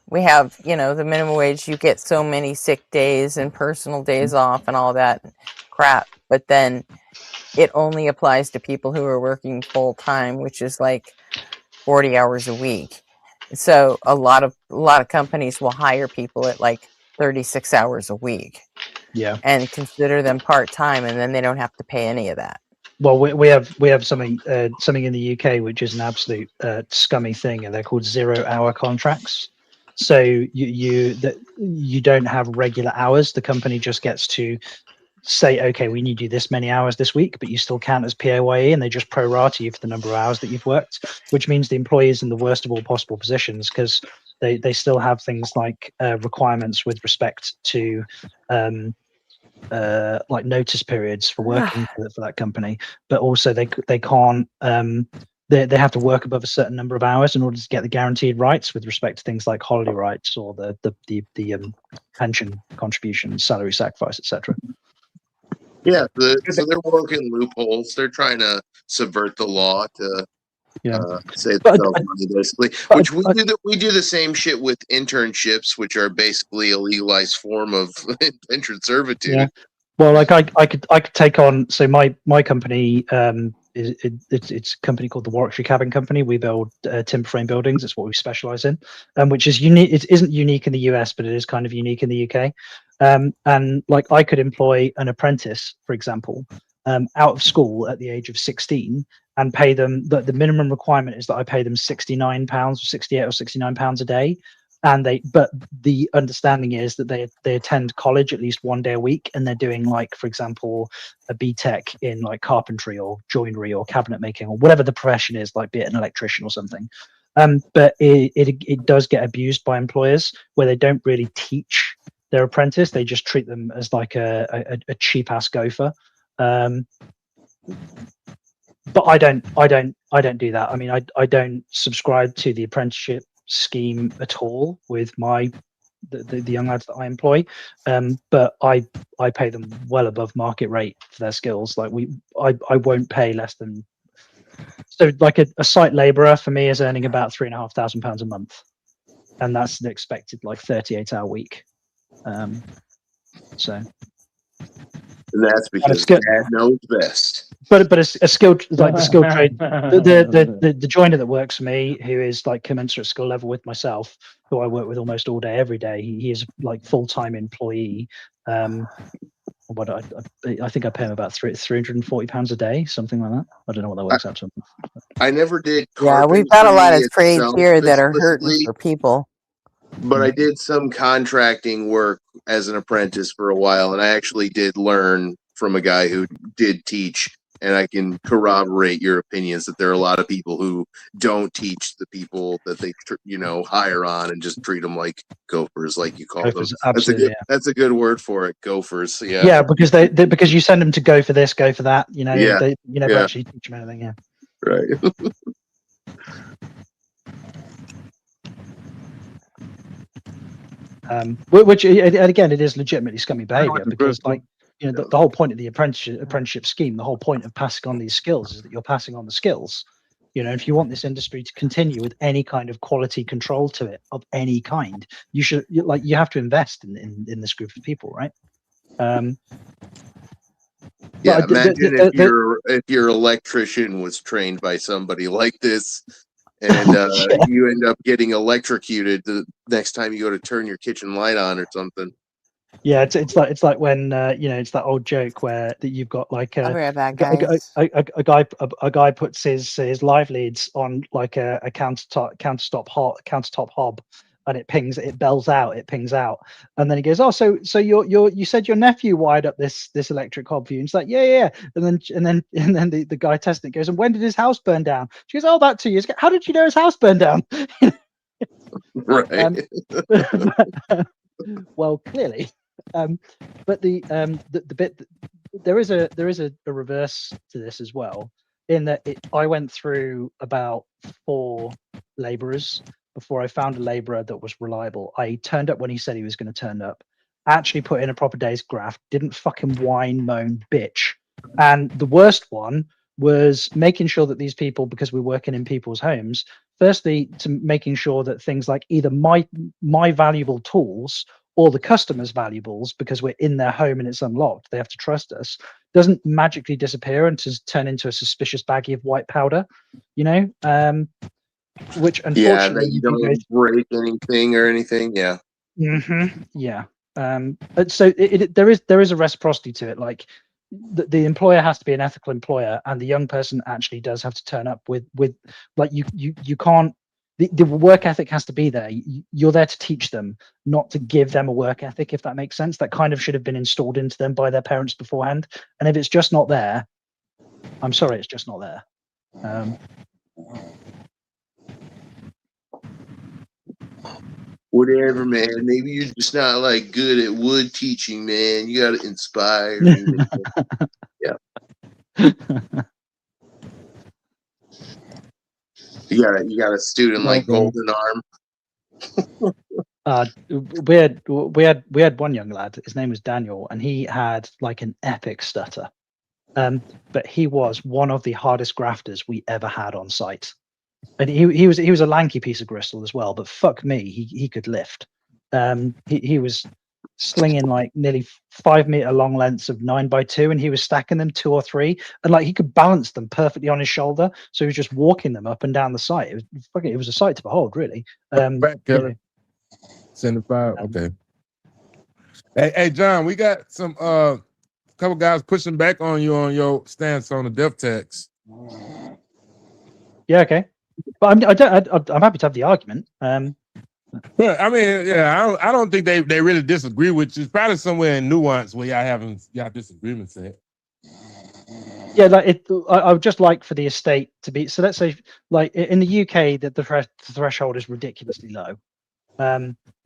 we have, you know, the minimum wage, you get so many sick days and personal days off and all that crap, but then it only applies to people who are working full time, which is like 40 hours a week. So a lot of companies will hire people at like 36 hours a week
Yeah.
and consider them part time, and then they don't have to pay any of that.
Well, we have something in the UK which is an absolute scummy thing, and they're called 0-hour contracts. So you don't have regular hours. The company just gets to say, okay, we need you this many hours this week, but you still count as PAYE, and they just prorate you for the number of hours that you've worked, which means the employee is in the worst of all possible positions because they still have things like requirements with respect to like notice periods for working for that company, but also they can't they have to work above a certain number of hours in order to get the guaranteed rights with respect to things like holiday rights or the pension contributions, salary sacrifice, etc.
Yeah, so they're working loopholes. They're trying to subvert the law to save themselves money, basically. Which we do the same shit with internships, which are basically a legalized form of indentured servitude.
Yeah. Well, like I could take on. So my company it's a company called the Warwickshire Cabin Company. We build timber frame buildings. It's what we specialize in, which is unique. It isn't unique in the US, but it is kind of unique in the UK. And like I could employ an apprentice, for example, out of school at the age of 16 and pay them. The minimum requirement is that I pay them £69 or 68 or £69 a day. But the understanding is that they attend college at least one day a week, and they're doing, like, for example, a BTEC in like carpentry or joinery or cabinet making or whatever the profession is, like be it an electrician or something. But it does get abused by employers where they don't really teach their apprentice; they just treat them as like a cheap ass gopher. But I don't do that. I mean, I don't subscribe to the apprenticeship scheme at all with the young lads that I employ, but I pay them well above market rate for their skills. Like I won't pay less than, so like a site labourer for me is earning about £3,500 a month, and that's the expected like 38-hour week. So.
And that's because Dad knows best.
But a skilled, like the skilled trade, the joiner that works for me, who is like commensurate skill level with myself, who I work with almost all day, every day. He is like full-time employee. What I think I pay him about £340 a day, something like that. I don't know what that works out to.
I never did.
Yeah, we've got a lot of trades
itself
here that are hurting
explicitly,
for people.
but I did some contracting work as an apprentice for a while, and I actually did learn from a guy who did teach, and I can corroborate your opinions that there are a lot of people who don't teach the people that they hire on and just treat them like gophers, like you call them. That's a good word for it, gophers. Yeah.
Yeah, because they because you send them to go for this, go for that. You know,
Yeah.
you never actually teach them anything. Yeah.
Right.
Which and again, it is legitimately scummy behavior because, like, you know, the whole point of the apprenticeship scheme, the whole point of passing on these skills is that you're passing on the skills. You know, if you want this industry to continue with any kind of quality control to it of any kind, you have to invest in this group of people, right?
Yeah, imagine if your electrician was trained by somebody like this, and you end up getting electrocuted the next time you go to turn your kitchen light on or something.
Yeah, it's like when it's that old joke where that you've got like
I'll be right back, guys.
a guy puts his live leads on like a countertop hob, and it bells out, it pings out, and then he goes, oh, so you said your nephew wired up this electric hob for you, and it's like yeah, and then the guy testing it goes, and when did his house burn down? She goes, oh, about 2 years ago. How did you know his house burned down?
Right.
Well, clearly. But the bit there is a reverse to this as well, in that I went through about 4 laborers before I found a laborer that was reliable. I turned up when he said he was going to turn up, actually put in a proper day's graft, didn't fucking whine, moan, bitch. And the worst one was making sure that these people, because we're working in people's homes, firstly to making sure that things like either my valuable tools or the customer's valuables, because we're in their home and it's unlocked, they have to trust us, doesn't magically disappear and to turn into a suspicious baggie of white powder, you know, which unfortunately,
yeah, that you don't break anything or anything. Yeah.
Yeah. So there is a reciprocity to it. Like the employer has to be an ethical employer, and the young person actually does have to turn up with like you can't. The work ethic has to be there. You're there to teach them, not to give them a work ethic, if that makes sense. That kind of should have been installed into them by their parents beforehand. And if it's just not there, I'm sorry, it's just not there.
Whatever, man. Maybe you're just not like good at wood teaching, man. You got to inspire me. Yeah. You got a student like Golden Arm.
We had one young lad. His name was Daniel, and he had like an epic stutter. But he was one of the hardest grafters we ever had on site. And he was a lanky piece of gristle as well, but fuck me, he could lift. He was slinging like nearly 5 meter long lengths of 9x2, and he was stacking them 2 or 3, and like he could balance them perfectly on his shoulder. So he was just walking them up and down the site. It was a sight to behold, really.
Back, Kelly. 75. Okay. Hey, John, we got some couple guys pushing back on you on your stance on the death tax.
Yeah. Okay. But I'm happy to have the argument.
Yeah, I mean, yeah, I don't think they really disagree with you. It's probably somewhere in nuance where y'all disagreements at.
Yeah, like I would just like for the estate to be. So let's say, like in the UK, that the threshold is ridiculously low.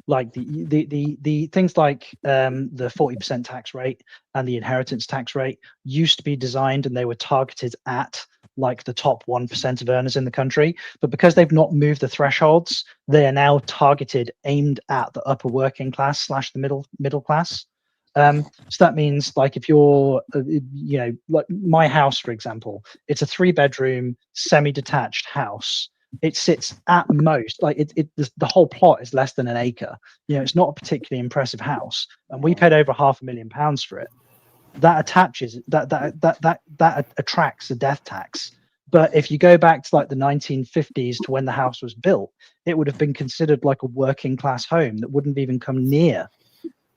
Like the things like the 40% tax rate and the inheritance tax rate used to be designed, and they were targeted at like the top 1% of earners in the country. But because they've not moved the thresholds, they are now targeted, aimed at the upper working class / the middle class. So that means, like, if you're, you know, like my house, for example, it's a 3-bedroom semi-detached house. It sits at most, like the whole plot is less than an acre. You know, it's not a particularly impressive house, and we paid over £500,000 for it. That attaches that attracts a death tax. But if you go back to like the 1950s to when the house was built, it would have been considered like a working class home that wouldn't even come near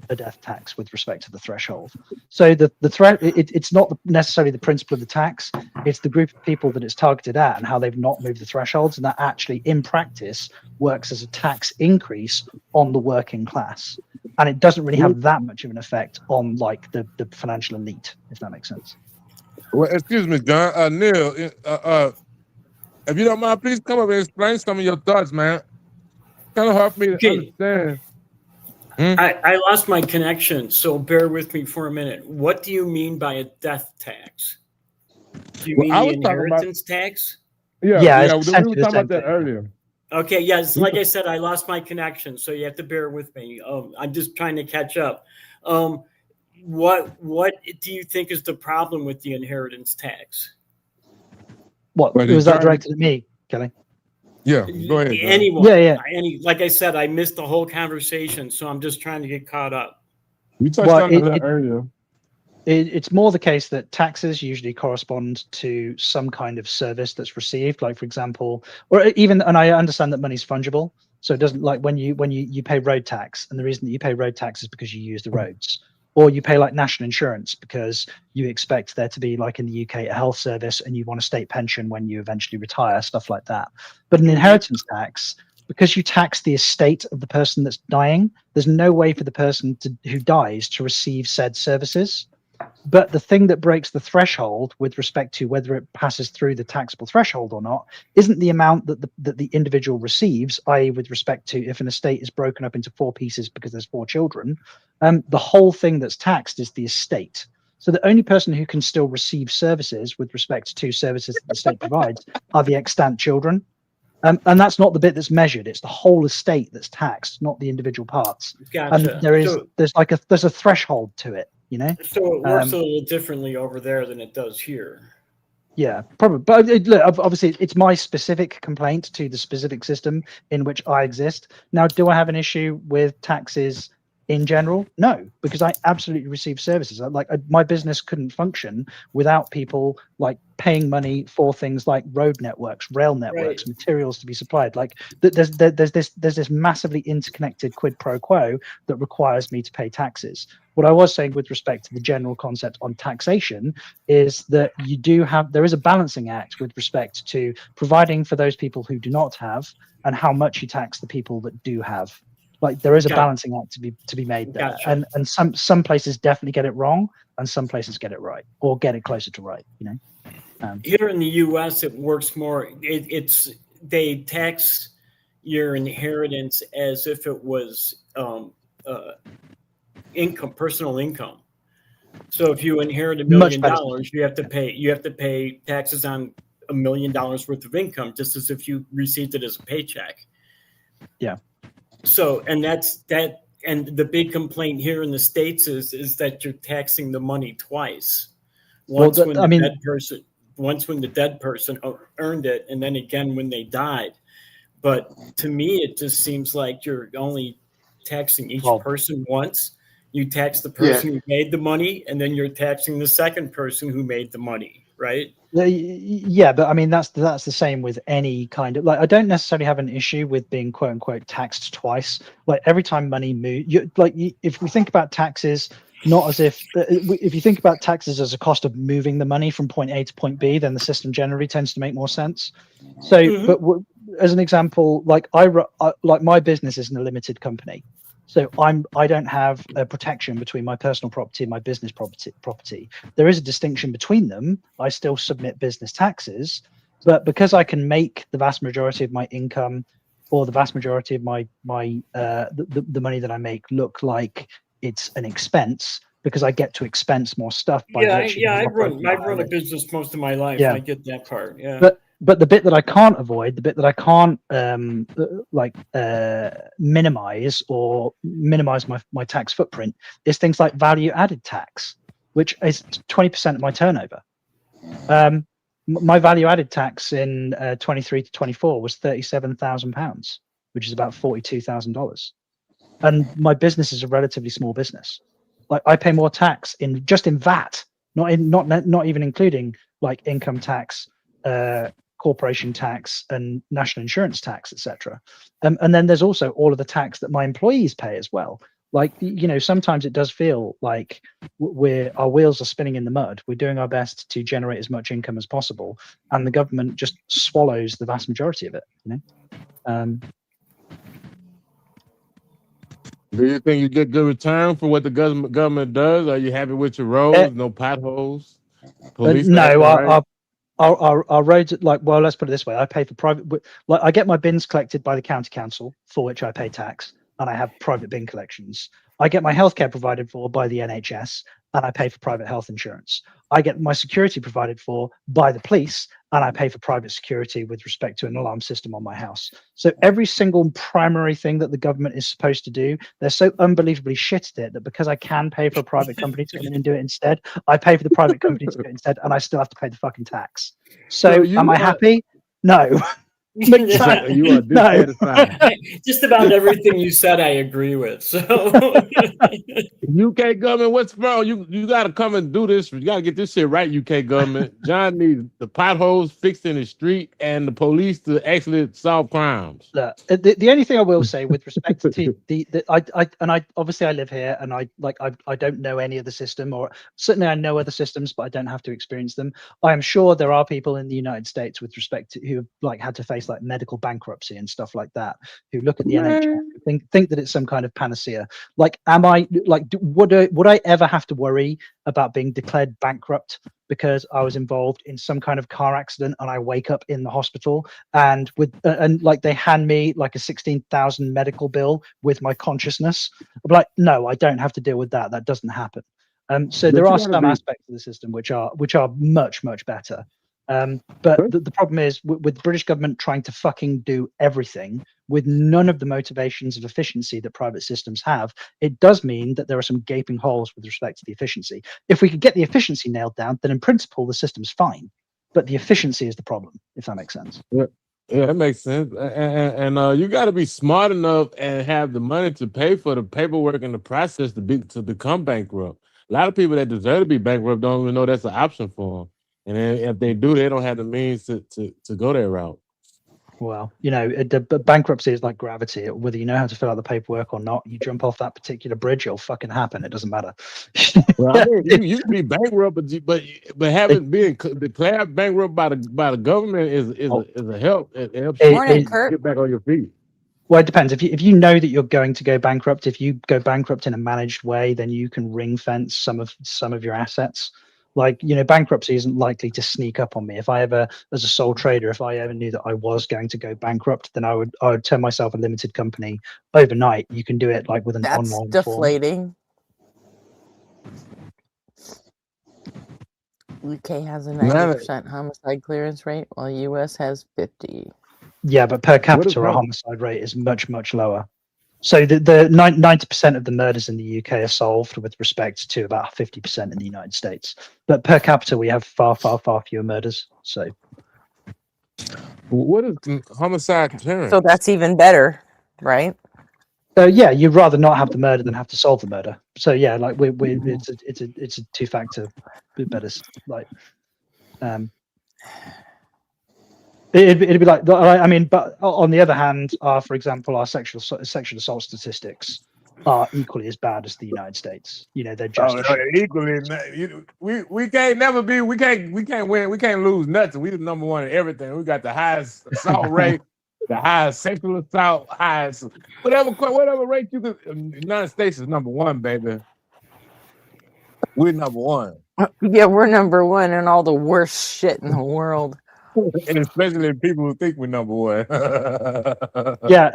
a death tax with respect to the threshold. So it's not necessarily the principle of the tax, it's the group of people that it's targeted at and how they've not moved the thresholds, and that actually in practice works as a tax increase on the working class, and it doesn't really have that much of an effect on like the financial elite, if that makes sense.
Well, excuse me, John. Neil, if you don't mind, please come up and explain some of your thoughts, man. Kind of hard for me to understand.
I lost my connection, so bear with me for a minute. What do you mean by a death tax? Do you mean the inheritance tax?
Yeah, we were talking about that earlier.
Okay, yes, like I said, I lost my connection, so you have to bear with me. I'm just trying to catch up. What do you think is the problem with the inheritance tax?
What was that directed at me, Kelly?
Yeah, go ahead.
Anyone? Yeah.
Like I said, I missed the whole conversation, so I'm just trying to get caught up.
We touched on that earlier.
It's more the case that taxes usually correspond to some kind of service that's received, like for example, or even, and I understand that money's fungible, so it doesn't, like when you pay road tax, and the reason that you pay road tax is because you use the roads, or you pay like national insurance because you expect there to be, like in the UK, a health service, and you want a state pension when you eventually retire, stuff like that. But an inheritance tax, because you tax the estate of the person that's dying, there's no way for the person who dies to receive said services. But the thing that breaks the threshold with respect to whether it passes through the taxable threshold or not isn't the amount that the individual receives, i.e., with respect to if an estate is broken up into 4 pieces because there's 4 children. The whole thing that's taxed is the estate. So the only person who can still receive services with respect to services that the state provides are the extant children. And that's not the bit that's measured. It's the whole estate that's taxed, not the individual parts.
Gotcha.
And there's a threshold to it, you know.
So it works a little differently over there than it does here.
Yeah, probably. But look, obviously, it's my specific complaint to the specific system in which I exist. Now, do I have an issue with taxes in general? No, because I absolutely receive services. My business couldn't function without people like paying money for things like road networks, rail networks, materials to be supplied. Like there's this massively interconnected quid pro quo that requires me to pay taxes. What I was saying with respect to the general concept on taxation is that there is a balancing act with respect to providing for those people who do not have and how much you tax the people that do have. Like there is a balancing act to be made there, and some places definitely get it wrong, and some places get it right or get it closer to right. You know,
here in the U.S. it works more. They tax your inheritance as if it was income, personal income. So if you inherit $1 million, you have to pay taxes on $1 million worth of income, just as if you received it as a paycheck.
Yeah.
So, and the big complaint here in the States is that you're taxing the money twice. Once when the dead person earned it, and then again when they died. But to me, it just seems like you're only taxing each person once. You tax the person who made the money, and then you're taxing the second person who made the money, right?
Yeah, but I mean that's the same with any kind of I don't necessarily have an issue with being quote unquote taxed twice. Like every time money moves, if we think about taxes, not as if you think about taxes as a cost of moving the money from point A to point B, then the system generally tends to make more sense. So, but as an example, like my business isn't a limited company. So I don't have a protection between my personal property and my business property. There is a distinction between them. I still submit business taxes, but because I can make the vast majority of my income or the vast majority of the money that I make look like it's an expense, because I get to expense more stuff.
I've run a business most of my life.
Yeah.
I get that part. Yeah.
But the bit that I can't avoid, the bit that I can't minimize my tax footprint is things like value added tax, which is 20% of my turnover. My value added tax in 23 to 24 was £37,000, which is about $42,000. And my business is a relatively small business. Like I pay more tax in VAT, not even including like income tax, corporation tax and national insurance tax, etc. And then there's also all of the tax that my employees pay as well. Like, sometimes it does feel like our wheels are spinning in the mud. We're doing our best to generate as much income as possible, and the government just swallows the vast majority of it.
Do you think you get good return for what the government does? Are you happy with your roads? No potholes? Police?
No, our roads, let's put it this way. I pay for private, I get my bins collected by the county council, for which I pay tax, and I have private bin collections. I get my healthcare provided for by the NHS, and I pay for private health insurance. I get my security provided for by the police, and I pay for private security with respect to an alarm system on my house. So every single primary thing that the government is supposed to do, they're so unbelievably shit at it that because I can pay for a private company to come in and do it instead, I pay for the private company to do it instead, and I still have to pay the fucking tax. So am I happy? No.
You are dissatisfied.
Just about everything you said, I agree with. So,
UK government, what's wrong? You got to come and do this. You got to get this shit right, UK government. John needs the potholes fixed in the street and the police to actually solve crimes.
The only thing I will say with respect to I obviously I live here, and I don't know any of the system, or certainly I know other systems, but I don't have to experience them. I am sure there are people in the United States with respect to who have had to face like medical bankruptcy and stuff like that, who look at the NHS, think that it's some kind of panacea. Like, am I like would I ever have to worry about being declared bankrupt because I was involved in some kind of car accident and I wake up in the hospital and like they hand me like a 16,000 medical bill with my consciousness? I'm like, no, I don't have to deal with that. That doesn't happen. So there are some aspects of the system which are much better. But the problem is with the British government trying to fucking do everything with none of the motivations of efficiency that private systems have, it does mean that there are some gaping holes with respect to the efficiency. If we could get the efficiency nailed down, then in principle the system's fine. But the efficiency is the problem, if that makes sense.
Yeah, that makes sense. And you got to be smart enough and have the money to pay for the paperwork and the process to become bankrupt. A lot of people that deserve to be bankrupt don't even know that's an option for them. And then if they do, they don't have the means to go that route.
Well, you know, but bankruptcy is like gravity. Whether you know how to fill out the paperwork or not, you jump off that particular bridge, it'll fucking happen. It doesn't matter.
Well, I mean, you can be bankrupt, but having been declared bankrupt by the government is a help. It helps you get back on your feet.
Well, it depends. If you know that you're going to go bankrupt, if you go bankrupt in a managed way, then you can ring fence some of your assets. Like, you know, bankruptcy isn't likely to sneak up on me. If I ever, as a sole trader, if I ever knew that I was going to go bankrupt, then I would turn myself a limited company overnight. You can do it like with an online
deflating. UK has a 90% homicide clearance rate, while US has 50.
Yeah, but per capita, our homicide rate is much lower. So the 90% of the murders in the UK are solved with respect to about 50% in the United States. But per capita, we have far fewer murders. So
what is homicide clearance?
So that's even better, right?
Yeah, you'd rather not have the murder than have to solve the murder. So yeah, like it's a two-factor better. Like, it'd be like, I mean, but on the other hand, for example, our sexual assault statistics are equally as bad as the United States. You know, they're just
equally. We can't never be. We can't win. We can't lose nothing. We the number one in everything. We got the highest assault rate, the highest sexual assault, highest whatever rate you could. The United States is number one, baby. We're number one.
Yeah, we're number one in all the worst shit in the world.
And especially people who think we're number one.
Yeah,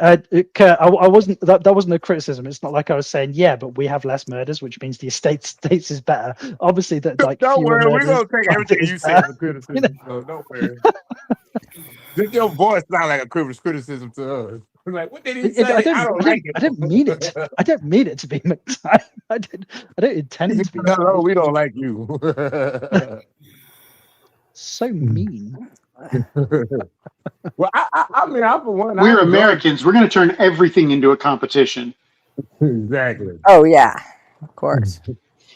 I wasn't. That wasn't a criticism. It's not like I was saying, yeah, but we have less murders, which means the States is better. Obviously, that like.
Don't worry, we're
gonna
take everything you say as a criticism. So don't worry. Just your voice sound like a criticism to us. We're like, what did he say? I
didn't mean it. I don't mean it to be McTime. I don't intend it to be.
No, we don't like you.
So mean.
Well, I mean, I'm for one. We're Americans. We're going to turn everything into a competition.
Exactly.
Oh yeah, of course.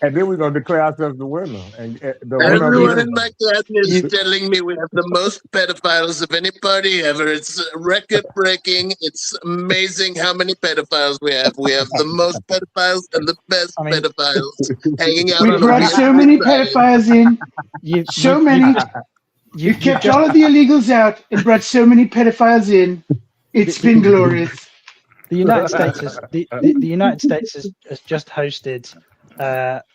And then we're going to declare ourselves the winner. And
everyone in my cabinet is telling me we have the most pedophiles of any party ever. It's record breaking. It's amazing how many pedophiles we have. We have the most pedophiles and the best pedophiles hanging out.
We brought so many pedophiles in. So many. You kept all of the illegals out and brought so many pedophiles in. It's been glorious.
The United States the United States has just hosted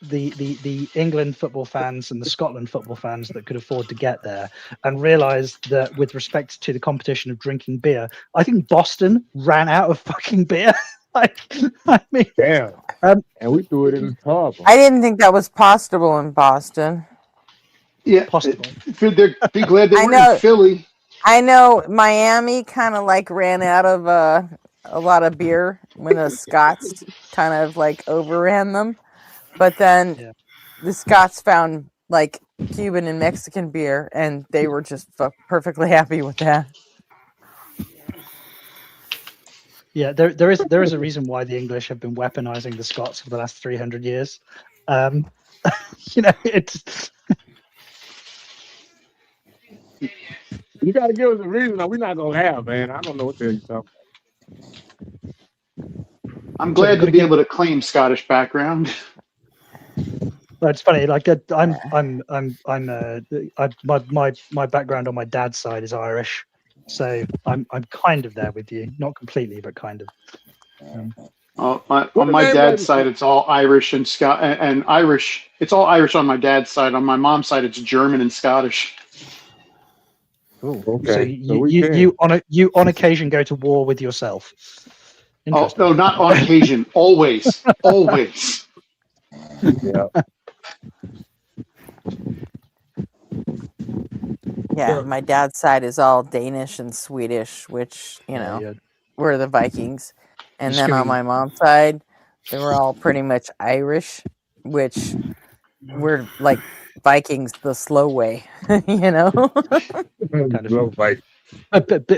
the England football fans and the Scotland football fans that could afford to get there, and realised that with respect to the competition of drinking beer, I think Boston ran out of fucking beer. Like, I mean,
damn. And we threw it in the tub.
I didn't think that was possible in Boston.
Yeah, possible. They're be glad they were in Philly.
I know Miami kind of like ran out of a lot of beer when the Scots kind of like overran them, but then the Scots found like Cuban and Mexican beer, and they were just perfectly happy with that.
Yeah, there is a reason why the English have been weaponizing the Scots for the last 300 years. You know, it's.
You got to give us a reason that we're not going to have, man. I don't know what to tell you. So.
I'm glad to be able to claim Scottish background.
Well, it's funny. Like my background on my dad's side is Irish, so I'm kind of there with you. Not completely, but kind of.
On
What the
my
name
dad's
of
side, it's all Irish and Irish. It's all Irish on my dad's side. On my mom's side, it's German and Scottish.
Cool.
Okay,
So
so we can.
you on occasion go to war with yourself.
Oh
Interesting.
no, not on occasion. Always, always.
Yeah.
Yeah, my dad's side is all Danish and Swedish, which, you know,
Yeah.
were the Vikings. And
You
then on
scream.
my mom's side, they were all pretty much Irish, which were like Vikings the slow way, you know?
Kind of like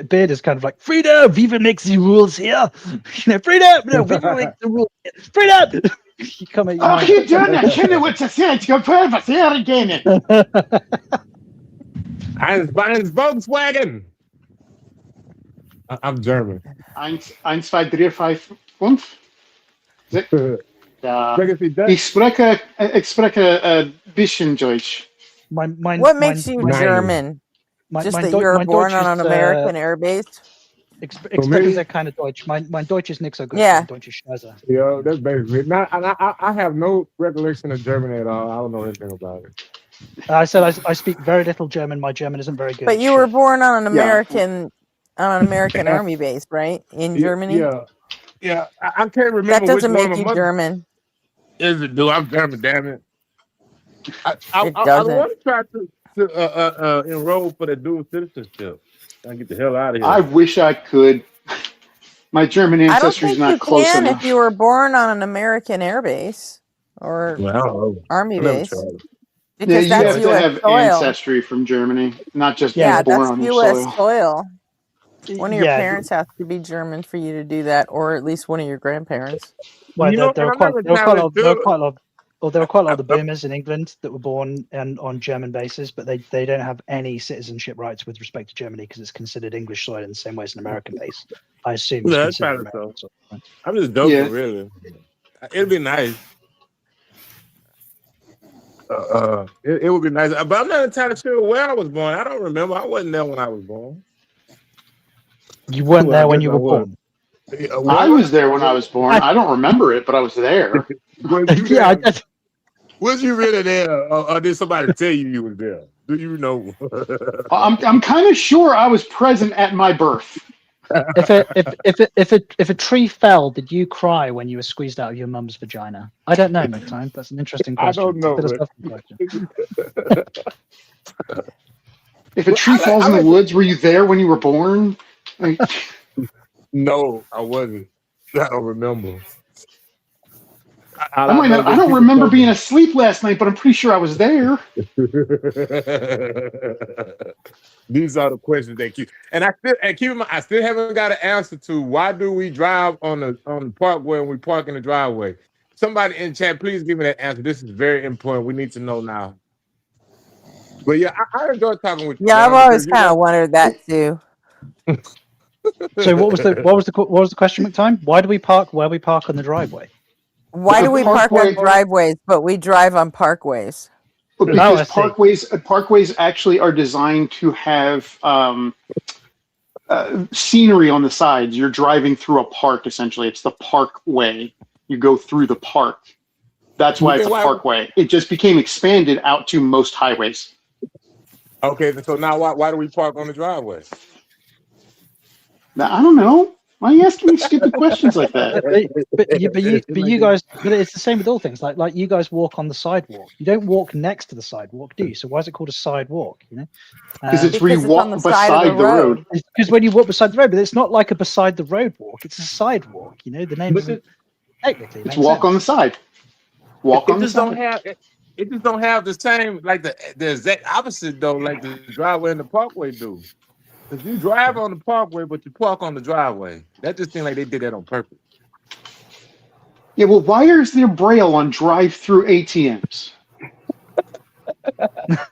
Beard is kind of like freedom. Viva makes the rules here. You know, freedom. No, Viva makes the rules. Here. Freedom. You come at your
Och, you done it! Kenny, what you said? You pröva här again.
Eins Volkswagen. I'm German.
1, 2, 3, 4, 5. Ja. Ich spreche ein bisschen Deutsch.
What makes you German? Just that you were born on an American air base?
Expressing that kind of Deutsch. Mein Deutsch is nicht so good.
Yeah.
Mein Deutsch is scheiße.
Yeah, that's basically it. I have no recollection of German at all. I don't know anything about it.
I said I speak very little German. My German isn't very good.
But you were born on an American army base, right? In Germany?
Yeah. I can't remember.
That doesn't
which one
make
of
you
my
German.
Is it? Do I'm German? Damn it! I
doesn't.
want to try to enroll for the dual citizenship. I get the hell out of here.
I wish I could. My German
I don't
ancestry is
think
not
you
close
can
enough.
if you were born on an American air base or army base. Because
Yeah, you
that's
have to
U.S.
have
soil.
ancestry from Germany, not just
Yeah,
being born
that's
on your
U.S.
soil.
soil. One of your
Yeah.
parents has to be German for you to do that, or at least one of your grandparents.
Well,
You know,
there were
and
quite
another
a lot
challenge,
of there were
too.
quite a lot of the boomers in England that were born on German bases, but they don't have any citizenship rights with respect to Germany because it's considered English soil in the same way as an American base. I assume it's
Yeah, that's
considered
probably
American
so.
soil. Right?
I'm just joking,
Yeah.
really. It'd be nice. It would be nice, but I'm not entirely sure where I was born. I don't remember. I wasn't there when I was born.
You weren't
Well, I
there when
guess
you
I
were
was.
born.
I was there when I was born. I don't remember it, but I was there.
Was you
Yeah,
there? Was you really there, or did somebody tell you was there? Do you know?
I'm kind of sure I was present at my birth.
If a tree fell, did you cry when you were squeezed out of your mum's vagina? I don't know, McTime. That's an interesting
I
question.
don't know.
It's a philosophical question.
If a tree falls in the woods, were you there when you were born? Like,
No, I wasn't. I don't remember.
I don't remember being asleep last night, but I'm pretty sure I was there.
These are the questions that keep. And keep in mind, I still haven't got an answer to why do we drive on the parkway and we park in the driveway. Somebody in chat, please give me that answer. This is very important. We need to know now. But yeah, I enjoy talking with you.
Yeah, I've
man,
always
because, you
kind
know,
of wondered that too.
So what was the question, McTime? Why do we park where we park on the driveway?
Why do we park on
parkway-
driveways, but we drive on parkways?
But because parkways actually are designed to have scenery on the sides. You're driving through a park, essentially. It's the parkway. You go through the park. That's why it's a parkway. It just became expanded out to most highways.
Okay, so now why do we park on the driveway?
Now, I don't know. Why are you asking me stupid questions like that?
But you guys, but it's the same with all things. Like you guys walk on the sidewalk. You don't walk next to the sidewalk, do you? So why is it called a sidewalk? You know,
Because it's where you walk beside the road.
Because when you walk beside the road, but it's not like a beside the road walk. It's a sidewalk. You know, the name is technically.
It's walk on the side. Walk on the side.
It just don't have the same, like the exact opposite though, like the driveway and the parkway do. Because you drive on the parkway, but you park on the driveway. That just seems like they did that on purpose.
Yeah, well, why is there Braille on drive-through ATMs?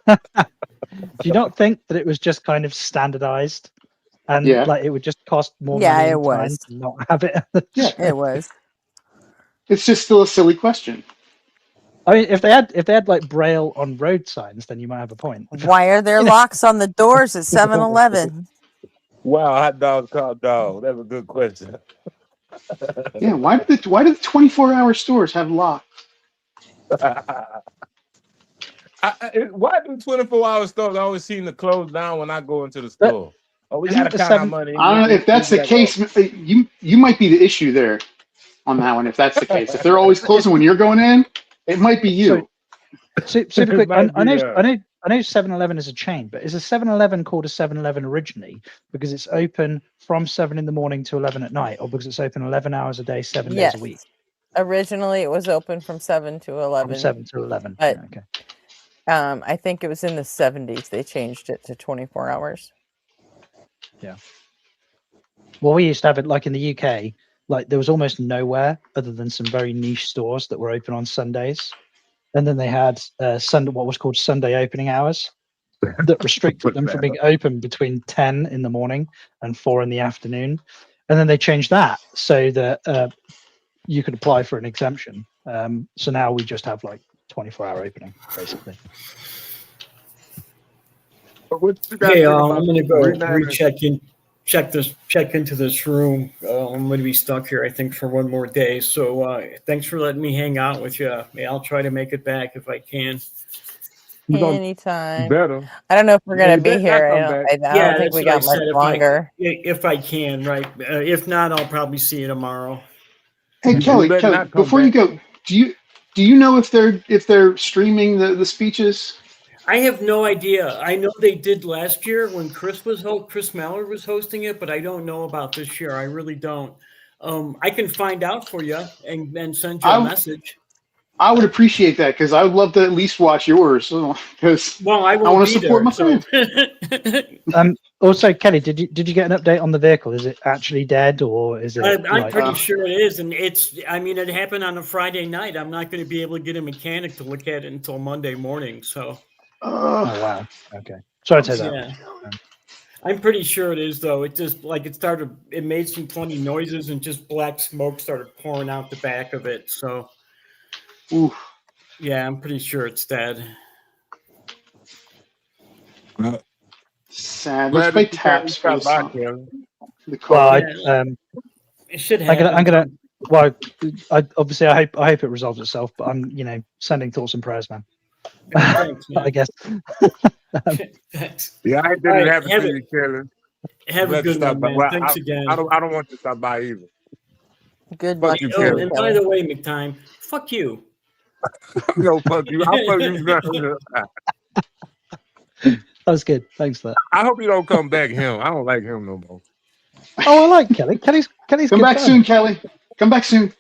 Do you not think that it was just kind of standardized, and like it would just cost more money?
Yeah, it
and time
was.
to not have it.
Yeah,
it was.
It's just still a silly question.
I mean, if they had like Braille on road signs, then you might have a point.
Why are there locks on the doors at 7-Eleven?
Wow, hot dog called dog. That's a good question.
Yeah, why do the 24-hour stores have locks?
Why do 24-hour stores always seem to close down when I go into the
But
store? Oh, we
isn't
gotta
it the
count our
seven?
money.
I don't know if that's the case. You might be the issue there on that one. If that's the case, if they're always closing when you're going in, it might be
So,
you.
super
It
quick.
might
I
be.
know. I know. 7-Eleven is a chain, but is a 7-Eleven called a 7-Eleven originally because it's open from 7 in the morning to 11 at night, or because it's open 11 hours a day, 7 days a week?
Yes. Originally, it was open from 7 to
From
11.
7 to 11.
But
Yeah, okay.
I think it was in the 70s they changed it to 24 hours.
Yeah. Well, we used to have it like in the UK. Like there was almost nowhere other than some very niche stores that were open on Sundays, and then they had what was called Sunday opening hours that restricted them from being open between 10 in the morning and 4 in the afternoon, and then they changed that so that you could apply for an exemption. So now we just have like 24-hour opening basically.
Hey, I'm gonna go check into this room. I'm gonna be stuck here, I think, for one more day. So thanks for letting me hang out with you. I'll try to make it back if I can.
Anytime.
Better.
I don't know if we're gonna be here. I
Yeah,
don't think
that's
we
what I
got much
said.
longer.
If I can, right? If not, I'll probably see you tomorrow.
Hey Kelly, before you go, do you know if they're streaming the speeches?
I have no idea. I know they did last year when Chris Mallard was hosting it, but I don't know about this year. I really don't. I can find out for you and send you a message.
I would appreciate that because I would love to at least watch yours because
I
want to support my friend.
Also, Kelly, did you get an update on the vehicle? Is it actually dead or is it?
I'm pretty sure it is, and I mean, it happened on a Friday night. I'm not going to be able to get a mechanic to look at it until Monday morning. So.
Oh wow. Okay. Sorry to hear that.
Yeah. I'm pretty sure it is though. It just it made some funny noises and just black smoke started pouring out the back of it. So, yeah, I'm pretty sure it's dead.
Sad. Let's play taps for the song. The
well,
it should
happen.
happen.
I'm gonna. Well, obviously, I hope it resolves itself. But I'm, sending thoughts and prayers, man.
Thanks, man.
I guess.
Thanks.
Yeah, I didn't have to see you, Kelly.
Have a good one, man. Thanks again.
I don't want to stop by either.
Good
fuck
luck.
you,
Oh,
Kelly.
and by the way, McTime, fuck you.
No, fuck you. I'll fuck you.
That was good. Thanks for that.
I hope you don't come back him. I don't like him no more.
Oh, I like Kelly. Kelly's
come back soon, Kelly. Come back soon.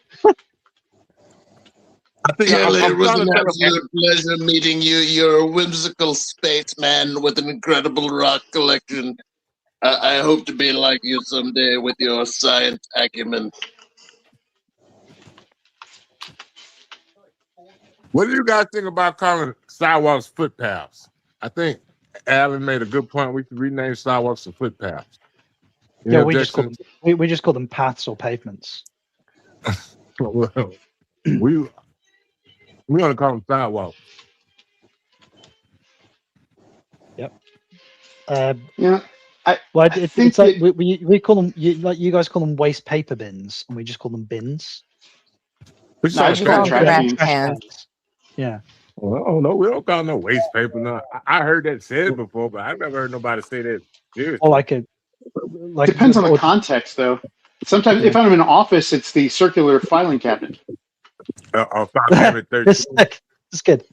Kelly, it was an absolute pleasure meeting you. You're a whimsical spaceman with an incredible rock collection. I hope to be like you someday with your science acumen.
What do you guys think about calling sidewalks footpaths? I think Alan made a good point. We should rename sidewalks to footpaths.
Yeah, we just call them paths or pavements.
Well, we want to call them sidewalks.
Yep.
Yeah.
It's like we call them you guys call them waste paper bins, and we just call them bins.
I just call them trash cans.
Yeah.
Well, no, we don't call no waste paper. No, I heard that said before, but I've never heard nobody say that. Seriously.
Or
depends on the context, though. Sometimes, if I'm in an office, it's the circular filing cabinet.
It's good.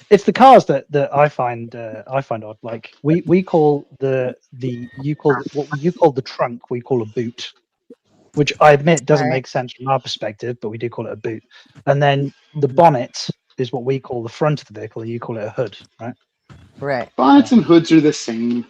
It's the cars that I find odd. Like we call what you call the trunk, we call a boot, which I admit doesn't make sense from our perspective, but we do call it a boot. And then the bonnet is what we call the front of the vehicle, and you call it a hood, right?
Right.
Bonnets and hoods are the same.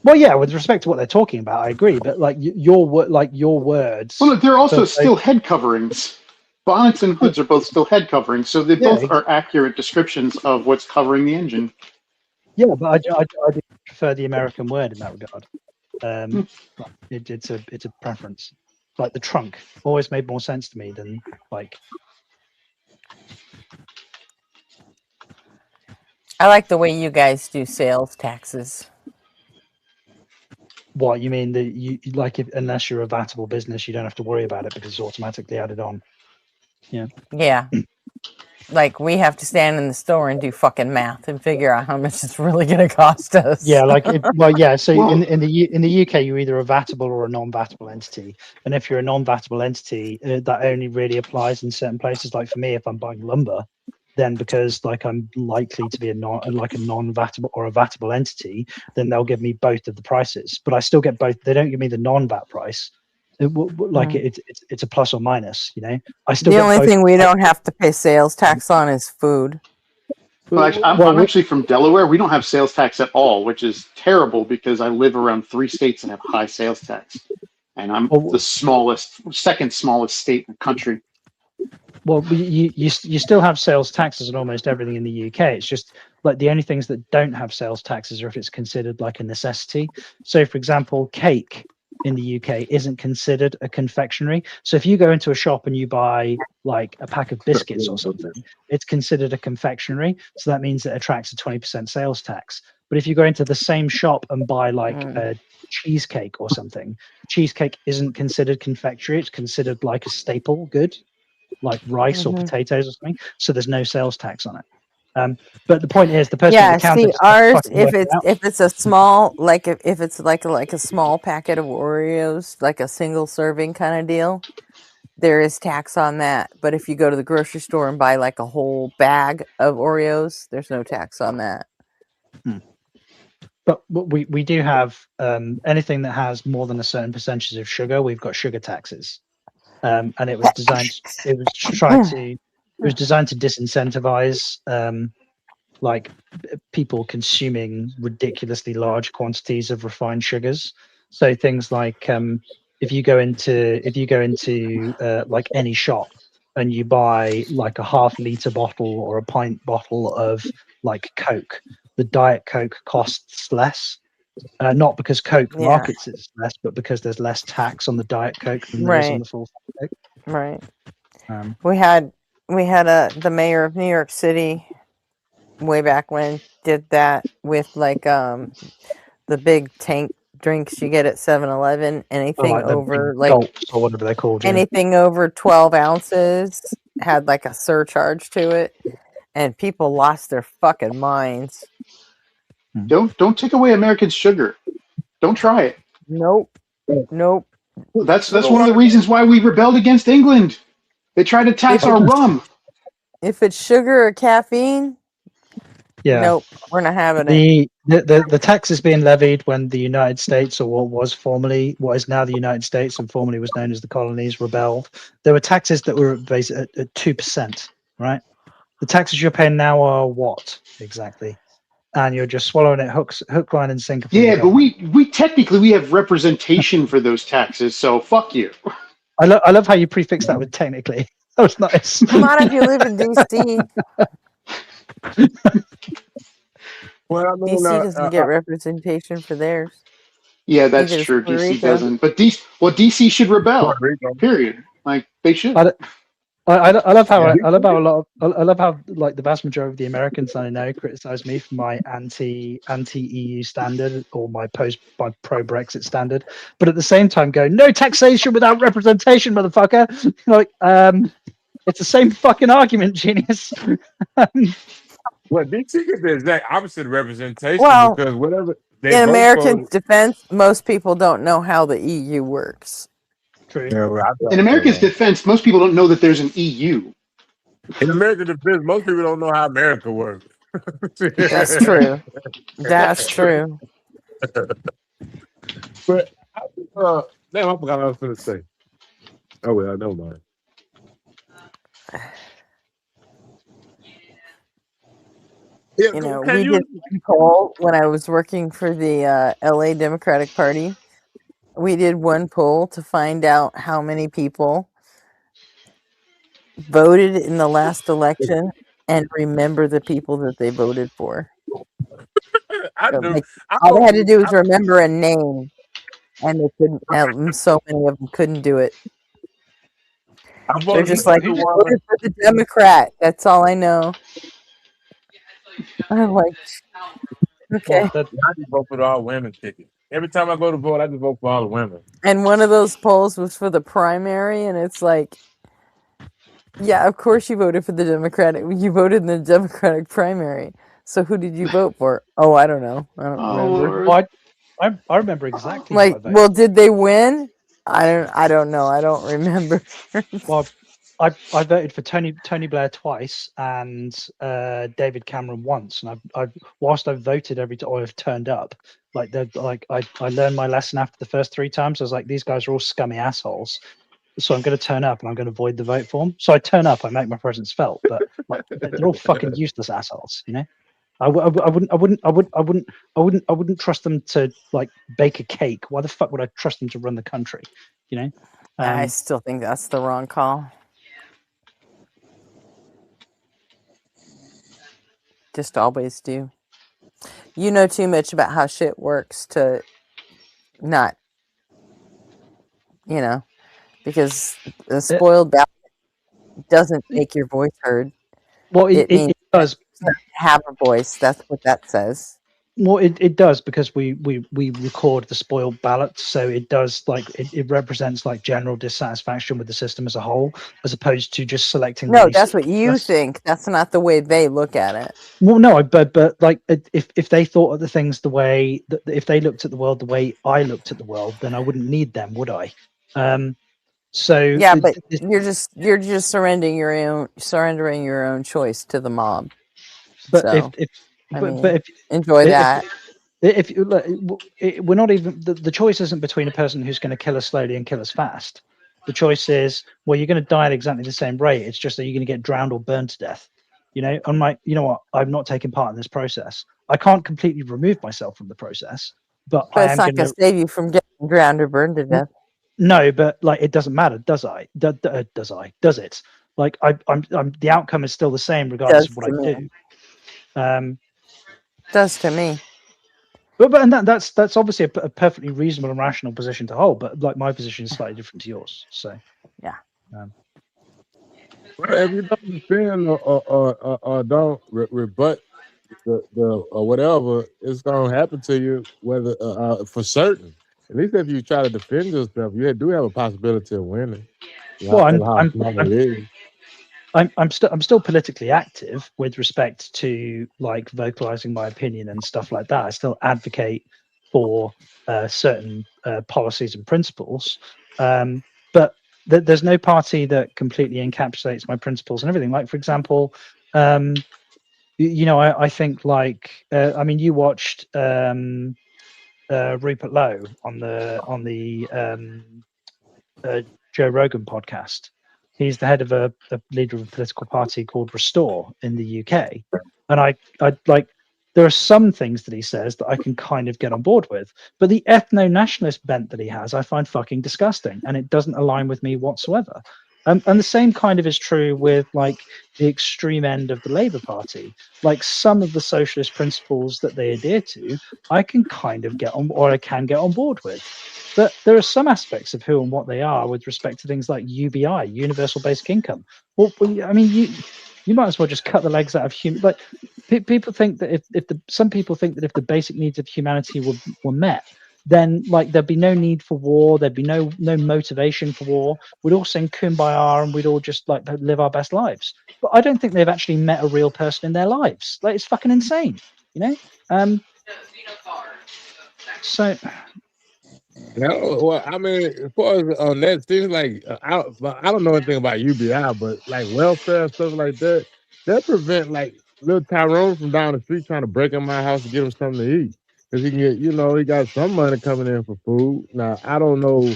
Well, yeah, with respect to what they're talking about, I agree. But your words.
Well, they're also still head coverings. Bonnets and hoods are both still head coverings, so they both are accurate descriptions of what's covering the engine.
Yeah, but I do prefer the American word in that regard. It's a preference. Like the trunk always made more sense to me than like.
I like the way you guys do sales taxes.
What you mean that you like unless you're a vatable business, you don't have to worry about it because it's automatically added on. Yeah.
Yeah. Like we have to stand in the store and do fucking math and figure out how much it's really going to cost us.
Yeah, like so in the UK you're either a vatable or a non-vatable entity, and if you're a non-vatable entity, that only really applies in certain places. Like for me, if I'm buying lumber, then because like I'm likely to be a non-vatable or a vatable entity, then they'll give me both of the prices, but I still get both. They don't give me the non-VAT price. It's a plus or minus, you know. I still
the
get
only
both.
thing we don't have to pay sales tax on is food.
Well, actually, I'm actually from Delaware. We don't have sales tax at all, which is terrible because I live around 3 states that have high sales tax, and I'm the second smallest state in the country.
Well, you still have sales taxes on almost everything in the UK. It's just like the only things that don't have sales taxes are if it's considered like a necessity. So, for example, cake in the UK isn't considered a confectionery. So if you go into a shop and you buy like a pack of biscuits or something, it's considered a confectionery. So that means it attracts a 20% sales tax. But if you go into the same shop and buy like a cheesecake or something, cheesecake isn't considered confectionery. It's considered like a staple good, like rice or potatoes or something. So there's no sales tax on it. But the point is, the person
Yeah,
at the counter
see, ours
if
if it's a small if it's like a small packet of Oreos, like a single serving kind of deal, there is tax on that. But if you go to the grocery store and buy like a whole bag of Oreos, there's no tax on that.
But we do have anything that has more than a certain percentage of sugar, we've got sugar taxes. And it was designed to disincentivize like people consuming ridiculously large quantities of refined sugars. So things like if you go into like any shop and you buy like a half-liter bottle or a pint bottle of like Coke, the Diet Coke costs less. Not because Coke markets it less, but because there's less tax on the Diet Coke than there is on the full Coke.
Right. We had the mayor of New York City way back when did that with like the big tank drinks you get at 7-Eleven. Anything
Like the
over
big
like
gulps or whatever they're called.
anything over 12 ounces had like a surcharge to it, and people lost their fucking minds.
Don't take away Americans' sugar. Don't try it.
Nope.
That's one of the reasons why we rebelled against England. They tried to tax our rum.
If it's sugar or caffeine, nope, we're not having it.
The tax is being levied when the United States, or what is now the United States and formerly was known as the colonies, rebelled. There were taxes that were based at 2%, right? The taxes you're paying now are what exactly? And you're just swallowing it hook, line, and sinker.
Yeah, but we technically have representation for those taxes, so fuck you.
I love how you prefix that with technically. That was nice.
Come on, if you live in DC.
Well, I mean,
DC doesn't get representation for theirs.
Yeah, that's
Neither
true.
does Puerto
DC
Rico.
doesn't. But DC should rebel. Period. Like they should.
I love how I love how like the vast majority of the Americans I know criticize me for my anti EU standard or my pro Brexit standard, but at the same time go no taxation without representation, motherfucker. Like it's the same fucking argument, genius.
Well, DC is the exact opposite of representation because whatever they
in
vote
American
for,
defense, most people don't know how the EU works.
True.
In America's defense, most people don't know that there's an EU.
In American defense, most people don't know how America works.
That's true. That's true.
But damn, I forgot what I was going to say. Oh well, never mind.
You know, we did one poll when I was working for the LA Democratic Party. We did one poll to find out how many people voted in the last election and remember the people that they voted for. All they had to do was remember a name, and they couldn't. So many of them couldn't do it. They're just like, I voted for the Democrat. That's all I know. I'm like, okay.
I just vote for all women tickets. Every time I go to vote, I just vote for all the women.
And one of those polls was for the primary, and it's like, yeah, of course you voted for the Democratic. You voted in the Democratic primary. So who did you vote for? Oh, I don't know. I don't remember.
Well, I remember exactly what I
Like,
voted.
well, did they win? I don't know. I don't remember.
Well, I voted for Tony Blair twice and David Cameron once, and I've whilst I've voted every time I've turned up, like I learned my lesson after the first 3 times. I was like, these guys are all scummy assholes, so I'm going to turn up and I'm going to void the vote for them. So I turn up, I make my presence felt, but like they're all fucking useless assholes, you know. I wouldn't trust them to like bake a cake. Why the fuck would I trust them to run the country? You know.
I still think that's the wrong call. Just always do. You know too much about how shit works to not, you know, because the spoiled ballot doesn't make your voice heard.
Well,
it means
it does
have a voice. That's what that says.
Well, it does because we record the spoiled ballots, so it does like it represents like general dissatisfaction with the system as a whole, as opposed to just selecting.
No, that's what you think. That's not the way they look at it.
Well, no, but like if they thought of the things the way that if they looked at the world the way I looked at the world, then I wouldn't need them, would I? So
yeah, but you're just surrendering your own choice to the mob.
But
so,
if
enjoy that.
If we're not even the choice isn't between a person who's going to kill us slowly and kill us fast. The choice is, well, you're going to die at exactly the same rate. It's just that you're going to get drowned or burned to death. You know, I'm like, you know what? I'm not taking part in this process. I can't completely remove myself from the process, but I
it's
am
not going to save you from getting drowned or burned to death.
No, but like it doesn't matter, does I? Does it? Like I'm the outcome is still the same regardless of what I do.
Does to me.
But and that's obviously a perfectly reasonable and rational position to hold. But like my position is slightly different to yours. So
yeah.
Well, if you don't defend or don't rebut the or whatever, it's gonna happen to you. Whether for certain, at least if you try to defend yourself, you do have a possibility of winning.
Well, I'm still politically active with respect to like vocalizing my opinion and stuff like that. I still advocate for certain policies and principles, but there's no party that completely encapsulates my principles and everything. Like, for example, you know, I think like I mean, you watched Rupert Lowe on the Joe Rogan podcast. He's the head of a leader of a political party called Restore in the UK, and I like. There are some things that he says that I can kind of get on board with, but the ethno-nationalist bent that he has, I find fucking disgusting, and it doesn't align with me whatsoever. And the same kind of is true with like the extreme end of the Labour Party. Like some of the socialist principles that they adhere to, I can kind of get on, or I can get on board with. But there are some aspects of who and what they are with respect to things like UBI, universal basic income. Well, I mean, you might as well just cut the legs out of human. Like people think that some people think that if the basic needs of humanity were met, then like there'd be no need for war. There'd be no motivation for war. We'd all sing Kumbaya and we'd all just like live our best lives. But I don't think they've actually met a real person in their lives. Like it's fucking insane, you know. So.
No, well, I mean, as far as on that, things like I don't know anything about UBI, but like welfare and stuff like that, that prevent like little Tyrone from down the street trying to break in my house to get him something to eat because he can get, you know, he got some money coming in for food. Now I don't know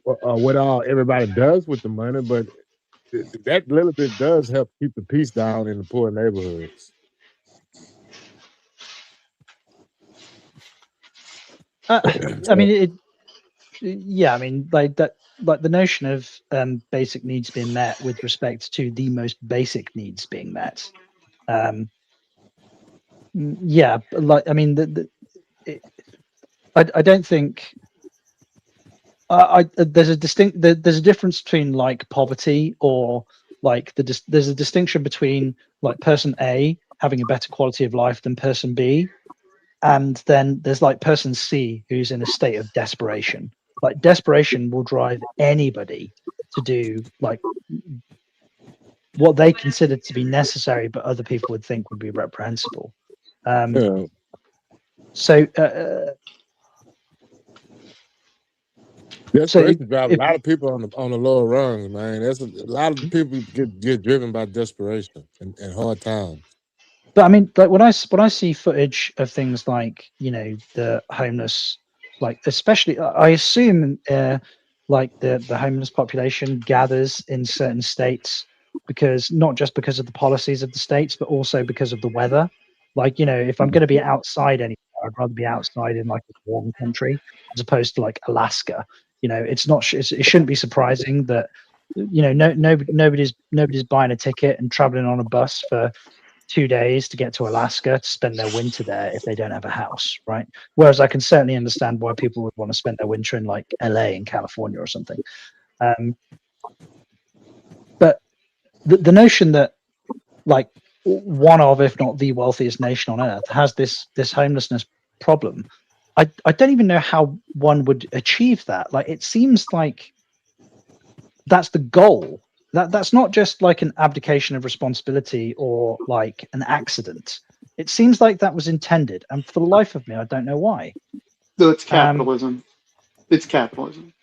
what all everybody does with the money, but that little bit does help keep the peace down in the poor neighborhoods.
I mean, yeah, I mean, like that, like the notion of basic needs being met with respect to the most basic needs being met. Yeah, like I mean, I don't think there's a difference between like poverty or like there's a distinction between like person A having a better quality of life than person B. and then there's like person C who's in a state of desperation. Like desperation will drive anybody to do like what they consider to be necessary, but other people would think would be reprehensible.
Yeah.
So,
Desperation drive a lot of people on the lower rungs, man. That's a lot of people get driven by desperation and hard times.
but I mean, like when I see footage of things like, you know, the homeless, like especially, I assume like the homeless population gathers in certain states because not just because of the policies of the states, but also because of the weather. Like, you know, if I'm going to be outside anywhere, I'd rather be outside in like a warm country as opposed to like Alaska. You know, it's not. It shouldn't be surprising that, you know, nobody's buying a ticket and traveling on a bus for 2 days to get to Alaska to spend their winter there if they don't have a house, right? Whereas I can certainly understand why people would want to spend their winter in like LA in California or something. But the notion that like one of, if not the wealthiest nation on earth has this homelessness problem, I don't even know how one would achieve that. Like it seems like that's the goal. That's not just like an abdication of responsibility or like an accident. It seems like that was intended, and for the life of me, I don't know why.
So it's capitalism. It's capitalism.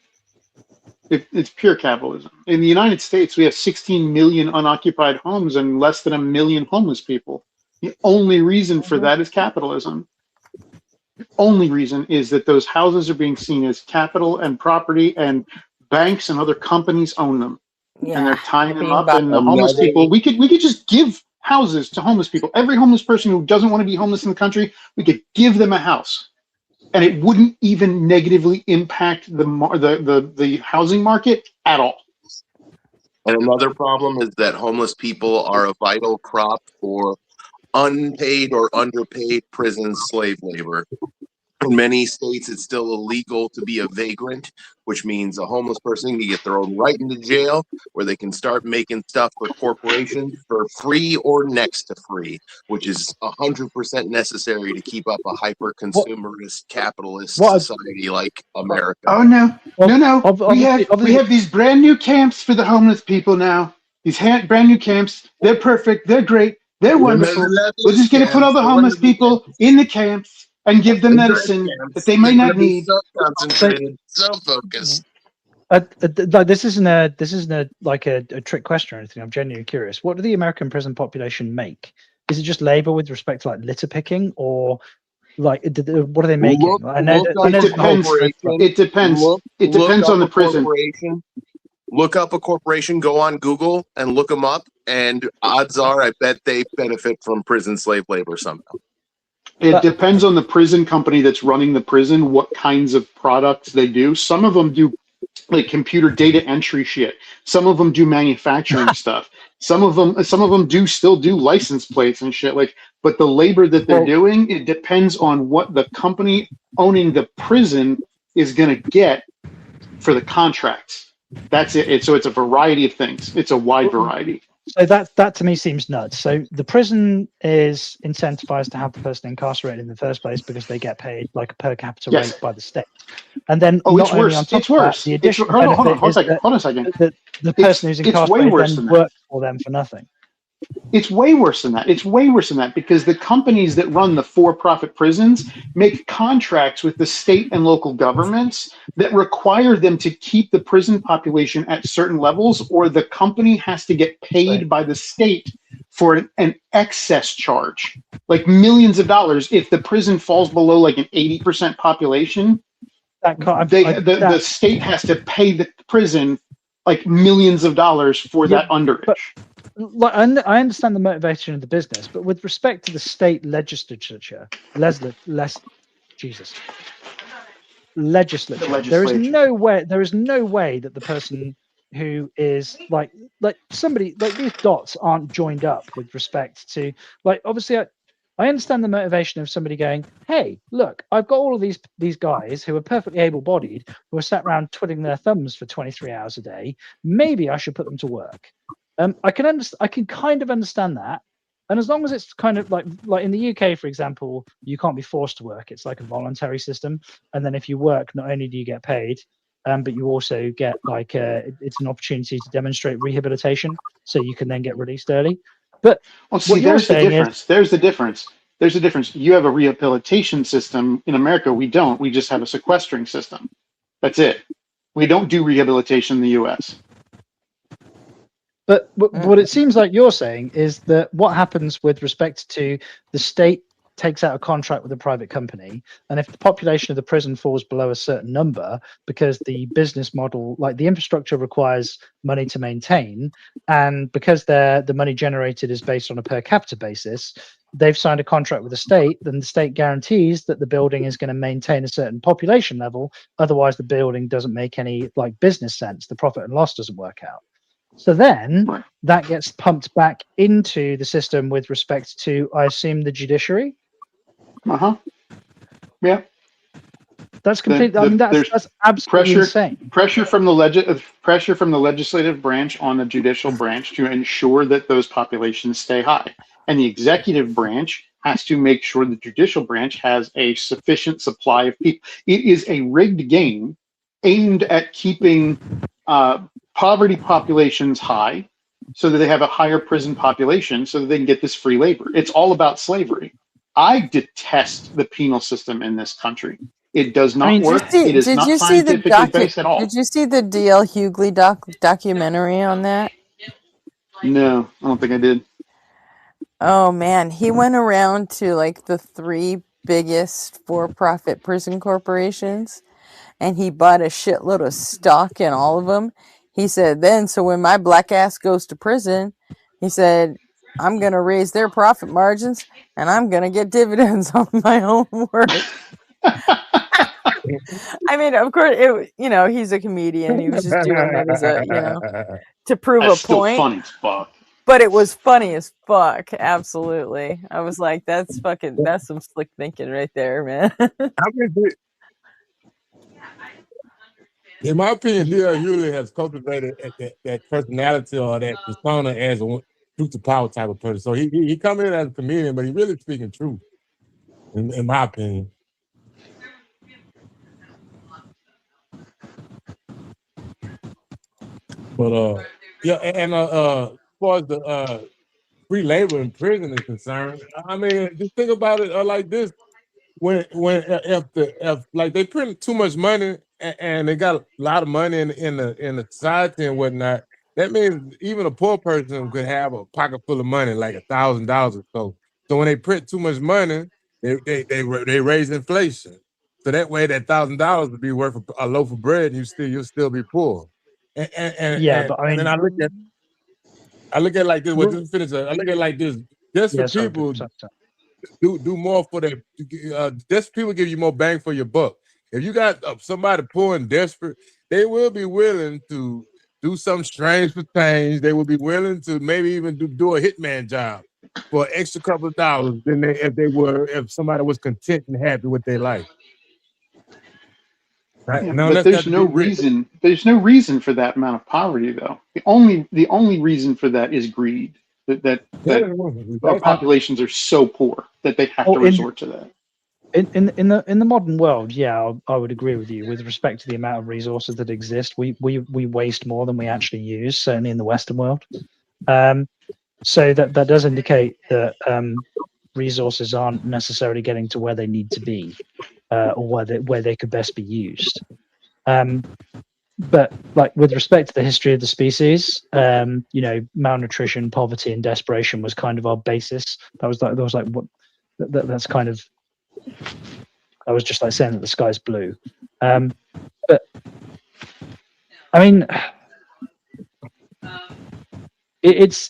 It's pure capitalism. In the United States, we have 16 million unoccupied homes and less than 1 million homeless people. The only reason for that is capitalism. The only reason is that those houses are being seen as capital and property, and banks and other companies own them. And they're tying them up. And the homeless people, we could just give houses to homeless people. Every homeless person who doesn't want to be homeless in the country, we could give them a house, and it wouldn't even negatively impact the housing market at all.
And another problem is that homeless people are a vital crop for unpaid or underpaid prison slave labor. In many states, it's still illegal to be a vagrant, which means a homeless person can get thrown right into jail where they can start making stuff for corporations for free or next to free, which is 100% necessary to keep up a hyper-consumerist capitalist society like America.
Oh, no. We have these brand new camps for the homeless people now. These brand new camps. They're perfect. They're great. They're wonderful. We're just going to put all the homeless people in the camps and give them medicine that they may not need.
So concentrated, so focused.
This isn't a like a trick question or anything. I'm genuinely curious. What do the American prison population make? Is it just labor with respect to like litter picking, or like what are they making?
It depends. It depends on the prison.
Look up a corporation, go on Google and look them up, and odds are I bet they benefit from prison slave labor somehow.
It depends on the prison company that's running the prison, what kinds of products they do. Some of them do like computer data entry shit. Some of them do manufacturing stuff. Some of them do still do license plates and shit. Like, but the labor that they're doing, it depends on what the company owning the prison is going to get for the contracts. That's it. So it's a variety of things. It's a wide variety.
So that to me seems nuts. So the prison is incentivized to have the person incarcerated in the first place because they get paid like a per capita rate by the state. And then
it's worse. It's worse.
The additional
hold on a second.
The person who's incarcerated then works for them for nothing.
It's way worse than that. It's way worse than that because the companies that run the for-profit prisons make contracts with the state and local governments that require them to keep the prison population at certain levels, or the company has to get paid by the state for an excess charge, like millions of dollars. If the prison falls below like an 80% population, the state has to pay the prison like millions of dollars for that underage.
I understand the motivation of the business, but with respect to the state legislature, there is no way that the person who is like somebody like these dots aren't joined up with respect to like obviously I understand the motivation of somebody going, hey, look, I've got all of these guys who are perfectly able-bodied who are sat around twiddling their thumbs for 23 hours a day. Maybe I should put them to work. I can kind of understand that, And as long as it's kind of like in the UK, for example, you can't be forced to work. It's like a voluntary system. And then if you work, not only do you get paid, but you also get like it's an opportunity to demonstrate rehabilitation, so you can then get released early. But
well, see, there's the difference. There's the difference. There's a difference. You have a rehabilitation system in America. We don't. We just have a sequestering system. That's it. We don't do rehabilitation in the U.S.
But what it seems like you're saying is that what happens with respect to the state takes out a contract with a private company, and if the population of the prison falls below a certain number, because the business model, like the infrastructure, requires money to maintain, and because the money generated is based on a per capita basis, they've signed a contract with the state, then the state guarantees that the building is going to maintain a certain population level. Otherwise, the building doesn't make any like business sense. The profit and loss doesn't work out. So then that gets pumped back into the system with respect to, I assume, the judiciary.
Yeah.
That's completely. I mean, that's absolutely insane.
Pressure from the legislative branch on the judicial branch to ensure that those populations stay high, and the executive branch has to make sure the judicial branch has a sufficient supply of people. It is a rigged game aimed at keeping poverty populations high, so that they have a higher prison population, so that they can get this free labor. It's all about slavery. I detest the penal system in this country. It does not work. It is not scientifically based at all.
Did you see the D.L. Hughley documentary on that?
No, I don't think I did.
Oh man, he went around to like the 3 biggest for-profit prison corporations, and he bought a shitload of stock in all of them. He said, so when my black ass goes to prison, he said, I'm going to raise their profit margins and I'm going to get dividends on my own work. I mean, of course, he's a comedian. He was just doing it as to prove
That's
a point.
Still funny as fuck.
But it was funny as fuck. Absolutely. I was like, that's some slick thinking right there, man.
In my opinion, D.L. Hughley has cultivated that personality or that persona as a truth to power type of person. So he come in as a comedian, but he really speaking truth, in my opinion. But as far as the free labor in prison is concerned, I mean, just think about it like this: if they print too much money and they got a lot of money in the society and whatnot, that means even a poor person could have a pocket full of money, like $1,000 or so. So when they print too much money, they raise inflation. So that way, that $1,000 would be worth a loaf of bread, and you'll still be poor. But I mean, I look at it like this. Well, just finish. I look at it like this. Just for people. Do more for them. Desperate people give you more bang for your buck. If you got somebody poor and desperate, they will be willing to do something strange for change. They will be willing to maybe even do a hitman job for an extra couple of dollars than if somebody was content and happy with their life. Right?
Yeah, but there's no reason. There's no reason for that amount of poverty, though. The only reason for that is greed. That our populations are so poor that they have to resort to that.
In the modern world, yeah, I would agree with you with respect to the amount of resources that exist. We waste more than we actually use, certainly in the Western world. So that does indicate that resources aren't necessarily getting to where they need to be, or where they could best be used. But like with respect to the history of the species, malnutrition, poverty, and desperation was kind of our basis. That's kind of. I was just like saying that the sky's blue, but I mean, it's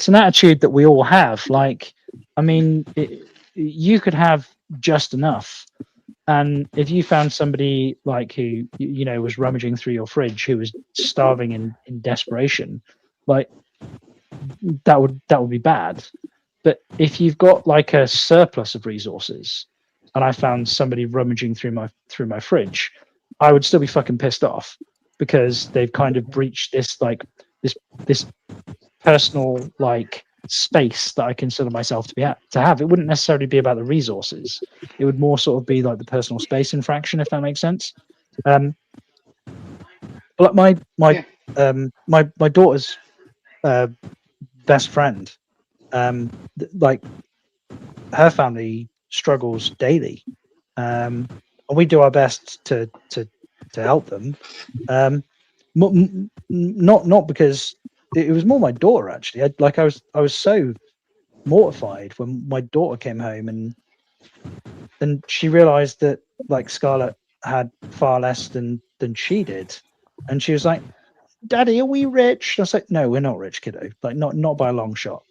an attitude that we all have. Like, I mean, you could have just enough. And if you found somebody like who was rummaging through your fridge, who was starving in desperation, like that would be bad. But if you've got like a surplus of resources, and I found somebody rummaging through my fridge, I would still be fucking pissed off because they've kind of breached this personal like space that I consider myself to have. It wouldn't necessarily be about the resources. It would more sort of be like the personal space infraction, if that makes sense. But my daughter's best friend, like her family struggles daily, and we do our best to help them. Not because it was more my daughter actually. I was so mortified when my daughter came home and she realized that like Scarlett had far less than she did, and she was like, "Daddy, are we rich?" And I was like, "No, we're not rich, kiddo. Like not by a long shot."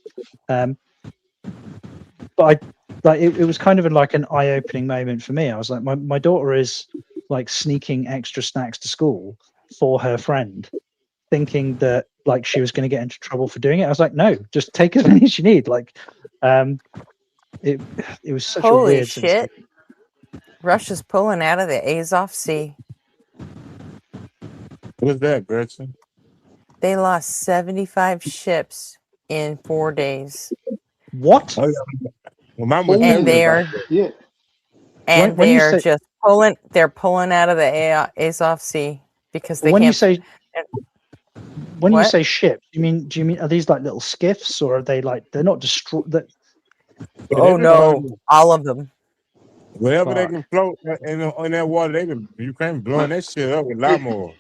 But it was kind of like an eye-opening moment for me. I was like, my daughter is like sneaking extra snacks to school for her friend, thinking that like she was going to get into trouble for doing it. I was like, no, just take as many as you need. Like, it was such a
Holy
weird
shit.
sensation.
Russia's pulling out of the Azov Sea.
What's that, Gretchen?
They lost 75 ships in 4 days.
What?
Oh, yeah. Well, mine was
And they are, and
When
they
you
are
say-
just pulling. They're pulling out of the Azov Sea because they
when you
can't.
say when you
What?
say ships, do you mean are these like little skiffs, or are they like they're not destroyed?
Oh no, all of them.
Wherever they
Fuck.
can float in that water, they can. Ukraine blowing that shit up with a lot more.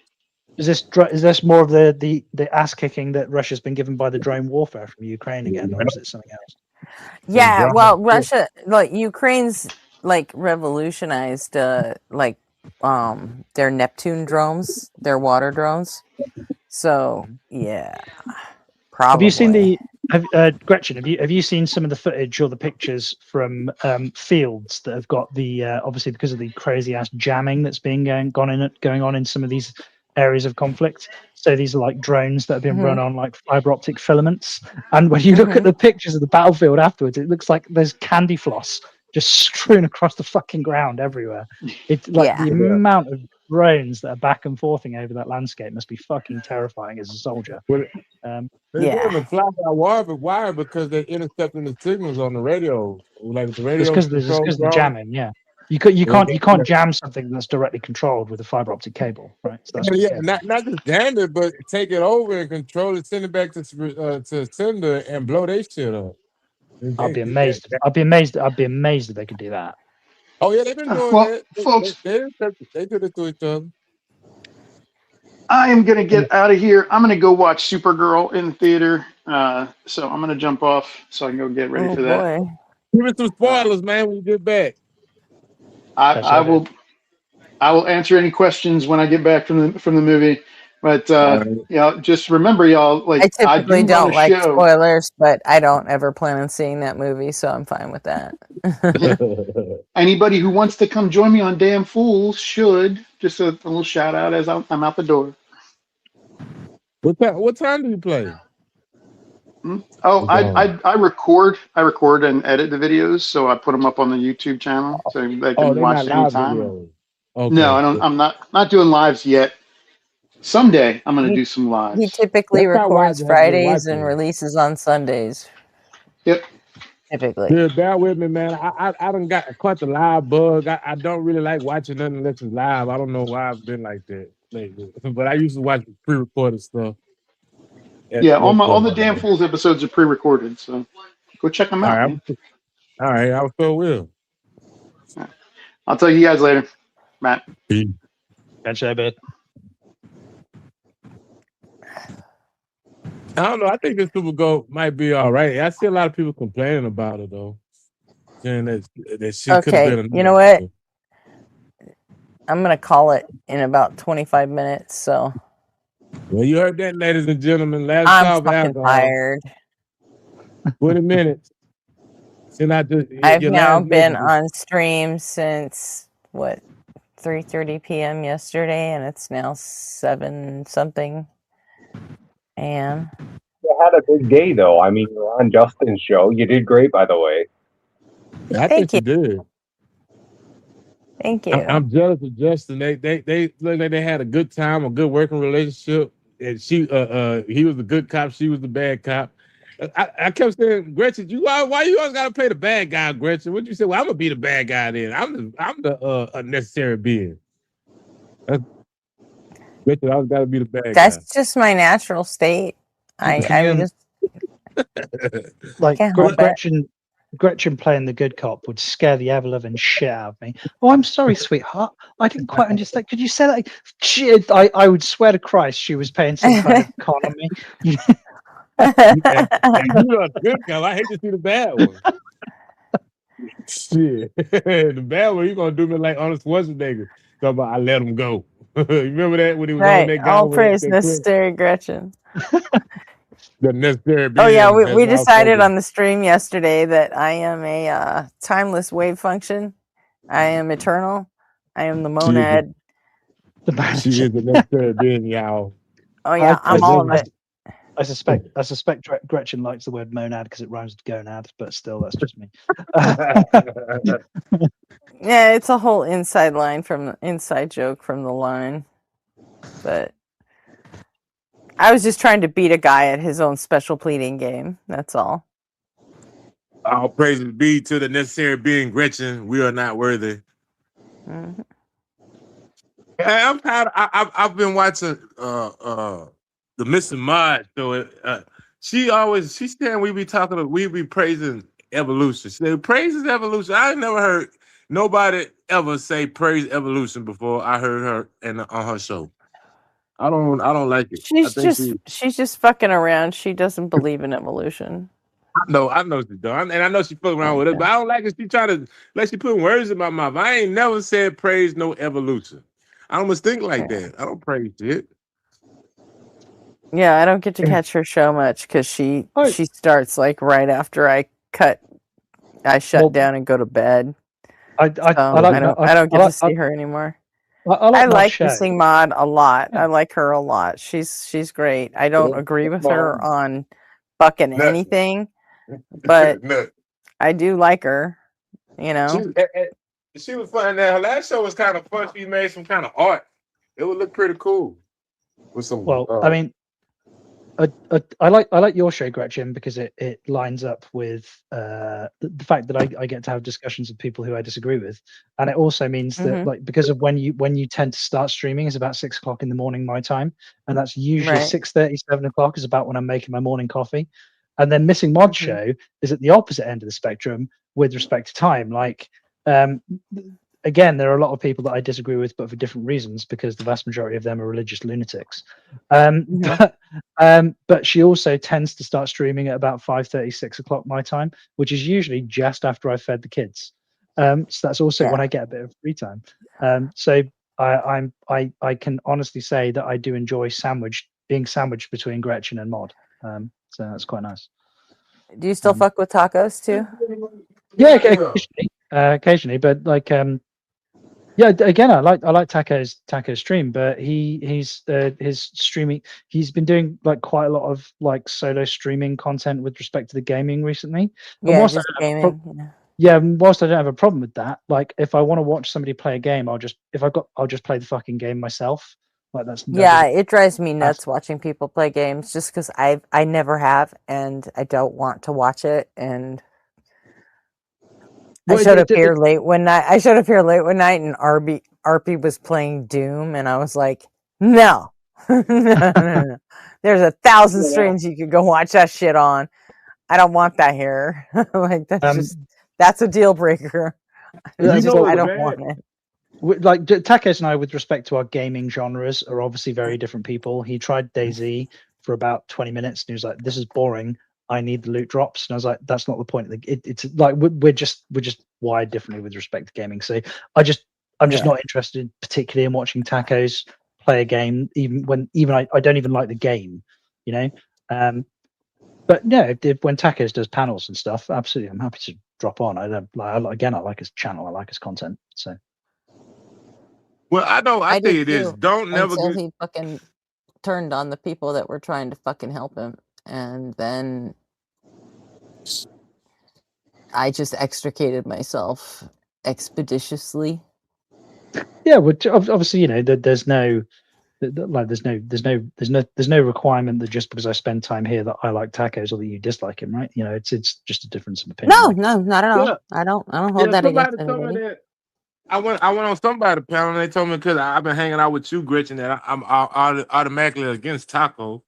Is this more of the ass kicking that Russia's been given by the drone warfare from Ukraine again, or is it something else?
Yeah, well, Russia, like Ukraine's, like revolutionized, like, their Neptune drones, their water drones. So yeah, probably.
Have you seen Gretchen? Have you seen some of the footage or the pictures from fields that have got the obviously because of the crazy ass jamming that's been going on in some of these areas of conflict? So these are like drones that have been run on like fiber optic filaments, and when you look at the pictures of the battlefield afterwards, it looks like there's candy floss just strewn across the fucking ground everywhere. It's like the amount of drones that are back and forthing over that landscape must be fucking terrifying as a soldier.
They're doing the fly by wire because they're intercepting the signals on the radio. Like the radio
It's because of the jamming. Yeah, you can't jam something that's directly controlled with a fiber optic cable, right? So that's what
Yeah, not just jam it, but take it over and control it, send it back to sender and blow their shit up.
I'd be amazed. I'd be amazed if they could do that.
Oh yeah, they've been doing
Well,
that.
folks,
They did it to each other.
I am going to get out of here. I'm going to go watch Supergirl in the theater. So I'm going to jump off so I can go get ready for that.
Boy.
Give me some spoilers, man, when you get back.
I will answer any questions when I get back from the movie. But just remember, y'all. Like
I typically
do run
don't
a
like
show.
spoilers, but I don't ever plan on seeing that movie, so I'm fine with that.
Anybody who wants to come join me on Damn Fools should. Just a little shout out as I'm out the door.
What time do you play?
Oh, I record and edit the videos, so I put them up on the YouTube channel so they can watch anytime.
Okay.
No, I'm not doing lives yet. Someday I'm going to do some lives.
He typically records Fridays and releases on Sundays.
Yep.
Typically.
Dude, bear with me, man. I done caught the live bug. I don't really like watching nothing unless it's live. I don't know why I've been like that lately. But I used to watch pre-recorded stuff.
Yeah, all the Damn Fools episodes are pre-recorded, so go check them out.
All right, I still will.
I'll tell you guys later, Matt.
Catch you, bit.
I don't know. I think this Super Bowl might be all right. I see a lot of people complaining about it though, saying that shit could have been.
You know what? I'm gonna call it in about 25 minutes. So.
Well, you heard that, ladies and gentlemen. Last
I'm fucking tired.
20 minutes.
I've now been on stream since 3:30 p.m. yesterday, and it's now 7 something a.m.
You had a big day, though. I mean, you're on Justin's show. You did great, by the way.
I think you did.
Thank you.
I'm jealous of Justin. They look like they had a good time, a good working relationship. And he was the good cop, she was the bad cop. I kept saying, Gretchen, why you always gotta play the bad guy, Gretchen? What you say? Well, I'm gonna be the bad guy then. I'm the unnecessary being. Gretchen, I always gotta be the bad guy.
That's just my natural state. I would just
like
can't help it.
Gretchen playing the good cop would scare the ever-loving shit out of me. Oh, I'm sorry, sweetheart. I didn't quite understand. Could you say that? Shit, I would swear to Christ she was paying some kind of con on me.
And you're a good guy. I hate to see the bad one. Shit. The bad one, you gonna do me like Arnold Schwarzenegger. Talk about I let him go. You remember that when he was on
Right.
that guy?
All praise necessary Gretchen.
The necessary
Oh yeah,
being,
we
that's
decided
outspoken.
on the stream yesterday that I am a timeless wave function. I am eternal. I am the monad.
She is the necessary being, y'all.
Oh yeah, I'm all of it.
I suspect Gretchen likes the word monad because it rhymes with gonad, but still, that's just me.
Yeah, it's a whole inside joke from the line. But I was just trying to beat a guy at his own special pleading game. That's all.
All praises be to the necessary being, Gretchen. We are not worthy.
Mm-hmm.
I'm proud. I've been watching the Mr. Mod show. She's saying we be praising evolution. She praises evolution. I ain't never heard nobody ever say praise evolution before. I heard her on her show. I don't like it.
She's just fucking around. She doesn't believe in evolution.
I know she don't, and I know she fucking around with it, but I don't like it. She try to she put words in my mouth. I ain't never said praise no evolution. I almost think like that. I don't praise it.
Yeah, I don't get to catch her show much because she starts like right after I shut down and go to bed. I don't get to see her anymore. I like Missing Mod a lot. I like her a lot. She's great. I don't agree with her on fucking anything, but I do like her. You know,
she was fun. Now her last show was kind of fun. She made some kind of art. It would look pretty cool. With some.
I mean, I like your show, Gretchen, because it lines up with the fact that I get to have discussions with people who I disagree with, and it also means that like because of when you tend to start streaming is about 6 o'clock in the morning my time, and that's usually 6:30, 7 o'clock is about when I'm making my morning coffee, and then Missing Mod show is at the opposite end of the spectrum with respect to time. Like again, there are a lot of people that I disagree with, but for different reasons, because the vast majority of them are religious lunatics. But she also tends to start streaming at about 5:30, 6 o'clock my time, which is usually just after I've fed the kids. So that's also when I get a bit of free time. So I can honestly say that I do enjoy being sandwiched between Gretchen and Mod. So that's quite nice.
Do you still fuck with tacos too?
Yeah, occasionally, but like yeah, again, I like Taco's stream, but he's his streaming. He's been doing like quite a lot of like solo streaming content with respect to the gaming recently.
Yeah, just gaming.
Whilst I don't have a problem with that, like if I want to watch somebody play a game, I'll just play the fucking game myself. Like that's
it drives me nuts watching people play games just because I never have and I don't want to watch it and. I showed up here late one night. And Arby was playing Doom, and I was like, "No, no. There's 1,000 streams you could go watch that shit on. I don't want that here. Like that's a deal breaker. I don't want it."
Like Takos and I, with respect to our gaming genres, are obviously very different people. He tried DayZ for about 20 minutes, and he was like, "This is boring. I need the loot drops." And I was like, "That's not the point." It's like we're just wired differently with respect to gaming. So I'm just not interested particularly in watching Takos play a game, even I don't even like the game, you know. But no, when Takos does panels and stuff, absolutely, I'm happy to drop on. I like his channel. I like his content. So.
Well, I know. I tell you this: don't never.
Until he fucking turned on the people that were trying to fucking help him, and then I just extricated myself expeditiously.
Yeah, well, obviously, you know, there's no Like there's no requirement that just because I spend time here that I like tacos or that you dislike him, right? It's just a difference of opinion.
No,
like,
no, not at all.
Yeah,
I don't hold that against
somebody told me
anybody.
that. I went on somebody panel and they told me because I've been hanging out with you, Gretchen, that I'm automatically against taco.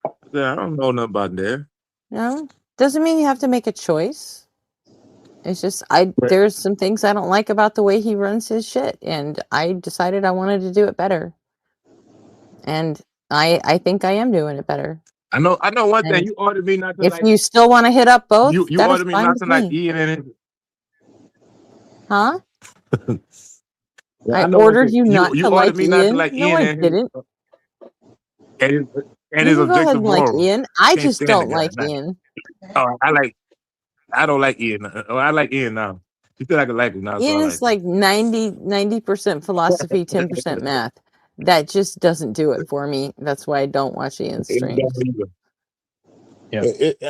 I said, I don't know nothing about that.
No, doesn't mean you have to make a choice. It's just there's some things I don't like about the way he runs his shit, and I decided I wanted to do it better. And I think I am doing it better.
I know one thing.
And
You ordered me not to
if
like.
you still want to hit up both,
You
that is
ordered me
fine
not
with
to like
me.
Ian and his.
Huh?
Yeah,
I
know one
ordered
thing.
you not
You
to like
ordered me not to
Ian.
like
No,
Ian
I
and
didn't.
his
You can go ahead
objective
and like
morals.
Ian. I
Can't
just
stand the
don't
guy.
like Ian.
Oh, I don't like Ian. Oh, I like Ian now. She said I could like him now, so I
Ian
like
is like 90% philosophy, 10% math. That just doesn't do it for me. That's why I don't watch Ian's streams.
Yeah.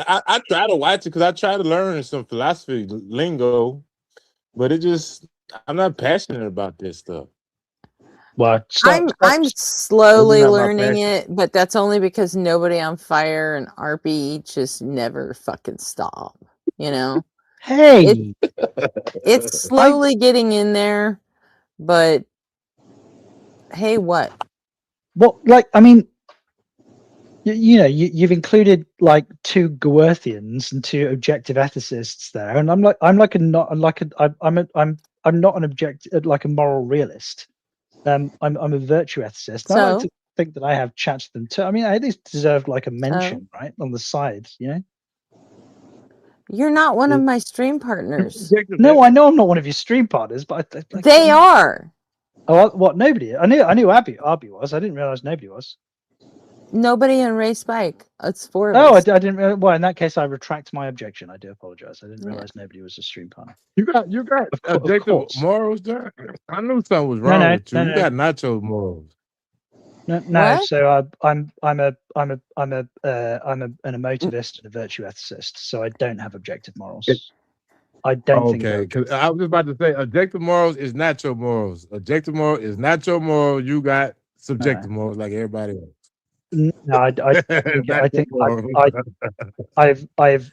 I try to watch it because I try to learn some philosophy lingo, but I'm not passionate about this stuff.
Well,
I'm slowly
not my
learning
passion.
it, but that's only because Nobody on Fire and RP just never fucking stop.
Hey,
it's slowly getting in there, but hey, what?
Well, like I mean, you've included like two Goerthians and two objective ethicists there, and I'm not an objective, like a moral realist. I'm a virtue ethicist. And I like to think that I have chats with them too. I mean, I at least deserve like a mention, right, on the side,
You're not one of my stream partners.
No, I know I'm not one of your stream partners, but
they are.
Oh, what? Nobody? I knew Abby was. I didn't realize nobody was.
Nobody in Ray Spike. It's four of
Oh, I
us.
didn't. Well, in that case, I retract my objection. I do apologize. I didn't realize nobody was a stream partner.
You got objective morals, John. I knew something was wrong with you. You got nacho morals.
No.
What?
So I'm an emotivist and a virtue ethicist. So I don't have objective morals. I don't think.
Okay, because I was just about to say objective morals is not your morals. Objective moral is not your moral. You got subjective morals like everybody else.
No,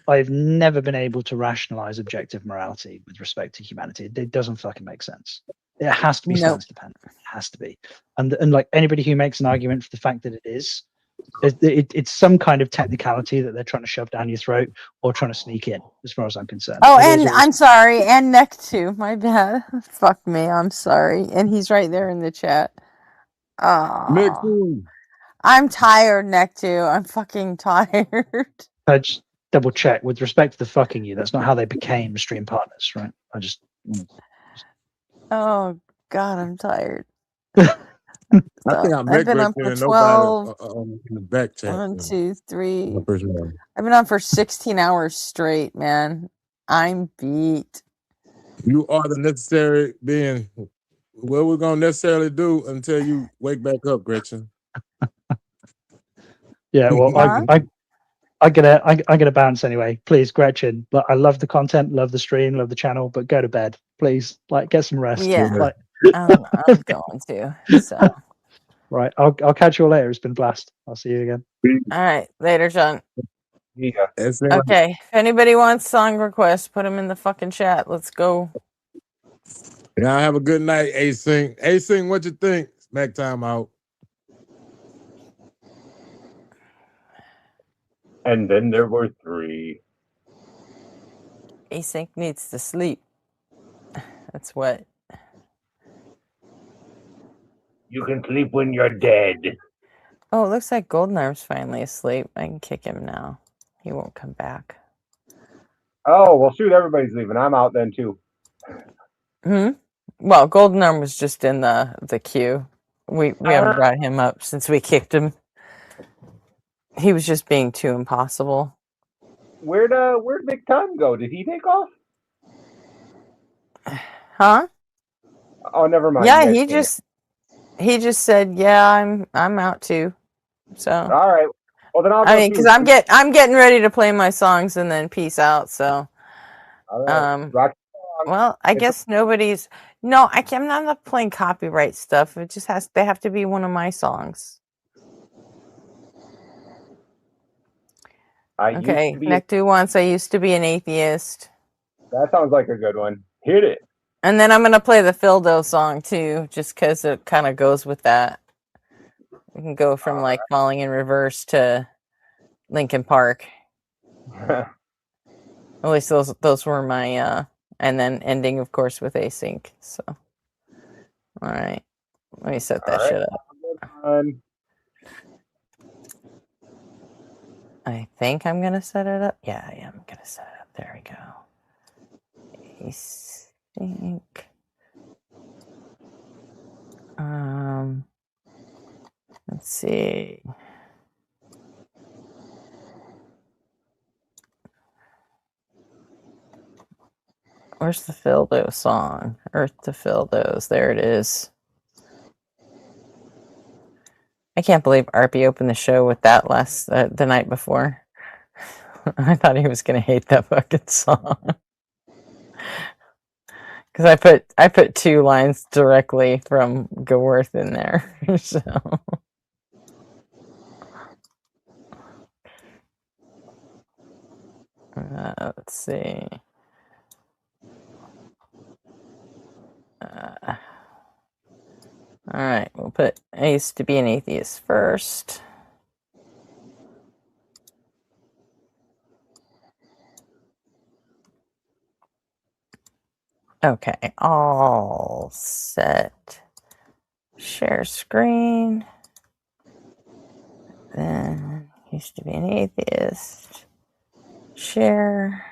I've never been able to rationalize objective morality with respect to humanity. It doesn't fucking make sense. It has to be stance dependent. It has to be. And like anybody who makes an argument for the fact that it is, it's some kind of technicality that they're trying to shove down your throat or trying to sneak in, as far as I'm concerned.
Oh, and I'm sorry, and Neck too. My bad. Fuck me. I'm sorry. And he's right there in the chat. Oh, I'm tired, Neck too. I'm fucking tired.
I just double check with respect to the fucking you. That's not how they became stream partners, right?
Oh God, I'm tired.
I think I met
I've been on for 12.
In the back chat.
1, 2, 3.
First one.
I've been on for 16 hours straight, man. I'm beat.
You are the necessary being. What we're gonna necessarily do until you wake back up, Gretchen.
Yeah, well, I'm gonna bounce anyway. Please, Gretchen. But I love the content, love the stream, love the channel. But go to bed, please. Like, get some rest.
Yeah,
like,
I'm going to. So.
Right, I'll catch you all later. It's been a blast. I'll see you again.
All right, later, John.
Yeah.
Okay, if anybody wants song requests, put them in the fucking chat. Let's go.
Y'all have a good night, Async. Async, what you think? Smack time out.
And then there were 3.
Async needs to sleep. That's what.
You can sleep when you're dead.
Oh, it looks like Golden Arm's finally asleep. I can kick him now. He won't come back.
Oh, well, shoot, everybody's leaving. I'm out then, too.
Well, Golden Arm was just in the queue. We haven't brought him up since we kicked him. He was just being too impossible.
Where'd Big Time go? Did he take off?
Huh?
Oh, never mind.
Yeah, he just said, "Yeah, I'm out too." So.
All right. Well, then I'll.
I mean, because I'm getting ready to play my songs and then peace out. So.
All right.
Well, I guess nobody's. No, I'm not playing copyright stuff. It just they have to be one of my songs. Okay, Nectu wants I used to be an atheist.
That sounds like a good one. Hit it.
And then I'm going to play the Phildo song too, just because it kind of goes with that. We can go from like Falling in Reverse to Linkin Park. At least those were my, and then ending, of course, with Async. So, all right. Let me set that shit up. I think I'm going to set it up. Yeah, I am going to set it up. There we go. Async. Let's see. Where's the Phildo song? Earth to Phildos. There it is. I can't believe Arpy opened the show with that the night before. I thought he was gonna hate that fucking song. Because I put 2 lines directly from Gaworth in there. So let's see. All right, we'll put I used to be an atheist first. Okay, all set. Share screen. Then used to be an atheist. Share.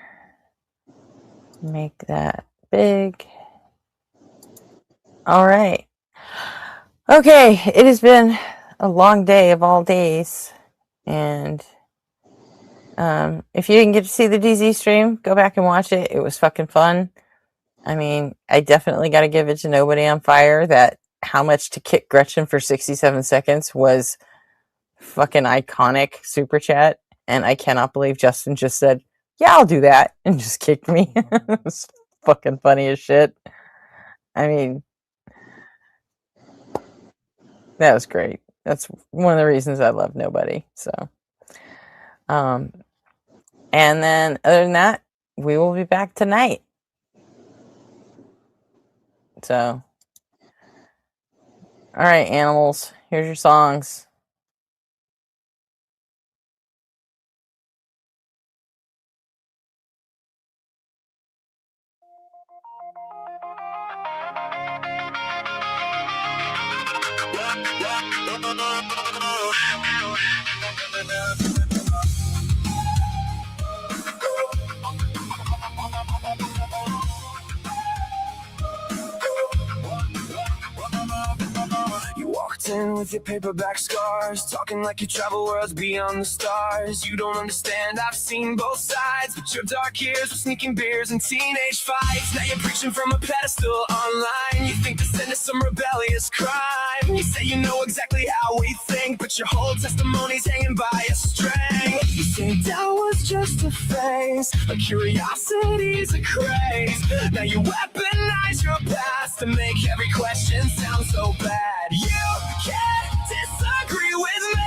Make that big. All right. Okay, it has been a long day of all days. And if you didn't get to see the DZ stream, go back and watch it. It was fucking fun. I mean, I definitely got to give it to Nobody on Fire that how much to kick Gretchen for 67 seconds was fucking iconic super chat. And I cannot believe Justin just said, yeah, I'll do that. And just kicked me. It was fucking funny as shit. I mean, that was great. That's one of the reasons I love Nobody. So, and then other than that, we will be back tonight. So, all right, animals, here's your songs.
You walked in with your paperback scars, talking like you travel worlds beyond the stars. You don't understand, I've seen both sides, but your dark years were sneaking beers and teenage fights. Now you're preaching from a pedestal online. You think to send us some rebellious crime. You say you know exactly how we think, but your whole testimony's hanging by a string. You say doubt was just a phase, a curiosity's a craze. Now you weaponize your past to make every question sound so bad. You can't disagree with me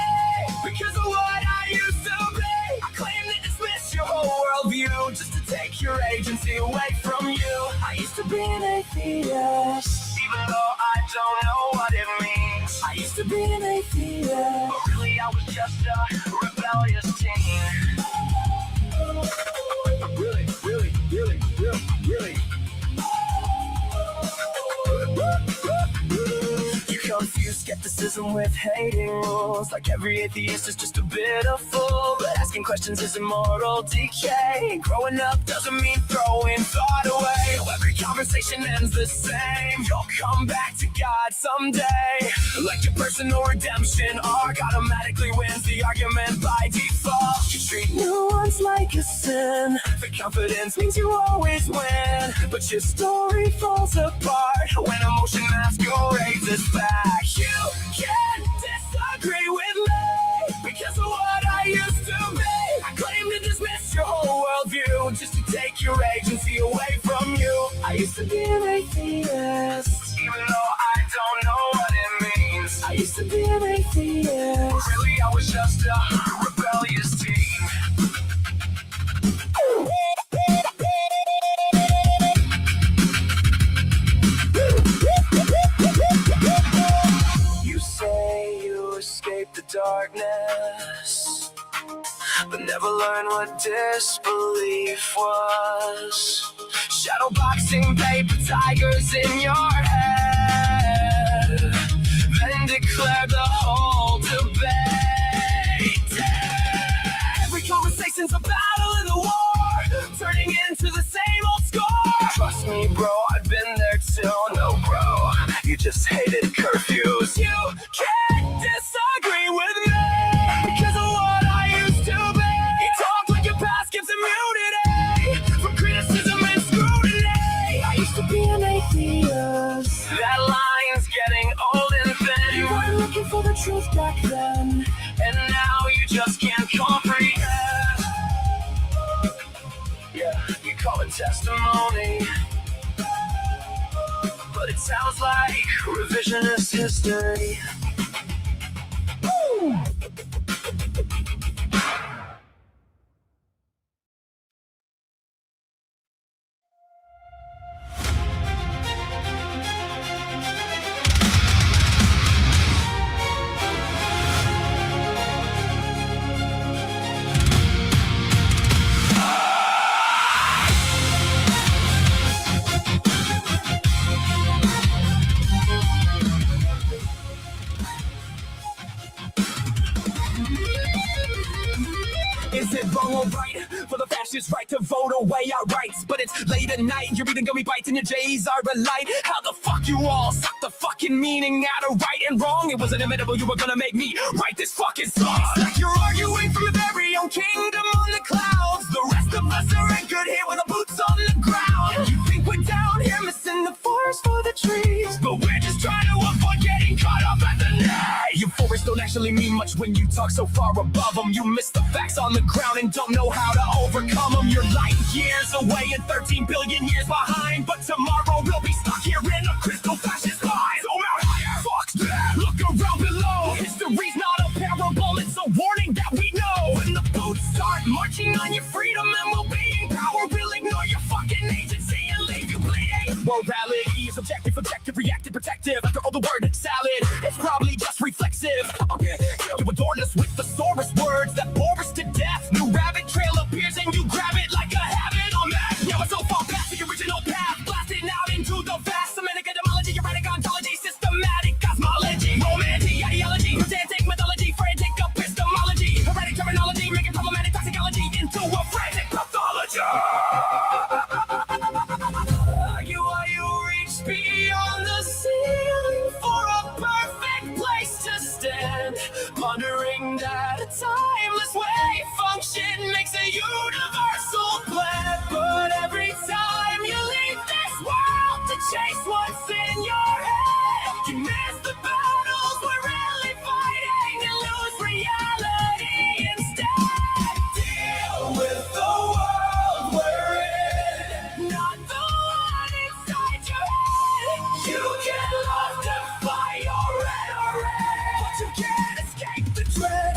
because of what I used to be. I claim to dismiss your whole worldview just to take your agency away from you. I used to be an atheist, even though I don't know what it means. I used to be an atheist, but really I was just a rebellious teen. Really. You confuse skepticism with hating rules, like every atheist is just a bit of fool. But asking questions is immoral decay. Growing up doesn't mean throwing thought away. Every conversation ends the same. You'll come back to God someday. Like your personal redemption arc automatically wins the argument by default. You treat nuance like a sin. The confidence means you always win, but your story falls apart when emotion masquerades as fact. You can't disagree with me because of what I used to be. I claim to dismiss your whole worldview just to take your agency away from you. I used to be an atheist, even though I don't know what it means. I used to be an atheist, really I was just a rebellious teen. darkness, but never learned what disbelief was. Shadow boxing paper tigers in your head, then declared the whole debate dead. Every conversation's a battle in the war, turning into the same old score. Trust me, bro, I've been there too. No, bro, you just hated curfews. You can't disagree with me because of what I used to be. You talk like your past gives immunity from criticism and scrutiny. I used to be an atheist. That line's getting old and thin. You weren't looking for the truth back then, and now you just can't comprehend. Yeah, you call it testimony, but it sounds like revisionist history. Woo! Is it wrong or right for the fascist right to vote away our rights? But it's late at night, you're eating gummy bites and your J's are a light. How the fuck you all suck the fucking meaning out of right and wrong? It was inevitable you were gonna make me write this fucking song. It's like you're arguing from your very own kingdom on the clouds. The rest of us are anchored here with our boots on the ground. You think we're down here missing the forest for the trees, but we're just trying to avoid getting caught up at the net. Your forests don't actually mean much when you talk so far above them. You miss the facts on the ground and don't know how to overcome them. You're light years away and 13 billion years behind, but tomorrow we'll be stuck here in a crystal fascist line. So out higher, fuck that. Look around below. History's not a parable, it's a warning that we know. When the boots start marching on your freedom and we'll be in power, we'll ignore your fucking agency and leave you bleeding. Morality is objective, reactive, protective. After all the word salad, it's probably just reflexive. You adorn us with thesaurus words that bore us to death. New rabbit trail appears and you grab it like a habit on that. Yeah, we're so far past the original path, blasting out into the vast. Semitic etymology, erratic ontology, systematic cosmology, romantic ideology, pedantic mythology, frantic epistemology, erratic terminology, making problematic toxicology into a frantic pathology. You reach beyond the ceiling for a perfect place to stand, pondering that a timeless wave function makes a universal plan. But every time you leave this world to chase what's in your head, you miss the battles we're really fighting and lose reality instead. Deal with the world we're in, not the one inside your head. You get lost and fight your rhetoric, but you can't escape the dread.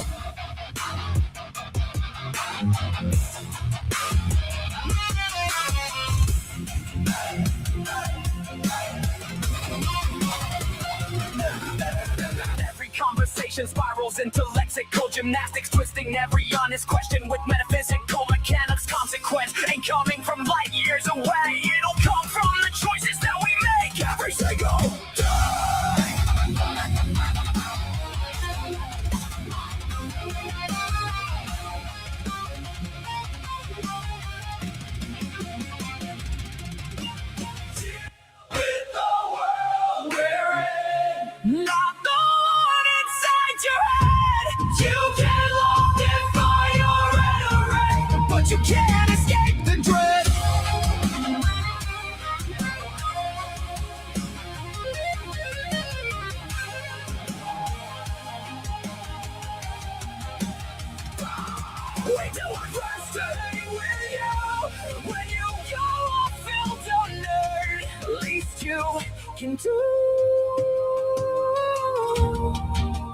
Every conversation spirals into lexical gymnastics, twisting every honest question with metaphysical mechanics. Consequence ain't coming from light years away, it'll come from the choices that we make every single day. With the world we're in, not the one inside your head. You get lost and find your rhetoric, but you can't escape the dread. We do our best to hang with you. When you go off field to nerd, least you can do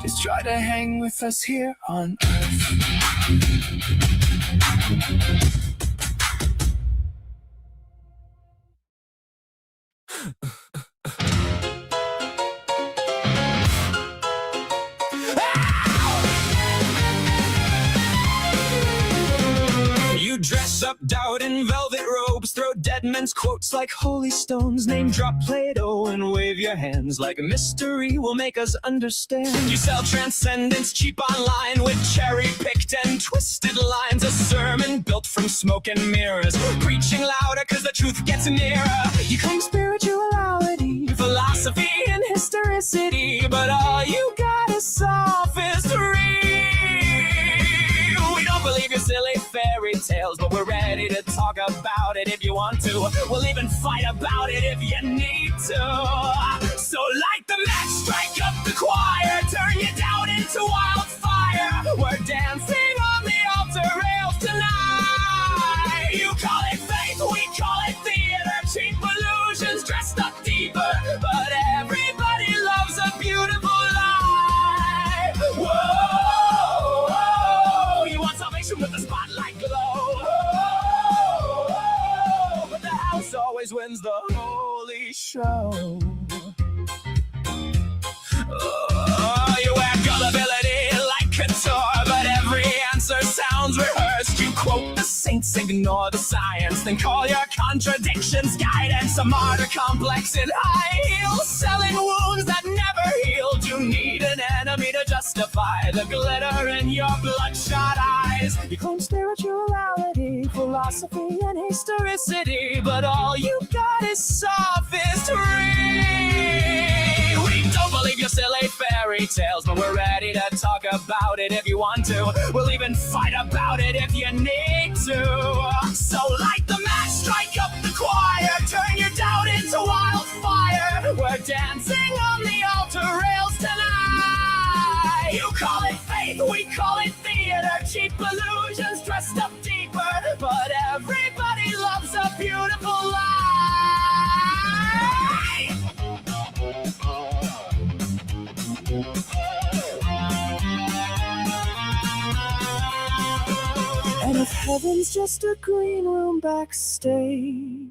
is try to hang with us here on Earth. out in velvet robes, throw dead men's quotes like holy stones, name drop Plato and wave your hands like a mystery will make us understand. You sell transcendence cheap online with cherry-picked and twisted lines, a sermon built from smoke and mirrors, preaching louder cause the truth gets nearer. You claim spirituality, philosophy, and historicity, but all you got is sophistry. We don't believe your silly fairy tales, but we're ready to talk about it if you want to. We'll even fight about it if you need to. So light the match, strike up the choir, turn your doubt into wildfire. We're dancing on the altar rails tonight. You call it faith, we call it theater, cheap illusions dressed up deeper, but everybody loves a beautiful lie. Whoa, whoa, you want salvation with the spotlight glow. Whoa, but the house always wins the holy show. Oh, you wear gullibility like couture, but every answer sounds rehearsed. You quote the saints, ignore the science, then call your contradictions guidance. A martyr complex in high heels, selling wounds that never healed. You need an enemy to justify the glitter in your bloodshot eyes. You claim spirituality, philosophy, and historicity, but all you got is sophistry. We don't believe your silly fairy tales, but we're ready to talk about it if you want to. We'll even fight about it if you need to. So light the match, strike up the choir, turn your doubt into wildfire. We're dancing on the altar rails tonight. You call it faith, we call it theater, cheap illusions dressed up deeper, but everybody loves a beautiful lie. And if heaven's just a green room backstage,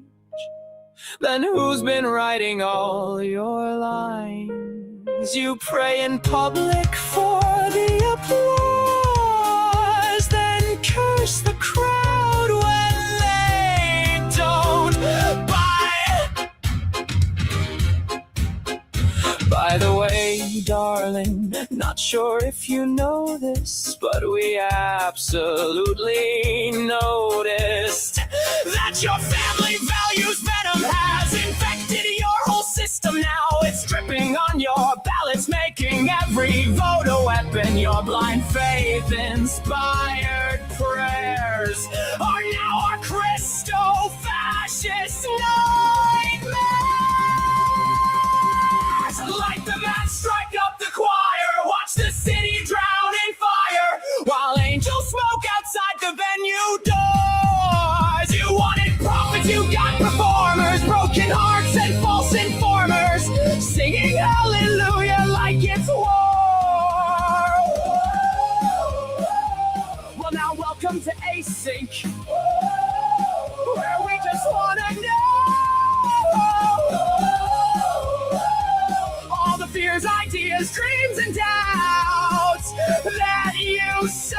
then who's been writing all your lines? You pray in public for the applause, then curse the crowd when they don't buy. By the way, darling, not sure if you know this, but we absolutely noticed that your family values venom has infected your whole system now. It's dripping on your ballots, making every vote a weapon. Your blind faith inspired prayers are now our Christo-fascist nightmares. Light the match, strike up the choir, watch the city drown in fire, while angels smoke outside the venue doors. You wanted prophets, you got performers, broken hearts and false informers, singing hallelujah like it's war. Well, now welcome to Async, where we just wanna know fears, ideas, dreams, and doubts that you sow.